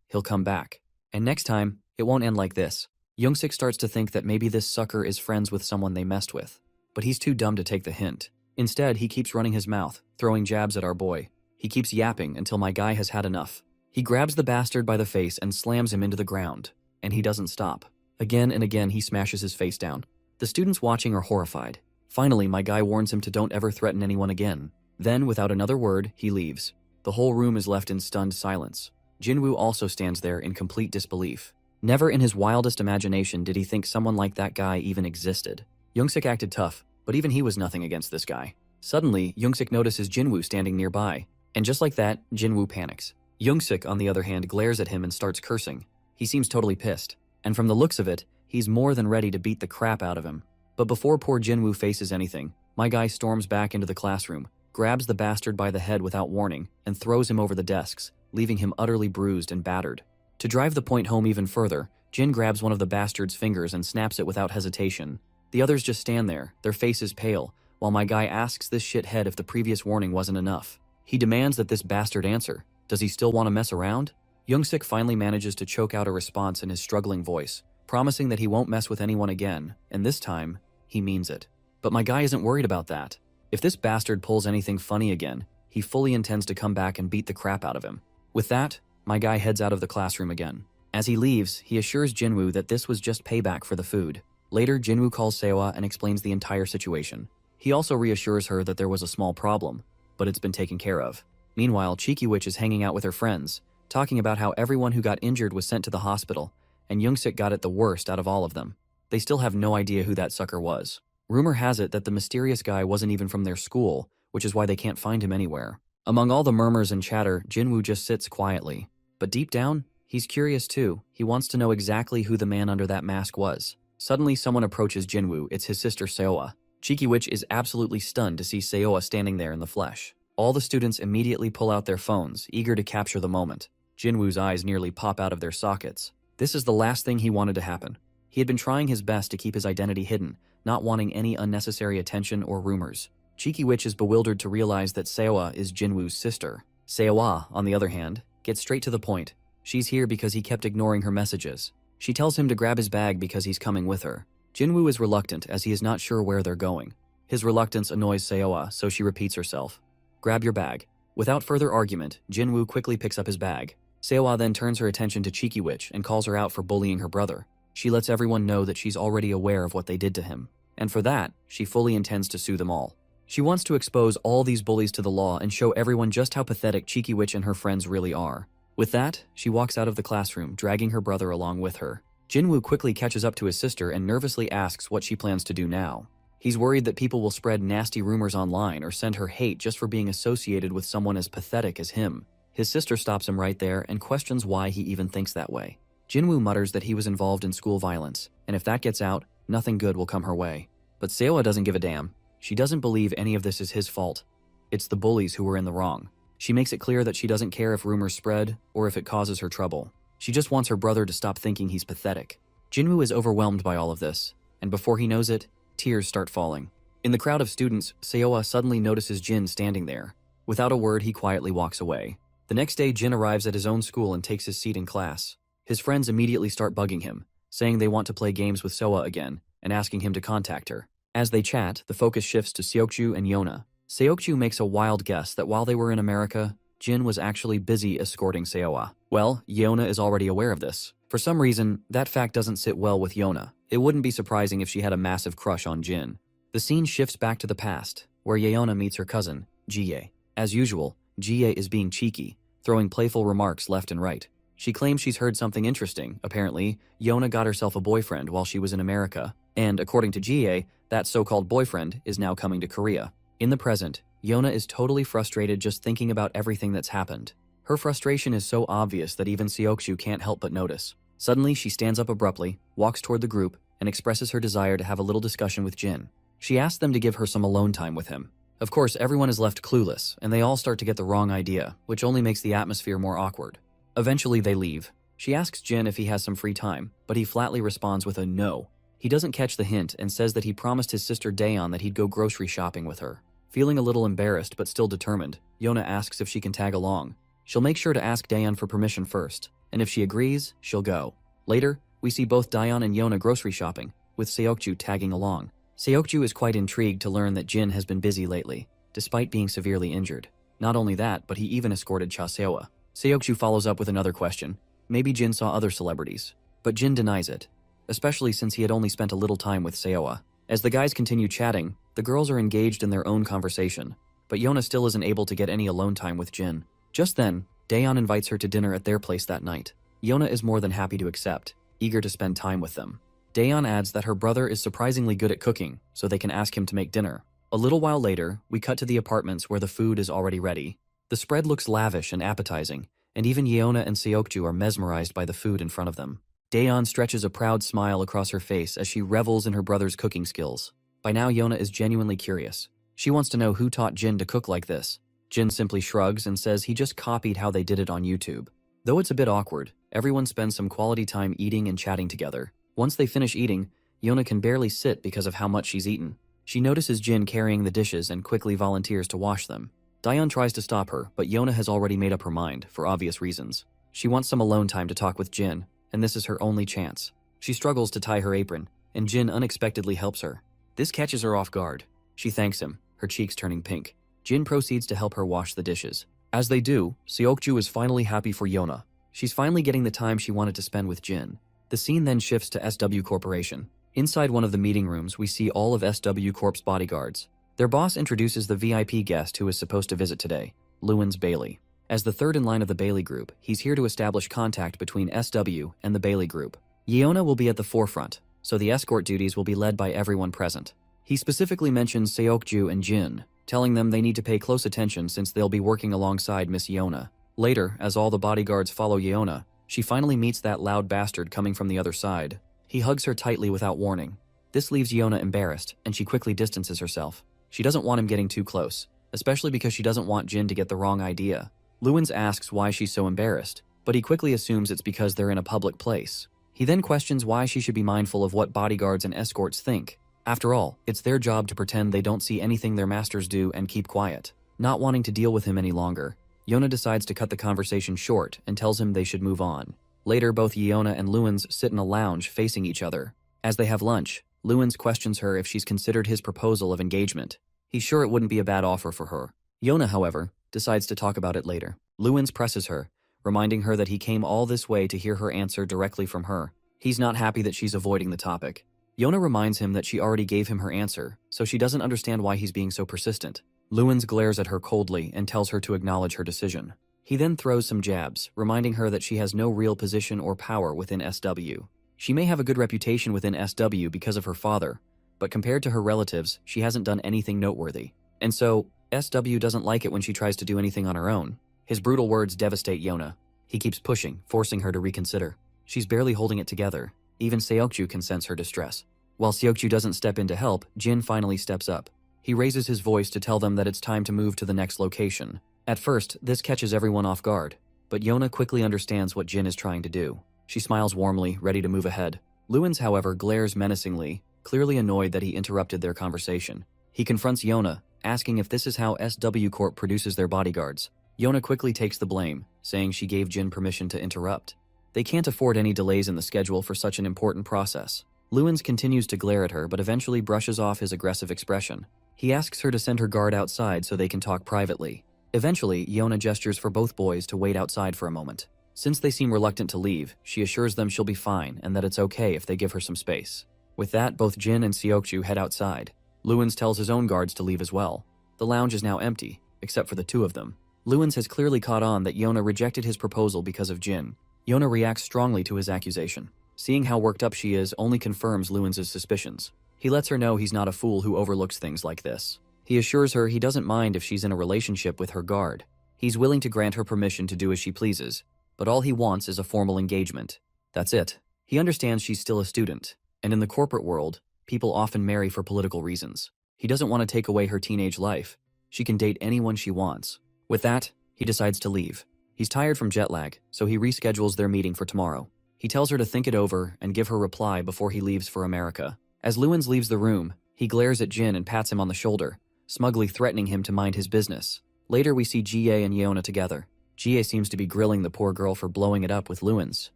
[SPEAKER 1] he'll come back. And next time, it won't end like this. Youngsik starts to think that maybe this sucker is friends with someone they messed with. But he's too dumb to take the hint. Instead, he keeps running his mouth, throwing jabs at our boy. He keeps yapping until my guy has had enough. He grabs the bastard by the face and slams him into the ground. And he doesn't stop. Again and again, he smashes his face down. The students watching are horrified. Finally, my guy warns him to don't ever threaten anyone again. Then, without another word, he leaves. The whole room is left in stunned silence. Jinwoo also stands there in complete disbelief. Never in his wildest imagination did he think someone like that guy even existed. Youngsik acted tough, but even he was nothing against this guy. Suddenly, Youngsik notices Jinwoo standing nearby. And just like that, Jinwoo panics. Youngsik, on the other hand, glares at him and starts cursing. He seems totally pissed. And from the looks of it, he's more than ready to beat the crap out of him. But before poor Jinwoo faces anything, my guy storms back into the classroom, grabs the bastard by the head without warning, and throws him over the desks, leaving him utterly bruised and battered. To drive the point home even further, Jin grabs one of the bastard's fingers and snaps it without hesitation. The others just stand there, their faces pale, while my guy asks this shithead if the previous warning wasn't enough. He demands that this bastard answer. Does he still want to mess around? Youngsik finally manages to choke out a response in his struggling voice, promising that he won't mess with anyone again, and this time, he means it. But my guy isn't worried about that. If this bastard pulls anything funny again, he fully intends to come back and beat the crap out of him. With that, my guy heads out of the classroom again. As he leaves, he assures Jinwoo that this was just payback for the food. Later, Jinwoo calls Sewa and explains the entire situation. He also reassures her that there was a small problem, but it's been taken care of. Meanwhile, Cheeky Witch is hanging out with her friends, talking about how everyone who got injured was sent to the hospital, and Youngsik got it the worst out of all of them. They still have no idea who that sucker was. Rumor has it that the mysterious guy wasn't even from their school, which is why they can't find him anywhere. Among all the murmurs and chatter, Jinwoo just sits quietly. But deep down, he's curious too. He wants to know exactly who the man under that mask was. Suddenly, someone approaches Jinwoo. It's his sister Sewa. Cheeky Witch is absolutely stunned to see Seoa standing there in the flesh. All the students immediately pull out their phones, eager to capture the moment. Jinwoo's eyes nearly pop out of their sockets. This is the last thing he wanted to happen. He had been trying his best to keep his identity hidden, not wanting any unnecessary attention or rumors. Cheeky Witch is bewildered to realize that Seoa is Jinwoo's sister. Seoa, on the other hand, gets straight to the point. She's here because he kept ignoring her messages. She tells him to grab his bag because he's coming with her. Jinwoo is reluctant as he is not sure where they're going. His reluctance annoys Seoa, so she repeats herself. Grab your bag. Without further argument, Jinwoo quickly picks up his bag. Seoa then turns her attention to Cheeky Witch and calls her out for bullying her brother. She lets everyone know that she's already aware of what they did to him. And for that, she fully intends to sue them all. She wants to expose all these bullies to the law and show everyone just how pathetic Cheeky Witch and her friends really are. With that, she walks out of the classroom, dragging her brother along with her. Jinwoo quickly catches up to his sister and nervously asks what she plans to do now. He's worried that people will spread nasty rumors online or send her hate just for being associated with someone as pathetic as him. His sister stops him right there and questions why he even thinks that way. Jinwoo mutters that he was involved in school violence, and if that gets out, nothing good will come her way. But Seoa doesn't give a damn. She doesn't believe any of this is his fault. It's the bullies who were in the wrong. She makes it clear that she doesn't care if rumors spread or if it causes her trouble. She just wants her brother to stop thinking he's pathetic. Jinwoo is overwhelmed by all of this, and before he knows it, tears start falling. In the crowd of students, Seoa suddenly notices Jin standing there. Without a word, he quietly walks away. The next day, Jin arrives at his own school and takes his seat in class. His friends immediately start bugging him, saying they want to play games with Seoa again and asking him to contact her. As they chat, the focus shifts to Seokju and Yona. Seokju makes a wild guess that while they were in America, Jin was actually busy escorting Seoa. Well, Yona is already aware of this. For some reason, that fact doesn't sit well with Yona. It wouldn't be surprising if she had a massive crush on Jin. The scene shifts back to the past, where Yeona meets her cousin, Jie. As usual, Jie is being cheeky, throwing playful remarks left and right. She claims she's heard something interesting. Apparently, Yona got herself a boyfriend while she was in America, and according to Jie, that so-called boyfriend is now coming to Korea. In the present, Yona is totally frustrated just thinking about everything that's happened. Her frustration is so obvious that even Seokju can't help but notice. Suddenly, she stands up abruptly, walks toward the group, and expresses her desire to have a little discussion with Jin. She asks them to give her some alone time with him. Of course, everyone is left clueless, and they all start to get the wrong idea, which only makes the atmosphere more awkward. Eventually, they leave. She asks Jin if he has some free time, but he flatly responds with a no. He doesn't catch the hint and says that he promised his sister Daeon that he'd go grocery shopping with her. Feeling a little embarrassed but still determined, Yona asks if she can tag along. She'll make sure to ask Daeon for permission first, and if she agrees, she'll go. Later, we see both Daeon and Yona grocery shopping, with Seokju tagging along. Seokju is quite intrigued to learn that Jin has been busy lately, despite being severely injured. Not only that, but he even escorted Cha Seoa. Seokju follows up with another question. Maybe Jin saw other celebrities. But Jin denies it, especially since he had only spent a little time with Seoa. As the guys continue chatting, the girls are engaged in their own conversation, but Yona still isn't able to get any alone time with Jin. Just then, Daeon invites her to dinner at their place that night. Yona is more than happy to accept, eager to spend time with them. Daeon adds that her brother is surprisingly good at cooking, so they can ask him to make dinner. A little while later, we cut to the apartments where the food is already ready. The spread looks lavish and appetizing, and even Yona and Seokju are mesmerized by the food in front of them. Daeon stretches a proud smile across her face as she revels in her brother's cooking skills. By now, Yona is genuinely curious. She wants to know who taught Jin to cook like this. Jin simply shrugs and says he just copied how they did it on YouTube. Though it's a bit awkward, everyone spends some quality time eating and chatting together. Once they finish eating, Yona can barely sit because of how much she's eaten. She notices Jin carrying the dishes and quickly volunteers to wash them. Daeon tries to stop her, but Yona has already made up her mind, for obvious reasons. She wants some alone time to talk with Jin, and this is her only chance. She struggles to tie her apron, and Jin unexpectedly helps her. This catches her off guard. She thanks him, her cheeks turning pink. Jin proceeds to help her wash the dishes. As they do, Seokju is finally happy for Yona. She's finally getting the time she wanted to spend with Jin. The scene then shifts to SW Corporation. Inside one of the meeting rooms, we see all of SW Corp's bodyguards. Their boss introduces the VIP guest who is supposed to visit today, Lewins Bailey. As the third in line of the Bailey Group, he's here to establish contact between SW and the Bailey Group. Yeona will be at the forefront, so the escort duties will be led by everyone present. He specifically mentions Seokju and Jin, telling them they need to pay close attention since they'll be working alongside Miss Yeona. Later, as all the bodyguards follow Yeona, she finally meets that loud bastard coming from the other side. He hugs her tightly without warning. This leaves Yona embarrassed, and she quickly distances herself. She doesn't want him getting too close, especially because she doesn't want Jin to get the wrong idea. Luins asks why she's so embarrassed, but he quickly assumes it's because they're in a public place. He then questions why she should be mindful of what bodyguards and escorts think. After all, it's their job to pretend they don't see anything their masters do and keep quiet. Not wanting to deal with him any longer, Yona decides to cut the conversation short and tells him they should move on. Later, both Yona and Luins sit in a lounge facing each other. As they have lunch, Luins questions her if she's considered his proposal of engagement. He's sure it wouldn't be a bad offer for her. Yona, however, decides to talk about it later. Luins presses her, reminding her that he came all this way to hear her answer directly from her. He's not happy that she's avoiding the topic. Yona reminds him that she already gave him her answer, so she doesn't understand why he's being so persistent. Luins glares at her coldly and tells her to acknowledge her decision. He then throws some jabs, reminding her that she has no real position or power within SW. She may have a good reputation within SW because of her father, but compared to her relatives, she hasn't done anything noteworthy. And so, SW doesn't like it when she tries to do anything on her own. His brutal words devastate Yona. He keeps pushing, forcing her to reconsider. She's barely holding it together. Even Seokju can sense her distress. While Seokju doesn't step in to help, Jin finally steps up. He raises his voice to tell them that it's time to move to the next location. At first, this catches everyone off guard, but Yona quickly understands what Jin is trying to do. She smiles warmly, ready to move ahead. Luins, however, glares menacingly, clearly annoyed that he interrupted their conversation. He confronts Yona, asking if this is how SW Corp produces their bodyguards. Yona quickly takes the blame, saying she gave Jin permission to interrupt. They can't afford any delays in the schedule for such an important process. Luins continues to glare at her, but eventually brushes off his aggressive expression. He asks her to send her guard outside so they can talk privately. Eventually, Yona gestures for both boys to wait outside for a moment. Since they seem reluctant to leave, she assures them she'll be fine and that it's okay if they give her some space. With that, both Jin and Seokju head outside. Luins tells his own guards to leave as well. The lounge is now empty, except for the two of them. Luins has clearly caught on that Yona rejected his proposal because of Jin. Yona reacts strongly to his accusation. Seeing how worked up she is only confirms Luins' suspicions. He lets her know he's not a fool who overlooks things like this. He assures her he doesn't mind if she's in a relationship with her guard. He's willing to grant her permission to do as she pleases, but all he wants is a formal engagement. That's it. He understands she's still a student, and in the corporate world, people often marry for political reasons. He doesn't want to take away her teenage life. She can date anyone she wants. With that, he decides to leave. He's tired from jet lag, so he reschedules their meeting for tomorrow. He tells her to think it over and give her reply before he leaves for America. As Luins leaves the room, he glares at Jin and pats him on the shoulder, smugly threatening him to mind his business. Later, we see Jie and Yona together. Jie seems to be grilling the poor girl for blowing it up with Luins.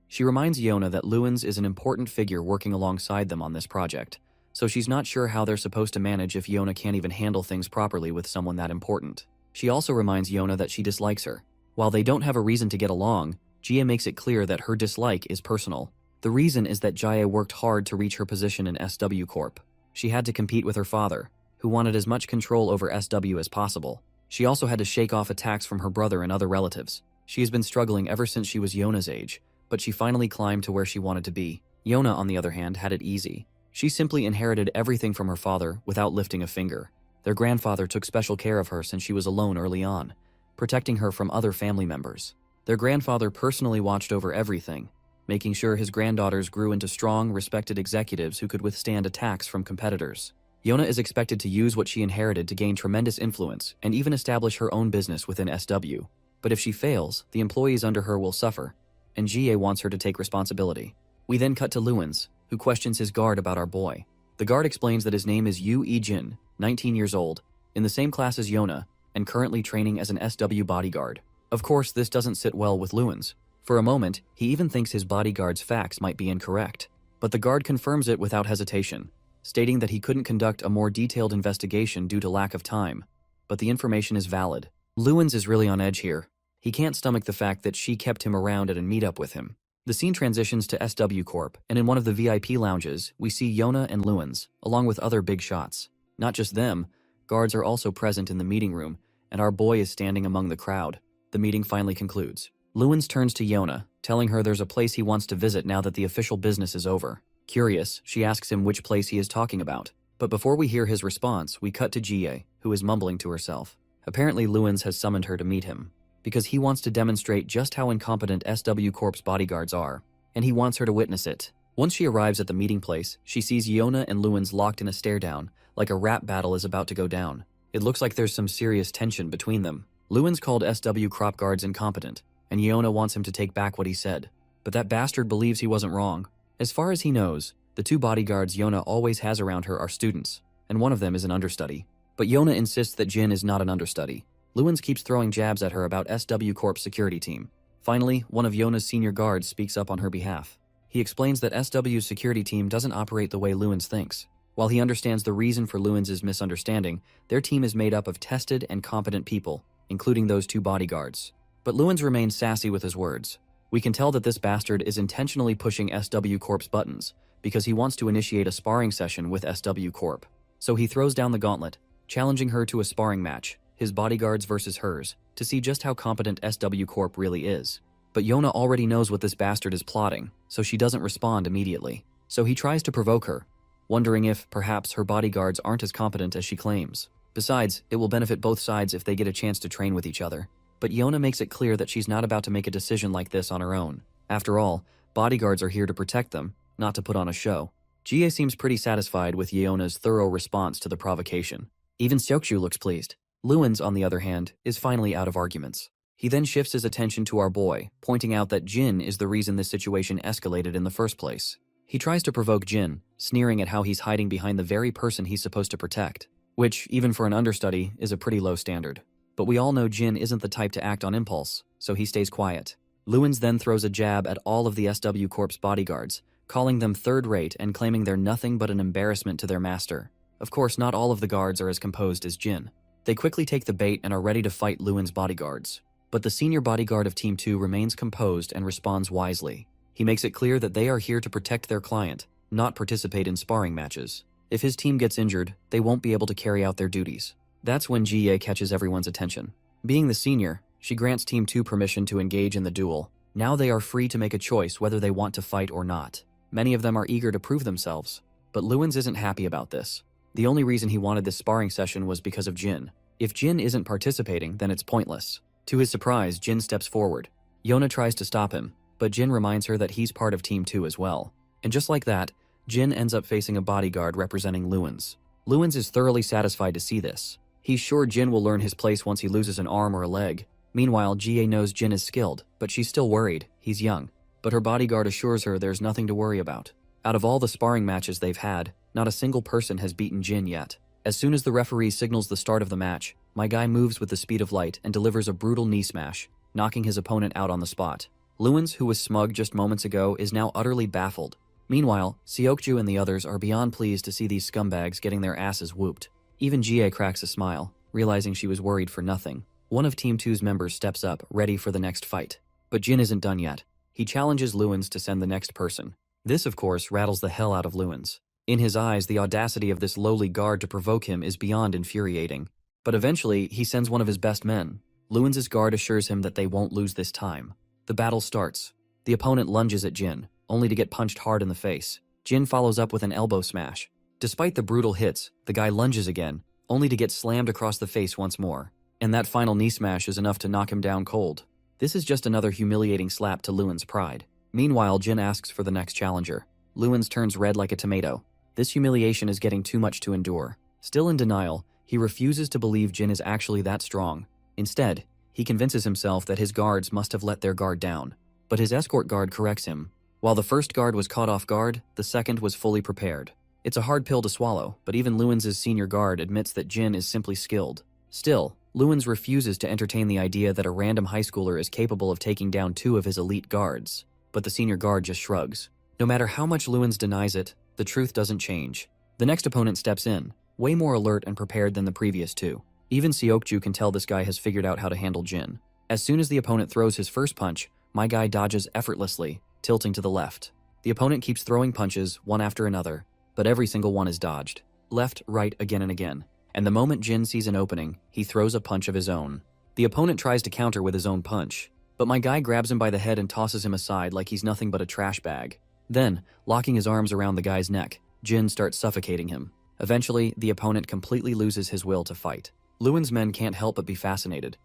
[SPEAKER 1] She reminds Yona that Luins is an important figure working alongside them on this project, so she's not sure how they're supposed to manage if Yona can't even handle things properly with someone that important. She also reminds Yona that she dislikes her. While they don't have a reason to get along, Jie makes it clear that her dislike is personal. The reason is that Jie worked hard to reach her position in SW Corp. She had to compete with her father, who wanted as much control over SW as possible. She also had to shake off attacks from her brother and other relatives. She has been struggling ever since she was Yona's age, but she finally climbed to where she wanted to be. Yona, on the other hand, had it easy. She simply inherited everything from her father without lifting a finger. Their grandfather took special care of her since she was alone early on, protecting her from other family members. Their grandfather personally watched over everything, making sure his granddaughters grew into strong, respected executives who could withstand attacks from competitors. Yona is expected to use what she inherited to gain tremendous influence and even establish her own business within SW. But if she fails, the employees under her will suffer, and Jie wants her to take responsibility. We then cut to Luins, who questions his guard about our boy. The guard explains that his name is Yu E-jin, 19 years old, in the same class as Yona, and currently training as an SW bodyguard. Of course, this doesn't sit well with Luins. For a moment, he even thinks his bodyguard's facts might be incorrect, but the guard confirms it without hesitation, stating that he couldn't conduct a more detailed investigation due to lack of time, but the information is valid. Luins is really on edge here. He can't stomach the fact that she kept him around at a meetup with him. The scene transitions to SW Corp, and in one of the VIP lounges, we see Yona and Luins, along with other big shots. Not just them, guards are also present in the meeting room, and our boy is standing among the crowd. The meeting finally concludes. Luins turns to Yona, telling her there's a place he wants to visit now that the official business is over. Curious, she asks him which place he is talking about. But before we hear his response, we cut to Jie, who is mumbling to herself. Apparently Luins has summoned her to meet him, because he wants to demonstrate just how incompetent SW Corp's bodyguards are, and he wants her to witness it. Once she arrives at the meeting place, she sees Yona and Lewins locked in a stare-down, like a rap battle is about to go down. It looks like there's some serious tension between them. Lewins called SW crop guards incompetent, and Yona wants him to take back what he said. But that bastard believes he wasn't wrong. As far as he knows, the 2 bodyguards Yona always has around her are students, and one of them is an understudy. But Yona insists that Jin is not an understudy. Lewins keeps throwing jabs at her about SW Corp's security team. Finally, one of Yona's senior guards speaks up on her behalf. He explains that SW's security team doesn't operate the way Lewins thinks. While he understands the reason for Lewins' misunderstanding, their team is made up of tested and competent people, including those 2 bodyguards. But Lewins remains sassy with his words. We can tell that this bastard is intentionally pushing SW Corp's buttons, because he wants to initiate a sparring session with SW Corp. So he throws down the gauntlet, challenging her to a sparring match, his bodyguards versus hers, to see just how competent SW Corp really is. But Yona already knows what this bastard is plotting, so she doesn't respond immediately. So he tries to provoke her, wondering if, perhaps, her bodyguards aren't as competent as she claims. Besides, it will benefit both sides if they get a chance to train with each other. But Yona makes it clear that she's not about to make a decision like this on her own. After all, bodyguards are here to protect them, not to put on a show. Jie seems pretty satisfied with Yona's thorough response to the provocation. Even Seokju looks pleased. Lewins, on the other hand, is finally out of arguments. He then shifts his attention to our boy, pointing out that Jin is the reason this situation escalated in the first place. He tries to provoke Jin, sneering at how he's hiding behind the very person he's supposed to protect, which, even for an understudy, is a pretty low standard. But we all know Jin isn't the type to act on impulse, so he stays quiet. Lewins then throws a jab at all of the SW Corp's bodyguards, calling them third-rate and claiming they're nothing but an embarrassment to their master. Of course, not all of the guards are as composed as Jin. They quickly take the bait and are ready to fight Lewin's bodyguards. But the senior bodyguard of Team 2 remains composed and responds wisely. He makes it clear that they are here to protect their client, not participate in sparring matches. If his team gets injured, they won't be able to carry out their duties. That's when Jie catches everyone's attention. Being the senior, she grants Team 2 permission to engage in the duel. Now they are free to make a choice whether they want to fight or not. Many of them are eager to prove themselves, but Lewins isn't happy about this. The only reason he wanted this sparring session was because of Jin. If Jin isn't participating, then it's pointless. To his surprise, Jin steps forward. Yona tries to stop him, but Jin reminds her that he's part of Team 2 as well. And just like that, Jin ends up facing a bodyguard representing Lewins. Lewins is thoroughly satisfied to see this. He's sure Jin will learn his place once he loses an arm or a leg. Meanwhile, Jie knows Jin is skilled, but she's still worried. He's young. But her bodyguard assures her there's nothing to worry about. Out of all the sparring matches they've had, not a single person has beaten Jin yet. As soon as the referee signals the start of the match, my guy moves with the speed of light and delivers a brutal knee smash, knocking his opponent out on the spot. Lewins, who was smug just moments ago, is now utterly baffled. Meanwhile, Seokju and the others are beyond pleased to see these scumbags getting their asses whooped. Even Jie cracks a smile, realizing she was worried for nothing. One of Team 2's members steps up, ready for the next fight. But Jin isn't done yet. He challenges Lewins to send the next person. This, of course, rattles the hell out of Lewins. In his eyes, the audacity of this lowly guard to provoke him is beyond infuriating. But eventually, he sends one of his best men. Lewins' guard assures him that they won't lose this time. The battle starts. The opponent lunges at Jin, only to get punched hard in the face. Jin follows up with an elbow smash. Despite the brutal hits, the guy lunges again, only to get slammed across the face once more. And that final knee smash is enough to knock him down cold. This is just another humiliating slap to Lewins' pride. Meanwhile, Jin asks for the next challenger. Lewins turns red like a tomato. This humiliation is getting too much to endure. Still in denial, he refuses to believe Jin is actually that strong. Instead, he convinces himself that his guards must have let their guard down. But his escort guard corrects him. While the first guard was caught off guard, the second was fully prepared. It's a hard pill to swallow, but even Lewins' senior guard admits that Jin is simply skilled. Still, Lewins refuses to entertain the idea that a random high schooler is capable of taking down 2 of his elite guards. But the senior guard just shrugs. No matter how much Lewins denies it, the truth doesn't change. The next opponent steps in, way more alert and prepared than the previous 2. Even Seokju can tell this guy has figured out how to handle Jin. As soon as the opponent throws his first punch, my guy dodges effortlessly, tilting to the left. The opponent keeps throwing punches, one after another, but every single one is dodged. Left, right, again and again. And the moment Jin sees an opening, he throws a punch of his own. The opponent tries to counter with his own punch, but my guy grabs him by the head and tosses him aside like he's nothing but a trash bag. Then, locking his arms around the guy's neck, Jin starts suffocating him. Eventually, the opponent completely loses his will to fight. Lewin's men can't help but be fascinated,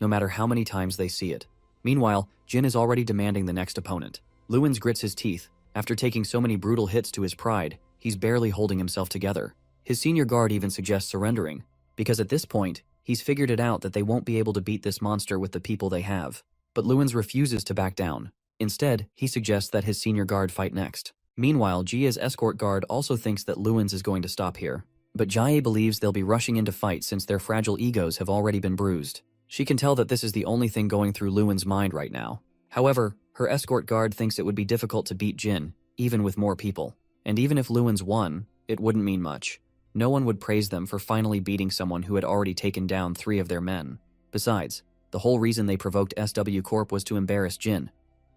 [SPEAKER 1] no matter how many times they see it. Meanwhile, Jin is already demanding the next opponent. Lewins grits his teeth, After taking so many brutal hits to his pride, he's barely holding himself together. His senior guard even suggests surrendering, because at this point, he's figured it out that they won't be able to beat this monster with the people they have. But Lewins refuses to back down. Instead, he suggests that his senior guard fight next. Meanwhile, Jia's escort guard also thinks that Lewins is going to stop here. But Jie believes they'll be rushing into fight since their fragile egos have already been bruised. She can tell that this is the only thing going through Lewin's mind right now. However, her escort guard thinks it would be difficult to beat Jin, even with more people. And even if Lewins won, it wouldn't mean much. No one would praise them for finally beating someone who had already taken down 3 of their men. Besides, the whole reason they provoked SW Corp was to embarrass Jin.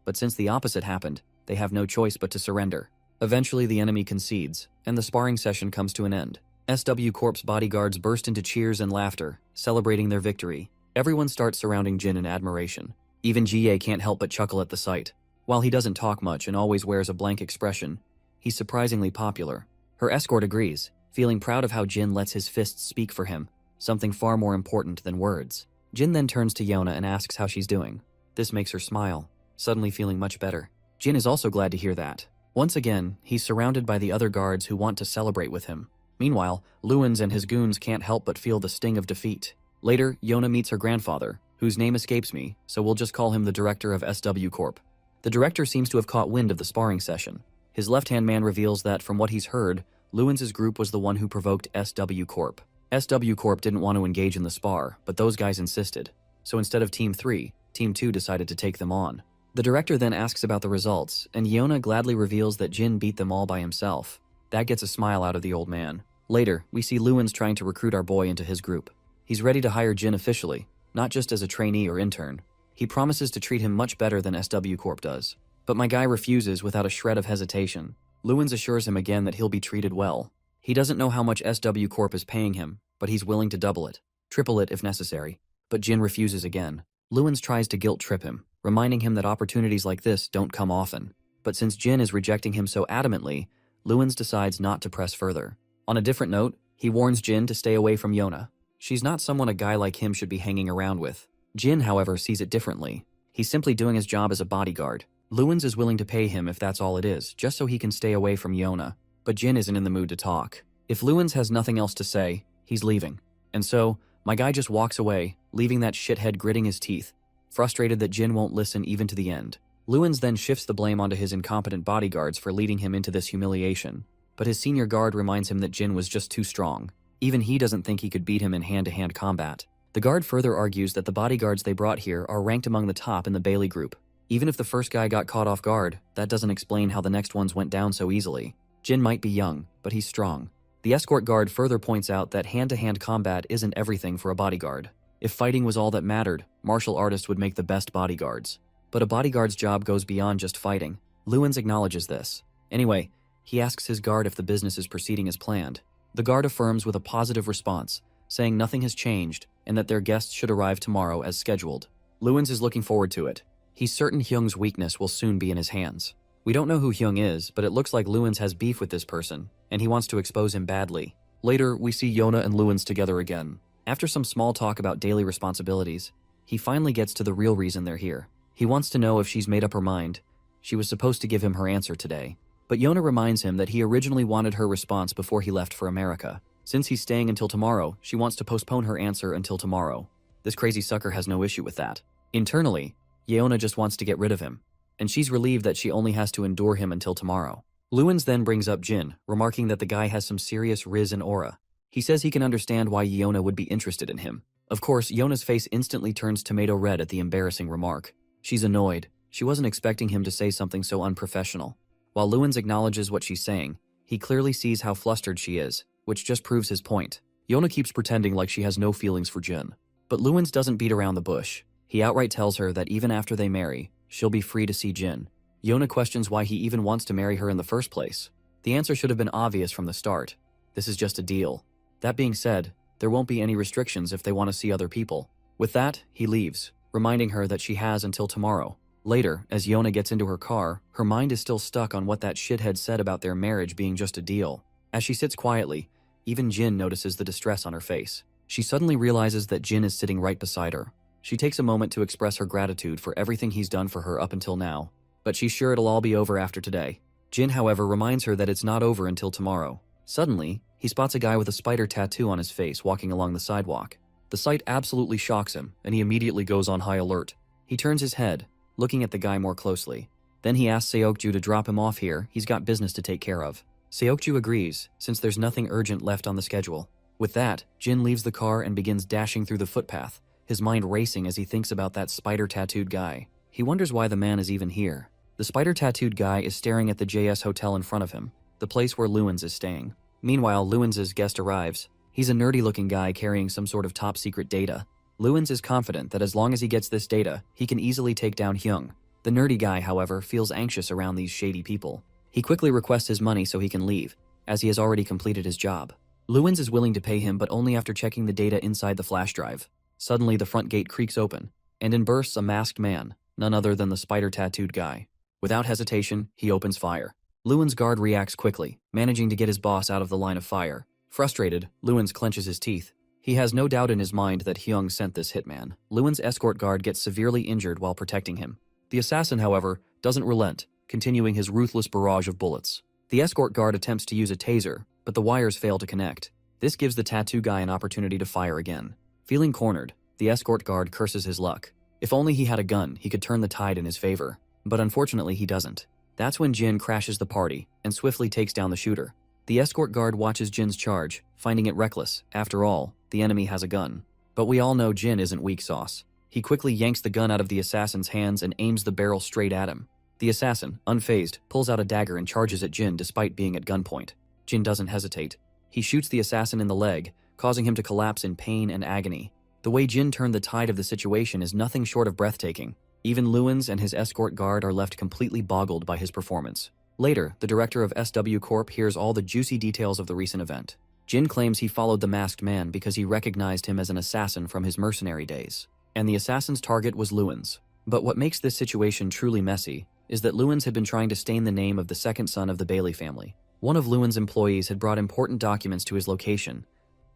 [SPEAKER 1] But since the opposite happened, they have no choice but to surrender. Eventually the enemy concedes, and the sparring session comes to an end. SW Corp's bodyguards burst into cheers and laughter, celebrating their victory. Everyone starts surrounding Jin in admiration. Even Jie can't help but chuckle at the sight. While he doesn't talk much and always wears a blank expression, he's surprisingly popular. Her escort agrees, feeling proud of how Jin lets his fists speak for him, something far more important than words. Jin then turns to Yona and asks how she's doing. This makes her smile, suddenly feeling much better. Jin is also glad to hear that. Once again, he's surrounded by the other guards who want to celebrate with him. Meanwhile, Lewins and his goons can't help but feel the sting of defeat. Later, Yona meets her grandfather, whose name escapes me, so we'll just call him the director of SW Corp. The director seems to have caught wind of the sparring session. His left-hand man reveals that, from what he's heard, Lewins' group was the one who provoked SW Corp. SW Corp didn't want to engage in the spar, but those guys insisted. So instead of Team 3, Team 2 decided to take them on. The director then asks about the results, and Yona gladly reveals that Jin beat them all by himself. That gets a smile out of the old man. Later, we see Lewins trying to recruit our boy into his group. He's ready to hire Jin officially, not just as a trainee or intern. He promises to treat him much better than SW Corp does. But my guy refuses without a shred of hesitation. Lewins assures him again that he'll be treated well. He doesn't know how much SW Corp is paying him, but he's willing to double it, triple it if necessary. But Jin refuses again. Lewins tries to guilt trip him, reminding him that opportunities like this don't come often. But since Jin is rejecting him so adamantly, Lewins decides not to press further. On a different note, he warns Jin to stay away from Yona. She's not someone a guy like him should be hanging around with. Jin, however, sees it differently. He's simply doing his job as a bodyguard. Lewins is willing to pay him if that's all it is, just so he can stay away from Yona. But Jin isn't in the mood to talk. If Lewins has nothing else to say, he's leaving. And so, my guy just walks away, leaving that shithead gritting his teeth, frustrated that Jin won't listen even to the end. Lewins then shifts the blame onto his incompetent bodyguards for leading him into this humiliation. But his senior guard reminds him that Jin was just too strong. Even he doesn't think he could beat him in hand-to-hand combat. The guard further argues that the bodyguards they brought here are ranked among the top in the Bailey group. Even if the first guy got caught off guard, that doesn't explain how the next ones went down so easily. Jin might be young, but he's strong. The escort guard further points out that hand-to-hand combat isn't everything for a bodyguard. If fighting was all that mattered, martial artists would make the best bodyguards. But a bodyguard's job goes beyond just fighting. Lewins acknowledges this. Anyway, he asks his guard if the business is proceeding as planned. The guard affirms with a positive response, saying nothing has changed and that their guests should arrive tomorrow as scheduled. Lewins is looking forward to it. He's certain Hyung's weakness will soon be in his hands. We don't know who Hyung is, but it looks like Lewins has beef with this person, and he wants to expose him badly. Later, we see Yona and Lewins together again. After some small talk about daily responsibilities, he finally gets to the real reason they're here. He wants to know if she's made up her mind. She was supposed to give him her answer today. But Yona reminds him that he originally wanted her response before he left for America. Since he's staying until tomorrow, she wants to postpone her answer until tomorrow. This crazy sucker has no issue with that. Internally, Yona just wants to get rid of him, and she's relieved that she only has to endure him until tomorrow. Lewins then brings up Jin, remarking that the guy has some serious riz and aura. He says he can understand why Yona would be interested in him. Of course, Yona's face instantly turns tomato red at the embarrassing remark. She's annoyed. She wasn't expecting him to say something so unprofessional. While Lewins acknowledges what she's saying, he clearly sees how flustered she is, which just proves his point. Yona keeps pretending like she has no feelings for Jin. But Lewins doesn't beat around the bush. He outright tells her that even after they marry, she'll be free to see Jin. Yona questions why he even wants to marry her in the first place. The answer should have been obvious from the start. This is just a deal. That being said, there won't be any restrictions if they want to see other people. With that, he leaves, reminding her that she has until tomorrow. Later, as Yona gets into her car, her mind is still stuck on what that shithead said about their marriage being just a deal. As she sits quietly, even Jin notices the distress on her face. She suddenly realizes that Jin is sitting right beside her. She takes a moment to express her gratitude for everything he's done for her up until now, but she's sure it'll all be over after today. Jin, however, reminds her that it's not over until tomorrow. Suddenly, he spots a guy with a spider tattoo on his face walking along the sidewalk. The sight absolutely shocks him, and he immediately goes on high alert. He turns his head, looking at the guy more closely. Then he asks Seokju to drop him off here, he's got business to take care of. Seokju agrees, since there's nothing urgent left on the schedule. With that, Jin leaves the car and begins dashing through the footpath, his mind racing as he thinks about that spider-tattooed guy. He wonders why the man is even here. The spider-tattooed guy is staring at the JS Hotel in front of him, the place where Lewins is staying. Meanwhile, Lewins' guest arrives. He's a nerdy-looking guy carrying some sort of top-secret data. Lewins is confident that as long as he gets this data, he can easily take down Hyung. The nerdy guy, however, feels anxious around these shady people. He quickly requests his money so he can leave, as he has already completed his job. Lewins is willing to pay him, but only after checking the data inside the flash drive. Suddenly, the front gate creaks open, and in bursts a masked man, none other than the spider-tattooed guy. Without hesitation, he opens fire. Lewins' guard reacts quickly, managing to get his boss out of the line of fire. Frustrated, Lewins clenches his teeth. He has no doubt in his mind that Hyung sent this hitman. Lewins' escort guard gets severely injured while protecting him. The assassin, however, doesn't relent, continuing his ruthless barrage of bullets. The escort guard attempts to use a taser, but the wires fail to connect. This gives the tattoo guy an opportunity to fire again. Feeling cornered, the escort guard curses his luck. If only he had a gun, he could turn the tide in his favor. But unfortunately, he doesn't. That's when Jin crashes the party and swiftly takes down the shooter. The escort guard watches Jin's charge, finding it reckless. After all, the enemy has a gun. But we all know Jin isn't weak sauce. He quickly yanks the gun out of the assassin's hands and aims the barrel straight at him. The assassin, unfazed, pulls out a dagger and charges at Jin despite being at gunpoint. Jin doesn't hesitate. He shoots the assassin in the leg, causing him to collapse in pain and agony. The way Jin turned the tide of the situation is nothing short of breathtaking. Even Lewins and his escort guard are left completely boggled by his performance. Later, the director of SW Corp hears all the juicy details of the recent event. Jin claims he followed the masked man because he recognized him as an assassin from his mercenary days. And the assassin's target was Lewins. But what makes this situation truly messy is that Lewins had been trying to stain the name of the second son of the Bailey family. One of Lewins' employees had brought important documents to his location,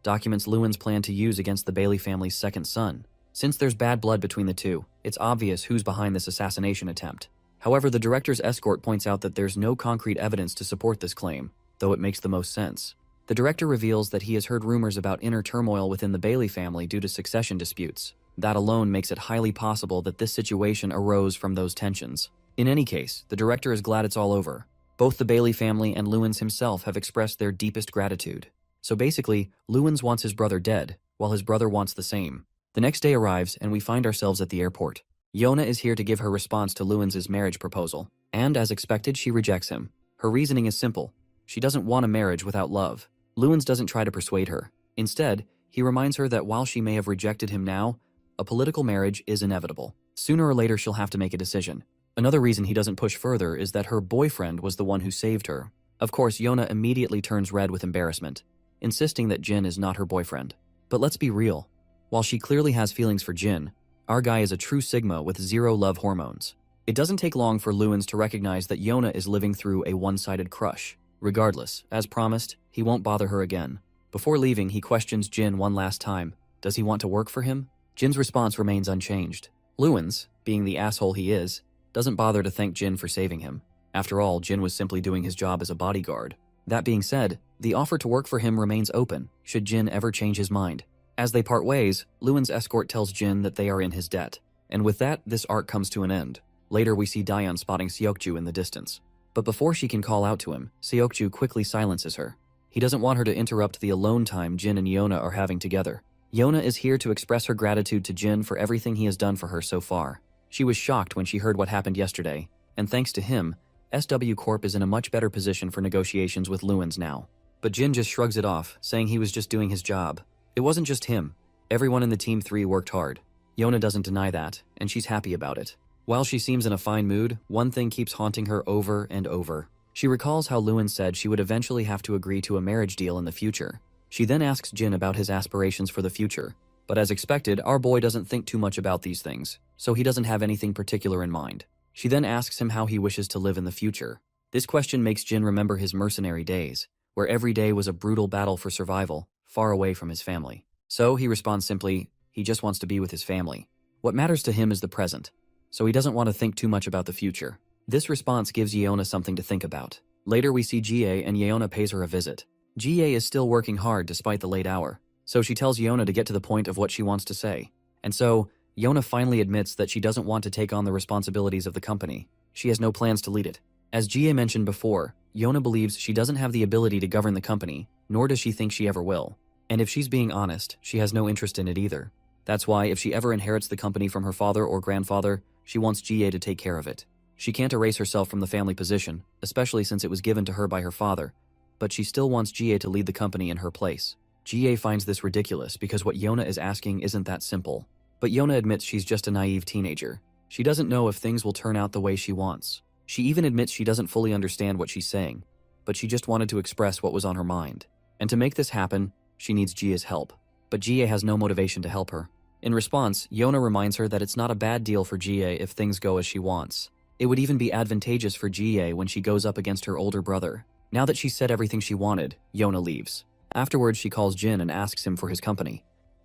[SPEAKER 1] documents Lewins planned to use against the Bailey family's second son. Since there's bad blood between the two, it's obvious who's behind this assassination attempt. However, the director's escort points out that there's no concrete evidence to support this claim, though it makes the most sense. The director reveals that he has heard rumors about inner turmoil within the Bailey family due to succession disputes. That alone makes it highly possible that this situation arose from those tensions. In any case, the director is glad it's all over. Both the Bailey family and Lewins himself have expressed their deepest gratitude. So basically, Lewins wants his brother dead, while his brother wants the same. The next day arrives, and we find ourselves at the airport. Yona is here to give her response to Lewins' marriage proposal, and as expected, she rejects him. Her reasoning is simple. She doesn't want a marriage without love. Lewins doesn't try to persuade her. Instead, he reminds her that while she may have rejected him now, a political marriage is inevitable. Sooner or later, she'll have to make a decision. Another reason he doesn't push further is that her boyfriend was the one who saved her. Of course, Yona immediately turns red with embarrassment, insisting that Jin is not her boyfriend. But let's be real. While she clearly has feelings for Jin, our guy is a true Sigma with zero love hormones. It doesn't take long for Lewins to recognize that Yona is living through a one-sided crush. Regardless, as promised, he won't bother her again. Before leaving, he questions Jin one last time. Does he want to work for him? Jin's response remains unchanged. Lewins, being the asshole he is, doesn't bother to thank Jin for saving him. After all, Jin was simply doing his job as a bodyguard. That being said, the offer to work for him remains open, should Jin ever change his mind. As they part ways, Lewins' escort tells Jin that they are in his debt. And with that, this arc comes to an end. Later, we see Daeon spotting Seokju in the distance. But before she can call out to him, Seokju quickly silences her. He doesn't want her to interrupt the alone time Jin and Yona are having together. Yona is here to express her gratitude to Jin for everything he has done for her so far. She was shocked when she heard what happened yesterday, and thanks to him, SW Corp is in a much better position for negotiations with Lewins now. But Jin just shrugs it off, saying he was just doing his job. It wasn't just him. Everyone in the Team 3 worked hard. Yona doesn't deny that, and she's happy about it. While she seems in a fine mood, one thing keeps haunting her over and over. She recalls how Lewin said she would eventually have to agree to a marriage deal in the future. She then asks Jin about his aspirations for the future. But as expected, our boy doesn't think too much about these things, so he doesn't have anything particular in mind. She then asks him how he wishes to live in the future. This question makes Jin remember his mercenary days, where every day was a brutal battle for survival, far away from his family. So he responds simply, he just wants to be with his family. What matters to him is the present, so he doesn't want to think too much about the future. This response gives Yeona something to think about. Later we see Jie and Yeona pays her a visit. Jie is still working hard despite the late hour, so she tells Yeona to get to the point of what she wants to say. And so, Yeona finally admits that she doesn't want to take on the responsibilities of the company. She has no plans to lead it. As Jie mentioned before, Yeona believes she doesn't have the ability to govern the company, nor does she think she ever will. And if she's being honest, she has no interest in it either. That's why if she ever inherits the company from her father or grandfather, she wants Jie to take care of it. She can't erase herself from the family position, especially since it was given to her by her father, but she still wants Jie to lead the company in her place. Jie finds this ridiculous because what Yeona is asking isn't that simple. But Yeona admits she's just a naive teenager. She doesn't know if things will turn out the way she wants. She even admits she doesn't fully understand what she's saying, but she just wanted to express what was on her mind. And to make this happen, she needs Jie's help. But Jie has no motivation to help her. In response, Yeona reminds her that it's not a bad deal for Jie if things go as she wants. It would even be advantageous for Jie when she goes up against her older brother. Now that she's said everything she wanted, Yeona leaves. Afterwards, she calls Jin and asks him for his company.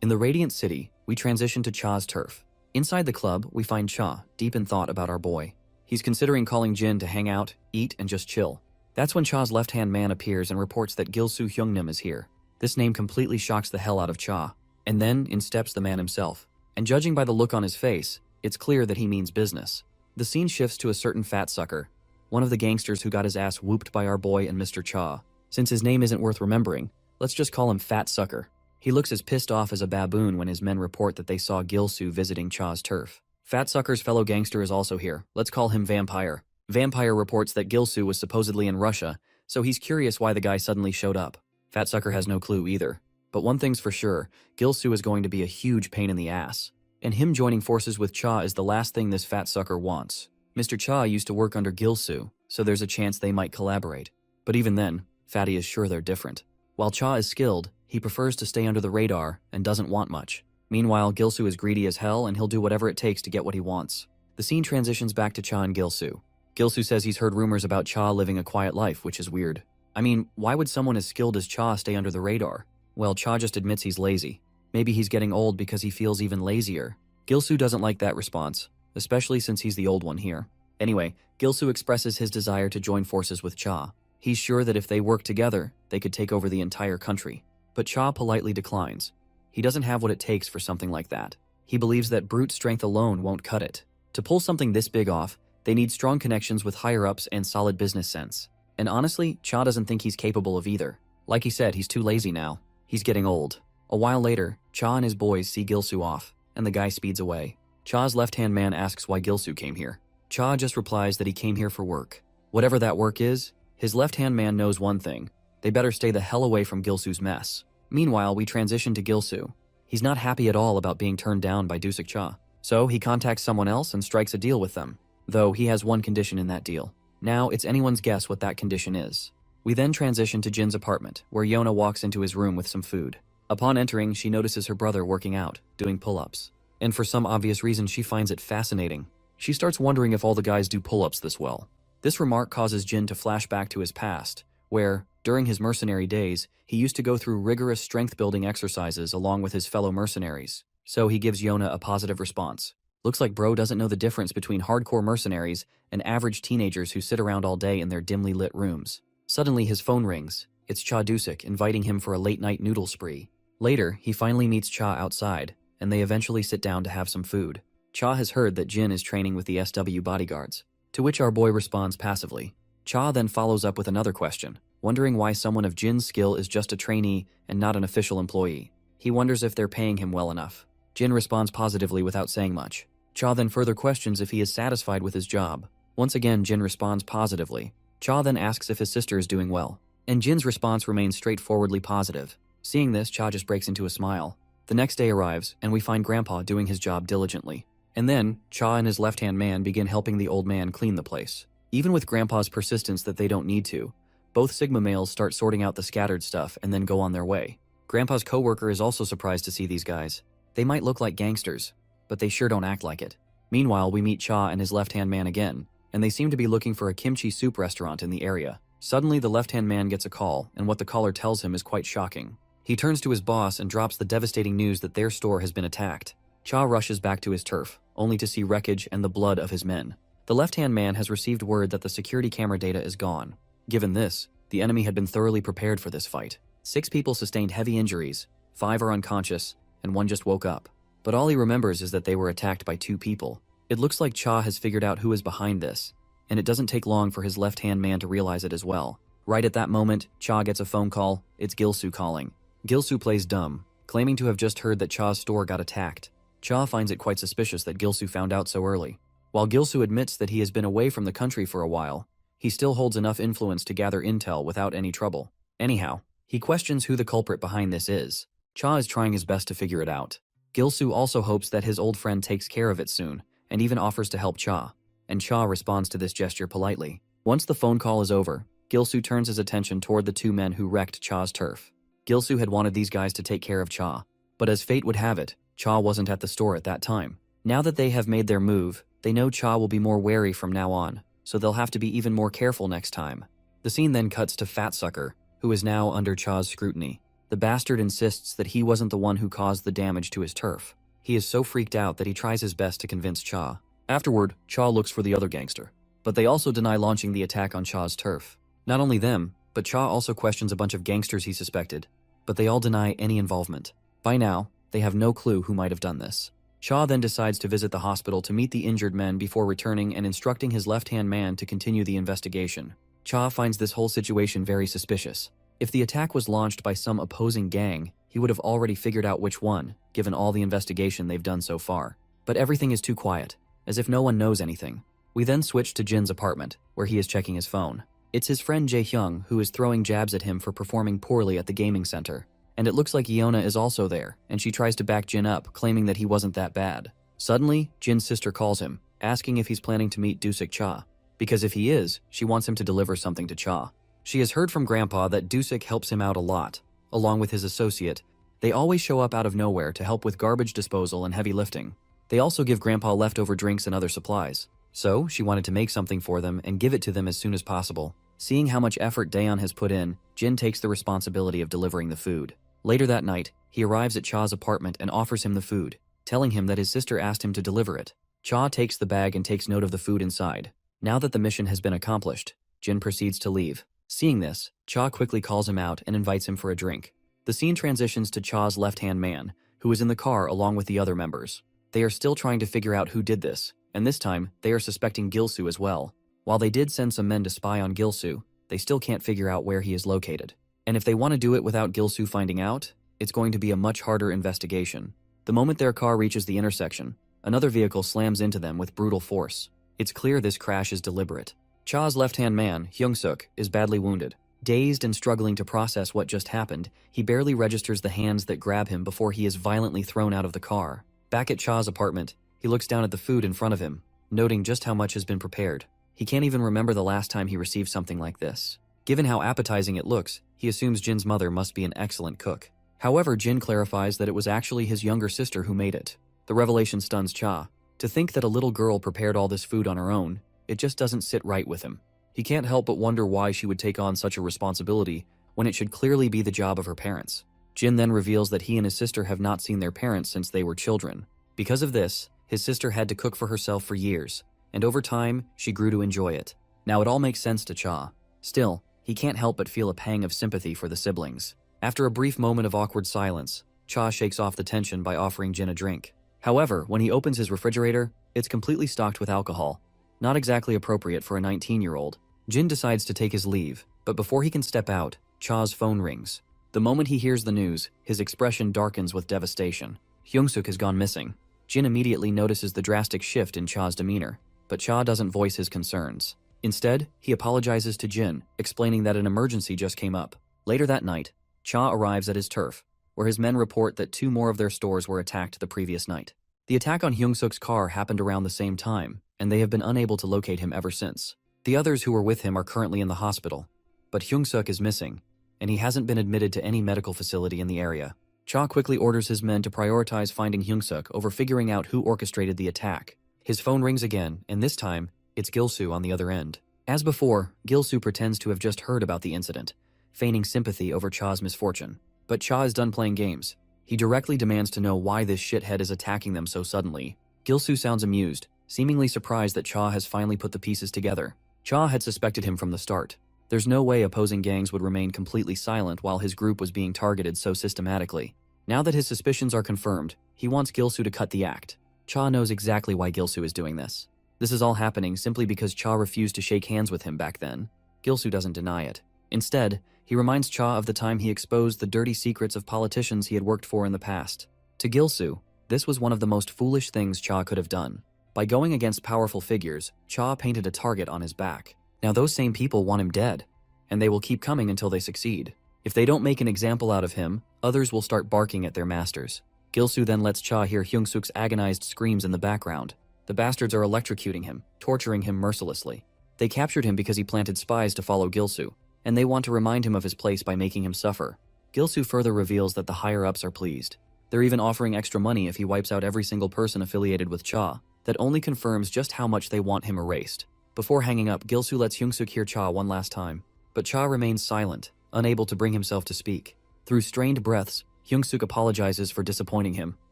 [SPEAKER 1] In the Radiant City, we transition to Cha's turf. Inside the club, we find Cha, deep in thought about our boy. He's considering calling Jin to hang out, eat, and just chill. That's when Cha's left-hand man appears and reports that Gilsoo Hyungnim is here. This name completely shocks the hell out of Cha. And then, in steps the man himself. And judging by the look on his face, it's clear that he means business. The scene shifts to a certain fat sucker, one of the gangsters who got his ass whooped by our boy and Mr. Cha. Since his name isn't worth remembering, let's just call him Fat Sucker. He looks as pissed off as a baboon when his men report that they saw Gilsoo visiting Cha's turf. Fat Sucker's fellow gangster is also here. Let's call him Vampire. Vampire reports that Gilsoo was supposedly in Russia, so he's curious why the guy suddenly showed up. Fat Sucker has no clue either. But one thing's for sure, Gilsoo is going to be a huge pain in the ass. And him joining forces with Cha is the last thing this fat sucker wants. Mr. Cha used to work under Gilsoo, so there's a chance they might collaborate. But even then, Fatty is sure they're different. While Cha is skilled, he prefers to stay under the radar and doesn't want much. Meanwhile, Gilsoo is greedy as hell and he'll do whatever it takes to get what he wants. The scene transitions back to Cha and Gilsoo. Gilsoo says he's heard rumors about Cha living a quiet life, which is weird. I mean, why would someone as skilled as Cha stay under the radar? Well, Cha just admits he's lazy. Maybe he's getting old because he feels even lazier. Gilsoo doesn't like that response, especially since he's the old one here. Anyway, Gilsoo expresses his desire to join forces with Cha. He's sure that if they work together, they could take over the entire country. But Cha politely declines. He doesn't have what it takes for something like that. He believes that brute strength alone won't cut it. To pull something this big off, they need strong connections with higher-ups and solid business sense. And honestly, Cha doesn't think he's capable of either. Like he said, he's too lazy now. He's getting old. A while later, Cha and his boys see Gilsoo off, and the guy speeds away. Cha's left-hand man asks why Gilsoo came here. Cha just replies that he came here for work. Whatever that work is, his left-hand man knows one thing. They better stay the hell away from Gilsoo's mess. Meanwhile, we transition to Gilsoo. He's not happy at all about being turned down by Dusuk Cha. So he contacts someone else and strikes a deal with them. Though he has one condition in that deal. Now, it's anyone's guess what that condition is. We then transition to Jin's apartment, where Yeona walks into his room with some food. Upon entering, she notices her brother working out, doing pull-ups. And for some obvious reason, she finds it fascinating. She starts wondering if all the guys do pull-ups this well. This remark causes Jin to flash back to his past, where, during his mercenary days, he used to go through rigorous strength-building exercises along with his fellow mercenaries. So he gives Yeona a positive response. Looks like bro doesn't know the difference between hardcore mercenaries and average teenagers who sit around all day in their dimly lit rooms. Suddenly, his phone rings. It's Cha Dusuk inviting him for a late-night noodle spree. Later, he finally meets Cha outside, and they eventually sit down to have some food. Cha has heard that Jin is training with the SW bodyguards, to which our boy responds passively. Cha then follows up with another question, wondering why someone of Jin's skill is just a trainee and not an official employee. He wonders if they're paying him well enough. Jin responds positively without saying much. Cha then further questions if he is satisfied with his job. Once again, Jin responds positively. Cha then asks if his sister is doing well, and Jin's response remains straightforwardly positive. Seeing this, Cha just breaks into a smile. The next day arrives, and we find Grandpa doing his job diligently. And then, Cha and his left-hand man begin helping the old man clean the place. Even with Grandpa's persistence that they don't need to, both Sigma males start sorting out the scattered stuff and then go on their way. Grandpa's coworker is also surprised to see these guys. They might look like gangsters, but they sure don't act like it. Meanwhile, we meet Cha and his left-hand man again, and they seem to be looking for a kimchi soup restaurant in the area. Suddenly, the left-hand man gets a call, and what the caller tells him is quite shocking. He turns to his boss and drops the devastating news that their store has been attacked. Cha rushes back to his turf, only to see wreckage and the blood of his men. The left-hand man has received word that the security camera data is gone. Given this, the enemy had been thoroughly prepared for this fight. 6 people sustained heavy injuries, 5 are unconscious, and 1 just woke up. But all he remembers is that they were attacked by 2 people. It looks like Cha has figured out who is behind this, and it doesn't take long for his left-hand man to realize it as well. Right at that moment, Cha gets a phone call. It's Gilsu calling. Gilsu plays dumb, claiming to have just heard that Cha's store got attacked. Cha finds it quite suspicious that Gilsu found out so early. While Gilsu admits that he has been away from the country for a while, he still holds enough influence to gather intel without any trouble. Anyhow, he questions who the culprit behind this is. Cha is trying his best to figure it out. Gilsu also hopes that his old friend takes care of it soon, and even offers to help Cha. And Cha responds to this gesture politely. Once the phone call is over, Gilsu turns his attention toward the 2 men who wrecked Cha's turf. Gilsu had wanted these guys to take care of Cha, but as fate would have it, Cha wasn't at the store at that time. Now that they have made their move, they know Cha will be more wary from now on, so they'll have to be even more careful next time. The scene then cuts to Fatsucker, who is now under Cha's scrutiny. The bastard insists that he wasn't the one who caused the damage to his turf. He is so freaked out that he tries his best to convince Cha. Afterward, Cha looks for the other gangster, but they also deny launching the attack on Cha's turf. Not only them, but Cha also questions a bunch of gangsters he suspected, but they all deny any involvement. By now, they have no clue who might have done this. Cha then decides to visit the hospital to meet the injured men before returning and instructing his left-hand man to continue the investigation. Cha finds this whole situation very suspicious. If the attack was launched by some opposing gang, he would have already figured out which one, given all the investigation they've done so far. But everything is too quiet, as if no one knows anything. We then switch to Jin's apartment, where he is checking his phone. It's his friend Jae-hyung who is throwing jabs at him for performing poorly at the gaming center. And it looks like Yeona is also there, and she tries to back Jin up, claiming that he wasn't that bad. Suddenly, Jin's sister calls him, asking if he's planning to meet Dusik Cha. Because if he is, she wants him to deliver something to Cha. She has heard from Grandpa that Dusik helps him out a lot, along with his associate. They always show up out of nowhere to help with garbage disposal and heavy lifting. They also give Grandpa leftover drinks and other supplies. So, she wanted to make something for them and give it to them as soon as possible. Seeing how much effort Daeon has put in, Jin takes the responsibility of delivering the food. Later that night, he arrives at Cha's apartment and offers him the food, telling him that his sister asked him to deliver it. Cha takes the bag and takes note of the food inside. Now that the mission has been accomplished, Jin proceeds to leave. Seeing this, Cha quickly calls him out and invites him for a drink. The scene transitions to Cha's left-hand man, who is in the car along with the other members. They are still trying to figure out who did this, and this time, they are suspecting Gilsu as well. While they did send some men to spy on Gilsu, they still can't figure out where he is located. And if they want to do it without Gilsu finding out, it's going to be a much harder investigation. The moment their car reaches the intersection, another vehicle slams into them with brutal force. It's clear this crash is deliberate. Cha's left-hand man, Hyung-suk, is badly wounded. Dazed and struggling to process what just happened, he barely registers the hands that grab him before he is violently thrown out of the car. Back at Cha's apartment, he looks down at the food in front of him, noting just how much has been prepared. He can't even remember the last time he received something like this. Given how appetizing it looks, he assumes Jin's mother must be an excellent cook. However, Jin clarifies that it was actually his younger sister who made it. The revelation stuns Cha. To think that a little girl prepared all this food on her own, it just doesn't sit right with him. He can't help but wonder why she would take on such a responsibility when it should clearly be the job of her parents. Jin then reveals that he and his sister have not seen their parents since they were children. Because of this, his sister had to cook for herself for years, and over time, she grew to enjoy it. Now it all makes sense to Cha. Still, he can't help but feel a pang of sympathy for the siblings. After a brief moment of awkward silence, Cha shakes off the tension by offering Jin a drink. However, when he opens his refrigerator, it's completely stocked with alcohol. Not exactly appropriate for a 19-year-old. Jin decides to take his leave, but before he can step out, Cha's phone rings. The moment he hears the news, his expression darkens with devastation. Hyung-suk has gone missing. Jin immediately notices the drastic shift in Cha's demeanor, but Cha doesn't voice his concerns. Instead, he apologizes to Jin, explaining that an emergency just came up. Later that night, Cha arrives at his turf, where his men report that 2 more of their stores were attacked the previous night. The attack on Hyung-suk's car happened around the same time, and they have been unable to locate him ever since. The others who were with him are currently in the hospital, but Hyung-suk is missing, and he hasn't been admitted to any medical facility in the area. Cha quickly orders his men to prioritize finding Hyung-suk over figuring out who orchestrated the attack. His phone rings again, and this time, it's Gilsu on the other end. As before, Gilsu pretends to have just heard about the incident, feigning sympathy over Cha's misfortune. But Cha is done playing games. He directly demands to know why this shithead is attacking them so suddenly. Gilsu sounds amused, seemingly surprised that Cha has finally put the pieces together. Cha had suspected him from the start. There's no way opposing gangs would remain completely silent while his group was being targeted so systematically. Now that his suspicions are confirmed, he wants Gilsu to cut the act. Cha knows exactly why Gilsu is doing this. This is all happening simply because Cha refused to shake hands with him back then. Gilsu doesn't deny it. Instead, he reminds Cha of the time he exposed the dirty secrets of politicians he had worked for in the past. To Gilsu, this was one of the most foolish things Cha could have done. By going against powerful figures, Cha painted a target on his back. Now those same people want him dead, and they will keep coming until they succeed. If they don't make an example out of him, others will start barking at their masters. Gilsu then lets Cha hear Hyungsuk's agonized screams in the background. The bastards are electrocuting him, torturing him mercilessly. They captured him because he planted spies to follow Gilsu, and they want to remind him of his place by making him suffer. Gilsu further reveals that the higher-ups are pleased. They're even offering extra money if he wipes out every single person affiliated with Cha. That only confirms just how much they want him erased. Before hanging up, Gilsu lets Hyungsuk hear Cha one last time, but Cha remains silent, unable to bring himself to speak. Through strained breaths, Hyungsuk apologizes for disappointing him.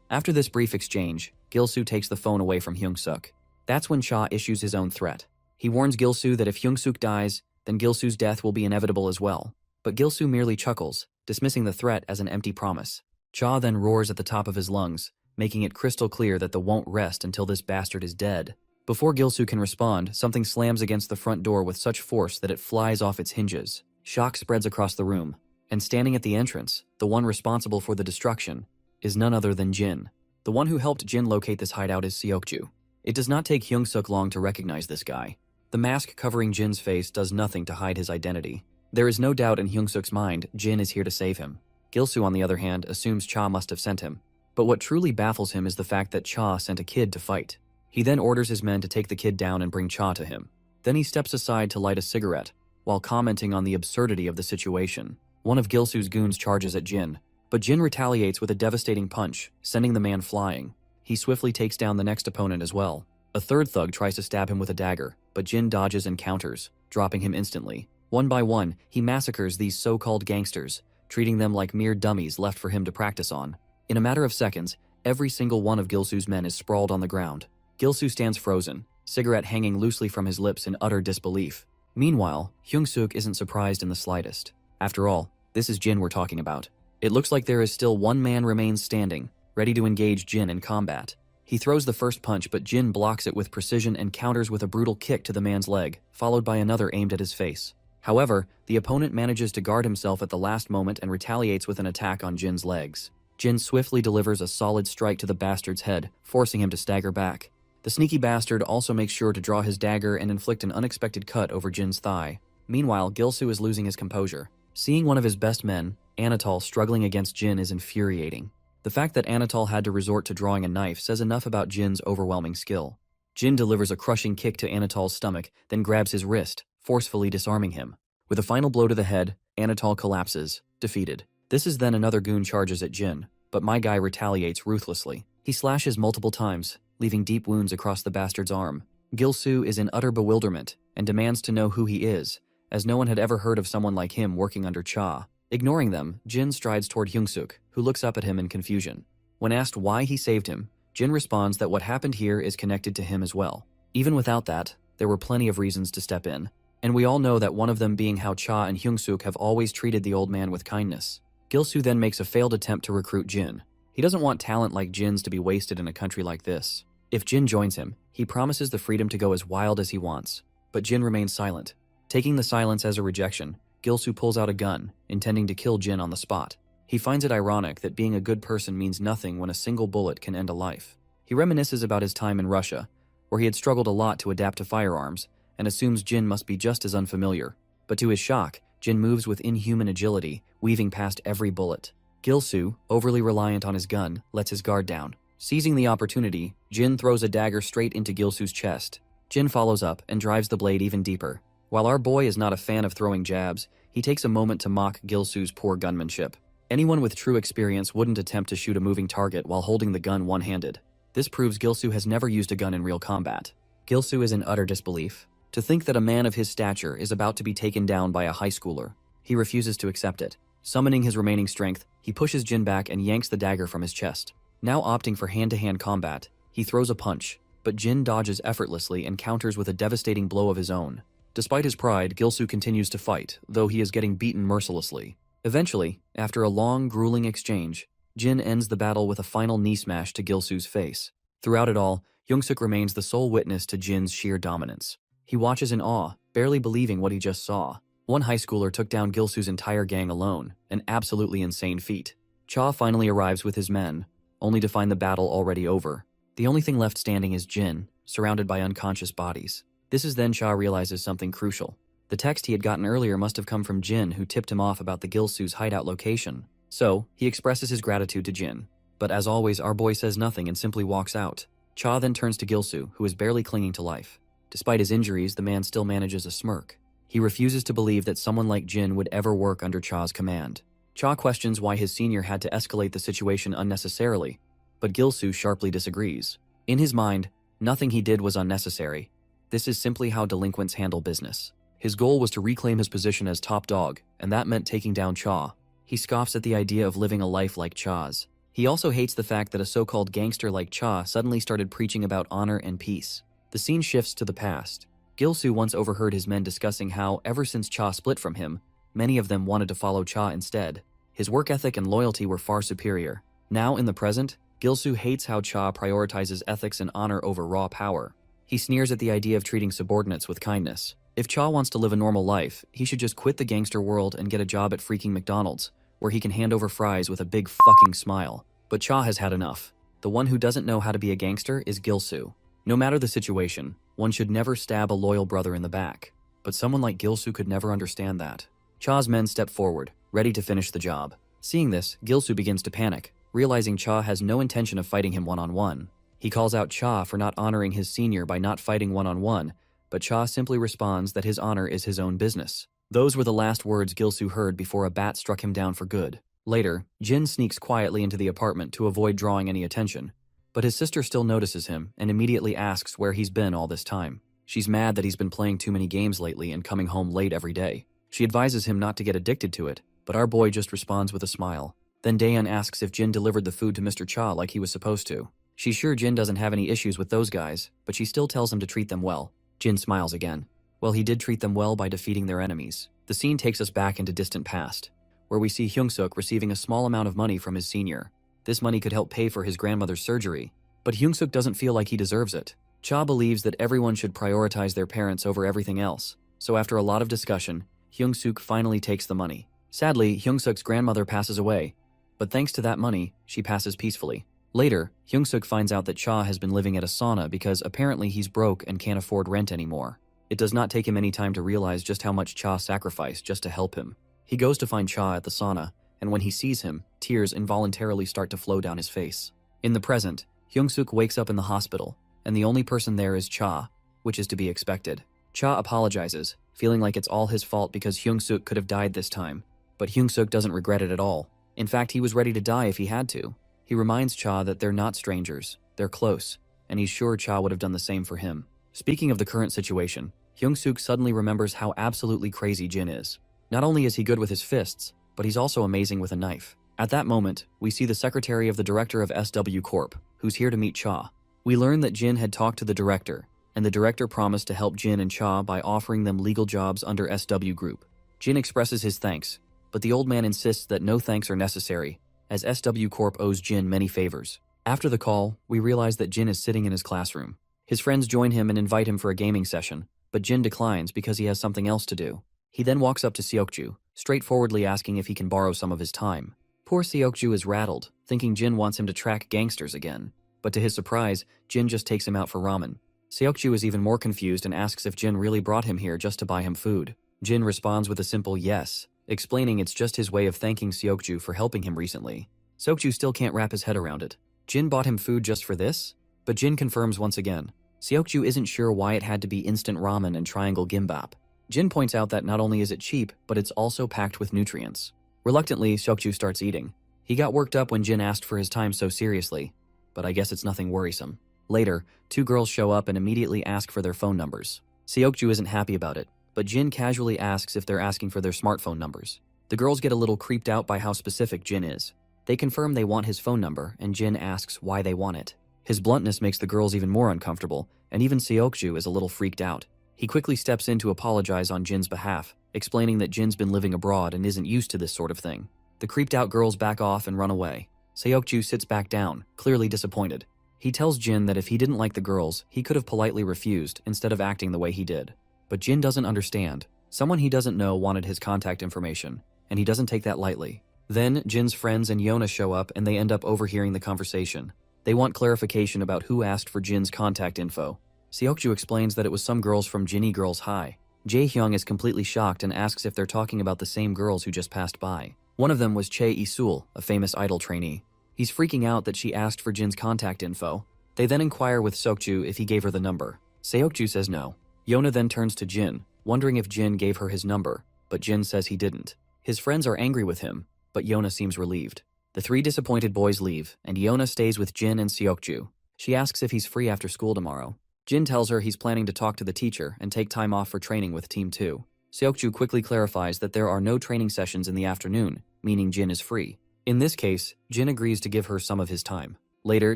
[SPEAKER 1] After this brief exchange, Gilsu takes the phone away from Hyungsuk. That's when Cha issues his own threat. He warns Gilsu that if Hyungsuk dies, then Gilsu's death will be inevitable as well. But Gilsu merely chuckles, dismissing the threat as an empty promise. Cha then roars at the top of his lungs, making it crystal clear that they won't rest until this bastard is dead. Before Gilsu can respond, something slams against the front door with such force that it flies off its hinges. Shock spreads across the room, and standing at the entrance, the one responsible for the destruction, is none other than Jin. The one who helped Jin locate this hideout is Seokju. It does not take Hyungsuk long to recognize this guy. The mask covering Jin's face does nothing to hide his identity. There is no doubt in Hyungsuk's mind Jin is here to save him. Gilsu, on the other hand, assumes Cha must have sent him. But what truly baffles him is the fact that Cha sent a kid to fight. He then orders his men to take the kid down and bring Cha to him. Then he steps aside to light a cigarette, while commenting on the absurdity of the situation. One of Gilsu's goons charges at Jin, but Jin retaliates with a devastating punch, sending the man flying. He swiftly takes down the next opponent as well. A third thug tries to stab him with a dagger, but Jin dodges and counters, dropping him instantly. One by one, he massacres these so-called gangsters, treating them like mere dummies left for him to practice on. In a matter of seconds, every single one of Gilsu's men is sprawled on the ground. Gilsu stands frozen, cigarette hanging loosely from his lips in utter disbelief. Meanwhile, Hyungsuk isn't surprised in the slightest. After all, this is Jin we're talking about. It looks like there is still one man remains standing, ready to engage Jin in combat. He throws the first punch, but Jin blocks it with precision and counters with a brutal kick to the man's leg, followed by another aimed at his face. However, the opponent manages to guard himself at the last moment and retaliates with an attack on Jin's legs. Jin swiftly delivers a solid strike to the bastard's head, forcing him to stagger back. The sneaky bastard also makes sure to draw his dagger and inflict an unexpected cut over Jin's thigh. Meanwhile, Gilsu is losing his composure. Seeing one of his best men, Anatol, struggling against Jin is infuriating. The fact that Anatol had to resort to drawing a knife says enough about Jin's overwhelming skill. Jin delivers a crushing kick to Anatol's stomach, then grabs his wrist, forcefully disarming him. With a final blow to the head, Anatol collapses, defeated. This is then another goon charges at Jin, but my guy retaliates ruthlessly. He slashes multiple times, leaving deep wounds across the bastard's arm. Gilsu is in utter bewilderment and demands to know who he is, as no one had ever heard of someone like him working under Cha. Ignoring them, Jin strides toward Hyungsuk, who looks up at him in confusion. When asked why he saved him, Jin responds that what happened here is connected to him as well. Even without that, there were plenty of reasons to step in. And we all know that one of them being how Cha and Hyungsuk have always treated the old man with kindness. Gilsu then makes a failed attempt to recruit Jin. He doesn't want talent like Jin's to be wasted in a country like this. If Jin joins him, he promises the freedom to go as wild as he wants. But Jin remains silent. Taking the silence as a rejection, Gilsu pulls out a gun, intending to kill Jin on the spot. He finds it ironic that being a good person means nothing when a single bullet can end a life. He reminisces about his time in Russia, where he had struggled a lot to adapt to firearms, and assumes Jin must be just as unfamiliar. But to his shock, Jin moves with inhuman agility, weaving past every bullet. Gilsu, overly reliant on his gun, lets his guard down. Seizing the opportunity, Jin throws a dagger straight into Gilsu's chest. Jin follows up and drives the blade even deeper. While our boy is not a fan of throwing jabs, he takes a moment to mock Gilsu's poor gunmanship. Anyone with true experience wouldn't attempt to shoot a moving target while holding the gun one-handed. This proves Gilsu has never used a gun in real combat. Gilsu is in utter disbelief. To think that a man of his stature is about to be taken down by a high schooler, he refuses to accept it. Summoning his remaining strength, he pushes Jin back and yanks the dagger from his chest. Now opting for hand-to-hand combat, he throws a punch, but Jin dodges effortlessly and counters with a devastating blow of his own. Despite his pride, Gilsoo continues to fight, though he is getting beaten mercilessly. Eventually, after a long, grueling exchange, Jin ends the battle with a final knee smash to Gilsoo's face. Throughout it all, Hyungsuk remains the sole witness to Jin's sheer dominance. He watches in awe, barely believing what he just saw. One high schooler took down Gilsoo's entire gang alone, an absolutely insane feat. Cha finally arrives with his men, only to find the battle already over. The only thing left standing is Jin, surrounded by unconscious bodies. This is then Cha realizes something crucial. The text he had gotten earlier must have come from Jin, who tipped him off about the Gilsoo's hideout location. So, he expresses his gratitude to Jin. But as always, our boy says nothing and simply walks out. Cha then turns to Gilsoo, who is barely clinging to life. Despite his injuries, the man still manages a smirk. He refuses to believe that someone like Jin would ever work under Cha's command. Cha questions why his senior had to escalate the situation unnecessarily, but Gilsoo sharply disagrees. In his mind, nothing he did was unnecessary. This is simply how delinquents handle business. His goal was to reclaim his position as top dog, and that meant taking down Cha. He scoffs at the idea of living a life like Cha's. He also hates the fact that a so-called gangster like Cha suddenly started preaching about honor and peace. The scene shifts to the past. Gilsoo once overheard his men discussing how, ever since Cha split from him, many of them wanted to follow Cha instead. His work ethic and loyalty were far superior. Now, in the present, Gilsoo hates how Cha prioritizes ethics and honor over raw power. He sneers at the idea of treating subordinates with kindness. If Cha wants to live a normal life, he should just quit the gangster world and get a job at freaking McDonald's, where he can hand over fries with a big fucking smile. But Cha has had enough. The one who doesn't know how to be a gangster is Gilsoo. No matter the situation, one should never stab a loyal brother in the back. But someone like Gilsoo could never understand that. Cha's men step forward, ready to finish the job. Seeing this, Gilsoo begins to panic, realizing Cha has no intention of fighting him one-on-one. He calls out Cha for not honoring his senior by not fighting one-on-one, but Cha simply responds that his honor is his own business. Those were the last words Gilsoo heard before a bat struck him down for good. Later, Jin sneaks quietly into the apartment to avoid drawing any attention, but his sister still notices him and immediately asks where he's been all this time. She's mad that he's been playing too many games lately and coming home late every day. She advises him not to get addicted to it, but our boy just responds with a smile. Then Daeun asks if Jin delivered the food to Mr. Cha like he was supposed to. She's sure Jin doesn't have any issues with those guys, but she still tells him to treat them well. Jin smiles again. Well, he did treat them well by defeating their enemies. The scene takes us back into distant past, where we see Hyungsuk receiving a small amount of money from his senior. This money could help pay for his grandmother's surgery, but Hyungsuk doesn't feel like he deserves it. Cha believes that everyone should prioritize their parents over everything else, so after a lot of discussion, Hyungsuk finally takes the money. Sadly, Hyungsuk's grandmother passes away, but thanks to that money, she passes peacefully. Later, Hyungsuk finds out that Cha has been living at a sauna because apparently he's broke and can't afford rent anymore. It does not take him any time to realize just how much Cha sacrificed just to help him. He goes to find Cha at the sauna, and when he sees him, tears involuntarily start to flow down his face. In the present, Hyungsuk wakes up in the hospital, and the only person there is Cha, which is to be expected. Cha apologizes, feeling like it's all his fault because Hyungsuk could have died this time, but Hyungsuk doesn't regret it at all. In fact, he was ready to die if he had to. He reminds Cha that they're not strangers, they're close, and he's sure Cha would have done the same for him. Speaking of the current situation, Hyungsuk suddenly remembers how absolutely crazy Jin is. Not only is he good with his fists, but he's also amazing with a knife. At that moment, we see the secretary of the director of SW Corp, who's here to meet Cha. We learn that Jin had talked to the director, and the director promised to help Jin and Cha by offering them legal jobs under SW Group. Jin expresses his thanks, but the old man insists that no thanks are necessary, as SW Corp owes Jin many favors. After the call, we realize that Jin is sitting in his classroom. His friends join him and invite him for a gaming session, but Jin declines because he has something else to do. He then walks up to Seokju, straightforwardly asking if he can borrow some of his time. Poor Seokju is rattled, thinking Jin wants him to track gangsters again. But to his surprise, Jin just takes him out for ramen. Seokju is even more confused and asks if Jin really brought him here just to buy him food. Jin responds with a simple yes, explaining it's just his way of thanking Seokju for helping him recently. Seokju still can't wrap his head around it. Jin bought him food just for this? But Jin confirms once again. Seokju isn't sure why it had to be instant ramen and triangle gimbap. Jin points out that not only is it cheap, but it's also packed with nutrients. Reluctantly, Seokju starts eating. He got worked up when Jin asked for his time so seriously, but I guess it's nothing worrisome. Later, two girls show up and immediately ask for their phone numbers. Seokju isn't happy about it, but Jin casually asks if they're asking for their smartphone numbers. The girls get a little creeped out by how specific Jin is. They confirm they want his phone number, and Jin asks why they want it. His bluntness makes the girls even more uncomfortable, and even Seokju is a little freaked out. He quickly steps in to apologize on Jin's behalf, explaining that Jin's been living abroad and isn't used to this sort of thing. The creeped out girls back off and run away. Seokju sits back down, clearly disappointed. He tells Jin that if he didn't like the girls, he could have politely refused instead of acting the way he did. But Jin doesn't understand. Someone he doesn't know wanted his contact information, and he doesn't take that lightly. Then, Jin's friends and Yona show up and they end up overhearing the conversation. They want clarification about who asked for Jin's contact info. Seokju explains that it was some girls from Jinny Girls High. Jae-hyung is completely shocked and asks if they're talking about the same girls who just passed by. One of them was Chae Isul, a famous idol trainee. He's freaking out that she asked for Jin's contact info. They then inquire with Seokju if he gave her the number. Seokju says no. Yona then turns to Jin, wondering if Jin gave her his number, but Jin says he didn't. His friends are angry with him, but Yona seems relieved. The three disappointed boys leave, and Yona stays with Jin and Seokju. She asks if he's free after school tomorrow. Jin tells her he's planning to talk to the teacher and take time off for training with Team 2. Seokju quickly clarifies that there are no training sessions in the afternoon, meaning Jin is free. In this case, Jin agrees to give her some of his time. Later,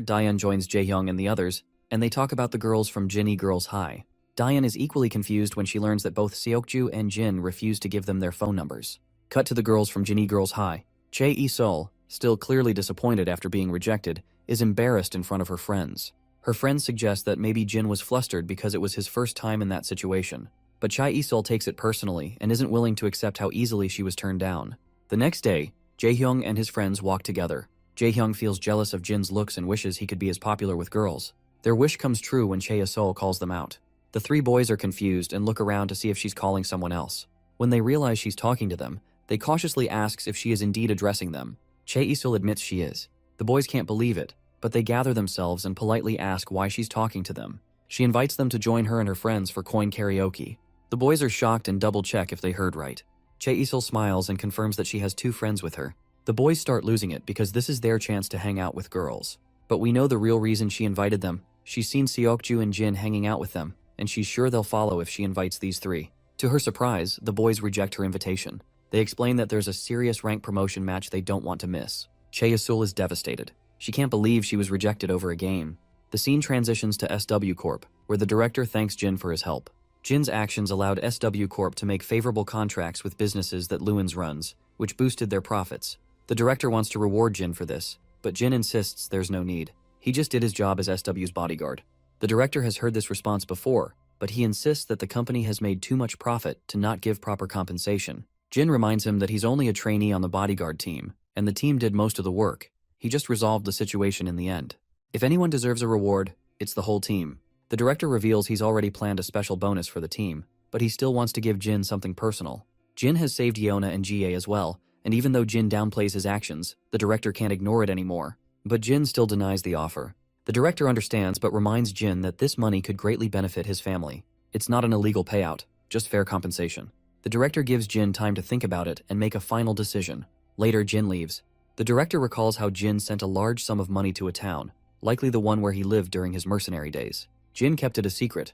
[SPEAKER 1] Daeun joins Jaehyung and the others, and they talk about the girls from Jinny Girls High. Daeun is equally confused when she learns that both Seokju and Jin refuse to give them their phone numbers. Cut to the girls from Jinny Girls High. Chae Isul, still clearly disappointed after being rejected, is embarrassed in front of her friends. Her friends suggest that maybe Jin was flustered because it was his first time in that situation. But Chae Isul takes it personally and isn't willing to accept how easily she was turned down. The next day, Jaehyung and his friends walk together. Jaehyung feels jealous of Jin's looks and wishes he could be as popular with girls. Their wish comes true when Chae Isul calls them out. The three boys are confused and look around to see if she's calling someone else. When they realize she's talking to them, they cautiously ask if she is indeed addressing them. Chae Isul admits she is. The boys can't believe it, but they gather themselves and politely ask why she's talking to them. She invites them to join her and her friends for coin karaoke. The boys are shocked and double-check if they heard right. Chae Isul smiles and confirms that she has 2 friends with her. The boys start losing it because this is their chance to hang out with girls. But we know the real reason she invited them. She's seen Seokju and Jin hanging out with them, and she's sure they'll follow if she invites these 3. To her surprise, the boys reject her invitation. They explain that there's a serious rank promotion match they don't want to miss. Chae Isul is devastated. She can't believe she was rejected over a game. The scene transitions to SW Corp, where the director thanks Jin for his help. Jin's actions allowed SW Corp to make favorable contracts with businesses that Lewins runs, which boosted their profits. The director wants to reward Jin for this, but Jin insists there's no need. He just did his job as SW's bodyguard. The director has heard this response before, but he insists that the company has made too much profit to not give proper compensation. Jin reminds him that he's only a trainee on the bodyguard team, and the team did most of the work. He just resolved the situation in the end. If anyone deserves a reward, it's the whole team. The director reveals he's already planned a special bonus for the team, but he still wants to give Jin something personal. Jin has saved Yona and Jie as well, and even though Jin downplays his actions, the director can't ignore it anymore. But Jin still denies the offer. The director understands but reminds Jin that this money could greatly benefit his family. It's not an illegal payout, just fair compensation. The director gives Jin time to think about it and make a final decision. Later, Jin leaves. The director recalls how Jin sent a large sum of money to a town, likely the one where he lived during his mercenary days. Jin kept it a secret,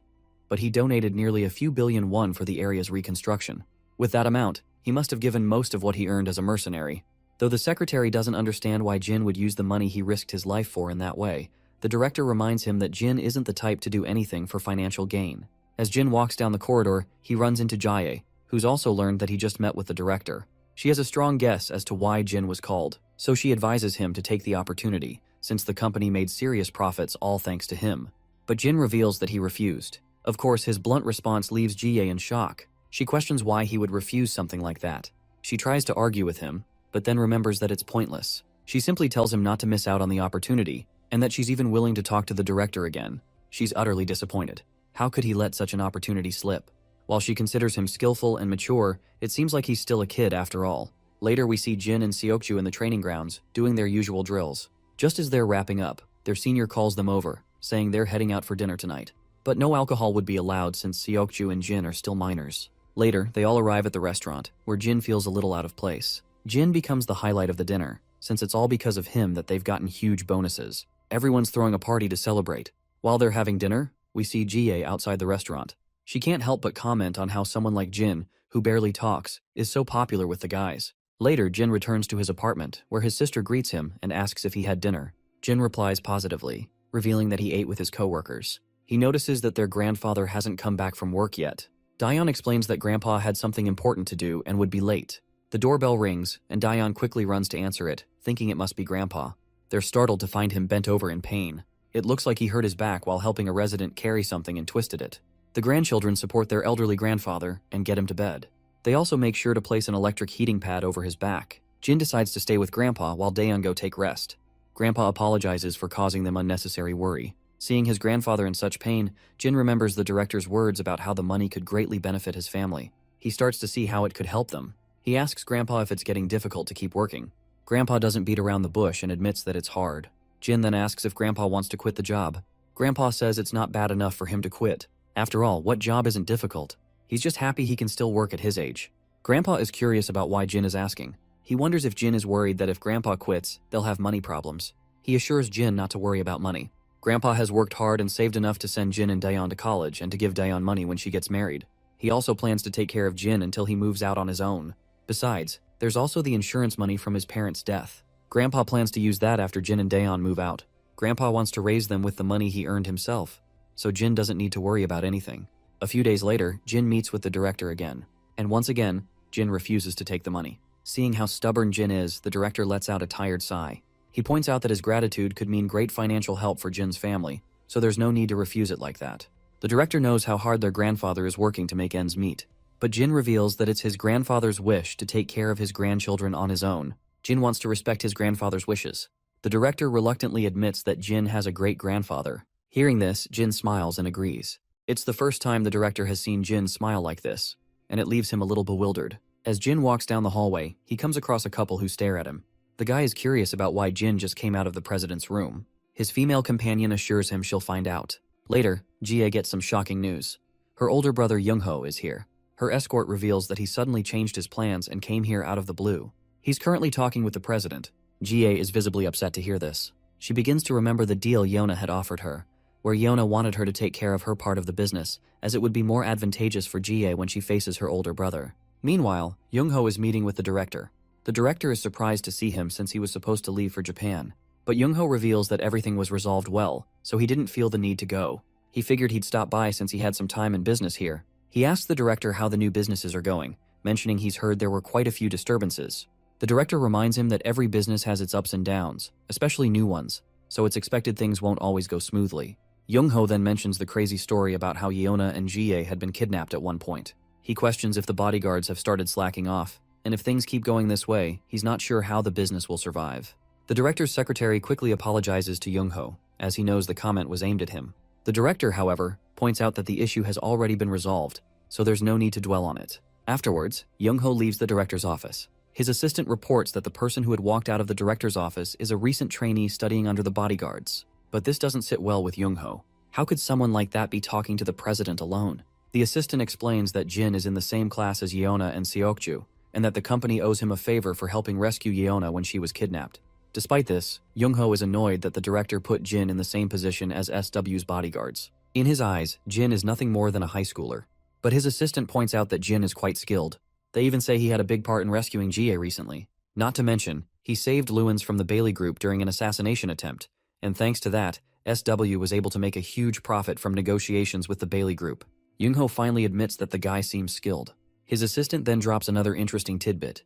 [SPEAKER 1] but he donated nearly a few billion won for the area's reconstruction. With that amount, he must have given most of what he earned as a mercenary. Though the secretary doesn't understand why Jin would use the money he risked his life for in that way, the director reminds him that Jin isn't the type to do anything for financial gain. As Jin walks down the corridor, he runs into Jae, who's also learned that he just met with the director. She has a strong guess as to why Jin was called, so she advises him to take the opportunity, since the company made serious profits all thanks to him. But Jin reveals that he refused. Of course, his blunt response leaves Jie in shock. She questions why he would refuse something like that. She tries to argue with him, but then remembers that it's pointless. She simply tells him not to miss out on the opportunity, and that she's even willing to talk to the director again. She's utterly disappointed. How could he let such an opportunity slip? While she considers him skillful and mature, it seems like he's still a kid after all. Later, we see Jin and Seokju in the training grounds, doing their usual drills. Just as they're wrapping up, their senior calls them over, saying they're heading out for dinner tonight. But no alcohol would be allowed since Seokju and Jin are still minors. Later, they all arrive at the restaurant, where Jin feels a little out of place. Jin becomes the highlight of the dinner, since it's all because of him that they've gotten huge bonuses. Everyone's throwing a party to celebrate. While they're having dinner, we see Jie outside the restaurant. She can't help but comment on how someone like Jin, who barely talks, is so popular with the guys. Later, Jin returns to his apartment, where his sister greets him and asks if he had dinner. Jin replies positively. revealing that he ate with his coworkers. He notices that their grandfather hasn't come back from work yet. Dayon explains that Grandpa had something important to do and would be late. The doorbell rings, and Dayon quickly runs to answer it, thinking it must be Grandpa. They're startled to find him bent over in pain. It looks like he hurt his back while helping a resident carry something and twisted it. The grandchildren support their elderly grandfather and get him to bed. They also make sure to place an electric heating pad over his back. Jin decides to stay with Grandpa while Dayon go take rest. Grandpa apologizes for causing them unnecessary worry. Seeing his grandfather in such pain, Jin remembers the director's words about how the money could greatly benefit his family. He starts to see how it could help them. He asks Grandpa if it's getting difficult to keep working. Grandpa doesn't beat around the bush and admits that it's hard. Jin then asks if Grandpa wants to quit the job. Grandpa says it's not bad enough for him to quit. After all, what job isn't difficult? He's just happy he can still work at his age. Grandpa is curious about why Jin is asking. He wonders if Jin is worried that if Grandpa quits, they'll have money problems. He assures Jin not to worry about money. Grandpa has worked hard and saved enough to send Jin and Dayon to college and to give Dayon money when she gets married. He also plans to take care of Jin until he moves out on his own. Besides, there's also the insurance money from his parents' death. Grandpa plans to use that after Jin and Dayon move out. Grandpa wants to raise them with the money he earned himself, so Jin doesn't need to worry about anything. A few days later, Jin meets with the director again. And once again, Jin refuses to take the money. Seeing how stubborn Jin is, the director lets out a tired sigh. He points out that his gratitude could mean great financial help for Jin's family, so there's no need to refuse it like that. The director knows how hard their grandfather is working to make ends meet, but Jin reveals that it's his grandfather's wish to take care of his grandchildren on his own. Jin wants to respect his grandfather's wishes. The director reluctantly admits that Jin has a great-grandfather. Hearing this, Jin smiles and agrees. It's the first time the director has seen Jin smile like this, and it leaves him a little bewildered. As Jin walks down the hallway, he comes across a couple who stare at him. The guy is curious about why Jin just came out of the president's room. His female companion assures him she'll find out. Later, Jie gets some shocking news. Her older brother Youngho is here. Her escort reveals that he suddenly changed his plans and came here out of the blue. He's currently talking with the president. Jie is visibly upset to hear this. She begins to remember the deal Yona had offered her, where Yona wanted her to take care of her part of the business, as it would be more advantageous for Jie when she faces her older brother. Meanwhile, Youngho is meeting with the director. The director is surprised to see him since he was supposed to leave for Japan. But Youngho reveals that everything was resolved well, so he didn't feel the need to go. He figured he'd stop by since he had some time and business here. He asks the director how the new businesses are going, mentioning he's heard there were quite a few disturbances. The director reminds him that every business has its ups and downs, especially new ones, so it's expected things won't always go smoothly. Youngho then mentions the crazy story about how Yeona and Jie had been kidnapped at one point. He questions if the bodyguards have started slacking off, and if things keep going this way, he's not sure how the business will survive. The director's secretary quickly apologizes to Youngho, as he knows the comment was aimed at him. The director, however, points out that the issue has already been resolved, so there's no need to dwell on it. Afterwards, Youngho leaves the director's office. His assistant reports that the person who had walked out of the director's office is a recent trainee studying under the bodyguards. But this doesn't sit well with Youngho. How could someone like that be talking to the president alone? The assistant explains that Jin is in the same class as Yeona and Seokju, and that the company owes him a favor for helping rescue Yeona when she was kidnapped. Despite this, Youngho is annoyed that the director put Jin in the same position as SW's bodyguards. In his eyes, Jin is nothing more than a high schooler. But his assistant points out that Jin is quite skilled. They even say he had a big part in rescuing Jie recently. Not to mention, he saved Luans from the Bailey group during an assassination attempt, and thanks to that, SW was able to make a huge profit from negotiations with the Bailey group. Youngho finally admits that the guy seems skilled. His assistant then drops another interesting tidbit.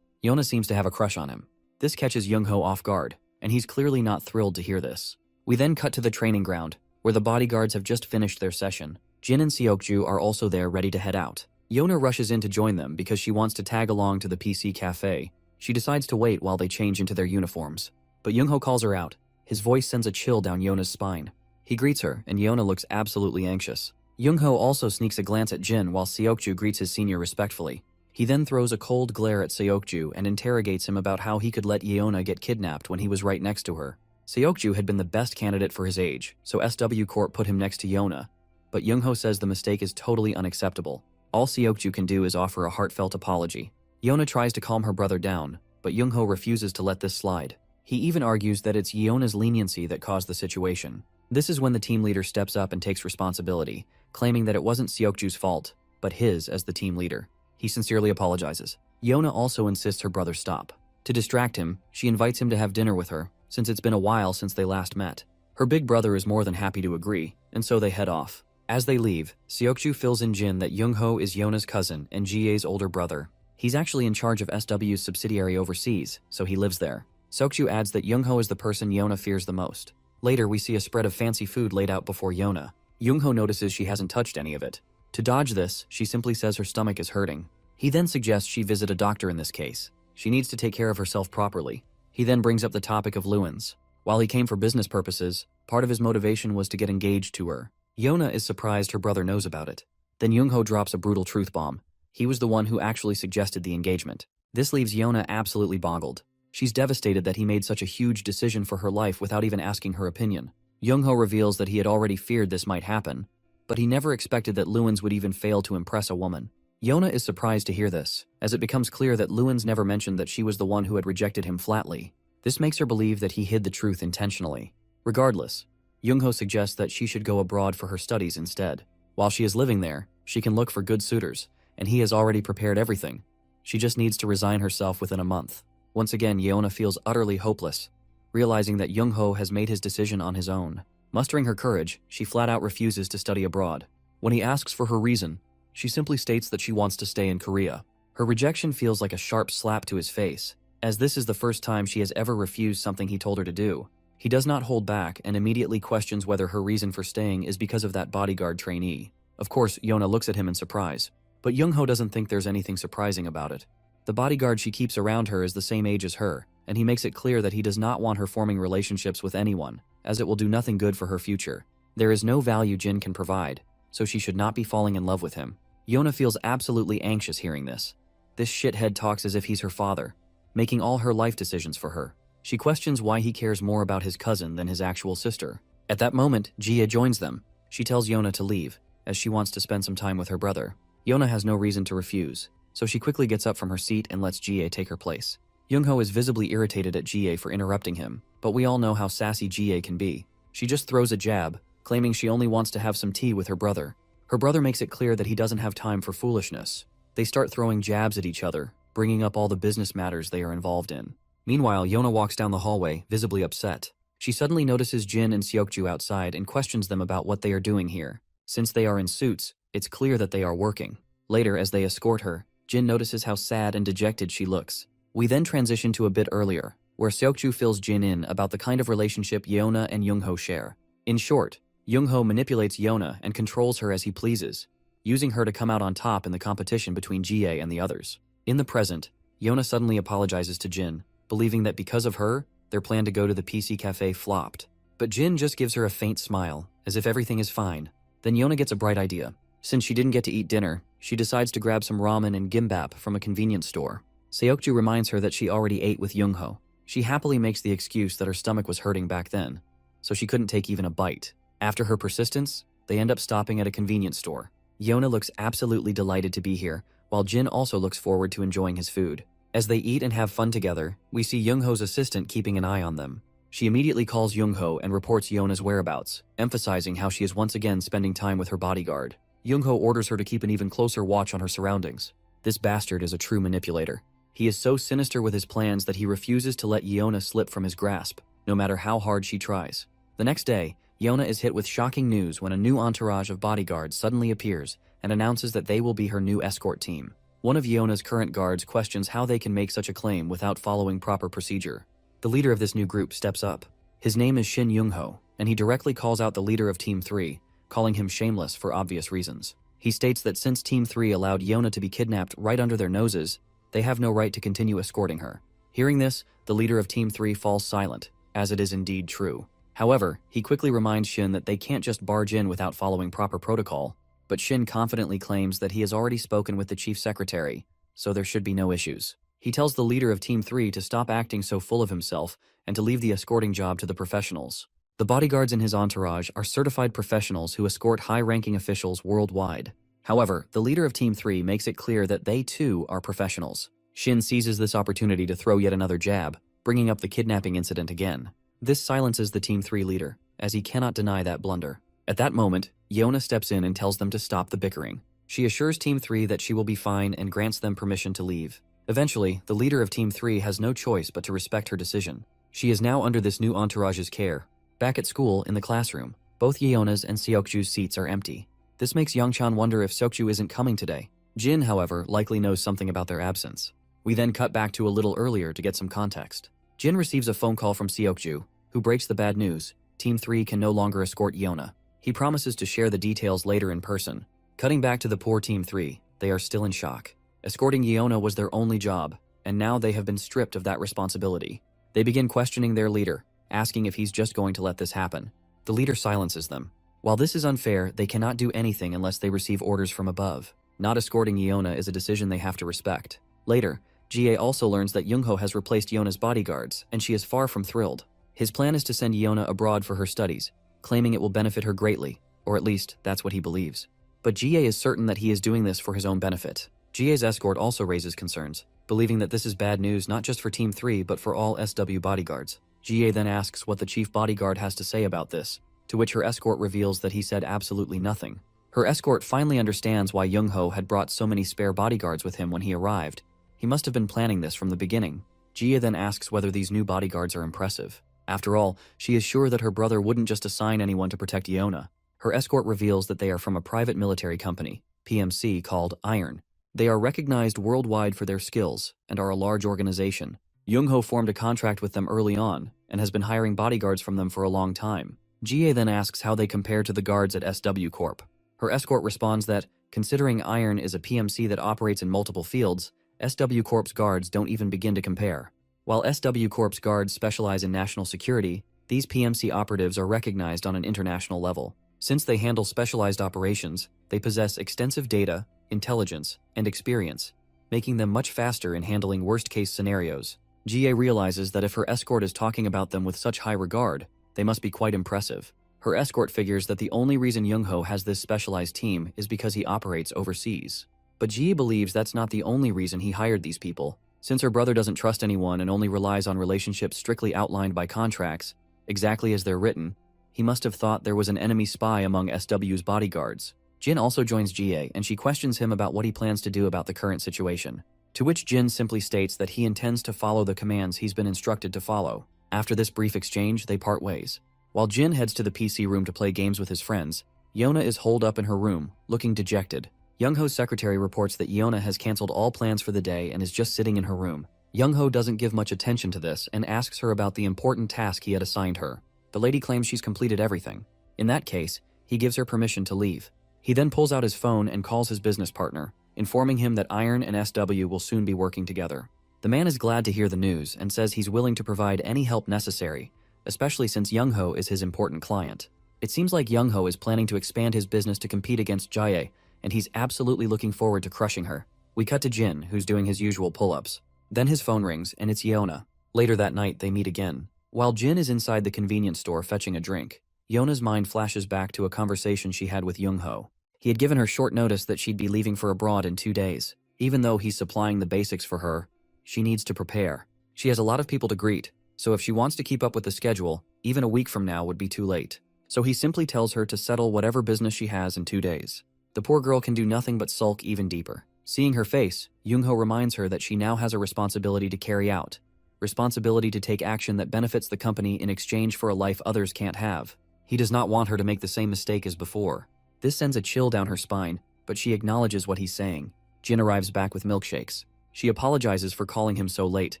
[SPEAKER 1] Yeona seems to have a crush on him. This catches Youngho off guard, and he's clearly not thrilled to hear this. We then cut to the training ground, where the bodyguards have just finished their session. Jin and Seokju are also there ready to head out. Yeona rushes in to join them because she wants to tag along to the PC cafe. She decides to wait while they change into their uniforms. But Youngho calls her out. His voice sends a chill down Yeona's spine. He greets her, and Yeona looks absolutely anxious. Youngho also sneaks a glance at Jin while Seokju greets his senior respectfully. He then throws a cold glare at Seokju and interrogates him about how he could let Yeona get kidnapped when he was right next to her. Seokju had been the best candidate for his age, so SW Corp put him next to Yeona. But Youngho says the mistake is totally unacceptable. All Seokju can do is offer a heartfelt apology. Yeona tries to calm her brother down, but Youngho refuses to let this slide. He even argues that it's Yeona's leniency that caused the situation. This is when the team leader steps up and takes responsibility, claiming that it wasn't Seokju's fault, but his as the team leader. He sincerely apologizes. Yeona also insists her brother stop. To distract him, she invites him to have dinner with her, since it's been a while since they last met. Her big brother is more than happy to agree, and so they head off. As they leave, Seokju fills in Jin that Young-ho is Yona's cousin and Jie's older brother. He's actually in charge of SW's subsidiary overseas, so he lives there. Seokju adds that Young-ho is the person Yona fears the most. Later, we see a spread of fancy food laid out before Yona. Young-ho notices she hasn't touched any of it. To dodge this, she simply says her stomach is hurting. He then suggests she visit a doctor in this case. She needs to take care of herself properly. He then brings up the topic of Lewins. While he came for business purposes, part of his motivation was to get engaged to her. Yona is surprised her brother knows about it. Then Young-ho drops a brutal truth bomb. He was the one who actually suggested the engagement. This leaves Yona absolutely boggled. She's devastated that he made such a huge decision for her life without even asking her opinion. Young-ho reveals that he had already feared this might happen, but he never expected that Lewins would even fail to impress a woman. Yona is surprised to hear this, as it becomes clear that Lewins never mentioned that she was the one who had rejected him flatly. This makes her believe that he hid the truth intentionally. Regardless, Young-ho suggests that she should go abroad for her studies instead. While she is living there, she can look for good suitors, and he has already prepared everything. She just needs to resign herself within a month. Once again, Yona feels utterly hopeless, realizing that Young-ho has made his decision on his own. Mustering her courage, she flat out refuses to study abroad. When he asks for her reason, she simply states that she wants to stay in Korea. Her rejection feels like a sharp slap to his face, as this is the first time she has ever refused something he told her to do. He does not hold back and immediately questions whether her reason for staying is because of that bodyguard trainee. Of course, Yona looks at him in surprise, but Young-ho doesn't think there's anything surprising about it. The bodyguard she keeps around her is the same age as her, and he makes it clear that he does not want her forming relationships with anyone, as it will do nothing good for her future. There is no value Jin can provide, so she should not be falling in love with him. Yona feels absolutely anxious hearing this. This shithead talks as if he's her father, making all her life decisions for her. She questions why he cares more about his cousin than his actual sister. At that moment, Jia joins them. She tells Yona to leave, as she wants to spend some time with her brother. Yona has no reason to refuse, so she quickly gets up from her seat and lets Jie take her place. Young-ho is visibly irritated at Jie for interrupting him, but we all know how sassy Jie can be. She just throws a jab, claiming she only wants to have some tea with her brother. Her brother makes it clear that he doesn't have time for foolishness. They start throwing jabs at each other, bringing up all the business matters they are involved in. Meanwhile, Yona walks down the hallway, visibly upset. She suddenly notices Jin and Seokju outside and questions them about what they are doing here. Since they are in suits, it's clear that they are working. Later, as they escort her, Jin notices how sad and dejected she looks. We then transition to a bit earlier, where Seokju fills Jin in about the kind of relationship Yona and Young-ho share. In short, Young-ho manipulates Yona and controls her as he pleases, using her to come out on top in the competition between Jie and the others. In the present, Yona suddenly apologizes to Jin, believing that because of her, their plan to go to the PC cafe flopped. But Jin just gives her a faint smile, as if everything is fine. Then Yona gets a bright idea. Since she didn't get to eat dinner, she decides to grab some ramen and gimbap from a convenience store. Seokju reminds her that she already ate with Young-ho. She happily makes the excuse that her stomach was hurting back then, so she couldn't take even a bite. After her persistence, they end up stopping at a convenience store. Yona looks absolutely delighted to be here, while Jin also looks forward to enjoying his food. As they eat and have fun together, we see Young-ho's assistant keeping an eye on them. She immediately calls Young-ho and reports Yona's whereabouts, emphasizing how she is once again spending time with her bodyguard. Young-ho orders her to keep an even closer watch on her surroundings. This bastard is a true manipulator. He is so sinister with his plans that he refuses to let Yona slip from his grasp, no matter how hard she tries. The next day, Yona is hit with shocking news when a new entourage of bodyguards suddenly appears and announces that they will be her new escort team. One of Yona's current guards questions how they can make such a claim without following proper procedure. The leader of this new group steps up. His name is Shin Young-ho, and he directly calls out the leader of Team 3, calling him shameless for obvious reasons. He states that since Team 3 allowed Yona to be kidnapped right under their noses, they have no right to continue escorting her. Hearing this, the leader of Team 3 falls silent, as it is indeed true. However, he quickly reminds Shin that they can't just barge in without following proper protocol, but Shin confidently claims that he has already spoken with the chief secretary, so there should be no issues. He tells the leader of Team 3 to stop acting so full of himself and to leave the escorting job to the professionals. The bodyguards in his entourage are certified professionals who escort high-ranking officials worldwide. However, the leader of Team 3 makes it clear that they too are professionals. Shin seizes this opportunity to throw yet another jab, bringing up the kidnapping incident again. This silences the Team 3 leader, as he cannot deny that blunder. At that moment, Yona steps in and tells them to stop the bickering. She assures Team 3 that she will be fine and grants them permission to leave. Eventually, the leader of Team 3 has no choice but to respect her decision. She is now under this new entourage's care, Back at school, in the classroom, both Yeona's and Seokju's seats are empty. This makes Youngchan wonder if Seokju isn't coming today. Jin, however, likely knows something about their absence. We then cut back to a little earlier to get some context. Jin receives a phone call from Seokju, who breaks the bad news. Team 3 can no longer escort Yeona. He promises to share the details later in person. Cutting back to the poor Team 3, they are still in shock. Escorting Yeona was their only job, and now they have been stripped of that responsibility. They begin questioning their leader, asking if he's just going to let this happen. The leader silences them. While this is unfair, they cannot do anything unless they receive orders from above. Not escorting Yeona is a decision they have to respect. Later, Jie also learns that Youngho has replaced Yeona's bodyguards, and she is far from thrilled. His plan is to send Yeona abroad for her studies, claiming it will benefit her greatly, or at least that's what he believes. But Jie is certain that he is doing this for his own benefit. Jie's escort also raises concerns, believing that this is bad news not just for Team 3 but for all SW bodyguards. Jie then asks what the chief bodyguard has to say about this, to which her escort reveals that he said absolutely nothing. Her escort finally understands why Youngho had brought so many spare bodyguards with him when he arrived. He must have been planning this from the beginning. Jie then asks whether these new bodyguards are impressive. After all, she is sure that her brother wouldn't just assign anyone to protect Yeona. Her escort reveals that they are from a private military company, PMC, called Iron. They are recognized worldwide for their skills and are a large organization. Youngho formed a contract with them early on and has been hiring bodyguards from them for a long time. Jie then asks how they compare to the guards at SW Corp. Her escort responds that, considering Iron is a PMC that operates in multiple fields, SW Corp's guards don't even begin to compare. While SW Corp's guards specialize in national security, these PMC operatives are recognized on an international level. Since they handle specialized operations, they possess extensive data, intelligence, and experience, making them much faster in handling worst-case scenarios. Jie realizes that if her escort is talking about them with such high regard, they must be quite impressive. Her escort figures that the only reason Youngho has this specialized team is because he operates overseas. But Jie believes that's not the only reason he hired these people. Since her brother doesn't trust anyone and only relies on relationships strictly outlined by contracts, exactly as they're written, he must have thought there was an enemy spy among SW's bodyguards. Jin also joins Jie, and she questions him about what he plans to do about the current situation. To which Jin simply states that he intends to follow the commands he's been instructed to follow. After this brief exchange, they part ways. While Jin heads to the PC room to play games with his friends, Yeona is holed up in her room, looking dejected. Youngho's secretary reports that Yeona has canceled all plans for the day and is just sitting in her room. Youngho doesn't give much attention to this and asks her about the important task he had assigned her. The lady claims she's completed everything. In that case, he gives her permission to leave. He then pulls out his phone and calls his business partner, informing him that Iron and SW will soon be working together. The man is glad to hear the news and says he's willing to provide any help necessary, especially since Youngho is his important client. It seems like Youngho is planning to expand his business to compete against Jie, and he's absolutely looking forward to crushing her. We cut to Jin, who's doing his usual pull-ups. Then his phone rings, and it's Yeona. Later that night, they meet again. While Jin is inside the convenience store fetching a drink, Yeona's mind flashes back to a conversation she had with Youngho. He had given her short notice that she'd be leaving for abroad in 2 days. Even though he's supplying the basics for her, she needs to prepare. She has a lot of people to greet, so if she wants to keep up with the schedule, even a week from now would be too late. So he simply tells her to settle whatever business she has in 2 days. The poor girl can do nothing but sulk even deeper. Seeing her face, Youngho reminds her that she now has a responsibility to carry out. Responsibility to take action that benefits the company in exchange for a life others can't have. He does not want her to make the same mistake as before. This sends a chill down her spine, but she acknowledges what he's saying. Jin arrives back with milkshakes. She apologizes for calling him so late,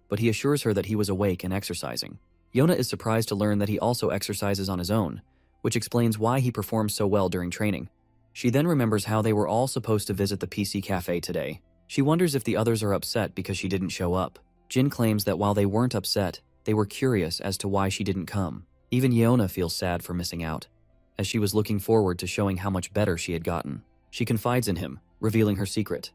[SPEAKER 1] but he assures her that he was awake and exercising. Yeona is surprised to learn that he also exercises on his own, which explains why he performs so well during training. She then remembers how they were all supposed to visit the PC cafe today. She wonders if the others are upset because she didn't show up. Jin claims that while they weren't upset, they were curious as to why she didn't come. Even Yeona feels sad for missing out, as she was looking forward to showing how much better she had gotten. She confides in him, revealing her secret.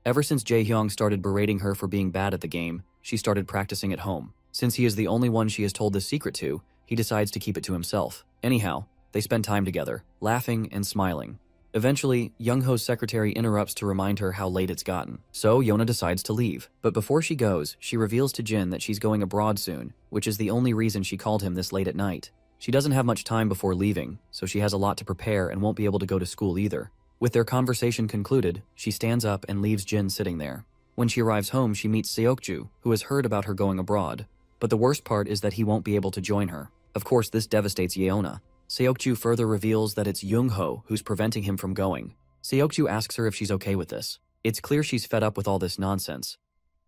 [SPEAKER 1] Ever since Jae-hyung started berating her for being bad at the game, she started practicing at home. Since he is the only one she has told this secret to, he decides to keep it to himself. Anyhow, they spend time together, laughing and smiling. Eventually, Youngho's secretary interrupts to remind her how late it's gotten. So Yeona decides to leave. But before she goes, she reveals to Jin that she's going abroad soon, which is the only reason she called him this late at night. She doesn't have much time before leaving, so she has a lot to prepare and won't be able to go to school either. With their conversation concluded, she stands up and leaves Jin sitting there. When she arrives home, she meets Seokju, who has heard about her going abroad. But the worst part is that he won't be able to join her. Of course, this devastates Yeona. Seokju further reveals that it's Youngho who's preventing him from going. Seokju asks her if she's okay with this. It's clear she's fed up with all this nonsense,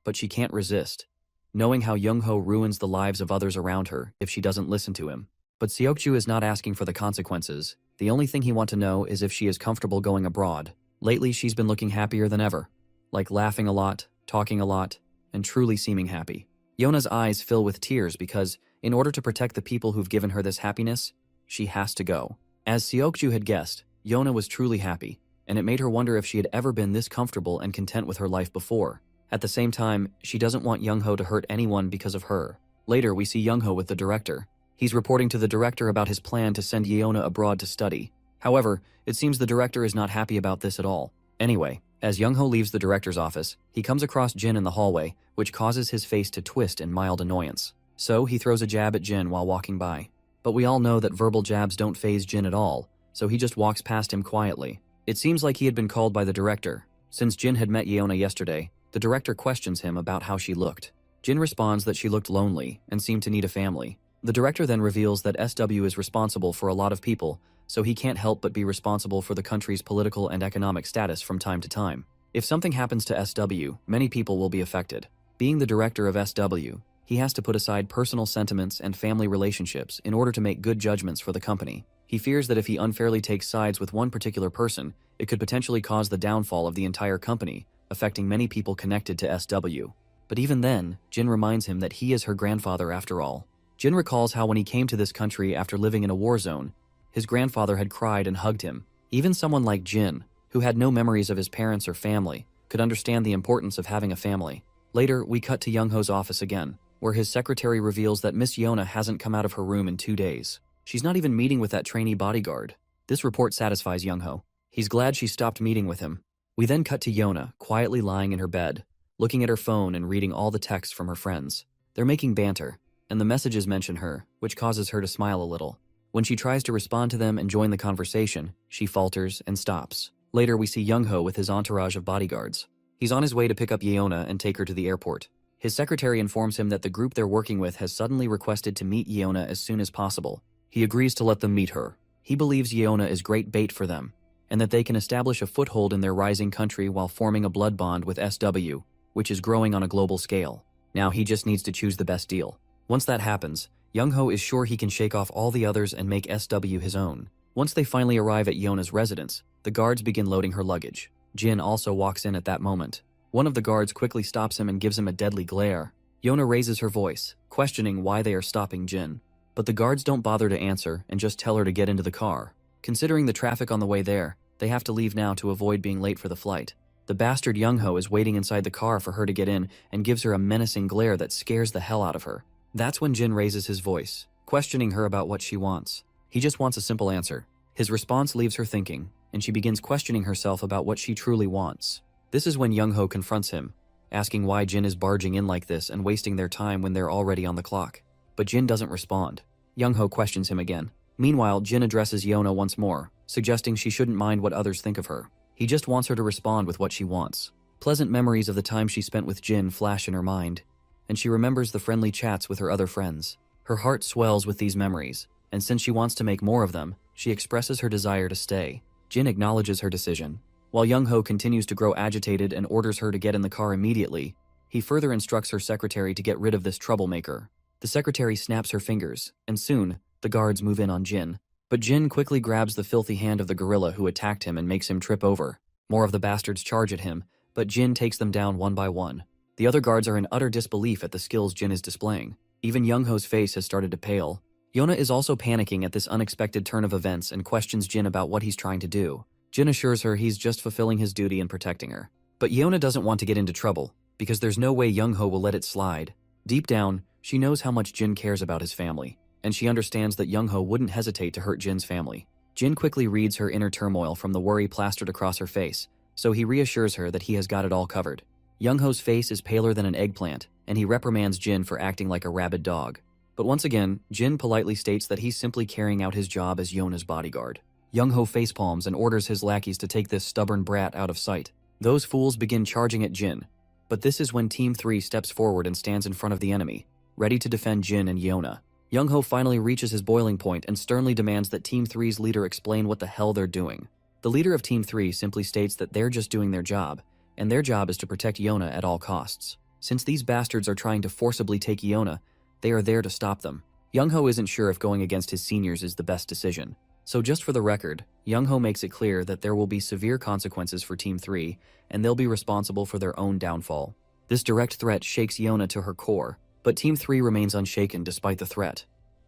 [SPEAKER 1] but she can't resist, knowing how Youngho ruins the lives of others around her if she doesn't listen to him. But Seokju is not asking for the consequences. The only thing he wants to know is if she is comfortable going abroad. Lately, she's been looking happier than ever, like laughing a lot, talking a lot, and truly seeming happy. Yona's eyes fill with tears because, in order to protect the people who've given her this happiness, she has to go. As Seokju had guessed, Yona was truly happy, and it made her wonder if she had ever been this comfortable and content with her life before. At the same time, she doesn't want Youngho to hurt anyone because of her. Later, we see Youngho with the director. He's reporting to the director about his plan to send Yeona abroad to study. However, it seems the director is not happy about this at all. Anyway, as Youngho leaves the director's office, he comes across Jin in the hallway, which causes his face to twist in mild annoyance. So he throws a jab at Jin while walking by. But we all know that verbal jabs don't faze Jin at all, so he just walks past him quietly. It seems like he had been called by the director. Since Jin had met Yeona yesterday, the director questions him about how she looked. Jin responds that she looked lonely and seemed to need a family. The director then reveals that SW is responsible for a lot of people, so he can't help but be responsible for the country's political and economic status from time to time. If something happens to SW, many people will be affected. Being the director of SW, he has to put aside personal sentiments and family relationships in order to make good judgments for the company. He fears that if he unfairly takes sides with one particular person, it could potentially cause the downfall of the entire company, affecting many people connected to SW. But even then, Jin reminds him that he is her grandfather after all. Jin recalls how when he came to this country after living in a war zone, his grandfather had cried and hugged him. Even someone like Jin, who had no memories of his parents or family, could understand the importance of having a family. Later, we cut to Youngho's office again, where his secretary reveals that Miss Yeona hasn't come out of her room in 2 days. She's not even meeting with that trainee bodyguard. This report satisfies Youngho. He's glad she stopped meeting with him. We then cut to Yeona, quietly lying in her bed, looking at her phone and reading all the texts from her friends. They're making banter, and the messages mention her, which causes her to smile a little. When she tries to respond to them and join the conversation, she falters and stops. Later, we see Youngho with his entourage of bodyguards. He's on his way to pick up Yeona and take her to the airport. His secretary informs him that the group they're working with has suddenly requested to meet Yeona as soon as possible. He agrees to let them meet her. He believes Yeona is great bait for them, and that they can establish a foothold in their rising country while forming a blood bond with SW, which is growing on a global scale. Now he just needs to choose the best deal. Once that happens, Youngho is sure he can shake off all the others and make SW his own. Once they finally arrive at Yeona's residence, the guards begin loading her luggage. Jin also walks in at that moment. One of the guards quickly stops him and gives him a deadly glare. Yeona raises her voice, questioning why they are stopping Jin. But the guards don't bother to answer and just tell her to get into the car. Considering the traffic on the way there, they have to leave now to avoid being late for the flight. The bastard Youngho is waiting inside the car for her to get in and gives her a menacing glare that scares the hell out of her. That's when Jin raises his voice, questioning her about what she wants. He just wants a simple answer. His response leaves her thinking, and she begins questioning herself about what she truly wants. This is when Youngho confronts him, asking why Jin is barging in like this and wasting their time when they're already on the clock. But Jin doesn't respond. Youngho questions him again. Meanwhile, Jin addresses Yeona once more, suggesting she shouldn't mind what others think of her. He just wants her to respond with what she wants. Pleasant memories of the time she spent with Jin flash in her mind, and she remembers the friendly chats with her other friends. Her heart swells with these memories, and since she wants to make more of them, she expresses her desire to stay. Jin acknowledges her decision. While Youngho continues to grow agitated and orders her to get in the car immediately, he further instructs her secretary to get rid of this troublemaker. The secretary snaps her fingers, and soon, the guards move in on Jin. But Jin quickly grabs the filthy hand of the gorilla who attacked him and makes him trip over. More of the bastards charge at him, but Jin takes them down one by one. The other guards are in utter disbelief at the skills Jin is displaying. Even Youngho's face has started to pale. Yeona is also panicking at this unexpected turn of events and questions Jin about what he's trying to do. Jin assures her he's just fulfilling his duty and protecting her. But Yeona doesn't want to get into trouble, because there's no way Youngho will let it slide. Deep down, she knows how much Jin cares about his family, and she understands that Youngho wouldn't hesitate to hurt Jin's family. Jin quickly reads her inner turmoil from the worry plastered across her face, so he reassures her that he has got it all covered. Youngho's face is paler than an eggplant, and he reprimands Jin for acting like a rabid dog. But once again, Jin politely states that he's simply carrying out his job as Yeona's bodyguard. Youngho facepalms and orders his lackeys to take this stubborn brat out of sight. Those fools begin charging at Jin, but this is when Team 3 steps forward and stands in front of the enemy, ready to defend Jin and Yeona. Young-ho finally reaches his boiling point and sternly demands that Team 3's leader explain what the hell they're doing. The leader of Team 3 simply states that they're just doing their job, and their job is to protect Yona at all costs. Since these bastards are trying to forcibly take Yona, they are there to stop them. Young-ho isn't sure if going against his seniors is the best decision. So just for the record, Young-ho makes it clear that there will be severe consequences for Team 3, and they'll be responsible for their own downfall. This direct threat shakes Yona to her core, but Team 3 remains unshaken despite the threat,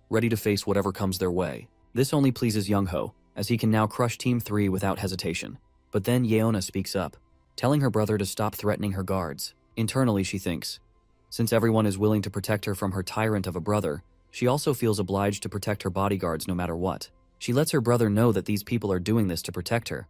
[SPEAKER 1] ready to face whatever comes their way. This only pleases Young-ho, as he can now crush Team 3 without hesitation. But then Yona speaks up, telling her brother to stop threatening her guards. Internally, she thinks, since everyone is willing to protect her from her tyrant of a brother, she also feels obliged to protect her bodyguards no matter what. She lets her brother know that these people are doing this to protect her,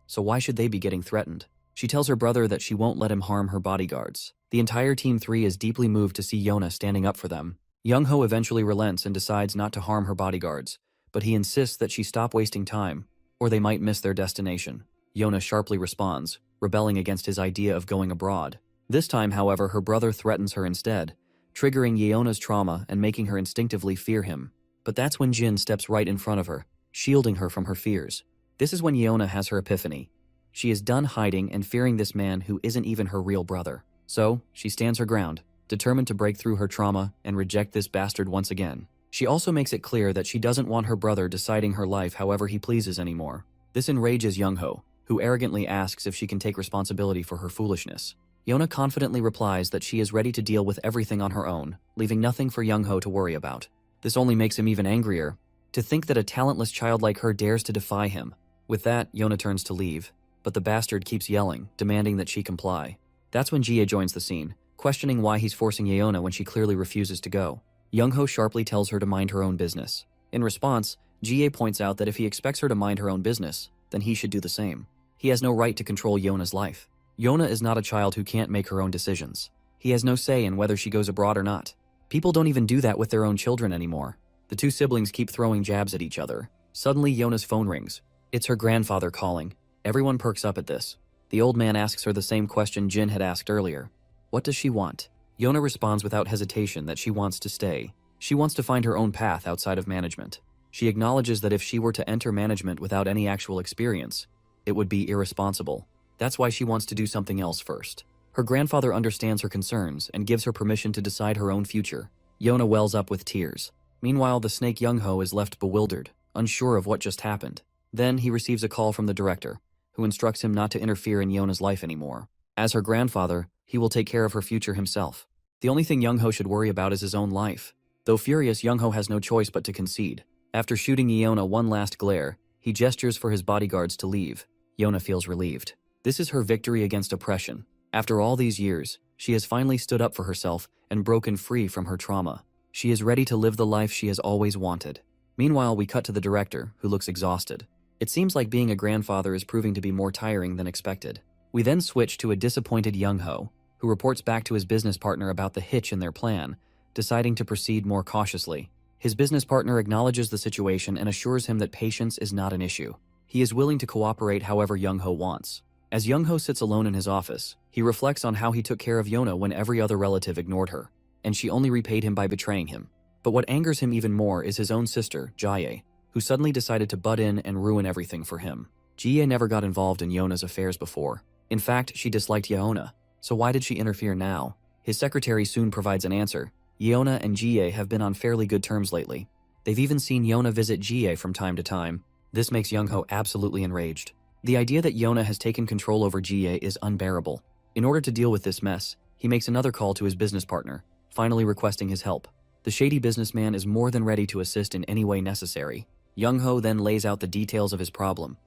[SPEAKER 1] so why should they be getting threatened? She tells her brother that she won't let him harm her bodyguards. The entire Team 3 is deeply moved to see Yona standing up for them. Young-ho eventually relents and decides not to harm her bodyguards, but he insists that she stop wasting time, or they might miss their destination. Yona sharply responds, rebelling against his idea of going abroad. This time, however, her brother threatens her instead, triggering Yeona's trauma and making her instinctively fear him. But that's when Jin steps right in front of her, shielding her from her fears. This is when Yona has her epiphany. She is done hiding and fearing this man who isn't even her real brother. So, she stands her ground, determined to break through her trauma and reject this bastard once again. She also makes it clear that she doesn't want her brother deciding her life however he pleases anymore. This enrages Young-ho, who arrogantly asks if she can take responsibility for her foolishness. Yona confidently replies that she is ready to deal with everything on her own, leaving nothing for Young-ho to worry about. This only makes him even angrier, to think that a talentless child like her dares to defy him. With that, Yona turns to leave, but the bastard keeps yelling, demanding that she comply. That's when Jie joins the scene, questioning why he's forcing Yona when she clearly refuses to go. Young-ho sharply tells her to mind her own business. In response, Jie points out that if he expects her to mind her own business, then he should do the same. He has no right to control Yona's life. Yona is not a child who can't make her own decisions. He has no say in whether she goes abroad or not. People don't even do that with their own children anymore. The two siblings keep throwing jabs at each other. Suddenly, Yona's phone rings. It's her grandfather calling. Everyone perks up at this. The old man asks her the same question Jin had asked earlier. What does she want? Yona responds without hesitation that she wants to stay. She wants to find her own path outside of management. She acknowledges that if she were to enter management without any actual experience, it would be irresponsible. That's why she wants to do something else first. Her grandfather understands her concerns and gives her permission to decide her own future. Yona wells up with tears. Meanwhile, the snake Young-ho is left bewildered, unsure of what just happened. Then he receives a call from the director, who instructs him not to interfere in Yona's life anymore. As her grandfather, he will take care of her future himself. The only thing Young-ho should worry about is his own life. Though furious, Young-ho has no choice but to concede. After shooting Yona one last glare, he gestures for his bodyguards to leave. Yona feels relieved. This is her victory against oppression. After all these years, she has finally stood up for herself and broken free from her trauma. She is ready to live the life she has always wanted. Meanwhile, we cut to the director, who looks exhausted. It seems like being a grandfather is proving to be more tiring than expected. We then switch to a disappointed Young-ho, who reports back to his business partner about the hitch in their plan, deciding to proceed more cautiously. His business partner acknowledges the situation and assures him that patience is not an issue. He is willing to cooperate however Young-ho wants. As Young-ho sits alone in his office, he reflects on how he took care of Yona when every other relative ignored her, and she only repaid him by betraying him. But what angers him even more is his own sister, Jie, who suddenly decided to butt in and ruin everything for him. Jie never got involved in Yona's affairs before. In fact, she disliked Yona, so why did she interfere now? His secretary soon provides an answer. Yona and Jie have been on fairly good terms lately. They've even seen Yona visit Jie from time to time. This makes Young-ho absolutely enraged. The idea that Yona has taken control over Jie is unbearable. In order to deal with this mess, he makes another call to his business partner, finally requesting his help. The shady businessman is more than ready to assist in any way necessary. Young-ho then lays out the details of his problem,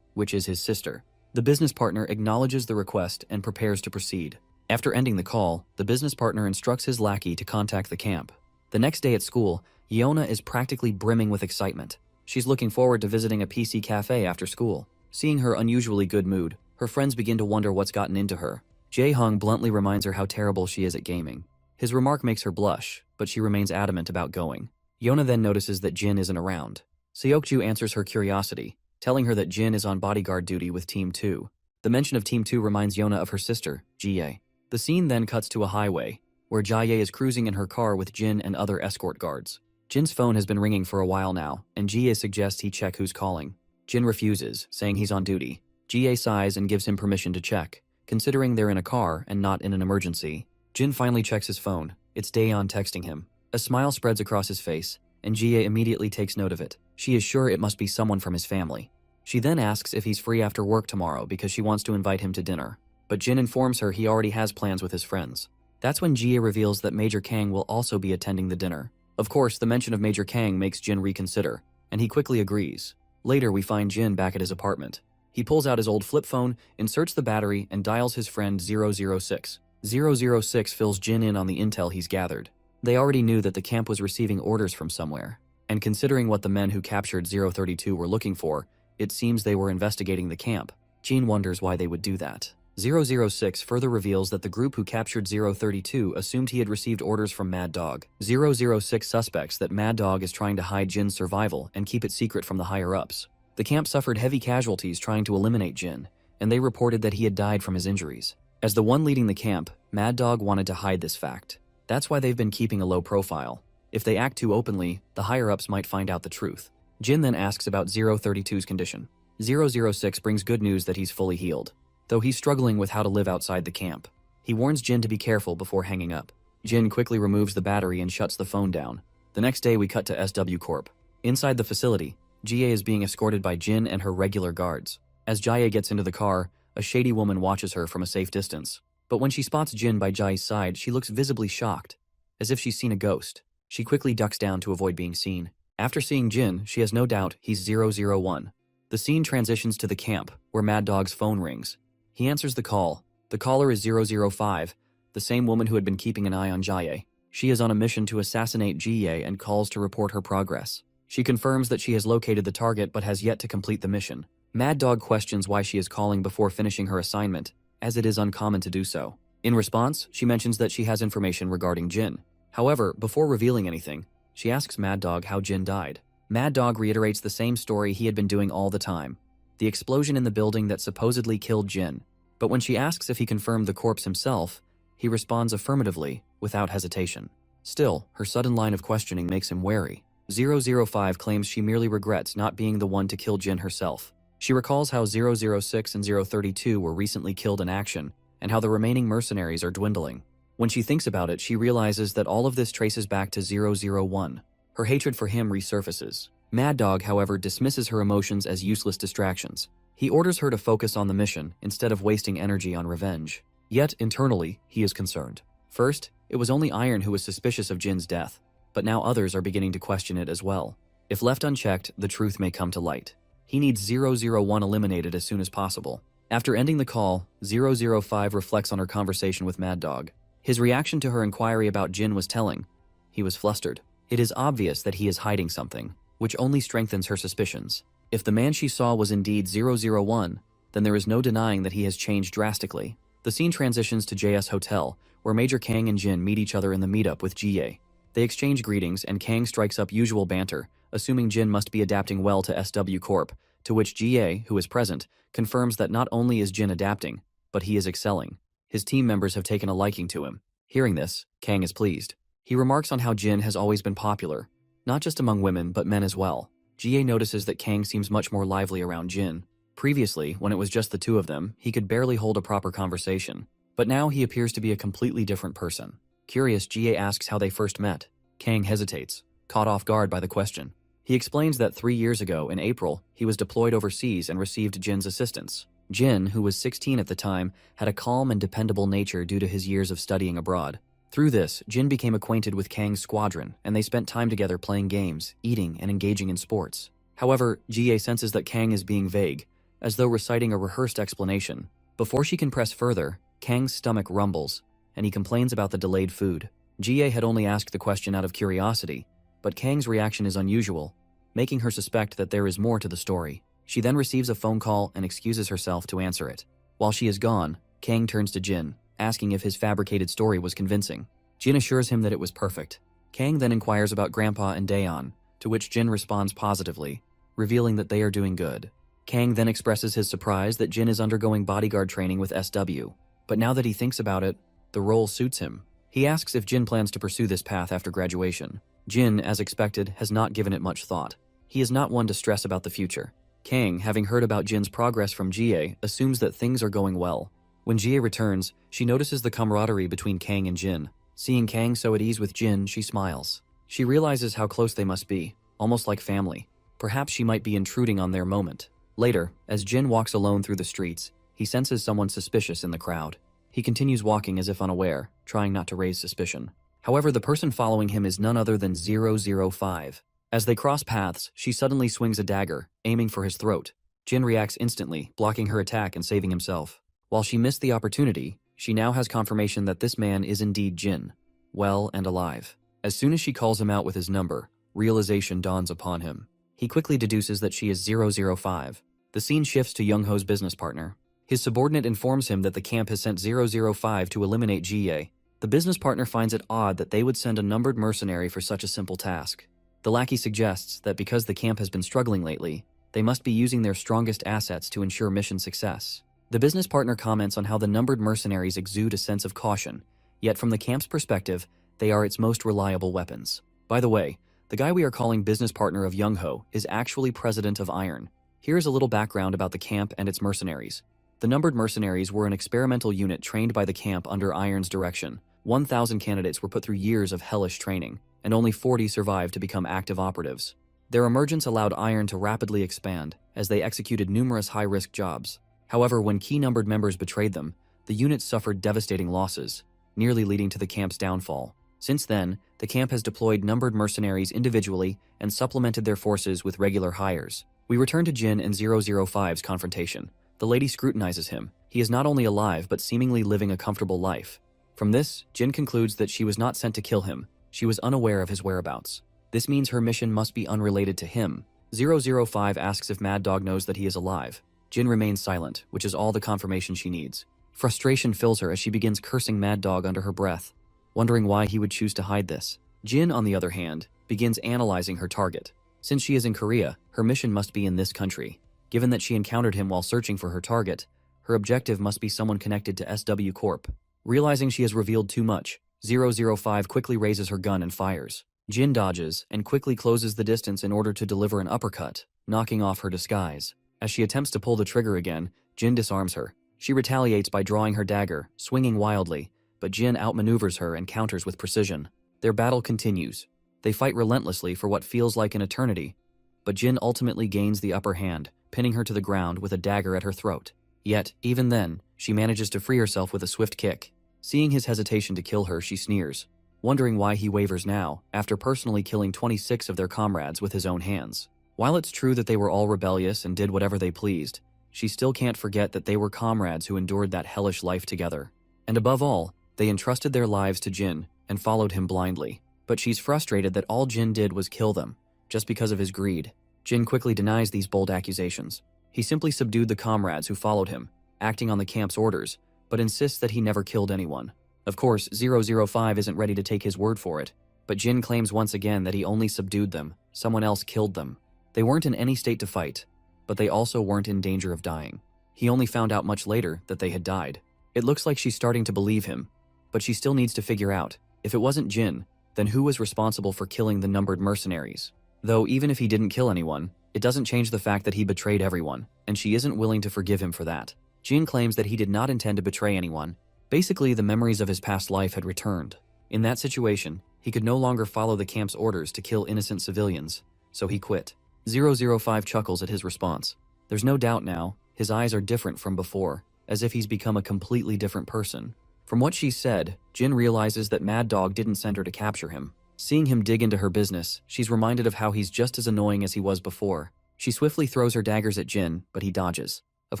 [SPEAKER 1] which is his sister. The business partner acknowledges the request and prepares to proceed. After ending the call, the business partner instructs his lackey to contact the camp. The next day at school, Yona is practically brimming with excitement. She's looking forward to visiting a PC cafe after school. Seeing her unusually good mood, her friends begin to wonder what's gotten into her. Jae-hong bluntly reminds her how terrible she is at gaming. His remark makes her blush, but she remains adamant about going. Yona then notices that Jin isn't around. Seokju answers her curiosity, telling her that Jin is on bodyguard duty with Team 2. The mention of Team 2 reminds Yona of her sister, Jie. The scene then cuts to a highway, where Jie is cruising in her car with Jin and other escort guards. Jin's phone has been ringing for a while now, and Jie suggests he check who's calling. Jin refuses, saying he's on duty. Jie sighs and gives him permission to check, considering they're in a car and not in an emergency. Jin finally checks his phone. It's Daeon texting him. A smile spreads across his face, and Jie immediately takes note of it. She is sure it must be someone from his family. She then asks if he's free after work tomorrow because she wants to invite him to dinner. But Jin informs her he already has plans with his friends. That's when Jie reveals that Major Kang will also be attending the dinner. Of course, the mention of Major Kang makes Jin reconsider, and he quickly agrees. Later, we find Jin back at his apartment. He pulls out his old flip phone, inserts the battery, and dials his friend 006. 006 fills Jin in on the intel he's gathered. They already knew that the camp was receiving orders from somewhere, and considering what the men who captured 032 were looking for, it seems they were investigating the camp. Jin wonders why they would do that. 006 further reveals that the group who captured 032 assumed he had received orders from Mad Dog. 006 suspects that Mad Dog is trying to hide Jin's survival and keep it secret from the higher-ups. The camp suffered heavy casualties trying to eliminate Jin, and they reported that he had died from his injuries. As the one leading the camp, Mad Dog wanted to hide this fact. That's why they've been keeping a low profile. If they act too openly, the higher-ups might find out the truth. Jin then asks about 032's condition. 006 brings good news that he's fully healed, though he's struggling with how to live outside the camp. He warns Jin to be careful before hanging up. Jin quickly removes the battery and shuts the phone down. The next day we cut to SW Corp. Inside the facility, Jie is being escorted by Jin and her regular guards. As Jie gets into the car, a shady woman watches her from a safe distance. But when she spots Jin by Jai's side, she looks visibly shocked, as if she's seen a ghost. She quickly ducks down to avoid being seen. After seeing Jin, she has no doubt he's 001. The scene transitions to the camp, where Mad Dog's phone rings. He answers the call. The caller is 005, the same woman who had been keeping an eye on Jie. She is on a mission to assassinate Jie and calls to report her progress. She confirms that she has located the target but has yet to complete the mission. Mad Dog questions why she is calling before finishing her assignment, as it is uncommon to do so. In response, she mentions that she has information regarding Jin. However, before revealing anything, she asks Mad Dog how Jin died. Mad Dog reiterates the same story he had been doing all the time, the explosion in the building that supposedly killed Jin. But when she asks if he confirmed the corpse himself, he responds affirmatively, without hesitation. Still, her sudden line of questioning makes him wary. 005 claims she merely regrets not being the one to kill Jin herself. She recalls how 006 and 032 were recently killed in action, and how the remaining mercenaries are dwindling. When she thinks about it, she realizes that all of this traces back to 001. Her hatred for him resurfaces. Mad Dog, however, dismisses her emotions as useless distractions. He orders her to focus on the mission instead of wasting energy on revenge. Yet, internally, he is concerned. First, it was only Iron who was suspicious of Jin's death, but now others are beginning to question it as well. If left unchecked, the truth may come to light. He needs 001 eliminated as soon as possible. After ending the call, 005 reflects on her conversation with Mad Dog. His reaction to her inquiry about Jin was telling. He was flustered. It is obvious that he is hiding something, which only strengthens her suspicions. If the man she saw was indeed 001, then there is no denying that he has changed drastically. The scene transitions to JS Hotel, where Major Kang and Jin meet each other in the meetup with Jie. They exchange greetings and Kang strikes up usual banter, assuming Jin must be adapting well to SW Corp, to which Jie, who is present, confirms that not only is Jin adapting, but he is excelling. His team members have taken a liking to him. Hearing this, Kang is pleased. He remarks on how Jin has always been popular, not just among women but men as well. Jie notices that Kang seems much more lively around Jin. Previously, when it was just the two of them, he could barely hold a proper conversation, but now he appears to be a completely different person. Curious, Jie asks how they first met. Kang hesitates, caught off guard by the question. He explains that 3 years ago, in April, he was deployed overseas and received Jin's assistance. Jin, who was 16 at the time, had a calm and dependable nature due to his years of studying abroad. Through this, Jin became acquainted with Kang's squadron, and they spent time together playing games, eating, and engaging in sports. However, Jie senses that Kang is being vague, as though reciting a rehearsed explanation. Before she can press further, Kang's stomach rumbles, and he complains about the delayed food. Jie had only asked the question out of curiosity, but Kang's reaction is unusual, making her suspect that there is more to the story. She then receives a phone call and excuses herself to answer it. While she is gone, Kang turns to Jin, asking if his fabricated story was convincing. Jin assures him that it was perfect. Kang then inquires about Grandpa and Daeon, to which Jin responds positively, revealing that they are doing good. Kang then expresses his surprise that Jin is undergoing bodyguard training with SW, but now that he thinks about it, the role suits him. He asks if Jin plans to pursue this path after graduation. Jin, as expected, has not given it much thought. He is not one to stress about the future. Kang, having heard about Jin's progress from Jie, assumes that things are going well. When Jie returns, she notices the camaraderie between Kang and Jin. Seeing Kang so at ease with Jin, she smiles. She realizes how close they must be, almost like family. Perhaps she might be intruding on their moment. Later, as Jin walks alone through the streets, he senses someone suspicious in the crowd. He continues walking as if unaware, trying not to raise suspicion. However, the person following him is none other than 005. As they cross paths, she suddenly swings a dagger, aiming for his throat. Jin reacts instantly, blocking her attack and saving himself. While she missed the opportunity, she now has confirmation that this man is indeed Jin, well and alive. As soon as she calls him out with his number, realization dawns upon him. He quickly deduces that she is 005. The scene shifts to Young-ho's business partner. His subordinate informs him that the camp has sent 005 to eliminate Jie. The business partner finds it odd that they would send a numbered mercenary for such a simple task. The lackey suggests that because the camp has been struggling lately, they must be using their strongest assets to ensure mission success. The business partner comments on how the numbered mercenaries exude a sense of caution, yet from the camp's perspective, they are its most reliable weapons. By the way, the guy we are calling business partner of Young-ho is actually president of Iron. Here's a little background about the camp and its mercenaries. The numbered mercenaries were an experimental unit trained by the camp under Iron's direction. 1,000 candidates were put through years of hellish training, and only 40 survived to become active operatives. Their emergence allowed Iron to rapidly expand, as they executed numerous high-risk jobs. However, when key numbered members betrayed them, the unit suffered devastating losses, nearly leading to the camp's downfall. Since then, the camp has deployed numbered mercenaries individually and supplemented their forces with regular hires. We return to Jin and 005's confrontation. The lady scrutinizes him. He is not only alive, but seemingly living a comfortable life. From this, Jin concludes that she was not sent to kill him. She was unaware of his whereabouts. This means her mission must be unrelated to him. 005 asks if Mad Dog knows that he is alive. Jin remains silent, which is all the confirmation she needs. Frustration fills her as she begins cursing Mad Dog under her breath, wondering why he would choose to hide this. Jin, on the other hand, begins analyzing her target. Since she is in Korea, her mission must be in this country. Given that she encountered him while searching for her target, her objective must be someone connected to SW Corp. Realizing she has revealed too much, 005 quickly raises her gun and fires. Jin dodges and quickly closes the distance in order to deliver an uppercut, knocking off her disguise. As she attempts to pull the trigger again, Jin disarms her. She retaliates by drawing her dagger, swinging wildly, but Jin outmaneuvers her and counters with precision. Their battle continues. They fight relentlessly for what feels like an eternity, but Jin ultimately gains the upper hand, pinning her to the ground with a dagger at her throat. Yet, even then, she manages to free herself with a swift kick. Seeing his hesitation to kill her, she sneers, wondering why he wavers now, after personally killing 26 of their comrades with his own hands. While it's true that they were all rebellious and did whatever they pleased, she still can't forget that they were comrades who endured that hellish life together. And above all, they entrusted their lives to Jin and followed him blindly. But she's frustrated that all Jin did was kill them, just because of his greed. Jin quickly denies these bold accusations. He simply subdued the comrades who followed him, acting on the camp's orders, but insists that he never killed anyone. Of course, 005 isn't ready to take his word for it, but Jin claims once again that he only subdued them, someone else killed them. They weren't in any state to fight, but they also weren't in danger of dying. He only found out much later that they had died. It looks like she's starting to believe him, but she still needs to figure out, if it wasn't Jin, then who was responsible for killing the numbered mercenaries? Though even if he didn't kill anyone, it doesn't change the fact that he betrayed everyone, and she isn't willing to forgive him for that. Jin claims that he did not intend to betray anyone. Basically, the memories of his past life had returned. In that situation, he could no longer follow the camp's orders to kill innocent civilians, so he quit. 005 chuckles at his response. There's no doubt now, his eyes are different from before, as if he's become a completely different person. From what she said, Jin realizes that Mad Dog didn't send her to capture him. Seeing him dig into her business, she's reminded of how he's just as annoying as he was before. She swiftly throws her daggers at Jin, but he dodges. Of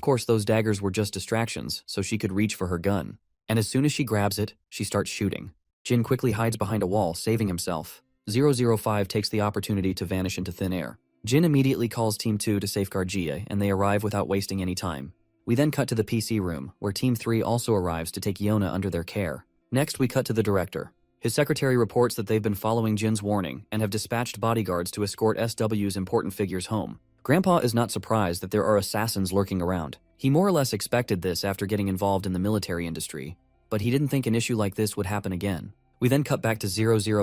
[SPEAKER 1] course, those daggers were just distractions, so she could reach for her gun. And as soon as she grabs it, she starts shooting. Jin quickly hides behind a wall, saving himself. 005 takes the opportunity to vanish into thin air. Jin immediately calls Team 2 to safeguard Jie, and they arrive without wasting any time. We then cut to the PC room, where Team 3 also arrives to take Yona under their care. Next, we cut to the director. His secretary reports that they've been following Jin's warning and have dispatched bodyguards to escort SW's important figures home. Grandpa is not surprised that there are assassins lurking around. He more or less expected this after getting involved in the military industry, but he didn't think an issue like this would happen again. We then cut back to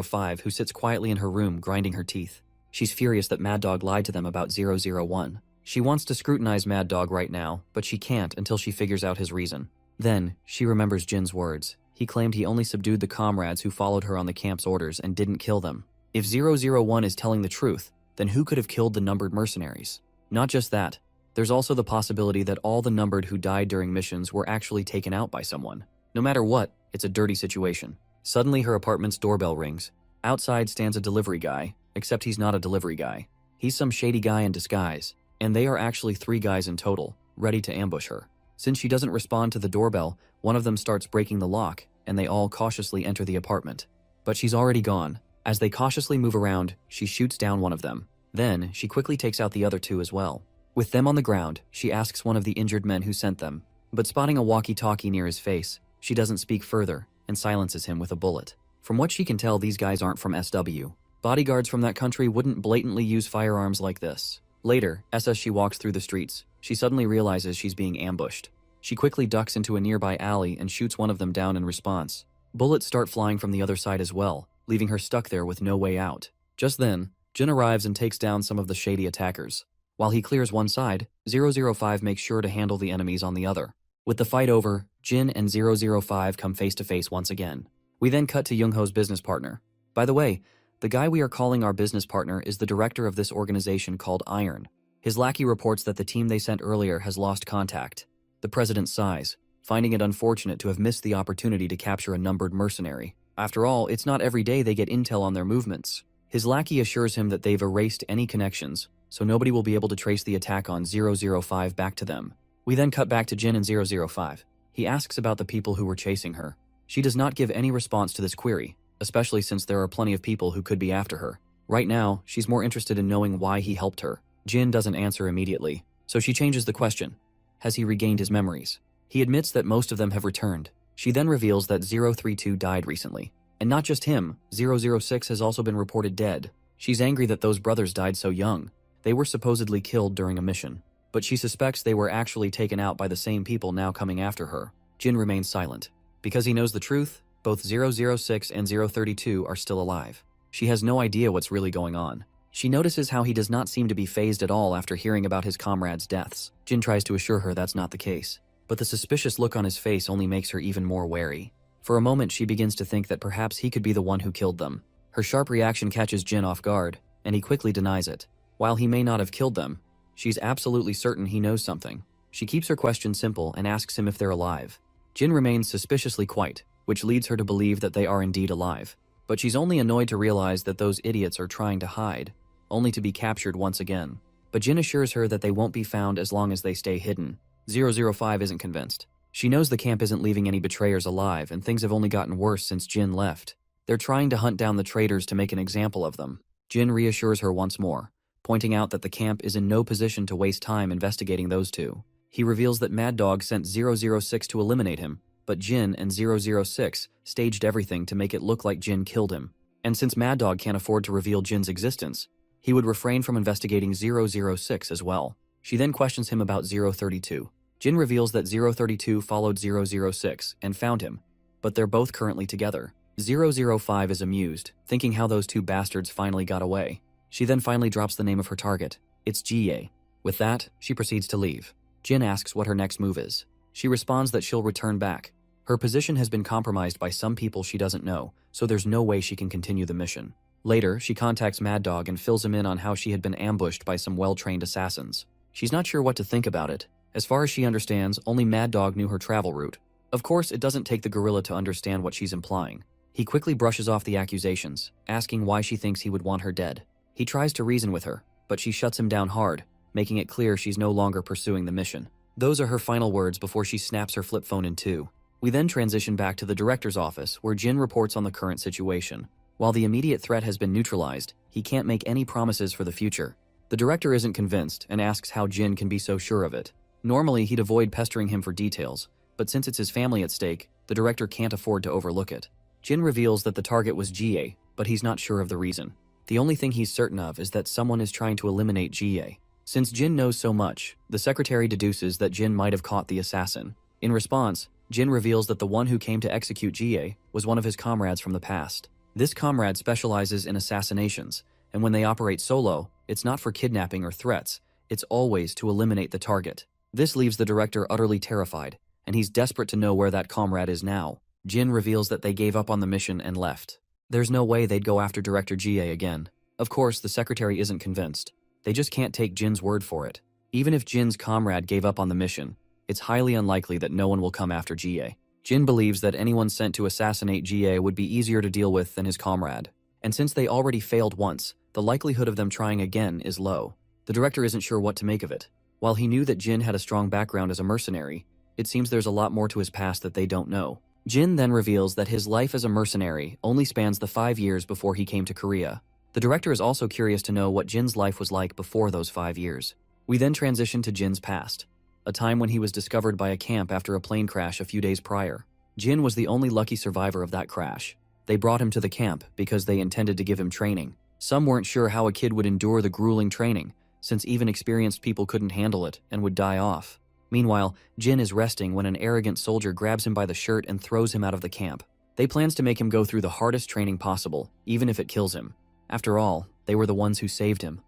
[SPEAKER 1] 005, who sits quietly in her room grinding her teeth. She's furious that Mad Dog lied to them about 001. She wants to scrutinize Mad Dog right now, but she can't until she figures out his reason. Then, she remembers Jin's words. He claimed he only subdued the comrades who followed her on the camp's orders and didn't kill them. If 001 is telling the truth, then who could have killed the numbered mercenaries? Not just that, there's also the possibility that all the numbered who died during missions were actually taken out by someone. No matter what, it's a dirty situation. Suddenly her apartment's doorbell rings. Outside stands a delivery guy, except he's not a delivery guy. He's some shady guy in disguise, and they are actually 3 guys in total, ready to ambush her. Since she doesn't respond to the doorbell, one of them starts breaking the lock, and they all cautiously enter the apartment. But she's already gone. As they cautiously move around, she shoots down one of them. Then, she quickly takes out the other 2 as well. With them on the ground, she asks one of the injured men who sent them. But spotting a walkie-talkie near his face, she doesn't speak further, and silences him with a bullet. From what she can tell, these guys aren't from SW. Bodyguards from that country wouldn't blatantly use firearms like this. Later, as she walks through the streets, she suddenly realizes she's being ambushed. She quickly ducks into a nearby alley and shoots one of them down in response. Bullets start flying from the other side as well, leaving her stuck there with no way out. Just then, Jin arrives and takes down some of the shady attackers. While he clears one side, 005 makes sure to handle the enemies on the other. With the fight over, Jin and 005 come face to face once again. We then cut to Youngho's business partner. By the way, the guy we are calling our business partner is the director of this organization called Iron. His lackey reports that the team they sent earlier has lost contact. The president sighs, finding it unfortunate to have missed the opportunity to capture a numbered mercenary. After all, it's not every day they get intel on their movements. His lackey assures him that they've erased any connections, so nobody will be able to trace the attack on 005 back to them. We then cut back to Jin and 005. He asks about the people who were chasing her. She does not give any response to this query, especially since there are plenty of people who could be after her. Right now, she's more interested in knowing why he helped her. Jin doesn't answer immediately, so she changes the question. Has he regained his memories? He admits that most of them have returned. She then reveals that 032 died recently. And not just him, 006 has also been reported dead. She's angry that those brothers died so young. They were supposedly killed during a mission. But she suspects they were actually taken out by the same people now coming after her. Jin remains silent. Because he knows the truth, both 006 and 032 are still alive. She has no idea what's really going on. She notices how he does not seem to be fazed at all after hearing about his comrades' deaths. Jin tries to assure her that's not the case, but the suspicious look on his face only makes her even more wary. For a moment, she begins to think that perhaps he could be the one who killed them. Her sharp reaction catches Jin off guard, and he quickly denies it. While he may not have killed them, she's absolutely certain he knows something. She keeps her question simple and asks him if they're alive. Jin remains suspiciously quiet, which leads her to believe that they are indeed alive. But she's only annoyed to realize that those idiots are trying to hide, only to be captured once again. But Jin assures her that they won't be found as long as they stay hidden. 005 isn't convinced. She knows the camp isn't leaving any betrayers alive, and things have only gotten worse since Jin left. They're trying to hunt down the traitors to make an example of them. Jin reassures her once more, pointing out that the camp is in no position to waste time investigating those two. He reveals that Mad Dog sent 006 to eliminate him, but Jin and 006 staged everything to make it look like Jin killed him. And since Mad Dog can't afford to reveal Jin's existence, he would refrain from investigating 006 as well. She then questions him about 032. Jin reveals that 032 followed 006 and found him, but they're both currently together. 005 is amused, thinking how those two bastards finally got away. She then finally drops the name of her target. It's Jie. With that, she proceeds to leave. Jin asks what her next move is. She responds that she'll return back. Her position has been compromised by some people she doesn't know, so there's no way she can continue the mission. Later, she contacts Mad Dog and fills him in on how she had been ambushed by some well-trained assassins. She's not sure what to think about it. As far as she understands, only Mad Dog knew her travel route. Of course, it doesn't take the gorilla to understand what she's implying. He quickly brushes off the accusations, asking why she thinks he would want her dead. He tries to reason with her, but she shuts him down hard, making it clear she's no longer pursuing the mission. Those are her final words before she snaps her flip phone in two. We then transition back to the director's office, where Jin reports on the current situation. While the immediate threat has been neutralized, he can't make any promises for the future. The director isn't convinced and asks how Jin can be so sure of it. Normally, he'd avoid pestering him for details, but since it's his family at stake, the director can't afford to overlook it. Jin reveals that the target was Jie, but he's not sure of the reason. The only thing he's certain of is that someone is trying to eliminate Jie. Since Jin knows so much, the secretary deduces that Jin might have caught the assassin. In response, Jin reveals that the one who came to execute Jie was one of his comrades from the past. This comrade specializes in assassinations, and when they operate solo, it's not for kidnapping or threats, it's always to eliminate the target. This leaves the director utterly terrified, and he's desperate to know where that comrade is now. Jin reveals that they gave up on the mission and left. There's no way they'd go after Director Jie again. Of course, the secretary isn't convinced. They just can't take Jin's word for it. Even if Jin's comrade gave up on the mission, it's highly unlikely that no one will come after Jie. Jin believes that anyone sent to assassinate Jie would be easier to deal with than his comrade. And since they already failed once, the likelihood of them trying again is low. The director isn't sure what to make of it. While he knew that Jin had a strong background as a mercenary, it seems there's a lot more to his past that they don't know. Jin then reveals that his life as a mercenary only spans the 5 years before he came to Korea. The director is also curious to know what Jin's life was like before those 5 years. We then transition to Jin's past, a time when he was discovered by a camp after a plane crash a few days prior. Jin was the only lucky survivor of that crash. They brought him to the camp because they intended to give him training. Some weren't sure how a kid would endure the grueling training, since even experienced people couldn't handle it and would die off. Meanwhile, Jin is resting when an arrogant soldier grabs him by the shirt and throws him out of the camp. They plans to make him go through the hardest training possible, even if it kills him. After all, they were the ones who saved him.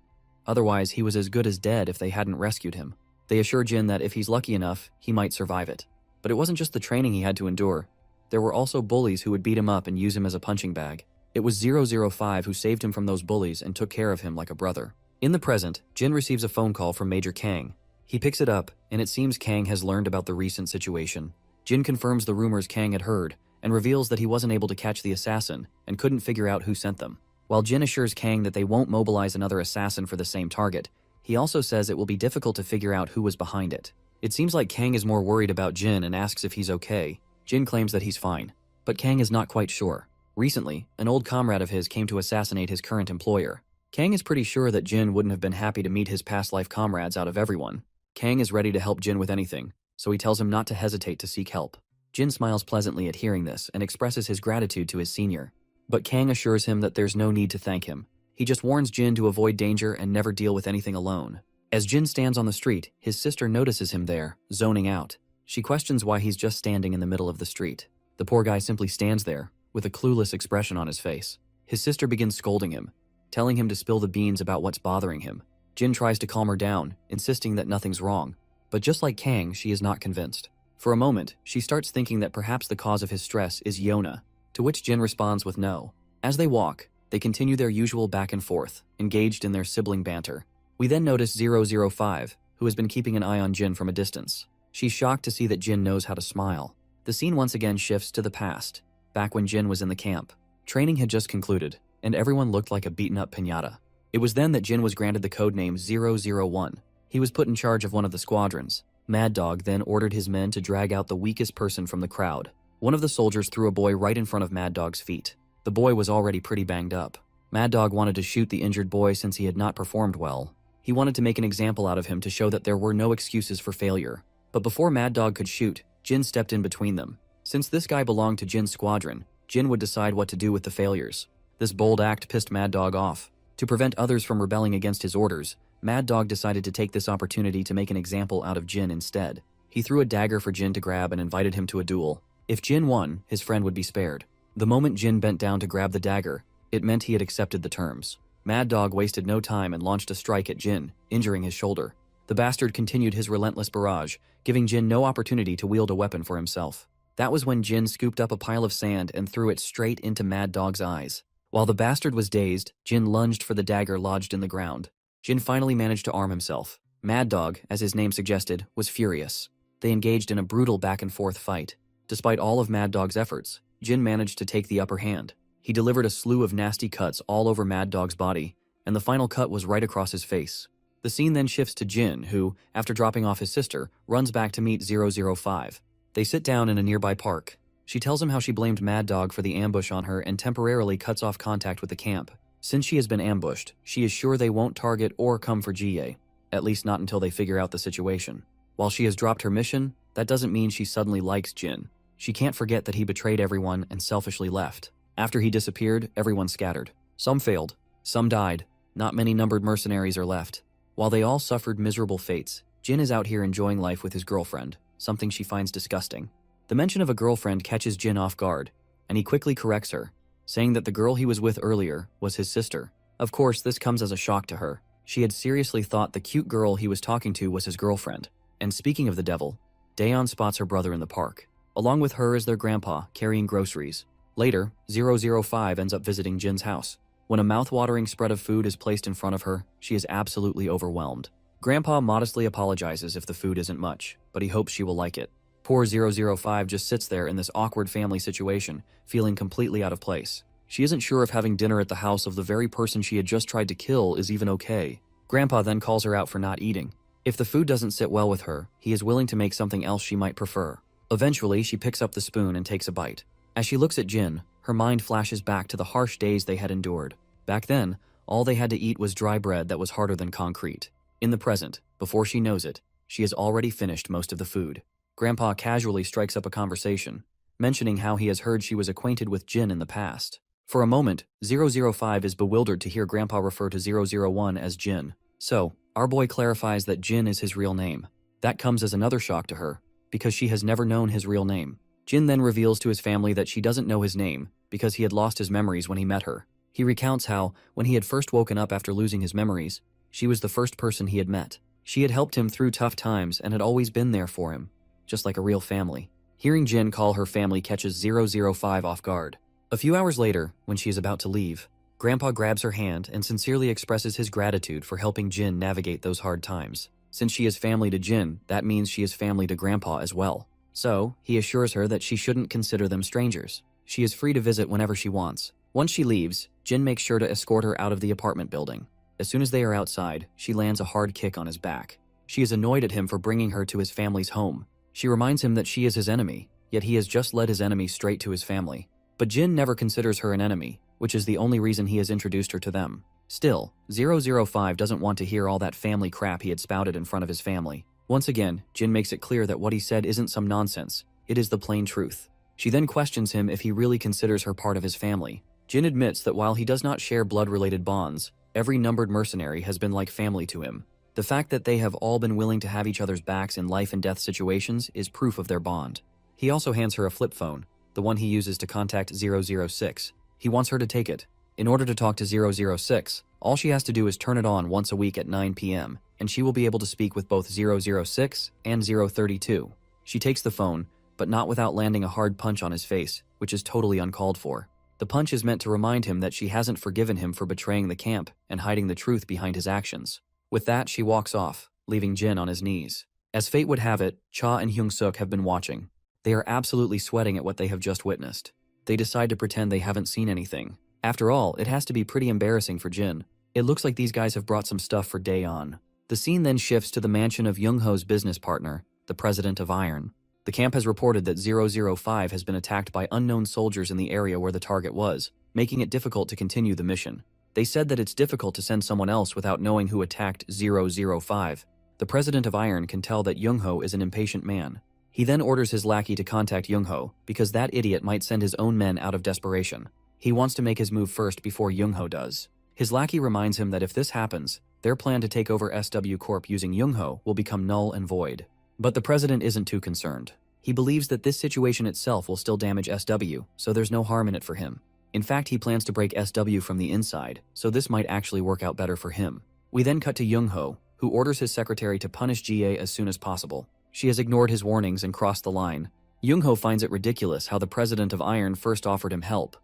[SPEAKER 1] Otherwise, he was as good as dead if they hadn't rescued him. They assure Jin that if he's lucky enough, he might survive it. But it wasn't just the training he had to endure. There were also bullies who would beat him up and use him as a punching bag. It was 005 who saved him from those bullies and took care of him like a brother. In the present, Jin receives a phone call from Major Kang. He picks it up, and it seems Kang has learned about the recent situation. Jin confirms the rumors Kang had heard, and reveals that he wasn't able to catch the assassin and couldn't figure out who sent them. While Jin assures Kang that they won't mobilize another assassin for the same target, he also says it will be difficult to figure out who was behind it. It seems like Kang is more worried about Jin and asks if he's okay. Jin claims that he's fine, but Kang is not quite sure. Recently, an old comrade of his came to assassinate his current employer. Kang is pretty sure that Jin wouldn't have been happy to meet his past life comrades out of everyone. Kang is ready to help Jin with anything, so he tells him not to hesitate to seek help. Jin smiles pleasantly at hearing this and expresses his gratitude to his senior. But Kang assures him that there's no need to thank him. He just warns Jin to avoid danger and never deal with anything alone. As Jin stands on the street, his sister notices him there, zoning out. She questions why he's just standing in the middle of the street. The poor guy simply stands there, with a clueless expression on his face. His sister begins scolding him, telling him to spill the beans about what's bothering him. Jin tries to calm her down, insisting that nothing's wrong. But just like Kang, she is not convinced. For a moment, she starts thinking that perhaps the cause of his stress is Yona, to which Jin responds with no. As they walk, they continue their usual back and forth, engaged in their sibling banter. We then notice 005, who has been keeping an eye on Jin from a distance. She's shocked to see that Jin knows how to smile. The scene once again shifts to the past, back when Jin was in the camp. Training had just concluded, and everyone looked like a beaten-up piñata. It was then that Jin was granted the codename 001. He was put in charge of one of the squadrons. Mad Dog then ordered his men to drag out the weakest person from the crowd. One of the soldiers threw a boy right in front of Mad Dog's feet. The boy was already pretty banged up. Mad Dog wanted to shoot the injured boy since he had not performed well. He wanted to make an example out of him to show that there were no excuses for failure. But before Mad Dog could shoot, Jin stepped in between them. Since this guy belonged to Jin's squadron, Jin would decide what to do with the failures. This bold act pissed Mad Dog off. To prevent others from rebelling against his orders, Mad Dog decided to take this opportunity to make an example out of Jin instead. He threw a dagger for Jin to grab and invited him to a duel. If Jin won, his friend would be spared. The moment Jin bent down to grab the dagger, it meant he had accepted the terms. Mad Dog wasted no time and launched a strike at Jin, injuring his shoulder. The bastard continued his relentless barrage, giving Jin no opportunity to wield a weapon for himself. That was when Jin scooped up a pile of sand and threw it straight into Mad Dog's eyes. While the bastard was dazed, Jin lunged for the dagger lodged in the ground. Jin finally managed to arm himself. Mad Dog, as his name suggested, was furious. They engaged in a brutal back-and-forth fight. Despite all of Mad Dog's efforts, Jin managed to take the upper hand. He delivered a slew of nasty cuts all over Mad Dog's body, and the final cut was right across his face. The scene then shifts to Jin, who, after dropping off his sister, runs back to meet 005. They sit down in a nearby park. She tells him how she blamed Mad Dog for the ambush on her and temporarily cuts off contact with the camp. Since she has been ambushed, she is sure they won't target or come for Jie, at least not until they figure out the situation. While she has dropped her mission, that doesn't mean she suddenly likes Jin. She can't forget that he betrayed everyone and selfishly left. After he disappeared, everyone scattered. Some failed, some died. Not many numbered mercenaries are left. While they all suffered miserable fates, Jin is out here enjoying life with his girlfriend, something she finds disgusting. The mention of a girlfriend catches Jin off guard, and he quickly corrects her, saying that the girl he was with earlier was his sister. Of course, this comes as a shock to her. She had seriously thought the cute girl he was talking to was his girlfriend. And speaking of the devil, Daeon spots her brother in the park. Along with her is their grandpa, carrying groceries. Later, 005 ends up visiting Jin's house. When a mouth-watering spread of food is placed in front of her, she is absolutely overwhelmed. Grandpa modestly apologizes if the food isn't much, but he hopes she will like it. Poor 005 just sits there in this awkward family situation, feeling completely out of place. She isn't sure if having dinner at the house of the very person she had just tried to kill is even okay. Grandpa then calls her out for not eating. If the food doesn't sit well with her, he is willing to make something else she might prefer. Eventually, she picks up the spoon and takes a bite. As she looks at Jin, her mind flashes back to the harsh days they had endured. Back then, all they had to eat was dry bread that was harder than concrete. In the present, before she knows it, she has already finished most of the food. Grandpa casually strikes up a conversation, mentioning how he has heard she was acquainted with Jin in the past. For a moment, 005 is bewildered to hear Grandpa refer to 001 as Jin. So, our boy clarifies that Jin is his real name. That comes as another shock to her, because she has never known his real name. Jin then reveals to his family that she doesn't know his name, because he had lost his memories when he met her. He recounts how, when he had first woken up after losing his memories, she was the first person he had met. She had helped him through tough times and had always been there for him, just like a real family. Hearing Jin call her family catches 005 off guard. A few hours later, when she is about to leave, Grandpa grabs her hand and sincerely expresses his gratitude for helping Jin navigate those hard times. Since she is family to Jin, that means she is family to Grandpa as well. So, he assures her that she shouldn't consider them strangers. She is free to visit whenever she wants. Once she leaves, Jin makes sure to escort her out of the apartment building. As soon as they are outside, she lands a hard kick on his back. She is annoyed at him for bringing her to his family's home. She reminds him that she is his enemy, yet he has just led his enemy straight to his family. But Jin never considers her an enemy, which is the only reason he has introduced her to them. Still, 005 doesn't want to hear all that family crap he had spouted in front of his family. Once again, Jin makes it clear that what he said isn't some nonsense, it is the plain truth. She then questions him if he really considers her part of his family. Jin admits that while he does not share blood-related bonds, every numbered mercenary has been like family to him. The fact that they have all been willing to have each other's backs in life and death situations is proof of their bond. He also hands her a flip phone, the one he uses to contact 006. He wants her to take it. In order to talk to 006, all she has to do is turn it on once a week at 9 p.m., and she will be able to speak with both 006 and 032. She takes the phone, but not without landing a hard punch on his face, which is totally uncalled for. The punch is meant to remind him that she hasn't forgiven him for betraying the camp and hiding the truth behind his actions. With that, she walks off, leaving Jin on his knees. As fate would have it, Cha and Hyung-suk have been watching. They are absolutely sweating at what they have just witnessed. They decide to pretend they haven't seen anything. After all, it has to be pretty embarrassing for Jin. It looks like these guys have brought some stuff for Daeon. The scene then shifts to the mansion of Young-ho's business partner, the president of Iron. The camp has reported that 005 has been attacked by unknown soldiers in the area where the target was, making it difficult to continue the mission. They said that it's difficult to send someone else without knowing who attacked 005. The president of Iron can tell that Young-ho is an impatient man. He then orders his lackey to contact Young-ho, because that idiot might send his own men out of desperation. He wants to make his move first before Young-ho does. His lackey reminds him that if this happens, their plan to take over SW Corp using Young-ho will become null and void. But the president isn't too concerned. He believes that this situation itself will still damage SW, so there's no harm in it for him. In fact, he plans to break SW from the inside, so this might actually work out better for him. We then cut to Young-ho, who orders his secretary to punish GA as soon as possible. She has ignored his warnings and crossed the line. Young-ho finds it ridiculous how the president of Iron first offered him help.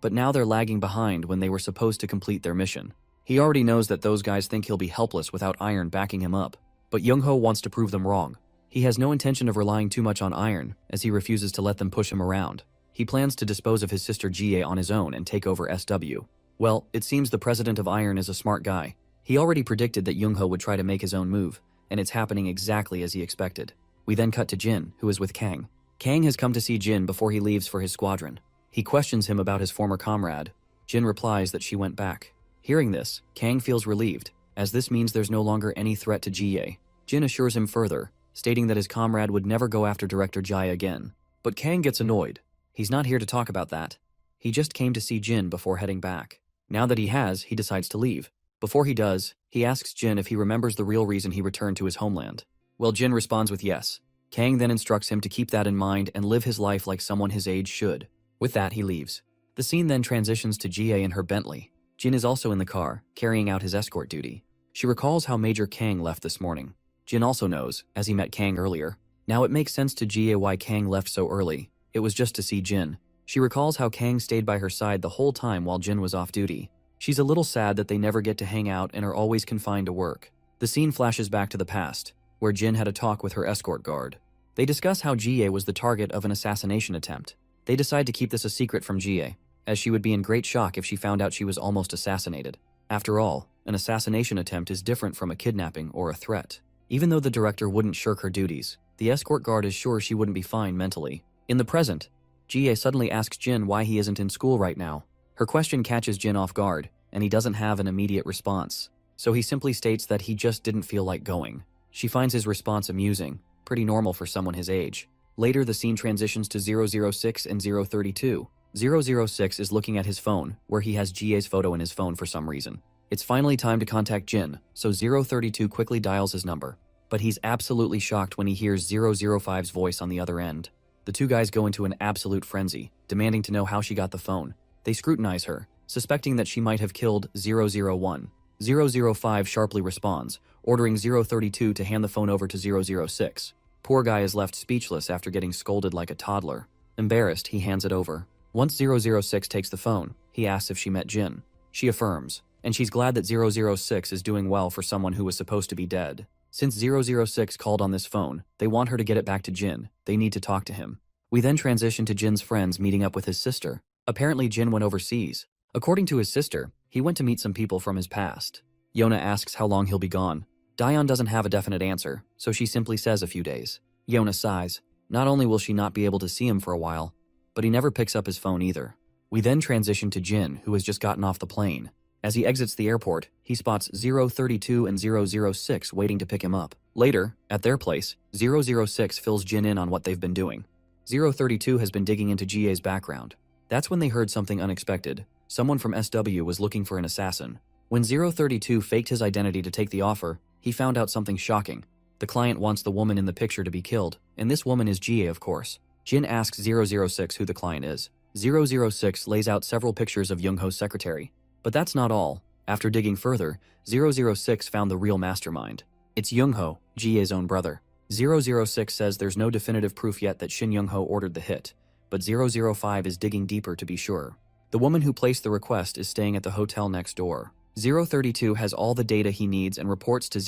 [SPEAKER 1] But now they're lagging behind when they were supposed to complete their mission. He already knows that those guys think he'll be helpless without Iron backing him up. But Young-ho wants to prove them wrong. He has no intention of relying too much on Iron, as he refuses to let them push him around. He plans to dispose of his sister GA on his own and take over SW. Well, it seems the president of Iron is a smart guy. He already predicted that Young-ho would try to make his own move, and it's happening exactly as he expected. We then cut to Jin, who is with Kang. Kang has come to see Jin before he leaves for his squadron. He questions him about his former comrade. Jin replies that she went back. Hearing this, Kang feels relieved, as this means there's no longer any threat to GA. Jin assures him further, stating that his comrade would never go after Director Jai again. But Kang gets annoyed. He's not here to talk about that. He just came to see Jin before heading back. Now that he has, he decides to leave. Before he does, he asks Jin if he remembers the real reason he returned to his homeland. Well, Jin responds with yes. Kang then instructs him to keep that in mind and live his life like someone his age should. With that, he leaves. The scene then transitions to Jie in her Bentley. Jin is also in the car, carrying out his escort duty. She recalls how Major Kang left this morning. Jin also knows, as he met Kang earlier. Now it makes sense to Jie why Kang left so early. It was just to see Jin. She recalls how Kang stayed by her side the whole time while Jin was off duty. She's a little sad that they never get to hang out and are always confined to work. The scene flashes back to the past, where Jin had a talk with her escort guard. They discuss how Jie was the target of an assassination attempt. They decide to keep this a secret from Jie, as she would be in great shock if she found out she was almost assassinated. After all, an assassination attempt is different from a kidnapping or a threat. Even though the director wouldn't shirk her duties, the escort guard is sure she wouldn't be fine mentally. In the present, Jie suddenly asks Jin why he isn't in school right now. Her question catches Jin off guard, and he doesn't have an immediate response. So he simply states that he just didn't feel like going. She finds his response amusing, pretty normal for someone his age. Later, the scene transitions to 006 and 032. 006 is looking at his phone, where he has Jie's photo in his phone for some reason. It's finally time to contact Jin, so 032 quickly dials his number. But he's absolutely shocked when he hears 005's voice on the other end. The two guys go into an absolute frenzy, demanding to know how she got the phone. They scrutinize her, suspecting that she might have killed 001. 005 sharply responds, ordering 032 to hand the phone over to 006. Poor guy is left speechless after getting scolded like a toddler. Embarrassed, he hands it over. Once 006 takes the phone, he asks if she met Jin. She affirms, and she's glad that 006 is doing well for someone who was supposed to be dead. Since 006 called on this phone, they want her to get it back to Jin. They need to talk to him. We then transition to Jin's friends meeting up with his sister. Apparently Jin went overseas. According to his sister, he went to meet some people from his past. Yona asks how long he'll be gone. Dion doesn't have a definite answer, so she simply says a few days. Yona sighs. Not only will she not be able to see him for a while, but he never picks up his phone either. We then transition to Jin, who has just gotten off the plane. As he exits the airport, he spots 032 and 006 waiting to pick him up. Later, at their place, 006 fills Jin in on what they've been doing. 032 has been digging into Jie's background. That's when they heard something unexpected. Someone from SW was looking for an assassin. When 032 faked his identity to take the offer, he found out something shocking. The client wants the woman in the picture to be killed, and this woman is Jie, of course. Jin asks 006 who the client is. 006 lays out several pictures of Youngho's secretary. But that's not all. After digging further, 006 found the real mastermind. It's Youngho, Jie's own brother. 006 says there's no definitive proof yet that Shin Youngho ordered the hit, but 005 is digging deeper to be sure. The woman who placed the request is staying at the hotel next door. 032 has all the data he needs and reports to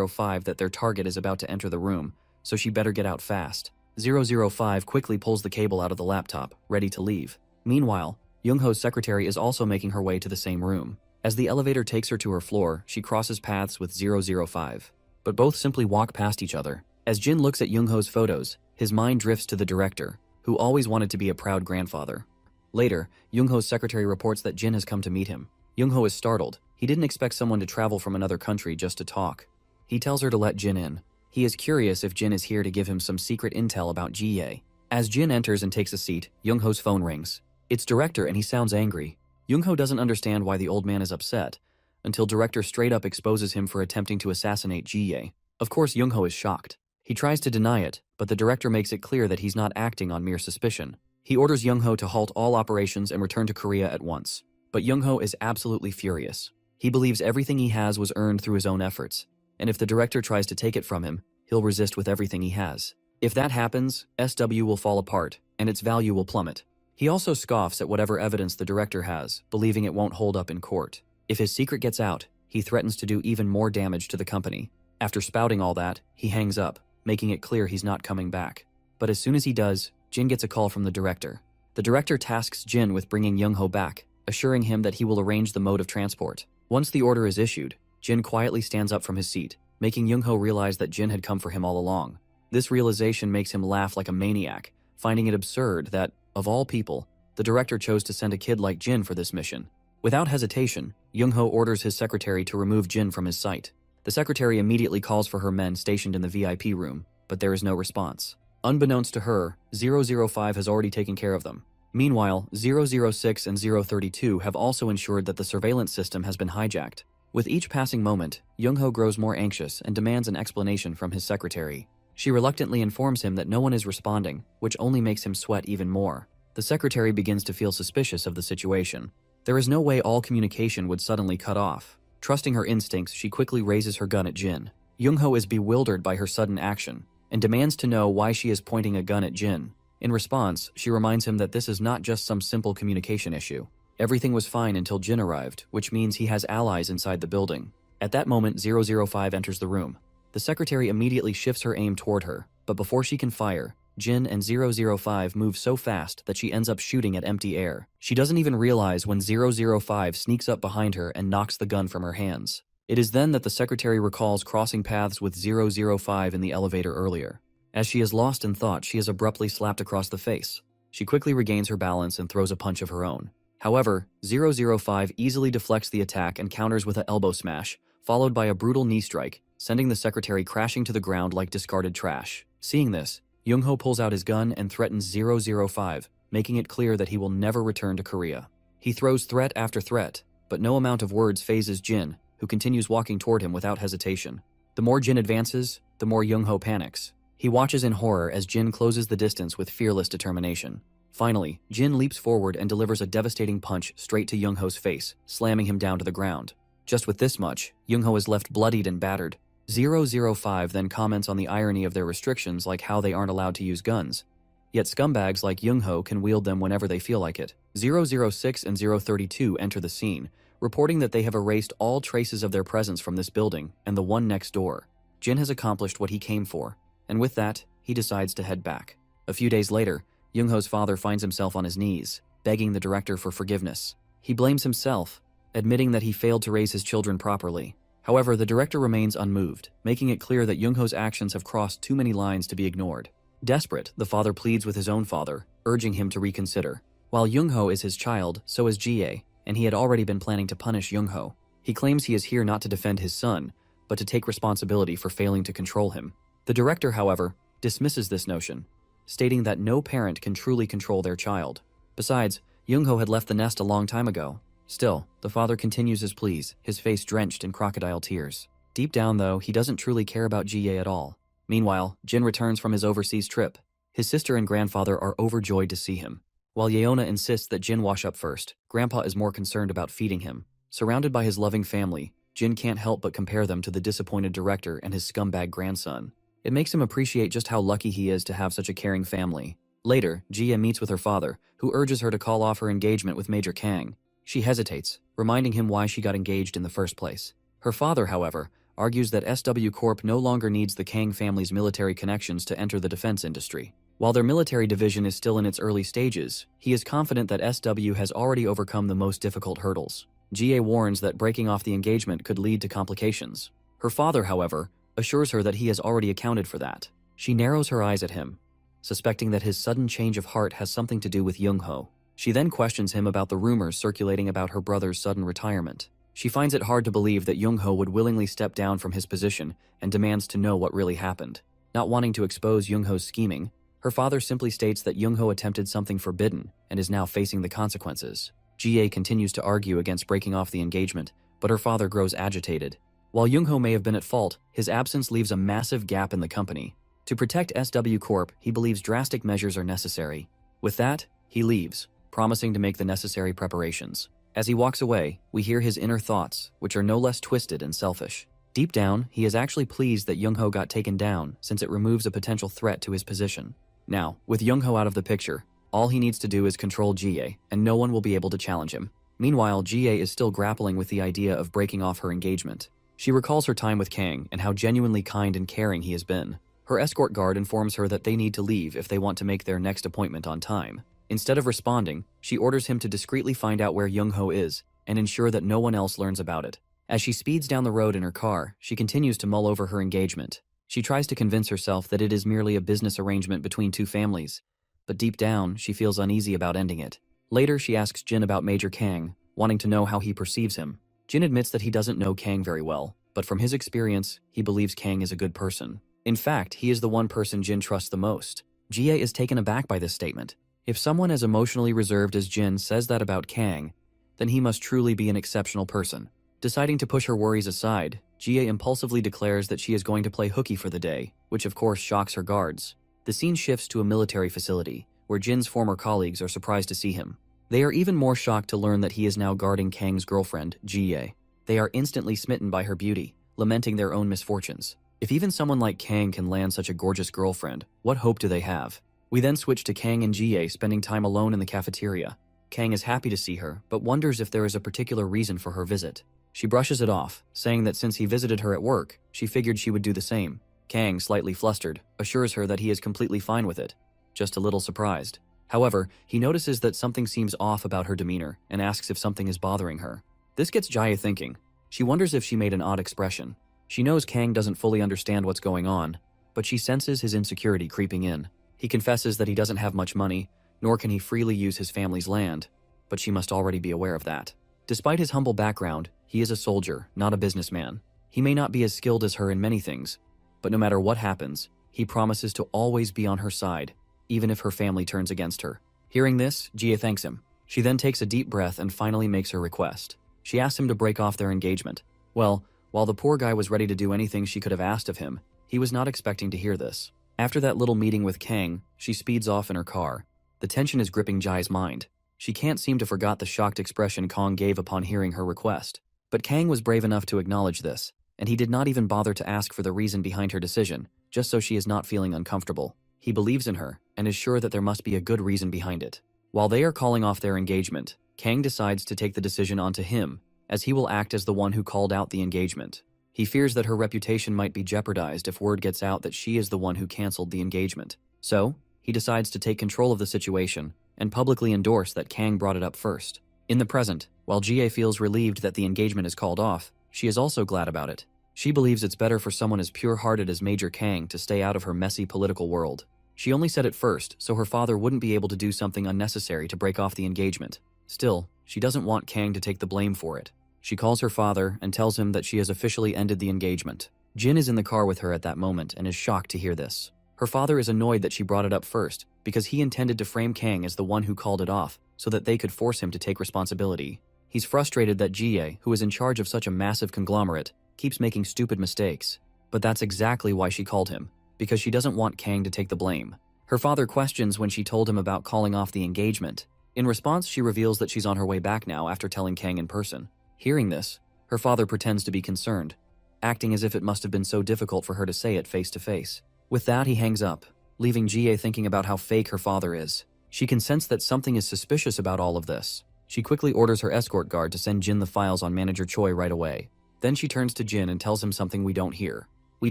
[SPEAKER 1] 005 that their target is about to enter the room, so she better get out fast. 005 quickly pulls the cable out of the laptop, ready to leave. Meanwhile, Youngho's secretary is also making her way to the same room. As the elevator takes her to her floor, she crosses paths with 005. But both simply walk past each other. As Jin looks at Youngho's photos, his mind drifts to the director, who always wanted to be a proud grandfather. Later, Youngho's secretary reports that Jin has come to meet him. Youngho is startled. He didn't expect someone to travel from another country just to talk. He tells her to let Jin in. He is curious if Jin is here to give him some secret intel about Jie. As Jin enters and takes a seat, Youngho's phone rings. It's Director and he sounds angry. Youngho doesn't understand why the old man is upset, until Director straight up exposes him for attempting to assassinate Jie. Of course, Youngho is shocked. He tries to deny it, but the Director makes it clear that he's not acting on mere suspicion. He orders Youngho to halt all operations and return to Korea at once. But Youngho is absolutely furious. He believes everything he has was earned through his own efforts, and if the Director tries to take it from him, he'll resist with everything he has. If that happens, SW will fall apart, and its value will plummet. He also scoffs at whatever evidence the Director has, believing it won't hold up in court. If his secret gets out, he threatens to do even more damage to the company. After spouting all that, he hangs up, making it clear he's not coming back. But as soon as he does, Jin gets a call from the Director. The Director tasks Jin with bringing Youngho back, assuring him that he will arrange the mode of transport. Once the order is issued, Jin quietly stands up from his seat, making Youngho realize that Jin had come for him all along. This realization makes him laugh like a maniac, finding it absurd that, of all people, the Director chose to send a kid like Jin for this mission. Without hesitation, Youngho orders his secretary to remove Jin from his sight. The secretary immediately calls for her men stationed in the VIP room, but there is no response. Unbeknownst to her, 005 has already taken care of them. Meanwhile, 006 and 032 have also ensured that the surveillance system has been hijacked. With each passing moment, Youngho grows more anxious and demands an explanation from his secretary. She reluctantly informs him that no one is responding, which only makes him sweat even more. The secretary begins to feel suspicious of the situation. There is no way all communication would suddenly cut off. Trusting her instincts, she quickly raises her gun at Jin. Young-ho is bewildered by her sudden action and demands to know why she is pointing a gun at Jin. In response, she reminds him that this is not just some simple communication issue. Everything was fine until Jin arrived, which means he has allies inside the building. At that moment, 005 enters the room. The secretary immediately shifts her aim toward her, but before she can fire, Jin and 005 move so fast that she ends up shooting at empty air. She doesn't even realize when 005 sneaks up behind her and knocks the gun from her hands. It is then that the secretary recalls crossing paths with 005 in the elevator earlier. As she is lost in thought, she is abruptly slapped across the face. She quickly regains her balance and throws a punch of her own. However, 005 easily deflects the attack and counters with an elbow smash, followed by a brutal knee strike, sending the secretary crashing to the ground like discarded trash. Seeing this, Young-ho pulls out his gun and threatens 005, making it clear that he will never return to Korea. He throws threat after threat, but no amount of words phases Jin, who continues walking toward him without hesitation. The more Jin advances, the more Young-ho panics. He watches in horror as Jin closes the distance with fearless determination. Finally, Jin leaps forward and delivers a devastating punch straight to Young-ho's face, slamming him down to the ground. Just with this much, Young-ho is left bloodied and battered. 005 then comments on the irony of their restrictions, like how they aren't allowed to use guns. Yet scumbags like Young-ho can wield them whenever they feel like it. 006 and 032 enter the scene, reporting that they have erased all traces of their presence from this building and the one next door. Jin has accomplished what he came for, and with that, he decides to head back. A few days later, Young-ho's father finds himself on his knees, begging the director for forgiveness. He blames himself, admitting that he failed to raise his children properly. However, the director remains unmoved, making it clear that Young-ho's actions have crossed too many lines to be ignored. Desperate, the father pleads with his own father, urging him to reconsider. While Young-ho is his child, so is Jie, and he had already been planning to punish Young-ho. He claims he is here not to defend his son, but to take responsibility for failing to control him. The director, however, dismisses this notion, stating that no parent can truly control their child. Besides, Young-ho had left the nest a long time ago. Still, the father continues his pleas, his face drenched in crocodile tears. Deep down, though, he doesn't truly care about Jie at all. Meanwhile, Jin returns from his overseas trip. His sister and grandfather are overjoyed to see him. While Yeona insists that Jin wash up first, Grandpa is more concerned about feeding him. Surrounded by his loving family, Jin can't help but compare them to the disappointed director and his scumbag grandson. It makes him appreciate just how lucky he is to have such a caring family. Later, Jie meets with her father, who urges her to call off her engagement with Major Kang. She hesitates, reminding him why she got engaged in the first place. Her father, however, argues that SW Corp no longer needs the Kang family's military connections to enter the defense industry. While their military division is still in its early stages, he is confident that SW has already overcome the most difficult hurdles. Jie warns that breaking off the engagement could lead to complications. Her father, however, assures her that he has already accounted for that. She narrows her eyes at him, suspecting that his sudden change of heart has something to do with Young-ho. She then questions him about the rumors circulating about her brother's sudden retirement. She finds it hard to believe that Young-ho would willingly step down from his position and demands to know what really happened. Not wanting to expose Young-ho's scheming, her father simply states that Young-ho attempted something forbidden and is now facing the consequences. Jie continues to argue against breaking off the engagement, but her father grows agitated. While Young-ho may have been at fault, his absence leaves a massive gap in the company. To protect SW Corp, he believes drastic measures are necessary. With that, he leaves, promising to make the necessary preparations. As he walks away, we hear his inner thoughts, which are no less twisted and selfish. Deep down, he is actually pleased that Young-ho got taken down, since it removes a potential threat to his position. Now, with Young-ho out of the picture, all he needs to do is control Jie, and no one will be able to challenge him. Meanwhile, Jie is still grappling with the idea of breaking off her engagement. She recalls her time with Kang and how genuinely kind and caring he has been. Her escort guard informs her that they need to leave if they want to make their next appointment on time. Instead of responding, she orders him to discreetly find out where Young-ho is and ensure that no one else learns about it. As she speeds down the road in her car, she continues to mull over her engagement. She tries to convince herself that it is merely a business arrangement between two families, but deep down, she feels uneasy about ending it. Later, she asks Jin about Major Kang, wanting to know how he perceives him. Jin admits that he doesn't know Kang very well, but from his experience, he believes Kang is a good person. In fact, he is the one person Jin trusts the most. Jie is taken aback by this statement. If someone as emotionally reserved as Jin says that about Kang, then he must truly be an exceptional person. Deciding to push her worries aside, Jie impulsively declares that she is going to play hooky for the day, which of course shocks her guards. The scene shifts to a military facility, where Jin's former colleagues are surprised to see him. They are even more shocked to learn that he is now guarding Kang's girlfriend, Jie. They are instantly smitten by her beauty, lamenting their own misfortunes. If even someone like Kang can land such a gorgeous girlfriend, what hope do they have? We then switch to Kang and Jie spending time alone in the cafeteria. Kang is happy to see her, but wonders if there is a particular reason for her visit. She brushes it off, saying that since he visited her at work, she figured she would do the same. Kang, slightly flustered, assures her that he is completely fine with it, just a little surprised. However, he notices that something seems off about her demeanor and asks if something is bothering her. This gets Jie thinking. She wonders if she made an odd expression. She knows Kang doesn't fully understand what's going on, but she senses his insecurity creeping in. He confesses that he doesn't have much money, nor can he freely use his family's land, but she must already be aware of that. Despite his humble background, he is a soldier, not a businessman. He may not be as skilled as her in many things, but no matter what happens, he promises to always be on her side, even if her family turns against her. Hearing this, Jie thanks him. She then takes a deep breath and finally makes her request. She asks him to break off their engagement. Well, while the poor guy was ready to do anything she could have asked of him, he was not expecting to hear this. After that little meeting with Kang, she speeds off in her car. The tension is gripping Jai's mind. She can't seem to forget the shocked expression Kang gave upon hearing her request. But Kang was brave enough to acknowledge this, and he did not even bother to ask for the reason behind her decision, just so she is not feeling uncomfortable. He believes in her, and is sure that there must be a good reason behind it. While they are calling off their engagement, Kang decides to take the decision onto him, as he will act as the one who called out the engagement. He fears that her reputation might be jeopardized if word gets out that she is the one who canceled the engagement. So, he decides to take control of the situation, and publicly endorse that Kang brought it up first. In the present, while Jie feels relieved that the engagement is called off, she is also glad about it. She believes it's better for someone as pure-hearted as Major Kang to stay out of her messy political world. She only said it first, so her father wouldn't be able to do something unnecessary to break off the engagement. Still, she doesn't want Kang to take the blame for it. She calls her father and tells him that she has officially ended the engagement. Jin is in the car with her at that moment and is shocked to hear this. Her father is annoyed that she brought it up first, because he intended to frame Kang as the one who called it off, so that they could force him to take responsibility. He's frustrated that Jie, who is in charge of such a massive conglomerate, keeps making stupid mistakes. But that's exactly why she called him, because she doesn't want Kang to take the blame. Her father questions when she told him about calling off the engagement. In response, she reveals that she's on her way back now after telling Kang in person. Hearing this, her father pretends to be concerned, acting as if it must have been so difficult for her to say it face to face. With that, he hangs up, leaving Jie thinking about how fake her father is. She can sense that something is suspicious about all of this. She quickly orders her escort guard to send Jin the files on Manager Choi right away. Then she turns to Jin and tells him something we don't hear. We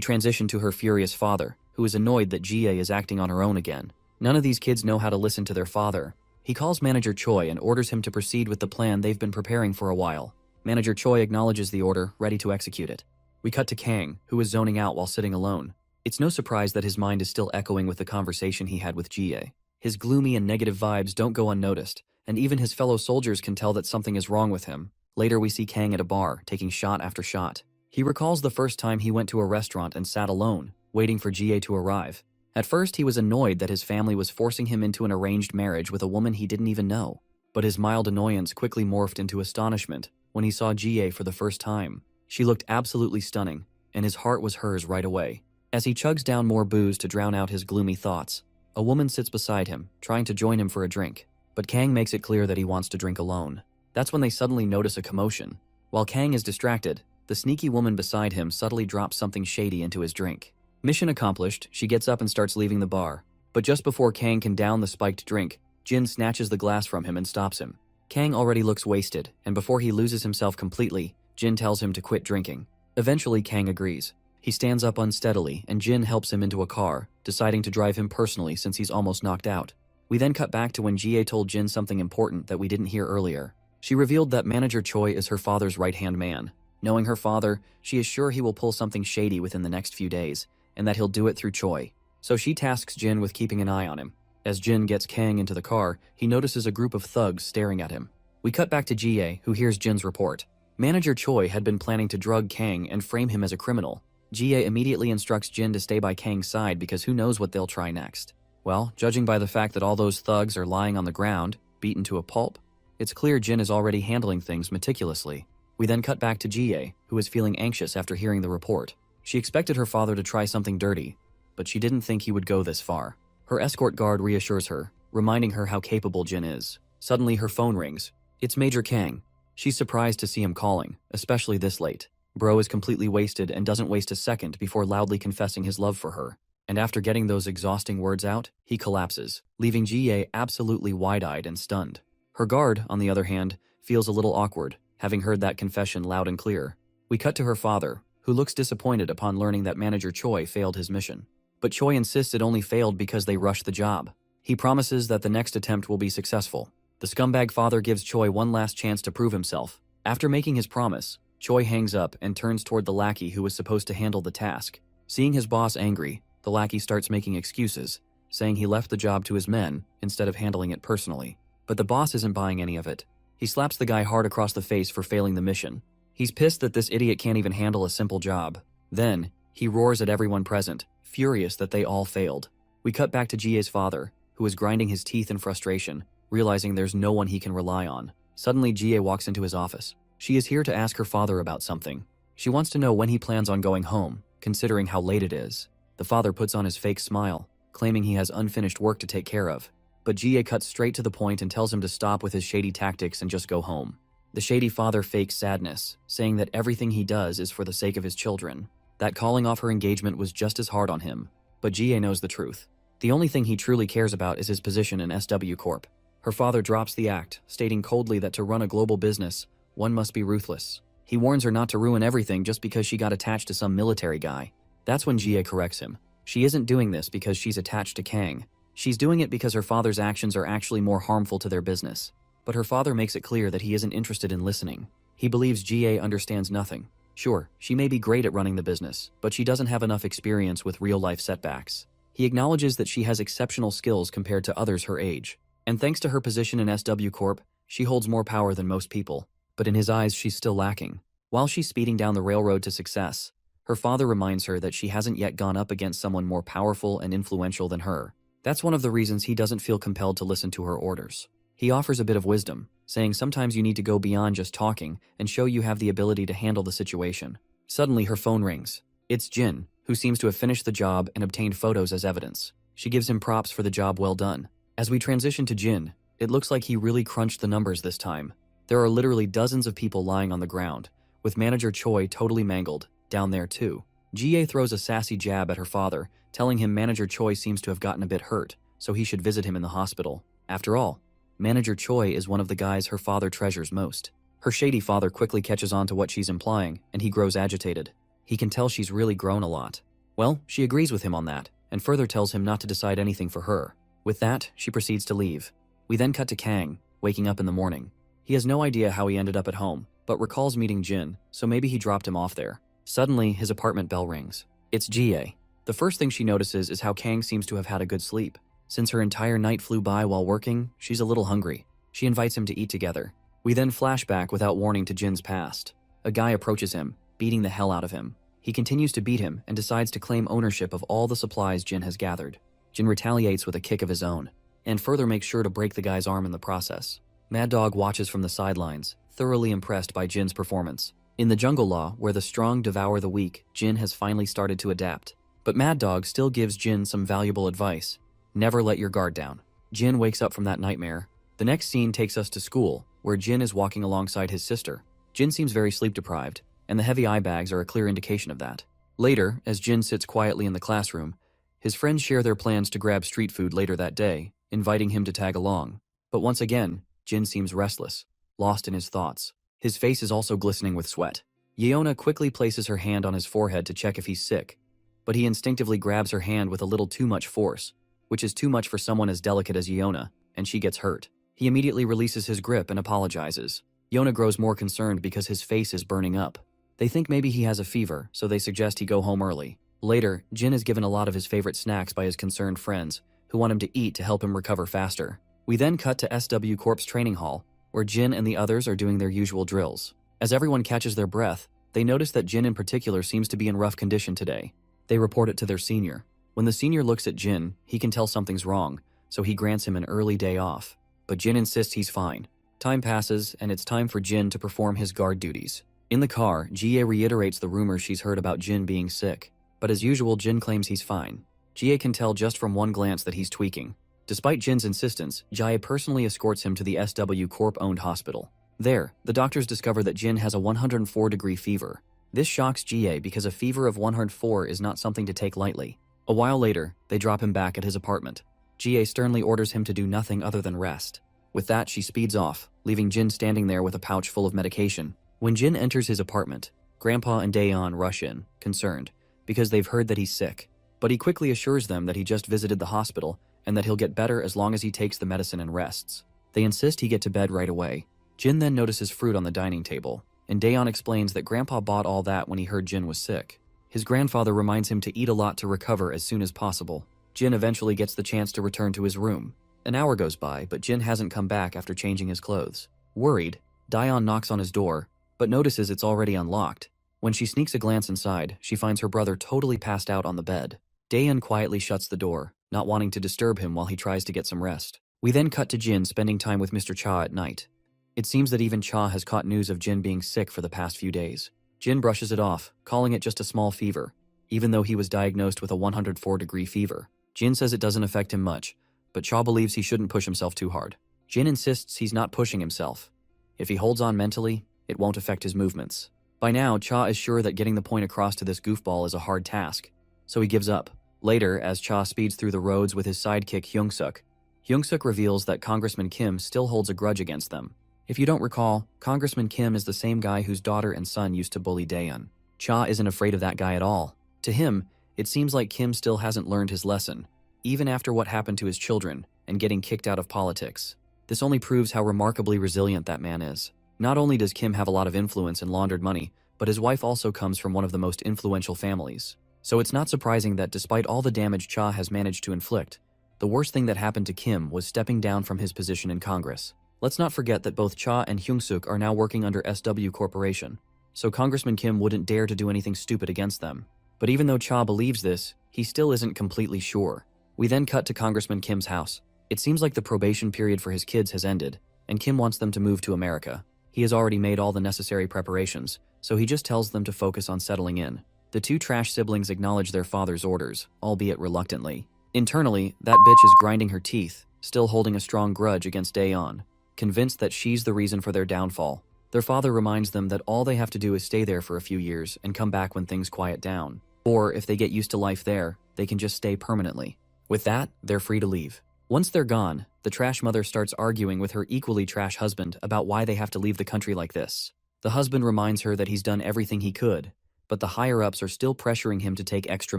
[SPEAKER 1] transition to her furious father, who is annoyed that Jie is acting on her own again. None of these kids know how to listen to their father. He calls Manager Choi and orders him to proceed with the plan they've been preparing for a while. Manager Choi acknowledges the order, ready to execute it. We cut to Kang, who is zoning out while sitting alone. It's no surprise that his mind is still echoing with the conversation he had with Jie. His gloomy and negative vibes don't go unnoticed, and even his fellow soldiers can tell that something is wrong with him. Later we see Kang at a bar, taking shot after shot. He recalls the first time he went to a restaurant and sat alone, waiting for Jie to arrive. At first he was annoyed that his family was forcing him into an arranged marriage with a woman he didn't even know. But his mild annoyance quickly morphed into astonishment when he saw Jie for the first time. She looked absolutely stunning, and his heart was hers right away. As he chugs down more booze to drown out his gloomy thoughts, a woman sits beside him, trying to join him for a drink. But Kang makes it clear that he wants to drink alone. That's when they suddenly notice a commotion. While Kang is distracted, the sneaky woman beside him subtly drops something shady into his drink. Mission accomplished, she gets up and starts leaving the bar. But just before Kang can down the spiked drink, Jin snatches the glass from him and stops him. Kang already looks wasted, and before he loses himself completely, Jin tells him to quit drinking. Eventually, Kang agrees. He stands up unsteadily, and Jin helps him into a car, deciding to drive him personally since he's almost knocked out. We then cut back to when Jie told Jin something important that we didn't hear earlier. She revealed that Manager Choi is her father's right-hand man. Knowing her father, she is sure he will pull something shady within the next few days, and that he'll do it through Choi. So she tasks Jin with keeping an eye on him. As Jin gets Kang into the car, he notices a group of thugs staring at him. We cut back to Jie, who hears Jin's report. Manager Choi had been planning to drug Kang and frame him as a criminal. Jie immediately instructs Jin to stay by Kang's side because who knows what they'll try next. Well, judging by the fact that all those thugs are lying on the ground, beaten to a pulp, it's clear Jin is already handling things meticulously. We then cut back to Jie, who is feeling anxious after hearing the report. She expected her father to try something dirty, but she didn't think he would go this far. Her escort guard reassures her, reminding her how capable Jin is. Suddenly her phone rings. It's Major Kang. She's surprised to see him calling, especially this late. Bro is completely wasted and doesn't waste a second before loudly confessing his love for her. And after getting those exhausting words out, he collapses, leaving Jie absolutely wide-eyed and stunned. Her guard, on the other hand, feels a little awkward, having heard that confession loud and clear. We cut to her father, who looks disappointed upon learning that Manager Choi failed his mission. But Choi insists it only failed because they rushed the job. He promises that the next attempt will be successful. The scumbag father gives Choi one last chance to prove himself. After making his promise, Choi hangs up and turns toward the lackey who was supposed to handle the task. Seeing his boss angry, the lackey starts making excuses, saying he left the job to his men instead of handling it personally. But the boss isn't buying any of it. He slaps the guy hard across the face for failing the mission. He's pissed that this idiot can't even handle a simple job. Then, he roars at everyone present, furious that they all failed. We cut back to Jie's father, who is grinding his teeth in frustration, realizing there's no one he can rely on. Suddenly, Jie walks into his office. She is here to ask her father about something. She wants to know when he plans on going home, considering how late it is. The father puts on his fake smile, claiming he has unfinished work to take care of. But Jie cuts straight to the point and tells him to stop with his shady tactics and just go home. The shady father fakes sadness, saying that everything he does is for the sake of his children. That calling off her engagement was just as hard on him. But Jie knows the truth. The only thing he truly cares about is his position in SW Corp. Her father drops the act, stating coldly that to run a global business, one must be ruthless. He warns her not to ruin everything just because she got attached to some military guy. That's when Jie corrects him. She isn't doing this because she's attached to Kang. She's doing it because her father's actions are actually more harmful to their business. But her father makes it clear that he isn't interested in listening. He believes Jie understands nothing. Sure, she may be great at running the business, but she doesn't have enough experience with real-life setbacks. He acknowledges that she has exceptional skills compared to others her age. And thanks to her position in SW Corp, she holds more power than most people. But in his eyes, she's still lacking. While she's speeding down the railroad to success, her father reminds her that she hasn't yet gone up against someone more powerful and influential than her. That's one of the reasons he doesn't feel compelled to listen to her orders. He offers a bit of wisdom, saying sometimes you need to go beyond just talking and show you have the ability to handle the situation. Suddenly, her phone rings. It's Jin, who seems to have finished the job and obtained photos as evidence. She gives him props for the job well done. As we transition to Jin, it looks like he really crunched the numbers this time. There are literally dozens of people lying on the ground, with Manager Choi totally mangled, down there too. Jie throws a sassy jab at her father, telling him Manager Choi seems to have gotten a bit hurt, so he should visit him in the hospital. After all, Manager Choi is one of the guys her father treasures most. Her shady father quickly catches on to what she's implying, and he grows agitated. He can tell she's really grown a lot. Well, she agrees with him on that, and further tells him not to decide anything for her. With that, she proceeds to leave. We then cut to Kang, waking up in the morning. He has no idea how he ended up at home, but recalls meeting Jin, so maybe he dropped him off there. Suddenly, his apartment bell rings. It's Jie. The first thing she notices is how Kang seems to have had a good sleep. Since her entire night flew by while working, she's a little hungry. She invites him to eat together. We then flash back without warning to Jin's past. A guy approaches him, beating the hell out of him. He continues to beat him and decides to claim ownership of all the supplies Jin has gathered. Jin retaliates with a kick of his own, and further makes sure to break the guy's arm in the process. Mad Dog watches from the sidelines, thoroughly impressed by Jin's performance. In the jungle law, where the strong devour the weak, Jin has finally started to adapt. But Mad Dog still gives Jin some valuable advice. Never let your guard down. Jin wakes up from that nightmare. The next scene takes us to school, where Jin is walking alongside his sister. Jin seems very sleep-deprived, and the heavy eye bags are a clear indication of that. Later, as Jin sits quietly in the classroom, his friends share their plans to grab street food later that day, inviting him to tag along. But once again, Jin seems restless, lost in his thoughts. His face is also glistening with sweat. Yeona quickly places her hand on his forehead to check if he's sick, but he instinctively grabs her hand with a little too much force, which is too much for someone as delicate as Yeona, and she gets hurt. He immediately releases his grip and apologizes. Yeona grows more concerned because his face is burning up. They think maybe he has a fever, so they suggest he go home early. Later, Jin is given a lot of his favorite snacks by his concerned friends, who want him to eat to help him recover faster. We then cut to SW Corp's training hall, where Jin and the others are doing their usual drills. As everyone catches their breath, they notice that Jin in particular seems to be in rough condition today. They report it to their senior. When the senior looks at Jin, he can tell something's wrong, so he grants him an early day off. But Jin insists he's fine. Time passes, and it's time for Jin to perform his guard duties. In the car, Jie reiterates the rumors she's heard about Jin being sick. But as usual, Jin claims he's fine. Jie can tell just from one glance that he's tweaking. Despite Jin's insistence, Jie personally escorts him to the SW Corp-owned hospital. There, the doctors discover that Jin has a 104-degree fever. This shocks Jie because a fever of 104 is not something to take lightly. A while later, they drop him back at his apartment. Jie sternly orders him to do nothing other than rest. With that, she speeds off, leaving Jin standing there with a pouch full of medication. When Jin enters his apartment, Grandpa and Daeon rush in, concerned, because they've heard that he's sick. But he quickly assures them that he just visited the hospital and that he'll get better as long as he takes the medicine and rests. They insist he get to bed right away. Jin then notices fruit on the dining table, and Daeon explains that Grandpa bought all that when he heard Jin was sick. His grandfather reminds him to eat a lot to recover as soon as possible. Jin eventually gets the chance to return to his room. An hour goes by, but Jin hasn't come back after changing his clothes. Worried, Daeon knocks on his door, but notices it's already unlocked. When she sneaks a glance inside, she finds her brother totally passed out on the bed. Daeon quietly shuts the door, not wanting to disturb him while he tries to get some rest. We then cut to Jin spending time with Mr. Cha at night. It seems that even Cha has caught news of Jin being sick for the past few days. Jin brushes it off, calling it just a small fever, even though he was diagnosed with a 104-degree fever. Jin says it doesn't affect him much, but Cha believes he shouldn't push himself too hard. Jin insists he's not pushing himself. If he holds on mentally, it won't affect his movements. By now, Cha is sure that getting the point across to this goofball is a hard task, so he gives up. Later, as Cha speeds through the roads with his sidekick Hyung-suk, Hyung-suk reveals that Congressman Kim still holds a grudge against them. If you don't recall, Congressman Kim is the same guy whose daughter and son used to bully Daeon. Cha isn't afraid of that guy at all. To him, it seems like Kim still hasn't learned his lesson, even after what happened to his children and getting kicked out of politics. This only proves how remarkably resilient that man is. Not only does Kim have a lot of influence and laundered money, but his wife also comes from one of the most influential families. So it's not surprising that despite all the damage Cha has managed to inflict, the worst thing that happened to Kim was stepping down from his position in Congress. Let's not forget that both Cha and Hyung-suk are now working under SW Corporation, so Congressman Kim wouldn't dare to do anything stupid against them. But even though Cha believes this, he still isn't completely sure. We then cut to Congressman Kim's house. It seems like the probation period for his kids has ended, and Kim wants them to move to America. He has already made all the necessary preparations, so he just tells them to focus on settling in. The two trash siblings acknowledge their father's orders, albeit reluctantly. Internally, that bitch is grinding her teeth, still holding a strong grudge against Daeon, convinced that she's the reason for their downfall. Their father reminds them that all they have to do is stay there for a few years and come back when things quiet down. Or, if they get used to life there, they can just stay permanently. With that, they're free to leave. Once they're gone, the trash mother starts arguing with her equally trash husband about why they have to leave the country like this. The husband reminds her that he's done everything he could, but the higher-ups are still pressuring him to take extra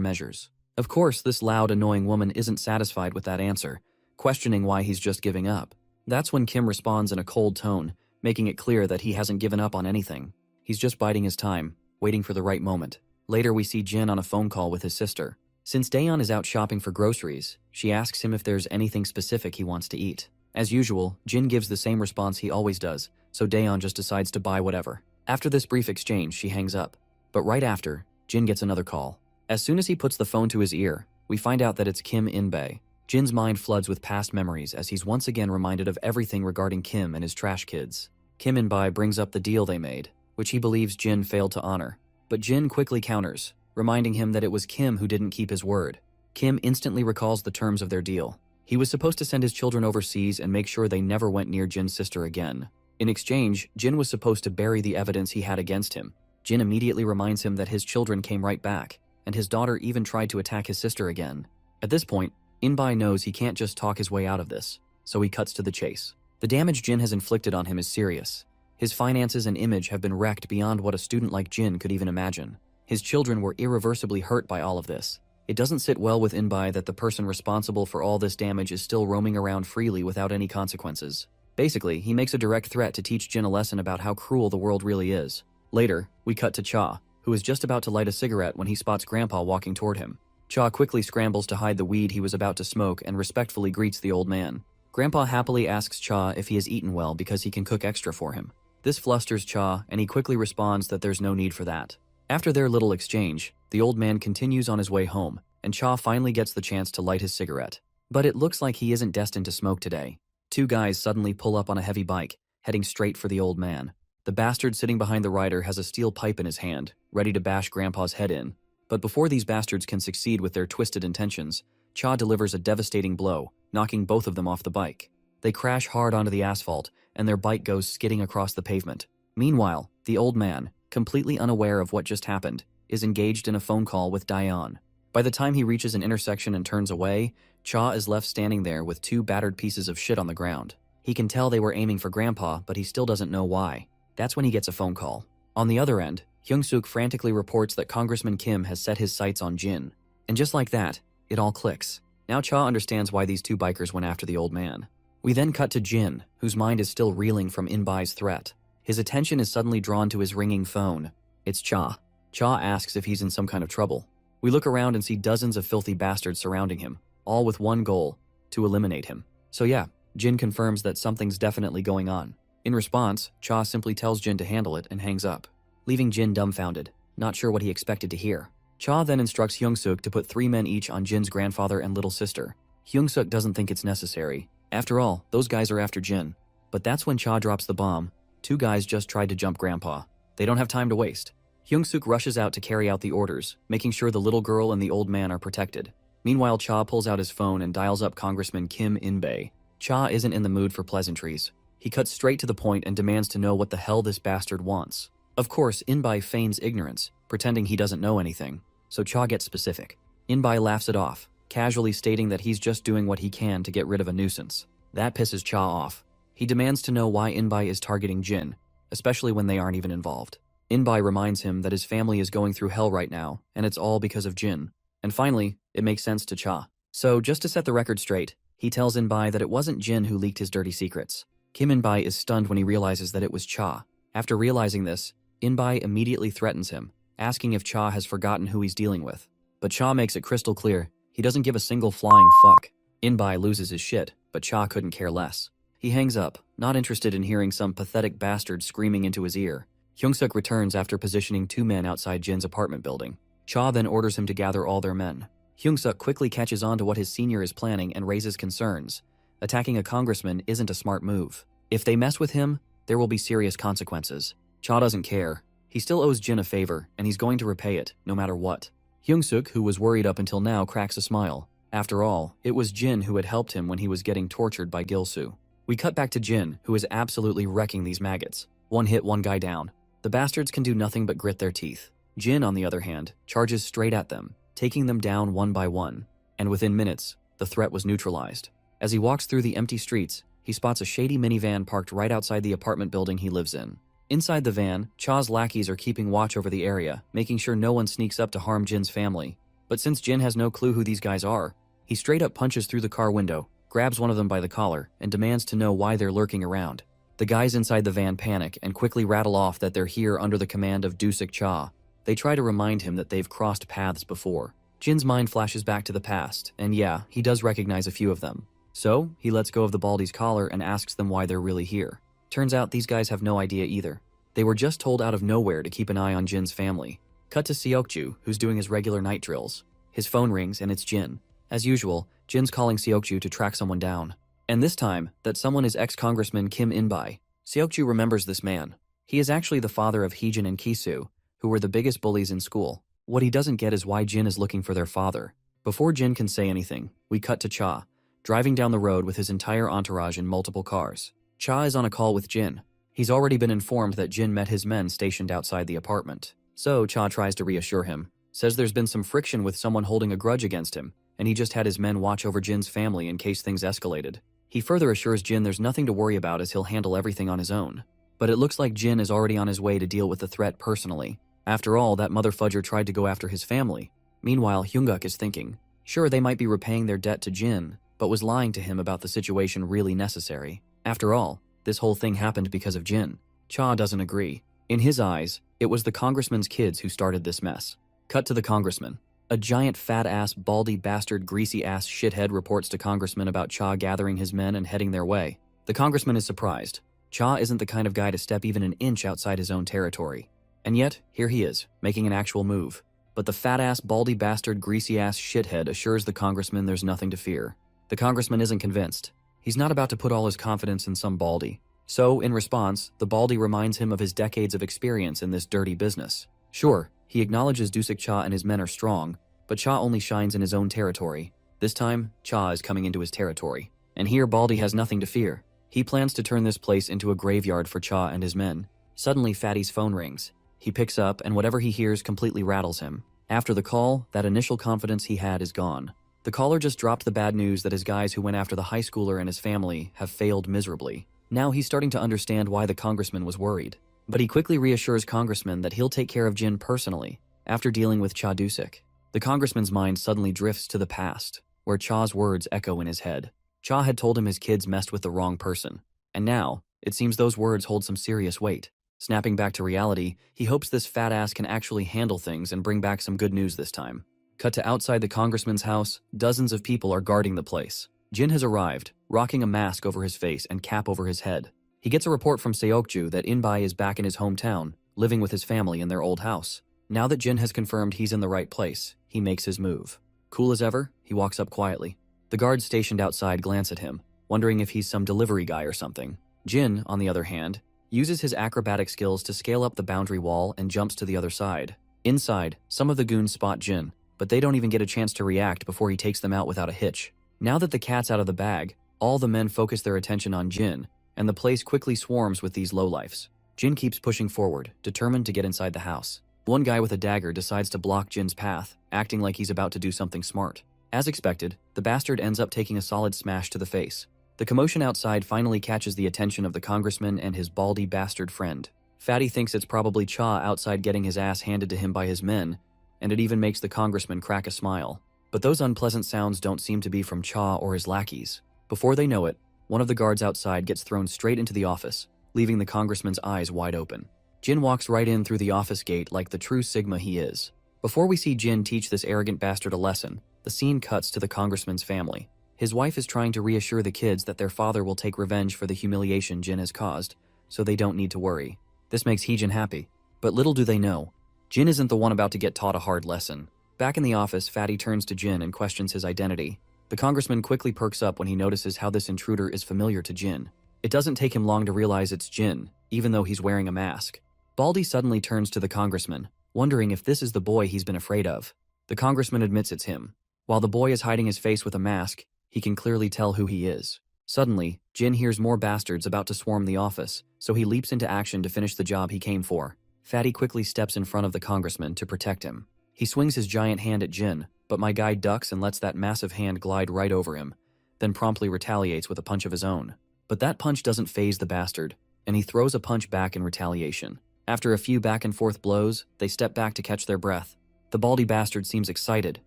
[SPEAKER 1] measures. Of course, this loud, annoying woman isn't satisfied with that answer, questioning why he's just giving up. That's when Kim responds in a cold tone, making it clear that he hasn't given up on anything. He's just biding his time, waiting for the right moment. Later, we see Jin on a phone call with his sister. Since Daeon is out shopping for groceries, she asks him if there's anything specific he wants to eat. As usual, Jin gives the same response he always does, so Daeon just decides to buy whatever. After this brief exchange, she hangs up. But right after, Jin gets another call. As soon as he puts the phone to his ear, we find out that it's Kim In-bae. Jin's mind floods with past memories as he's once again reminded of everything regarding Kim and his trash kids. Kim In-bae brings up the deal they made, which he believes Jin failed to honor. But Jin quickly counters, reminding him that it was Kim who didn't keep his word. Kim instantly recalls the terms of their deal. He was supposed to send his children overseas and make sure they never went near Jin's sister again. In exchange, Jin was supposed to bury the evidence he had against him. Jin immediately reminds him that his children came right back, and his daughter even tried to attack his sister again. At this point, In-bae knows he can't just talk his way out of this, so he cuts to the chase. The damage Jin has inflicted on him is serious. His finances and image have been wrecked beyond what a student like Jin could even imagine. His children were irreversibly hurt by all of this. It doesn't sit well with In-bae that the person responsible for all this damage is still roaming around freely without any consequences. Basically, he makes a direct threat to teach Jin a lesson about how cruel the world really is. Later, we cut to Cha, who is just about to light a cigarette when he spots Grandpa walking toward him. Cha quickly scrambles to hide the weed he was about to smoke and respectfully greets the old man. Grandpa happily asks Cha if he has eaten well because he can cook extra for him. This flusters Cha, and he quickly responds that there's no need for that. After their little exchange, the old man continues on his way home, and Cha finally gets the chance to light his cigarette. But it looks like he isn't destined to smoke today. Two guys suddenly pull up on a heavy bike, heading straight for the old man. The bastard sitting behind the rider has a steel pipe in his hand, ready to bash Grandpa's head in. But before these bastards can succeed with their twisted intentions, Cha delivers a devastating blow, knocking both of them off the bike. They crash hard onto the asphalt, and their bike goes skidding across the pavement. Meanwhile, the old man, completely unaware of what just happened, is engaged in a phone call with Dion. By the time he reaches an intersection and turns away, Cha is left standing there with two battered pieces of shit on the ground. He can tell they were aiming for Grandpa, but he still doesn't know why. That's when he gets a phone call. On the other end, Hyung-suk frantically reports that Congressman Kim has set his sights on Jin. And just like that, it all clicks. Now Cha understands why these two bikers went after the old man. We then cut to Jin, whose mind is still reeling from In-bai's threat. His attention is suddenly drawn to his ringing phone. It's Cha. Cha asks if he's in some kind of trouble. We look around and see dozens of filthy bastards surrounding him, all with one goal, to eliminate him. So yeah, Jin confirms that something's definitely going on. In response, Cha simply tells Jin to handle it and hangs up, leaving Jin dumbfounded, not sure what he expected to hear. Cha then instructs Hyung-suk to put 3 men each on Jin's grandfather and little sister. Hyung-suk doesn't think it's necessary. After all, those guys are after Jin. But that's when Cha drops the bomb. 2 guys just tried to jump Grandpa. They don't have time to waste. Hyung-suk rushes out to carry out the orders, making sure the little girl and the old man are protected. Meanwhile, Cha pulls out his phone and dials up Congressman Kim In-bae. Cha isn't in the mood for pleasantries. He cuts straight to the point and demands to know what the hell this bastard wants. Of course, In-bae feigns ignorance, pretending he doesn't know anything. So Cha gets specific. In-bae laughs it off, casually stating that he's just doing what he can to get rid of a nuisance. That pisses Cha off. He demands to know why In-bae is targeting Jin, especially when they aren't even involved. In-bae reminds him that his family is going through hell right now, and it's all because of Jin. And finally, it makes sense to Cha. So just to set the record straight, he tells In-bae that it wasn't Jin who leaked his dirty secrets. Kim In-bae is stunned when he realizes that it was Cha. After realizing this, In-bae immediately threatens him, asking if Cha has forgotten who he's dealing with. But Cha makes it crystal clear, he doesn't give a single flying fuck. In-bae loses his shit, but Cha couldn't care less. He hangs up, not interested in hearing some pathetic bastard screaming into his ear. Hyung-suk returns after positioning 2 men outside Jin's apartment building. Cha then orders him to gather all their men. Hyung-suk quickly catches on to what his senior is planning and raises concerns. Attacking a congressman isn't a smart move. If they mess with him, there will be serious consequences. Cha doesn't care. He still owes Jin a favor, and he's going to repay it, no matter what. Hyung-suk, who was worried up until now, cracks a smile. After all, it was Jin who had helped him when he was getting tortured by Gil-soo. We cut back to Jin, who is absolutely wrecking these maggots. One hit, one guy down. The bastards can do nothing but grit their teeth. Jin, on the other hand, charges straight at them, taking them down one by one. And within minutes, the threat was neutralized. As he walks through the empty streets, he spots a shady minivan parked right outside the apartment building he lives in. Inside the van, Cha's lackeys are keeping watch over the area, making sure no one sneaks up to harm Jin's family. But since Jin has no clue who these guys are, he straight up punches through the car window, grabs one of them by the collar, and demands to know why they're lurking around. The guys inside the van panic and quickly rattle off that they're here under the command of Dusik Cha. They try to remind him that they've crossed paths before. Jin's mind flashes back to the past, and yeah, he does recognize a few of them. So, he lets go of the Baldy's collar and asks them why they're really here. Turns out these guys have no idea either. They were just told out of nowhere to keep an eye on Jin's family. Cut to Seokju, who's doing his regular night drills. His phone rings and it's Jin. As usual, Jin's calling Seokju to track someone down. And this time, that someone is ex-Congressman Kim In-bae. Seokju remembers this man. He is actually the father of Heejin and Kisu, who were the biggest bullies in school. What he doesn't get is why Jin is looking for their father. Before Jin can say anything, we cut to Cha, driving down the road with his entire entourage in multiple cars. Cha is on a call with Jin. He's already been informed that Jin met his men stationed outside the apartment. So Cha tries to reassure him, says there's been some friction with someone holding a grudge against him, and he just had his men watch over Jin's family in case things escalated. He further assures Jin there's nothing to worry about as he'll handle everything on his own. But it looks like Jin is already on his way to deal with the threat personally. After all, that motherfudger tried to go after his family. Meanwhile, Hyung-guk is thinking, sure, they might be repaying their debt to Jin, but was lying to him about the situation really necessary. After all, this whole thing happened because of Jin. Cha doesn't agree. In his eyes, it was the congressman's kids who started this mess. Cut to the congressman. A giant fat-ass, baldy bastard, greasy-ass shithead reports to Congressman about Cha gathering his men and heading their way. The congressman is surprised. Cha isn't the kind of guy to step even an inch outside his own territory. And yet, here he is, making an actual move. But the fat-ass, baldy bastard, greasy-ass shithead assures the congressman there's nothing to fear. The congressman isn't convinced. He's not about to put all his confidence in some baldy. So, in response, the Baldy reminds him of his decades of experience in this dirty business. Sure, he acknowledges Dusik Cha and his men are strong, but Cha only shines in his own territory. This time, Cha is coming into his territory. And here Baldy has nothing to fear. He plans to turn this place into a graveyard for Cha and his men. Suddenly, Fatty's phone rings. He picks up, and whatever he hears completely rattles him. After the call, that initial confidence he had is gone. The caller just dropped the bad news that his guys who went after the high schooler and his family have failed miserably. Now he's starting to understand why the congressman was worried. But he quickly reassures Congressman that he'll take care of Jin personally, after dealing with Cha Dusik. The congressman's mind suddenly drifts to the past, where Cha's words echo in his head. Cha had told him his kids messed with the wrong person. And now, it seems those words hold some serious weight. Snapping back to reality, he hopes this fat ass can actually handle things and bring back some good news this time. Cut to outside the congressman's house, dozens of people are guarding the place. Jin has arrived, rocking a mask over his face and cap over his head. He gets a report from Seokju that Inbai is back in his hometown, living with his family in their old house. Now that Jin has confirmed he's in the right place, he makes his move. Cool as ever, he walks up quietly. The guards stationed outside glance at him, wondering if he's some delivery guy or something. Jin, on the other hand, uses his acrobatic skills to scale up the boundary wall and jumps to the other side. Inside, some of the goons spot Jin, but they don't even get a chance to react before he takes them out without a hitch. Now that the cat's out of the bag, all the men focus their attention on Jin, and the place quickly swarms with these lowlifes. Jin keeps pushing forward, determined to get inside the house. One guy with a dagger decides to block Jin's path, acting like he's about to do something smart. As expected, the bastard ends up taking a solid smash to the face. The commotion outside finally catches the attention of the congressman and his baldy bastard friend. Fatty thinks it's probably Cha outside getting his ass handed to him by his men, and it even makes the congressman crack a smile. But those unpleasant sounds don't seem to be from Cha or his lackeys. Before they know it, one of the guards outside gets thrown straight into the office, leaving the congressman's eyes wide open. Jin walks right in through the office gate like the true Sigma he is. Before we see Jin teach this arrogant bastard a lesson, the scene cuts to the congressman's family. His wife is trying to reassure the kids that their father will take revenge for the humiliation Jin has caused, so they don't need to worry. This makes Heejin happy. But little do they know, Jin isn't the one about to get taught a hard lesson. Back in the office, Fatty turns to Jin and questions his identity. The congressman quickly perks up when he notices how this intruder is familiar to Jin. It doesn't take him long to realize it's Jin, even though he's wearing a mask. Baldy suddenly turns to the congressman, wondering if this is the boy he's been afraid of. The congressman admits it's him. While the boy is hiding his face with a mask, he can clearly tell who he is. Suddenly, Jin hears more bastards about to swarm the office, so he leaps into action to finish the job he came for. Fatty quickly steps in front of the congressman to protect him. He swings his giant hand at Jin, but my guy ducks and lets that massive hand glide right over him, then promptly retaliates with a punch of his own. But that punch doesn't faze the bastard, and he throws a punch back in retaliation. After a few back and forth blows, they step back to catch their breath. The baldy bastard seems excited,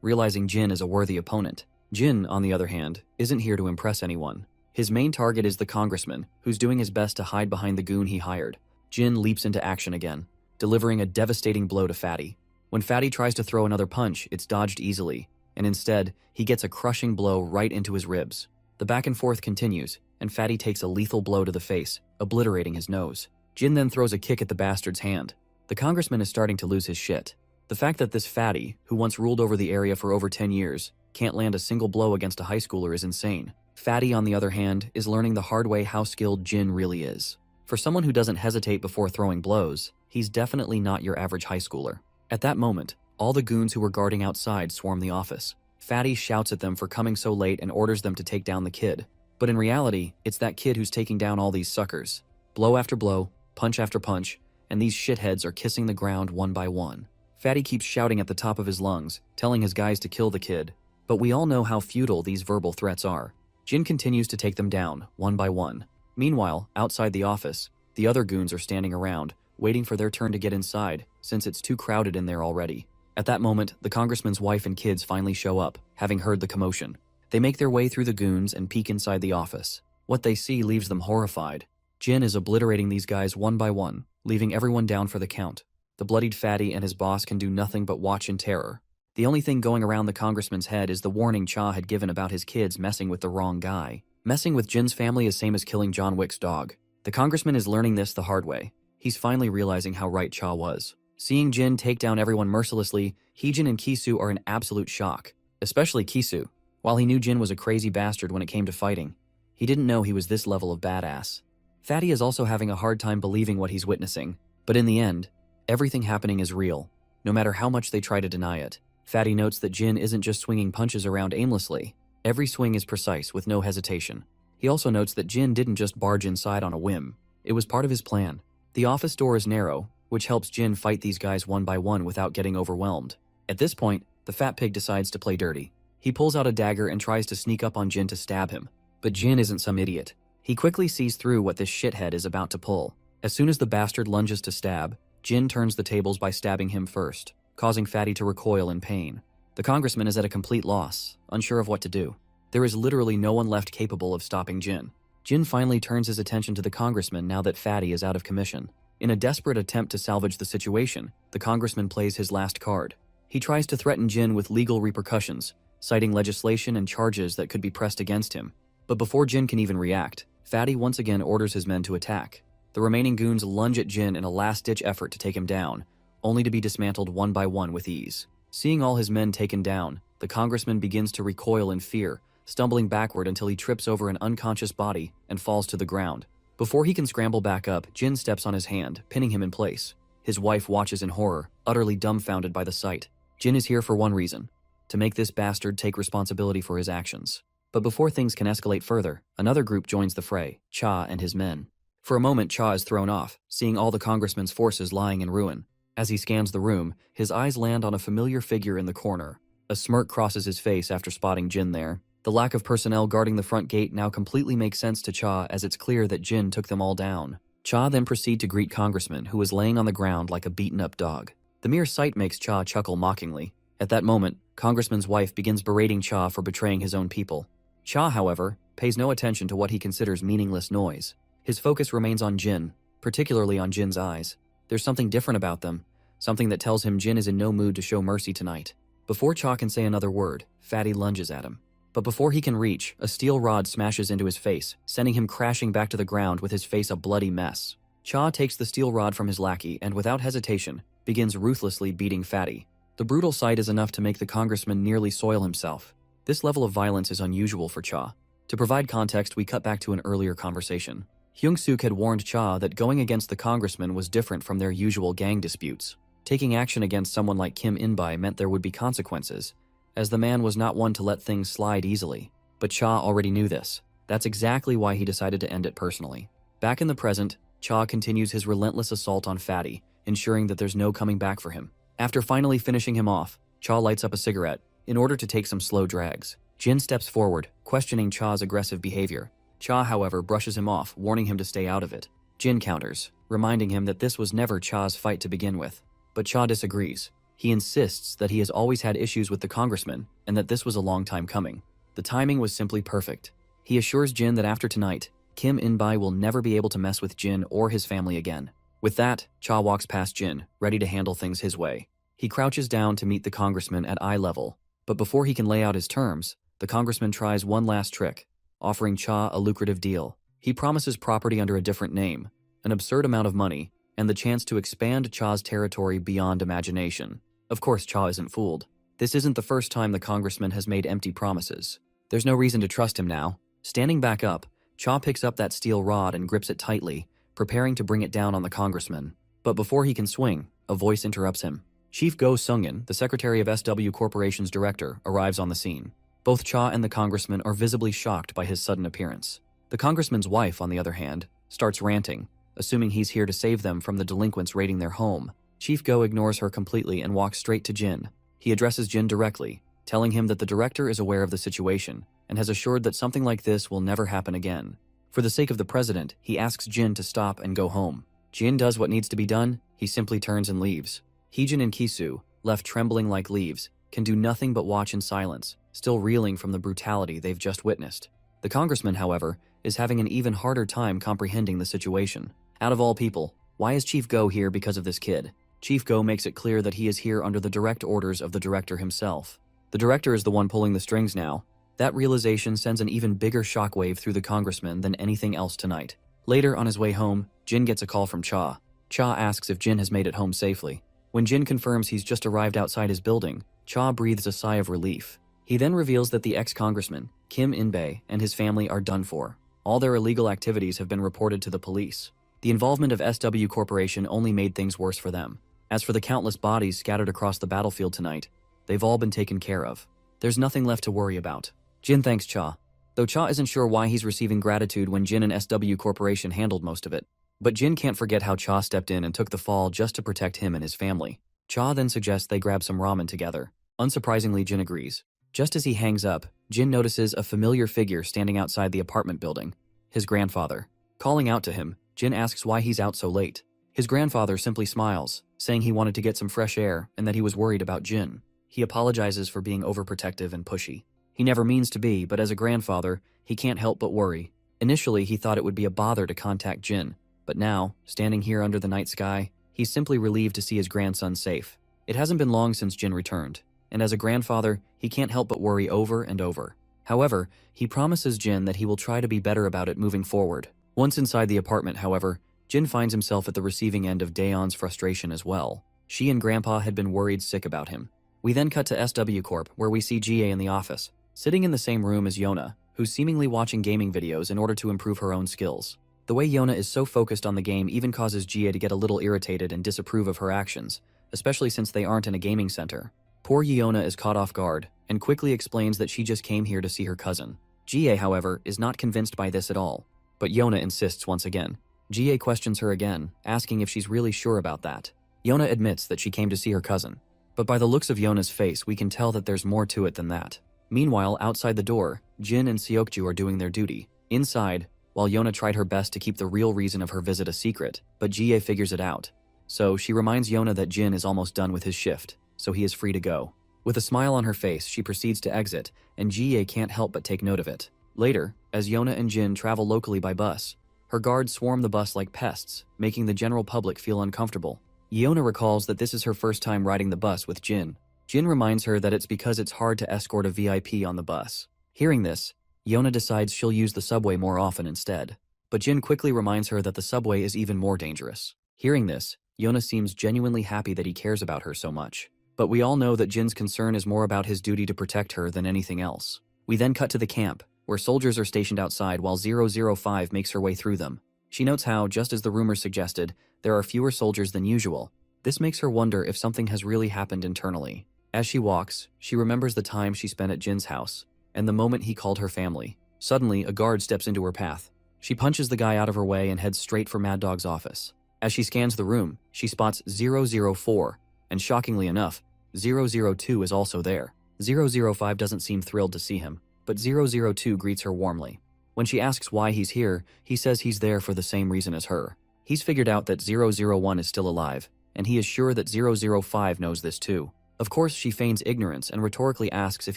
[SPEAKER 1] realizing Jin is a worthy opponent. Jin, on the other hand, isn't here to impress anyone. His main target is the congressman, who's doing his best to hide behind the goon he hired. Jin leaps into action again, delivering a devastating blow to Fatty. When Fatty tries to throw another punch, it's dodged easily, and instead, he gets a crushing blow right into his ribs. The back and forth continues, and Fatty takes a lethal blow to the face, obliterating his nose. Jin then throws a kick at the bastard's hand. The congressman is starting to lose his shit. The fact that this Fatty, who once ruled over the area for over 10 years, can't land a single blow against a high schooler is insane. Fatty, on the other hand, is learning the hard way how skilled Jin really is. For someone who doesn't hesitate before throwing blows, he's definitely not your average high schooler. At that moment, all the goons who were guarding outside swarm the office. Fatty shouts at them for coming so late and orders them to take down the kid. But in reality, it's that kid who's taking down all these suckers. Blow after blow, punch after punch, and these shitheads are kissing the ground one by one. Fatty keeps shouting at the top of his lungs, telling his guys to kill the kid. But we all know how futile these verbal threats are. Jin continues to take them down, one by one. Meanwhile, outside the office, the other goons are standing around, waiting for their turn to get inside, since it's too crowded in there already. At that moment, the congressman's wife and kids finally show up, having heard the commotion. They make their way through the goons and peek inside the office. What they see leaves them horrified. Jin is obliterating these guys one by one, leaving everyone down for the count. The bloodied Fatty and his boss can do nothing but watch in terror. The only thing going around the congressman's head is the warning Cha had given about his kids messing with the wrong guy. Messing with Jin's family is same as killing John Wick's dog. The congressman is learning this the hard way. He's finally realizing how right Cha was. Seeing Jin take down everyone mercilessly, Heejin and Kisu are in absolute shock. Especially Kisu. While he knew Jin was a crazy bastard when it came to fighting, he didn't know he was this level of badass. Fatty is also having a hard time believing what he's witnessing, but in the end, everything happening is real, no matter how much they try to deny it. Fatty notes that Jin isn't just swinging punches around aimlessly. Every swing is precise with no hesitation. He also notes that Jin didn't just barge inside on a whim. It was part of his plan. The office door is narrow, which helps Jin fight these guys one by one without getting overwhelmed. At this point, the fat pig decides to play dirty. He pulls out a dagger and tries to sneak up on Jin to stab him. But Jin isn't some idiot. He quickly sees through what this shithead is about to pull. As soon as the bastard lunges to stab, Jin turns the tables by stabbing him first, causing Fatty to recoil in pain. The congressman is at a complete loss, unsure of what to do. There is literally no one left capable of stopping Jin. Jin finally turns his attention to the congressman now that Fatty is out of commission. In a desperate attempt to salvage the situation, the congressman plays his last card. He tries to threaten Jin with legal repercussions, citing legislation and charges that could be pressed against him. But before Jin can even react, Fatty once again orders his men to attack. The remaining goons lunge at Jin in a last-ditch effort to take him down, only to be dismantled one by one with ease. Seeing all his men taken down, the congressman begins to recoil in fear, stumbling backward until he trips over an unconscious body and falls to the ground. Before he can scramble back up, Jin steps on his hand, pinning him in place. His wife watches in horror, utterly dumbfounded by the sight. Jin is here for one reason: to make this bastard take responsibility for his actions. But before things can escalate further, another group joins the fray, Cha and his men. For a moment, Cha is thrown off, seeing all the congressman's forces lying in ruin. As he scans the room, his eyes land on a familiar figure in the corner. A smirk crosses his face after spotting Jin there. The lack of personnel guarding the front gate now completely makes sense to Cha, as it's clear that Jin took them all down. Cha then proceeds to greet Congressman, who is laying on the ground like a beaten-up dog. The mere sight makes Cha chuckle mockingly. At that moment, Congressman's wife begins berating Cha for betraying his own people. Cha, however, pays no attention to what he considers meaningless noise. His focus remains on Jin, particularly on Jin's eyes. There's something different about them, something that tells him Jin is in no mood to show mercy tonight. Before Cha can say another word, Fatty lunges at him. But before he can reach, a steel rod smashes into his face, sending him crashing back to the ground with his face a bloody mess. Cha takes the steel rod from his lackey and, without hesitation, begins ruthlessly beating Fatty. The brutal sight is enough to make the congressman nearly soil himself. This level of violence is unusual for Cha. To provide context, we cut back to an earlier conversation. Hyung-suk had warned Cha that going against the congressman was different from their usual gang disputes. Taking action against someone like Kim In-bai meant there would be consequences, as the man was not one to let things slide easily. But Cha already knew this. That's exactly why he decided to end it personally. Back in the present, Cha continues his relentless assault on Fatty, ensuring that there's no coming back for him. After finally finishing him off, Cha lights up a cigarette in order to take some slow drags. Jin steps forward, questioning Cha's aggressive behavior. Cha, however, brushes him off, warning him to stay out of it. Jin counters, reminding him that this was never Cha's fight to begin with. But Cha disagrees. He insists that he has always had issues with the congressman and that this was a long time coming. The timing was simply perfect. He assures Jin that after tonight, Kim In-bai will never be able to mess with Jin or his family again. With that, Cha walks past Jin, ready to handle things his way. He crouches down to meet the congressman at eye level, but before he can lay out his terms, the congressman tries one last trick, offering Cha a lucrative deal. He promises property under a different name, an absurd amount of money, and the chance to expand Cha's territory beyond imagination. Of course, Cha isn't fooled. This isn't the first time the congressman has made empty promises. There's no reason to trust him now. Standing back up, Cha picks up that steel rod and grips it tightly, preparing to bring it down on the congressman. But before he can swing, a voice interrupts him. Chief Go Sungin, the secretary of SW Corporation's director, arrives on the scene. Both Cha and the congressman are visibly shocked by his sudden appearance. The congressman's wife, on the other hand, starts ranting, assuming he's here to save them from the delinquents raiding their home. Chief Go ignores her completely and walks straight to Jin. He addresses Jin directly, telling him that the director is aware of the situation and has assured that something like this will never happen again. For the sake of the president, he asks Jin to stop and go home. Jin does what needs to be done. He simply turns and leaves. Heejin and Kisu, left trembling like leaves, can do nothing but watch in silence, still reeling from the brutality they've just witnessed. The congressman, however, is having an even harder time comprehending the situation. Out of all people, why is Chief Go here because of this kid? Chief Go makes it clear that he is here under the direct orders of the director himself. The director is the one pulling the strings now. That realization sends an even bigger shockwave through the congressman than anything else tonight. Later, on his way home, Jin gets a call from Cha. Cha asks if Jin has made it home safely. When Jin confirms he's just arrived outside his building, Cha breathes a sigh of relief. He then reveals that the ex-congressman, Kim In-bai, and his family are done for. All their illegal activities have been reported to the police. The involvement of SW Corporation only made things worse for them. As for the countless bodies scattered across the battlefield tonight, they've all been taken care of. There's nothing left to worry about. Jin thanks Cha. Though Cha isn't sure why he's receiving gratitude when Jin and SW Corporation handled most of it. But Jin can't forget how Cha stepped in and took the fall just to protect him and his family. Cha then suggests they grab some ramen together. Unsurprisingly, Jin agrees. Just as he hangs up, Jin notices a familiar figure standing outside the apartment building. His grandfather. Calling out to him, Jin asks why he's out so late. His grandfather simply smiles, saying he wanted to get some fresh air and that he was worried about Jin. He apologizes for being overprotective and pushy. He never means to be, but as a grandfather, he can't help but worry. Initially, he thought it would be a bother to contact Jin, but now, standing here under the night sky, he's simply relieved to see his grandson safe. It hasn't been long since Jin returned, and as a grandfather, he can't help but worry over and over. However, he promises Jin that he will try to be better about it moving forward. Once inside the apartment, however, Jin finds himself at the receiving end of Daeon's frustration as well. She and Grandpa had been worried sick about him. We then cut to SW Corp, where we see GA in the office, sitting in the same room as Yona, who's seemingly watching gaming videos in order to improve her own skills. The way Yona is so focused on the game even causes GA to get a little irritated and disapprove of her actions, especially since they aren't in a gaming center. Poor Yona is caught off guard, and quickly explains that she just came here to see her cousin. GA, however, is not convinced by this at all. But Yona insists once again. GA questions her again, asking if she's really sure about that. Yona admits that she came to see her cousin. But by the looks of Yona's face, we can tell that there's more to it than that. Meanwhile, outside the door, Jin and Seokju are doing their duty. Inside, while Yona tried her best to keep the real reason of her visit a secret, but GA figures it out. So she reminds Yona that Jin is almost done with his shift, so he is free to go. With a smile on her face, she proceeds to exit, and GA can't help but take note of it. Later, as Yona and Jin travel locally by bus, her guards swarm the bus like pests, making the general public feel uncomfortable. Yona recalls that this is her first time riding the bus with Jin. Jin reminds her that it's because it's hard to escort a VIP on the bus. Hearing this, Yona decides she'll use the subway more often instead. But Jin quickly reminds her that the subway is even more dangerous. Hearing this, Yona seems genuinely happy that he cares about her so much. But we all know that Jin's concern is more about his duty to protect her than anything else. We then cut to the camp, where soldiers are stationed outside while 005 makes her way through them. She notes how, just as the rumors suggested, there are fewer soldiers than usual. This makes her wonder if something has really happened internally. As she walks, she remembers the time she spent at Jin's house, and the moment he called her family. Suddenly, a guard steps into her path. She punches the guy out of her way and heads straight for Mad Dog's office. As she scans the room, she spots 004, and shockingly enough, 002 is also there. 005 doesn't seem thrilled to see him, but 002 greets her warmly. When she asks why he's here, he says he's there for the same reason as her. He's figured out that 001 is still alive, and he is sure that 005 knows this too. Of course, she feigns ignorance and rhetorically asks if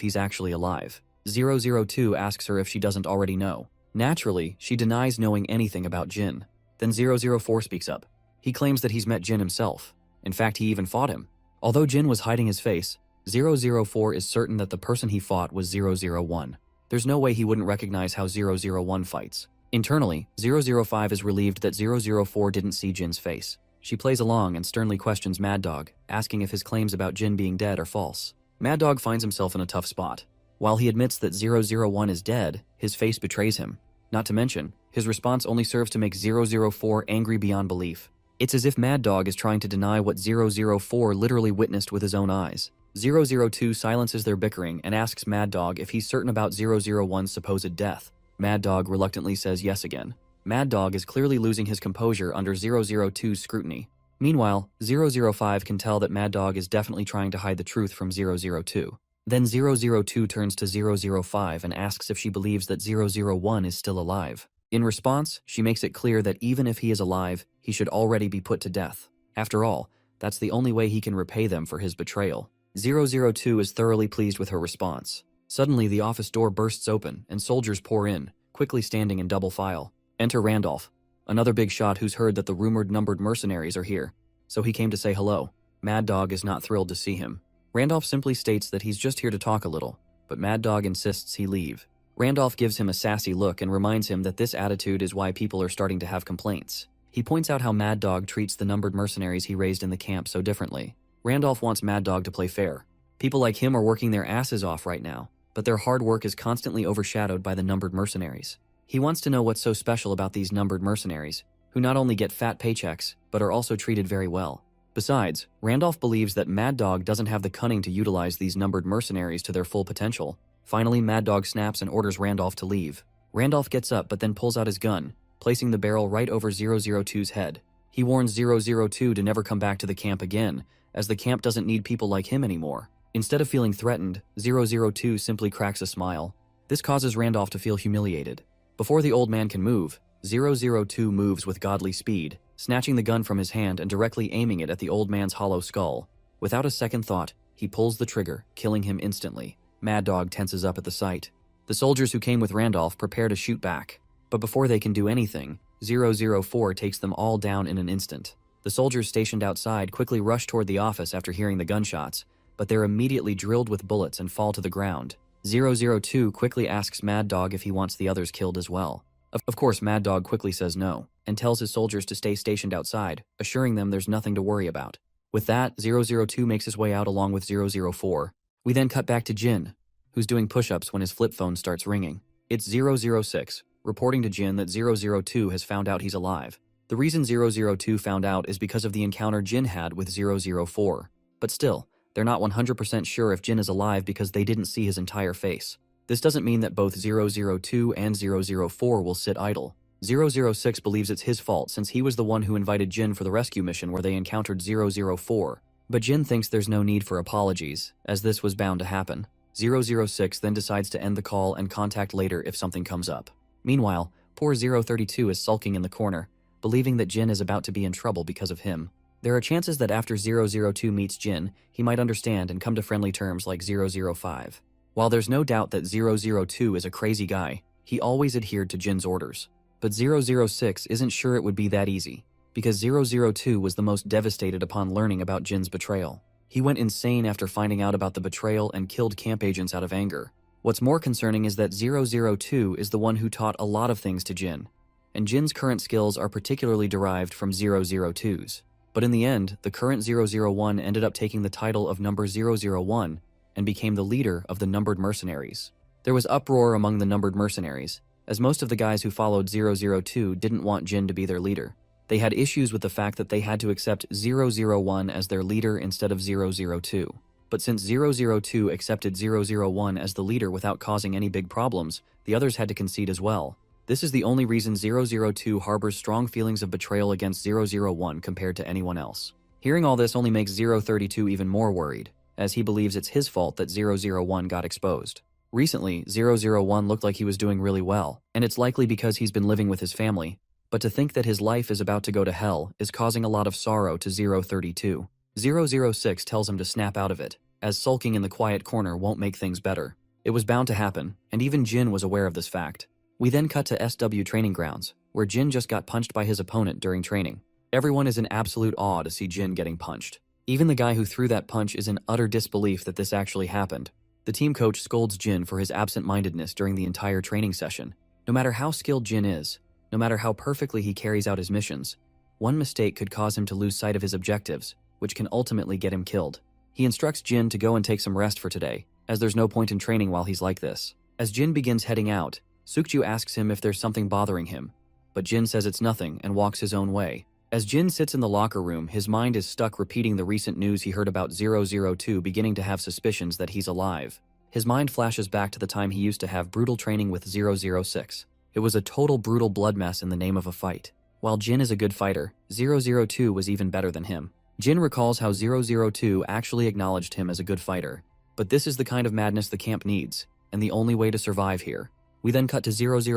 [SPEAKER 1] he's actually alive. 002 asks her if she doesn't already know. Naturally, she denies knowing anything about Jin. Then 004 speaks up. He claims that he's met Jin himself. In fact, he even fought him. Although Jin was hiding his face, 004 is certain that the person he fought was 001. There's no way he wouldn't recognize how 001 fights. Internally, 005 is relieved that 004 didn't see Jin's face. She plays along and sternly questions Mad Dog, asking if his claims about Jin being dead are false. Mad Dog finds himself in a tough spot. While he admits that 001 is dead, his face betrays him. Not to mention, his response only serves to make 004 angry beyond belief. It's as if Mad Dog is trying to deny what 004 literally witnessed with his own eyes. 002 silences their bickering and asks Mad Dog if he's certain about 001's supposed death. Mad Dog reluctantly says yes again. Mad Dog is clearly losing his composure under 002's scrutiny. Meanwhile, 005 can tell that Mad Dog is definitely trying to hide the truth from 002. Then 002 turns to 005 and asks if she believes that 001 is still alive. In response, she makes it clear that even if he is alive, he should already be put to death. After all, that's the only way he can repay them for his betrayal. 002 is thoroughly pleased with her response. Suddenly, the office door bursts open and soldiers pour in, quickly standing in double file. Enter Randolph, another big shot who's heard that the rumored numbered mercenaries are here, so he came to say hello. Mad Dog is not thrilled to see him. Randolph simply states that he's just here to talk a little, but Mad Dog insists he leave. Randolph gives him a sassy look and reminds him that this attitude is why people are starting to have complaints. He points out how Mad Dog treats the numbered mercenaries he raised in the camp so differently. Randolph wants Mad Dog to play fair. People like him are working their asses off right now, but their hard work is constantly overshadowed by the numbered mercenaries. He wants to know what's so special about these numbered mercenaries, who not only get fat paychecks, but are also treated very well. Besides, Randolph believes that Mad Dog doesn't have the cunning to utilize these numbered mercenaries to their full potential. Finally, Mad Dog snaps and orders Randolph to leave. Randolph gets up but then pulls out his gun, placing the barrel right over 002's head. He warns 002 to never come back to the camp again, as the camp doesn't need people like him anymore. Instead of feeling threatened, 002 simply cracks a smile. This causes Randolph to feel humiliated. Before the old man can move, 002 moves with godly speed, snatching the gun from his hand and directly aiming it at the old man's hollow skull. Without a second thought, he pulls the trigger, killing him instantly. Mad Dog tenses up at the sight. The soldiers who came with Randolph prepare to shoot back. But before they can do anything, 004 takes them all down in an instant. The soldiers stationed outside quickly rush toward the office after hearing the gunshots, but they're immediately drilled with bullets and fall to the ground. 002 quickly asks Mad Dog if he wants the others killed as well. Of course, Mad Dog quickly says no, and tells his soldiers to stay stationed outside, assuring them there's nothing to worry about. With that, 002 makes his way out along with 004. We then cut back to Jin, who's doing push-ups when his flip phone starts ringing. It's 006, reporting to Jin that 002 has found out he's alive. The reason 002 found out is because of the encounter Jin had with 004. But still, they're not 100% sure if Jin is alive because they didn't see his entire face. This doesn't mean that both 002 and 004 will sit idle. 006 believes it's his fault since he was the one who invited Jin for the rescue mission where they encountered 004. But Jin thinks there's no need for apologies, as this was bound to happen. 006 then decides to end the call and contact later if something comes up. Meanwhile, poor 032 is sulking in the corner, believing that Jin is about to be in trouble because of him. There are chances that after 002 meets Jin, he might understand and come to friendly terms like 005. While there's no doubt that 002 is a crazy guy, he always adhered to Jin's orders. But 006 isn't sure it would be that easy, because 002 was the most devastated upon learning about Jin's betrayal. He went insane after finding out about the betrayal and killed camp agents out of anger. What's more concerning is that 002 is the one who taught a lot of things to Jin, and Jin's current skills are particularly derived from 002's. But in the end, the current 001 ended up taking the title of number 001 and became the leader of the numbered mercenaries. There was uproar among the numbered mercenaries, as most of the guys who followed 002 didn't want Jin to be their leader. They had issues with the fact that they had to accept 001 as their leader instead of 002. But since 002 accepted 001 as the leader without causing any big problems, the others had to concede as well. This is the only reason 002 harbors strong feelings of betrayal against 001 compared to anyone else. Hearing all this only makes 032 even more worried, as he believes it's his fault that 001 got exposed. Recently, 001 looked like he was doing really well, and it's likely because he's been living with his family, but to think that his life is about to go to hell is causing a lot of sorrow to 032. 006 tells him to snap out of it, as sulking in the quiet corner won't make things better. It was bound to happen, and even Jin was aware of this fact. We then cut to SW training grounds, where Jin just got punched by his opponent during training. Everyone is in absolute awe to see Jin getting punched. Even the guy who threw that punch is in utter disbelief that this actually happened. The team coach scolds Jin for his absent-mindedness during the entire training session. No matter how skilled Jin is, no matter how perfectly he carries out his missions, one mistake could cause him to lose sight of his objectives, which can ultimately get him killed. He instructs Jin to go and take some rest for today, as there's no point in training while he's like this. As Jin begins heading out, Sukju asks him if there's something bothering him, but Jin says it's nothing and walks his own way. As Jin sits in the locker room, his mind is stuck repeating the recent news he heard about 002 beginning to have suspicions that he's alive. His mind flashes back to the time he used to have brutal training with 006. It was a total brutal blood mess in the name of a fight. While Jin is a good fighter, 002 was even better than him. Jin recalls how 002 actually acknowledged him as a good fighter. But this is the kind of madness the camp needs, and the only way to survive here. We then cut to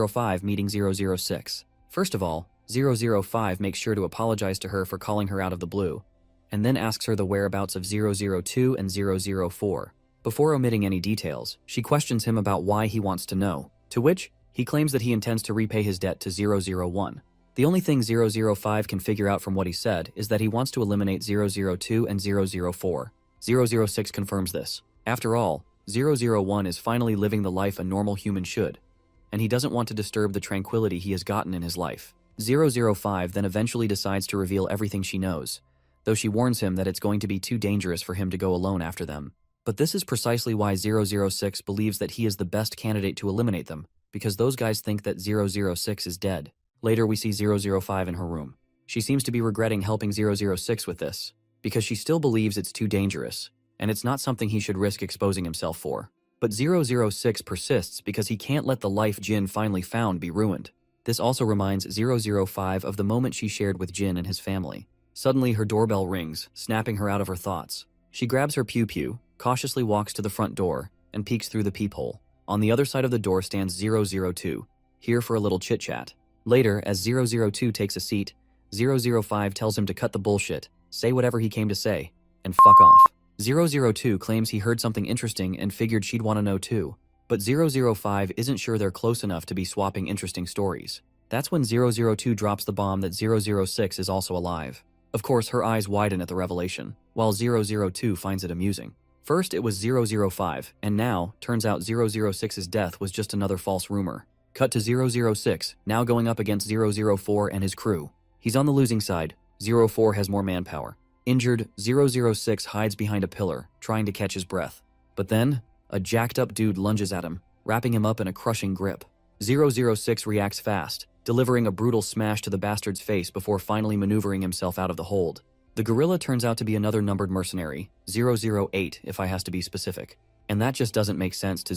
[SPEAKER 1] 005 meeting 006. First of all, 005 makes sure to apologize to her for calling her out of the blue, and then asks her the whereabouts of 002 and 004. Before omitting any details, she questions him about why he wants to know, to which he claims that he intends to repay his debt to 001. The only thing 005 can figure out from what he said is that he wants to eliminate 002 and 004. 006 confirms this. After all, 001 is finally living the life a normal human should, and he doesn't want to disturb the tranquility he has gotten in his life. 005 then eventually decides to reveal everything she knows, though she warns him that it's going to be too dangerous for him to go alone after them. But this is precisely why 006 believes that he is the best candidate to eliminate them, because those guys think that 006 is dead. Later we see 005 in her room. She seems to be regretting helping 006 with this, because she still believes it's too dangerous, and it's not something he should risk exposing himself for. But 006 persists because he can't let the life Jin finally found be ruined. This also reminds 005 of the moment she shared with Jin and his family. Suddenly her doorbell rings, snapping her out of her thoughts. She grabs her pew-pew, cautiously walks to the front door, and peeks through the peephole. On the other side of the door stands 002, here for a little chit-chat. Later, as 002 takes a seat, 005 tells him to cut the bullshit, say whatever he came to say, and fuck off. 002 claims he heard something interesting and figured she'd want to know too. But 005 isn't sure they're close enough to be swapping interesting stories. That's when 002 drops the bomb that 006 is also alive. Of course, her eyes widen at the revelation, while 002 finds it amusing. First it was 005, and now, turns out 006's death was just another false rumor. Cut to 006, now going up against 004 and his crew. He's on the losing side. 04 has more manpower. Injured, 006 hides behind a pillar, trying to catch his breath. But then, a jacked-up dude lunges at him, wrapping him up in a crushing grip. 006 reacts fast, delivering a brutal smash to the bastard's face before finally maneuvering himself out of the hold. The gorilla turns out to be another numbered mercenary, 008 if I has to be specific. And that just doesn't make sense to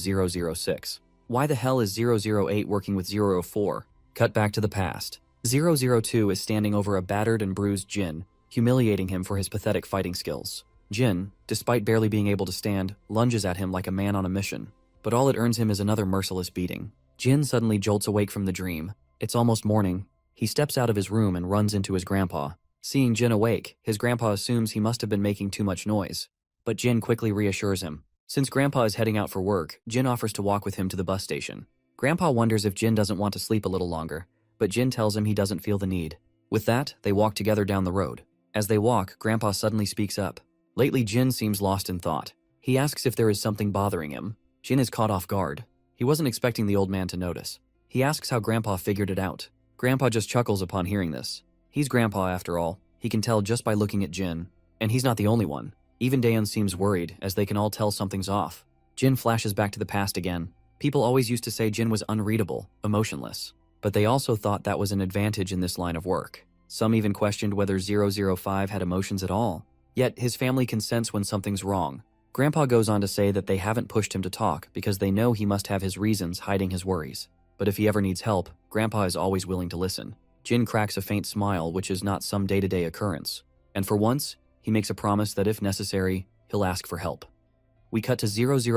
[SPEAKER 1] 006. Why the hell is 008 working with 004? Cut back to the past. 002 is standing over a battered and bruised Jin, humiliating him for his pathetic fighting skills. Jin, despite barely being able to stand, lunges at him like a man on a mission. But all it earns him is another merciless beating. Jin suddenly jolts awake from the dream. It's almost morning. He steps out of his room and runs into his grandpa. Seeing Jin awake, his grandpa assumes he must have been making too much noise. But Jin quickly reassures him. Since grandpa is heading out for work, Jin offers to walk with him to the bus station. Grandpa wonders if Jin doesn't want to sleep a little longer, but Jin tells him he doesn't feel the need. With that, they walk together down the road. As they walk, grandpa suddenly speaks up. Lately, Jin seems lost in thought. He asks if there is something bothering him. Jin is caught off guard. He wasn't expecting the old man to notice. He asks how grandpa figured it out. Grandpa just chuckles upon hearing this. He's grandpa after all. He can tell just by looking at Jin. And he's not the only one. Even Daeun seems worried, as they can all tell something's off. Jin flashes back to the past again. People always used to say Jin was unreadable, emotionless. But they also thought that was an advantage in this line of work. Some even questioned whether 005 had emotions at all. Yet, his family can sense when something's wrong. Grandpa goes on to say that they haven't pushed him to talk because they know he must have his reasons hiding his worries. But if he ever needs help, Grandpa is always willing to listen. Jin cracks a faint smile, which is not some day-to-day occurrence. And for once, he makes a promise that if necessary, he'll ask for help. We cut to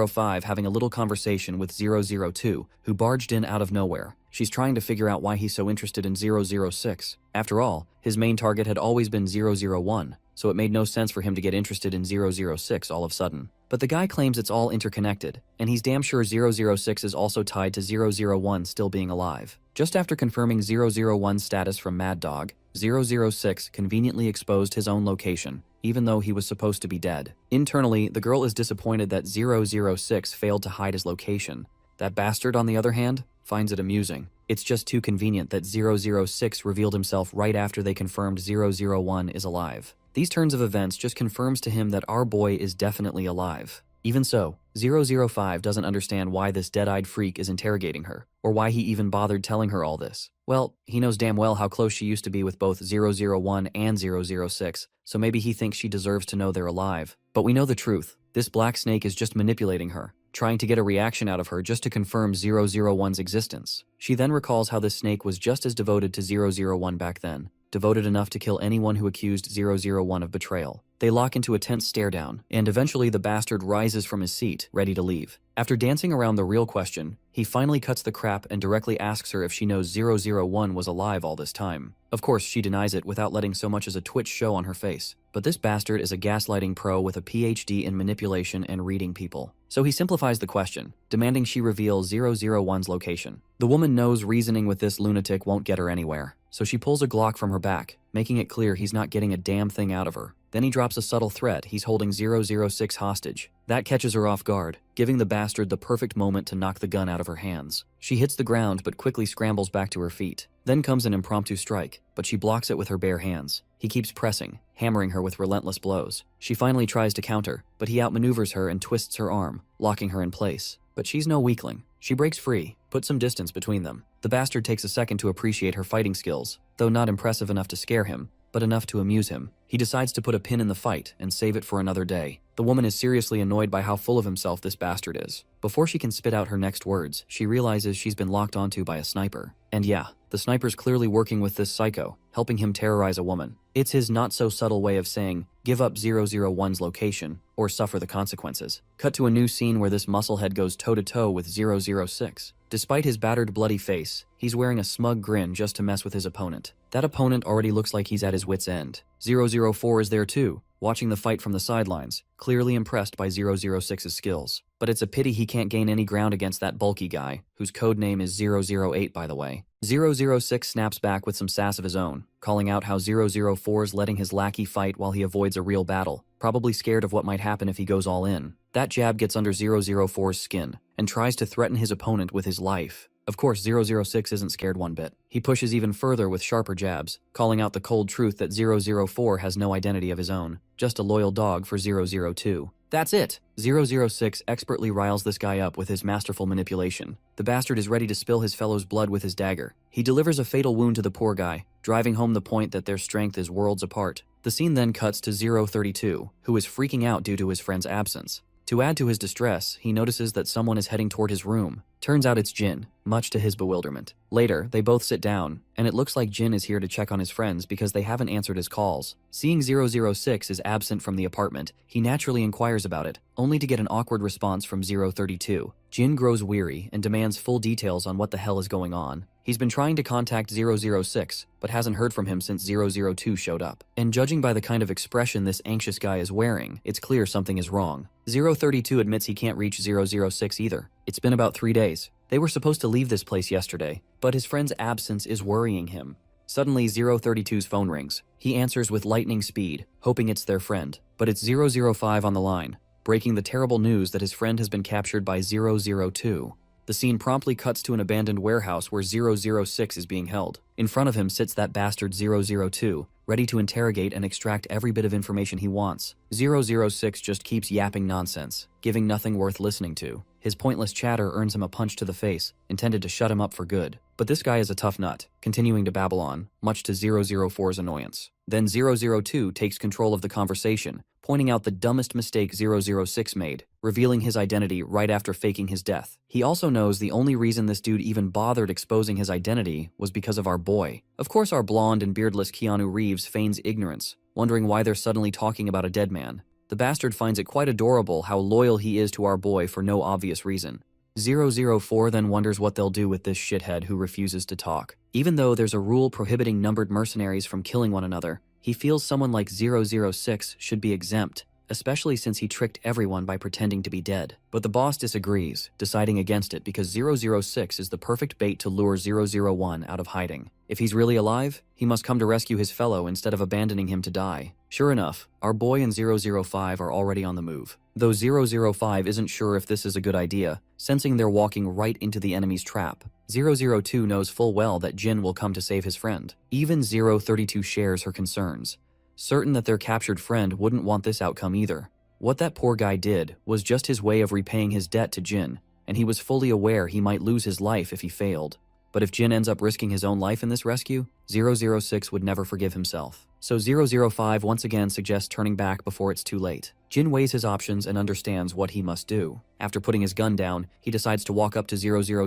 [SPEAKER 1] 005 having a little conversation with 002, who barged in out of nowhere. She's trying to figure out why he's so interested in 006. After all, his main target had always been 001, so it made no sense for him to get interested in 006 all of a sudden. But the guy claims it's all interconnected, and he's damn sure 006 is also tied to 001 still being alive. Just after confirming 001's status from Mad Dog, 006 conveniently exposed his own location, even though he was supposed to be dead. Internally, the girl is disappointed that 006 failed to hide his location. That bastard, on the other hand, finds it amusing. It's just too convenient that 006 revealed himself right after they confirmed 001 is alive. These turns of events just confirms to him that our boy is definitely alive. Even so, 005 doesn't understand why this dead-eyed freak is interrogating her, or why he even bothered telling her all this. Well, he knows damn well how close she used to be with both 001 and 006, so maybe he thinks she deserves to know they're alive. But we know the truth. This black snake is just manipulating her, trying to get a reaction out of her just to confirm 001's existence. She then recalls how this snake was just as devoted to 001 back then, devoted enough to kill anyone who accused 001 of betrayal. They lock into a tense stare-down, and eventually the bastard rises from his seat, ready to leave. After dancing around the real question, he finally cuts the crap and directly asks her if she knows 001 was alive all this time. Of course, she denies it without letting so much as a twitch show on her face. But this bastard is a gaslighting pro with a PhD in manipulation and reading people. So he simplifies the question, demanding she reveal 001's location. The woman knows reasoning with this lunatic won't get her anywhere, so she pulls a Glock from her back, making it clear he's not getting a damn thing out of her. Then he drops a subtle threat he's holding 006 hostage. That catches her off guard, giving the bastard the perfect moment to knock the gun out of her hands. She hits the ground but quickly scrambles back to her feet. Then comes an impromptu strike, but she blocks it with her bare hands. He keeps pressing, hammering her with relentless blows. She finally tries to counter, but he outmaneuvers her and twists her arm, locking her in place. But she's no weakling. She breaks free, puts some distance between them. The bastard takes a second to appreciate her fighting skills, though not impressive enough to scare him, but enough to amuse him. He decides to put a pin in the fight and save it for another day. The woman is seriously annoyed by how full of himself this bastard is. Before she can spit out her next words, she realizes she's been locked onto by a sniper. And yeah, the sniper's clearly working with this psycho, helping him terrorize a woman. It's his not-so-subtle way of saying, give up 001's location, or suffer the consequences. Cut to a new scene where this musclehead goes toe-to-toe with 006. Despite his battered, bloody face, he's wearing a smug grin just to mess with his opponent. That opponent already looks like he's at his wit's end. 004 is there too, watching the fight from the sidelines, clearly impressed by 006's skills. But it's a pity he can't gain any ground against that bulky guy, whose code name is 008 by the way. 006 snaps back with some sass of his own, calling out how 004's letting his lackey fight while he avoids a real battle, probably scared of what might happen if he goes all in. That jab gets under 004's skin, and tries to threaten his opponent with his life. Of course, 006 isn't scared one bit. He pushes even further with sharper jabs, calling out the cold truth that 004 has no identity of his own, just a loyal dog for 002. That's it! 006 expertly riles this guy up with his masterful manipulation. The bastard is ready to spill his fellow's blood with his dagger. He delivers a fatal wound to the poor guy, driving home the point that their strength is worlds apart. The scene then cuts to 032, who is freaking out due to his friend's absence. To add to his distress, he notices that someone is heading toward his room. Turns out it's Jin, much to his bewilderment. Later, they both sit down, and it looks like Jin is here to check on his friends because they haven't answered his calls. Seeing 006 is absent from the apartment, he naturally inquires about it, only to get an awkward response from 032. Jin grows weary and demands full details on what the hell is going on. He's been trying to contact 006, but hasn't heard from him since 002 showed up. And judging by the kind of expression this anxious guy is wearing, it's clear something is wrong. 032 admits he can't reach 006 either. It's been about 3 days. They were supposed to leave this place yesterday, but his friend's absence is worrying him. Suddenly, 032's phone rings. He answers with lightning speed, hoping it's their friend. But it's 005 on the line, breaking the terrible news that his friend has been captured by 002. The scene promptly cuts to an abandoned warehouse where 006 is being held. In front of him sits that bastard 002, ready to interrogate and extract every bit of information he wants. 006 just keeps yapping nonsense, giving nothing worth listening to. His pointless chatter earns him a punch to the face, intended to shut him up for good. But this guy is a tough nut, continuing to babble on, much to 004's annoyance. Then 002 takes control of the conversation, pointing out the dumbest mistake 006 made, revealing his identity right after faking his death. He also knows the only reason this dude even bothered exposing his identity was because of our boy. Of course, our blonde and beardless Keanu Reeves feigns ignorance, wondering why they're suddenly talking about a dead man. The bastard finds it quite adorable how loyal he is to our boy for no obvious reason. 004 then wonders what they'll do with this shithead who refuses to talk. Even though there's a rule prohibiting numbered mercenaries from killing one another, he feels someone like 006 should be exempt, especially since he tricked everyone by pretending to be dead. But the boss disagrees, deciding against it because 006 is the perfect bait to lure 001 out of hiding. If he's really alive, he must come to rescue his fellow instead of abandoning him to die. Sure enough, our boy and 005 are already on the move. Though 005 isn't sure if this is a good idea, sensing they're walking right into the enemy's trap. 002 knows full well that Jin will come to save his friend. Even 032 shares her concerns, certain that their captured friend wouldn't want this outcome either. What that poor guy did was just his way of repaying his debt to Jin, and he was fully aware he might lose his life if he failed. But if Jin ends up risking his own life in this rescue, 006 would never forgive himself. So 005 once again suggests turning back before it's too late. Jin weighs his options and understands what he must do. After putting his gun down, he decides to walk up to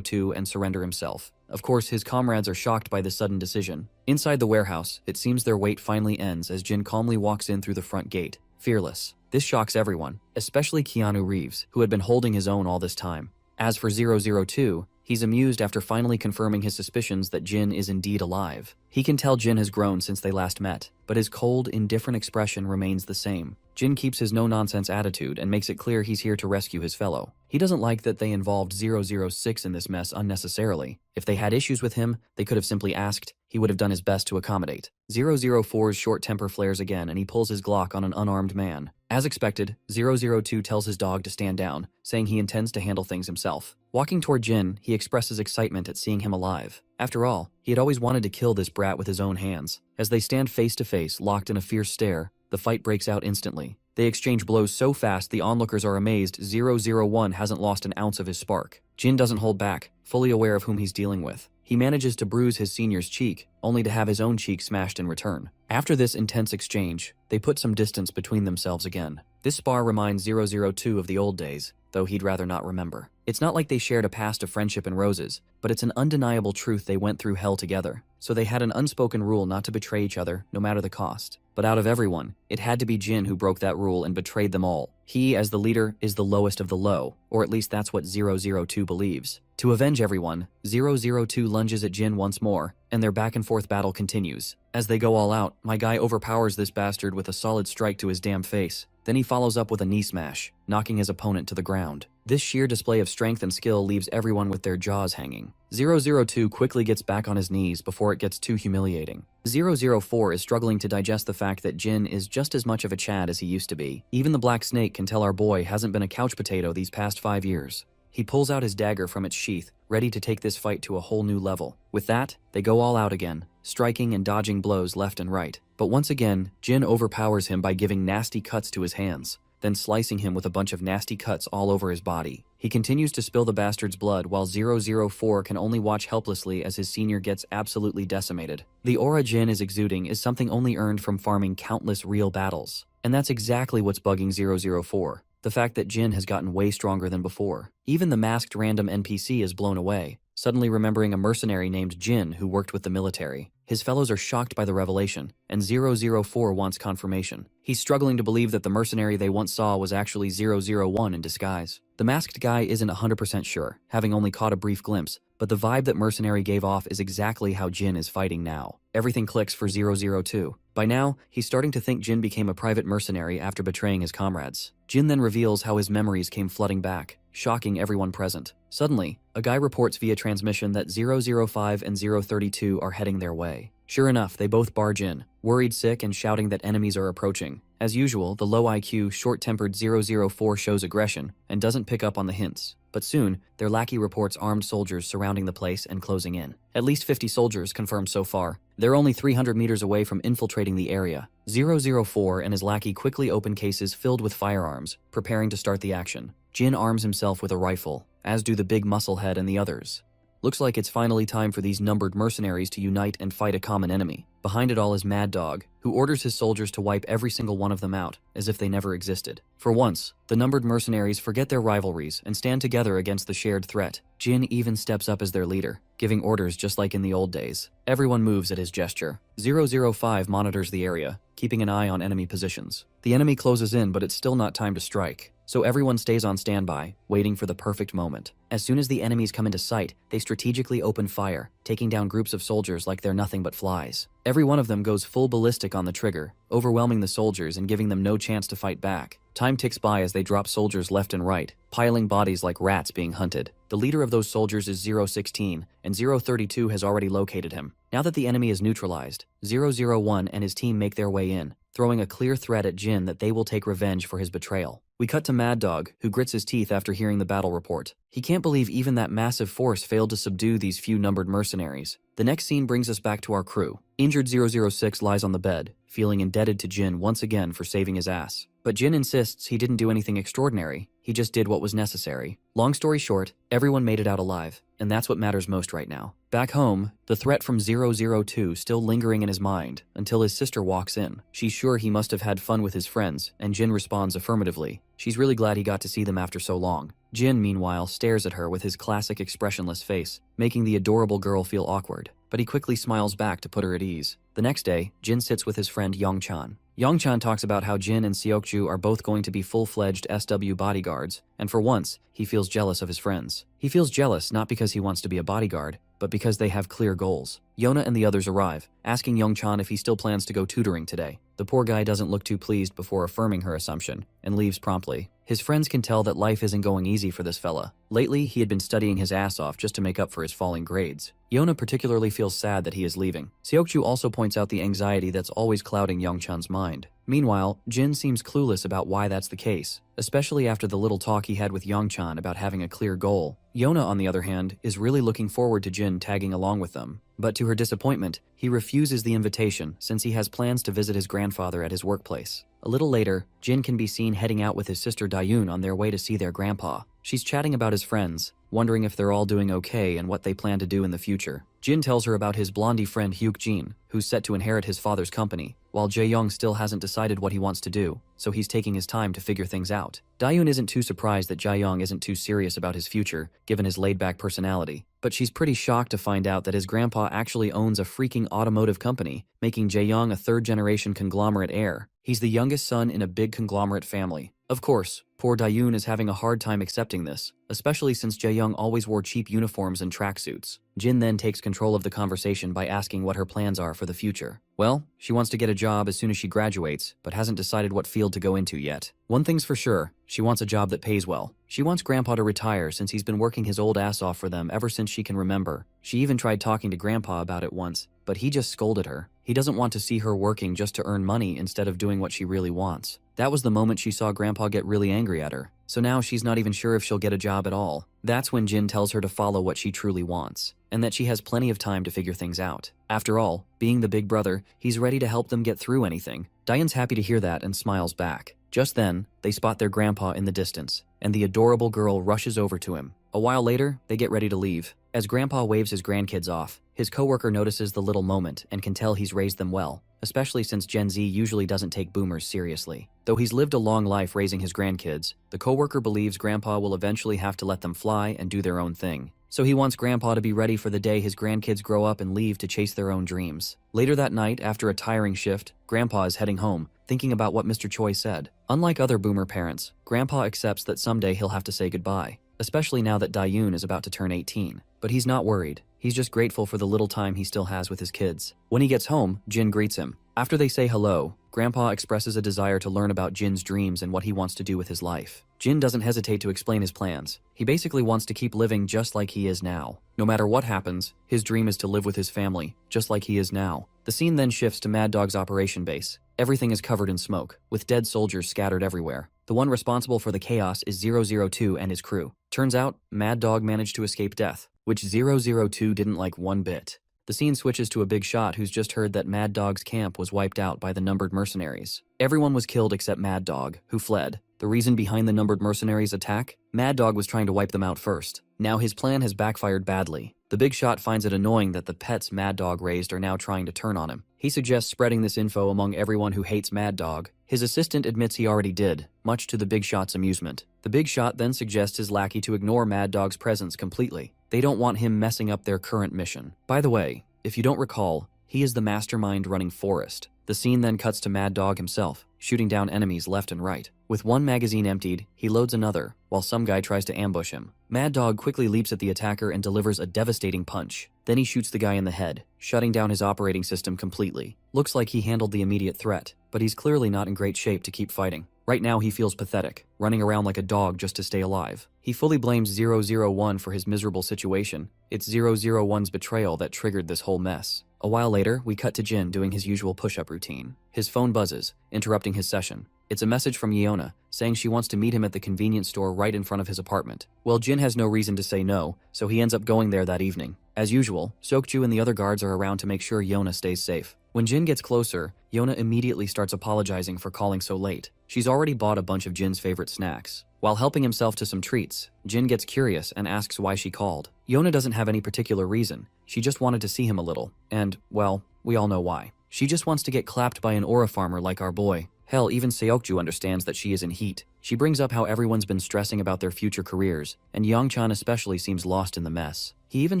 [SPEAKER 1] 002 and surrender himself. Of course, his comrades are shocked by this sudden decision. Inside the warehouse, it seems their wait finally ends as Jin calmly walks in through the front gate, fearless. This shocks everyone, especially Keanu Reeves, who had been holding his own all this time. As for 002, he's amused after finally confirming his suspicions that Jin is indeed alive. He can tell Jin has grown since they last met, but his cold, indifferent expression remains the same. Jin keeps his no-nonsense attitude and makes it clear he's here to rescue his fellow. He doesn't like that they involved 006 in this mess unnecessarily. If they had issues with him, they could have simply asked. He would have done his best to accommodate. 004's short temper flares again and he pulls his Glock on an unarmed man. As expected, 002 tells his dog to stand down, saying he intends to handle things himself. Walking toward Jin, he expresses excitement at seeing him alive. After all, he had always wanted to kill this brat with his own hands. As they stand face to face, locked in a fierce stare, the fight breaks out instantly. They exchange blows so fast the onlookers are amazed 001 hasn't lost an ounce of his spark. Jin doesn't hold back, fully aware of whom he's dealing with. He manages to bruise his senior's cheek, only to have his own cheek smashed in return. After this intense exchange, they put some distance between themselves again. This spar reminds 002 of the old days, though he'd rather not remember. It's not like they shared a past of friendship and roses, but it's an undeniable truth they went through hell together. So they had an unspoken rule not to betray each other, no matter the cost. But out of everyone, it had to be Jin who broke that rule and betrayed them all. He, as the leader, is the lowest of the low, or at least that's what 002 believes. To avenge everyone, 002 lunges at Jin once more, and their back and forth battle continues. As they go all out, my guy overpowers this bastard with a solid strike to his damn face. Then he follows up with a knee smash, knocking his opponent to the ground. This sheer display of strength and skill leaves everyone with their jaws hanging. 002 quickly gets back on his knees before it gets too humiliating. 004 is struggling to digest the fact that Jin is just as much of a Chad as he used to be. Even the Black Snake can tell our boy hasn't been a couch potato these past 5 years. He pulls out his dagger from its sheath, ready to take this fight to a whole new level. With that, they go all out again, striking and dodging blows left and right. But once again, Jin overpowers him by giving nasty cuts to his hands, then slicing him with a bunch of nasty cuts all over his body. He continues to spill the bastard's blood while 004 can only watch helplessly as his senior gets absolutely decimated. The aura Jin is exuding is something only earned from farming countless real battles. And that's exactly what's bugging 004. The fact that Jin has gotten way stronger than before. Even the masked random NPC is blown away, suddenly remembering a mercenary named Jin who worked with the military. His fellows are shocked by the revelation, and 004 wants confirmation. He's struggling to believe that the mercenary they once saw was actually 001 in disguise. The masked guy isn't 100% sure, having only caught a brief glimpse, but the vibe that mercenary gave off is exactly how Jin is fighting now. Everything clicks for 002. By now, he's starting to think Jin became a private mercenary after betraying his comrades. Jin then reveals how his memories came flooding back, shocking everyone present. Suddenly, a guy reports via transmission that 005 and 032 are heading their way. Sure enough, they both barge in, worried sick and shouting that enemies are approaching. As usual, the low IQ, short-tempered 004 shows aggression and doesn't pick up on the hints. But soon, their lackey reports armed soldiers surrounding the place and closing in. At least 50 soldiers confirmed so far. They're only 300 meters away from infiltrating the area. 004 and his lackey quickly open cases filled with firearms, preparing to start the action. Jin arms himself with a rifle, as do the big musclehead and the others. Looks like it's finally time for these numbered mercenaries to unite and fight a common enemy. Behind it all is Mad Dog, who orders his soldiers to wipe every single one of them out, as if they never existed. For once, the numbered mercenaries forget their rivalries and stand together against the shared threat. Jin even steps up as their leader, giving orders just like in the old days. Everyone moves at his gesture. 005 monitors the area, keeping an eye on enemy positions. The enemy closes in, but it's still not time to strike. So everyone stays on standby, waiting for the perfect moment. As soon as the enemies come into sight, they strategically open fire, taking down groups of soldiers like they're nothing but flies. Every one of them goes full ballistic on the trigger, overwhelming the soldiers and giving them no chance to fight back. Time ticks by as they drop soldiers left and right, piling bodies like rats being hunted. The leader of those soldiers is 016, and 032 has already located him. Now that the enemy is neutralized, 001 and his team make their way in, throwing a clear threat at Jin that they will take revenge for his betrayal. We cut to Mad Dog, who grits his teeth after hearing the battle report. He can't believe even that massive force failed to subdue these few numbered mercenaries. The next scene brings us back to our crew. Injured 006 lies on the bed, feeling indebted to Jin once again for saving his ass. But Jin insists he didn't do anything extraordinary, he just did what was necessary. Long story short, everyone made it out alive, and that's what matters most right now. Back home, the threat from 002 still lingering in his mind until his sister walks in. She's sure he must have had fun with his friends, and Jin responds affirmatively. She's really glad he got to see them after so long. Jin, meanwhile, stares at her with his classic expressionless face, making the adorable girl feel awkward, but he quickly smiles back to put her at ease. The next day, Jin sits with his friend Yongchan. Yongchan talks about how Jin and Seokju are both going to be full-fledged SW bodyguards, and for once, he feels jealous of his friends. He feels jealous not because he wants to be a bodyguard, but because they have clear goals. Yona and the others arrive, asking Yongchan if he still plans to go tutoring today. The poor guy doesn't look too pleased before affirming her assumption, and leaves promptly. His friends can tell that life isn't going easy for this fella. Lately, he had been studying his ass off just to make up for his falling grades. Yona particularly feels sad that he is leaving. Seokju also points out the anxiety that's always clouding Yongchan's mind. Meanwhile, Jin seems clueless about why that's the case, especially after the little talk he had with Yongchan about having a clear goal. Yona, on the other hand, is really looking forward to Jin tagging along with them. But to her disappointment, he refuses the invitation since he has plans to visit his grandfather at his workplace. A little later, Jin can be seen heading out with his sister Dayun on their way to see their grandpa. She's chatting about his friends, wondering if they're all doing okay and what they plan to do in the future. Jin tells her about his blondie friend Hyuk-jin, who's set to inherit his father's company, while Jae-young still hasn't decided what he wants to do, so he's taking his time to figure things out. Dayun isn't too surprised that Jae-young isn't too serious about his future, given his laid-back personality, but she's pretty shocked to find out that his grandpa actually owns a freaking automotive company, making Jae-young a third-generation conglomerate heir. He's the youngest son in a big conglomerate family. Of course, poor Dayun is having a hard time accepting this, especially since Jae-young always wore cheap uniforms and tracksuits. Jin then takes control of the conversation by asking what her plans are for the future. Well, she wants to get a job as soon as she graduates, but hasn't decided what field to go into yet. One thing's for sure, she wants a job that pays well. She wants Grandpa to retire since he's been working his old ass off for them ever since she can remember. She even tried talking to Grandpa about it once, but he just scolded her. He doesn't want to see her working just to earn money instead of doing what she really wants. That was the moment she saw Grandpa get really angry at her, so now she's not even sure if she'll get a job at all. That's when Jin tells her to follow what she truly wants, and that she has plenty of time to figure things out. After all, being the big brother, he's ready to help them get through anything. Diane's happy to hear that and smiles back. Just then, they spot their grandpa in the distance, and the adorable girl rushes over to him. A while later, they get ready to leave. As Grandpa waves his grandkids off, his coworker notices the little moment and can tell he's raised them well, especially since Gen Z usually doesn't take boomers seriously. Though he's lived a long life raising his grandkids, the coworker believes Grandpa will eventually have to let them fly and do their own thing. So he wants Grandpa to be ready for the day his grandkids grow up and leave to chase their own dreams. Later that night, after a tiring shift, Grandpa is heading home, thinking about what Mr. Choi said. Unlike other boomer parents, Grandpa accepts that someday he'll have to say goodbye, especially now that Dayun is about to turn 18. But he's not worried. He's just grateful for the little time he still has with his kids. When he gets home, Jin greets him. After they say hello, Grandpa expresses a desire to learn about Jin's dreams and what he wants to do with his life. Jin doesn't hesitate to explain his plans. He basically wants to keep living just like he is now. No matter what happens, his dream is to live with his family, just like he is now. The scene then shifts to Mad Dog's operation base. Everything is covered in smoke, with dead soldiers scattered everywhere. The one responsible for the chaos is 002 and his crew. Turns out, Mad Dog managed to escape death, which 002 didn't like one bit. The scene switches to a big shot who's just heard that Mad Dog's camp was wiped out by the numbered mercenaries. Everyone was killed except Mad Dog, who fled. The reason behind the numbered mercenaries' attack? Mad Dog was trying to wipe them out first. Now his plan has backfired badly. The big shot finds it annoying that the pets Mad Dog raised are now trying to turn on him. He suggests spreading this info among everyone who hates Mad Dog. His assistant admits he already did, much to the big shot's amusement. The big shot then suggests his lackey to ignore Mad Dog's presence completely. They don't want him messing up their current mission. By the way, if you don't recall, he is the mastermind running Forest. The scene then cuts to Mad Dog himself, shooting down enemies left and right. With one magazine emptied, he loads another, while some guy tries to ambush him. Mad Dog quickly leaps at the attacker and delivers a devastating punch. Then he shoots the guy in the head, shutting down his operating system completely. Looks like he handled the immediate threat, but he's clearly not in great shape to keep fighting. Right now he feels pathetic, running around like a dog just to stay alive. He fully blames 001 for his miserable situation. It's 001's betrayal that triggered this whole mess. A while later, we cut to Jin doing his usual push-up routine. His phone buzzes, interrupting his session. It's a message from Yeona, saying she wants to meet him at the convenience store right in front of his apartment. Well, Jin has no reason to say no, so he ends up going there that evening. As usual, Seokju and the other guards are around to make sure Yeona stays safe. When Jin gets closer, Yeona immediately starts apologizing for calling so late. She's already bought a bunch of Jin's favorite snacks. While helping himself to some treats, Jin gets curious and asks why she called. Yeona doesn't have any particular reason. She just wanted to see him a little. And, well, we all know why. She just wants to get clapped by an aura farmer like our boy. Hell, even Seokju understands that she is in heat. She brings up how everyone's been stressing about their future careers, and Yang-chan especially seems lost in the mess. He even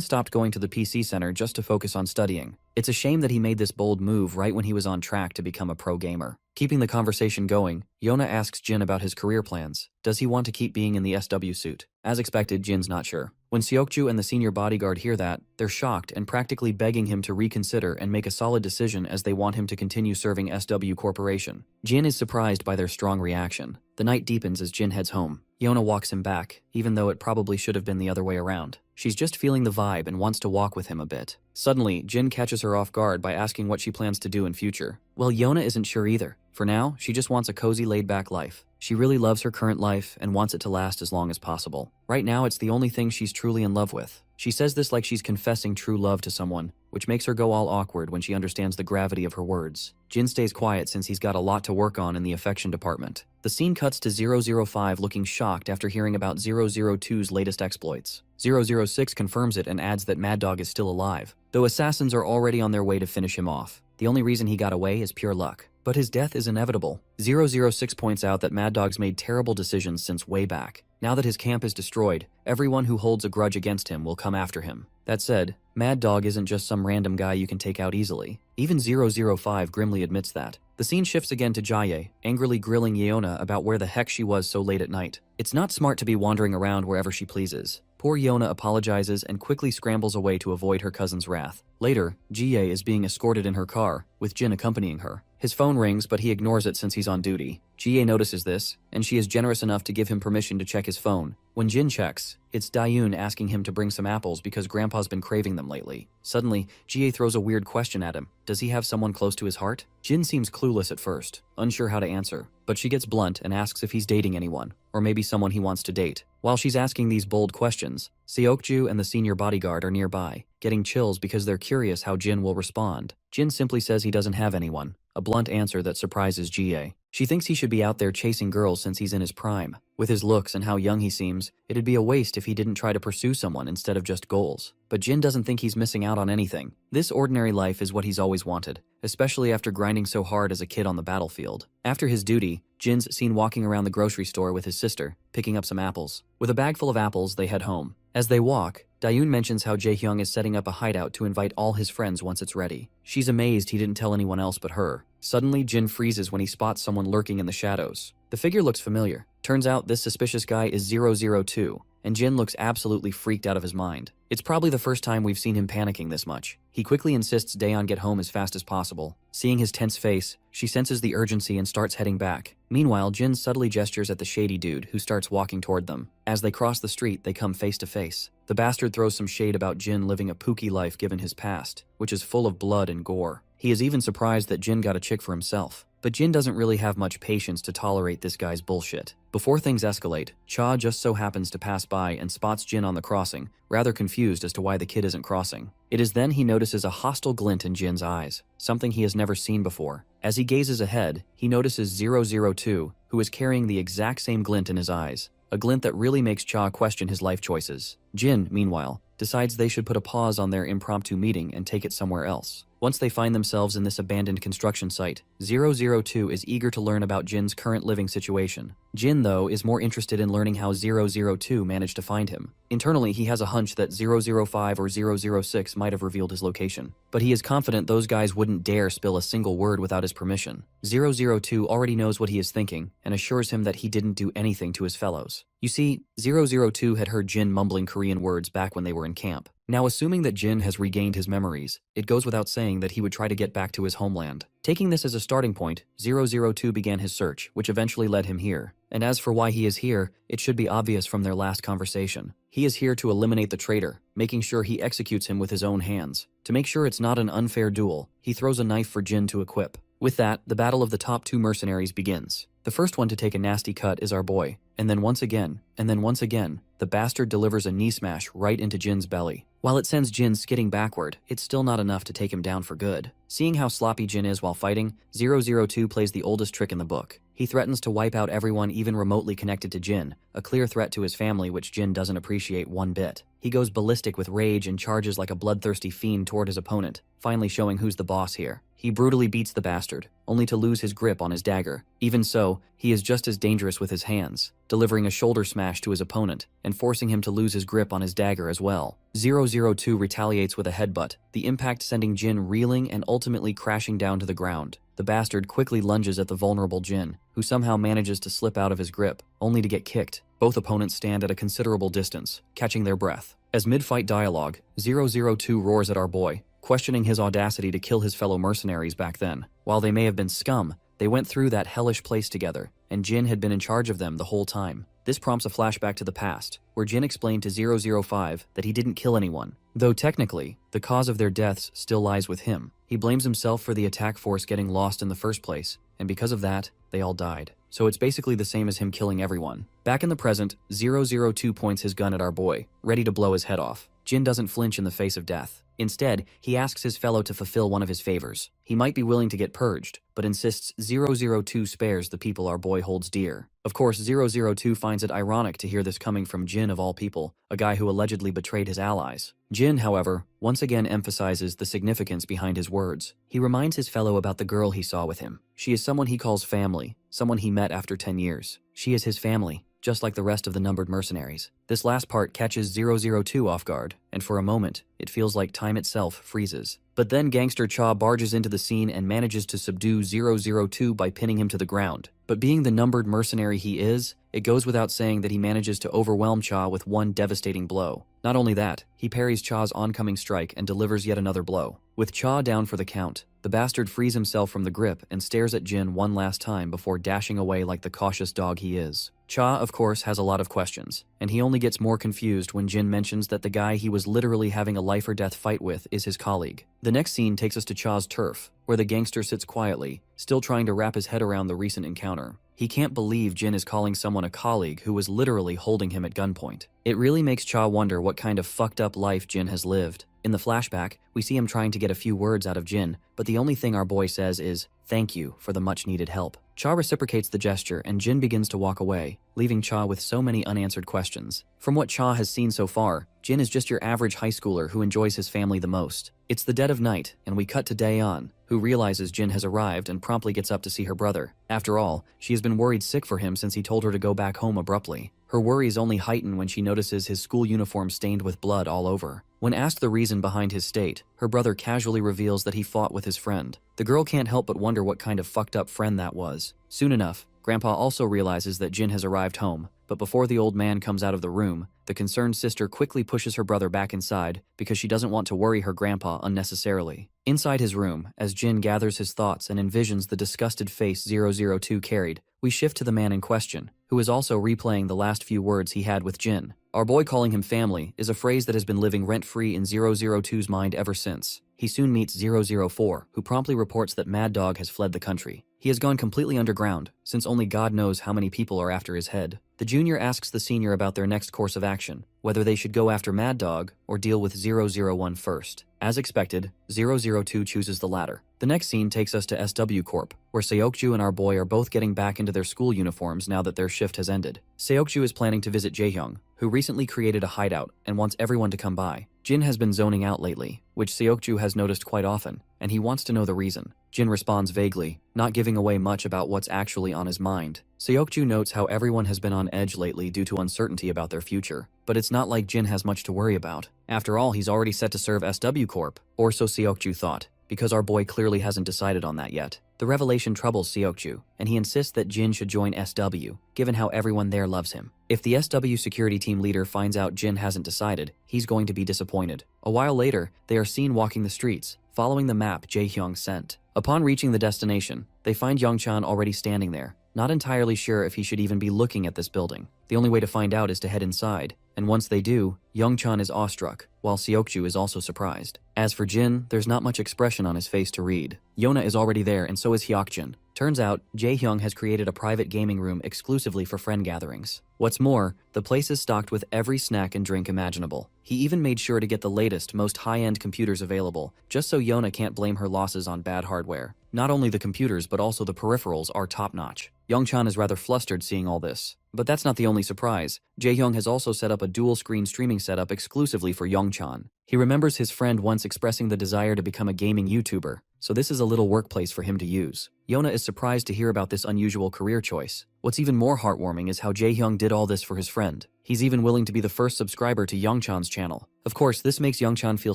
[SPEAKER 1] stopped going to the PC center just to focus on studying. It's a shame that he made this bold move right when he was on track to become a pro gamer. Keeping the conversation going, Yeona asks Jin about his career plans. Does he want to keep being in the SW suit? As expected, Jin's not sure. When Seokju and the senior bodyguard hear that, they're shocked and practically begging him to reconsider and make a solid decision as they want him to continue serving SW Corporation. Jin is surprised by their strong reaction. The night deepens as Jin heads home. Yeona walks him back, even though it probably should have been the other way around. She's just feeling the vibe and wants to walk with him a bit. Suddenly, Jin catches her off guard by asking what she plans to do in future. Well, Yeona isn't sure either. For now, she just wants a cozy, laid-back life. She really loves her current life and wants it to last as long as possible. Right now, it's the only thing she's truly in love with. She says this like she's confessing true love to someone, which makes her go all awkward when she understands the gravity of her words. Jin stays quiet since he's got a lot to work on in the affection department. The scene cuts to 005 looking shocked after hearing about 002's latest exploits. 006 confirms it and adds that Mad Dog is still alive, though assassins are already on their way to finish him off. The only reason he got away is pure luck. But his death is inevitable. 006 points out that Mad Dog's made terrible decisions since way back. Now that his camp is destroyed, everyone who holds a grudge against him will come after him. That said, Mad Dog isn't just some random guy you can take out easily. Even 005 grimly admits that. The scene shifts again to Jaye, angrily grilling Yeona about where the heck she was so late at night. It's not smart to be wandering around wherever she pleases. Poor Yeona apologizes and quickly scrambles away to avoid her cousin's wrath. Later, Jie is being escorted in her car, with Jin accompanying her. His phone rings, but he ignores it since he's on duty. Jie notices this, and she is generous enough to give him permission to check his phone. When Jin checks, it's Dayun asking him to bring some apples because Grandpa's been craving them lately. Suddenly, Jie throws a weird question at him. Does he have someone close to his heart? Jin seems clueless at first, unsure how to answer, but she gets blunt and asks if he's dating anyone, or maybe someone he wants to date. While she's asking these bold questions, Seokju and the senior bodyguard are nearby, getting chills because they're curious how Jin will respond. Jin simply says he doesn't have anyone, a blunt answer that surprises Jie. She thinks he should be out there chasing girls since he's in his prime. With his looks and how young he seems, it'd be a waste if he didn't try to pursue someone instead of just goals. But Jin doesn't think he's missing out on anything. This ordinary life is what he's always wanted, especially after grinding so hard as a kid on the battlefield. After his duty, Jin's seen walking around the grocery store with his sister, picking up some apples. With a bag full of apples, they head home. As they walk, Dayun mentions how Jaehyung is setting up a hideout to invite all his friends once it's ready. She's amazed he didn't tell anyone else but her. Suddenly, Jin freezes when he spots someone lurking in the shadows. The figure looks familiar. Turns out this suspicious guy is 002, and Jin looks absolutely freaked out of his mind. It's probably the first time we've seen him panicking this much. He quickly insists Daeon get home as fast as possible. Seeing his tense face, she senses the urgency and starts heading back. Meanwhile, Jin subtly gestures at the shady dude who starts walking toward them. As they cross the street, they come face to face. The bastard throws some shade about Jin living a pooky life given his past, which is full of blood and gore. He is even surprised that Jin got a chick for himself. But Jin doesn't really have much patience to tolerate this guy's bullshit. Before things escalate, Cha just so happens to pass by and spots Jin on the crossing, rather confused as to why the kid isn't crossing. It is then he notices a hostile glint in Jin's eyes, something he has never seen before. As he gazes ahead, he notices 002, who is carrying the exact same glint in his eyes, a glint that really makes Cha question his life choices. Jin, meanwhile, decides they should put a pause on their impromptu meeting and take it somewhere else. Once they find themselves in this abandoned construction site, 002 is eager to learn about Jin's current living situation. Jin, though, is more interested in learning how 002 managed to find him. Internally, he has a hunch that 005 or 006 might have revealed his location, but he is confident those guys wouldn't dare spill a single word without his permission. 002 already knows what he is thinking and assures him that he didn't do anything to his fellows. You see, 002 had heard Jin mumbling Korean words back when they were in camp. Now, assuming that Jin has regained his memories, it goes without saying that he would try to get back to his homeland. Taking this as a starting point, 002 began his search, which eventually led him here. And as for why he is here, it should be obvious from their last conversation. He is here to eliminate the traitor, making sure he executes him with his own hands. To make sure it's not an unfair duel, he throws a knife for Jin to equip. With that, the battle of the top two mercenaries begins. The first one to take a nasty cut is our boy, and then once again, the bastard delivers a knee smash right into Jin's belly. While it sends Jin skidding backward, it's still not enough to take him down for good. Seeing how sloppy Jin is while fighting, 002 plays the oldest trick in the book. He threatens to wipe out everyone even remotely connected to Jin, a clear threat to his family which Jin doesn't appreciate one bit. He goes ballistic with rage and charges like a bloodthirsty fiend toward his opponent, finally showing who's the boss here. He brutally beats the bastard, only to lose his grip on his dagger. Even so, he is just as dangerous with his hands, delivering a shoulder smash to his opponent and forcing him to lose his grip on his dagger as well. 002 retaliates with a headbutt, the impact sending Jin reeling and ultimately crashing down to the ground. The bastard quickly lunges at the vulnerable Jin, who somehow manages to slip out of his grip, only to get kicked. Both opponents stand at a considerable distance, catching their breath. As mid-fight dialogue, 002 roars at our boy, questioning his audacity to kill his fellow mercenaries back then. While they may have been scum, they went through that hellish place together, and Jin had been in charge of them the whole time. This prompts a flashback to the past, where Jin explained to 005 that he didn't kill anyone, though technically, the cause of their deaths still lies with him. He blames himself for the attack force getting lost in the first place, and because of that, they all died. So it's basically the same as him killing everyone. Back in the present, 002 points his gun at our boy, ready to blow his head off. Jin doesn't flinch in the face of death. Instead, he asks his fellow to fulfill one of his favors. He might be willing to get purged, but insists 002 spares the people our boy holds dear. Of course, 002 finds it ironic to hear this coming from Jin of all people, a guy who allegedly betrayed his allies. Jin, however, once again emphasizes the significance behind his words. He reminds his fellow about the girl he saw with him. She is someone he calls family, someone he met after 10 years. She is his family, just like the rest of the numbered mercenaries. This last part catches 002 off guard, and for a moment, it feels like time itself freezes. But then Gangster Cha barges into the scene and manages to subdue 002 by pinning him to the ground. But being the numbered mercenary he is, it goes without saying that he manages to overwhelm Cha with one devastating blow. Not only that, he parries Cha's oncoming strike and delivers yet another blow. With Cha down for the count, the bastard frees himself from the grip and stares at Jin one last time before dashing away like the cautious dog he is. Cha, of course, has a lot of questions, and he only gets more confused when Jin mentions that the guy he was literally having a life or death fight with is his colleague. The next scene takes us to Cha's turf, where the gangster sits quietly, still trying to wrap his head around the recent encounter. He can't believe Jin is calling someone a colleague who was literally holding him at gunpoint. It really makes Cha wonder what kind of fucked up life Jin has lived. In the flashback, we see him trying to get a few words out of Jin, but the only thing our boy says is, "Thank you for the much needed help." Cha reciprocates the gesture and Jin begins to walk away, leaving Cha with so many unanswered questions. From what Cha has seen so far, Jin is just your average high schooler who enjoys his family the most. It's the dead of night, and we cut to Daeon, who realizes Jin has arrived and promptly gets up to see her brother. After all, she has been worried sick for him since he told her to go back home abruptly. Her worries only heighten when she notices his school uniform stained with blood all over. When asked the reason behind his state, her brother casually reveals that he fought with his friend. The girl can't help but wonder what kind of fucked up friend that was. Soon enough, Grandpa also realizes that Jin has arrived home, but before the old man comes out of the room, the concerned sister quickly pushes her brother back inside because she doesn't want to worry her grandpa unnecessarily. Inside his room, as Jin gathers his thoughts and envisions the disgusted face 002 carried, we shift to the man in question, who is also replaying the last few words he had with Jin. Our boy calling him family is a phrase that has been living rent-free in 002's mind ever since. He soon meets 004, who promptly reports that Mad Dog has fled the country. He has gone completely underground, since only God knows how many people are after his head. The junior asks the senior about their next course of action, whether they should go after Mad Dog or deal with 001 first. As expected, 002 chooses the latter. The next scene takes us to SW Corp, where Seokju and our boy are both getting back into their school uniforms now that their shift has ended. Seokju is planning to visit Jaehyung, who recently created a hideout and wants everyone to come by. Jin has been zoning out lately, which Seokju has noticed quite often, and he wants to know the reason. Jin responds vaguely, not giving away much about what's actually on his mind. Seokju notes how everyone has been on edge lately due to uncertainty about their future, but it's not like Jin has much to worry about. After all, he's already set to serve SW Corp, or so Seokju thought, because our boy clearly hasn't decided on that yet. The revelation troubles Seokju, and he insists that Jin should join SW, given how everyone there loves him. If the SW security team leader finds out Jin hasn't decided, he's going to be disappointed. A while later, they are seen walking the streets, following the map Jaehyung sent. Upon reaching the destination, they find Youngchan already standing there, not entirely sure if he should even be looking at this building. The only way to find out is to head inside, and once they do, Youngchan is awestruck, while Seokju is also surprised. As for Jin, there's not much expression on his face to read. Yona is already there and so is Hyokjin. Turns out, Jaehyung has created a private gaming room exclusively for friend gatherings. What's more, the place is stocked with every snack and drink imaginable. He even made sure to get the latest, most high-end computers available, just so Yona can't blame her losses on bad hardware. Not only the computers, but also the peripherals are top-notch. Youngchan is rather flustered seeing all this. But that's not the only surprise. Jaehyung has also set up a dual-screen streaming setup exclusively for Youngchan. He remembers his friend once expressing the desire to become a gaming YouTuber, so this is a little workplace for him to use. Yona is surprised to hear about this unusual career choice. What's even more heartwarming is how Jaehyung did all this for his friend. He's even willing to be the first subscriber to Youngchan's channel. Of course, this makes Youngchan feel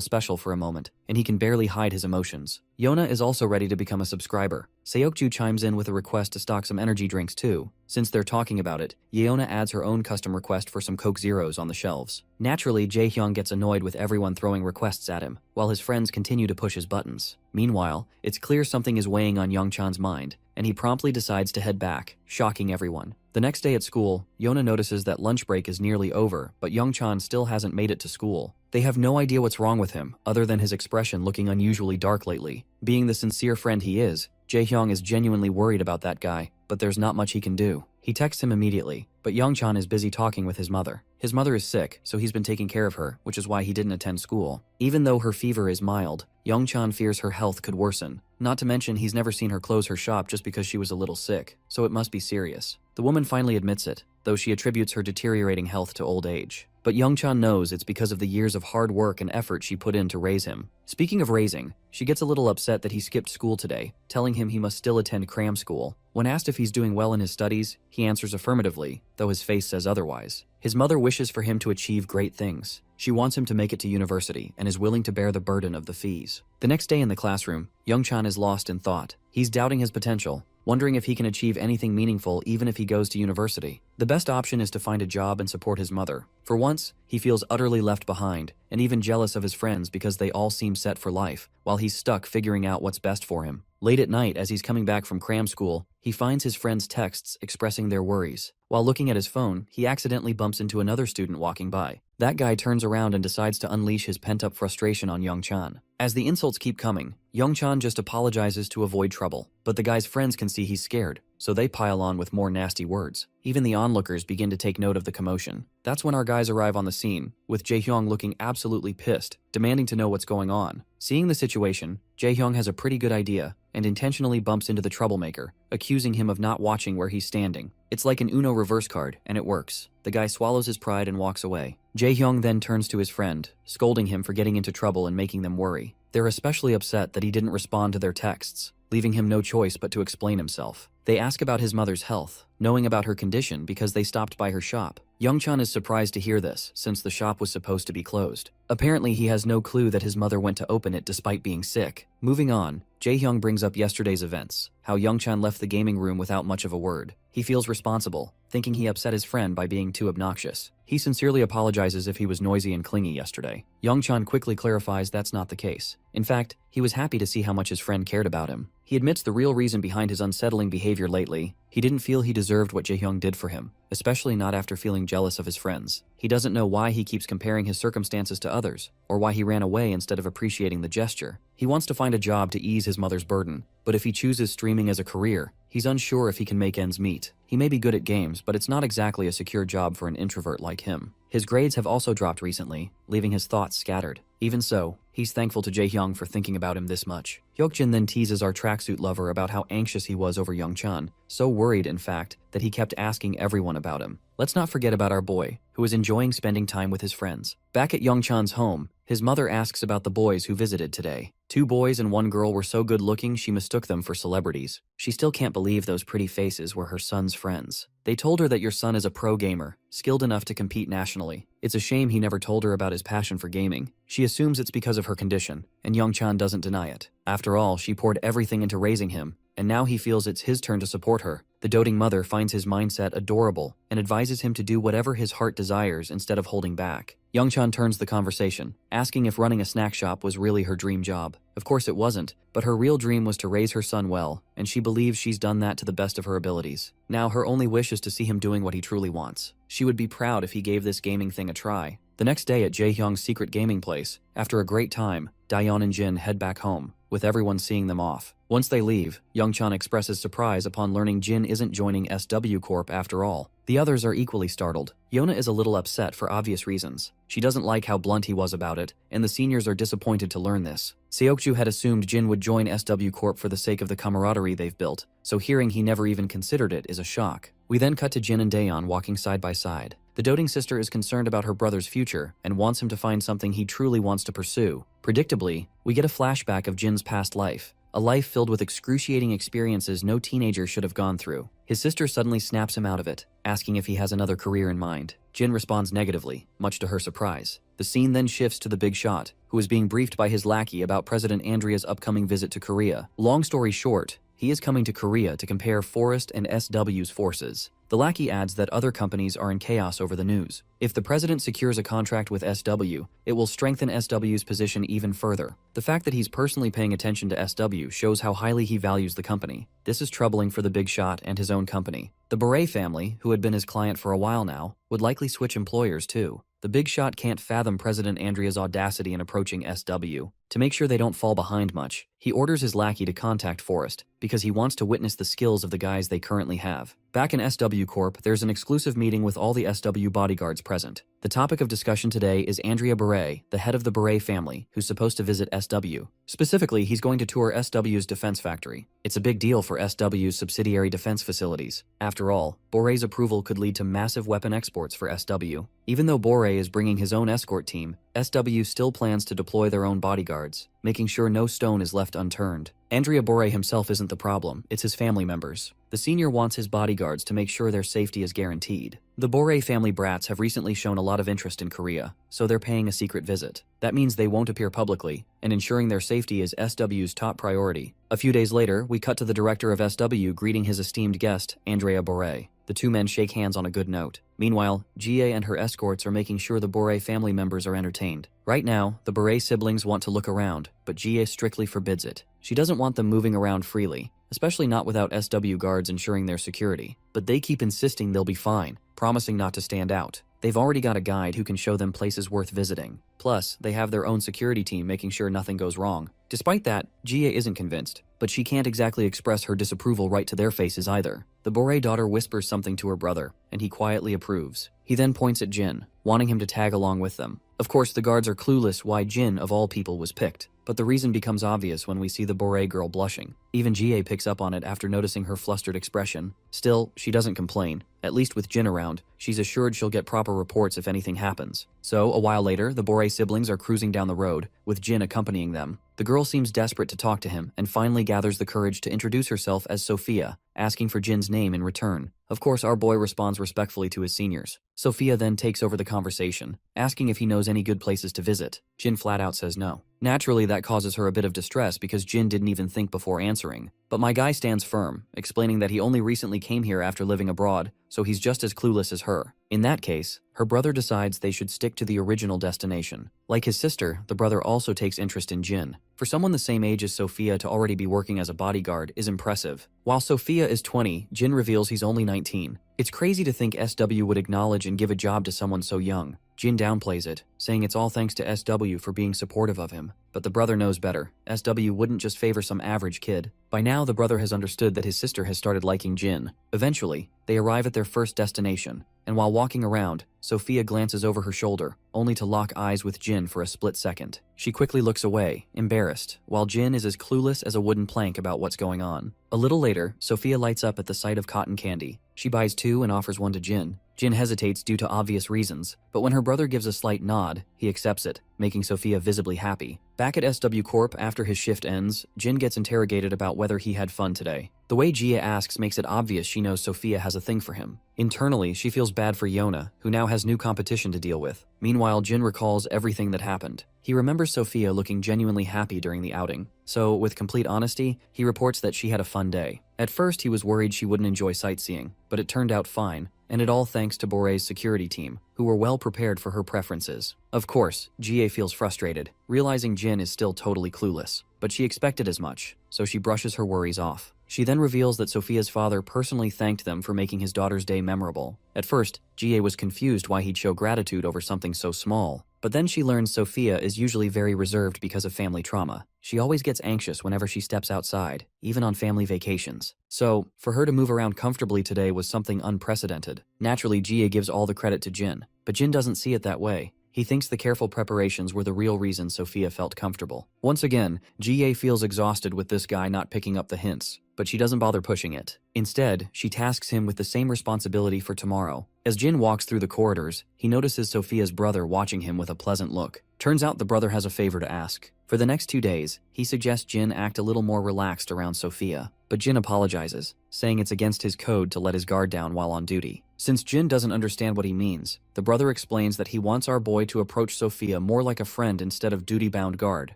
[SPEAKER 1] special for a moment, and he can barely hide his emotions. Yona is also ready to become a subscriber. Seokju chimes in with a request to stock some energy drinks too. Since they're talking about it, Yeona adds her own custom request for some Coke Zeros on the shelves. Naturally, Jaehyung gets annoyed with everyone throwing requests at him, while his friends continue to push his buttons. Meanwhile, it's clear something is weighing on Youngchan's mind, and he promptly decides to head back, shocking everyone. The next day at school, Yona notices that lunch break is nearly over, but Youngchan still hasn't made it to school. They have no idea what's wrong with him, other than his expression looking unusually dark lately. Being the sincere friend he is, Jaehyung is genuinely worried about that guy, but there's not much he can do. He texts him immediately, but Youngchan is busy talking with his mother. His mother is sick, so he's been taking care of her, which is why he didn't attend school. Even though her fever is mild, Youngchan fears her health could worsen. Not to mention he's never seen her close her shop just because she was a little sick, so it must be serious. The woman finally admits it, though she attributes her deteriorating health to old age. But Youngchan knows it's because of the years of hard work and effort she put in to raise him. Speaking of raising, she gets a little upset that he skipped school today, telling him he must still attend cram school. When asked if he's doing well in his studies, he answers affirmatively, though his face says otherwise. His mother wishes for him to achieve great things. She wants him to make it to university and is willing to bear the burden of the fees. The next day in the classroom, Youngchan is lost in thought. He's doubting his potential, wondering if he can achieve anything meaningful even if he goes to university. The best option is to find a job and support his mother. For once, he feels utterly left behind and even jealous of his friends because they all seem set for life, while he's stuck figuring out what's best for him. Late at night, as he's coming back from cram school, he finds his friends' texts expressing their worries. While looking at his phone, he accidentally bumps into another student walking by. That guy turns around and decides to unleash his pent-up frustration on Youngchan. As the insults keep coming, Youngchan just apologizes to avoid trouble, but the guy's friends can see he's scared, so they pile on with more nasty words. Even the onlookers begin to take note of the commotion. That's when our guys arrive on the scene, with Jaehyung looking absolutely pissed, demanding to know what's going on. Seeing the situation, Jaehyung has a pretty good idea and intentionally bumps into the troublemaker, accusing him of not watching where he's standing. It's like an Uno reverse card, and it works. The guy swallows his pride and walks away. Jaehyung then turns to his friend, scolding him for getting into trouble and making them worry. They're especially upset that he didn't respond to their texts, leaving him no choice but to explain himself. They ask about his mother's health, knowing about her condition because they stopped by her shop. Youngchan is surprised to hear this, since the shop was supposed to be closed. Apparently, he has no clue that his mother went to open it despite being sick. Moving on, Jaehyung brings up yesterday's events, how Youngchan left the gaming room without much of a word. He feels responsible, thinking he upset his friend by being too obnoxious. He sincerely apologizes if he was noisy and clingy yesterday. Youngchan quickly clarifies that's not the case. In fact, he was happy to see how much his friend cared about him. He admits the real reason behind his unsettling behavior lately. He didn't feel he deserved what Jaehyung did for him, especially not after feeling jealous of his friends. He doesn't know why he keeps comparing his circumstances to others, or why he ran away instead of appreciating the gesture. He wants to find a job to ease his mother's burden, but if he chooses streaming as a career, he's unsure if he can make ends meet. He may be good at games, but it's not exactly a secure job for an introvert like him. His grades have also dropped recently, leaving his thoughts scattered. Even so, he's thankful to Jaehyung for thinking about him this much. Hyukjin then teases our tracksuit lover about how anxious he was over Youngchan, so worried in fact that he kept asking everyone about him. Let's not forget about our boy, who is enjoying spending time with his friends. Back at Youngchan's home, his mother asks about the boys who visited today. 2 boys and 1 girl were so good looking she mistook them for celebrities. She still can't believe those pretty faces were her son's friends. They told her that your son is a pro gamer, skilled enough to compete nationally. It's a shame he never told her about his passion for gaming. She assumes it's because of her condition, and Youngchan doesn't deny it. After all, she poured everything into raising him, and now he feels it's his turn to support her. The doting mother finds his mindset adorable and advises him to do whatever his heart desires instead of holding back. Youngchan turns the conversation, asking if running a snack shop was really her dream job. Of course it wasn't, but her real dream was to raise her son well, and she believes she's done that to the best of her abilities. Now her only wish is to see him doing what he truly wants. She would be proud if he gave this gaming thing a try. The next day at Jaehyung's secret gaming place, after a great time, Dayeon and Jin head back home, with everyone seeing them off. Once they leave, Youngchan expresses surprise upon learning Jin isn't joining SW Corp after all. The others are equally startled. Yona is a little upset for obvious reasons. She doesn't like how blunt he was about it, and the seniors are disappointed to learn this. Seokju had assumed Jin would join SW Corp for the sake of the camaraderie they've built, so hearing he never even considered it is a shock. We then cut to Jin and Daeon walking side by side. The doting sister is concerned about her brother's future and wants him to find something he truly wants to pursue. Predictably, we get a flashback of Jin's past life, a life filled with excruciating experiences no teenager should have gone through. His sister suddenly snaps him out of it, asking if he has another career in mind. Jin responds negatively, much to her surprise. The scene then shifts to the big shot, who is being briefed by his lackey about President Andrea's upcoming visit to Korea. Long story short, he is coming to Korea to compare Forest and SW's forces. The lackey adds that other companies are in chaos over the news. If the president secures a contract with SW, it will strengthen SW's position even further. The fact that he's personally paying attention to SW shows how highly he values the company. This is troubling for the big shot and his own company. The Beret family, who had been his client for a while now, would likely switch employers too. The big shot can't fathom President Andrea's audacity in approaching SW. To make sure they don't fall behind much, he orders his lackey to contact Forrest because he wants to witness the skills of the guys they currently have. Back in SW Corp, there's an exclusive meeting with all the SW bodyguards present. The topic of discussion today is Andrea Beret, the head of the Beret family, who's supposed to visit SW. Specifically, he's going to tour SW's defense factory. It's a big deal for SW's subsidiary defense facilities. After all, Boret's approval could lead to massive weapon exports for SW. Even though Boret is bringing his own escort team, SW still plans to deploy their own bodyguards, making sure no stone is left unturned. Andrea Boret himself isn't the problem, it's his family members. The senior wants his bodyguards to make sure their safety is guaranteed. The Boret family brats have recently shown a lot of interest in Korea, so they're paying a secret visit. That means they won't appear publicly, and ensuring their safety is SW's top priority. A few days later, we cut to the director of SW greeting his esteemed guest, Andrea Boret. The two men shake hands on a good note. Meanwhile, Jie and her escorts are making sure the Boret family members are entertained. Right now, the Boret siblings want to look around, but Jie strictly forbids it. She doesn't want them moving around freely, especially not without SW guards ensuring their security. But they keep insisting they'll be fine, promising not to stand out. They've already got a guide who can show them places worth visiting. Plus, they have their own security team making sure nothing goes wrong. Despite that, Jie isn't convinced, but she can't exactly express her disapproval right to their faces either. The Boret daughter whispers something to her brother, and he quietly approves. He then points at Jin, wanting him to tag along with them. Of course, the guards are clueless why Jin, of all people, was picked, but the reason becomes obvious when we see the Boret girl blushing. Even Jie picks up on it after noticing her flustered expression. Still, she doesn't complain. At least with Jin around, she's assured she'll get proper reports if anything happens. So, a while later, the Boret siblings are cruising down the road, with Jin accompanying them. The girl seems desperate to talk to him, and finally gathers the courage to introduce herself as Sophia, asking for Jin's name in return. Of course, our boy responds respectfully to his seniors. Sophia then takes over the conversation, asking if he knows any good places to visit. Jin flat out says no. Naturally, that causes her a bit of distress because Jin didn't even think before answering. But my guy stands firm, explaining that he only recently came here after living abroad, so he's just as clueless as her. In that case, her brother decides they should stick to the original destination. Like his sister, the brother also takes interest in Jin. For someone the same age as Sophia to already be working as a bodyguard is impressive. While Sophia is 20, Jin reveals he's only 19. It's crazy to think SW would acknowledge and give a job to someone so young. Jin downplays it, saying it's all thanks to SW for being supportive of him. But the brother knows better. SW wouldn't just favor some average kid. By now, the brother has understood that his sister has started liking Jin. Eventually, they arrive at their first destination, and while walking around, Sophia glances over her shoulder, only to lock eyes with Jin for a split second. She quickly looks away, embarrassed, while Jin is as clueless as a wooden plank about what's going on. A little later, Sophia lights up at the sight of cotton candy. She buys two and offers one to Jin. Jin hesitates due to obvious reasons, but when her brother gives a slight nod, he accepts it, making Sophia visibly happy. Back at SW Corp after his shift ends, Jin gets interrogated about whether he had fun today. The way Jia asks makes it obvious she knows Sophia has a thing for him. Internally, she feels bad for Yona, who now has new competition to deal with. Meanwhile, Jin recalls everything that happened. He remembers Sophia looking genuinely happy during the outing. So, with complete honesty, he reports that she had a fun day. At first, he was worried she wouldn't enjoy sightseeing, but it turned out fine, and it all thanks to Boret's security team, who were well prepared for her preferences. Of course, Jie feels frustrated, realizing Jin is still totally clueless, but she expected as much, so she brushes her worries off. She then reveals that Sophia's father personally thanked them for making his daughter's day memorable. At first, Jie was confused why he'd show gratitude over something so small, but then she learns Sophia is usually very reserved because of family trauma. She always gets anxious whenever she steps outside, even on family vacations. So, for her to move around comfortably today was something unprecedented. Naturally, Jie gives all the credit to Jin, but Jin doesn't see it that way. He thinks the careful preparations were the real reason Sophia felt comfortable. Once again, Jie feels exhausted with this guy not picking up the hints, but she doesn't bother pushing it. Instead, she tasks him with the same responsibility for tomorrow. As Jin walks through the corridors, he notices Sophia's brother watching him with a pleasant look. Turns out the brother has a favor to ask. For the next 2 days, he suggests Jin act a little more relaxed around Sophia, but Jin apologizes, saying it's against his code to let his guard down while on duty. Since Jin doesn't understand what he means, the brother explains that he wants our boy to approach Sophia more like a friend instead of duty-bound guard.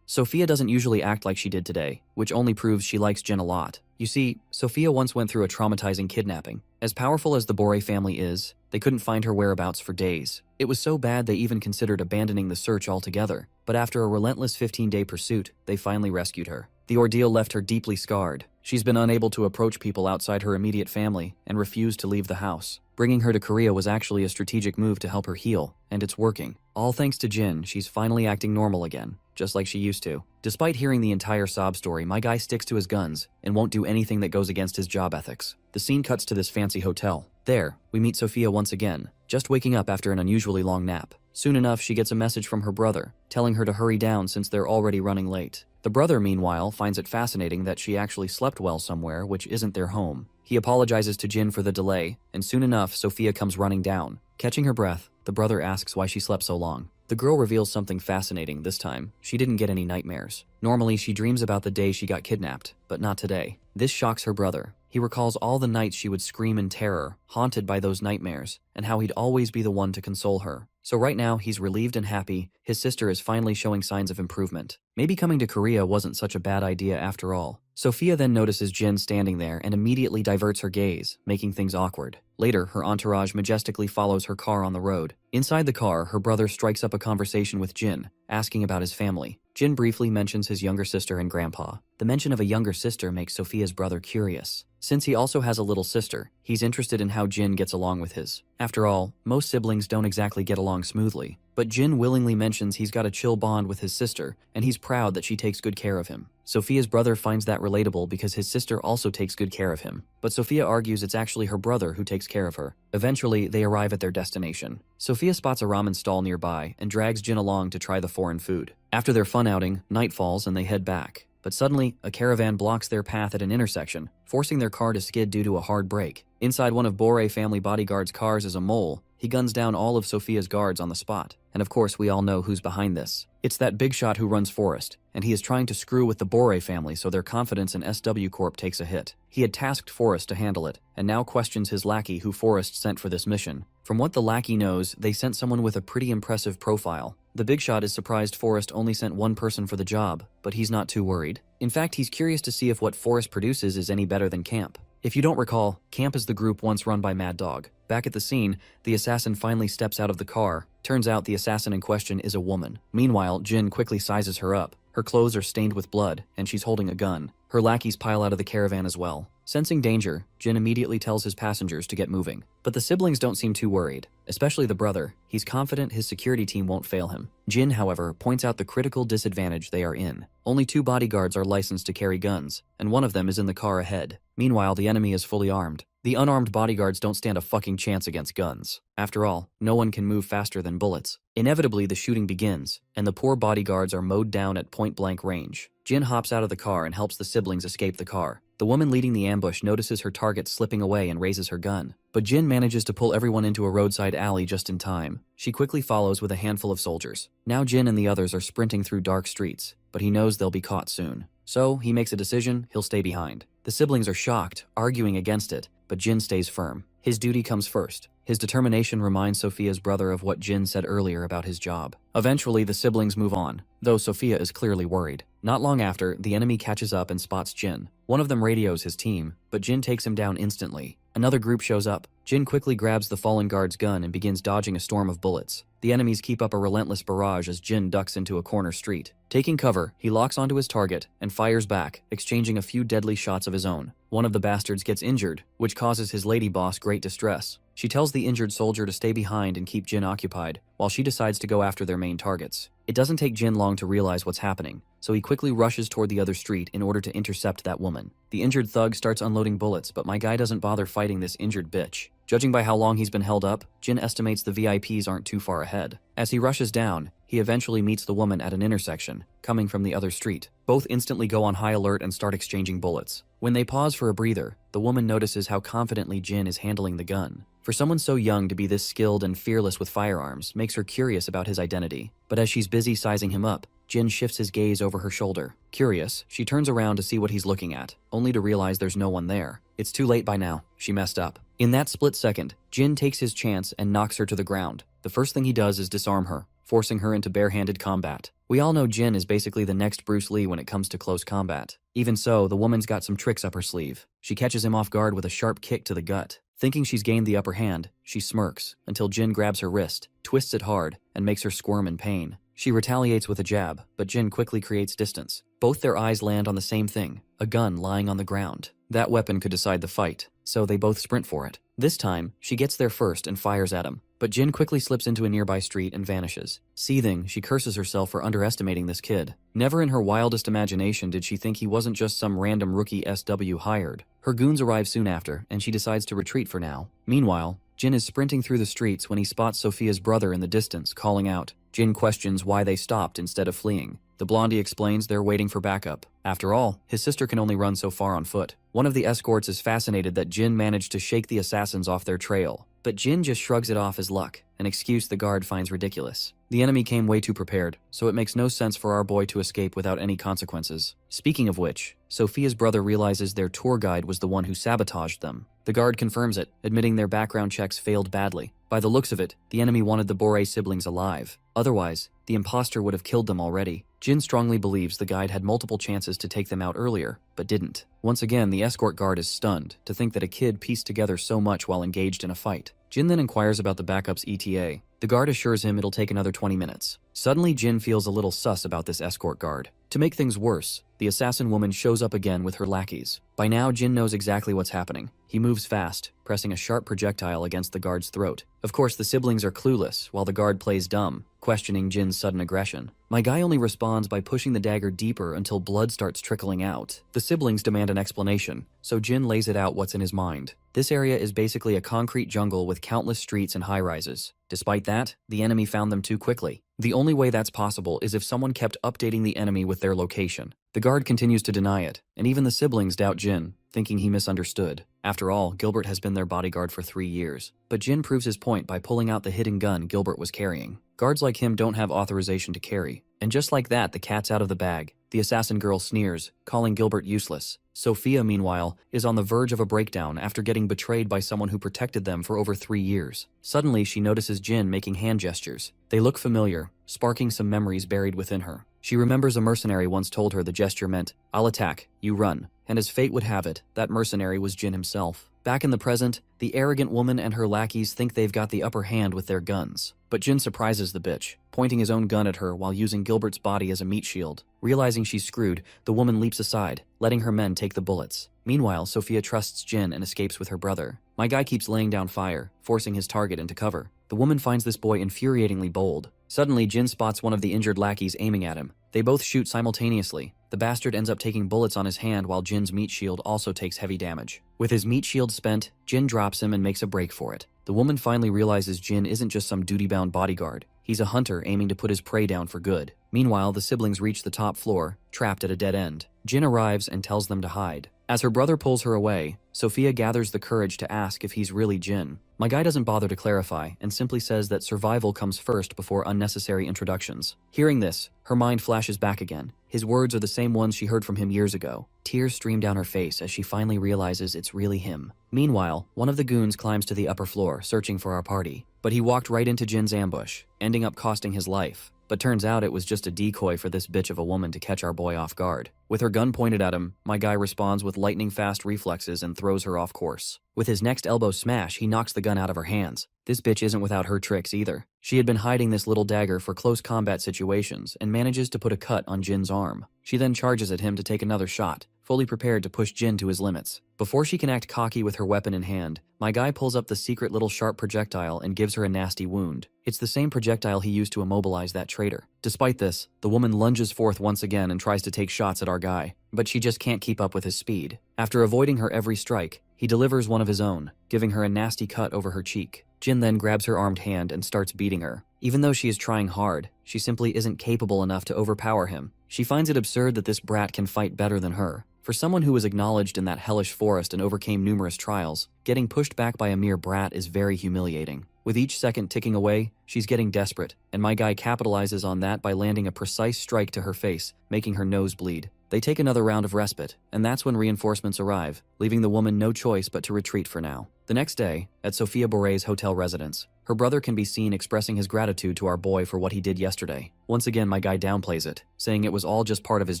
[SPEAKER 1] Sophia doesn't usually act like she did today, which only proves she likes Jin a lot. You see, Sophia once went through a traumatizing kidnapping. As powerful as the Boret family is, they couldn't find her whereabouts for days. It was so bad they even considered abandoning the search altogether. But after a relentless 15-day pursuit, they finally rescued her. The ordeal left her deeply scarred. She's been unable to approach people outside her immediate family and refused to leave the house. Bringing her to Korea was actually a strategic move to help her heal, and it's working. All thanks to Jin, she's finally acting normal again. just like she used to. Despite hearing the entire sob story, my guy sticks to his guns and won't do anything that goes against his job ethics. The scene cuts to this fancy hotel. There, we meet Sophia once again, just waking up after an unusually long nap. Soon enough, she gets a message from her brother, telling her to hurry down since they're already running late. The brother, meanwhile, finds it fascinating that she actually slept well somewhere which isn't their home. He apologizes to Jin for the delay, and soon enough, Sophia comes running down. Catching her breath, the brother asks why she slept so long. The girl reveals something fascinating this time. She didn't get any nightmares. Normally, she dreams about the day she got kidnapped, but not today. This shocks her brother. He recalls all the nights she would scream in terror, haunted by those nightmares, and how he'd always be the one to console her. So right now, he's relieved and happy. His sister is finally showing signs of improvement. Maybe coming to Korea wasn't such a bad idea after all. Sophia then notices Jin standing there and immediately diverts her gaze, making things awkward. Later, her entourage majestically follows her car on the road. Inside the car, her brother strikes up a conversation with Jin, asking about his family. Jin briefly mentions his younger sister and grandpa. The mention of a younger sister makes Sophia's brother curious. Since he also has a little sister, he's interested in how Jin gets along with his. After all, most siblings don't exactly get along smoothly. But Jin willingly mentions he's got a chill bond with his sister, and he's proud that she takes good care of him. Sophia's brother finds that relatable because his sister also takes good care of him. But Sophia argues it's actually her brother who takes care of her. Eventually, they arrive at their destination. Sophia spots a ramen stall nearby and drags Jin along to try the foreign food. After their fun outing, night falls and they head back. But suddenly, a caravan blocks their path at an intersection, forcing their car to skid due to a hard brake. Inside one of Bore family bodyguard's cars is a mole. He guns down all of Sophia's guards on the spot. And of course, we all know who's behind this. It's that big shot who runs Forrest, and he is trying to screw with the Bore family so their confidence in SW Corp takes a hit. He had tasked Forrest to handle it, and now questions his lackey who Forrest sent for this mission. From what the lackey knows, they sent someone with a pretty impressive profile. The big shot is surprised Forrest only sent one person for the job, but he's not too worried. In fact, he's curious to see if what Forrest produces is any better than Camp. If you don't recall, Camp is the group once run by Mad Dog. Back at the scene, the assassin finally steps out of the car. Turns out the assassin in question is a woman. Meanwhile, Jin quickly sizes her up. Her clothes are stained with blood, and she's holding a gun. Her lackeys pile out of the caravan as well. Sensing danger, Jin immediately tells his passengers to get moving. But the siblings don't seem too worried, especially the brother. He's confident his security team won't fail him. Jin, however, points out the critical disadvantage they are in. Only 2 bodyguards are licensed to carry guns, and one of them is in the car ahead. Meanwhile, the enemy is fully armed. The unarmed bodyguards don't stand a fucking chance against guns. After all, no one can move faster than bullets. Inevitably, the shooting begins, and the poor bodyguards are mowed down at point-blank range. Jin hops out of the car and helps the siblings escape the car. The woman leading the ambush notices her target slipping away and raises her gun. But Jin manages to pull everyone into a roadside alley just in time. She quickly follows with a handful of soldiers. Now Jin and the others are sprinting through dark streets, but he knows they'll be caught soon. So, he makes a decision, he'll stay behind. The siblings are shocked, arguing against it, but Jin stays firm. His duty comes first. His determination reminds Sophia's brother of what Jin said earlier about his job. Eventually, the siblings move on, though Sophia is clearly worried. Not long after, the enemy catches up and spots Jin. One of them radios his team, but Jin takes him down instantly. Another group shows up. Jin quickly grabs the fallen guard's gun and begins dodging a storm of bullets. The enemies keep up a relentless barrage as Jin ducks into a corner street. Taking cover, he locks onto his target and fires back, exchanging a few deadly shots of his own. One of the bastards gets injured, which causes his lady boss great distress. She tells the injured soldier to stay behind and keep Jin occupied, while she decides to go after their main targets. It doesn't take Jin long to realize what's happening, so he quickly rushes toward the other street in order to intercept that woman. The injured thug starts unloading bullets, but my guy doesn't bother fighting this injured bitch. Judging by how long he's been held up, Jin estimates the VIPs aren't too far ahead. As he rushes down, he eventually meets the woman at an intersection, coming from the other street. Both instantly go on high alert and start exchanging bullets. When they pause for a breather, the woman notices how confidently Jin is handling the gun. For someone so young to be this skilled and fearless with firearms makes her curious about his identity. But as she's busy sizing him up, Jin shifts his gaze over her shoulder. Curious, she turns around to see what he's looking at, only to realize there's no one there. It's too late by now. She messed up. In that split second, Jin takes his chance and knocks her to the ground. The first thing he does is disarm her, forcing her into barehanded combat. We all know Jin is basically the next Bruce Lee when it comes to close combat. Even so, the woman's got some tricks up her sleeve. She catches him off guard with a sharp kick to the gut. Thinking she's gained the upper hand, she smirks until Jin grabs her wrist, twists it hard, and makes her squirm in pain. She retaliates with a jab, but Jin quickly creates distance. Both their eyes land on the same thing, a gun lying on the ground. That weapon could decide the fight, so they both sprint for it. This time, she gets there first and fires at him, but Jin quickly slips into a nearby street and vanishes. Seething, she curses herself for underestimating this kid. Never in her wildest imagination did she think he wasn't just some random rookie SW hired. Her goons arrive soon after, and she decides to retreat for now. Meanwhile, Jin is sprinting through the streets when he spots Sophia's brother in the distance, calling out. Jin questions why they stopped instead of fleeing. The blondie explains they're waiting for backup. After all, his sister can only run so far on foot. One of the escorts is fascinated that Jin managed to shake the assassins off their trail, but Jin just shrugs it off as luck, an excuse the guard finds ridiculous. The enemy came way too prepared, so it makes no sense for our boy to escape without any consequences. Speaking of which, Sophia's brother realizes their tour guide was the one who sabotaged them. The guard confirms it, admitting their background checks failed badly. By the looks of it, the enemy wanted the Bore siblings alive. Otherwise, the imposter would have killed them already. Jin strongly believes the guide had multiple chances to take them out earlier, but didn't. Once again, the escort guard is stunned to think that a kid pieced together so much while engaged in a fight. Jin then inquires about the backup's ETA. The guard assures him it'll take another 20 minutes. Suddenly, Jin feels a little sus about this escort guard. To make things worse, the assassin woman shows up again with her lackeys. By now, Jin knows exactly what's happening. He moves fast, pressing a sharp projectile against the guard's throat. Of course, the siblings are clueless, while the guard plays dumb, questioning Jin's sudden aggression. My guy only responds by pushing the dagger deeper until blood starts trickling out. The siblings demand an explanation, so Jin lays it out what's in his mind. This area is basically a concrete jungle with countless streets and high-rises. Despite that, the enemy found them too quickly. The only way that's possible is if someone kept updating the enemy with their location. The guard continues to deny it, and even the siblings doubt Jin, thinking he misunderstood. After all, Gilbert has been their bodyguard for 3 years. But Jin proves his point by pulling out the hidden gun Gilbert was carrying. Guards like him don't have authorization to carry. And just like that, the cat's out of the bag. The assassin girl sneers, calling Gilbert useless. Sophia, meanwhile, is on the verge of a breakdown after getting betrayed by someone who protected them for over 3 years. Suddenly, she notices Jin making hand gestures. They look familiar, sparking some memories buried within her. She remembers a mercenary once told her the gesture meant, "I'll attack, you run." And as fate would have it, that mercenary was Jin himself. Back in the present, the arrogant woman and her lackeys think they've got the upper hand with their guns. But Jin surprises the bitch, pointing his own gun at her while using Gilbert's body as a meat shield. Realizing she's screwed, the woman leaps aside, letting her men take the bullets. Meanwhile, Sophia trusts Jin and escapes with her brother. My guy keeps laying down fire, forcing his target into cover. The woman finds this boy infuriatingly bold. Suddenly, Jin spots one of the injured lackeys aiming at him. They both shoot simultaneously. The bastard ends up taking bullets on his hand while Jin's meat shield also takes heavy damage. With his meat shield spent, Jin drops him and makes a break for it. The woman finally realizes Jin isn't just some duty-bound bodyguard. He's a hunter aiming to put his prey down for good. Meanwhile, the siblings reach the top floor, trapped at a dead end. Jin arrives and tells them to hide. As her brother pulls her away, Sophia gathers the courage to ask if he's really Jin. My guy doesn't bother to clarify and simply says that survival comes first before unnecessary introductions. Hearing this, her mind flashes back again. His words are the same ones she heard from him years ago. Tears stream down her face as she finally realizes it's really him. Meanwhile, one of the goons climbs to the upper floor, searching for our party. But he walked right into Jin's ambush, ending up costing his life. But turns out it was just a decoy for this bitch of a woman to catch our boy off guard. With her gun pointed at him, my guy responds with lightning-fast reflexes and throws her off course. With his next elbow smash, he knocks the gun out of her hands. This bitch isn't without her tricks either. She had been hiding this little dagger for close combat situations and manages to put a cut on Jin's arm. She then charges at him to take another shot, fully prepared to push Jin to his limits. Before she can act cocky with her weapon in hand, my guy pulls up the secret little sharp projectile and gives her a nasty wound. It's the same projectile he used to immobilize that traitor. Despite this, the woman lunges forth once again and tries to take shots at our guy, but she just can't keep up with his speed. After avoiding her every strike, he delivers one of his own, giving her a nasty cut over her cheek. Jin then grabs her armed hand and starts beating her. Even though she is trying hard, she simply isn't capable enough to overpower him. She finds it absurd that this brat can fight better than her. For someone who was acknowledged in that hellish forest and overcame numerous trials, getting pushed back by a mere brat is very humiliating. With each second ticking away, she's getting desperate, and my guy capitalizes on that by landing a precise strike to her face, making her nose bleed. They take another round of respite, and that's when reinforcements arrive, leaving the woman no choice but to retreat for now. The next day, at Sophia Bore's hotel residence. Her brother can be seen expressing his gratitude to our boy for what he did yesterday. Once again, my guy downplays it, saying it was all just part of his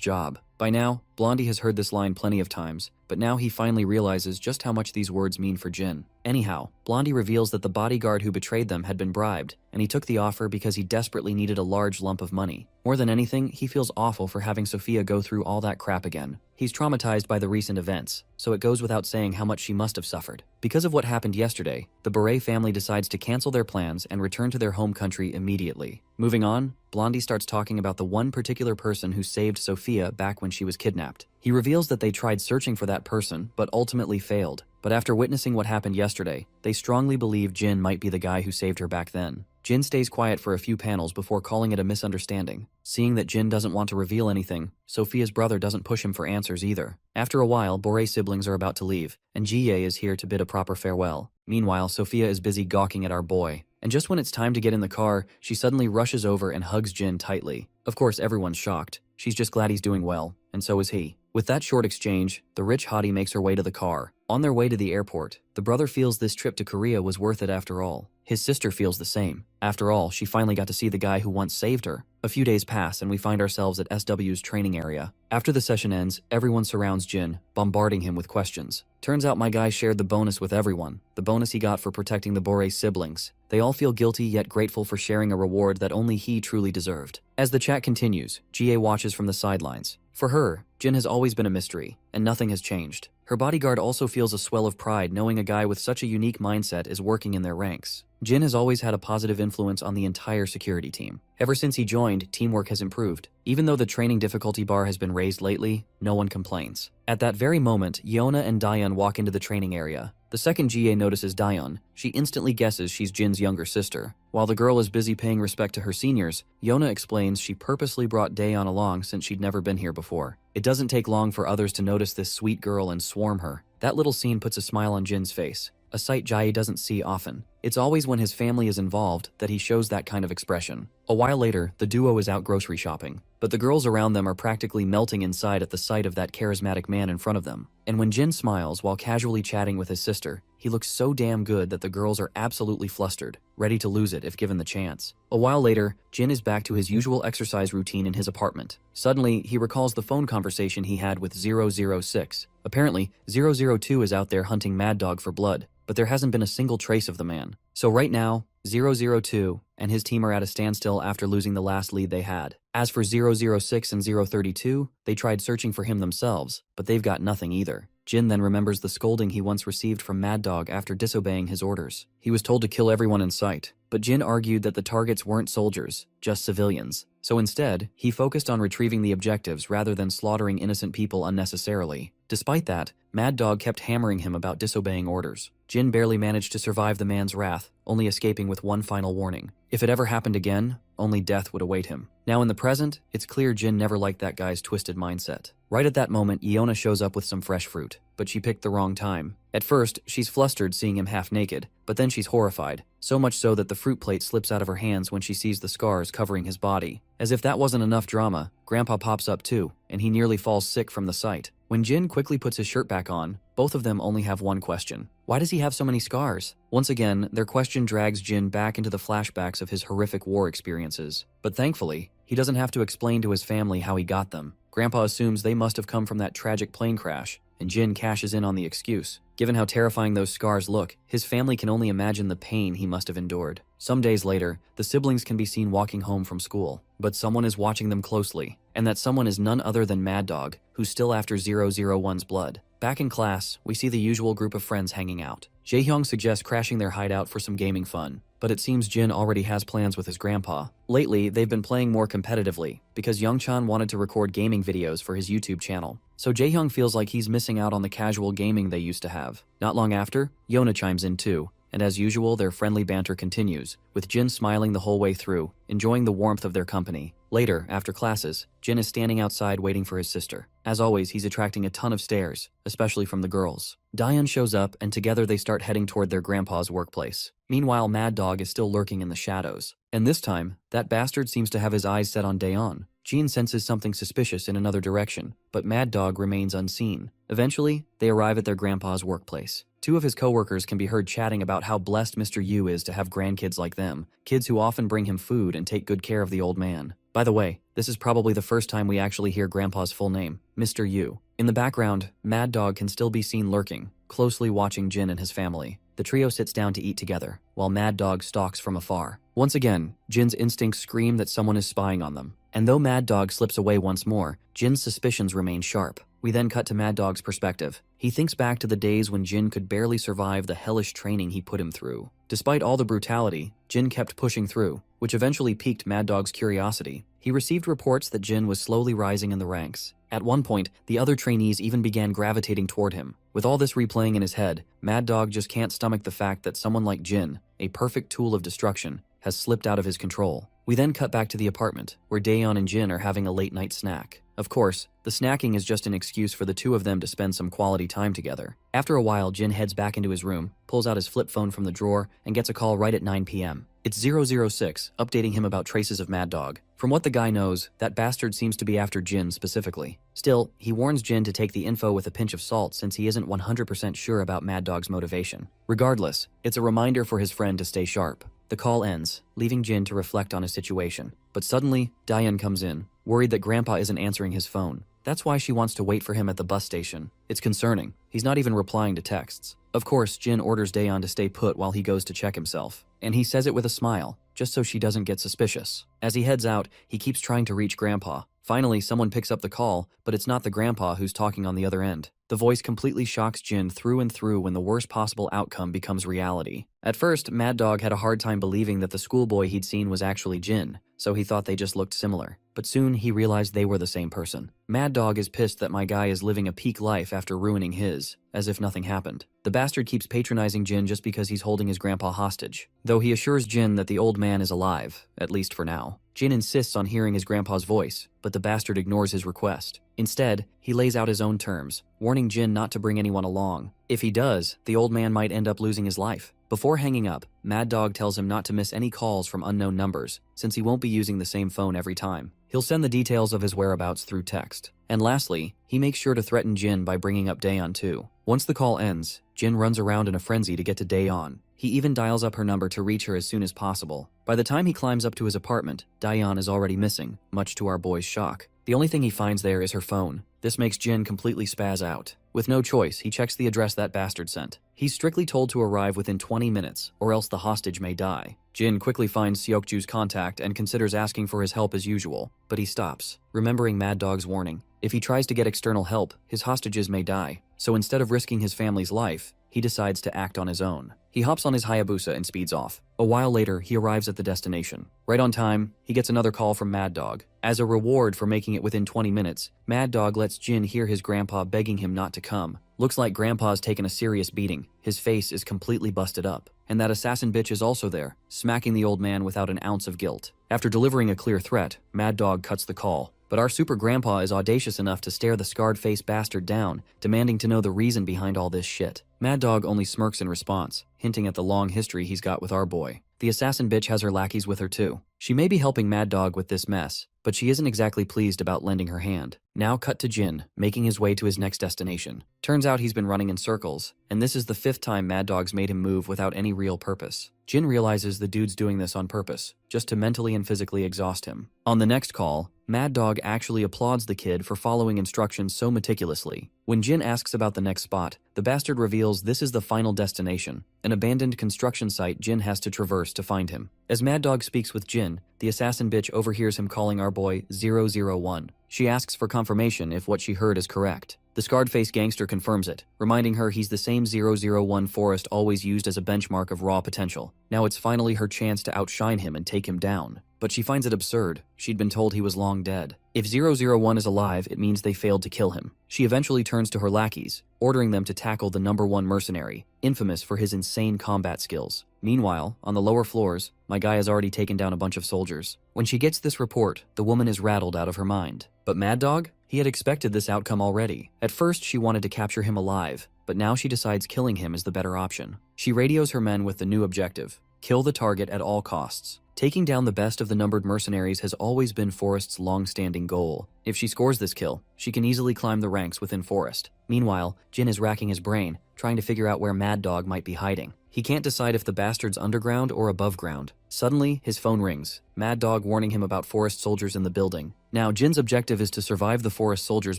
[SPEAKER 1] job. By now, Blondie has heard this line plenty of times, but now he finally realizes just how much these words mean for Jin. Anyhow, Blondie reveals that the bodyguard who betrayed them had been bribed, and he took the offer because he desperately needed a large lump of money. More than anything, he feels awful for having Sophia go through all that crap again. He's traumatized by the recent events, so it goes without saying how much she must have suffered. Because of what happened yesterday, the Beret family decides to cancel their plans and return to their home country immediately. Moving on, Blondie starts talking about the one particular person who saved Sophia back when she was kidnapped. He reveals that they tried searching for that person, but ultimately failed. But after witnessing what happened yesterday, they strongly believe Jin might be the guy who saved her back then. Jin stays quiet for a few panels before calling it a misunderstanding. Seeing that Jin doesn't want to reveal anything, Sophia's brother doesn't push him for answers either. After a while, Bore siblings are about to leave, and Jie is here to bid a proper farewell. Meanwhile, Sophia is busy gawking at our boy. And just when it's time to get in the car, she suddenly rushes over and hugs Jin tightly. Of course, everyone's shocked. She's just glad he's doing well, and so is he. With that short exchange, the rich hottie makes her way to the car. On their way to the airport, the brother feels this trip to Korea was worth it after all. His sister feels the same. After all, she finally got to see the guy who once saved her. A few days pass and we find ourselves at SW's training area. After the session ends, everyone surrounds Jin, bombarding him with questions. Turns out my guy shared the bonus with everyone, the bonus he got for protecting the Bore siblings. They all feel guilty yet grateful for sharing a reward that only he truly deserved. As the chat continues, Jie watches from the sidelines. For her, Jin has always been a mystery, and nothing has changed. Her bodyguard also feels a swell of pride knowing a guy with such a unique mindset is working in their ranks. Jin has always had a positive influence on the entire security team. Ever since he joined, teamwork has improved. Even though the training difficulty bar has been raised lately, no one complains. At that very moment, Yona and Daeyeon walk into the training area. The second GA notices Daeyeon. She instantly guesses she's Jin's younger sister. While the girl is busy paying respect to her seniors, Yona explains she purposely brought Daeyeon along since she'd never been here before. It doesn't take long for others to notice this sweet girl and swarm her. That little scene puts a smile on Jin's face, a sight Jai doesn't see often. It's always when his family is involved that he shows that kind of expression. A while later, the duo is out grocery shopping, but the girls around them are practically melting inside at the sight of that charismatic man in front of them. And when Jin smiles while casually chatting with his sister, he looks so damn good that the girls are absolutely flustered, ready to lose it if given the chance. A while later, Jin is back to his usual exercise routine in his apartment. Suddenly, he recalls the phone conversation he had with 006. Apparently, 002 is out there hunting Mad Dog for blood, but there hasn't been a single trace of the man. So right now, 002 and his team are at a standstill after losing the last lead they had. As for 006 and 032, they tried searching for him themselves, but they've got nothing either. Jin then remembers the scolding he once received from Mad Dog after disobeying his orders. He was told to kill everyone in sight, but Jin argued that the targets weren't soldiers, just civilians. So instead, he focused on retrieving the objectives rather than slaughtering innocent people unnecessarily. Despite that, Mad Dog kept hammering him about disobeying orders. Jin barely managed to survive the man's wrath, only escaping with one final warning. If it ever happened again, only death would await him. Now in the present, it's clear Jin never liked that guy's twisted mindset. Right at that moment, Iona shows up with some fresh fruit, but she picked the wrong time. At first, she's flustered seeing him half naked, but then she's horrified, so much so that the fruit plate slips out of her hands when she sees the scars covering his body. As if that wasn't enough drama, Grandpa pops up too, and he nearly falls sick from the sight. When Jin quickly puts his shirt back on, both of them only have one question. Why does he have so many scars? Once again, their question drags Jin back into the flashbacks of his horrific war experiences. But thankfully, he doesn't have to explain to his family how he got them. Grandpa assumes they must have come from that tragic plane crash, and Jin cashes in on the excuse. Given how terrifying those scars look, his family can only imagine the pain he must have endured. Some days later, the siblings can be seen walking home from school, but someone is watching them closely, and that someone is none other than Mad Dog, who's still after 001's blood. Back in class, we see the usual group of friends hanging out. Jaehyung suggests crashing their hideout for some gaming fun, but it seems Jin already has plans with his grandpa. Lately, they've been playing more competitively, because Youngchan wanted to record gaming videos for his YouTube channel. So Jaehyung feels like he's missing out on the casual gaming they used to have. Not long after, Yona chimes in too, and as usual, their friendly banter continues, with Jin smiling the whole way through, enjoying the warmth of their company. Later, after classes, Jin is standing outside waiting for his sister. As always, he's attracting a ton of stares, especially from the girls. Daeyeon shows up, and together they start heading toward their grandpa's workplace. Meanwhile, Mad Dog is still lurking in the shadows. And this time, that bastard seems to have his eyes set on Daeyeon. Jean senses something suspicious in another direction, but Mad Dog remains unseen. Eventually, they arrive at their grandpa's workplace. Two of his coworkers can be heard chatting about how blessed Mr. Yu is to have grandkids like them, kids who often bring him food and take good care of the old man. By the way, this is probably the first time we actually hear Grandpa's full name, Mr. Yu. In the background, Mad Dog can still be seen lurking, closely watching Jin and his family. The trio sits down to eat together, while Mad Dog stalks from afar. Once again, Jin's instincts scream that someone is spying on them. And though Mad Dog slips away once more, Jin's suspicions remain sharp. We then cut to Mad Dog's perspective. He thinks back to the days when Jin could barely survive the hellish training he put him through. Despite all the brutality, Jin kept pushing through, which eventually piqued Mad Dog's curiosity. He received reports that Jin was slowly rising in the ranks. At one point, the other trainees even began gravitating toward him. With all this replaying in his head, Mad Dog just can't stomach the fact that someone like Jin, a perfect tool of destruction, has slipped out of his control. We then cut back to the apartment, where Daeyeon and Jin are having a late-night snack. Of course, the snacking is just an excuse for the two of them to spend some quality time together. After a while, Jin heads back into his room, pulls out his flip phone from the drawer, and gets a call right at 9 p.m. It's 006, updating him about traces of Mad Dog. From what the guy knows, that bastard seems to be after Jin specifically. Still, he warns Jin to take the info with a pinch of salt since he isn't 100% sure about Mad Dog's motivation. Regardless, it's a reminder for his friend to stay sharp. The call ends, leaving Jin to reflect on his situation. But suddenly, Daeyeon comes in, worried that Grandpa isn't answering his phone. That's why she wants to wait for him at the bus station. It's concerning. He's not even replying to texts. Of course, Jin orders Daeyeon to stay put while he goes to check himself. And he says it with a smile, just so she doesn't get suspicious. As he heads out, he keeps trying to reach Grandpa. Finally, someone picks up the call, but it's not the Grandpa who's talking on the other end. The voice completely shocks Jin through and through when the worst possible outcome becomes reality. At first, Mad Dog had a hard time believing that the schoolboy he'd seen was actually Jin, so he thought they just looked similar. But soon he realized they were the same person. Mad Dog is pissed that my guy is living a peak life after ruining his, as if nothing happened. The bastard keeps patronizing Jin just because he's holding his grandpa hostage, though he assures Jin that the old man is alive, at least for now. Jin insists on hearing his grandpa's voice, but the bastard ignores his request. Instead, he lays out his own terms, warning Jin not to bring anyone along. If he does, the old man might end up losing his life. Before hanging up, Mad Dog tells him not to miss any calls from unknown numbers, since he won't be using the same phone every time. He'll send the details of his whereabouts through text. And lastly, he makes sure to threaten Jin by bringing up Daeyeon too. Once the call ends, Jin runs around in a frenzy to get to Daeyeon. He even dials up her number to reach her as soon as possible. By the time he climbs up to his apartment, Daeyeon is already missing, much to our boy's shock. The only thing he finds there is her phone. This makes Jin completely spaz out. With no choice, he checks the address that bastard sent. He's strictly told to arrive within 20 minutes, or else the hostage may die. Jin quickly finds Seokju's contact and considers asking for his help as usual, but he stops, remembering Mad Dog's warning. If he tries to get external help, his hostages may die. So instead of risking his family's life, he decides to act on his own. He hops on his Hayabusa and speeds off. A while later, he arrives at the destination. Right on time, he gets another call from Mad Dog. As a reward for making it within 20 minutes, Mad Dog lets Jin hear his grandpa begging him not to come. Looks like Grandpa's taken a serious beating. His face is completely busted up. And that assassin bitch is also there, smacking the old man without an ounce of guilt. After delivering a clear threat, Mad Dog cuts the call. But our super grandpa is audacious enough to stare the scarred-faced bastard down, demanding to know the reason behind all this shit. Mad Dog only smirks in response, hinting at the long history he's got with our boy. The assassin bitch has her lackeys with her too. She may be helping Mad Dog with this mess, but she isn't exactly pleased about lending her hand. Now cut to Jin, making his way to his next destination. Turns out he's been running in circles, and this is the 5th time Mad Dog's made him move without any real purpose. Jin realizes the dude's doing this on purpose, just to mentally and physically exhaust him. On the next call, Mad Dog actually applauds the kid for following instructions so meticulously. When Jin asks about the next spot, the bastard reveals this is the final destination, an abandoned construction site Jin has to traverse to find him. As Mad Dog speaks with Jin, the assassin bitch overhears him calling our boy 001. She asks for confirmation if what she heard is correct. The scarred-faced gangster confirms it, reminding her he's the same 001 Forrest always used as a benchmark of raw potential. Now it's finally her chance to outshine him and take him down. But she finds it absurd. She'd been told he was long dead. If 001 is alive, it means they failed to kill him. She eventually turns to her lackeys, ordering them to tackle the #1 mercenary, infamous for his insane combat skills. Meanwhile, on the lower floors, my guy has already taken down a bunch of soldiers. When she gets this report, the woman is rattled out of her mind. But Mad Dog? He had expected this outcome already. At first, she wanted to capture him alive, but now she decides killing him is the better option. She radios her men with the new objective: kill the target at all costs. Taking down the best of the numbered mercenaries has always been Forrest's long-standing goal. If she scores this kill, she can easily climb the ranks within Forrest. Meanwhile, Jin is racking his brain, trying to figure out where Mad Dog might be hiding. He can't decide if the bastard's underground or above ground. Suddenly, his phone rings, Mad Dog warning him about Forest soldiers in the building. Now, Jin's objective is to survive the Forest soldiers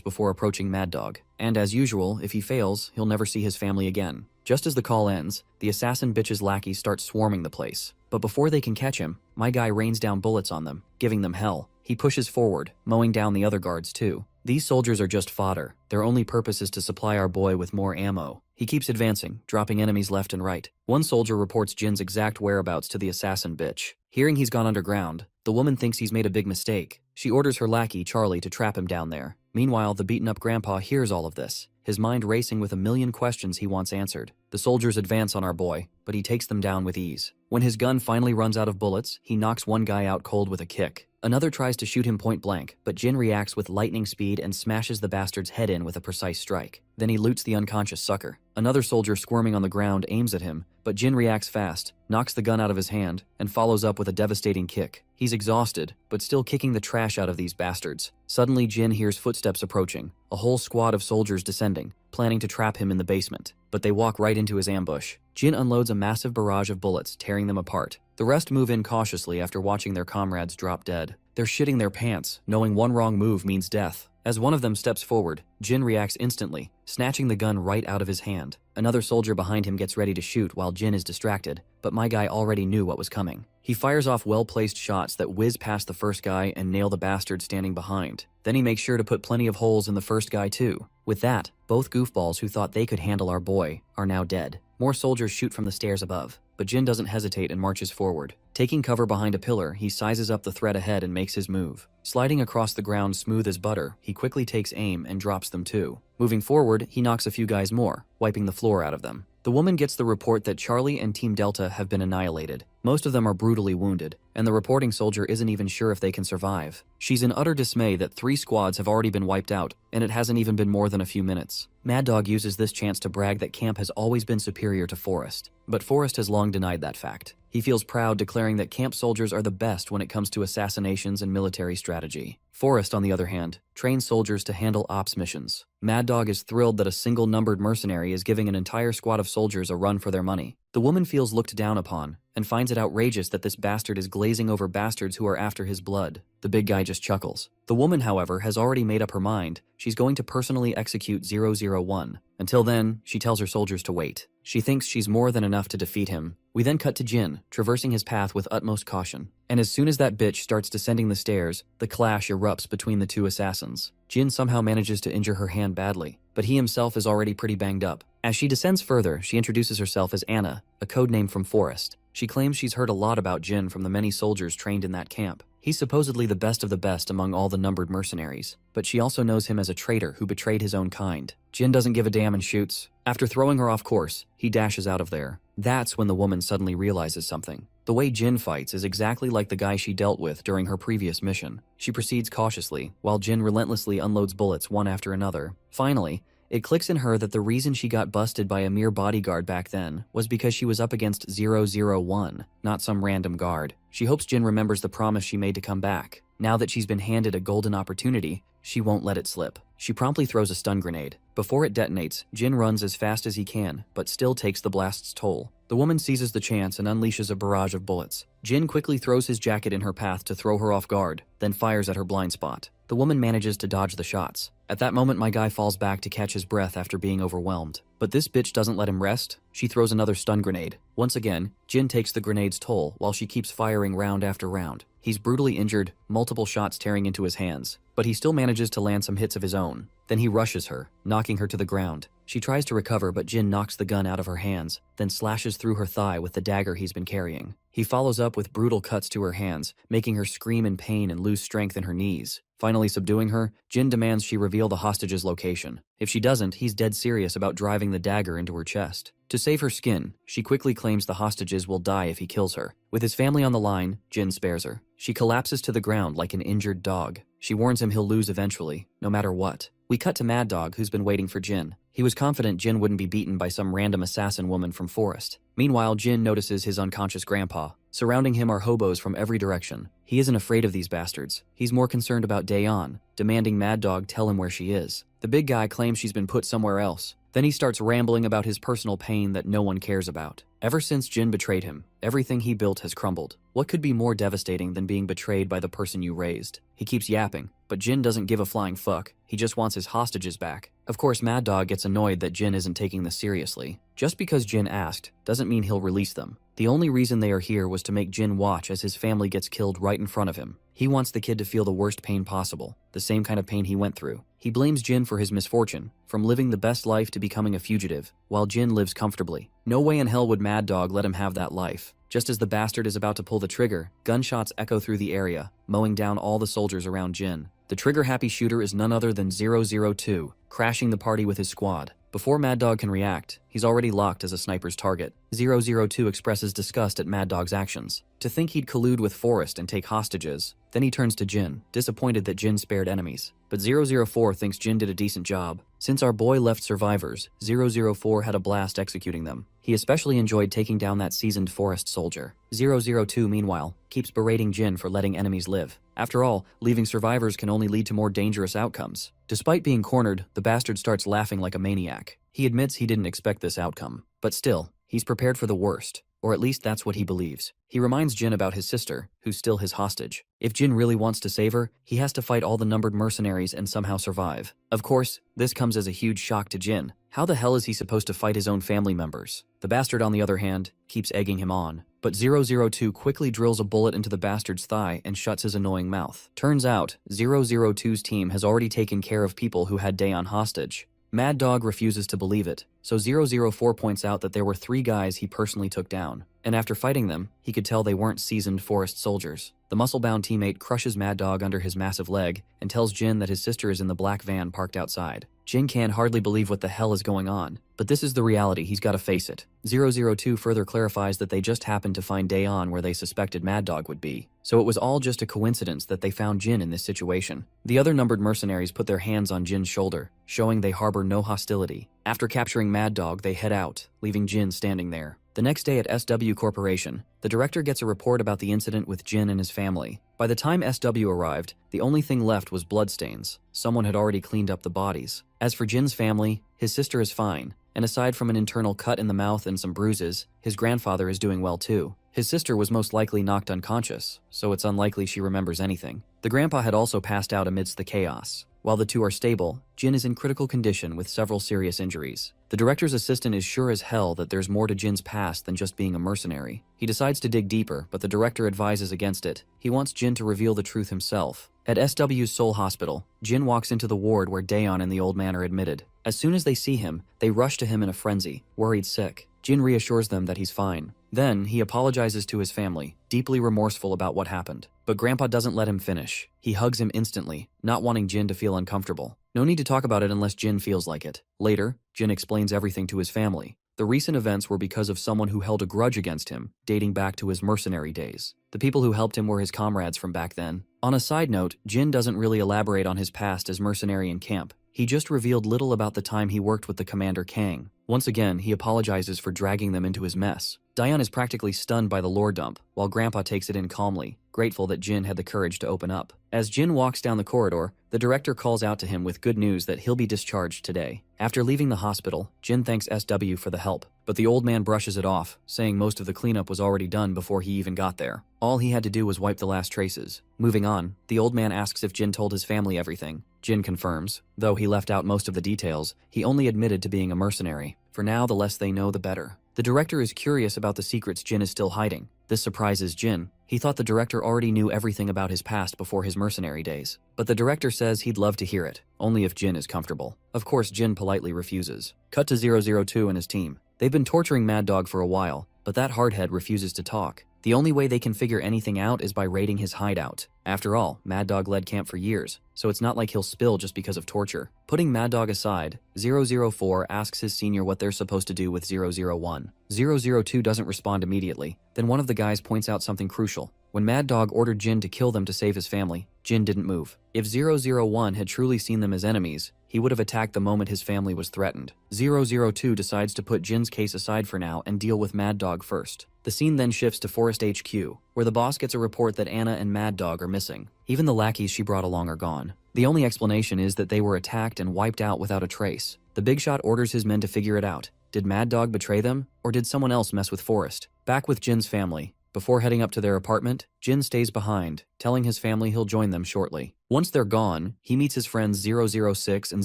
[SPEAKER 1] before approaching Mad Dog. And as usual, if he fails, he'll never see his family again. Just as the call ends, the assassin bitch's lackeys start swarming the place. But before they can catch him, my guy rains down bullets on them, giving them hell. He pushes forward, mowing down the other guards too. These soldiers are just fodder. Their only purpose is to supply our boy with more ammo. He keeps advancing, dropping enemies left and right. One soldier reports Jin's exact whereabouts to the assassin bitch. Hearing he's gone underground, the woman thinks he's made a big mistake. She orders her lackey, Charlie, to trap him down there. Meanwhile, the beaten-up grandpa hears all of this, his mind racing with a million questions he wants answered. The soldiers advance on our boy, but he takes them down with ease. When his gun finally runs out of bullets, he knocks one guy out cold with a kick. Another tries to shoot him point blank, but Jin reacts with lightning speed and smashes the bastard's head in with a precise strike. Then he loots the unconscious sucker. Another soldier squirming on the ground aims at him, but Jin reacts fast, knocks the gun out of his hand, and follows up with a devastating kick. He's exhausted, but still kicking the trash out of these bastards. Suddenly, Jin hears footsteps approaching, a whole squad of soldiers descending, planning to trap him in the basement. But they walk right into his ambush. Jin unloads a massive barrage of bullets, tearing them apart. The rest move in cautiously after watching their comrades drop dead. They're shitting their pants, knowing one wrong move means death. As one of them steps forward, Jin reacts instantly, snatching the gun right out of his hand. Another soldier behind him gets ready to shoot while Jin is distracted, but my guy already knew what was coming. He fires off well-placed shots that whiz past the first guy and nail the bastard standing behind. Then he makes sure to put plenty of holes in the first guy too. With that, both goofballs who thought they could handle our boy are now dead. More soldiers shoot from the stairs above, but Jin doesn't hesitate and marches forward. Taking cover behind a pillar, he sizes up the threat ahead and makes his move. Sliding across the ground smooth as butter, he quickly takes aim and drops them too. Moving forward, he knocks a few guys more, wiping the floor out of them. The woman gets the report that Charlie and Team Delta have been annihilated. Most of them are brutally wounded, and the reporting soldier isn't even sure if they can survive. She's in utter dismay that 3 squads have already been wiped out, and it hasn't even been more than a few minutes. Mad Dog uses this chance to brag that Camp has always been superior to Forest, but Forest has long denied that fact. He feels proud, declaring that Camp soldiers are the best when it comes to assassinations and military strategy. Forest, on the other hand, trains soldiers to handle ops missions. Mad Dog is thrilled that a single numbered mercenary is giving an entire squad of soldiers a run for their money. The woman feels looked down upon, and finds it outrageous that this bastard is glazing over bastards who are after his blood. The big guy just chuckles. The woman, however, has already made up her mind. She's going to personally execute 001. Until then, she tells her soldiers to wait. She thinks she's more than enough to defeat him. We then cut to Jin, traversing his path with utmost caution. And as soon as that bitch starts descending the stairs, the clash erupts between the two assassins. Jin somehow manages to injure her hand badly, but he himself is already pretty banged up. As she descends further, she introduces herself as Anna, a codename from Forest. She claims she's heard a lot about Jin from the many soldiers trained in that camp. He's supposedly the best of the best among all the numbered mercenaries, but she also knows him as a traitor who betrayed his own kind. Jin doesn't give a damn and shoots. After throwing her off course, he dashes out of there. That's when the woman suddenly realizes something. The way Jin fights is exactly like the guy she dealt with during her previous mission. She proceeds cautiously, while Jin relentlessly unloads bullets one after another. Finally, it clicks in her that the reason she got busted by a mere bodyguard back then was because she was up against 001, not some random guard. She hopes Jin remembers the promise she made to come back. Now that she's been handed a golden opportunity, she won't let it slip. She promptly throws a stun grenade. Before it detonates, Jin runs as fast as he can, but still takes the blast's toll. The woman seizes the chance and unleashes a barrage of bullets. Jin quickly throws his jacket in her path to throw her off guard, then fires at her blind spot. The woman manages to dodge the shots. At that moment, my guy falls back to catch his breath after being overwhelmed. But this bitch doesn't let him rest. She throws another stun grenade. Once again, Jin takes the grenade's toll while she keeps firing round after round. He's brutally injured, multiple shots tearing into his hands, but he still manages to land some hits of his own. Then he rushes her, knocking her to the ground. She tries to recover, but Jin knocks the gun out of her hands, then slashes through her thigh with the dagger he's been carrying. He follows up with brutal cuts to her hands, making her scream in pain and lose strength in her knees. Finally subduing her, Jin demands she reveal the hostage's location. If she doesn't, he's dead serious about driving the dagger into her chest. To save her skin, she quickly claims the hostages will die if he kills her. With his family on the line, Jin spares her. She collapses to the ground like an injured dog. She warns him he'll lose eventually, no matter what. We cut to Mad Dog, who's been waiting for Jin. He was confident Jin wouldn't be beaten by some random assassin woman from Forest. Meanwhile, Jin notices his unconscious grandpa. Surrounding him are hobos from every direction. He isn't afraid of these bastards. He's more concerned about Daeon, demanding Mad Dog tell him where she is. The big guy claims she's been put somewhere else. Then he starts rambling about his personal pain that no one cares about. Ever since Jin betrayed him, everything he built has crumbled. What could be more devastating than being betrayed by the person you raised? He keeps yapping, but Jin doesn't give a flying fuck. He just wants his hostages back. Of course, Mad Dog gets annoyed that Jin isn't taking this seriously. Just because Jin asked doesn't mean he'll release them. The only reason they are here was to make Jin watch as his family gets killed right in front of him. He wants the kid to feel the worst pain possible, the same kind of pain he went through. He blames Jin for his misfortune, from living the best life to becoming a fugitive, while Jin lives comfortably. No way in hell would Mad Dog let him have that life. Just as the bastard is about to pull the trigger, gunshots echo through the area, mowing down all the soldiers around Jin. The trigger-happy shooter is none other than 002, crashing the party with his squad. Before Mad Dog can react, he's already locked as a sniper's target. 002 expresses disgust at Mad Dog's actions. To think he'd collude with Forrest and take hostages. Then he turns to Jin, disappointed that Jin spared enemies. But 004 thinks Jin did a decent job. Since our boy left survivors, 004 had a blast executing them. He especially enjoyed taking down that seasoned Forest soldier. 002, meanwhile, keeps berating Jin for letting enemies live. After all, leaving survivors can only lead to more dangerous outcomes. Despite being cornered, the bastard starts laughing like a maniac. He admits he didn't expect this outcome. But still, he's prepared for the worst. Or at least that's what he believes. He reminds Jin about his sister, who's still his hostage. If Jin really wants to save her, he has to fight all the numbered mercenaries and somehow survive. Of course, this comes as a huge shock to Jin. How the hell is he supposed to fight his own family members? The bastard, on the other hand, keeps egging him on. But 002 quickly drills a bullet into the bastard's thigh and shuts his annoying mouth. Turns out, 002's team has already taken care of people who had Daeon hostage. Mad Dog refuses to believe it, so 004 points out that there were 3 guys he personally took down, and after fighting them, he could tell they weren't seasoned Forest soldiers. The muscle-bound teammate crushes Mad Dog under his massive leg and tells Jin that his sister is in the black van parked outside. Jin can hardly believe what the hell is going on, but this is the reality, he's got to face it. 002 further clarifies that they just happened to find Daeon where they suspected Mad Dog would be, so it was all just a coincidence that they found Jin in this situation. The other numbered mercenaries put their hands on Jin's shoulder, showing they harbor no hostility. After capturing Mad Dog, they head out, leaving Jin standing there. The next day at SW Corporation, the director gets a report about the incident with Jin and his family. By the time SW arrived, the only thing left was bloodstains. Someone had already cleaned up the bodies. As for Jin's family, his sister is fine, and aside from an internal cut in the mouth and some bruises, his grandfather is doing well too. His sister was most likely knocked unconscious, so it's unlikely she remembers anything. The grandpa had also passed out amidst the chaos. While the two are stable, Jin is in critical condition with several serious injuries. The director's assistant is sure as hell that there's more to Jin's past than just being a mercenary. He decides to dig deeper, but the director advises against it. He wants Jin to reveal the truth himself. At SW's Seoul Hospital, Jin walks into the ward where Daeon and the old man are admitted. As soon as they see him, they rush to him in a frenzy, worried sick. Jin reassures them that he's fine. Then, he apologizes to his family, deeply remorseful about what happened. But Grandpa doesn't let him finish. He hugs him instantly, not wanting Jin to feel uncomfortable. No need to talk about it unless Jin feels like it. Later, Jin explains everything to his family. The recent events were because of someone who held a grudge against him, dating back to his mercenary days. The people who helped him were his comrades from back then. On a side note, Jin doesn't really elaborate on his past as mercenary in camp. He just revealed little about the time he worked with the Commander Kang. Once again, he apologizes for dragging them into his mess. Daeon is practically stunned by the lore dump, while Grandpa takes it in calmly, grateful that Jin had the courage to open up. As Jin walks down the corridor, the director calls out to him with good news that he'll be discharged today. After leaving the hospital, Jin thanks SW for the help, but the old man brushes it off, saying most of the cleanup was already done before he even got there. All he had to do was wipe the last traces. Moving on, the old man asks if Jin told his family everything. Jin confirms. Though he left out most of the details, he only admitted to being a mercenary. For now, the less they know, the better. The director is curious about the secrets Jin is still hiding. This surprises Jin. He thought the director already knew everything about his past before his mercenary days. But the director says he'd love to hear it, only if Jin is comfortable. Of course, Jin politely refuses. Cut to 002 and his team. They've been torturing Mad Dog for a while, but that hardhead refuses to talk. The only way they can figure anything out is by raiding his hideout. After all, Mad Dog led camp for years, so it's not like he'll spill just because of torture. Putting Mad Dog aside, 004 asks his senior what they're supposed to do with 001. 002 doesn't respond immediately. Then one of the guys points out something crucial. When Mad Dog ordered Jin to kill them to save his family, Jin didn't move. If 001 had truly seen them as enemies, he would have attacked the moment his family was threatened. 002 decides to put Jin's case aside for now and deal with Mad Dog first. The scene then shifts to Forest HQ, where the boss gets a report that Anna and Mad Dog are missing. Even the lackeys she brought along are gone. The only explanation is that they were attacked and wiped out without a trace. The big shot orders his men to figure it out. Did Mad Dog betray them, or did someone else mess with Forest? Back with Jin's family. Before heading up to their apartment, Jin stays behind, telling his family he'll join them shortly. Once they're gone, he meets his friends 006 and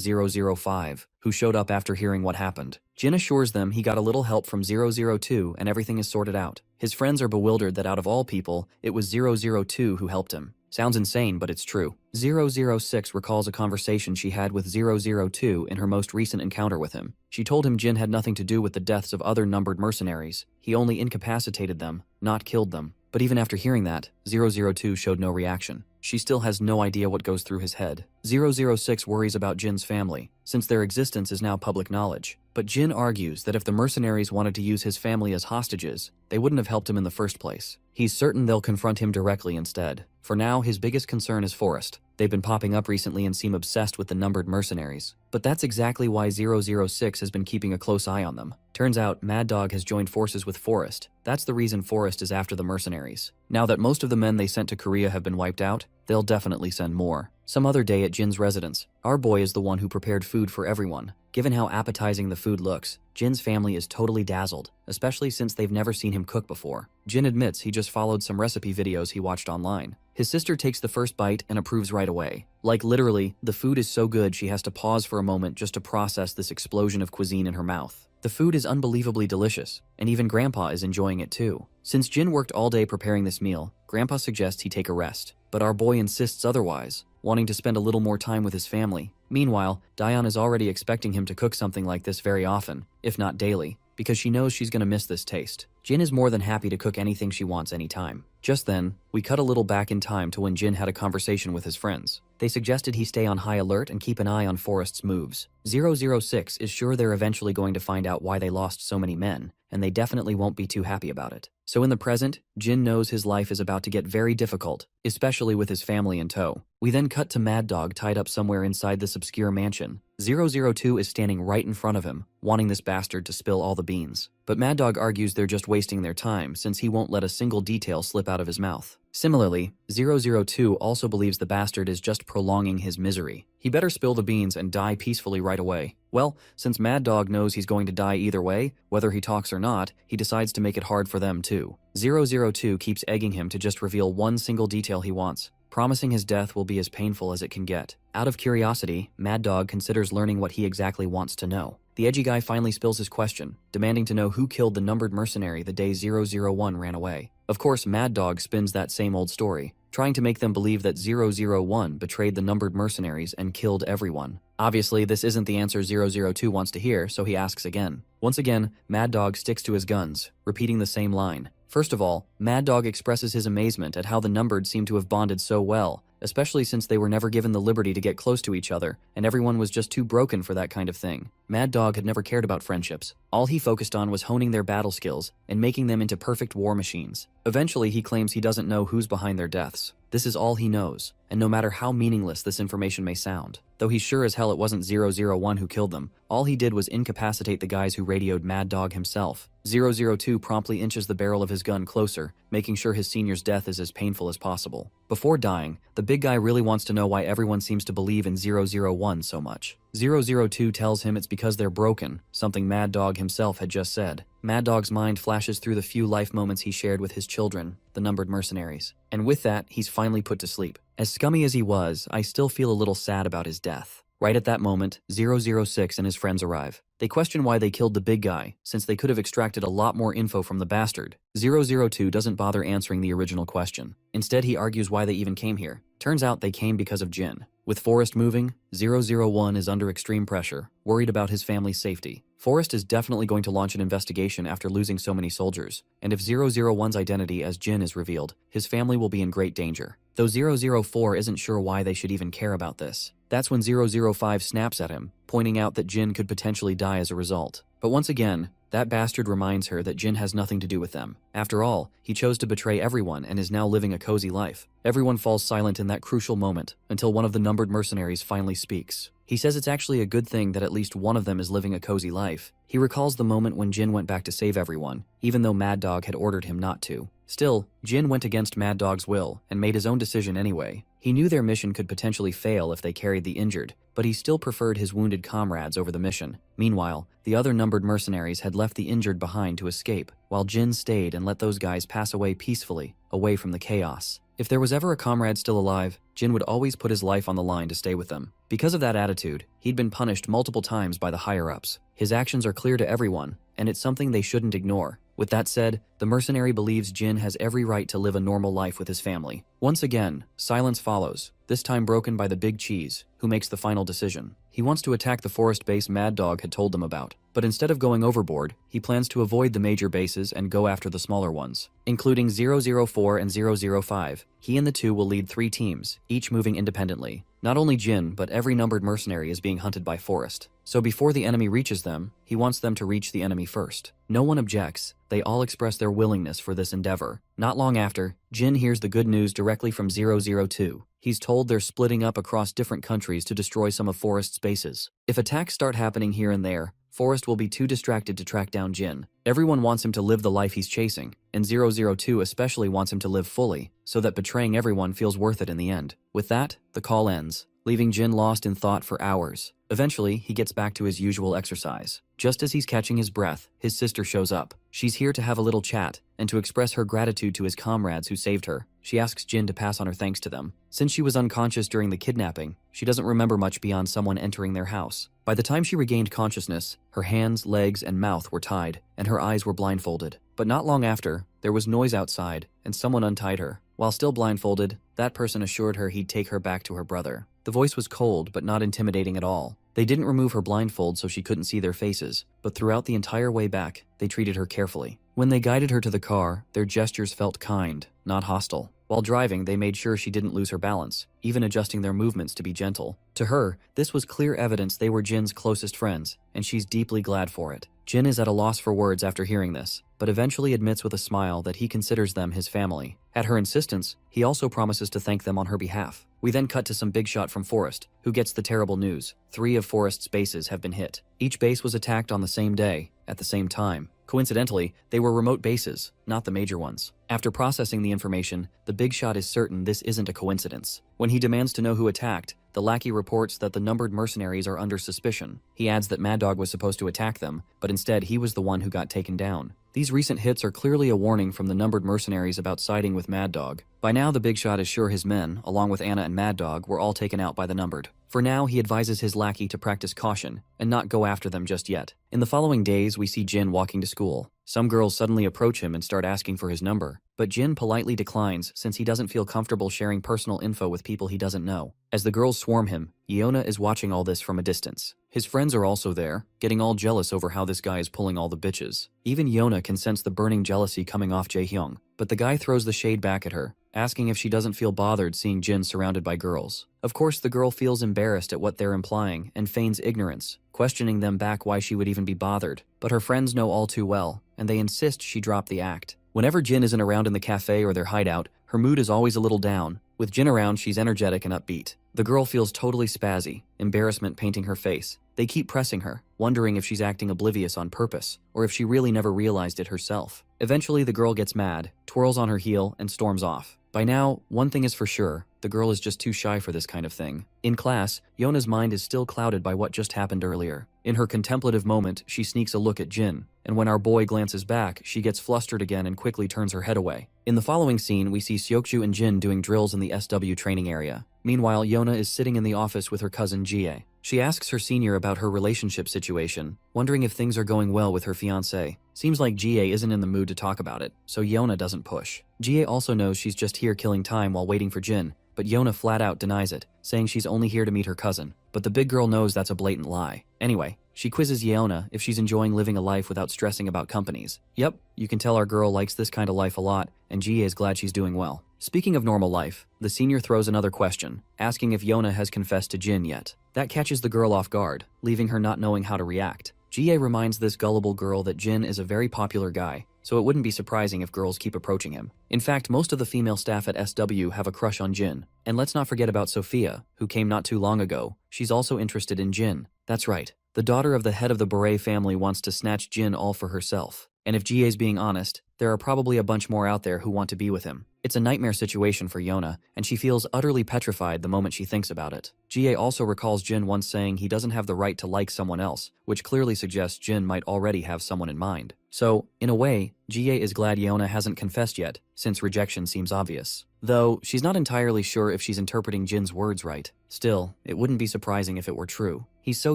[SPEAKER 1] 005, who showed up after hearing what happened. Jin assures them he got a little help from 002 and everything is sorted out. His friends are bewildered that out of all people, it was 002 who helped him. Sounds insane, but it's true. 006 recalls a conversation she had with 002 in her most recent encounter with him. She told him Jin had nothing to do with the deaths of other numbered mercenaries. He only incapacitated them, not killed them. But even after hearing that, 002 showed no reaction. She still has no idea what goes through his head. 006 worries about Jin's family, since their existence is now public knowledge. But Jin argues that if the mercenaries wanted to use his family as hostages, they wouldn't have helped him in the first place. He's certain they'll confront him directly instead. For now, his biggest concern is Forest. They've been popping up recently and seem obsessed with the numbered mercenaries. But that's exactly why 006 has been keeping a close eye on them. Turns out, Mad Dog has joined forces with Forest. That's the reason Forest is after the mercenaries. Now that most of the men they sent to Korea have been wiped out, they'll definitely send more. Some other day at Jin's residence, our boy is the one who prepared food for everyone. Given how appetizing the food looks, Jin's family is totally dazzled, especially since they've never seen him cook before. Jin admits he just followed some recipe videos he watched online. His sister takes the first bite and approves right away. Like literally, the food is so good she has to pause for a moment just to process this explosion of cuisine in her mouth. The food is unbelievably delicious, and even Grandpa is enjoying it too. Since Jin worked all day preparing this meal, Grandpa suggests he take a rest. But our boy insists otherwise, wanting to spend a little more time with his family. Meanwhile, Dayan is already expecting him to cook something like this very often, if not daily, because she knows she's gonna miss this taste. Jin is more than happy to cook anything she wants anytime. Just then, we cut a little back in time to when Jin had a conversation with his friends. They suggested he stay on high alert and keep an eye on Forest's moves. 006 is sure they're eventually going to find out why they lost so many men, and they definitely won't be too happy about it. So in the present, Jin knows his life is about to get very difficult, especially with his family in tow. We then cut to Mad Dog tied up somewhere inside this obscure mansion. 002 is standing right in front of him, wanting this bastard to spill all the beans. But Mad Dog argues they're just wasting their time since he won't let a single detail slip out of his mouth. Similarly, 002 also believes the bastard is just prolonging his misery. He better spill the beans and die peacefully right away. Well, since Mad Dog knows he's going to die either way, whether he talks or not, he decides to make it hard for them too. 002 keeps egging him to just reveal one single detail he wants, promising his death will be as painful as it can get. Out of curiosity, Mad Dog considers learning what he exactly wants to know. The edgy guy finally spills his question, demanding to know who killed the numbered mercenary the day 001 ran away. Of course, Mad Dog spins that same old story, trying to make them believe that 001 betrayed the numbered mercenaries and killed everyone. Obviously, this isn't the answer 002 wants to hear, so he asks again. Once again, Mad Dog sticks to his guns, repeating the same line. First of all, Mad Dog expresses his amazement at how the numbered seem to have bonded so well, especially since they were never given the liberty to get close to each other, and everyone was just too broken for that kind of thing. Mad Dog had never cared about friendships. All he focused on was honing their battle skills and making them into perfect war machines. Eventually, he claims he doesn't know who's behind their deaths. This is all he knows, and no matter how meaningless this information may sound, though he's sure as hell it wasn't 001 who killed them, all he did was incapacitate the guys who radioed Mad Dog himself. 002 promptly inches the barrel of his gun closer, making sure his senior's death is as painful as possible. Before dying, the big guy really wants to know why everyone seems to believe in 001 so much. 002 tells him it's because they're broken, something Mad Dog himself had just said. Mad Dog's mind flashes through the few life moments he shared with his children, the numbered mercenaries. And with that, he's finally put to sleep. As scummy as he was, I still feel a little sad about his death. Right at that moment, 006 and his friends arrive. They question why they killed the big guy, since they could have extracted a lot more info from the bastard. 002 doesn't bother answering the original question. Instead, he argues why they even came here. Turns out they came because of Jin. With Forest moving, 001 is under extreme pressure, worried about his family's safety. Forest is definitely going to launch an investigation after losing so many soldiers, and if 001's identity as Jin is revealed, his family will be in great danger. Though 004 isn't sure why they should even care about this. That's when 005 snaps at him, pointing out that Jin could potentially die as a result. But once again, That bastard reminds her that Jin has nothing to do with them. After all, he chose to betray everyone and is now living a cozy life. Everyone falls silent in that crucial moment until one of the numbered mercenaries finally speaks. He says it's actually a good thing that at least one of them is living a cozy life. He recalls the moment when Jin went back to save everyone, even though Mad Dog had ordered him not to. Still, Jin went against Mad Dog's will and made his own decision anyway. He knew their mission could potentially fail if they carried the injured, but he still preferred his wounded comrades over the mission. Meanwhile, the other numbered mercenaries had left the injured behind to escape, while Jin stayed and let those guys pass away peacefully, away from the chaos. If there was ever a comrade still alive, Jin would always put his life on the line to stay with them. Because of that attitude, he'd been punished multiple times by the higher-ups. His actions are clear to everyone, and it's something they shouldn't ignore. With that said, the mercenary believes Jin has every right to live a normal life with his family. Once again, silence follows, this time broken by the Big Cheese, who makes the final decision. He wants to attack the forest base Mad Dog had told them about, but instead of going overboard, he plans to avoid the major bases and go after the smaller ones, including 004 and 005. He and the two will lead 3 teams, each moving independently. Not only Jin, but every numbered mercenary is being hunted by Forest. So before the enemy reaches them, he wants them to reach the enemy first. No one objects. They all express their willingness for this endeavor. Not long after, Jin hears the good news directly from 002. He's told they're splitting up across different countries to destroy some of Forest's bases. If attacks start happening here and there, Forest will be too distracted to track down Jin. Everyone wants him to live the life he's chasing, and 002 especially wants him to live fully, so that betraying everyone feels worth it in the end. With that, the call ends, leaving Jin lost in thought for hours. Eventually, he gets back to his usual exercise. Just as he's catching his breath, his sister shows up. She's here to have a little chat, and to express her gratitude to his comrades who saved her. She asks Jin to pass on her thanks to them. Since she was unconscious during the kidnapping, she doesn't remember much beyond someone entering their house. By the time she regained consciousness, her hands, legs, and mouth were tied, and her eyes were blindfolded. But not long after, there was noise outside, and someone untied her. While still blindfolded, that person assured her he'd take her back to her brother. The voice was cold, but not intimidating at all. They didn't remove her blindfold so she couldn't see their faces, but throughout the entire way back, they treated her carefully. When they guided her to the car, their gestures felt kind, not hostile. While driving, they made sure she didn't lose her balance, even adjusting their movements to be gentle. To her, this was clear evidence they were Jin's closest friends, and she's deeply glad for it. Jin is at a loss for words after hearing this, but eventually admits with a smile that he considers them his family. At her insistence, he also promises to thank them on her behalf. We then cut to some big shot from Forest, who gets the terrible news. 3 of Forest's bases have been hit. Each base was attacked on the same day, at the same time. Coincidentally, they were remote bases, not the major ones. After processing the information, the big shot is certain this isn't a coincidence. When he demands to know who attacked, the lackey reports that the numbered mercenaries are under suspicion. He adds that Mad Dog was supposed to attack them, but instead he was the one who got taken down. These recent hits are clearly a warning from the numbered mercenaries about siding with Mad Dog. By now, the big shot is sure his men, along with Anna and Mad Dog, were all taken out by the numbered. For now, he advises his lackey to practice caution and not go after them just yet. In the following days, we see Jin walking to school. Some girls suddenly approach him and start asking for his number, but Jin politely declines since he doesn't feel comfortable sharing personal info with people he doesn't know. As the girls swarm him, Yeona is watching all this from a distance. His friends are also there, getting all jealous over how this guy is pulling all the bitches. Even Yeona can sense the burning jealousy coming off Jaehyung, but the guy throws the shade back at her, asking if she doesn't feel bothered seeing Jin surrounded by girls. Of course, the girl feels embarrassed at what they're implying and feigns ignorance, questioning them back why she would even be bothered. But her friends know all too well, and they insist she drop the act. Whenever Jin isn't around in the cafe or their hideout, her mood is always a little down. With Jin around, she's energetic and upbeat. The girl feels totally spazzy, embarrassment painting her face. They keep pressing her, wondering if she's acting oblivious on purpose, or if she really never realized it herself. Eventually, the girl gets mad, twirls on her heel, and storms off. By now, one thing is for sure, the girl is just too shy for this kind of thing. In class, Yona's mind is still clouded by what just happened earlier. In her contemplative moment, she sneaks a look at Jin, and when our boy glances back, she gets flustered again and quickly turns her head away. In the following scene, we see Seokju and Jin doing drills in the SW training area. Meanwhile, Yona is sitting in the office with her cousin Jie. She asks her senior about her relationship situation, wondering if things are going well with her fiancé. Seems like Jie isn't in the mood to talk about it, so Yona doesn't push. Jie also knows she's just here killing time while waiting for Jin, but Yona flat out denies it, saying she's only here to meet her cousin. But the big girl knows that's a blatant lie. Anyway, she quizzes Yeona if she's enjoying living a life without stressing about companies. Yep, you can tell our girl likes this kind of life a lot, and Jie is glad she's doing well. Speaking of normal life, the senior throws another question, asking if Yona has confessed to Jin yet. That catches the girl off guard, leaving her not knowing how to react. GA reminds this gullible girl that Jin is a very popular guy, so it wouldn't be surprising if girls keep approaching him. In fact, most of the female staff at SW have a crush on Jin. And let's not forget about Sophia, who came not too long ago. She's also interested in Jin. That's right. The daughter of the head of the Beret family wants to snatch Jin all for herself. And if GA's being honest, there are probably a bunch more out there who want to be with him. It's a nightmare situation for Yona, and she feels utterly petrified the moment she thinks about it. GA also recalls Jin once saying he doesn't have the right to like someone else, which clearly suggests Jin might already have someone in mind. So, in a way, GA is glad Yona hasn't confessed yet, since rejection seems obvious. Though, she's not entirely sure if she's interpreting Jin's words right. Still, it wouldn't be surprising if it were true. He's so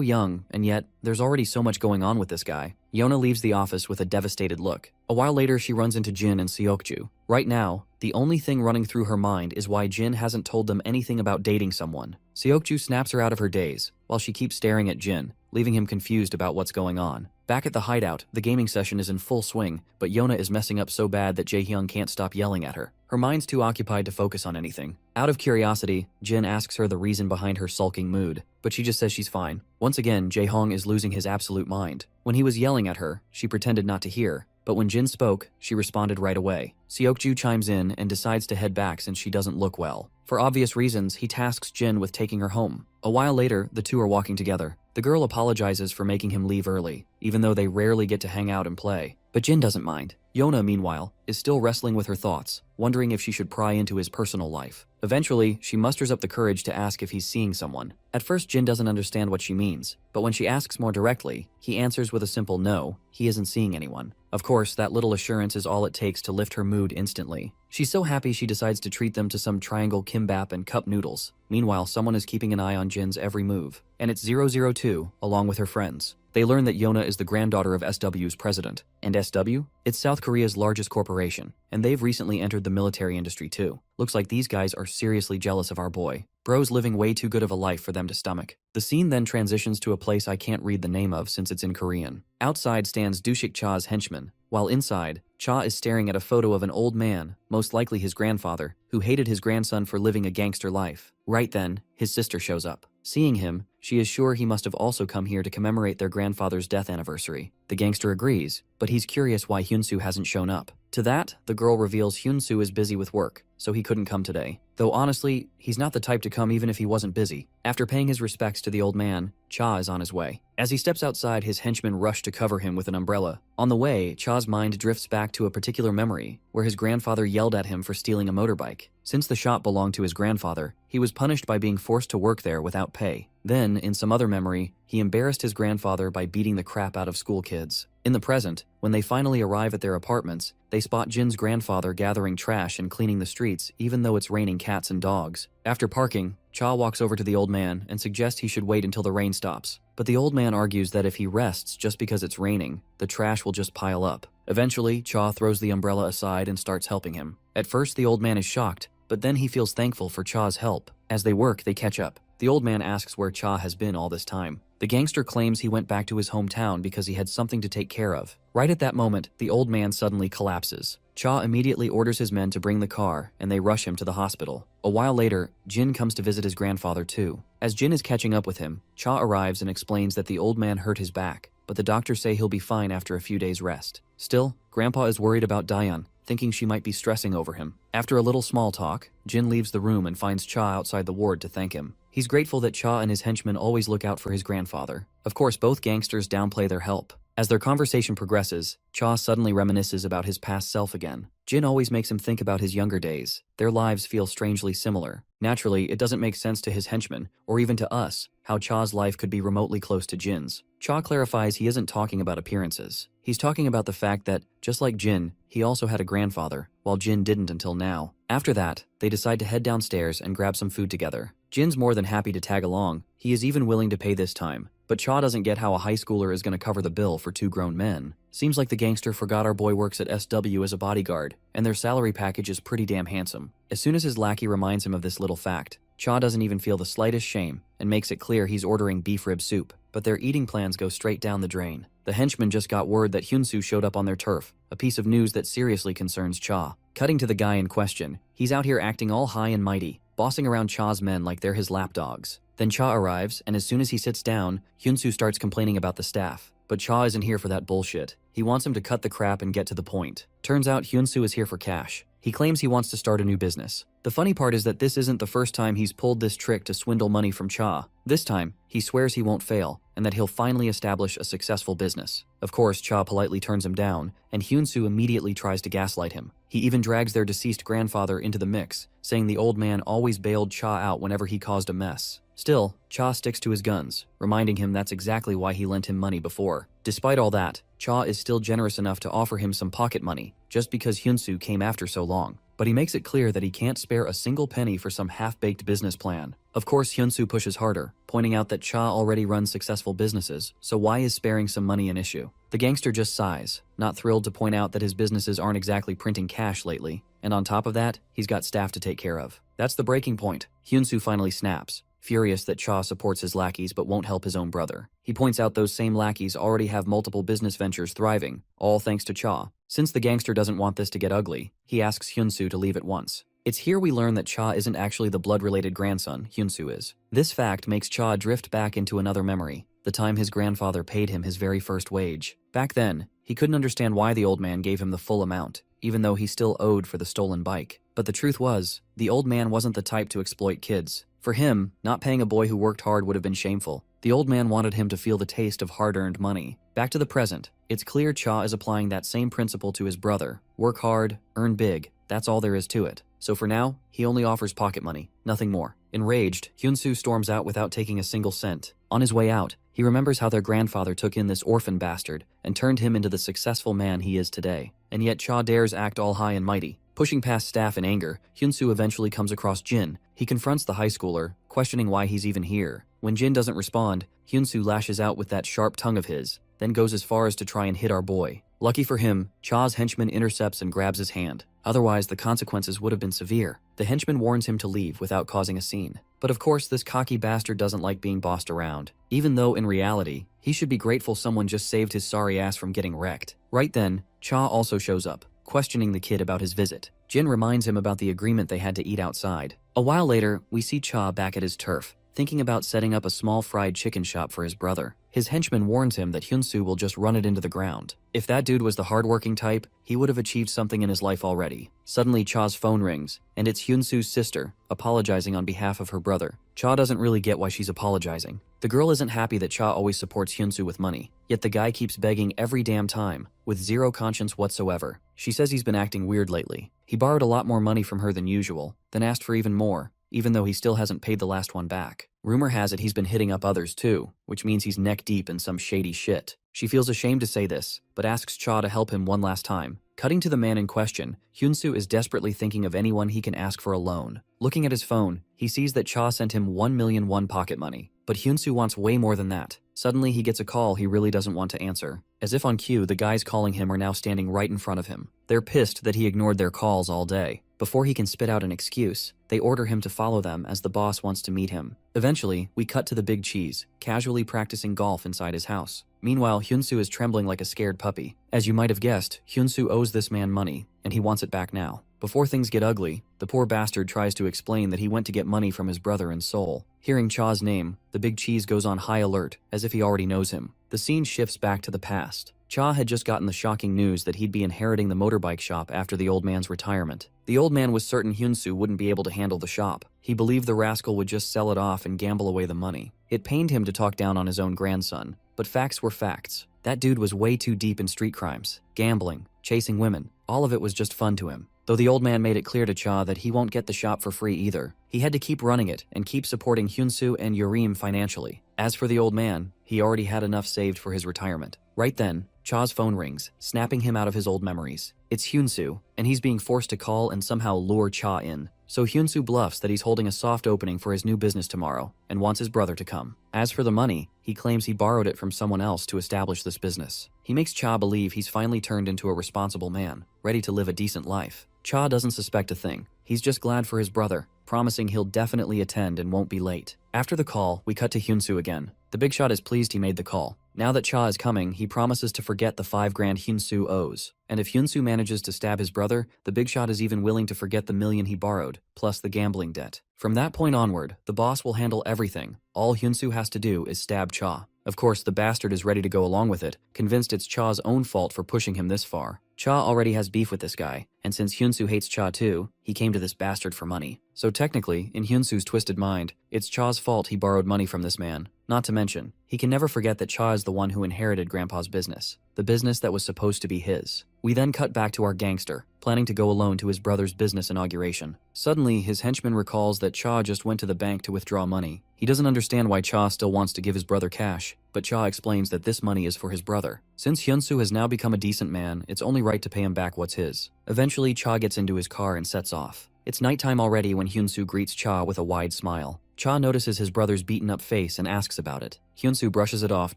[SPEAKER 1] young, and yet, there's already so much going on with this guy. Yona leaves the office with a devastated look. A while later, she runs into Jin and Seokju. Right now, the only thing running through her mind is why Jin hasn't told them anything about dating someone. Seokju snaps her out of her daze, while she keeps staring at Jin, leaving him confused about what's going on. Back at the hideout, the gaming session is in full swing, but Yona is messing up so bad that Jaehyung can't stop yelling at her. Her mind's too occupied to focus on anything. Out of curiosity, Jin asks her the reason behind her sulking mood, but she just says she's fine. Once again, Jaehyung is losing his absolute mind. When he was yelling at her, she pretended not to hear, but when Jin spoke, she responded right away. Seokju chimes in and decides to head back since she doesn't look well. For obvious reasons, he tasks Jin with taking her home. A while later, the two are walking together. The girl apologizes for making him leave early, even though they rarely get to hang out and play. But Jin doesn't mind. Yona, meanwhile, is still wrestling with her thoughts, wondering if she should pry into his personal life. Eventually, she musters up the courage to ask if he's seeing someone. At first, Jin doesn't understand what she means, but when she asks more directly, he answers with a simple no, he isn't seeing anyone. Of course, that little assurance is all it takes to lift her mood instantly. She's so happy she decides to treat them to some triangle kimbap and cup noodles. Meanwhile, someone is keeping an eye on Jin's every move, and it's 002, along with her friends. They learn that Yona is the granddaughter of SW's president. And SW? It's South Korea's largest corporation, and they've recently entered the military industry too. Looks like these guys are seriously jealous of our boy. Bro's living way too good of a life for them to stomach. The scene then transitions to a place I can't read the name of since it's in Korean. Outside stands Dushik Cha's henchman, while inside, Cha is staring at a photo of an old man, most likely his grandfather, who hated his grandson for living a gangster life. Right then, his sister shows up. Seeing him, she is sure he must have also come here to commemorate their grandfather's death anniversary. The gangster agrees, but he's curious why Hyunsoo hasn't shown up. To that, the girl reveals Hyunsoo is busy with work, so he couldn't come today. Though honestly, he's not the type to come even if he wasn't busy. After paying his respects to the old man, Cha is on his way. As he steps outside, his henchmen rush to cover him with an umbrella. On the way, Cha's mind drifts back to a particular memory, where his grandfather yelled at him for stealing a motorbike. Since the shop belonged to his grandfather, he was punished by being forced to work there without pay. Then, in some other memory, he embarrassed his grandfather by beating the crap out of school kids. In the present, when they finally arrive at their apartments, they spot Jin's grandfather gathering trash and cleaning the streets even though it's raining cats and dogs. After parking, Cha walks over to the old man and suggests he should wait until the rain stops. But the old man argues that if he rests just because it's raining, the trash will just pile up. Eventually, Cha throws the umbrella aside and starts helping him. At first, the old man is shocked, but then he feels thankful for Cha's help. As they work, they catch up. The old man asks where Cha has been all this time. The gangster claims he went back to his hometown because he had something to take care of. Right at that moment, the old man suddenly collapses. Cha immediately orders his men to bring the car, and they rush him to the hospital. A while later, Jin comes to visit his grandfather too. As Jin is catching up with him, Cha arrives and explains that the old man hurt his back, but the doctors say he'll be fine after a few days' rest. Still, Grandpa is worried about Dayan, thinking she might be stressing over him. After a little small talk, Jin leaves the room and finds Cha outside the ward to thank him. He's grateful that Cha and his henchmen always look out for his grandfather. Of course, both gangsters downplay their help. As their conversation progresses, Cha suddenly reminisces about his past self again. Jin always makes him think about his younger days. Their lives feel strangely similar. Naturally, it doesn't make sense to his henchmen, or even to us, how Cha's life could be remotely close to Jin's. Cha clarifies he isn't talking about appearances. He's talking about the fact that, just like Jin, he also had a grandfather, while Jin didn't until now. After that, they decide to head downstairs and grab some food together. Jin's more than happy to tag along. He is even willing to pay this time. But Cha doesn't get how a high schooler is going to cover the bill for two grown men. Seems like the gangster forgot our boy works at SW as a bodyguard, and their salary package is pretty damn handsome. As soon as his lackey reminds him of this little fact, Cha doesn't even feel the slightest shame and makes it clear he's ordering beef rib soup. But their eating plans go straight down the drain. The henchmen just got word that Hyunsoo showed up on their turf, a piece of news that seriously concerns Cha. Cutting to the guy in question, he's out here acting all high and mighty, bossing around Cha's men like they're his lapdogs. Then Cha arrives, and as soon as he sits down, Hyunsoo starts complaining about the staff. But Cha isn't here for that bullshit. He wants him to cut the crap and get to the point. Turns out Hyunsu is here for cash. He claims he wants to start a new business. The funny part is that this isn't the first time he's pulled this trick to swindle money from Cha. This time, he swears he won't fail, and that he'll finally establish a successful business. Of course, Cha politely turns him down, and Hyunsu immediately tries to gaslight him. He even drags their deceased grandfather into the mix, saying the old man always bailed Cha out whenever he caused a mess. Still, Cha sticks to his guns, reminding him that's exactly why he lent him money before. Despite all that, Cha is still generous enough to offer him some pocket money, just because Hyunsu came after so long. But he makes it clear that he can't spare a single penny for some half-baked business plan. Of course, Hyunsu pushes harder, pointing out that Cha already runs successful businesses, so why is sparing some money an issue? The gangster just sighs, not thrilled to point out that his businesses aren't exactly printing cash lately, and on top of that, he's got staff to take care of. That's the breaking point. Hyunsu finally snaps, furious that Cha supports his lackeys but won't help his own brother. He points out those same lackeys already have multiple business ventures thriving, all thanks to Cha. Since the gangster doesn't want this to get ugly, he asks Hyunsu to leave at once. It's here we learn that Cha isn't actually the blood-related grandson Hyunsu is. This fact makes Cha drift back into another memory, the time his grandfather paid him his very first wage. Back then, he couldn't understand why the old man gave him the full amount, even though he still owed for the stolen bike. But the truth was, the old man wasn't the type to exploit kids. For him, not paying a boy who worked hard would have been shameful. The old man wanted him to feel the taste of hard-earned money. Back to the present, it's clear Cha is applying that same principle to his brother. Work hard, earn big, that's all there is to it. So for now, he only offers pocket money, nothing more. Enraged, Hyunsu storms out without taking a single cent. On his way out, he remembers how their grandfather took in this orphan bastard and turned him into the successful man he is today. And yet Cha dares act all high and mighty. Pushing past staff in anger, Hyunsu eventually comes across Jin. He confronts the high schooler, questioning why he's even here. When Jin doesn't respond, Hyunsu lashes out with that sharp tongue of his, then goes as far as to try and hit our boy. Lucky for him, Cha's henchman intercepts and grabs his hand. Otherwise, the consequences would have been severe. The henchman warns him to leave without causing a scene. But of course, this cocky bastard doesn't like being bossed around, even though in reality, he should be grateful someone just saved his sorry ass from getting wrecked. Right then, Cha also shows up, questioning the kid about his visit. Jin reminds him about the agreement they had to eat outside. A while later, we see Cha back at his turf, thinking about setting up a small fried chicken shop for his brother. His henchman warns him that Hyunsu will just run it into the ground. If that dude was the hardworking type, he would have achieved something in his life already. Suddenly, Cha's phone rings, and it's Hyunsu's sister, apologizing on behalf of her brother. Cha doesn't really get why she's apologizing. The girl isn't happy that Cha always supports Hyunsu with money, yet the guy keeps begging every damn time, with zero conscience whatsoever. She says he's been acting weird lately. He borrowed a lot more money from her than usual, then asked for even more, even though he still hasn't paid the last one back. Rumor has it he's been hitting up others too, which means he's neck deep in some shady shit. She feels ashamed to say this, but asks Cha to help him one last time. Cutting to the man in question, Hyunsu is desperately thinking of anyone he can ask for a loan. Looking at his phone, he sees that Cha sent him 1,000,000 won pocket money. But Hyunsu wants way more than that. Suddenly he gets a call he really doesn't want to answer. As if on cue, the guys calling him are now standing right in front of him. They're pissed that he ignored their calls all day. Before he can spit out an excuse, they order him to follow them as the boss wants to meet him. Eventually, we cut to the big cheese, casually practicing golf inside his house. Meanwhile, Hyunsu is trembling like a scared puppy. As you might have guessed, Hyunsu owes this man money, and he wants it back now. Before things get ugly, the poor bastard tries to explain that he went to get money from his brother in Seoul. Hearing Cha's name, the big cheese goes on high alert, as if he already knows him. The scene shifts back to the past. Cha had just gotten the shocking news that he'd be inheriting the motorbike shop after the old man's retirement. The old man was certain Hyunsu wouldn't be able to handle the shop. He believed the rascal would just sell it off and gamble away the money. It pained him to talk down on his own grandson, but facts were facts. That dude was way too deep in street crimes, gambling, chasing women. All of it was just fun to him. Though the old man made it clear to Cha that he won't get the shop for free either. He had to keep running it and keep supporting Hyunsu and Yurim financially. As for the old man, he already had enough saved for his retirement. Right then, Cha's phone rings, snapping him out of his old memories. It's Hyunsu, and he's being forced to call and somehow lure Cha in. So Hyunsu bluffs that he's holding a soft opening for his new business tomorrow and wants his brother to come. As for the money, he claims he borrowed it from someone else to establish this business. He makes Cha believe he's finally turned into a responsible man, ready to live a decent life. Cha doesn't suspect a thing. He's just glad for his brother, promising he'll definitely attend and won't be late. After the call, we cut to Hyunsu again. The big shot is pleased he made the call. Now that Cha is coming, he promises to forget the 5 grand Hyunsu owes. And if Hyunsu manages to stab his brother, the big shot is even willing to forget the 1,000,000 he borrowed, plus the gambling debt. From that point onward, the boss will handle everything. All Hyunsu has to do is stab Cha. Of course, the bastard is ready to go along with it, convinced it's Cha's own fault for pushing him this far. Cha already has beef with this guy, and since Hyunsu hates Cha too, he came to this bastard for money. So technically, in Hyunsu's twisted mind, it's Cha's fault he borrowed money from this man. Not to mention, he can never forget that Cha is the one who inherited Grandpa's business, the business that was supposed to be his. We then cut back to our gangster, planning to go alone to his brother's business inauguration. Suddenly, his henchman recalls that Cha just went to the bank to withdraw money. He doesn't understand why Cha still wants to give his brother cash, but Cha explains that this money is for his brother. Since Hyunsu has now become a decent man, it's only right to pay him back what's his. Eventually, Cha gets into his car and sets off. It's nighttime already when Hyunsu greets Cha with a wide smile. Cha notices his brother's beaten-up face and asks about it. Hyunsu brushes it off,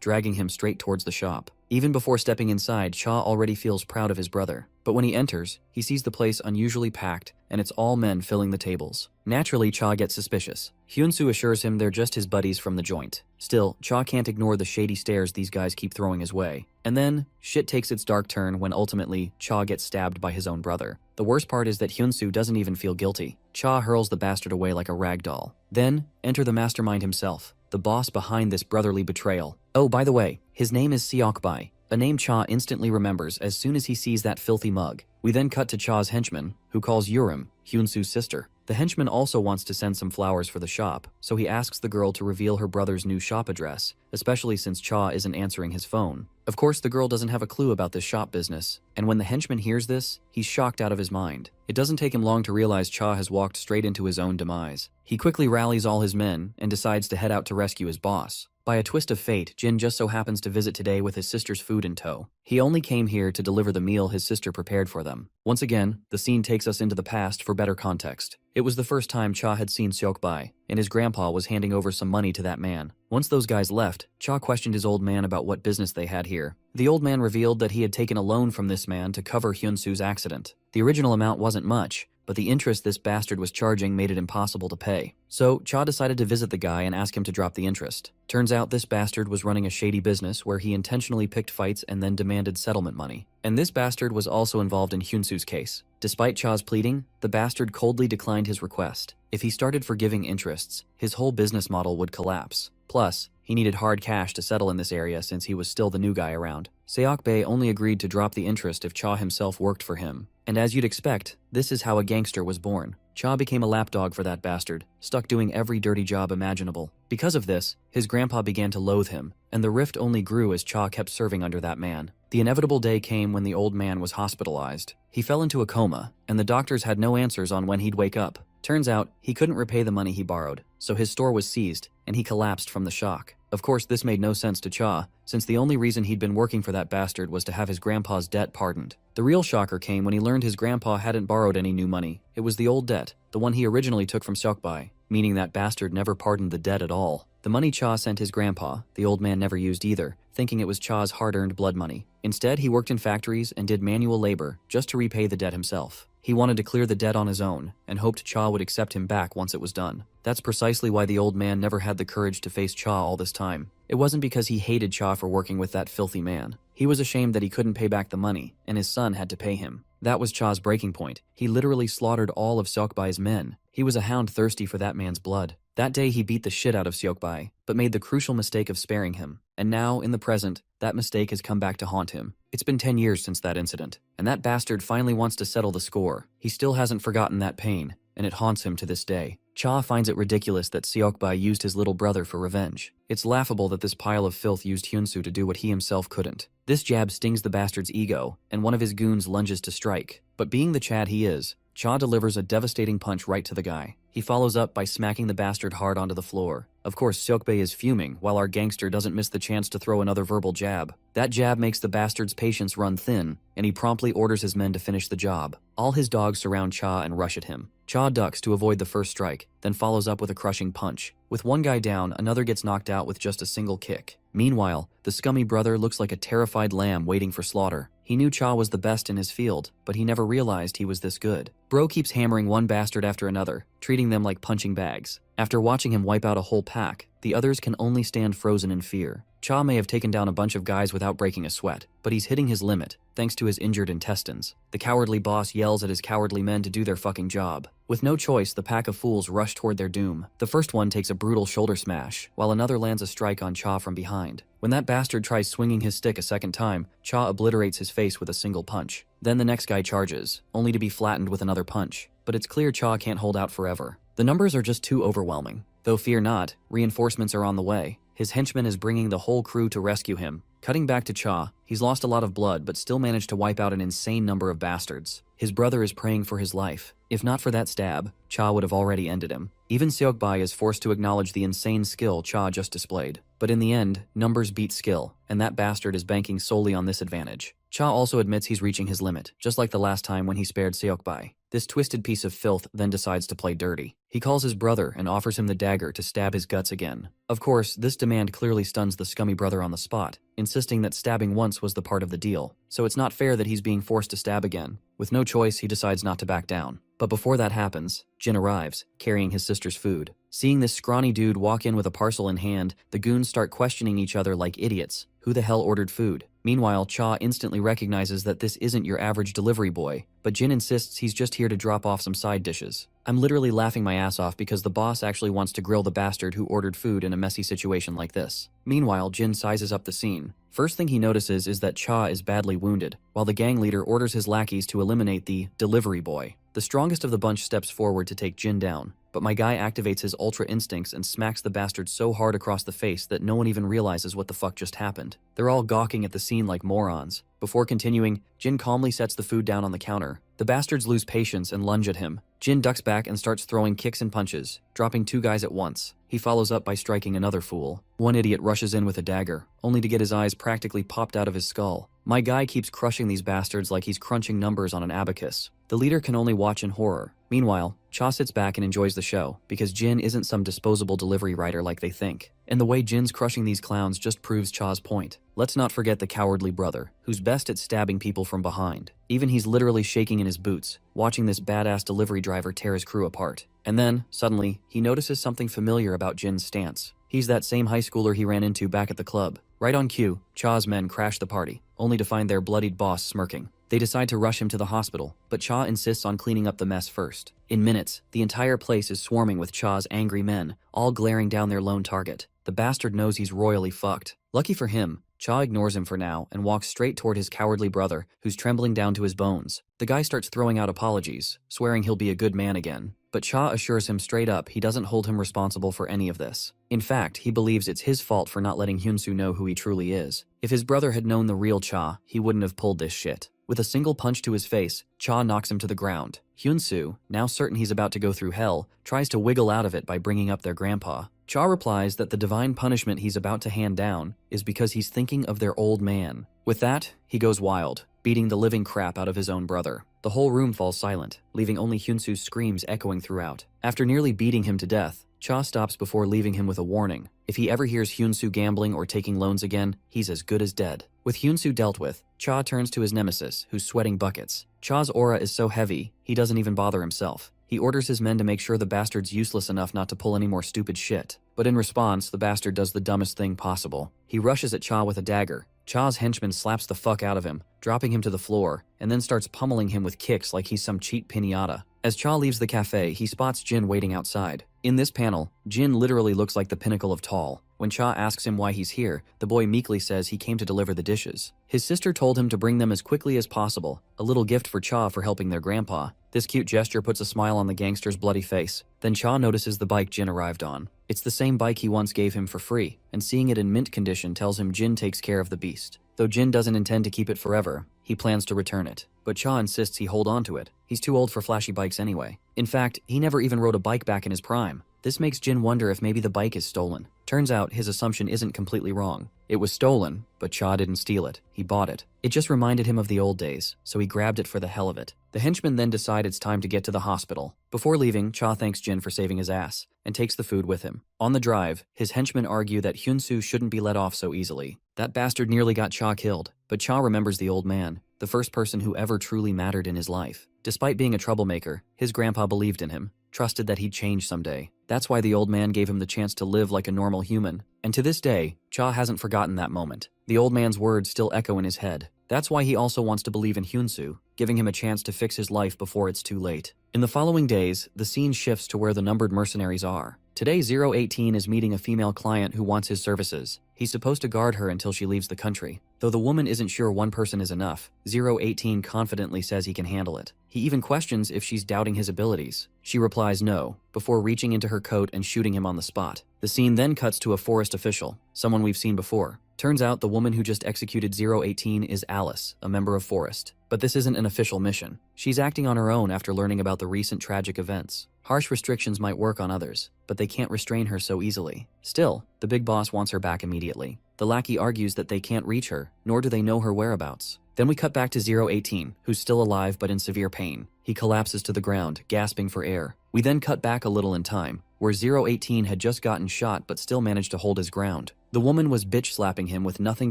[SPEAKER 1] dragging him straight towards the shop. Even before stepping inside, Cha already feels proud of his brother. But when he enters, he sees the place unusually packed, and it's all men filling the tables. Naturally, Cha gets suspicious. Hyunsu assures him they're just his buddies from the joint. Still, Cha can't ignore the shady stares these guys keep throwing his way. And then, shit takes its dark turn when ultimately, Cha gets stabbed by his own brother. The worst part is that Hyunsu doesn't even feel guilty. Cha hurls the bastard away like a rag doll. Then, enter the mastermind himself, the boss behind this brotherly betrayal. Oh, by the way, his name is Seokbai, a name Cha instantly remembers as soon as he sees that filthy mug. We then cut to Cha's henchman, who calls Yurim, Hyunsu's sister. The henchman also wants to send some flowers for the shop, so he asks the girl to reveal her brother's new shop address, especially since Cha isn't answering his phone. Of course, the girl doesn't have a clue about this shop business, and when the henchman hears this, he's shocked out of his mind. It doesn't take him long to realize Cha has walked straight into his own demise. He quickly rallies all his men and decides to head out to rescue his boss. By a twist of fate, Jin just so happens to visit today with his sister's food in tow. He only came here to deliver the meal his sister prepared for them. Once again, the scene takes us into the past for better context. It was the first time Cha had seen Seokbai, and his grandpa was handing over some money to that man. Once those guys left, Cha questioned his old man about what business they had here. The old man revealed that he had taken a loan from this man to cover Hyunsu's accident. The original amount wasn't much, but the interest this bastard was charging made it impossible to pay. So, Cha decided to visit the guy and ask him to drop the interest. Turns out this bastard was running a shady business where he intentionally picked fights and then demanded settlement money. And this bastard was also involved in Hyunsu's case. Despite Cha's pleading, the bastard coldly declined his request. If he started forgiving interests, his whole business model would collapse. Plus, he needed hard cash to settle in this area since he was still the new guy around. Seokbae only agreed to drop the interest if Cha himself worked for him. And as you'd expect, this is how a gangster was born. Cha became a lapdog for that bastard, stuck doing every dirty job imaginable. Because of this, his grandpa began to loathe him, and the rift only grew as Cha kept serving under that man. The inevitable day came when the old man was hospitalized. He fell into a coma, and the doctors had no answers on when he'd wake up. Turns out, he couldn't repay the money he borrowed, so his store was seized, and he collapsed from the shock. Of course, this made no sense to Cha, since the only reason he'd been working for that bastard was to have his grandpa's debt pardoned. The real shocker came when he learned his grandpa hadn't borrowed any new money. It was the old debt, the one he originally took from Seokbai, meaning that bastard never pardoned the debt at all. The money Cha sent his grandpa, the old man never used either, thinking it was Cha's hard-earned blood money. Instead, he worked in factories and did manual labor just to repay the debt himself. He wanted to clear the debt on his own, and hoped Cha would accept him back once it was done. That's precisely why the old man never had the courage to face Cha all this time. It wasn't because he hated Cha for working with that filthy man. He was ashamed that he couldn't pay back the money, and his son had to pay him. That was Cha's breaking point. He literally slaughtered all of Seokbai's men. He was a hound thirsty for that man's blood. That day he beat the shit out of Seokbai, but made the crucial mistake of sparing him. And now, in the present, that mistake has come back to haunt him. It's been 10 years since that incident, and that bastard finally wants to settle the score. He still hasn't forgotten that pain, and it haunts him to this day. Cha finds it ridiculous that Seokbai used his little brother for revenge. It's laughable that this pile of filth used Hyunsu to do what he himself couldn't. This jab stings the bastard's ego, and one of his goons lunges to strike. But being the Chad he is, Cha delivers a devastating punch right to the guy. He follows up by smacking the bastard hard onto the floor. Of course, Seokbae is fuming, while our gangster doesn't miss the chance to throw another verbal jab. That jab makes the bastard's patience run thin, and he promptly orders his men to finish the job. All his dogs surround Cha and rush at him. Cha ducks to avoid the first strike, then follows up with a crushing punch. With one guy down, another gets knocked out with just a single kick. Meanwhile, the scummy brother looks like a terrified lamb waiting for slaughter. He knew Cha was the best in his field, but he never realized he was this good. Bro keeps hammering one bastard after another, treating them like punching bags. After watching him wipe out a whole pack, the others can only stand frozen in fear. Cha may have taken down a bunch of guys without breaking a sweat, but he's hitting his limit, thanks to his injured intestines. The cowardly boss yells at his cowardly men to do their fucking job. With no choice, the pack of fools rush toward their doom. The first one takes a brutal shoulder smash, while another lands a strike on Cha from behind. When that bastard tries swinging his stick a second time, Cha obliterates his face with a single punch. Then the next guy charges, only to be flattened with another punch. But it's clear Cha can't hold out forever. The numbers are just too overwhelming. Though fear not, reinforcements are on the way. His henchman is bringing the whole crew to rescue him. Cutting back to Cha, he's lost a lot of blood but still managed to wipe out an insane number of bastards. His brother is praying for his life. If not for that stab, Cha would have already ended him. Even Seokbai is forced to acknowledge the insane skill Cha just displayed. But in the end, numbers beat skill, and that bastard is banking solely on this advantage. Cha also admits he's reaching his limit, just like the last time when he spared Seokbai. This twisted piece of filth then decides to play dirty. He calls his brother and offers him the dagger to stab his guts again. Of course, this demand clearly stuns the scummy brother on the spot, insisting that stabbing once was the part of the deal. So it's not fair that he's being forced to stab again. With no choice, he decides not to back down. But before that happens, Jin arrives, carrying his sister's food. Seeing this scrawny dude walk in with a parcel in hand, the goons start questioning each other like idiots. Who the hell ordered food? Meanwhile, Cha instantly recognizes that this isn't your average delivery boy, but Jin insists he's just here to drop off some side dishes. I'm literally laughing my ass off because the boss actually wants to grill the bastard who ordered food in a messy situation like this. Meanwhile, Jin sizes up the scene. First thing he notices is that Cha is badly wounded, while the gang leader orders his lackeys to eliminate the delivery boy. The strongest of the bunch steps forward to take Jin down, but my guy activates his ultra instincts and smacks the bastard so hard across the face that no one even realizes what the fuck just happened. They're all gawking at the scene like morons. Before continuing, Jin calmly sets the food down on the counter. The bastards lose patience and lunge at him. Jin ducks back and starts throwing kicks and punches, dropping 2 guys at once. He follows up by striking another fool. One idiot rushes in with a dagger, only to get his eyes practically popped out of his skull. My guy keeps crushing these bastards like he's crunching numbers on an abacus. The leader can only watch in horror. Meanwhile, Cha sits back and enjoys the show, because Jin isn't some disposable delivery rider like they think. And the way Jin's crushing these clowns just proves Cha's point. Let's not forget the cowardly brother, who's best at stabbing people from behind. Even he's literally shaking in his boots, watching this badass delivery driver tear his crew apart. And then, suddenly, he notices something familiar about Jin's stance. He's that same high schooler he ran into back at the club. Right on cue, Cha's men crash the party, only to find their bloodied boss smirking. They decide to rush him to the hospital, but Cha insists on cleaning up the mess first. In minutes, the entire place is swarming with Cha's angry men, all glaring down their lone target. The bastard knows he's royally fucked. Lucky for him, Cha ignores him for now and walks straight toward his cowardly brother, who's trembling down to his bones. The guy starts throwing out apologies, swearing he'll be a good man again. But Cha assures him straight up he doesn't hold him responsible for any of this. In fact, he believes it's his fault for not letting Hyunsoo know who he truly is. If his brother had known the real Cha, he wouldn't have pulled this shit. With a single punch to his face, Cha knocks him to the ground. Hyunsoo, now certain he's about to go through hell, tries to wiggle out of it by bringing up their grandpa. Cha replies that the divine punishment he's about to hand down is because he's thinking of their old man. With that, he goes wild, beating the living crap out of his own brother. The whole room falls silent, leaving only Hyunsoo's screams echoing throughout. After nearly beating him to death, Cha stops before leaving him with a warning. If he ever hears Hyunsoo gambling or taking loans again, he's as good as dead. With Hyunsoo dealt with, Cha turns to his nemesis, who's sweating buckets. Cha's aura is so heavy, he doesn't even bother himself. He orders his men to make sure the bastard's useless enough not to pull any more stupid shit. But in response, the bastard does the dumbest thing possible. He rushes at Cha with a dagger. Cha's henchman slaps the fuck out of him, dropping him to the floor, and then starts pummeling him with kicks like he's some cheap piñata. As Cha leaves the cafe, he spots Jin waiting outside. In this panel, Jin literally looks like the pinnacle of tall. When Cha asks him why he's here, the boy meekly says he came to deliver the dishes. His sister told him to bring them as quickly as possible, a little gift for Cha for helping their grandpa. This cute gesture puts a smile on the gangster's bloody face. Then Cha notices the bike Jin arrived on. It's the same bike he once gave him for free, and seeing it in mint condition tells him Jin takes care of the beast. Though Jin doesn't intend to keep it forever, he plans to return it. But Cha insists he hold on to it. He's too old for flashy bikes anyway. In fact, he never even rode a bike back in his prime. This makes Jin wonder if maybe the bike is stolen. Turns out his assumption isn't completely wrong. It was stolen, but Cha didn't steal it. He bought it. It just reminded him of the old days, so he grabbed it for the hell of it. The henchmen then decide it's time to get to the hospital. Before leaving, Cha thanks Jin for saving his ass, and takes the food with him. On the drive, his henchmen argue that Hyunsoo shouldn't be let off so easily. That bastard nearly got Cha killed, but Cha remembers the old man, the first person who ever truly mattered in his life. Despite being a troublemaker, his grandpa believed in him, trusted that he'd change someday. That's why the old man gave him the chance to live like a normal human. And to this day, Cha hasn't forgotten that moment. The old man's words still echo in his head. That's why he also wants to believe in Hyunsu, giving him a chance to fix his life before it's too late. In the following days, the scene shifts to where the numbered mercenaries are. Today, 018 is meeting a female client who wants his services. He's supposed to guard her until she leaves the country. Though the woman isn't sure one person is enough, 018 confidently says he can handle it. He even questions if she's doubting his abilities. She replies no, before reaching into her coat and shooting him on the spot. The scene then cuts to a forest official, someone we've seen before. Turns out the woman who just executed 018 is Alice, a member of Forest. But this isn't an official mission. She's acting on her own after learning about the recent tragic events. Harsh restrictions might work on others, but they can't restrain her so easily. Still, the big boss wants her back immediately. The lackey argues that they can't reach her, nor do they know her whereabouts. Then we cut back to 018, who's still alive but in severe pain. He collapses to the ground, gasping for air. We then cut back a little in time, where 018 had just gotten shot but still managed to hold his ground. The woman was bitch-slapping him with nothing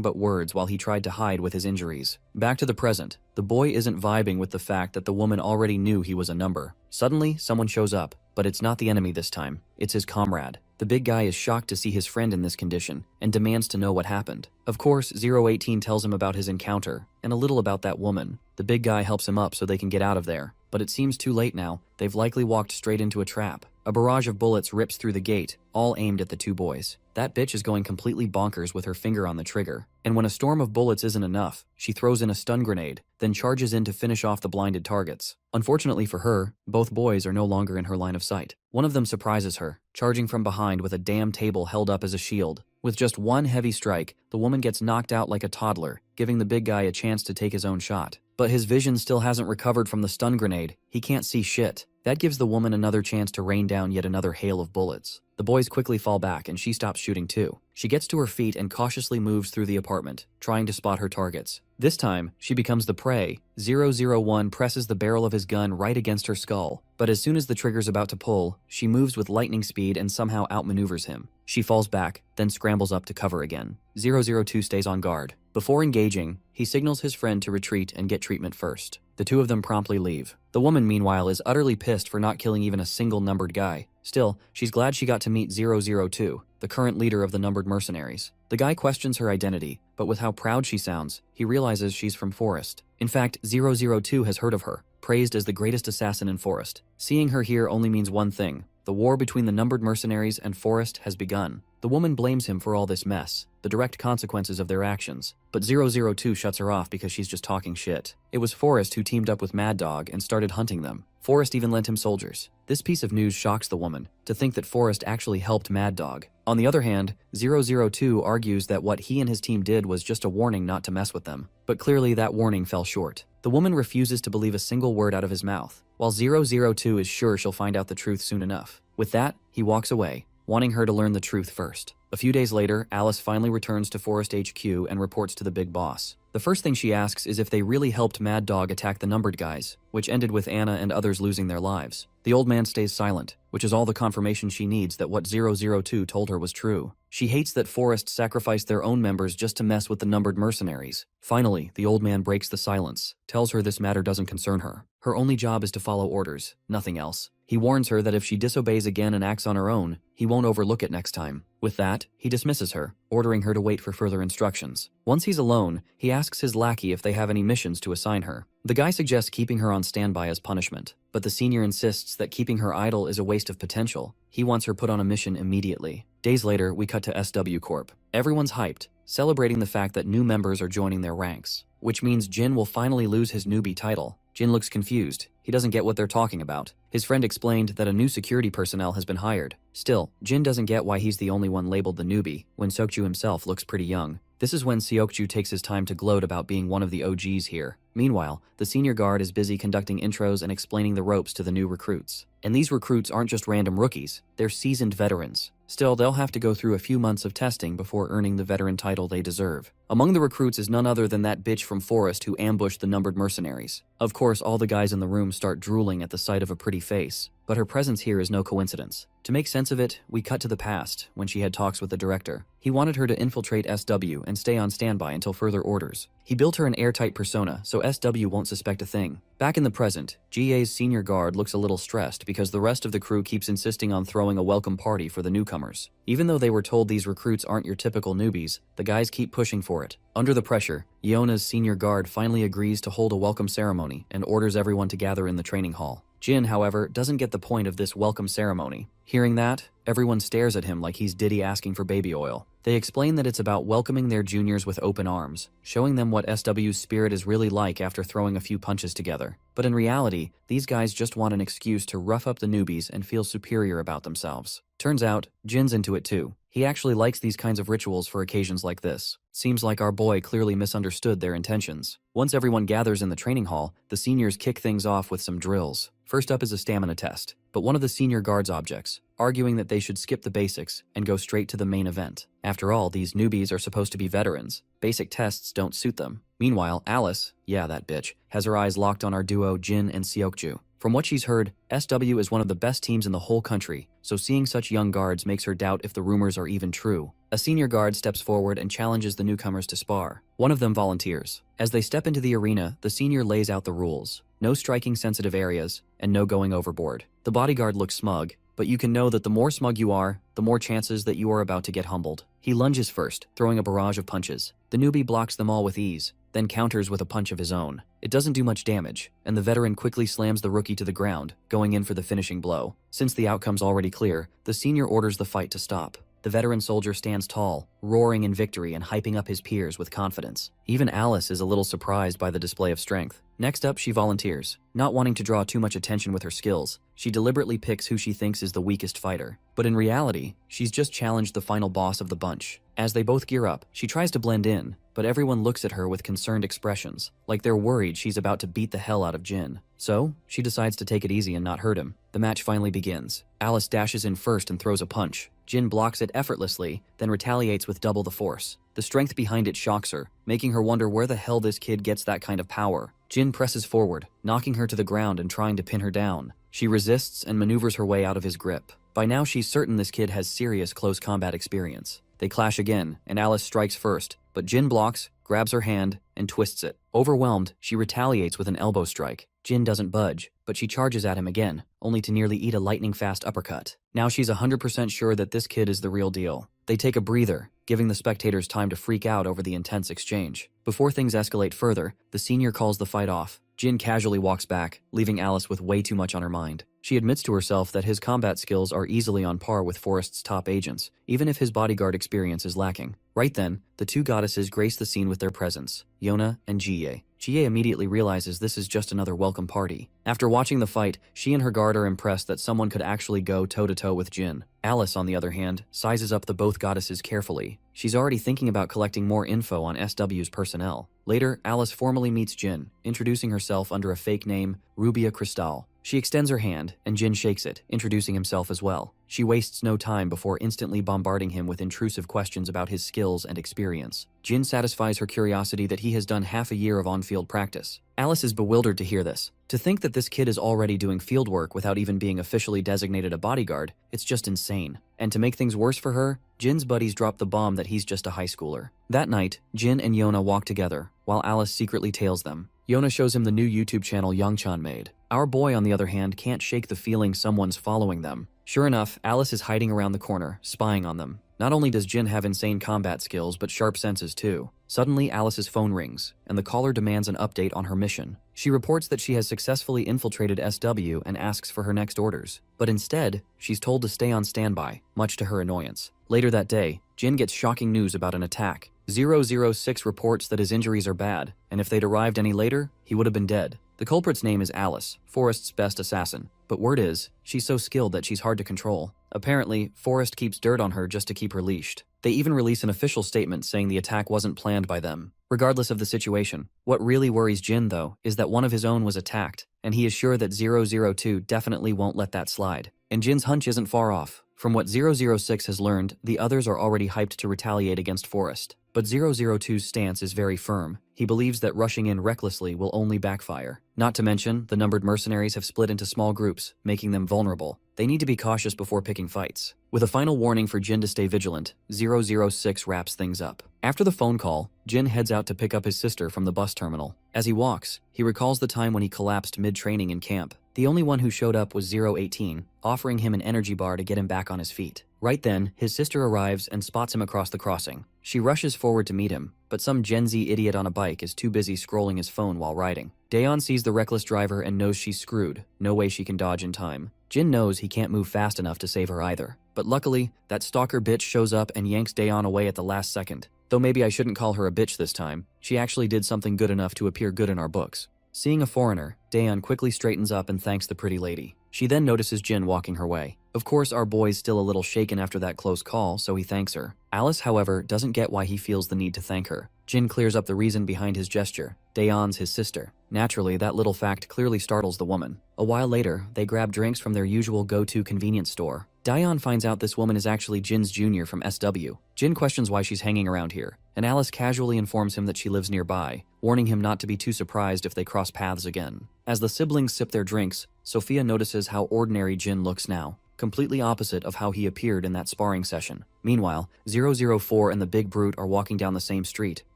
[SPEAKER 1] but words while he tried to hide with his injuries. Back to the present, the boy isn't vibing with the fact that the woman already knew he was a number. Suddenly, someone shows up, but it's not the enemy this time, it's his comrade. The big guy is shocked to see his friend in this condition, and demands to know what happened. Of course, 018 tells him about his encounter, and a little about that woman. The big guy helps him up so they can get out of there. But it seems too late now. They've likely walked straight into a trap. A barrage of bullets rips through the gate, all aimed at the two boys. That bitch is going completely bonkers with her finger on the trigger. And when a storm of bullets isn't enough, she throws in a stun grenade, then charges in to finish off the blinded targets. Unfortunately for her, both boys are no longer in her line of sight. One of them surprises her, charging from behind with a damn table held up as a shield. With just one heavy strike, the woman gets knocked out like a toddler, giving the big guy a chance to take his own shot. But his vision still hasn't recovered from the stun grenade. He can't see shit. That gives the woman another chance to rain down yet another hail of bullets. The boys quickly fall back and she stops shooting too. She gets to her feet and cautiously moves through the apartment, trying to spot her targets. This time, she becomes the prey. 001 presses the barrel of his gun right against her skull, but as soon as the trigger's about to pull, she moves with lightning speed and somehow outmaneuvers him. She falls back, then scrambles up to cover again. 002 stays on guard. Before engaging, he signals his friend to retreat and get treatment first. The two of them promptly leave. The woman, meanwhile, is utterly pissed for not killing even a single numbered guy. Still, she's glad she got to meet 002, the current leader of the numbered mercenaries. The guy questions her identity, but with how proud she sounds, he realizes she's from Forest. In fact, 002 has heard of her, praised as the greatest assassin in Forest. Seeing her here only means one thing. The war between the numbered mercenaries and Forest has begun. The woman blames him for all this mess, the direct consequences of their actions. But 002 shuts her off because she's just talking shit. It was Forest who teamed up with Mad Dog and started hunting them. Forest even lent him soldiers. This piece of news shocks the woman, to think that Forest actually helped Mad Dog. On the other hand, 002 argues that what he and his team did was just a warning not to mess with them. But clearly that warning fell short. The woman refuses to believe a single word out of his mouth, while 002 is sure she'll find out the truth soon enough. With that, he walks away, wanting her to learn the truth first. A few days later, Alice finally returns to Forest HQ and reports to the big boss. The first thing she asks is if they really helped Mad Dog attack the numbered guys, which ended with Anna and others losing their lives. The old man stays silent, which is all the confirmation she needs that what 002 told her was true. She hates that Forest sacrificed their own members just to mess with the numbered mercenaries. Finally, the old man breaks the silence, tells her this matter doesn't concern her. Her only job is to follow orders, nothing else. He warns her that if she disobeys again and acts on her own, he won't overlook it next time. With that, he dismisses her, ordering her to wait for further instructions. Once he's alone, he asks his lackey if they have any missions to assign her. The guy suggests keeping her on standby as punishment, but the senior insists that keeping her idle is a waste of potential. He wants her put on a mission immediately. Days later, we cut to SW Corp. Everyone's hyped, celebrating the fact that new members are joining their ranks, which means Jin will finally lose his newbie title. Jin looks confused. He doesn't get what they're talking about. His friend explained that a new security personnel has been hired. Still, Jin doesn't get why he's the only one labeled the newbie, when Seokju himself looks pretty young. This is when Seokju takes his time to gloat about being one of the OGs here. Meanwhile, the senior guard is busy conducting intros and explaining the ropes to the new recruits. And these recruits aren't just random rookies, they're seasoned veterans. Still, they'll have to go through a few months of testing before earning the veteran title they deserve. Among the recruits is none other than that bitch from Forest who ambushed the numbered mercenaries. Of course, all the guys in the room start drooling at the sight of a pretty face, but her presence here is no coincidence. To make sense of it, we cut to the past, when she had talks with the director. He wanted her to infiltrate SW and stay on standby until further orders. He built her an airtight persona so SW won't suspect a thing. Back in the present, GA's senior guard looks a little stressed because the rest of the crew keeps insisting on throwing a welcome party for the newcomers. Even though they were told these recruits aren't your typical newbies, the guys keep pushing for it. Under the pressure, Yona's senior guard finally agrees to hold a welcome ceremony and orders everyone to gather in the training hall. Jin, however, doesn't get the point of this welcome ceremony. Hearing that, everyone stares at him like he's Diddy asking for baby oil. They explain that it's about welcoming their juniors with open arms, showing them what SW's spirit is really like after throwing a few punches together. But in reality, these guys just want an excuse to rough up the newbies and feel superior about themselves. Turns out, Jin's into it too. He actually likes these kinds of rituals for occasions like this. Seems like our boy clearly misunderstood their intentions. Once everyone gathers in the training hall, the seniors kick things off with some drills. First up is a stamina test, but one of the senior guards objects, arguing that they should skip the basics and go straight to the main event. After all, these newbies are supposed to be veterans. Basic tests don't suit them. Meanwhile, Alice, yeah, that bitch, has her eyes locked on our duo Jin and Seokju. From what she's heard, SW is one of the best teams in the whole country, so seeing such young guards makes her doubt if the rumors are even true. A senior guard steps forward and challenges the newcomers to spar. One of them volunteers. As they step into the arena, the senior lays out the rules. No striking sensitive areas, and no going overboard. The bodyguard looks smug, but you can know that the more smug you are, the more chances that you are about to get humbled. He lunges first, throwing a barrage of punches. The newbie blocks them all with ease, then counters with a punch of his own. It doesn't do much damage, and the veteran quickly slams the rookie to the ground, going in for the finishing blow. Since the outcome's already clear, the senior orders the fight to stop. The veteran soldier stands tall, roaring in victory and hyping up his peers with confidence. Even Alice is a little surprised by the display of strength. Next up, she volunteers. Not wanting to draw too much attention with her skills, she deliberately picks who she thinks is the weakest fighter. But in reality, she's just challenged the final boss of the bunch. As they both gear up, she tries to blend in, but everyone looks at her with concerned expressions, like they're worried she's about to beat the hell out of Jin. So, she decides to take it easy and not hurt him. The match finally begins. Alice dashes in first and throws a punch. Jin blocks it effortlessly, then retaliates with double the force. The strength behind it shocks her, making her wonder where the hell this kid gets that kind of power. Jin presses forward, knocking her to the ground and trying to pin her down. She resists and maneuvers her way out of his grip. By now she's certain this kid has serious close combat experience. They clash again, and Alice strikes first, but Jin blocks, grabs her hand, and twists it. Overwhelmed, she retaliates with an elbow strike. Jin doesn't budge, but she charges at him again, only to nearly eat a lightning-fast uppercut. Now she's 100% sure that this kid is the real deal. They take a breather, giving the spectators time to freak out over the intense exchange. Before things escalate further, the senior calls the fight off. Jin casually walks back, leaving Alice with way too much on her mind. She admits to herself that his combat skills are easily on par with Forrest's top agents, even if his bodyguard experience is lacking. Right then, the two goddesses grace the scene with their presence, Yona and Jie. Jie immediately realizes this is just another welcome party. After watching the fight, she and her guard are impressed that someone could actually go toe-to-toe with Jin. Alice, on the other hand, sizes up the both goddesses carefully. She's already thinking about collecting more info on SW's personnel. Later, Alice formally meets Jin, introducing herself under a fake name, Rubia Cristal. She extends her hand, and Jin shakes it, introducing himself as well. She wastes no time before instantly bombarding him with intrusive questions about his skills and experience. Jin satisfies her curiosity that he has done half a year of on-field practice. Alice is bewildered to hear this. To think that this kid is already doing field work without even being officially designated a bodyguard, it's just insane. And to make things worse for her, Jin's buddies drop the bomb that he's just a high schooler. That night, Jin and Yona walk together, while Alice secretly tails them. Yona shows him the new YouTube channel Youngchan made. Our boy, on the other hand, can't shake the feeling someone's following them. Sure enough, Alice is hiding around the corner, spying on them. Not only does Jin have insane combat skills, but sharp senses too. Suddenly, Alice's phone rings, and the caller demands an update on her mission. She reports that she has successfully infiltrated SW and asks for her next orders. But instead, she's told to stay on standby, much to her annoyance. Later that day, Jin gets shocking news about an attack. 006 reports that his injuries are bad, and if they'd arrived any later, he would have been dead. The culprit's name is Alice, Forrest's best assassin, but word is, she's so skilled that she's hard to control. Apparently, Forrest keeps dirt on her just to keep her leashed. They even release an official statement saying the attack wasn't planned by them. Regardless of the situation, what really worries Jin, though, is that one of his own was attacked, and he is sure that 002 definitely won't let that slide. And Jin's hunch isn't far off. From what 006 has learned, the others are already hyped to retaliate against Forrest. But 002's stance is very firm. He believes that rushing in recklessly will only backfire. Not to mention, the numbered mercenaries have split into small groups, making them vulnerable. They need to be cautious before picking fights. With a final warning for Jin to stay vigilant, 006 wraps things up. After the phone call, Jin heads out to pick up his sister from the bus terminal. As he walks, he recalls the time when he collapsed mid-training in camp. The only one who showed up was 018, offering him an energy bar to get him back on his feet. Right then, his sister arrives and spots him across the crossing. She rushes forward to meet him, but some Gen Z idiot on a bike is too busy scrolling his phone while riding. Daeon sees the reckless driver and knows she's screwed. No way she can dodge in time. Jin knows he can't move fast enough to save her either. But luckily, that stalker bitch shows up and yanks Daeon away at the last second. Though maybe I shouldn't call her a bitch this time. She actually did something good enough to appear good in our books. Seeing a foreigner, Daeon quickly straightens up and thanks the pretty lady. She then notices Jin walking her way. Of course, our boy's still a little shaken after that close call, so he thanks her. Alice, however, doesn't get why he feels the need to thank her. Jin clears up the reason behind his gesture. Daeon's his sister. Naturally, that little fact clearly startles the woman. A while later, they grab drinks from their usual go-to convenience store. Daeon finds out this woman is actually Jin's junior from SW. Jin questions why she's hanging around here, and Alice casually informs him that she lives nearby, warning him not to be too surprised if they cross paths again. As the siblings sip their drinks, Sophia notices how ordinary Jin looks now, completely opposite of how he appeared in that sparring session. Meanwhile, 004 and the big brute are walking down the same street.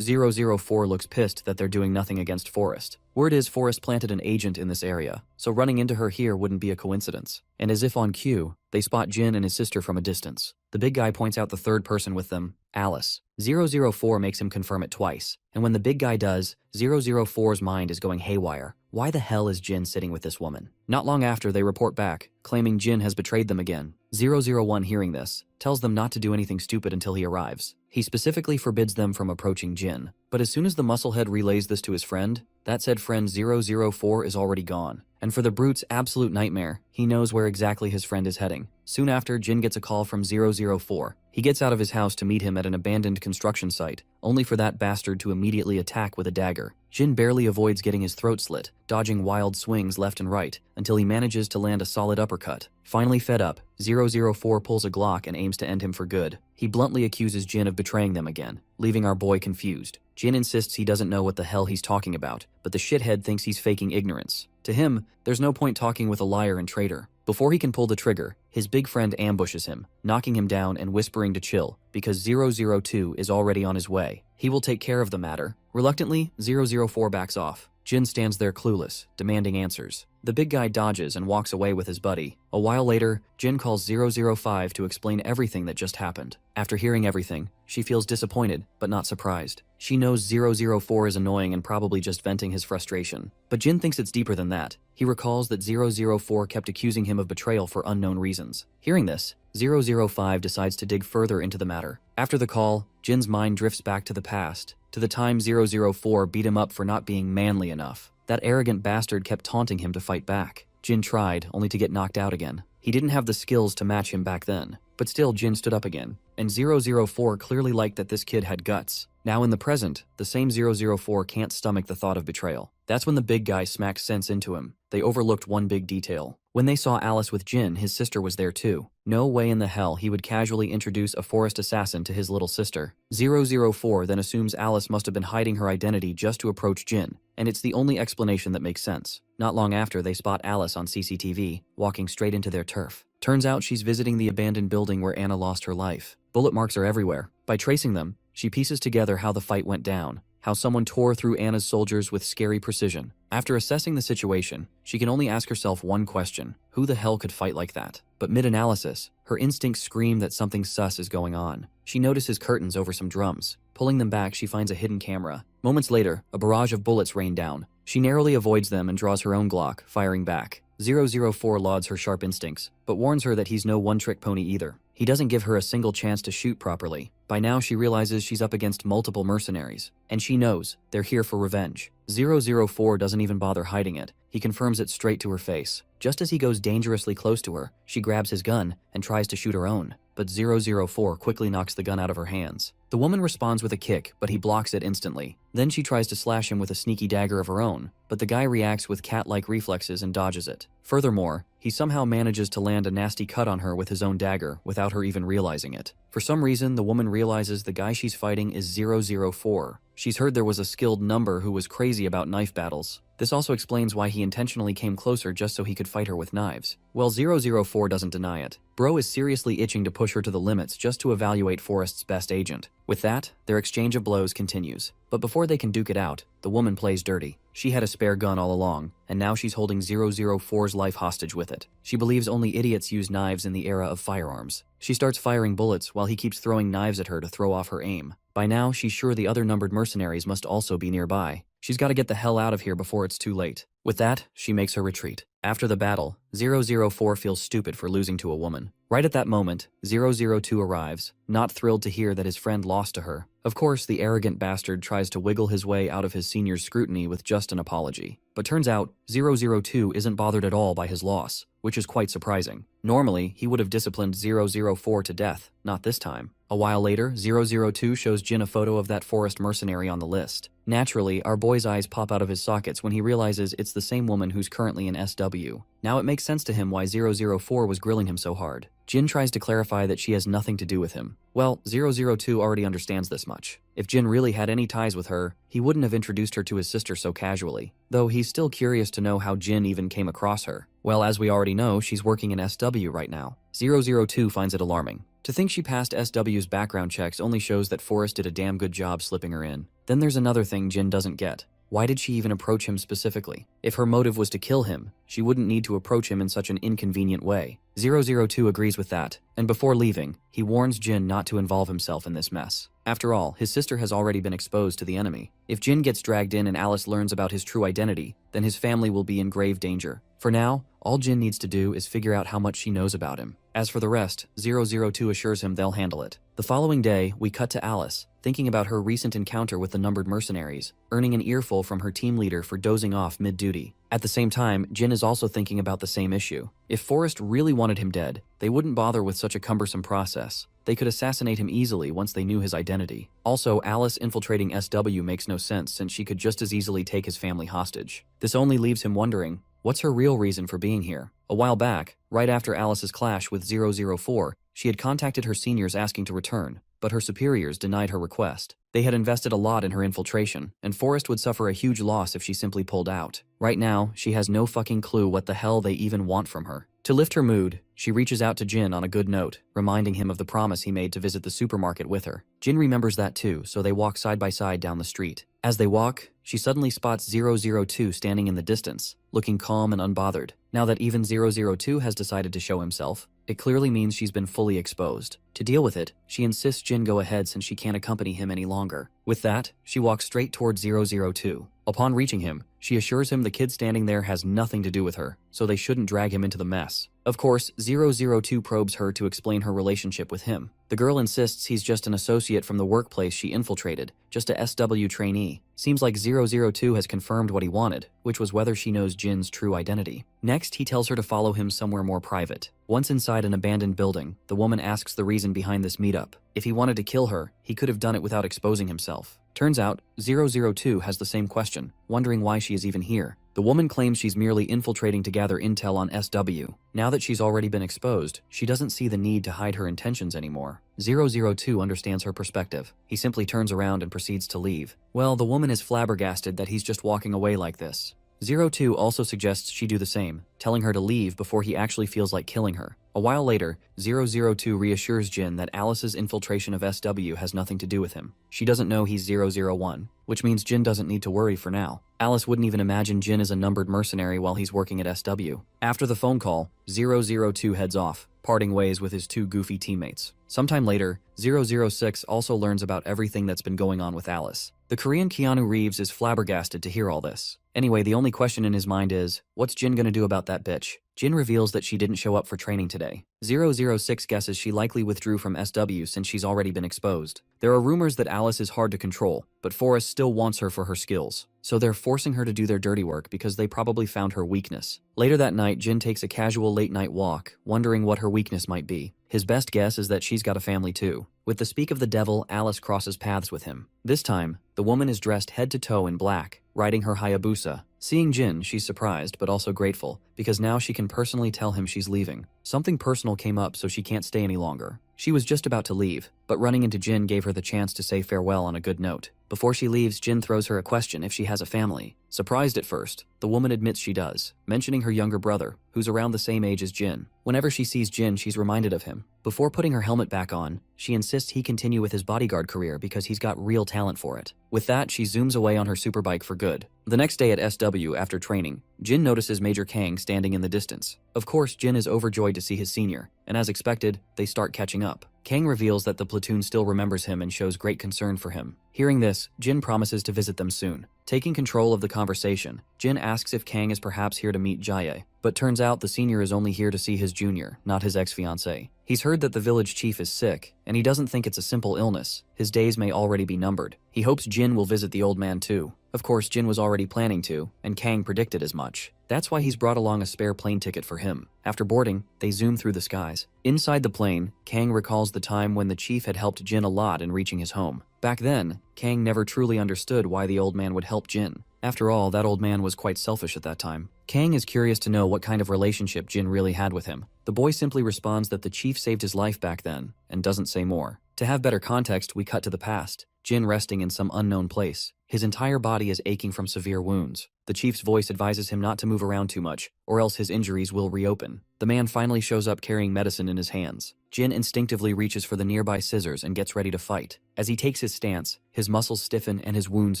[SPEAKER 1] 004 looks pissed that they're doing nothing against Forrest. Word is Forrest planted an agent in this area, so running into her here wouldn't be a coincidence. And as if on cue, they spot Jin and his sister from a distance. The big guy points out the third person with them, Alice. 004 makes him confirm it twice, and when the big guy does, 004's mind is going haywire. Why the hell is Jin sitting with this woman? Not long after, they report back, claiming Jin has betrayed them again. 001, hearing this, tells them not to do anything stupid until he arrives. He specifically forbids them from approaching Jin. But as soon as the musclehead relays this to his friend, that said friend 004 is already gone. And for the brute's absolute nightmare, he knows where exactly his friend is heading. Soon after, Jin gets a call from 004. He gets out of his house to meet him at an abandoned construction site, only for that bastard to immediately attack with a dagger. Jin barely avoids getting his throat slit, dodging wild swings left and right, until he manages to land a solid uppercut. Finally fed up, 004 pulls a Glock and aims to end him for good. He bluntly accuses Jin of betraying them again, leaving our boy confused. Jin insists he doesn't know what the hell he's talking about, but the shithead thinks he's faking ignorance. To him, there's no point talking with a liar and traitor. Before he can pull the trigger, his big friend ambushes him, knocking him down and whispering to chill, because 002 is already on his way. He will take care of the matter. Reluctantly, 004 backs off. Jin stands there clueless, demanding answers. The big guy dodges and walks away with his buddy. A while later, Jin calls 005 to explain everything that just happened. After hearing everything, she feels disappointed, but not surprised. She knows 004 is annoying and probably just venting his frustration. But Jin thinks it's deeper than that. He recalls that 004 kept accusing him of betrayal for unknown reasons. Hearing this, 005 decides to dig further into the matter. After the call, Jin's mind drifts back to the past, to the time 004 beat him up for not being manly enough. That arrogant bastard kept taunting him to fight back. Jin tried, only to get knocked out again. He didn't have the skills to match him back then. But still, Jin stood up again. And 004 clearly liked that this kid had guts. Now in the present, the same 004 can't stomach the thought of betrayal. That's when the big guy smacks sense into him. They overlooked one big detail. When they saw Alice with Jin, his sister was there too. No way in the hell he would casually introduce a forest assassin to his little sister. 004 then assumes Alice must have been hiding her identity just to approach Jin, and it's the only explanation that makes sense. Not long after, they spot Alice on CCTV, walking straight into their turf. Turns out she's visiting the abandoned building where Anna lost her life. Bullet marks are everywhere. By tracing them, she pieces together how the fight went down, how someone tore through Anna's soldiers with scary precision. After assessing the situation, she can only ask herself one question: who the hell could fight like that? But mid-analysis, her instincts scream that something sus is going on. She notices curtains over some drums. Pulling them back, she finds a hidden camera. Moments later, a barrage of bullets rain down. She narrowly avoids them and draws her own Glock, firing back. 004 lauds her sharp instincts, but warns her that he's no one-trick pony either. He doesn't give her a single chance to shoot properly. By now, she realizes she's up against multiple mercenaries, and she knows they're here for revenge. 004 doesn't even bother hiding it. He confirms it straight to her face. Just as he goes dangerously close to her, she grabs his gun and tries to shoot her own, but 004 quickly knocks the gun out of her hands. The woman responds with a kick, but he blocks it instantly. Then she tries to slash him with a sneaky dagger of her own, but the guy reacts with cat-like reflexes and dodges it. Furthermore, he somehow manages to land a nasty cut on her with his own dagger without her even realizing it. For some reason, the woman realizes the guy she's fighting is 004. She's heard there was a skilled number who was crazy about knife battles. This also explains why he intentionally came closer just so he could fight her with knives. Well, 004 doesn't deny it. Bro is seriously itching to push her to the limits just to evaluate Forrest's best agent. With that, their exchange of blows continues. But before they can duke it out, the woman plays dirty. She had a spare gun all along, and now she's holding 004's life hostage with it. She believes only idiots use knives in the era of firearms. She starts firing bullets while he keeps throwing knives at her to throw off her aim. By now, she's sure the other numbered mercenaries must also be nearby. She's got to get the hell out of here before it's too late. With that, she makes her retreat. After the battle, 004 feels stupid for losing to a woman. Right at that moment, 002 arrives, not thrilled to hear that his friend lost to her. Of course, the arrogant bastard tries to wiggle his way out of his senior's scrutiny with just an apology. But turns out, 002 isn't bothered at all by his loss, which is quite surprising. Normally, he would have disciplined 004 to death, not this time. A while later, 002 shows Jin a photo of that Forest mercenary on the list. Naturally, our boy's eyes pop out of his sockets when he realizes it's the same woman who's currently in SW. Now it makes sense to him why 004 was grilling him so hard. Jin tries to clarify that she has nothing to do with him. Well, 002 already understands this much. If Jin really had any ties with her, he wouldn't have introduced her to his sister so casually. Though he's still curious to know how Jin even came across her. Well, as we already know, she's working in SW right now. 002 finds it alarming. To think she passed SW's background checks only shows that Forrest did a damn good job slipping her in. Then there's another thing Jin doesn't get. Why did she even approach him specifically? If her motive was to kill him, she wouldn't need to approach him in such an inconvenient way. 002 agrees with that, and before leaving, he warns Jin not to involve himself in this mess. After all, his sister has already been exposed to the enemy. If Jin gets dragged in and Alice learns about his true identity, then his family will be in grave danger. For now, all Jin needs to do is figure out how much she knows about him. As for the rest, 002 assures him they'll handle it. The following day, we cut to Alice, thinking about her recent encounter with the numbered mercenaries, earning an earful from her team leader for dozing off mid-duty. At the same time, Jin is also thinking about the same issue. If Forrest really wanted him dead, they wouldn't bother with such a cumbersome process. They could assassinate him easily once they knew his identity. Also, Alice infiltrating SW makes no sense since she could just as easily take his family hostage. This only leaves him wondering, what's her real reason for being here? A while back, right after Alice's clash with 004, she had contacted her seniors asking to return, but her superiors denied her request. They had invested a lot in her infiltration, and Forrest would suffer a huge loss if she simply pulled out. Right now, she has no fucking clue what the hell they even want from her. To lift her mood, she reaches out to Jin on a good note, reminding him of the promise he made to visit the supermarket with her. Jin remembers that too, so they walk side by side down the street. As they walk, she suddenly spots 002 standing in the distance, looking calm and unbothered. Now that even 002 has decided to show himself, it clearly means she's been fully exposed. To deal with it, she insists Jin go ahead since she can't accompany him any longer. With that, she walks straight towards 002. Upon reaching him, she assures him the kid standing there has nothing to do with her, so they shouldn't drag him into the mess. Of course, 002 probes her to explain her relationship with him. The girl insists he's just an associate from the workplace she infiltrated, just a SW trainee. Seems like 002 has confirmed what he wanted, which was whether she knows Jin's true identity. Next, he tells her to follow him somewhere more private. Once inside an abandoned building, the woman asks the reason behind this meetup. If he wanted to kill her, he could have done it without exposing himself. Turns out, 002 has the same question, wondering why she is even here. The woman claims she's merely infiltrating to gather intel on SW. Now that she's already been exposed, she doesn't see the need to hide her intentions anymore. 002 understands her perspective. He simply turns around and proceeds to leave. Well, the woman is flabbergasted that he's just walking away like this. 02 also suggests she do the same, telling her to leave before he actually feels like killing her. A while later, 002 reassures Jin that Alice's infiltration of SW has nothing to do with him. She doesn't know he's 001, which means Jin doesn't need to worry for now. Alice wouldn't even imagine Jin is a numbered mercenary while he's working at SW. After the phone call, 002 heads off, parting ways with his two goofy teammates. Sometime later, 006 also learns about everything that's been going on with Alice. The Korean Keanu Reeves is flabbergasted to hear all this. Anyway, the only question in his mind is, what's Jin gonna do about that bitch? Jin reveals that she didn't show up for training today. 006 guesses she likely withdrew from SW since she's already been exposed. There are rumors that Alice is hard to control, but Forrest still wants her for her skills. So they're forcing her to do their dirty work because they probably found her weakness. Later that night, Jin takes a casual late-night walk, wondering what her weakness might be. His best guess is that she's got a family too. With the speak of the devil, Alice crosses paths with him. This time, the woman is dressed head to toe in black, riding her Hayabusa. Seeing Jin, she's surprised but also grateful, because now she can personally tell him she's leaving. Something personal came up, so she can't stay any longer. She was just about to leave, but running into Jin gave her the chance to say farewell on a good note. Before she leaves, Jin throws her a question if she has a family. Surprised at first, the woman admits she does, mentioning her younger brother, who's around the same age as Jin. Whenever she sees Jin, she's reminded of him. Before putting her helmet back on, she insists he continue with his bodyguard career because he's got real talent for it. With that, she zooms away on her superbike for good. The next day at SW after training, Jin notices Major Kang standing in the distance. Of course, Jin is overjoyed to see his senior, and as expected, they start catching up. Kang reveals that the platoon still remembers him and shows great concern for him. Hearing this, Jin promises to visit them soon. Taking control of the conversation, Jin asks if Kang is perhaps here to meet Jaye, but turns out the senior is only here to see his junior, not his ex-fiancée. He's heard that the village chief is sick, and he doesn't think it's a simple illness. His days may already be numbered. He hopes Jin will visit the old man too. Of course, Jin was already planning to, and Kang predicted as much. That's why he's brought along a spare plane ticket for him. After boarding, they zoom through the skies. Inside the plane, Kang recalls the time when the chief had helped Jin a lot in reaching his home. Back then, Kang never truly understood why the old man would help Jin. After all, that old man was quite selfish at that time. Kang is curious to know what kind of relationship Jin really had with him. The boy simply responds that the chief saved his life back then, and doesn't say more. To have better context, we cut to the past. Jin resting in some unknown place. His entire body is aching from severe wounds. The chief's voice advises him not to move around too much, or else his injuries will reopen. The man finally shows up carrying medicine in his hands. Jin instinctively reaches for the nearby scissors and gets ready to fight. As he takes his stance, his muscles stiffen and his wounds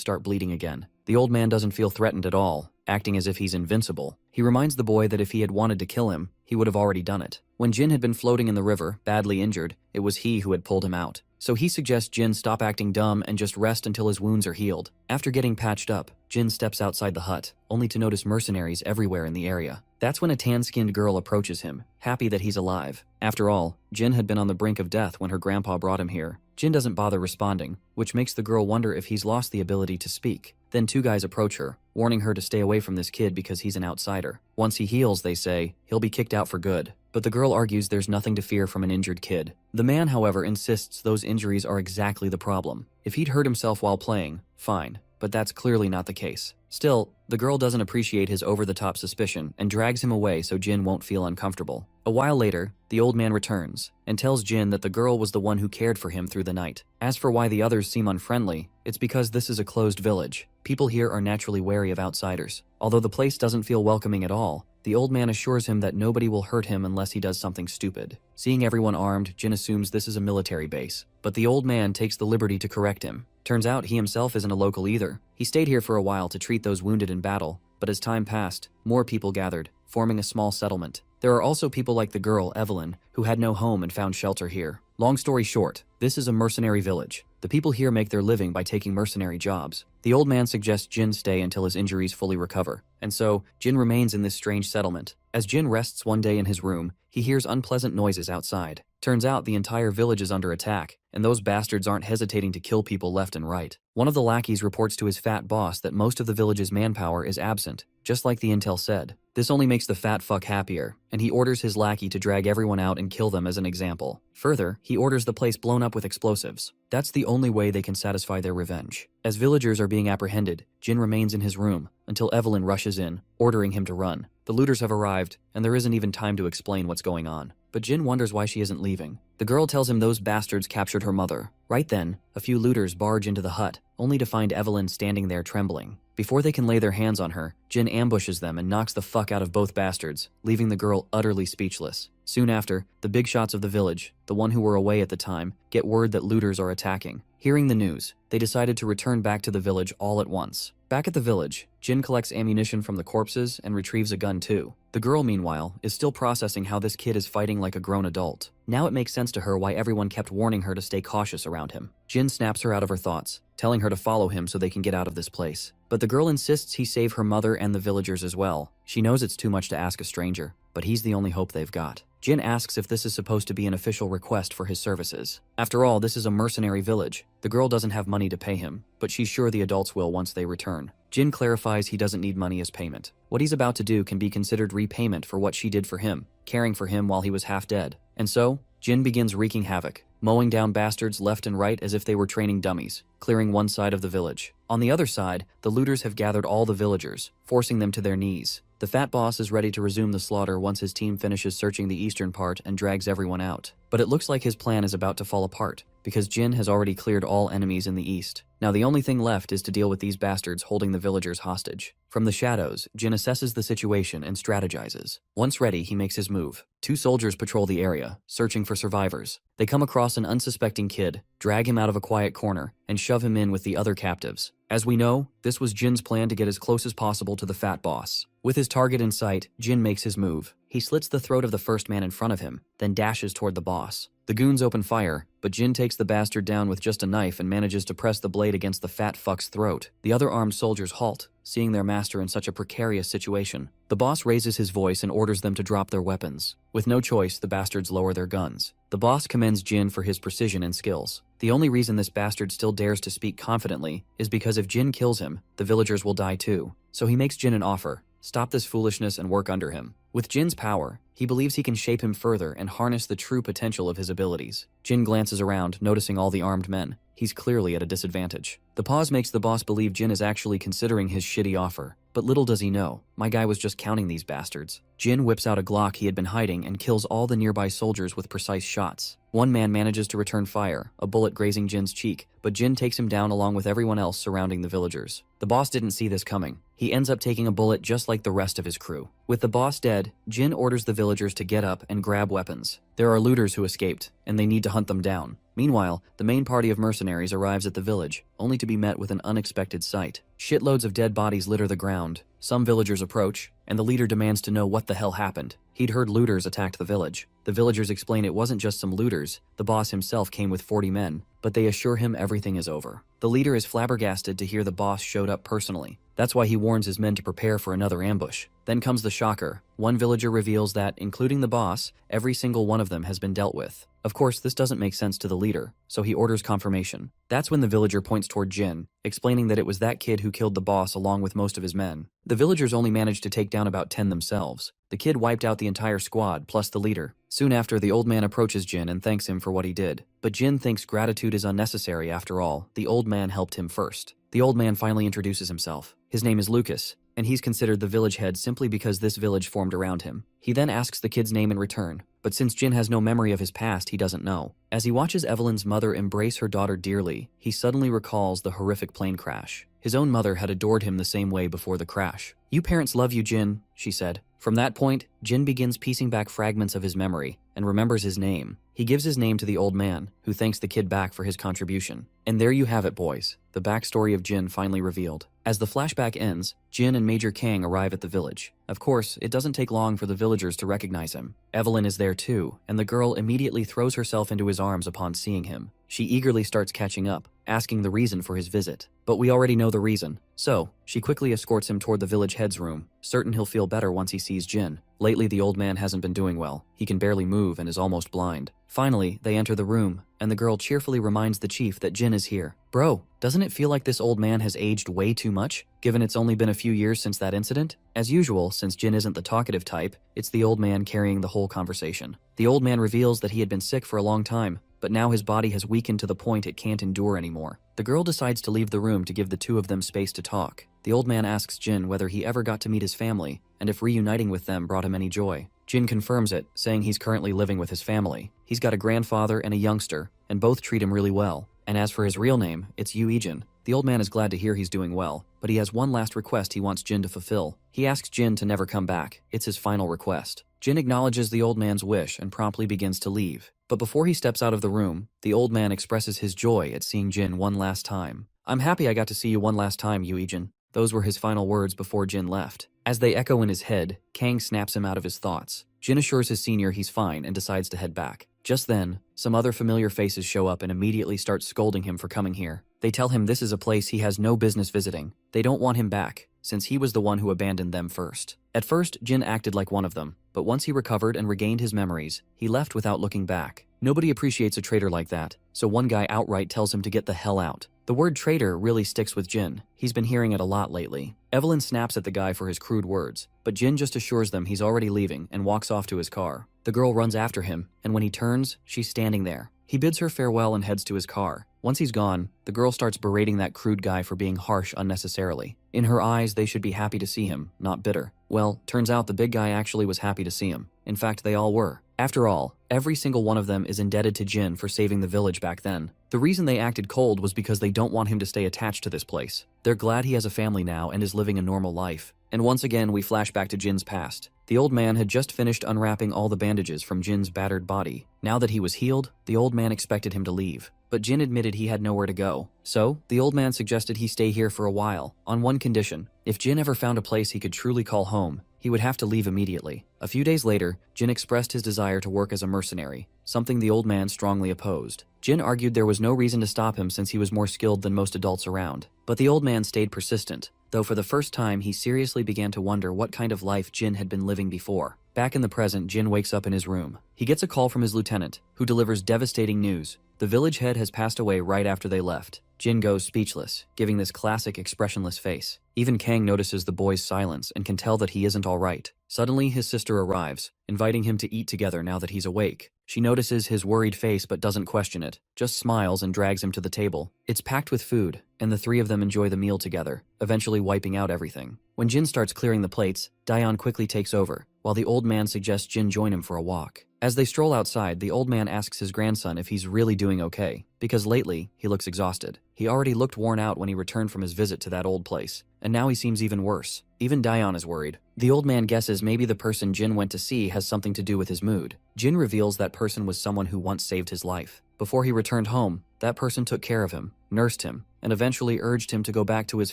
[SPEAKER 1] start bleeding again. The old man doesn't feel threatened at all, acting as if he's invincible. He reminds the boy that if he had wanted to kill him, he would have already done it. When Jin had been floating in the river, badly injured, it was he who had pulled him out. So he suggests Jin stop acting dumb and just rest until his wounds are healed. After getting patched up, Jin steps outside the hut, only to notice mercenaries everywhere in the area. That's when a tan-skinned girl approaches him, happy that he's alive. After all, Jin had been on the brink of death when her grandpa brought him here. Jin doesn't bother responding, which makes the girl wonder if he's lost the ability to speak. Then two guys approach her, warning her to stay away from this kid because he's an outsider. Once he heals, they say, he'll be kicked out for good. But the girl argues there's nothing to fear from an injured kid. The man, however, insists those injuries are exactly the problem. If he'd hurt himself while playing, fine, but that's clearly not the case. Still, the girl doesn't appreciate his over-the-top suspicion and drags him away so Jin won't feel uncomfortable. A while later, the old man returns and tells Jin that the girl was the one who cared for him through the night. As for why the others seem unfriendly, it's because this is a closed village. People here are naturally wary of outsiders. Although the place doesn't feel welcoming at all, the old man assures him that nobody will hurt him unless he does something stupid. Seeing everyone armed, Jin assumes this is a military base, but the old man takes the liberty to correct him. Turns out he himself isn't a local either. He stayed here for a while to treat those wounded in battle, but as time passed, more people gathered, forming a small settlement. There are also people like the girl, Evelyn, who had no home and found shelter here. Long story short, this is a mercenary village. The people here make their living by taking mercenary jobs. The old man suggests Jin stay until his injuries fully recover, and so Jin remains in this strange settlement. As Jin rests one day in his room, he hears unpleasant noises outside. Turns out the entire village is under attack, and those bastards aren't hesitating to kill people left and right. One of the lackeys reports to his fat boss that most of the village's manpower is absent, just like the intel said. This only makes the fat fuck happier, and he orders his lackey to drag everyone out and kill them as an example. Further, he orders the place blown up with explosives. That's the only way they can satisfy their revenge. As villagers are being apprehended, Jin remains in his room until Evelyn rushes in, ordering him to run. The looters have arrived, and there isn't even time to explain what's going on. But Jin wonders why she isn't leaving. The girl tells him those bastards captured her mother. Right then, a few looters barge into the hut, only to find Evelyn standing there trembling. Before they can lay their hands on her, Jin ambushes them and knocks the fuck out of both bastards, leaving the girl utterly speechless. Soon after, the big shots of the village, the one who were away at the time, get word that looters are attacking. Hearing the news, they decided to return back to the village all at once. Back at the village, Jin collects ammunition from the corpses and retrieves a gun too. The girl, meanwhile, is still processing how this kid is fighting like a grown adult. Now it makes sense to her why everyone kept warning her to stay cautious around him. Jin snaps her out of her thoughts, telling her to follow him so they can get out of this place. But the girl insists he save her mother and the villagers as well. She knows it's too much to ask a stranger, but he's the only hope they've got. Jin asks if this is supposed to be an official request for his services. After all, this is a mercenary village. The girl doesn't have money to pay him, but she's sure the adults will once they return. Jin clarifies he doesn't need money as payment. What he's about to do can be considered repayment for what she did for him, caring for him while he was half dead. And so, Jin begins wreaking havoc. mowing down bastards left and right as if they were training dummies, clearing one side of the village. On the other side, the looters have gathered all the villagers, forcing them to their knees. The fat boss is ready to resume the slaughter once his team finishes searching the eastern part and drags everyone out. But it looks like his plan is about to fall apart, because Jin has already cleared all enemies in the east. Now the only thing left is to deal with these bastards holding the villagers hostage. From the shadows, Jin assesses the situation and strategizes. Once ready, he makes his move. 2 soldiers patrol the area, searching for survivors. They come across an unsuspecting kid, drag him out of a quiet corner, and shove him in with the other captives. As we know, this was Jin's plan to get as close as possible to the fat boss. With his target in sight, Jin makes his move. He slits the throat of the first man in front of him, then dashes toward the boss. The goons open fire, but Jin takes the bastard down with just a knife and manages to press the blade against the fat fuck's throat. The other armed soldiers halt, seeing their master in such a precarious situation. The boss raises his voice and orders them to drop their weapons. With no choice, the bastards lower their guns. The boss commends Jin for his precision and skills. The only reason this bastard still dares to speak confidently is because if Jin kills him, the villagers will die too. So he makes Jin an offer. Stop this foolishness and work under him. With Jin's power, he believes he can shape him further and harness the true potential of his abilities. Jin glances around, noticing all the armed men. He's clearly at a disadvantage. The pause makes the boss believe Jin is actually considering his shitty offer. But little does he know, my guy was just counting these bastards. Jin whips out a Glock he had been hiding and kills all the nearby soldiers with precise shots. One man manages to return fire, a bullet grazing Jin's cheek, but Jin takes him down along with everyone else surrounding the villagers. The boss didn't see this coming. He ends up taking a bullet just like the rest of his crew. With the boss dead, Jin orders the villagers to get up and grab weapons. There are looters who escaped, and they need to hunt them down. Meanwhile, the main party of mercenaries arrives at the village, only to be met with an unexpected sight. Shitloads of dead bodies litter the ground. Some villagers approach, and the leader demands to know what the hell happened. He'd heard looters attacked the village. The villagers explain it wasn't just some looters, the boss himself came with 40 men, but they assure him everything is over. The leader is flabbergasted to hear the boss showed up personally. That's why he warns his men to prepare for another ambush. Then comes the shocker. One villager reveals that, including the boss, every single one of them has been dealt with. Of course, this doesn't make sense to the leader, so he orders confirmation. That's when the villager points toward Jin, explaining that it was that kid who killed the boss along with most of his men. The villagers only managed to take down about 10 themselves. The kid wiped out the entire squad, plus the leader. Soon after, the old man approaches Jin and thanks him for what he did. But Jin thinks gratitude is unnecessary after all. The old man helped him first. The old man finally introduces himself. His name is Lucas, and he's considered the village head simply because this village formed around him. He then asks the kid's name in return, but since Jin has no memory of his past, he doesn't know. As he watches Evelyn's mother embrace her daughter dearly, he suddenly recalls the horrific plane crash. His own mother had adored him the same way before the crash. "You parents love you, Jin," she said. From that point, Jin begins piecing back fragments of his memory and remembers his name. He gives his name to the old man, who thanks the kid back for his contribution. And there you have it, boys. The backstory of Jin finally revealed. As the flashback ends, Jin and Major Kang arrive at the village. Of course, it doesn't take long for the villagers to recognize him. Evelyn is there too, and the girl immediately throws herself into his arms upon seeing him. She eagerly starts catching up, asking the reason for his visit. But we already know the reason. So, she quickly escorts him toward the village head's room, certain he'll feel better once he sees Jin. Lately, the old man hasn't been doing well. He can barely move and is almost blind. Finally, they enter the room, and the girl cheerfully reminds the chief that Jin is here. "Bro, doesn't it feel like this old man has aged way too much, given it's only been a few years since that incident?" As usual, since Jin isn't the talkative type, it's the old man carrying the whole conversation. The old man reveals that he had been sick for a long time, but now his body has weakened to the point it can't endure anymore. The girl decides to leave the room to give the two of them space to talk. The old man asks Jin whether he ever got to meet his family, and if reuniting with them brought him any joy. Jin confirms it, saying he's currently living with his family. He's got a grandfather and a youngster, and both treat him really well. And as for his real name, it's Yu Ijin. The old man is glad to hear he's doing well, but he has one last request he wants Jin to fulfill. He asks Jin to never come back. It's his final request. Jin acknowledges the old man's wish and promptly begins to leave. But before he steps out of the room, the old man expresses his joy at seeing Jin one last time. "I'm happy I got to see you one last time, Yu Ijin." Those were his final words before Jin left. As they echo in his head, Kang snaps him out of his thoughts. Jin assures his senior he's fine and decides to head back. Just then, some other familiar faces show up and immediately start scolding him for coming here. They tell him this is a place he has no business visiting. They don't want him back, since he was the one who abandoned them first. At first, Jin acted like one of them, but once he recovered and regained his memories, he left without looking back. Nobody appreciates a traitor like that, so one guy outright tells him to get the hell out. The word traitor really sticks with Jin. He's been hearing it a lot lately. Evelyn snaps at the guy for his crude words, but Jin just assures them he's already leaving and walks off to his car. The girl runs after him, and when he turns, she's standing there. He bids her farewell and heads to his car. Once he's gone, the girl starts berating that crude guy for being harsh unnecessarily. In her eyes, they should be happy to see him, not bitter. Well, turns out the big guy actually was happy to see him. In fact, they all were. After all, every single one of them is indebted to Jin for saving the village back then. The reason they acted cold was because they don't want him to stay attached to this place. They're glad he has a family now and is living a normal life. And once again, we flash back to Jin's past. The old man had just finished unwrapping all the bandages from Jin's battered body. Now that he was healed, the old man expected him to leave. But Jin admitted he had nowhere to go. So, the old man suggested he stay here for a while, on one condition. If Jin ever found a place he could truly call home, he would have to leave immediately. A few days later, Jin expressed his desire to work as a mercenary, something the old man strongly opposed. Jin argued there was no reason to stop him since he was more skilled than most adults around. But the old man stayed persistent, though for the first time he seriously began to wonder what kind of life Jin had been living before. Back in the present, Jin wakes up in his room. He gets a call from his lieutenant, who delivers devastating news. The village head has passed away right after they left. Jin goes speechless, giving this classic expressionless face. Even Kang notices the boy's silence and can tell that he isn't all right. Suddenly, his sister arrives, inviting him to eat together now that he's awake. She notices his worried face but doesn't question it, just smiles and drags him to the table. It's packed with food, and the three of them enjoy the meal together, eventually wiping out everything. When Jin starts clearing the plates, Daeon quickly takes over, while the old man suggests Jin join him for a walk. As they stroll outside, the old man asks his grandson if he's really doing okay, because lately, he looks exhausted. He already looked worn out when he returned from his visit to that old place, and now he seems even worse. Even Daeon is worried. The old man guesses maybe the person Jin went to see has something to do with his mood. Jin reveals that person was someone who once saved his life. Before he returned home, that person took care of him, nursed him, and eventually urged him to go back to his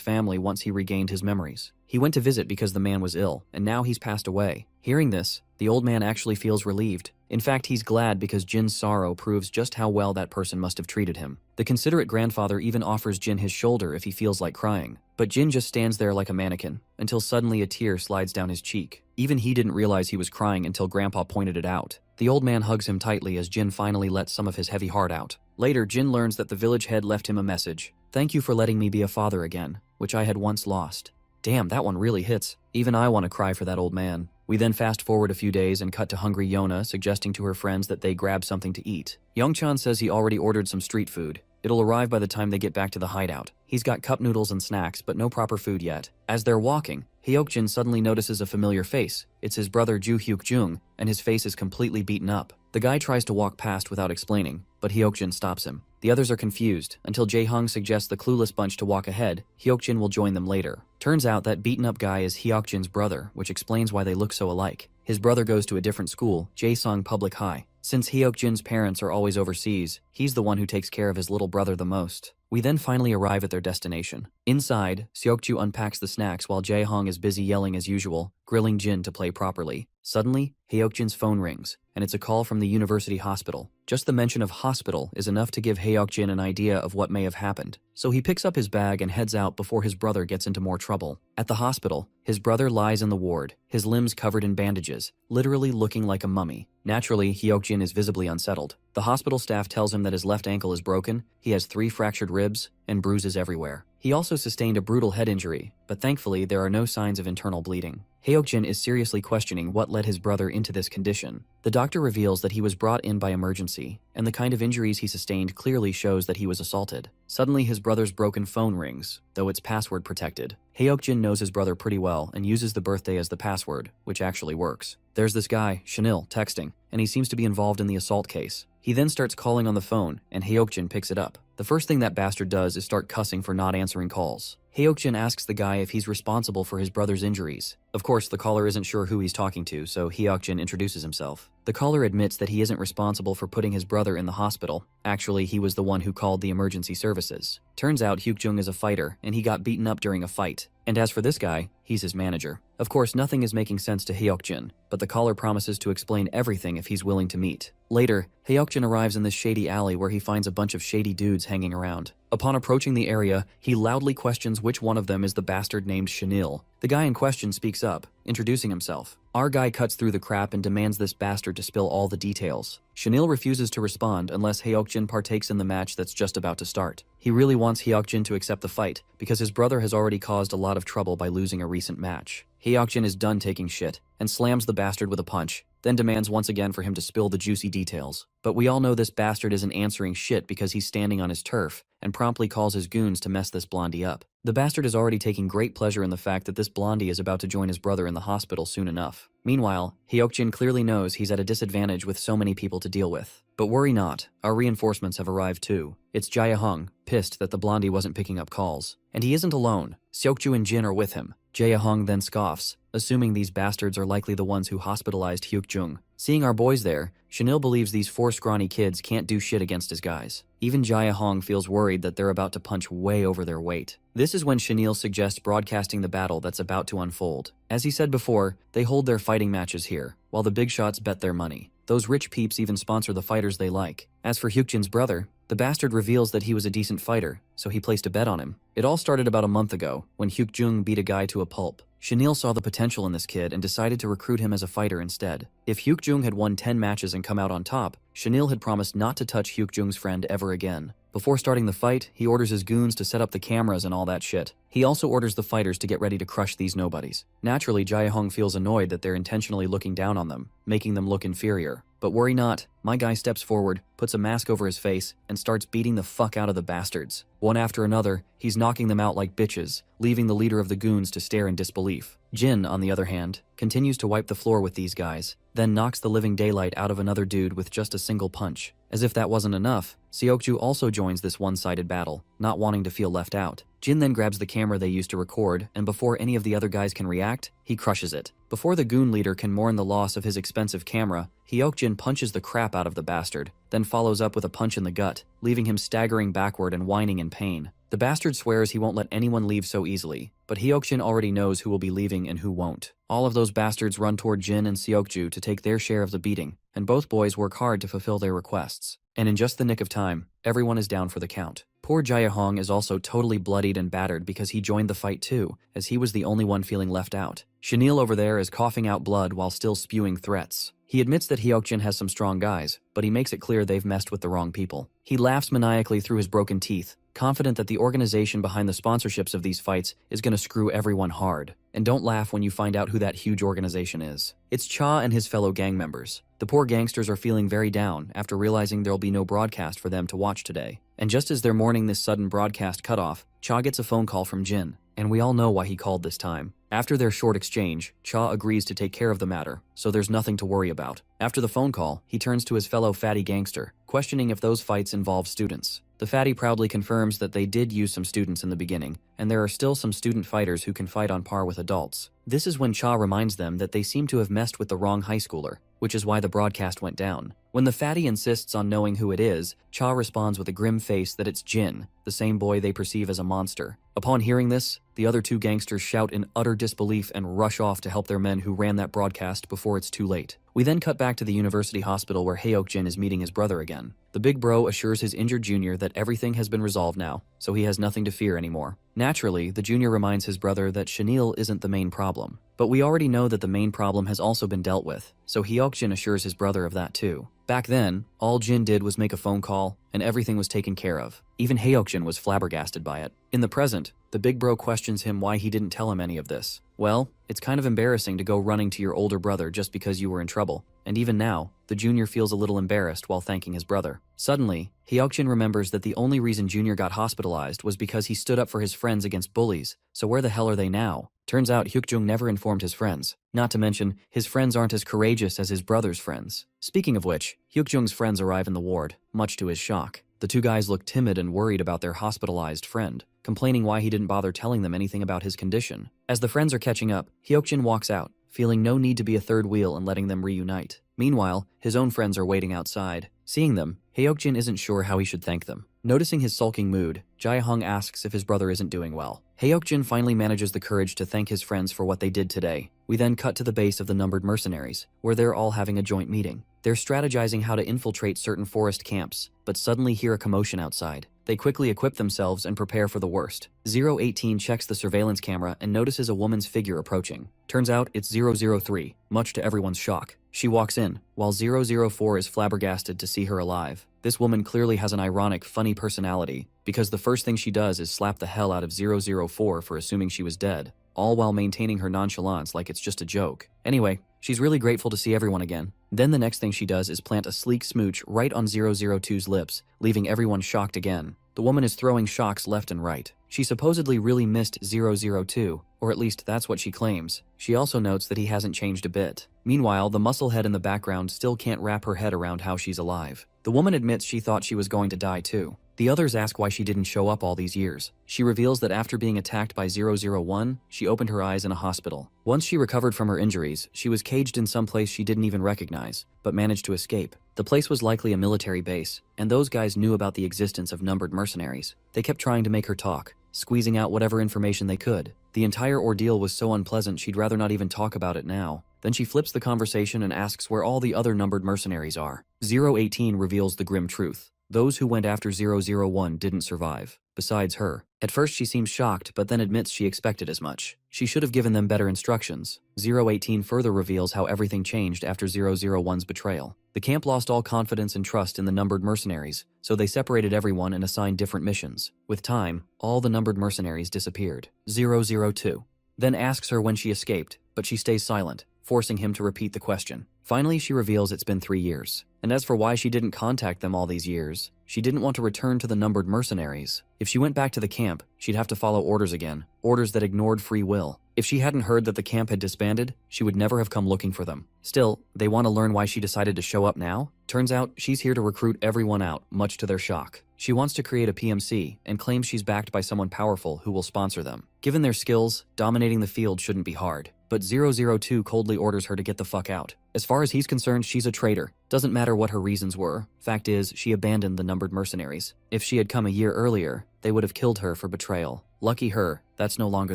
[SPEAKER 1] family once he regained his memories. He went to visit because the man was ill, and now he's passed away. Hearing this, the old man actually feels relieved. In fact, he's glad because Jin's sorrow proves just how well that person must have treated him. The considerate grandfather even offers Jin his shoulder if he feels like crying. But Jin just stands there like a mannequin, until suddenly a tear slides down his cheek. Even he didn't realize he was crying until Grandpa pointed it out. The old man hugs him tightly as Jin finally lets some of his heavy heart out. Later, Jin learns that the village head left him a message. "Thank you for letting me be a father again, which I had once lost." Damn, that one really hits. Even I want to cry for that old man. We then fast forward a few days and cut to hungry Yona suggesting to her friends that they grab something to eat. Youngchan says he already ordered some street food. It'll arrive by the time they get back to the hideout. He's got cup noodles and snacks, but no proper food yet. As they're walking, Hyokjin suddenly notices a familiar face. It's his brother Ju Hyuk-jung, and his face is completely beaten up. The guy tries to walk past without explaining, but Hyokjin stops him. The others are confused, until Jae-hung suggests the clueless bunch to walk ahead. Hyokjin will join them later. Turns out that beaten-up guy is Hyokjin's brother, which explains why they look so alike. His brother goes to a different school, Jaesong Public High. Since Hyokjin's parents are always overseas, he's the one who takes care of his little brother the most. We then finally arrive at their destination. Inside, Seokju unpacks the snacks while Jae-hong is busy yelling as usual, grilling Jin to play properly. Suddenly, Hyokjin's phone rings, and it's a call from the university hospital. Just the mention of hospital is enough to give Hyokjin an idea of what may have happened, so he picks up his bag and heads out before his brother gets into more trouble. At the hospital, his brother lies in the ward, his limbs covered in bandages, literally looking like a mummy. Naturally, Hyokjin is visibly unsettled. The hospital staff tells him that his left ankle is broken, he has 3 fractured ribs, and bruises everywhere. He also sustained a brutal head injury, but thankfully there are no signs of internal bleeding. Hyokjin is seriously questioning what led his brother into this condition. The doctor reveals that he was brought in by emergency, and the kind of injuries he sustained clearly shows that he was assaulted. Suddenly his brother's broken phone rings, though it's password protected. Hyokjin knows his brother pretty well and uses the birthday as the password, which actually works. There's this guy, Chanil, texting, and he seems to be involved in the assault case. He then starts calling on the phone, and Hyokjin picks it up. The first thing that bastard does is start cussing for not answering calls. Hyokjin asks the guy if he's responsible for his brother's injuries. Of course, the caller isn't sure who he's talking to, so Hyokjin introduces himself. The caller admits that he isn't responsible for putting his brother in the hospital. Actually, he was the one who called the emergency services. Turns out Hyukjung is a fighter, and he got beaten up during a fight. And as for this guy, he's his manager. Of course, nothing is making sense to Hyokjin, but the caller promises to explain everything if he's willing to meet. Later, Hyokjin arrives in this shady alley where he finds a bunch of shady dudes hanging around. Upon approaching the area, he loudly questions which one of them is the bastard named Chanil. The guy in question speaks up, introducing himself. Our guy cuts through the crap and demands this bastard to spill all the details. Chanil refuses to respond unless Hyokjin partakes in the match that's just about to start. He really wants Hyokjin to accept the fight, because his brother has already caused a lot of trouble by losing a recent match. Hyokjin is done taking shit, and slams the bastard with a punch. then demands once again for him to spill the juicy details. But we all know this bastard isn't answering shit because he's standing on his turf, and promptly calls his goons to mess this blondie up. The bastard is already taking great pleasure in the fact that this blondie is about to join his brother in the hospital soon enough. Meanwhile, Hyokjin clearly knows he's at a disadvantage with so many people to deal with. But worry not, our reinforcements have arrived too. It's Jae-hong, pissed that the blondie wasn't picking up calls. And he isn't alone. Seokju and Jin are with him. Jae-hong then scoffs, assuming these bastards are likely the ones who hospitalized Hyukjung. Seeing our boys there, Chanil believes these 4 scrawny kids can't do shit against his guys. Even Jae-hong feels worried that they're about to punch way over their weight. This is when Chanil suggests broadcasting the battle that's about to unfold. As he said before, they hold their fighting matches here, while the big shots bet their money. Those rich peeps even sponsor the fighters they like. As for Hyukjin's brother, the bastard reveals that he was a decent fighter, so he placed a bet on him. It all started about a month ago, when Hyukjung beat a guy to a pulp. Chanil saw the potential in this kid and decided to recruit him as a fighter instead. If Hyukjung had won 10 matches and come out on top, Chanil had promised not to touch Hyukjung's friend ever again. Before starting the fight, he orders his goons to set up the cameras and all that shit. He also orders the fighters to get ready to crush these nobodies. Naturally, Jae-hong feels annoyed that they're intentionally looking down on them, making them look inferior. But worry not, my guy steps forward, puts a mask over his face, and starts beating the fuck out of the bastards. One after another, he's knocking them out like bitches, leaving the leader of the goons to stare in disbelief. Jin, on the other hand, continues to wipe the floor with these guys, then knocks the living daylight out of another dude with just a single punch. As if that wasn't enough, Seokju also joins this one-sided battle, not wanting to feel left out. Jin then grabs the camera they used to record, and before any of the other guys can react, he crushes it. Before the goon leader can mourn the loss of his expensive camera, Hyokjin punches the crap out of the bastard, then follows up with a punch in the gut, leaving him staggering backward and whining in pain. The bastard swears he won't let anyone leave so easily, but Hyokjin already knows who will be leaving and who won't. All of those bastards run toward Jin and Seokju to take their share of the beating, and both boys work hard to fulfill their requests. And in just the nick of time, everyone is down for the count. Poor Jae-hong is also totally bloodied and battered because he joined the fight too, as he was the only one feeling left out. Chanil over there is coughing out blood while still spewing threats. He admits that Hyokjin has some strong guys, but he makes it clear they've messed with the wrong people. He laughs maniacally through his broken teeth, confident that the organization behind the sponsorships of these fights is gonna screw everyone hard. And don't laugh when you find out who that huge organization is. It's Cha and his fellow gang members. The poor gangsters are feeling very down after realizing there'll be no broadcast for them to watch today. And just as they're mourning this sudden broadcast cutoff, Cha gets a phone call from Jin, and we all know why he called this time. After their short exchange, Cha agrees to take care of the matter, so there's nothing to worry about. After the phone call, he turns to his fellow fatty gangster, questioning if those fights involve students. The fatty proudly confirms that they did use some students in the beginning, and there are still some student fighters who can fight on par with adults. This is when Cha reminds them that they seem to have messed with the wrong high schooler, which is why the broadcast went down. When the fatty insists on knowing who it is, Cha responds with a grim face that it's Jin, the same boy they perceive as a monster. Upon hearing this, the other two gangsters shout in utter disbelief and rush off to help their men who ran that broadcast before it's too late. We then cut back to the university hospital where Hyokjin is meeting his brother again. The big bro assures his injured junior that everything has been resolved now, so he has nothing to fear anymore. Naturally, the junior reminds his brother that Chanil isn't the main problem. But we already know that the main problem has also been dealt with, so Hyokjin assures his brother of that too. Back then, all Jin did was make a phone call, and everything was taken care of. Even Hyokjin was flabbergasted by it. In the present, the big bro questions him why he didn't tell him any of this. Well, it's kind of embarrassing to go running to your older brother just because you were in trouble. And even now, the junior feels a little embarrassed while thanking his brother. Suddenly, Hyokjin remembers that the only reason Junior got hospitalized was because he stood up for his friends against bullies, so where the hell are they now? Turns out Hyukjung never informed his friends. Not to mention, his friends aren't as courageous as his brother's friends. Speaking of which, Hyukjung's friends arrive in the ward, much to his shock. The two guys look timid and worried about their hospitalized friend, complaining why he didn't bother telling them anything about his condition. As the friends are catching up, Hyokjin walks out, feeling no need to be a third wheel and letting them reunite. Meanwhile, his own friends are waiting outside. Seeing them, Hyokjin isn't sure how he should thank them. Noticing his sulking mood, Jae-hong asks if his brother isn't doing well. Hyokjin finally manages the courage to thank his friends for what they did today. We then cut to the base of the numbered mercenaries, where they're all having a joint meeting. They're strategizing how to infiltrate certain forest camps, but suddenly hear a commotion outside. They quickly equip themselves and prepare for the worst. 018 checks the surveillance camera and notices a woman's figure approaching. Turns out it's 003, much to everyone's shock. She walks in, while 004 is flabbergasted to see her alive. This woman clearly has an ironic, funny personality, because the first thing she does is slap the hell out of 004 for assuming she was dead, all while maintaining her nonchalance like it's just a joke. Anyway, She's really grateful to see everyone again. Then the next thing she does is plant a sleek smooch right on 002's lips, leaving everyone shocked again. The woman is throwing shocks left and right. She supposedly really missed 002, or at least that's what she claims. She also notes that he hasn't changed a bit. Meanwhile, the musclehead in the background still can't wrap her head around how she's alive. The woman admits she thought she was going to die too. The others ask why she didn't show up all these years. She reveals that after being attacked by 001, she opened her eyes in a hospital. Once she recovered from her injuries, she was caged in some place she didn't even recognize, but managed to escape. The place was likely a military base, and those guys knew about the existence of numbered mercenaries. They kept trying to make her talk, squeezing out whatever information they could. The entire ordeal was so unpleasant she'd rather not even talk about it now. Then she flips the conversation and asks where all the other numbered mercenaries are. 018 reveals the grim truth. Those who went after 001 didn't survive, besides her. At first she seems shocked, but then admits she expected as much. She should have given them better instructions. 018 further reveals how everything changed after 001's betrayal. The camp lost all confidence and trust in the numbered mercenaries, so they separated everyone and assigned different missions. With time, all the numbered mercenaries disappeared. 002 then asks her when she escaped, but she stays silent, forcing him to repeat the question. Finally, she reveals it's been 3 years. And as for why she didn't contact them all these years, she didn't want to return to the numbered mercenaries. If she went back to the camp, she'd have to follow orders again, orders that ignored free will. If she hadn't heard that the camp had disbanded, she would never have come looking for them. Still, they want to learn why she decided to show up now? Turns out, she's here to recruit everyone out, much to their shock. She wants to create a PMC and claims she's backed by someone powerful who will sponsor them. Given their skills, dominating the field shouldn't be hard. But 002 coldly orders her to get the fuck out. As far as he's concerned, she's a traitor. Doesn't matter what her reasons were. Fact is, she abandoned the numbered mercenaries. If she had come a year earlier, they would have killed her for betrayal. Lucky her, that's no longer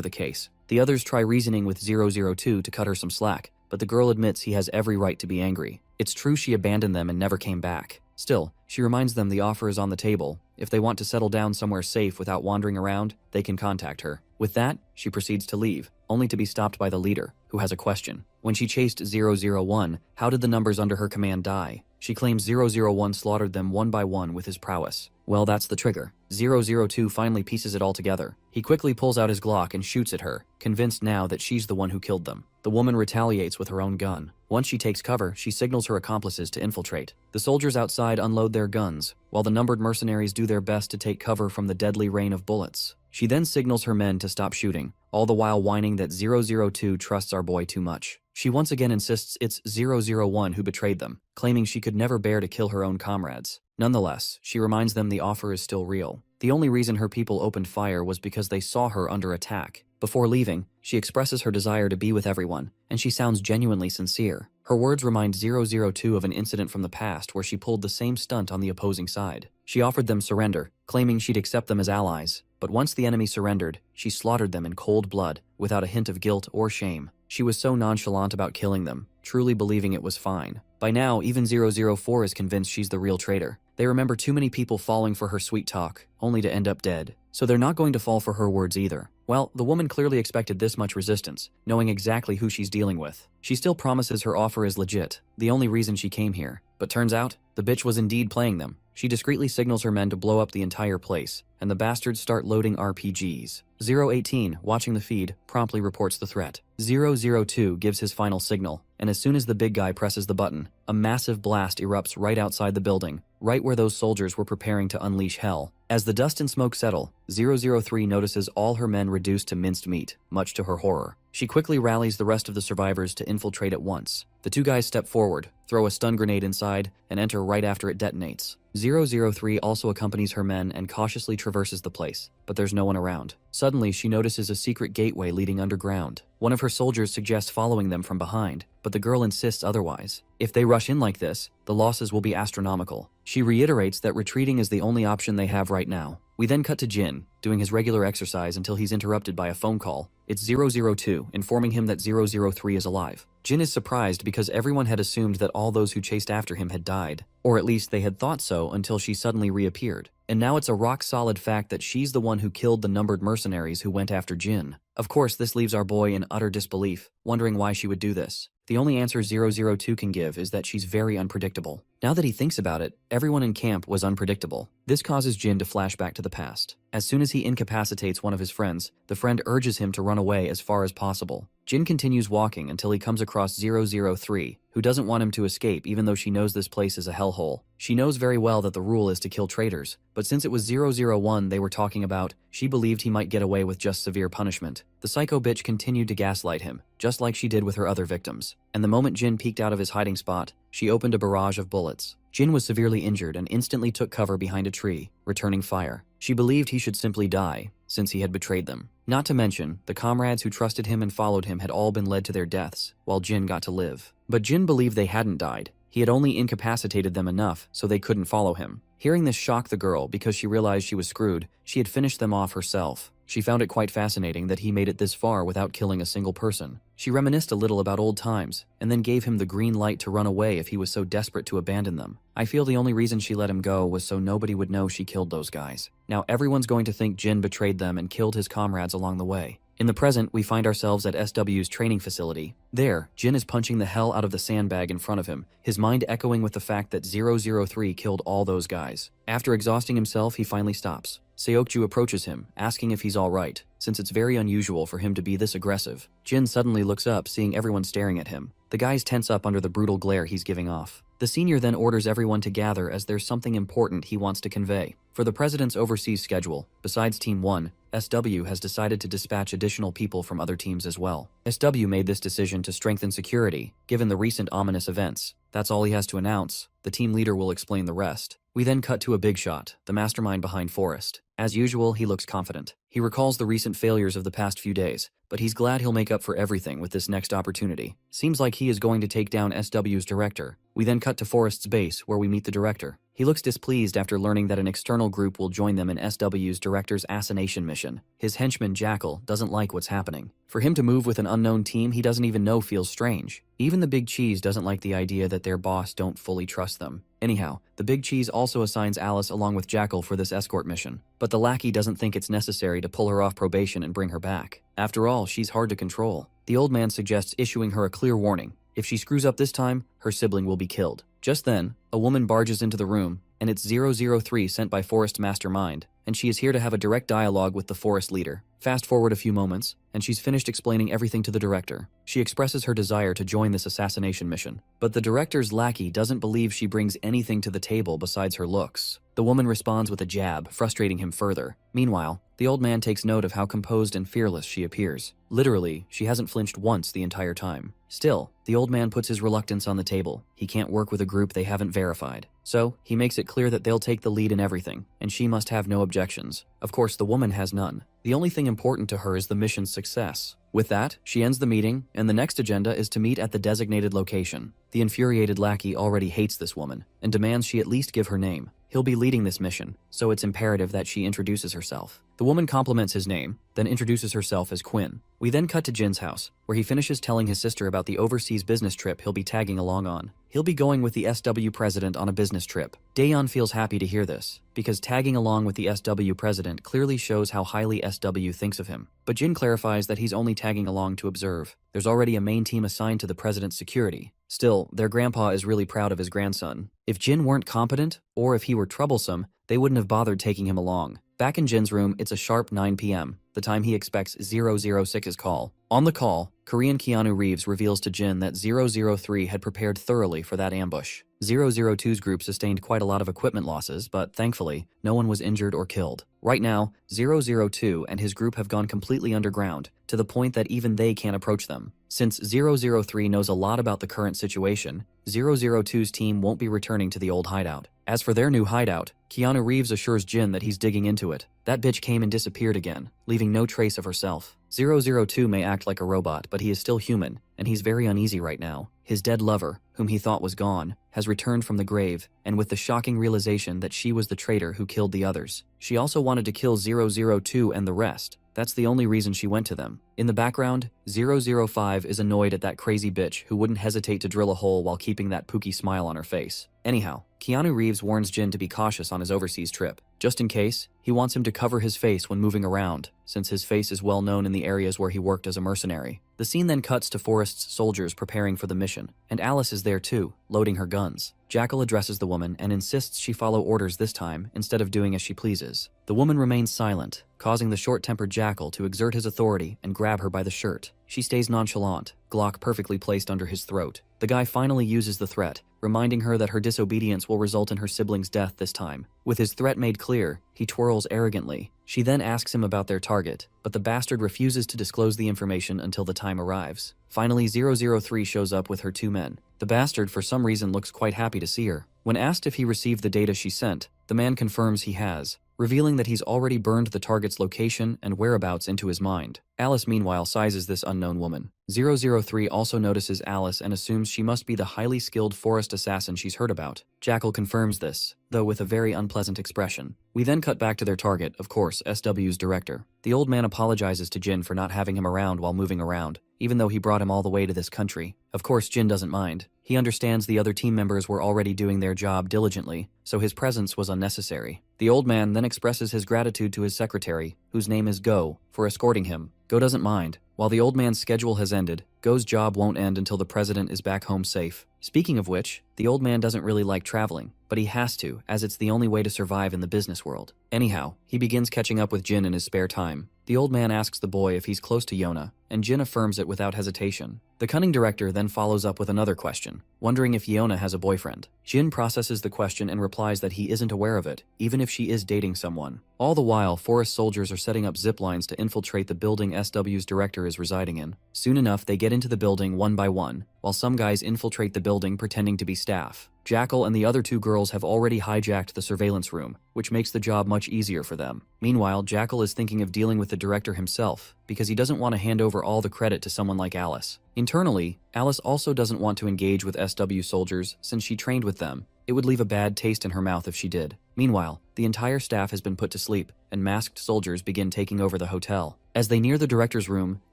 [SPEAKER 1] the case. The others try reasoning with 002 to cut her some slack, but the girl admits he has every right to be angry. It's true she abandoned them and never came back. Still, she reminds them the offer is on the table. If they want to settle down somewhere safe without wandering around, they can contact her. With that, she proceeds to leave, only to be stopped by the leader, who has a question. When she chased 001, how did the numbers under her command die? She claims 001 slaughtered them one by one with his prowess. Well, that's the trigger. 002 finally pieces it all together. He quickly pulls out his Glock and shoots at her, convinced now that she's the one who killed them. The woman retaliates with her own gun. Once she takes cover, she signals her accomplices to infiltrate. The soldiers outside unload their guns, while the numbered mercenaries do their best to take cover from the deadly rain of bullets. She then signals her men to stop shooting, all the while whining that 002 trusts our boy too much. She once again insists it's 001 who betrayed them, claiming she could never bear to kill her own comrades. Nonetheless, she reminds them the offer is still real. The only reason her people opened fire was because they saw her under attack. Before leaving, she expresses her desire to be with everyone, and she sounds genuinely sincere. Her words remind 002 of an incident from the past where she pulled the same stunt on the opposing side. She offered them surrender, claiming she'd accept them as allies. But once the enemy surrendered, she slaughtered them in cold blood, without a hint of guilt or shame. She was so nonchalant about killing them, truly believing it was fine. By now, even 004 is convinced she's the real traitor. They remember too many people falling for her sweet talk, only to end up dead. So they're not going to fall for her words either. Well, the woman clearly expected this much resistance, knowing exactly who she's dealing with. She still promises her offer is legit, the only reason she came here. But turns out, the bitch was indeed playing them. She discreetly signals her men to blow up the entire place, and the bastards start loading RPGs. 018, watching the feed, promptly reports the threat. 002 gives his final signal, and as soon as the big guy presses the button, a massive blast erupts right outside the building, right where those soldiers were preparing to unleash hell. As the dust and smoke settle, 003 notices all her men reduced to minced meat, much to her horror. She quickly rallies the rest of the survivors to infiltrate at once. The two guys step forward, throw a stun grenade inside, and enter right after it detonates. 003 also accompanies her men and cautiously traverses the place, but there's no one around. Suddenly, she notices a secret gateway leading underground. One of her soldiers suggests following them from behind, but the girl insists otherwise. If they rush in like this, the losses will be astronomical. She reiterates that retreating is the only option they have right now. We then cut to Jin, doing his regular exercise until he's interrupted by a phone call. It's 002, informing him that 003 is alive. Jin is surprised because everyone had assumed that all those who chased after him had died, or at least they had thought so until she suddenly reappeared. And now it's a rock-solid fact that she's the one who killed the numbered mercenaries who went after Jin. Of course, this leaves our boy in utter disbelief, wondering why she would do this. The only answer 002 can give is that she's very unpredictable. Now that he thinks about it, everyone in camp was unpredictable. This causes Jin to flash back to the past. As soon as he incapacitates one of his friends, the friend urges him to run away as far as possible. Jin continues walking until he comes across 003, who doesn't want him to escape even though she knows this place is a hellhole. She knows very well that the rule is to kill traitors, but since it was 001 they were talking about, she believed he might get away with just severe punishment. The psycho bitch continued to gaslight him, just like she did with her other victims. And the moment Jin peeked out of his hiding spot, she opened a barrage of bullets. Jin was severely injured and instantly took cover behind a tree, returning fire. She believed he should simply die, since he had betrayed them. Not to mention, the comrades who trusted him and followed him had all been led to their deaths, while Jin got to live. But Jin believed they hadn't died. He had only incapacitated them enough so they couldn't follow him. Hearing this shocked the girl because she realized she was screwed. She had finished them off herself. She found it quite fascinating that he made it this far without killing a single person. She reminisced a little about old times, and then gave him the green light to run away if he was so desperate to abandon them. I feel the only reason she let him go was so nobody would know she killed those guys. Now everyone's going to think Jin betrayed them and killed his comrades along the way. In the present, we find ourselves at SW's training facility. There, Jin is punching the hell out of the sandbag in front of him, his mind echoing with the fact that 003 killed all those guys. After exhausting himself, he finally stops. Seokju approaches him, asking if he's alright, since it's very unusual for him to be this aggressive. Jin suddenly looks up, seeing everyone staring at him. The guys tense up under the brutal glare he's giving off. The senior then orders everyone to gather as there's something important he wants to convey. For the president's overseas schedule, besides Team 1, SW has decided to dispatch additional people from other teams as well. SW made this decision to strengthen security, given the recent ominous events. That's all he has to announce. The team leader will explain the rest. We then cut to a big shot, the mastermind behind Forrest. As usual, he looks confident. He recalls the recent failures of the past few days, but he's glad he'll make up for everything with this next opportunity. Seems like he is going to take down SW's director. We then cut to Forrest's base, where we meet the director. He looks displeased after learning that an external group will join them in SW's director's assassination mission. His henchman Jackal doesn't like what's happening. For him to move with an unknown team he doesn't even know feels strange. Even the Big Cheese doesn't like the idea that their boss don't fully trust them. Anyhow, the Big Cheese also assigns Alice along with Jackal for this escort mission, but the lackey doesn't think it's necessary to pull her off probation and bring her back. After all, she's hard to control. The old man suggests issuing her a clear warning. If she screws up this time, her sibling will be killed. Just then, a woman barges into the room, and it's 003 sent by Forest Mastermind, and she is here to have a direct dialogue with the Forest leader. Fast forward a few moments, and she's finished explaining everything to the director. She expresses her desire to join this assassination mission, but the director's lackey doesn't believe she brings anything to the table besides her looks. The woman responds with a jab, frustrating him further. Meanwhile, the old man takes note of how composed and fearless she appears. Literally, she hasn't flinched once the entire time. Still, the old man puts his reluctance on the table. He can't work with a group they haven't verified. So, he makes it clear that they'll take the lead in everything, and she must have no objections. Of course, the woman has none. The only thing important to her is the mission's success. With that, she ends the meeting, and the next agenda is to meet at the designated location. The infuriated lackey already hates this woman, and demands she at least give her name. He'll be leading this mission, so it's imperative that she introduces herself. The woman compliments his name, then introduces herself as Quinn. We then cut to Jin's house, where he finishes telling his sister about the overseas business trip he'll be tagging along on. He'll be going with the SW president on a business trip. Daeyeon feels happy to hear this, because tagging along with the SW president clearly shows how highly SW thinks of him. But Jin clarifies that he's only tagging along to observe. There's already a main team assigned to the president's security. Still, their grandpa is really proud of his grandson. If Jin weren't competent, or if he were troublesome, they wouldn't have bothered taking him along. Back in Jin's room, it's a sharp 9 p.m., the time he expects 006's call. On the call, Korean Keanu Reeves reveals to Jin that 003 had prepared thoroughly for that ambush. 002's group sustained quite a lot of equipment losses, but thankfully, no one was injured or killed. Right now, 002 and his group have gone completely underground, to the point that even they can't approach them. Since 003 knows a lot about the current situation, 002's team won't be returning to the old hideout. As for their new hideout, Keanu Reeves assures Jin that he's digging into it. That bitch came and disappeared again, leaving no trace of herself. 002 may act like a robot, but he is still human, and he's very uneasy right now. His dead lover, whom he thought was gone, has returned from the grave, and with the shocking realization that she was the traitor who killed the others. She also wanted to kill 002 and the rest. That's the only reason she went to them. In the background, 005 is annoyed at that crazy bitch who wouldn't hesitate to drill a hole while keeping that pooky smile on her face. Anyhow, Keanu Reeves warns Jin to be cautious on his overseas trip. Just in case, he wants him to cover his face when moving around, since his face is well known in the areas where he worked as a mercenary. The scene then cuts to Forrest's soldiers preparing for the mission, and Alice is there too, loading her guns. Jackal addresses the woman and insists she follow orders this time instead of doing as she pleases. The woman remains silent, causing the short-tempered Jackal to exert his authority and grab her by the shirt. She stays nonchalant, Glock perfectly placed under his throat. The guy finally uses the threat, reminding her that her disobedience will result in her sibling's death this time. With his threat made clear, he twirls arrogantly. She then asks him about their target, but the bastard refuses to disclose the information until the time arrives. Finally, 003 shows up with her 2 men. The bastard for some reason looks quite happy to see her. When asked if he received the data she sent, the man confirms he has, revealing that he's already burned the target's location and whereabouts into his mind. Alice meanwhile sizes this unknown woman. 003 also notices Alice and assumes she must be the highly skilled forest assassin she's heard about. Jackal confirms this, though with a very unpleasant expression. We then cut back to their target, of course, SW's director. The old man apologizes to Jin for not having him around while moving around, even though he brought him all the way to this country. Of course, Jin doesn't mind. He understands the other team members were already doing their job diligently, so his presence was unnecessary. The old man then expresses his gratitude to his secretary, whose name is Go, for escorting him. Go doesn't mind. While the old man's schedule has ended, Go's job won't end until the president is back home safe. Speaking of which, the old man doesn't really like traveling, but he has to, as it's the only way to survive in the business world. Anyhow, he begins catching up with Jin in his spare time. The old man asks the boy if he's close to Yona, and Jin affirms it without hesitation. The cunning director then follows up with another question, wondering if Yona has a boyfriend. Jin processes the question and replies that he isn't aware of it, even if she is dating someone. All the while, forest soldiers are setting up zip lines to infiltrate the building SW's director is residing in. Soon enough, they get into the building one by one, while some guys infiltrate the building pretending to be staff. Jackal and the other 2 girls have already hijacked the surveillance room, which makes the job much easier for them. Meanwhile, Jackal is thinking of dealing with the director himself, because he doesn't want to hand over all the credit to someone like Alice. Internally, Alice also doesn't want to engage with SW soldiers since she trained with them. It would leave a bad taste in her mouth if she did. Meanwhile, the entire staff has been put to sleep, and masked soldiers begin taking over the hotel. As they near the director's room,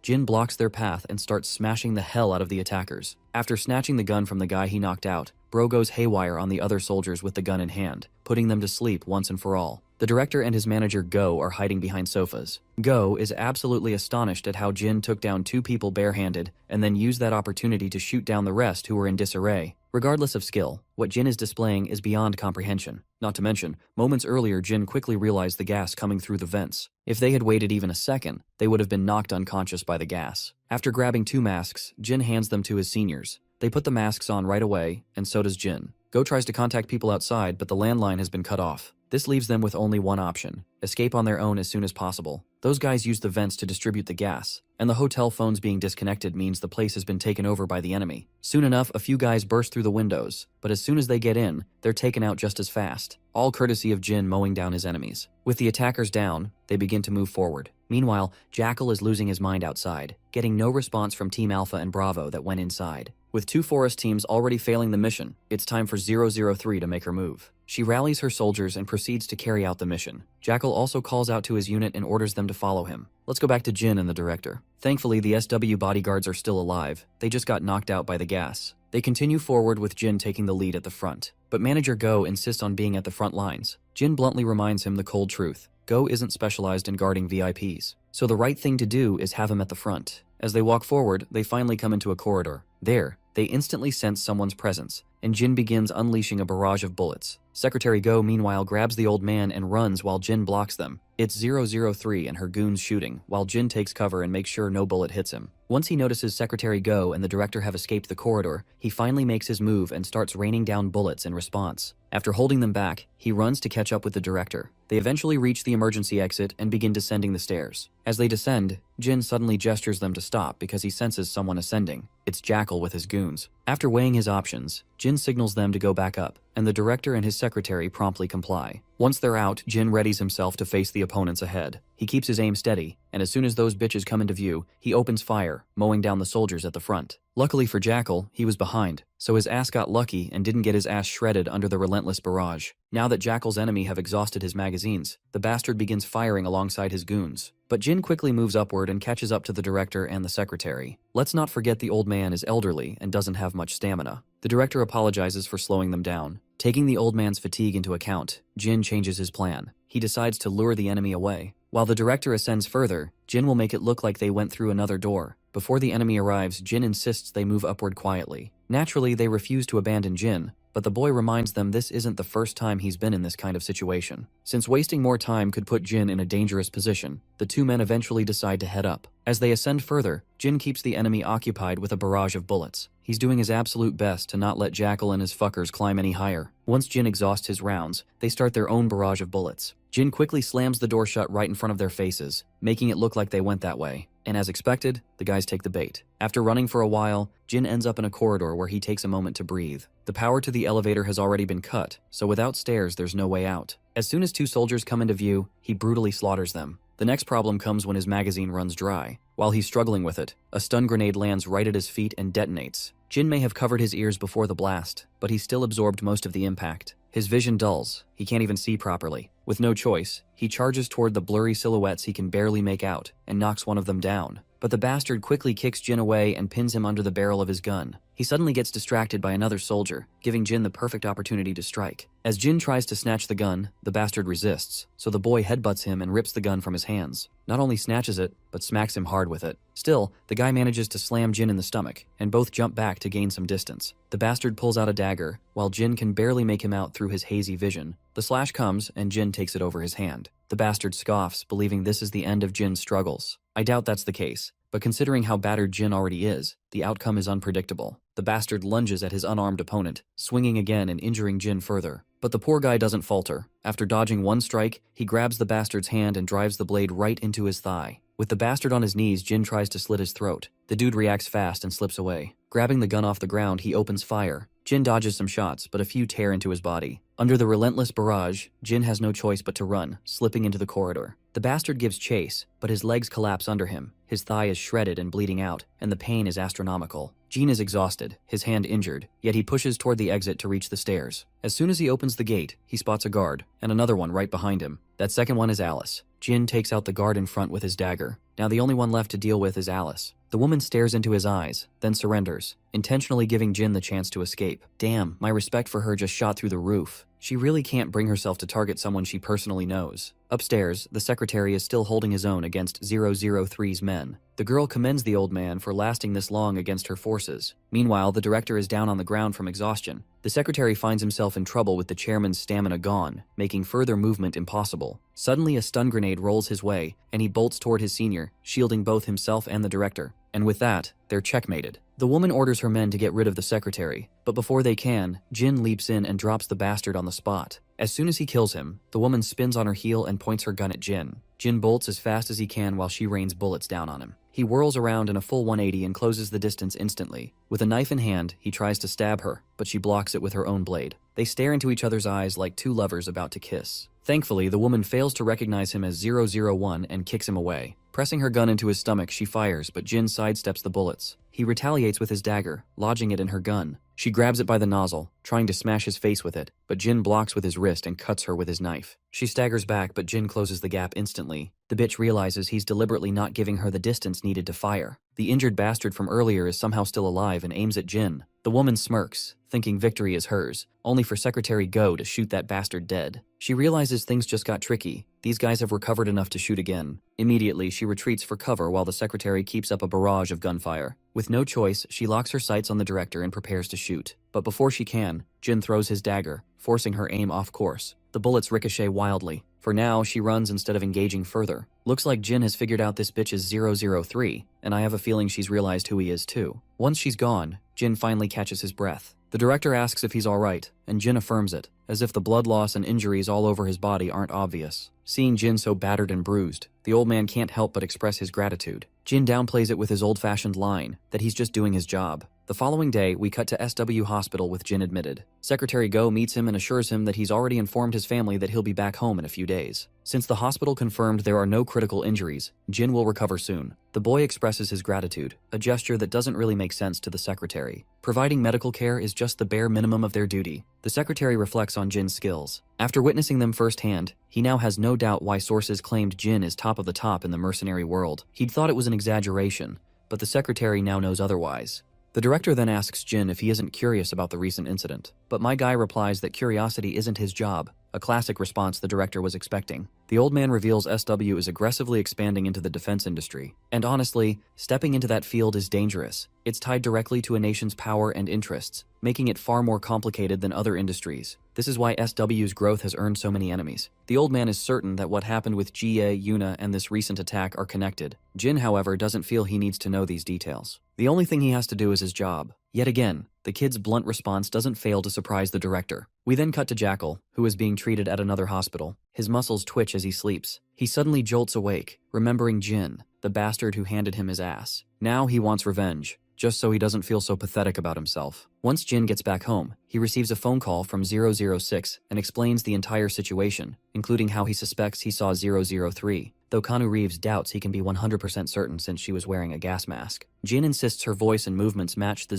[SPEAKER 1] Jin blocks their path and starts smashing the hell out of the attackers. After snatching the gun from the guy he knocked out, Bro goes haywire on the other soldiers with the gun in hand, putting them to sleep once and for all. The director and his manager Go are hiding behind sofas. Go is absolutely astonished at how Jin took down 2 people barehanded and then used that opportunity to shoot down the rest who were in disarray. Regardless of skill, what Jin is displaying is beyond comprehension. Not to mention, moments earlier Jin quickly realized the gas coming through the vents. If they had waited even a second, they would have been knocked unconscious by the gas. After grabbing 2 masks, Jin hands them to his seniors. They put the masks on right away, and so does Jin. Go tries to contact people outside, but the landline has been cut off. This leaves them with only one option: escape on their own as soon as possible. Those guys use the vents to distribute the gas, and the hotel phones being disconnected means the place has been taken over by the enemy. Soon enough, a few guys burst through the windows, but as soon as they get in, they're taken out just as fast, all courtesy of Jin mowing down his enemies. With the attackers down, they begin to move forward. Meanwhile, Jackal is losing his mind outside, getting no response from Team Alpha and Bravo that went inside. With 2 forest teams already failing the mission, it's time for 003 to make her move. She rallies her soldiers and proceeds to carry out the mission. Jackal also calls out to his unit and orders them to follow him. Let's go back to Jin and the director. Thankfully, the SW bodyguards are still alive. They just got knocked out by the gas. They continue forward with Jin taking the lead at the front, but manager Go insists on being at the front lines. Jin bluntly reminds him the cold truth. Go isn't specialized in guarding VIPs, so the right thing to do is have him at the front. As they walk forward, they finally come into a corridor. There, they instantly sense someone's presence, and Jin begins unleashing a barrage of bullets. Secretary Go meanwhile grabs the old man and runs while Jin blocks them. It's 003 and her goons shooting, while Jin takes cover and makes sure no bullet hits him. Once he notices Secretary Go and the director have escaped the corridor, he finally makes his move and starts raining down bullets in response. After holding them back, he runs to catch up with the director. They eventually reach the emergency exit and begin descending the stairs. As they descend, Jin suddenly gestures them to stop because he senses someone ascending. It's Jackal with his goons. After weighing his options, Jin signals them to go back up, and the director and his secretary promptly comply. Once they're out, Jin readies himself to face the opponents ahead. He keeps his aim steady, and as soon as those bitches come into view, he opens fire, mowing down the soldiers at the front. Luckily for Jackal, he was behind, so his ass got lucky and didn't get his ass shredded under the relentless barrage. Now that Jackal's enemy have exhausted his magazines, the bastard begins firing alongside his goons. But Jin quickly moves upward and catches up to the director and the secretary. Let's not forget the old man is elderly and doesn't have much stamina. The director apologizes for slowing them down. Taking the old man's fatigue into account, Jin changes his plan. He decides to lure the enemy away. While the director ascends further, Jin will make it look like they went through another door. Before the enemy arrives, Jin insists they move upward quietly. Naturally, they refuse to abandon Jin, but the boy reminds them this isn't the first time he's been in this kind of situation. Since wasting more time could put Jin in a dangerous position, the two men eventually decide to head up. As they ascend further, Jin keeps the enemy occupied with a barrage of bullets. He's doing his absolute best to not let Jackal and his fuckers climb any higher. Once Jin exhausts his rounds, they start their own barrage of bullets. Jin quickly slams the door shut right in front of their faces, making it look like they went that way. And as expected, the guys take the bait. After running for a while, Jin ends up in a corridor where he takes a moment to breathe. The power to the elevator has already been cut, so without stairs there's no way out. As soon as two soldiers come into view, he brutally slaughters them. The next problem comes when his magazine runs dry. While he's struggling with it, a stun grenade lands right at his feet and detonates. Jin may have covered his ears before the blast, but he still absorbed most of the impact. His vision dulls. He can't even see properly. With no choice, he charges toward the blurry silhouettes he can barely make out and knocks one of them down. But the bastard quickly kicks Jin away and pins him under the barrel of his gun. He suddenly gets distracted by another soldier, giving Jin the perfect opportunity to strike. As Jin tries to snatch the gun, the bastard resists, so the boy headbutts him and rips the gun from his hands. Not only snatches it, but smacks him hard with it. Still, the guy manages to slam Jin in the stomach, and both jump back to gain some distance. The bastard pulls out a dagger, while Jin can barely make him out through his hazy vision. The slash comes, and Jin takes it over his hand. The bastard scoffs, believing this is the end of Jin's struggles. I doubt that's the case, but considering how battered Jin already is, the outcome is unpredictable. The bastard lunges at his unarmed opponent, swinging again and injuring Jin further. But the poor guy doesn't falter. After dodging one strike, he grabs the bastard's hand and drives the blade right into his thigh. With the bastard on his knees, Jin tries to slit his throat. The dude reacts fast and slips away. Grabbing the gun off the ground, he opens fire. Jin dodges some shots, but a few tear into his body. Under the relentless barrage, Jin has no choice but to run, slipping into the corridor. The bastard gives chase, but his legs collapse under him. His thigh is shredded and bleeding out, and the pain is astronomical. Jin is exhausted, his hand injured, yet he pushes toward the exit to reach the stairs. As soon as he opens the gate, he spots a guard, and another one right behind him. That second one is Alice. Jin takes out the guard in front with his dagger. Now the only one left to deal with is Alice. The woman stares into his eyes, then surrenders, intentionally giving Jin the chance to escape. Damn, my respect for her just shot through the roof. She really can't bring herself to target someone she personally knows. Upstairs, the secretary is still holding his own against 003's men. The girl commends the old man for lasting this long against her forces. Meanwhile, the director is down on the ground from exhaustion. The secretary finds himself in trouble with the chairman's stamina gone, making further movement impossible. Suddenly, a stun grenade rolls his way, and he bolts toward his senior, shielding both himself and the director. And with that, they're checkmated. The woman orders her men to get rid of the secretary, but before they can, Jin leaps in and drops the bastard on the spot. As soon as he kills him, the woman spins on her heel and points her gun at Jin. Jin bolts as fast as he can while she rains bullets down on him. He whirls around in a full 180 and closes the distance instantly. With a knife in hand, he tries to stab her, but she blocks it with her own blade. They stare into each other's eyes like two lovers about to kiss. Thankfully, the woman fails to recognize him as 001 and kicks him away. Pressing her gun into his stomach, she fires, but Jin sidesteps the bullets. He retaliates with his dagger, lodging it in her gun. She grabs it by the nozzle, trying to smash his face with it, but Jin blocks with his wrist and cuts her with his knife. She staggers back, but Jin closes the gap instantly. The bitch realizes he's deliberately not giving her the distance needed to fire. The injured bastard from earlier is somehow still alive and aims at Jin. The woman smirks, thinking victory is hers, only for Secretary Go to shoot that bastard dead. She realizes things just got tricky. These guys have recovered enough to shoot again. Immediately, she retreats for cover while the secretary keeps up a barrage of gunfire. With no choice, she locks her sights on the director and prepares to shoot. But before she can, Jin throws his dagger, forcing her aim off course. The bullets ricochet wildly. For now, she runs instead of engaging further. Looks like Jin has figured out this bitch is 003, and I have a feeling she's realized who he is too. Once she's gone, Jin finally catches his breath. The director asks if he's alright, and Jin affirms it, as if the blood loss and injuries all over his body aren't obvious. Seeing Jin so battered and bruised, the old man can't help but express his gratitude. Jin downplays it with his old-fashioned line, that he's just doing his job. The following day, we cut to SW Hospital with Jin admitted. Secretary Go meets him and assures him that he's already informed his family that he'll be back home in a few days. Since the hospital confirmed there are no critical injuries, Jin will recover soon. The boy expresses his gratitude, a gesture that doesn't really make sense to the secretary. Providing medical care is just the bare minimum of their duty. The secretary reflects on Jin's skills. After witnessing them firsthand, he now has no doubt why sources claimed Jin is top of the top in the mercenary world. He'd thought it was an exaggeration, but the secretary now knows otherwise. The director then asks Jin if he isn't curious about the recent incident, but my guy replies that curiosity isn't his job, a classic response the director was expecting. The old man reveals SW is aggressively expanding into the defense industry, and honestly, stepping into that field is dangerous. It's tied directly to a nation's power and interests, making it far more complicated than other industries. This is why SW's growth has earned so many enemies. The old man is certain that what happened with Jie, Yuna, and this recent attack are connected. Jin, however, doesn't feel he needs to know these details. The only thing he has to do is his job. Yet again, the kid's blunt response doesn't fail to surprise the director. We then cut to Jackal, who is being treated at another hospital. His muscles twitch as he sleeps. He suddenly jolts awake, remembering Jin, the bastard who handed him his ass. Now he wants revenge, just so he doesn't feel so pathetic about himself. Once Jin gets back home, he receives a phone call from 006 and explains the entire situation, including how he suspects he saw 003, though Keanu Reeves doubts he can be 100% certain since she was wearing a gas mask. Jin insists her voice and movements match the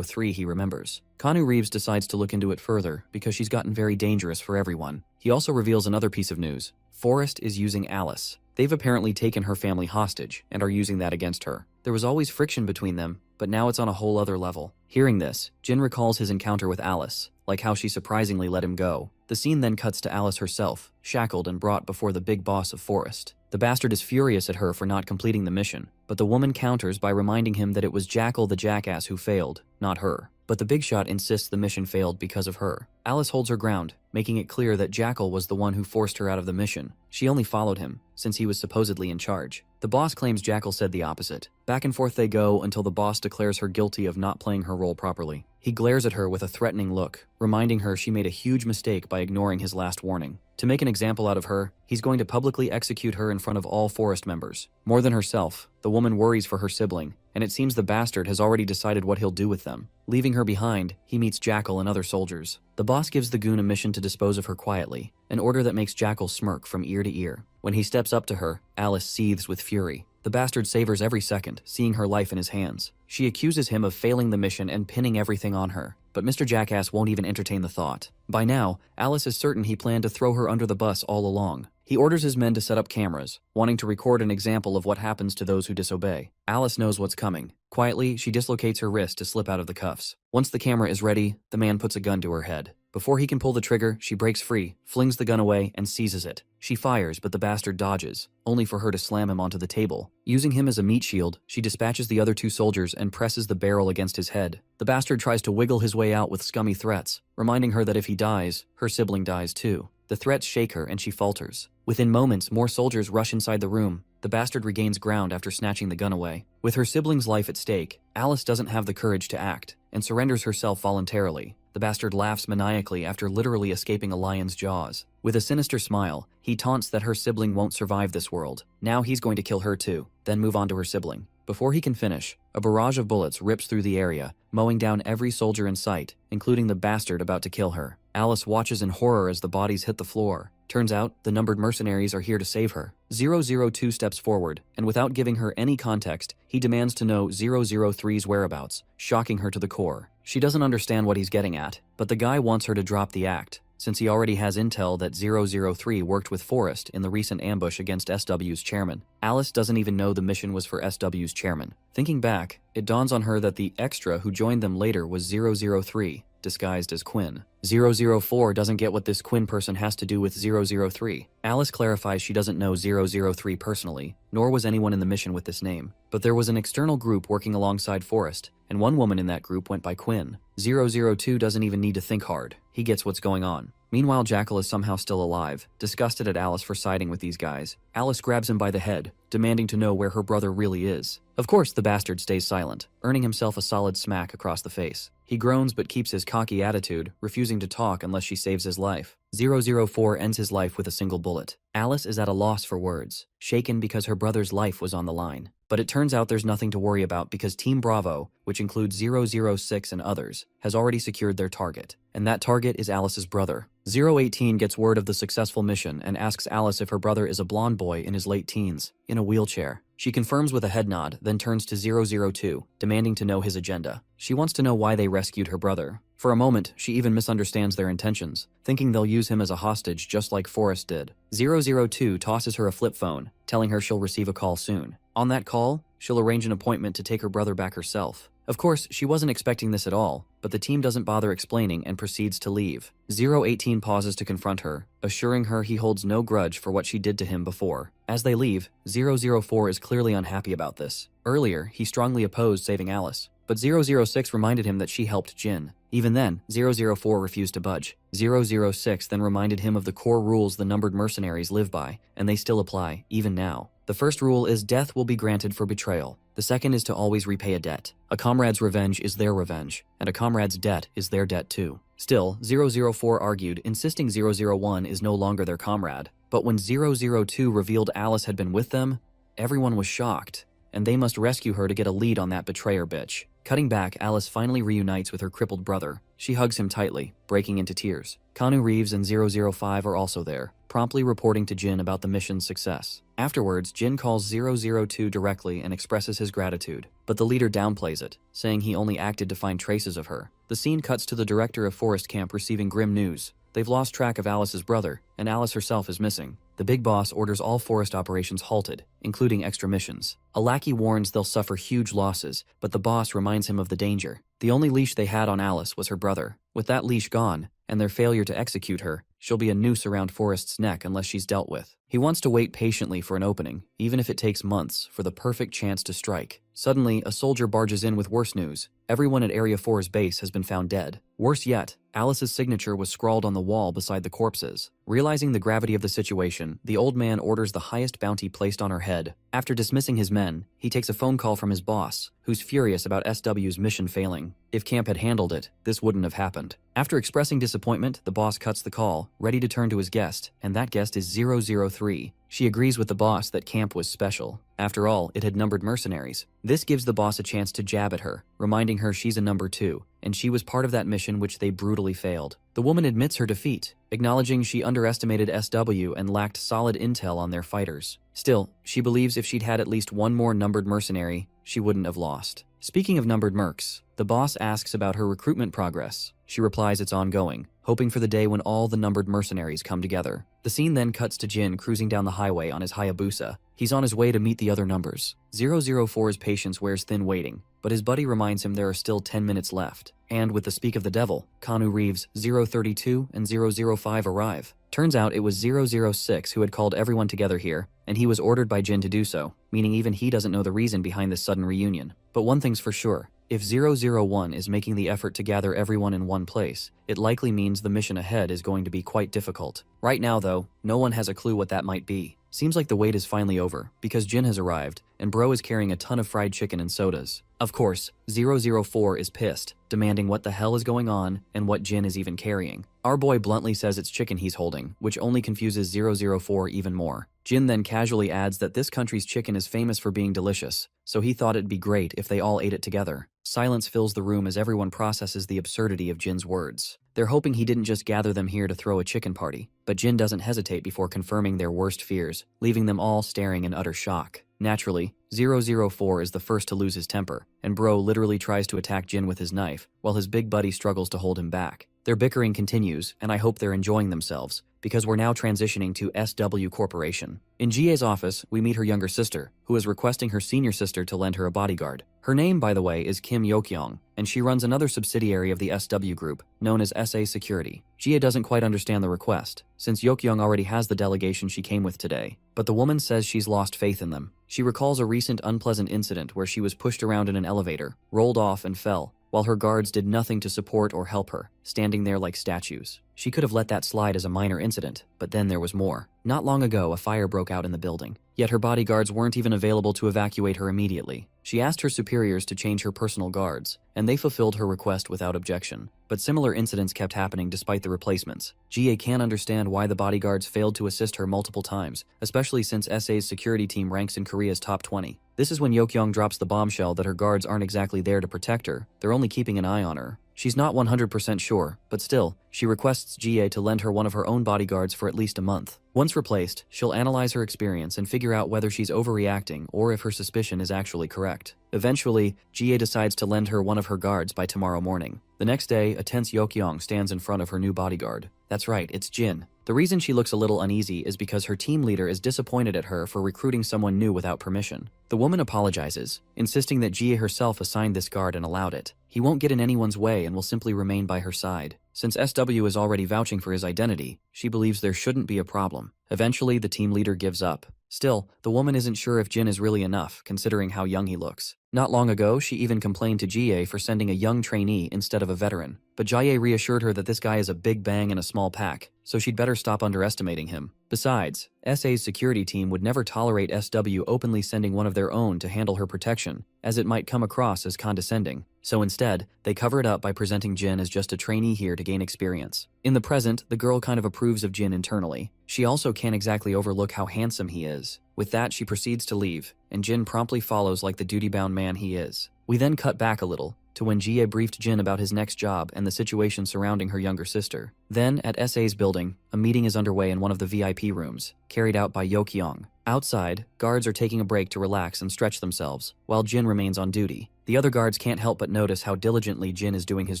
[SPEAKER 1] 003 he remembers. Keanu Reeves decides to look into it further because she's gotten very dangerous for everyone. He also reveals another piece of news. Forrest is using Alice. They've apparently taken her family hostage and are using that against her. There was always friction between them, but now it's on a whole other level. Hearing this, Jin recalls his encounter with Alice, like how she surprisingly let him go. The scene then cuts to Alice herself, shackled and brought before the big boss of Forrest. The bastard is furious at her for not completing the mission, but the woman counters by reminding him that it was Jackal the jackass who failed, not her. But the big shot insists the mission failed because of her. Alice holds her ground, making it clear that Jackal was the one who forced her out of the mission. She only followed him, since he was supposedly in charge. The boss claims Jackal said the opposite. Back and forth they go until the boss declares her guilty of not playing her role properly. He glares at her with a threatening look, reminding her she made a huge mistake by ignoring his last warning. To make an example out of her, he's going to publicly execute her in front of all Forest members. More than herself, the woman worries for her sibling, and it seems the bastard has already decided what he'll do with them. Leaving her behind, he meets Jackal and other soldiers. The boss gives the goon a mission to dispose of her quietly, an order that makes Jackal smirk from ear to ear. When he steps up to her, Alice seethes with fury. The bastard savors every second, seeing her life in his hands. She accuses him of failing the mission and pinning everything on her, but Mr. Jackass won't even entertain the thought. By now, Alice is certain he planned to throw her under the bus all along. He orders his men to set up cameras, wanting to record an example of what happens to those who disobey. Alice knows what's coming. Quietly, she dislocates her wrist to slip out of the cuffs. Once the camera is ready, the man puts a gun to her head. Before he can pull the trigger, she breaks free, flings the gun away, and seizes it. She fires, but the bastard dodges, only for her to slam him onto the table. Using him as a meat shield, she dispatches the other two soldiers and presses the barrel against his head. The bastard tries to wiggle his way out with scummy threats, reminding her that if he dies, her sibling dies too. The threats shake her and she falters. Within moments, more soldiers rush inside the room. The bastard regains ground after snatching the gun away. With her sibling's life at stake, Alice doesn't have the courage to act and surrenders herself voluntarily. The bastard laughs maniacally after literally escaping a lion's jaws. With a sinister smile, he taunts that her sibling won't survive this world. Now he's going to kill her too, then move on to her sibling. Before he can finish, a barrage of bullets rips through the area, mowing down every soldier in sight, including the bastard about to kill her. Alice watches in horror as the bodies hit the floor. Turns out, the numbered mercenaries are here to save her. 002 steps forward, and without giving her any context, he demands to know 003's whereabouts, shocking her to the core. She doesn't understand what he's getting at, but the guy wants her to drop the act, since he already has intel that 003 worked with Forrest in the recent ambush against SW's chairman. Alice doesn't even know the mission was for SW's chairman. Thinking back, it dawns on her that the extra who joined them later was 003, disguised as Quinn. 004 doesn't get what this Quinn person has to do with 003. Alice clarifies she doesn't know 003 personally, nor was anyone in the mission with this name. But there was an external group working alongside Forrest, and one woman in that group went by Quinn. 002 doesn't even need to think hard. He gets what's going on. Meanwhile, Jackal is somehow still alive, disgusted at Alice for siding with these guys. Alice grabs him by the head, demanding to know where her brother really is. Of course, the bastard stays silent, earning himself a solid smack across the face. He groans but keeps his cocky attitude, refusing to talk unless she saves his life. 004 ends his life with a single bullet. Alice is at a loss for words, shaken because her brother's life was on the line. But it turns out there's nothing to worry about because Team Bravo, which includes 006 and others, has already secured their target. And that target is Alice's brother. 018 gets word of the successful mission and asks Alice if her brother is a blonde boy in his late teens, in a wheelchair. She confirms with a head nod, then turns to 002, demanding to know his agenda. She wants to know why they rescued her brother. For a moment, she even misunderstands their intentions, thinking they'll use him as a hostage just like Forrest did. 002 tosses her a flip phone, telling her she'll receive a call soon. On that call, she'll arrange an appointment to take her brother back herself. Of course, she wasn't expecting this at all, but the team doesn't bother explaining and proceeds to leave. 018 pauses to confront her, assuring her he holds no grudge for what she did to him before. As they leave, 004 is clearly unhappy about this. Earlier, he strongly opposed saving Alice, but 006 reminded him that she helped Jin. Even then, 004 refused to budge. 006 then reminded him of the core rules the numbered mercenaries live by, and they still apply, even now. The first rule is death will be granted for betrayal. The second is to always repay a debt. A comrade's revenge is their revenge, and a comrade's debt is their debt too. Still, 004 argued, insisting 001 is no longer their comrade. But when 002 revealed Alice had been with them, everyone was shocked, and they must rescue her to get a lead on that betrayer bitch. Cutting back, Alice finally reunites with her crippled brother. She hugs him tightly, breaking into tears. Keanu Reeves and 005 are also there, promptly reporting to Jin about the mission's success. Afterwards, Jin calls 002 directly and expresses his gratitude, but the leader downplays it, saying he only acted to find traces of her. The scene cuts to the director of Forest Camp receiving grim news. They've lost track of Alice's brother, and Alice herself is missing. The big boss orders all forest operations halted, including extra missions. A lackey warns they'll suffer huge losses, but the boss reminds him of the danger. The only leash they had on Alice was her brother. With that leash gone, and their failure to execute her, she'll be a noose around Forest's neck unless she's dealt with. He wants to wait patiently for an opening, even if it takes months, for the perfect chance to strike. Suddenly, a soldier barges in with worse news. Everyone at Area 4's base has been found dead. Worse yet, Alice's signature was scrawled on the wall beside the corpses. Realizing the gravity of the situation, the old man orders the highest bounty placed on her head. After dismissing his men, he takes a phone call from his boss, who's furious about SW's mission failing. If Camp had handled it, this wouldn't have happened. After expressing disappointment, the boss cuts the call, ready to turn to his guest, and that guest is 003. She agrees with the boss that Camp was special. After all, it had numbered mercenaries. This gives the boss a chance to jab at her, reminding her she's a number 2, and she was part of that mission which they brutally failed. The woman admits her defeat, acknowledging she underestimated SW and lacked solid intel on their fighters. Still, she believes if she'd had at least one more numbered mercenary, she wouldn't have lost. Speaking of numbered mercs, the boss asks about her recruitment progress. She replies it's ongoing, hoping for the day when all the numbered mercenaries come together. The scene then cuts to Jin cruising down the highway on his Hayabusa. He's on his way to meet the other numbers. 004's patience wears thin waiting, but his buddy reminds him there are still 10 minutes left. And with the speak of the devil, Keanu Reeves, 032 and 005 arrive. Turns out it was 006 who had called everyone together here, and he was ordered by Jin to do so, meaning even he doesn't know the reason behind this sudden reunion. But one thing's for sure, if 001 is making the effort to gather everyone in one place, it likely means the mission ahead is going to be quite difficult. Right now though, no one has a clue what that might be. Seems like the wait is finally over, because Jin has arrived, and Bro is carrying a ton of fried chicken and sodas. Of course, 004 is pissed, demanding what the hell is going on and what Jin is even carrying. Our boy bluntly says it's chicken he's holding, which only confuses 004 even more. Jin then casually adds that this country's chicken is famous for being delicious, so he thought it'd be great if they all ate it together. Silence fills the room as everyone processes the absurdity of Jin's words. They're hoping he didn't just gather them here to throw a chicken party, but Jin doesn't hesitate before confirming their worst fears, leaving them all staring in utter shock. Naturally, 004 is the first to lose his temper, and Bro literally tries to attack Jin with his knife, while his big buddy struggles to hold him back. Their bickering continues, and I hope they're enjoying themselves, because we're now transitioning to SW Corporation. In GA's office, we meet her younger sister, who is requesting her senior sister to lend her a bodyguard. Her name, by the way, is Kim Yokyong, and she runs another subsidiary of the SW group, known as SA Security. GA doesn't quite understand the request, since Yokyong already has the delegation she came with today, but the woman says she's lost faith in them. She recalls a recent unpleasant incident where she was pushed around in an elevator, rolled off and fell, while her guards did nothing to support or help her, standing there like statues. She could have let that slide as a minor incident, but then there was more. Not long ago, a fire broke out in the building, yet her bodyguards weren't even available to evacuate her immediately. She asked her superiors to change her personal guards, and they fulfilled her request without objection. But similar incidents kept happening despite the replacements. GA can't understand why the bodyguards failed to assist her multiple times, especially since SA's security team ranks in Korea's top 20. This is when Yokyong drops the bombshell that her guards aren't exactly there to protect her, they're only keeping an eye on her. She's not 100% sure, but still, she requests GA to lend her one of her own bodyguards for at least a month. Once replaced, she'll analyze her experience and figure out whether she's overreacting or if her suspicion is actually correct. Eventually, GA decides to lend her one of her guards by tomorrow morning. The next day, a tense Yokyong stands in front of her new bodyguard. That's right, it's Jin. The reason she looks a little uneasy is because her team leader is disappointed at her for recruiting someone new without permission. The woman apologizes, insisting that Jie herself assigned this guard and allowed it. He won't get in anyone's way and will simply remain by her side. Since SW is already vouching for his identity, she believes there shouldn't be a problem. Eventually, the team leader gives up. Still, the woman isn't sure if Jin is really enough, considering how young he looks. Not long ago, she even complained to Jie for sending a young trainee instead of a veteran. But Jie reassured her that this guy is a big bang in a small pack, so she'd better stop underestimating him. Besides, SA's security team would never tolerate SW openly sending one of their own to handle her protection, as it might come across as condescending. So instead, they cover it up by presenting Jin as just a trainee here to gain experience. In the present, the girl kind of approves of Jin internally. She also can't exactly overlook how handsome he is. With that, she proceeds to leave, and Jin promptly follows like the duty-bound man he is. We then cut back a little, to when Jie briefed Jin about his next job and the situation surrounding her younger sister. Then, at SA's building, a meeting is underway in one of the VIP rooms, carried out by Yokyong. Outside, guards are taking a break to relax and stretch themselves, while Jin remains on duty. The other guards can't help but notice how diligently Jin is doing his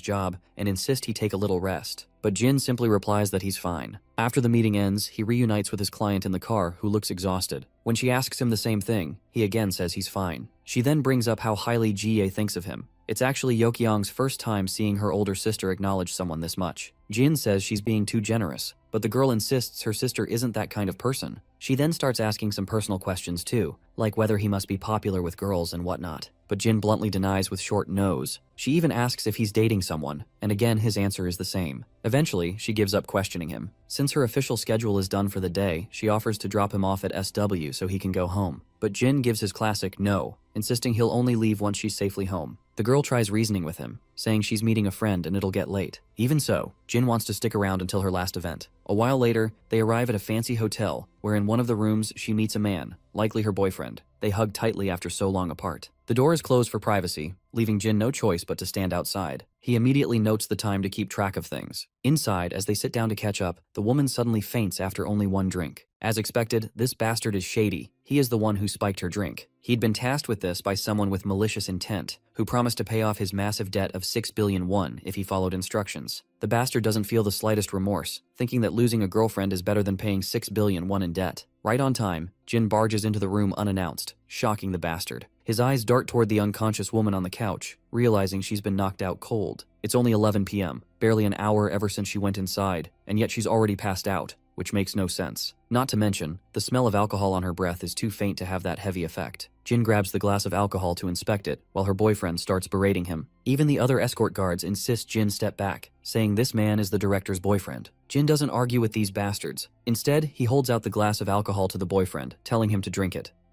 [SPEAKER 1] job and insist he take a little rest. But Jin simply replies that he's fine. After the meeting ends, he reunites with his client in the car, who looks exhausted. When she asks him the same thing, he again says he's fine. She then brings up how highly Jie thinks of him. It's actually Yokyong's first time seeing her older sister acknowledge someone this much. Jin says she's being too generous, but the girl insists her sister isn't that kind of person. She then starts asking some personal questions too, like whether he must be popular with girls and whatnot. But Jin bluntly denies with short no's. She even asks if he's dating someone, and again his answer is the same. Eventually, she gives up questioning him. Since her official schedule is done for the day, she offers to drop him off at SW so he can go home. But Jin gives his classic no, insisting he'll only leave once she's safely home. The girl tries reasoning with him, saying she's meeting a friend and it'll get late. Even so, Jin wants to stick around until her last event. A while later, they arrive at a fancy hotel, where in one of the rooms she meets a man, likely her boyfriend. They hug tightly after so long apart. The door is closed for privacy, leaving Jin no choice but to stand outside. He immediately notes the time to keep track of things. Inside, as they sit down to catch up, the woman suddenly faints after only one drink. As expected, this bastard is shady. He is the one who spiked her drink. He'd been tasked with this by someone with malicious intent, who promised to pay off his massive debt of 6 billion won if he followed instructions. The bastard doesn't feel the slightest remorse, thinking that losing a girlfriend is better than paying 6 billion won in debt. Right on time, Jin barges into the room unannounced, shocking the bastard. His eyes dart toward the unconscious woman on the couch, realizing she's been knocked out cold. It's only 11 p.m., barely an hour ever since she went inside, and yet she's already passed out, which makes no sense. Not to mention, the smell of alcohol on her breath is too faint to have that heavy effect. Jin grabs the glass of alcohol to inspect it, while her boyfriend starts berating him. Even the other escort guards insist Jin step back, saying this man is the director's boyfriend. Jin doesn't argue with these bastards. Instead, he holds out the glass of alcohol to the boyfriend, telling him to drink it.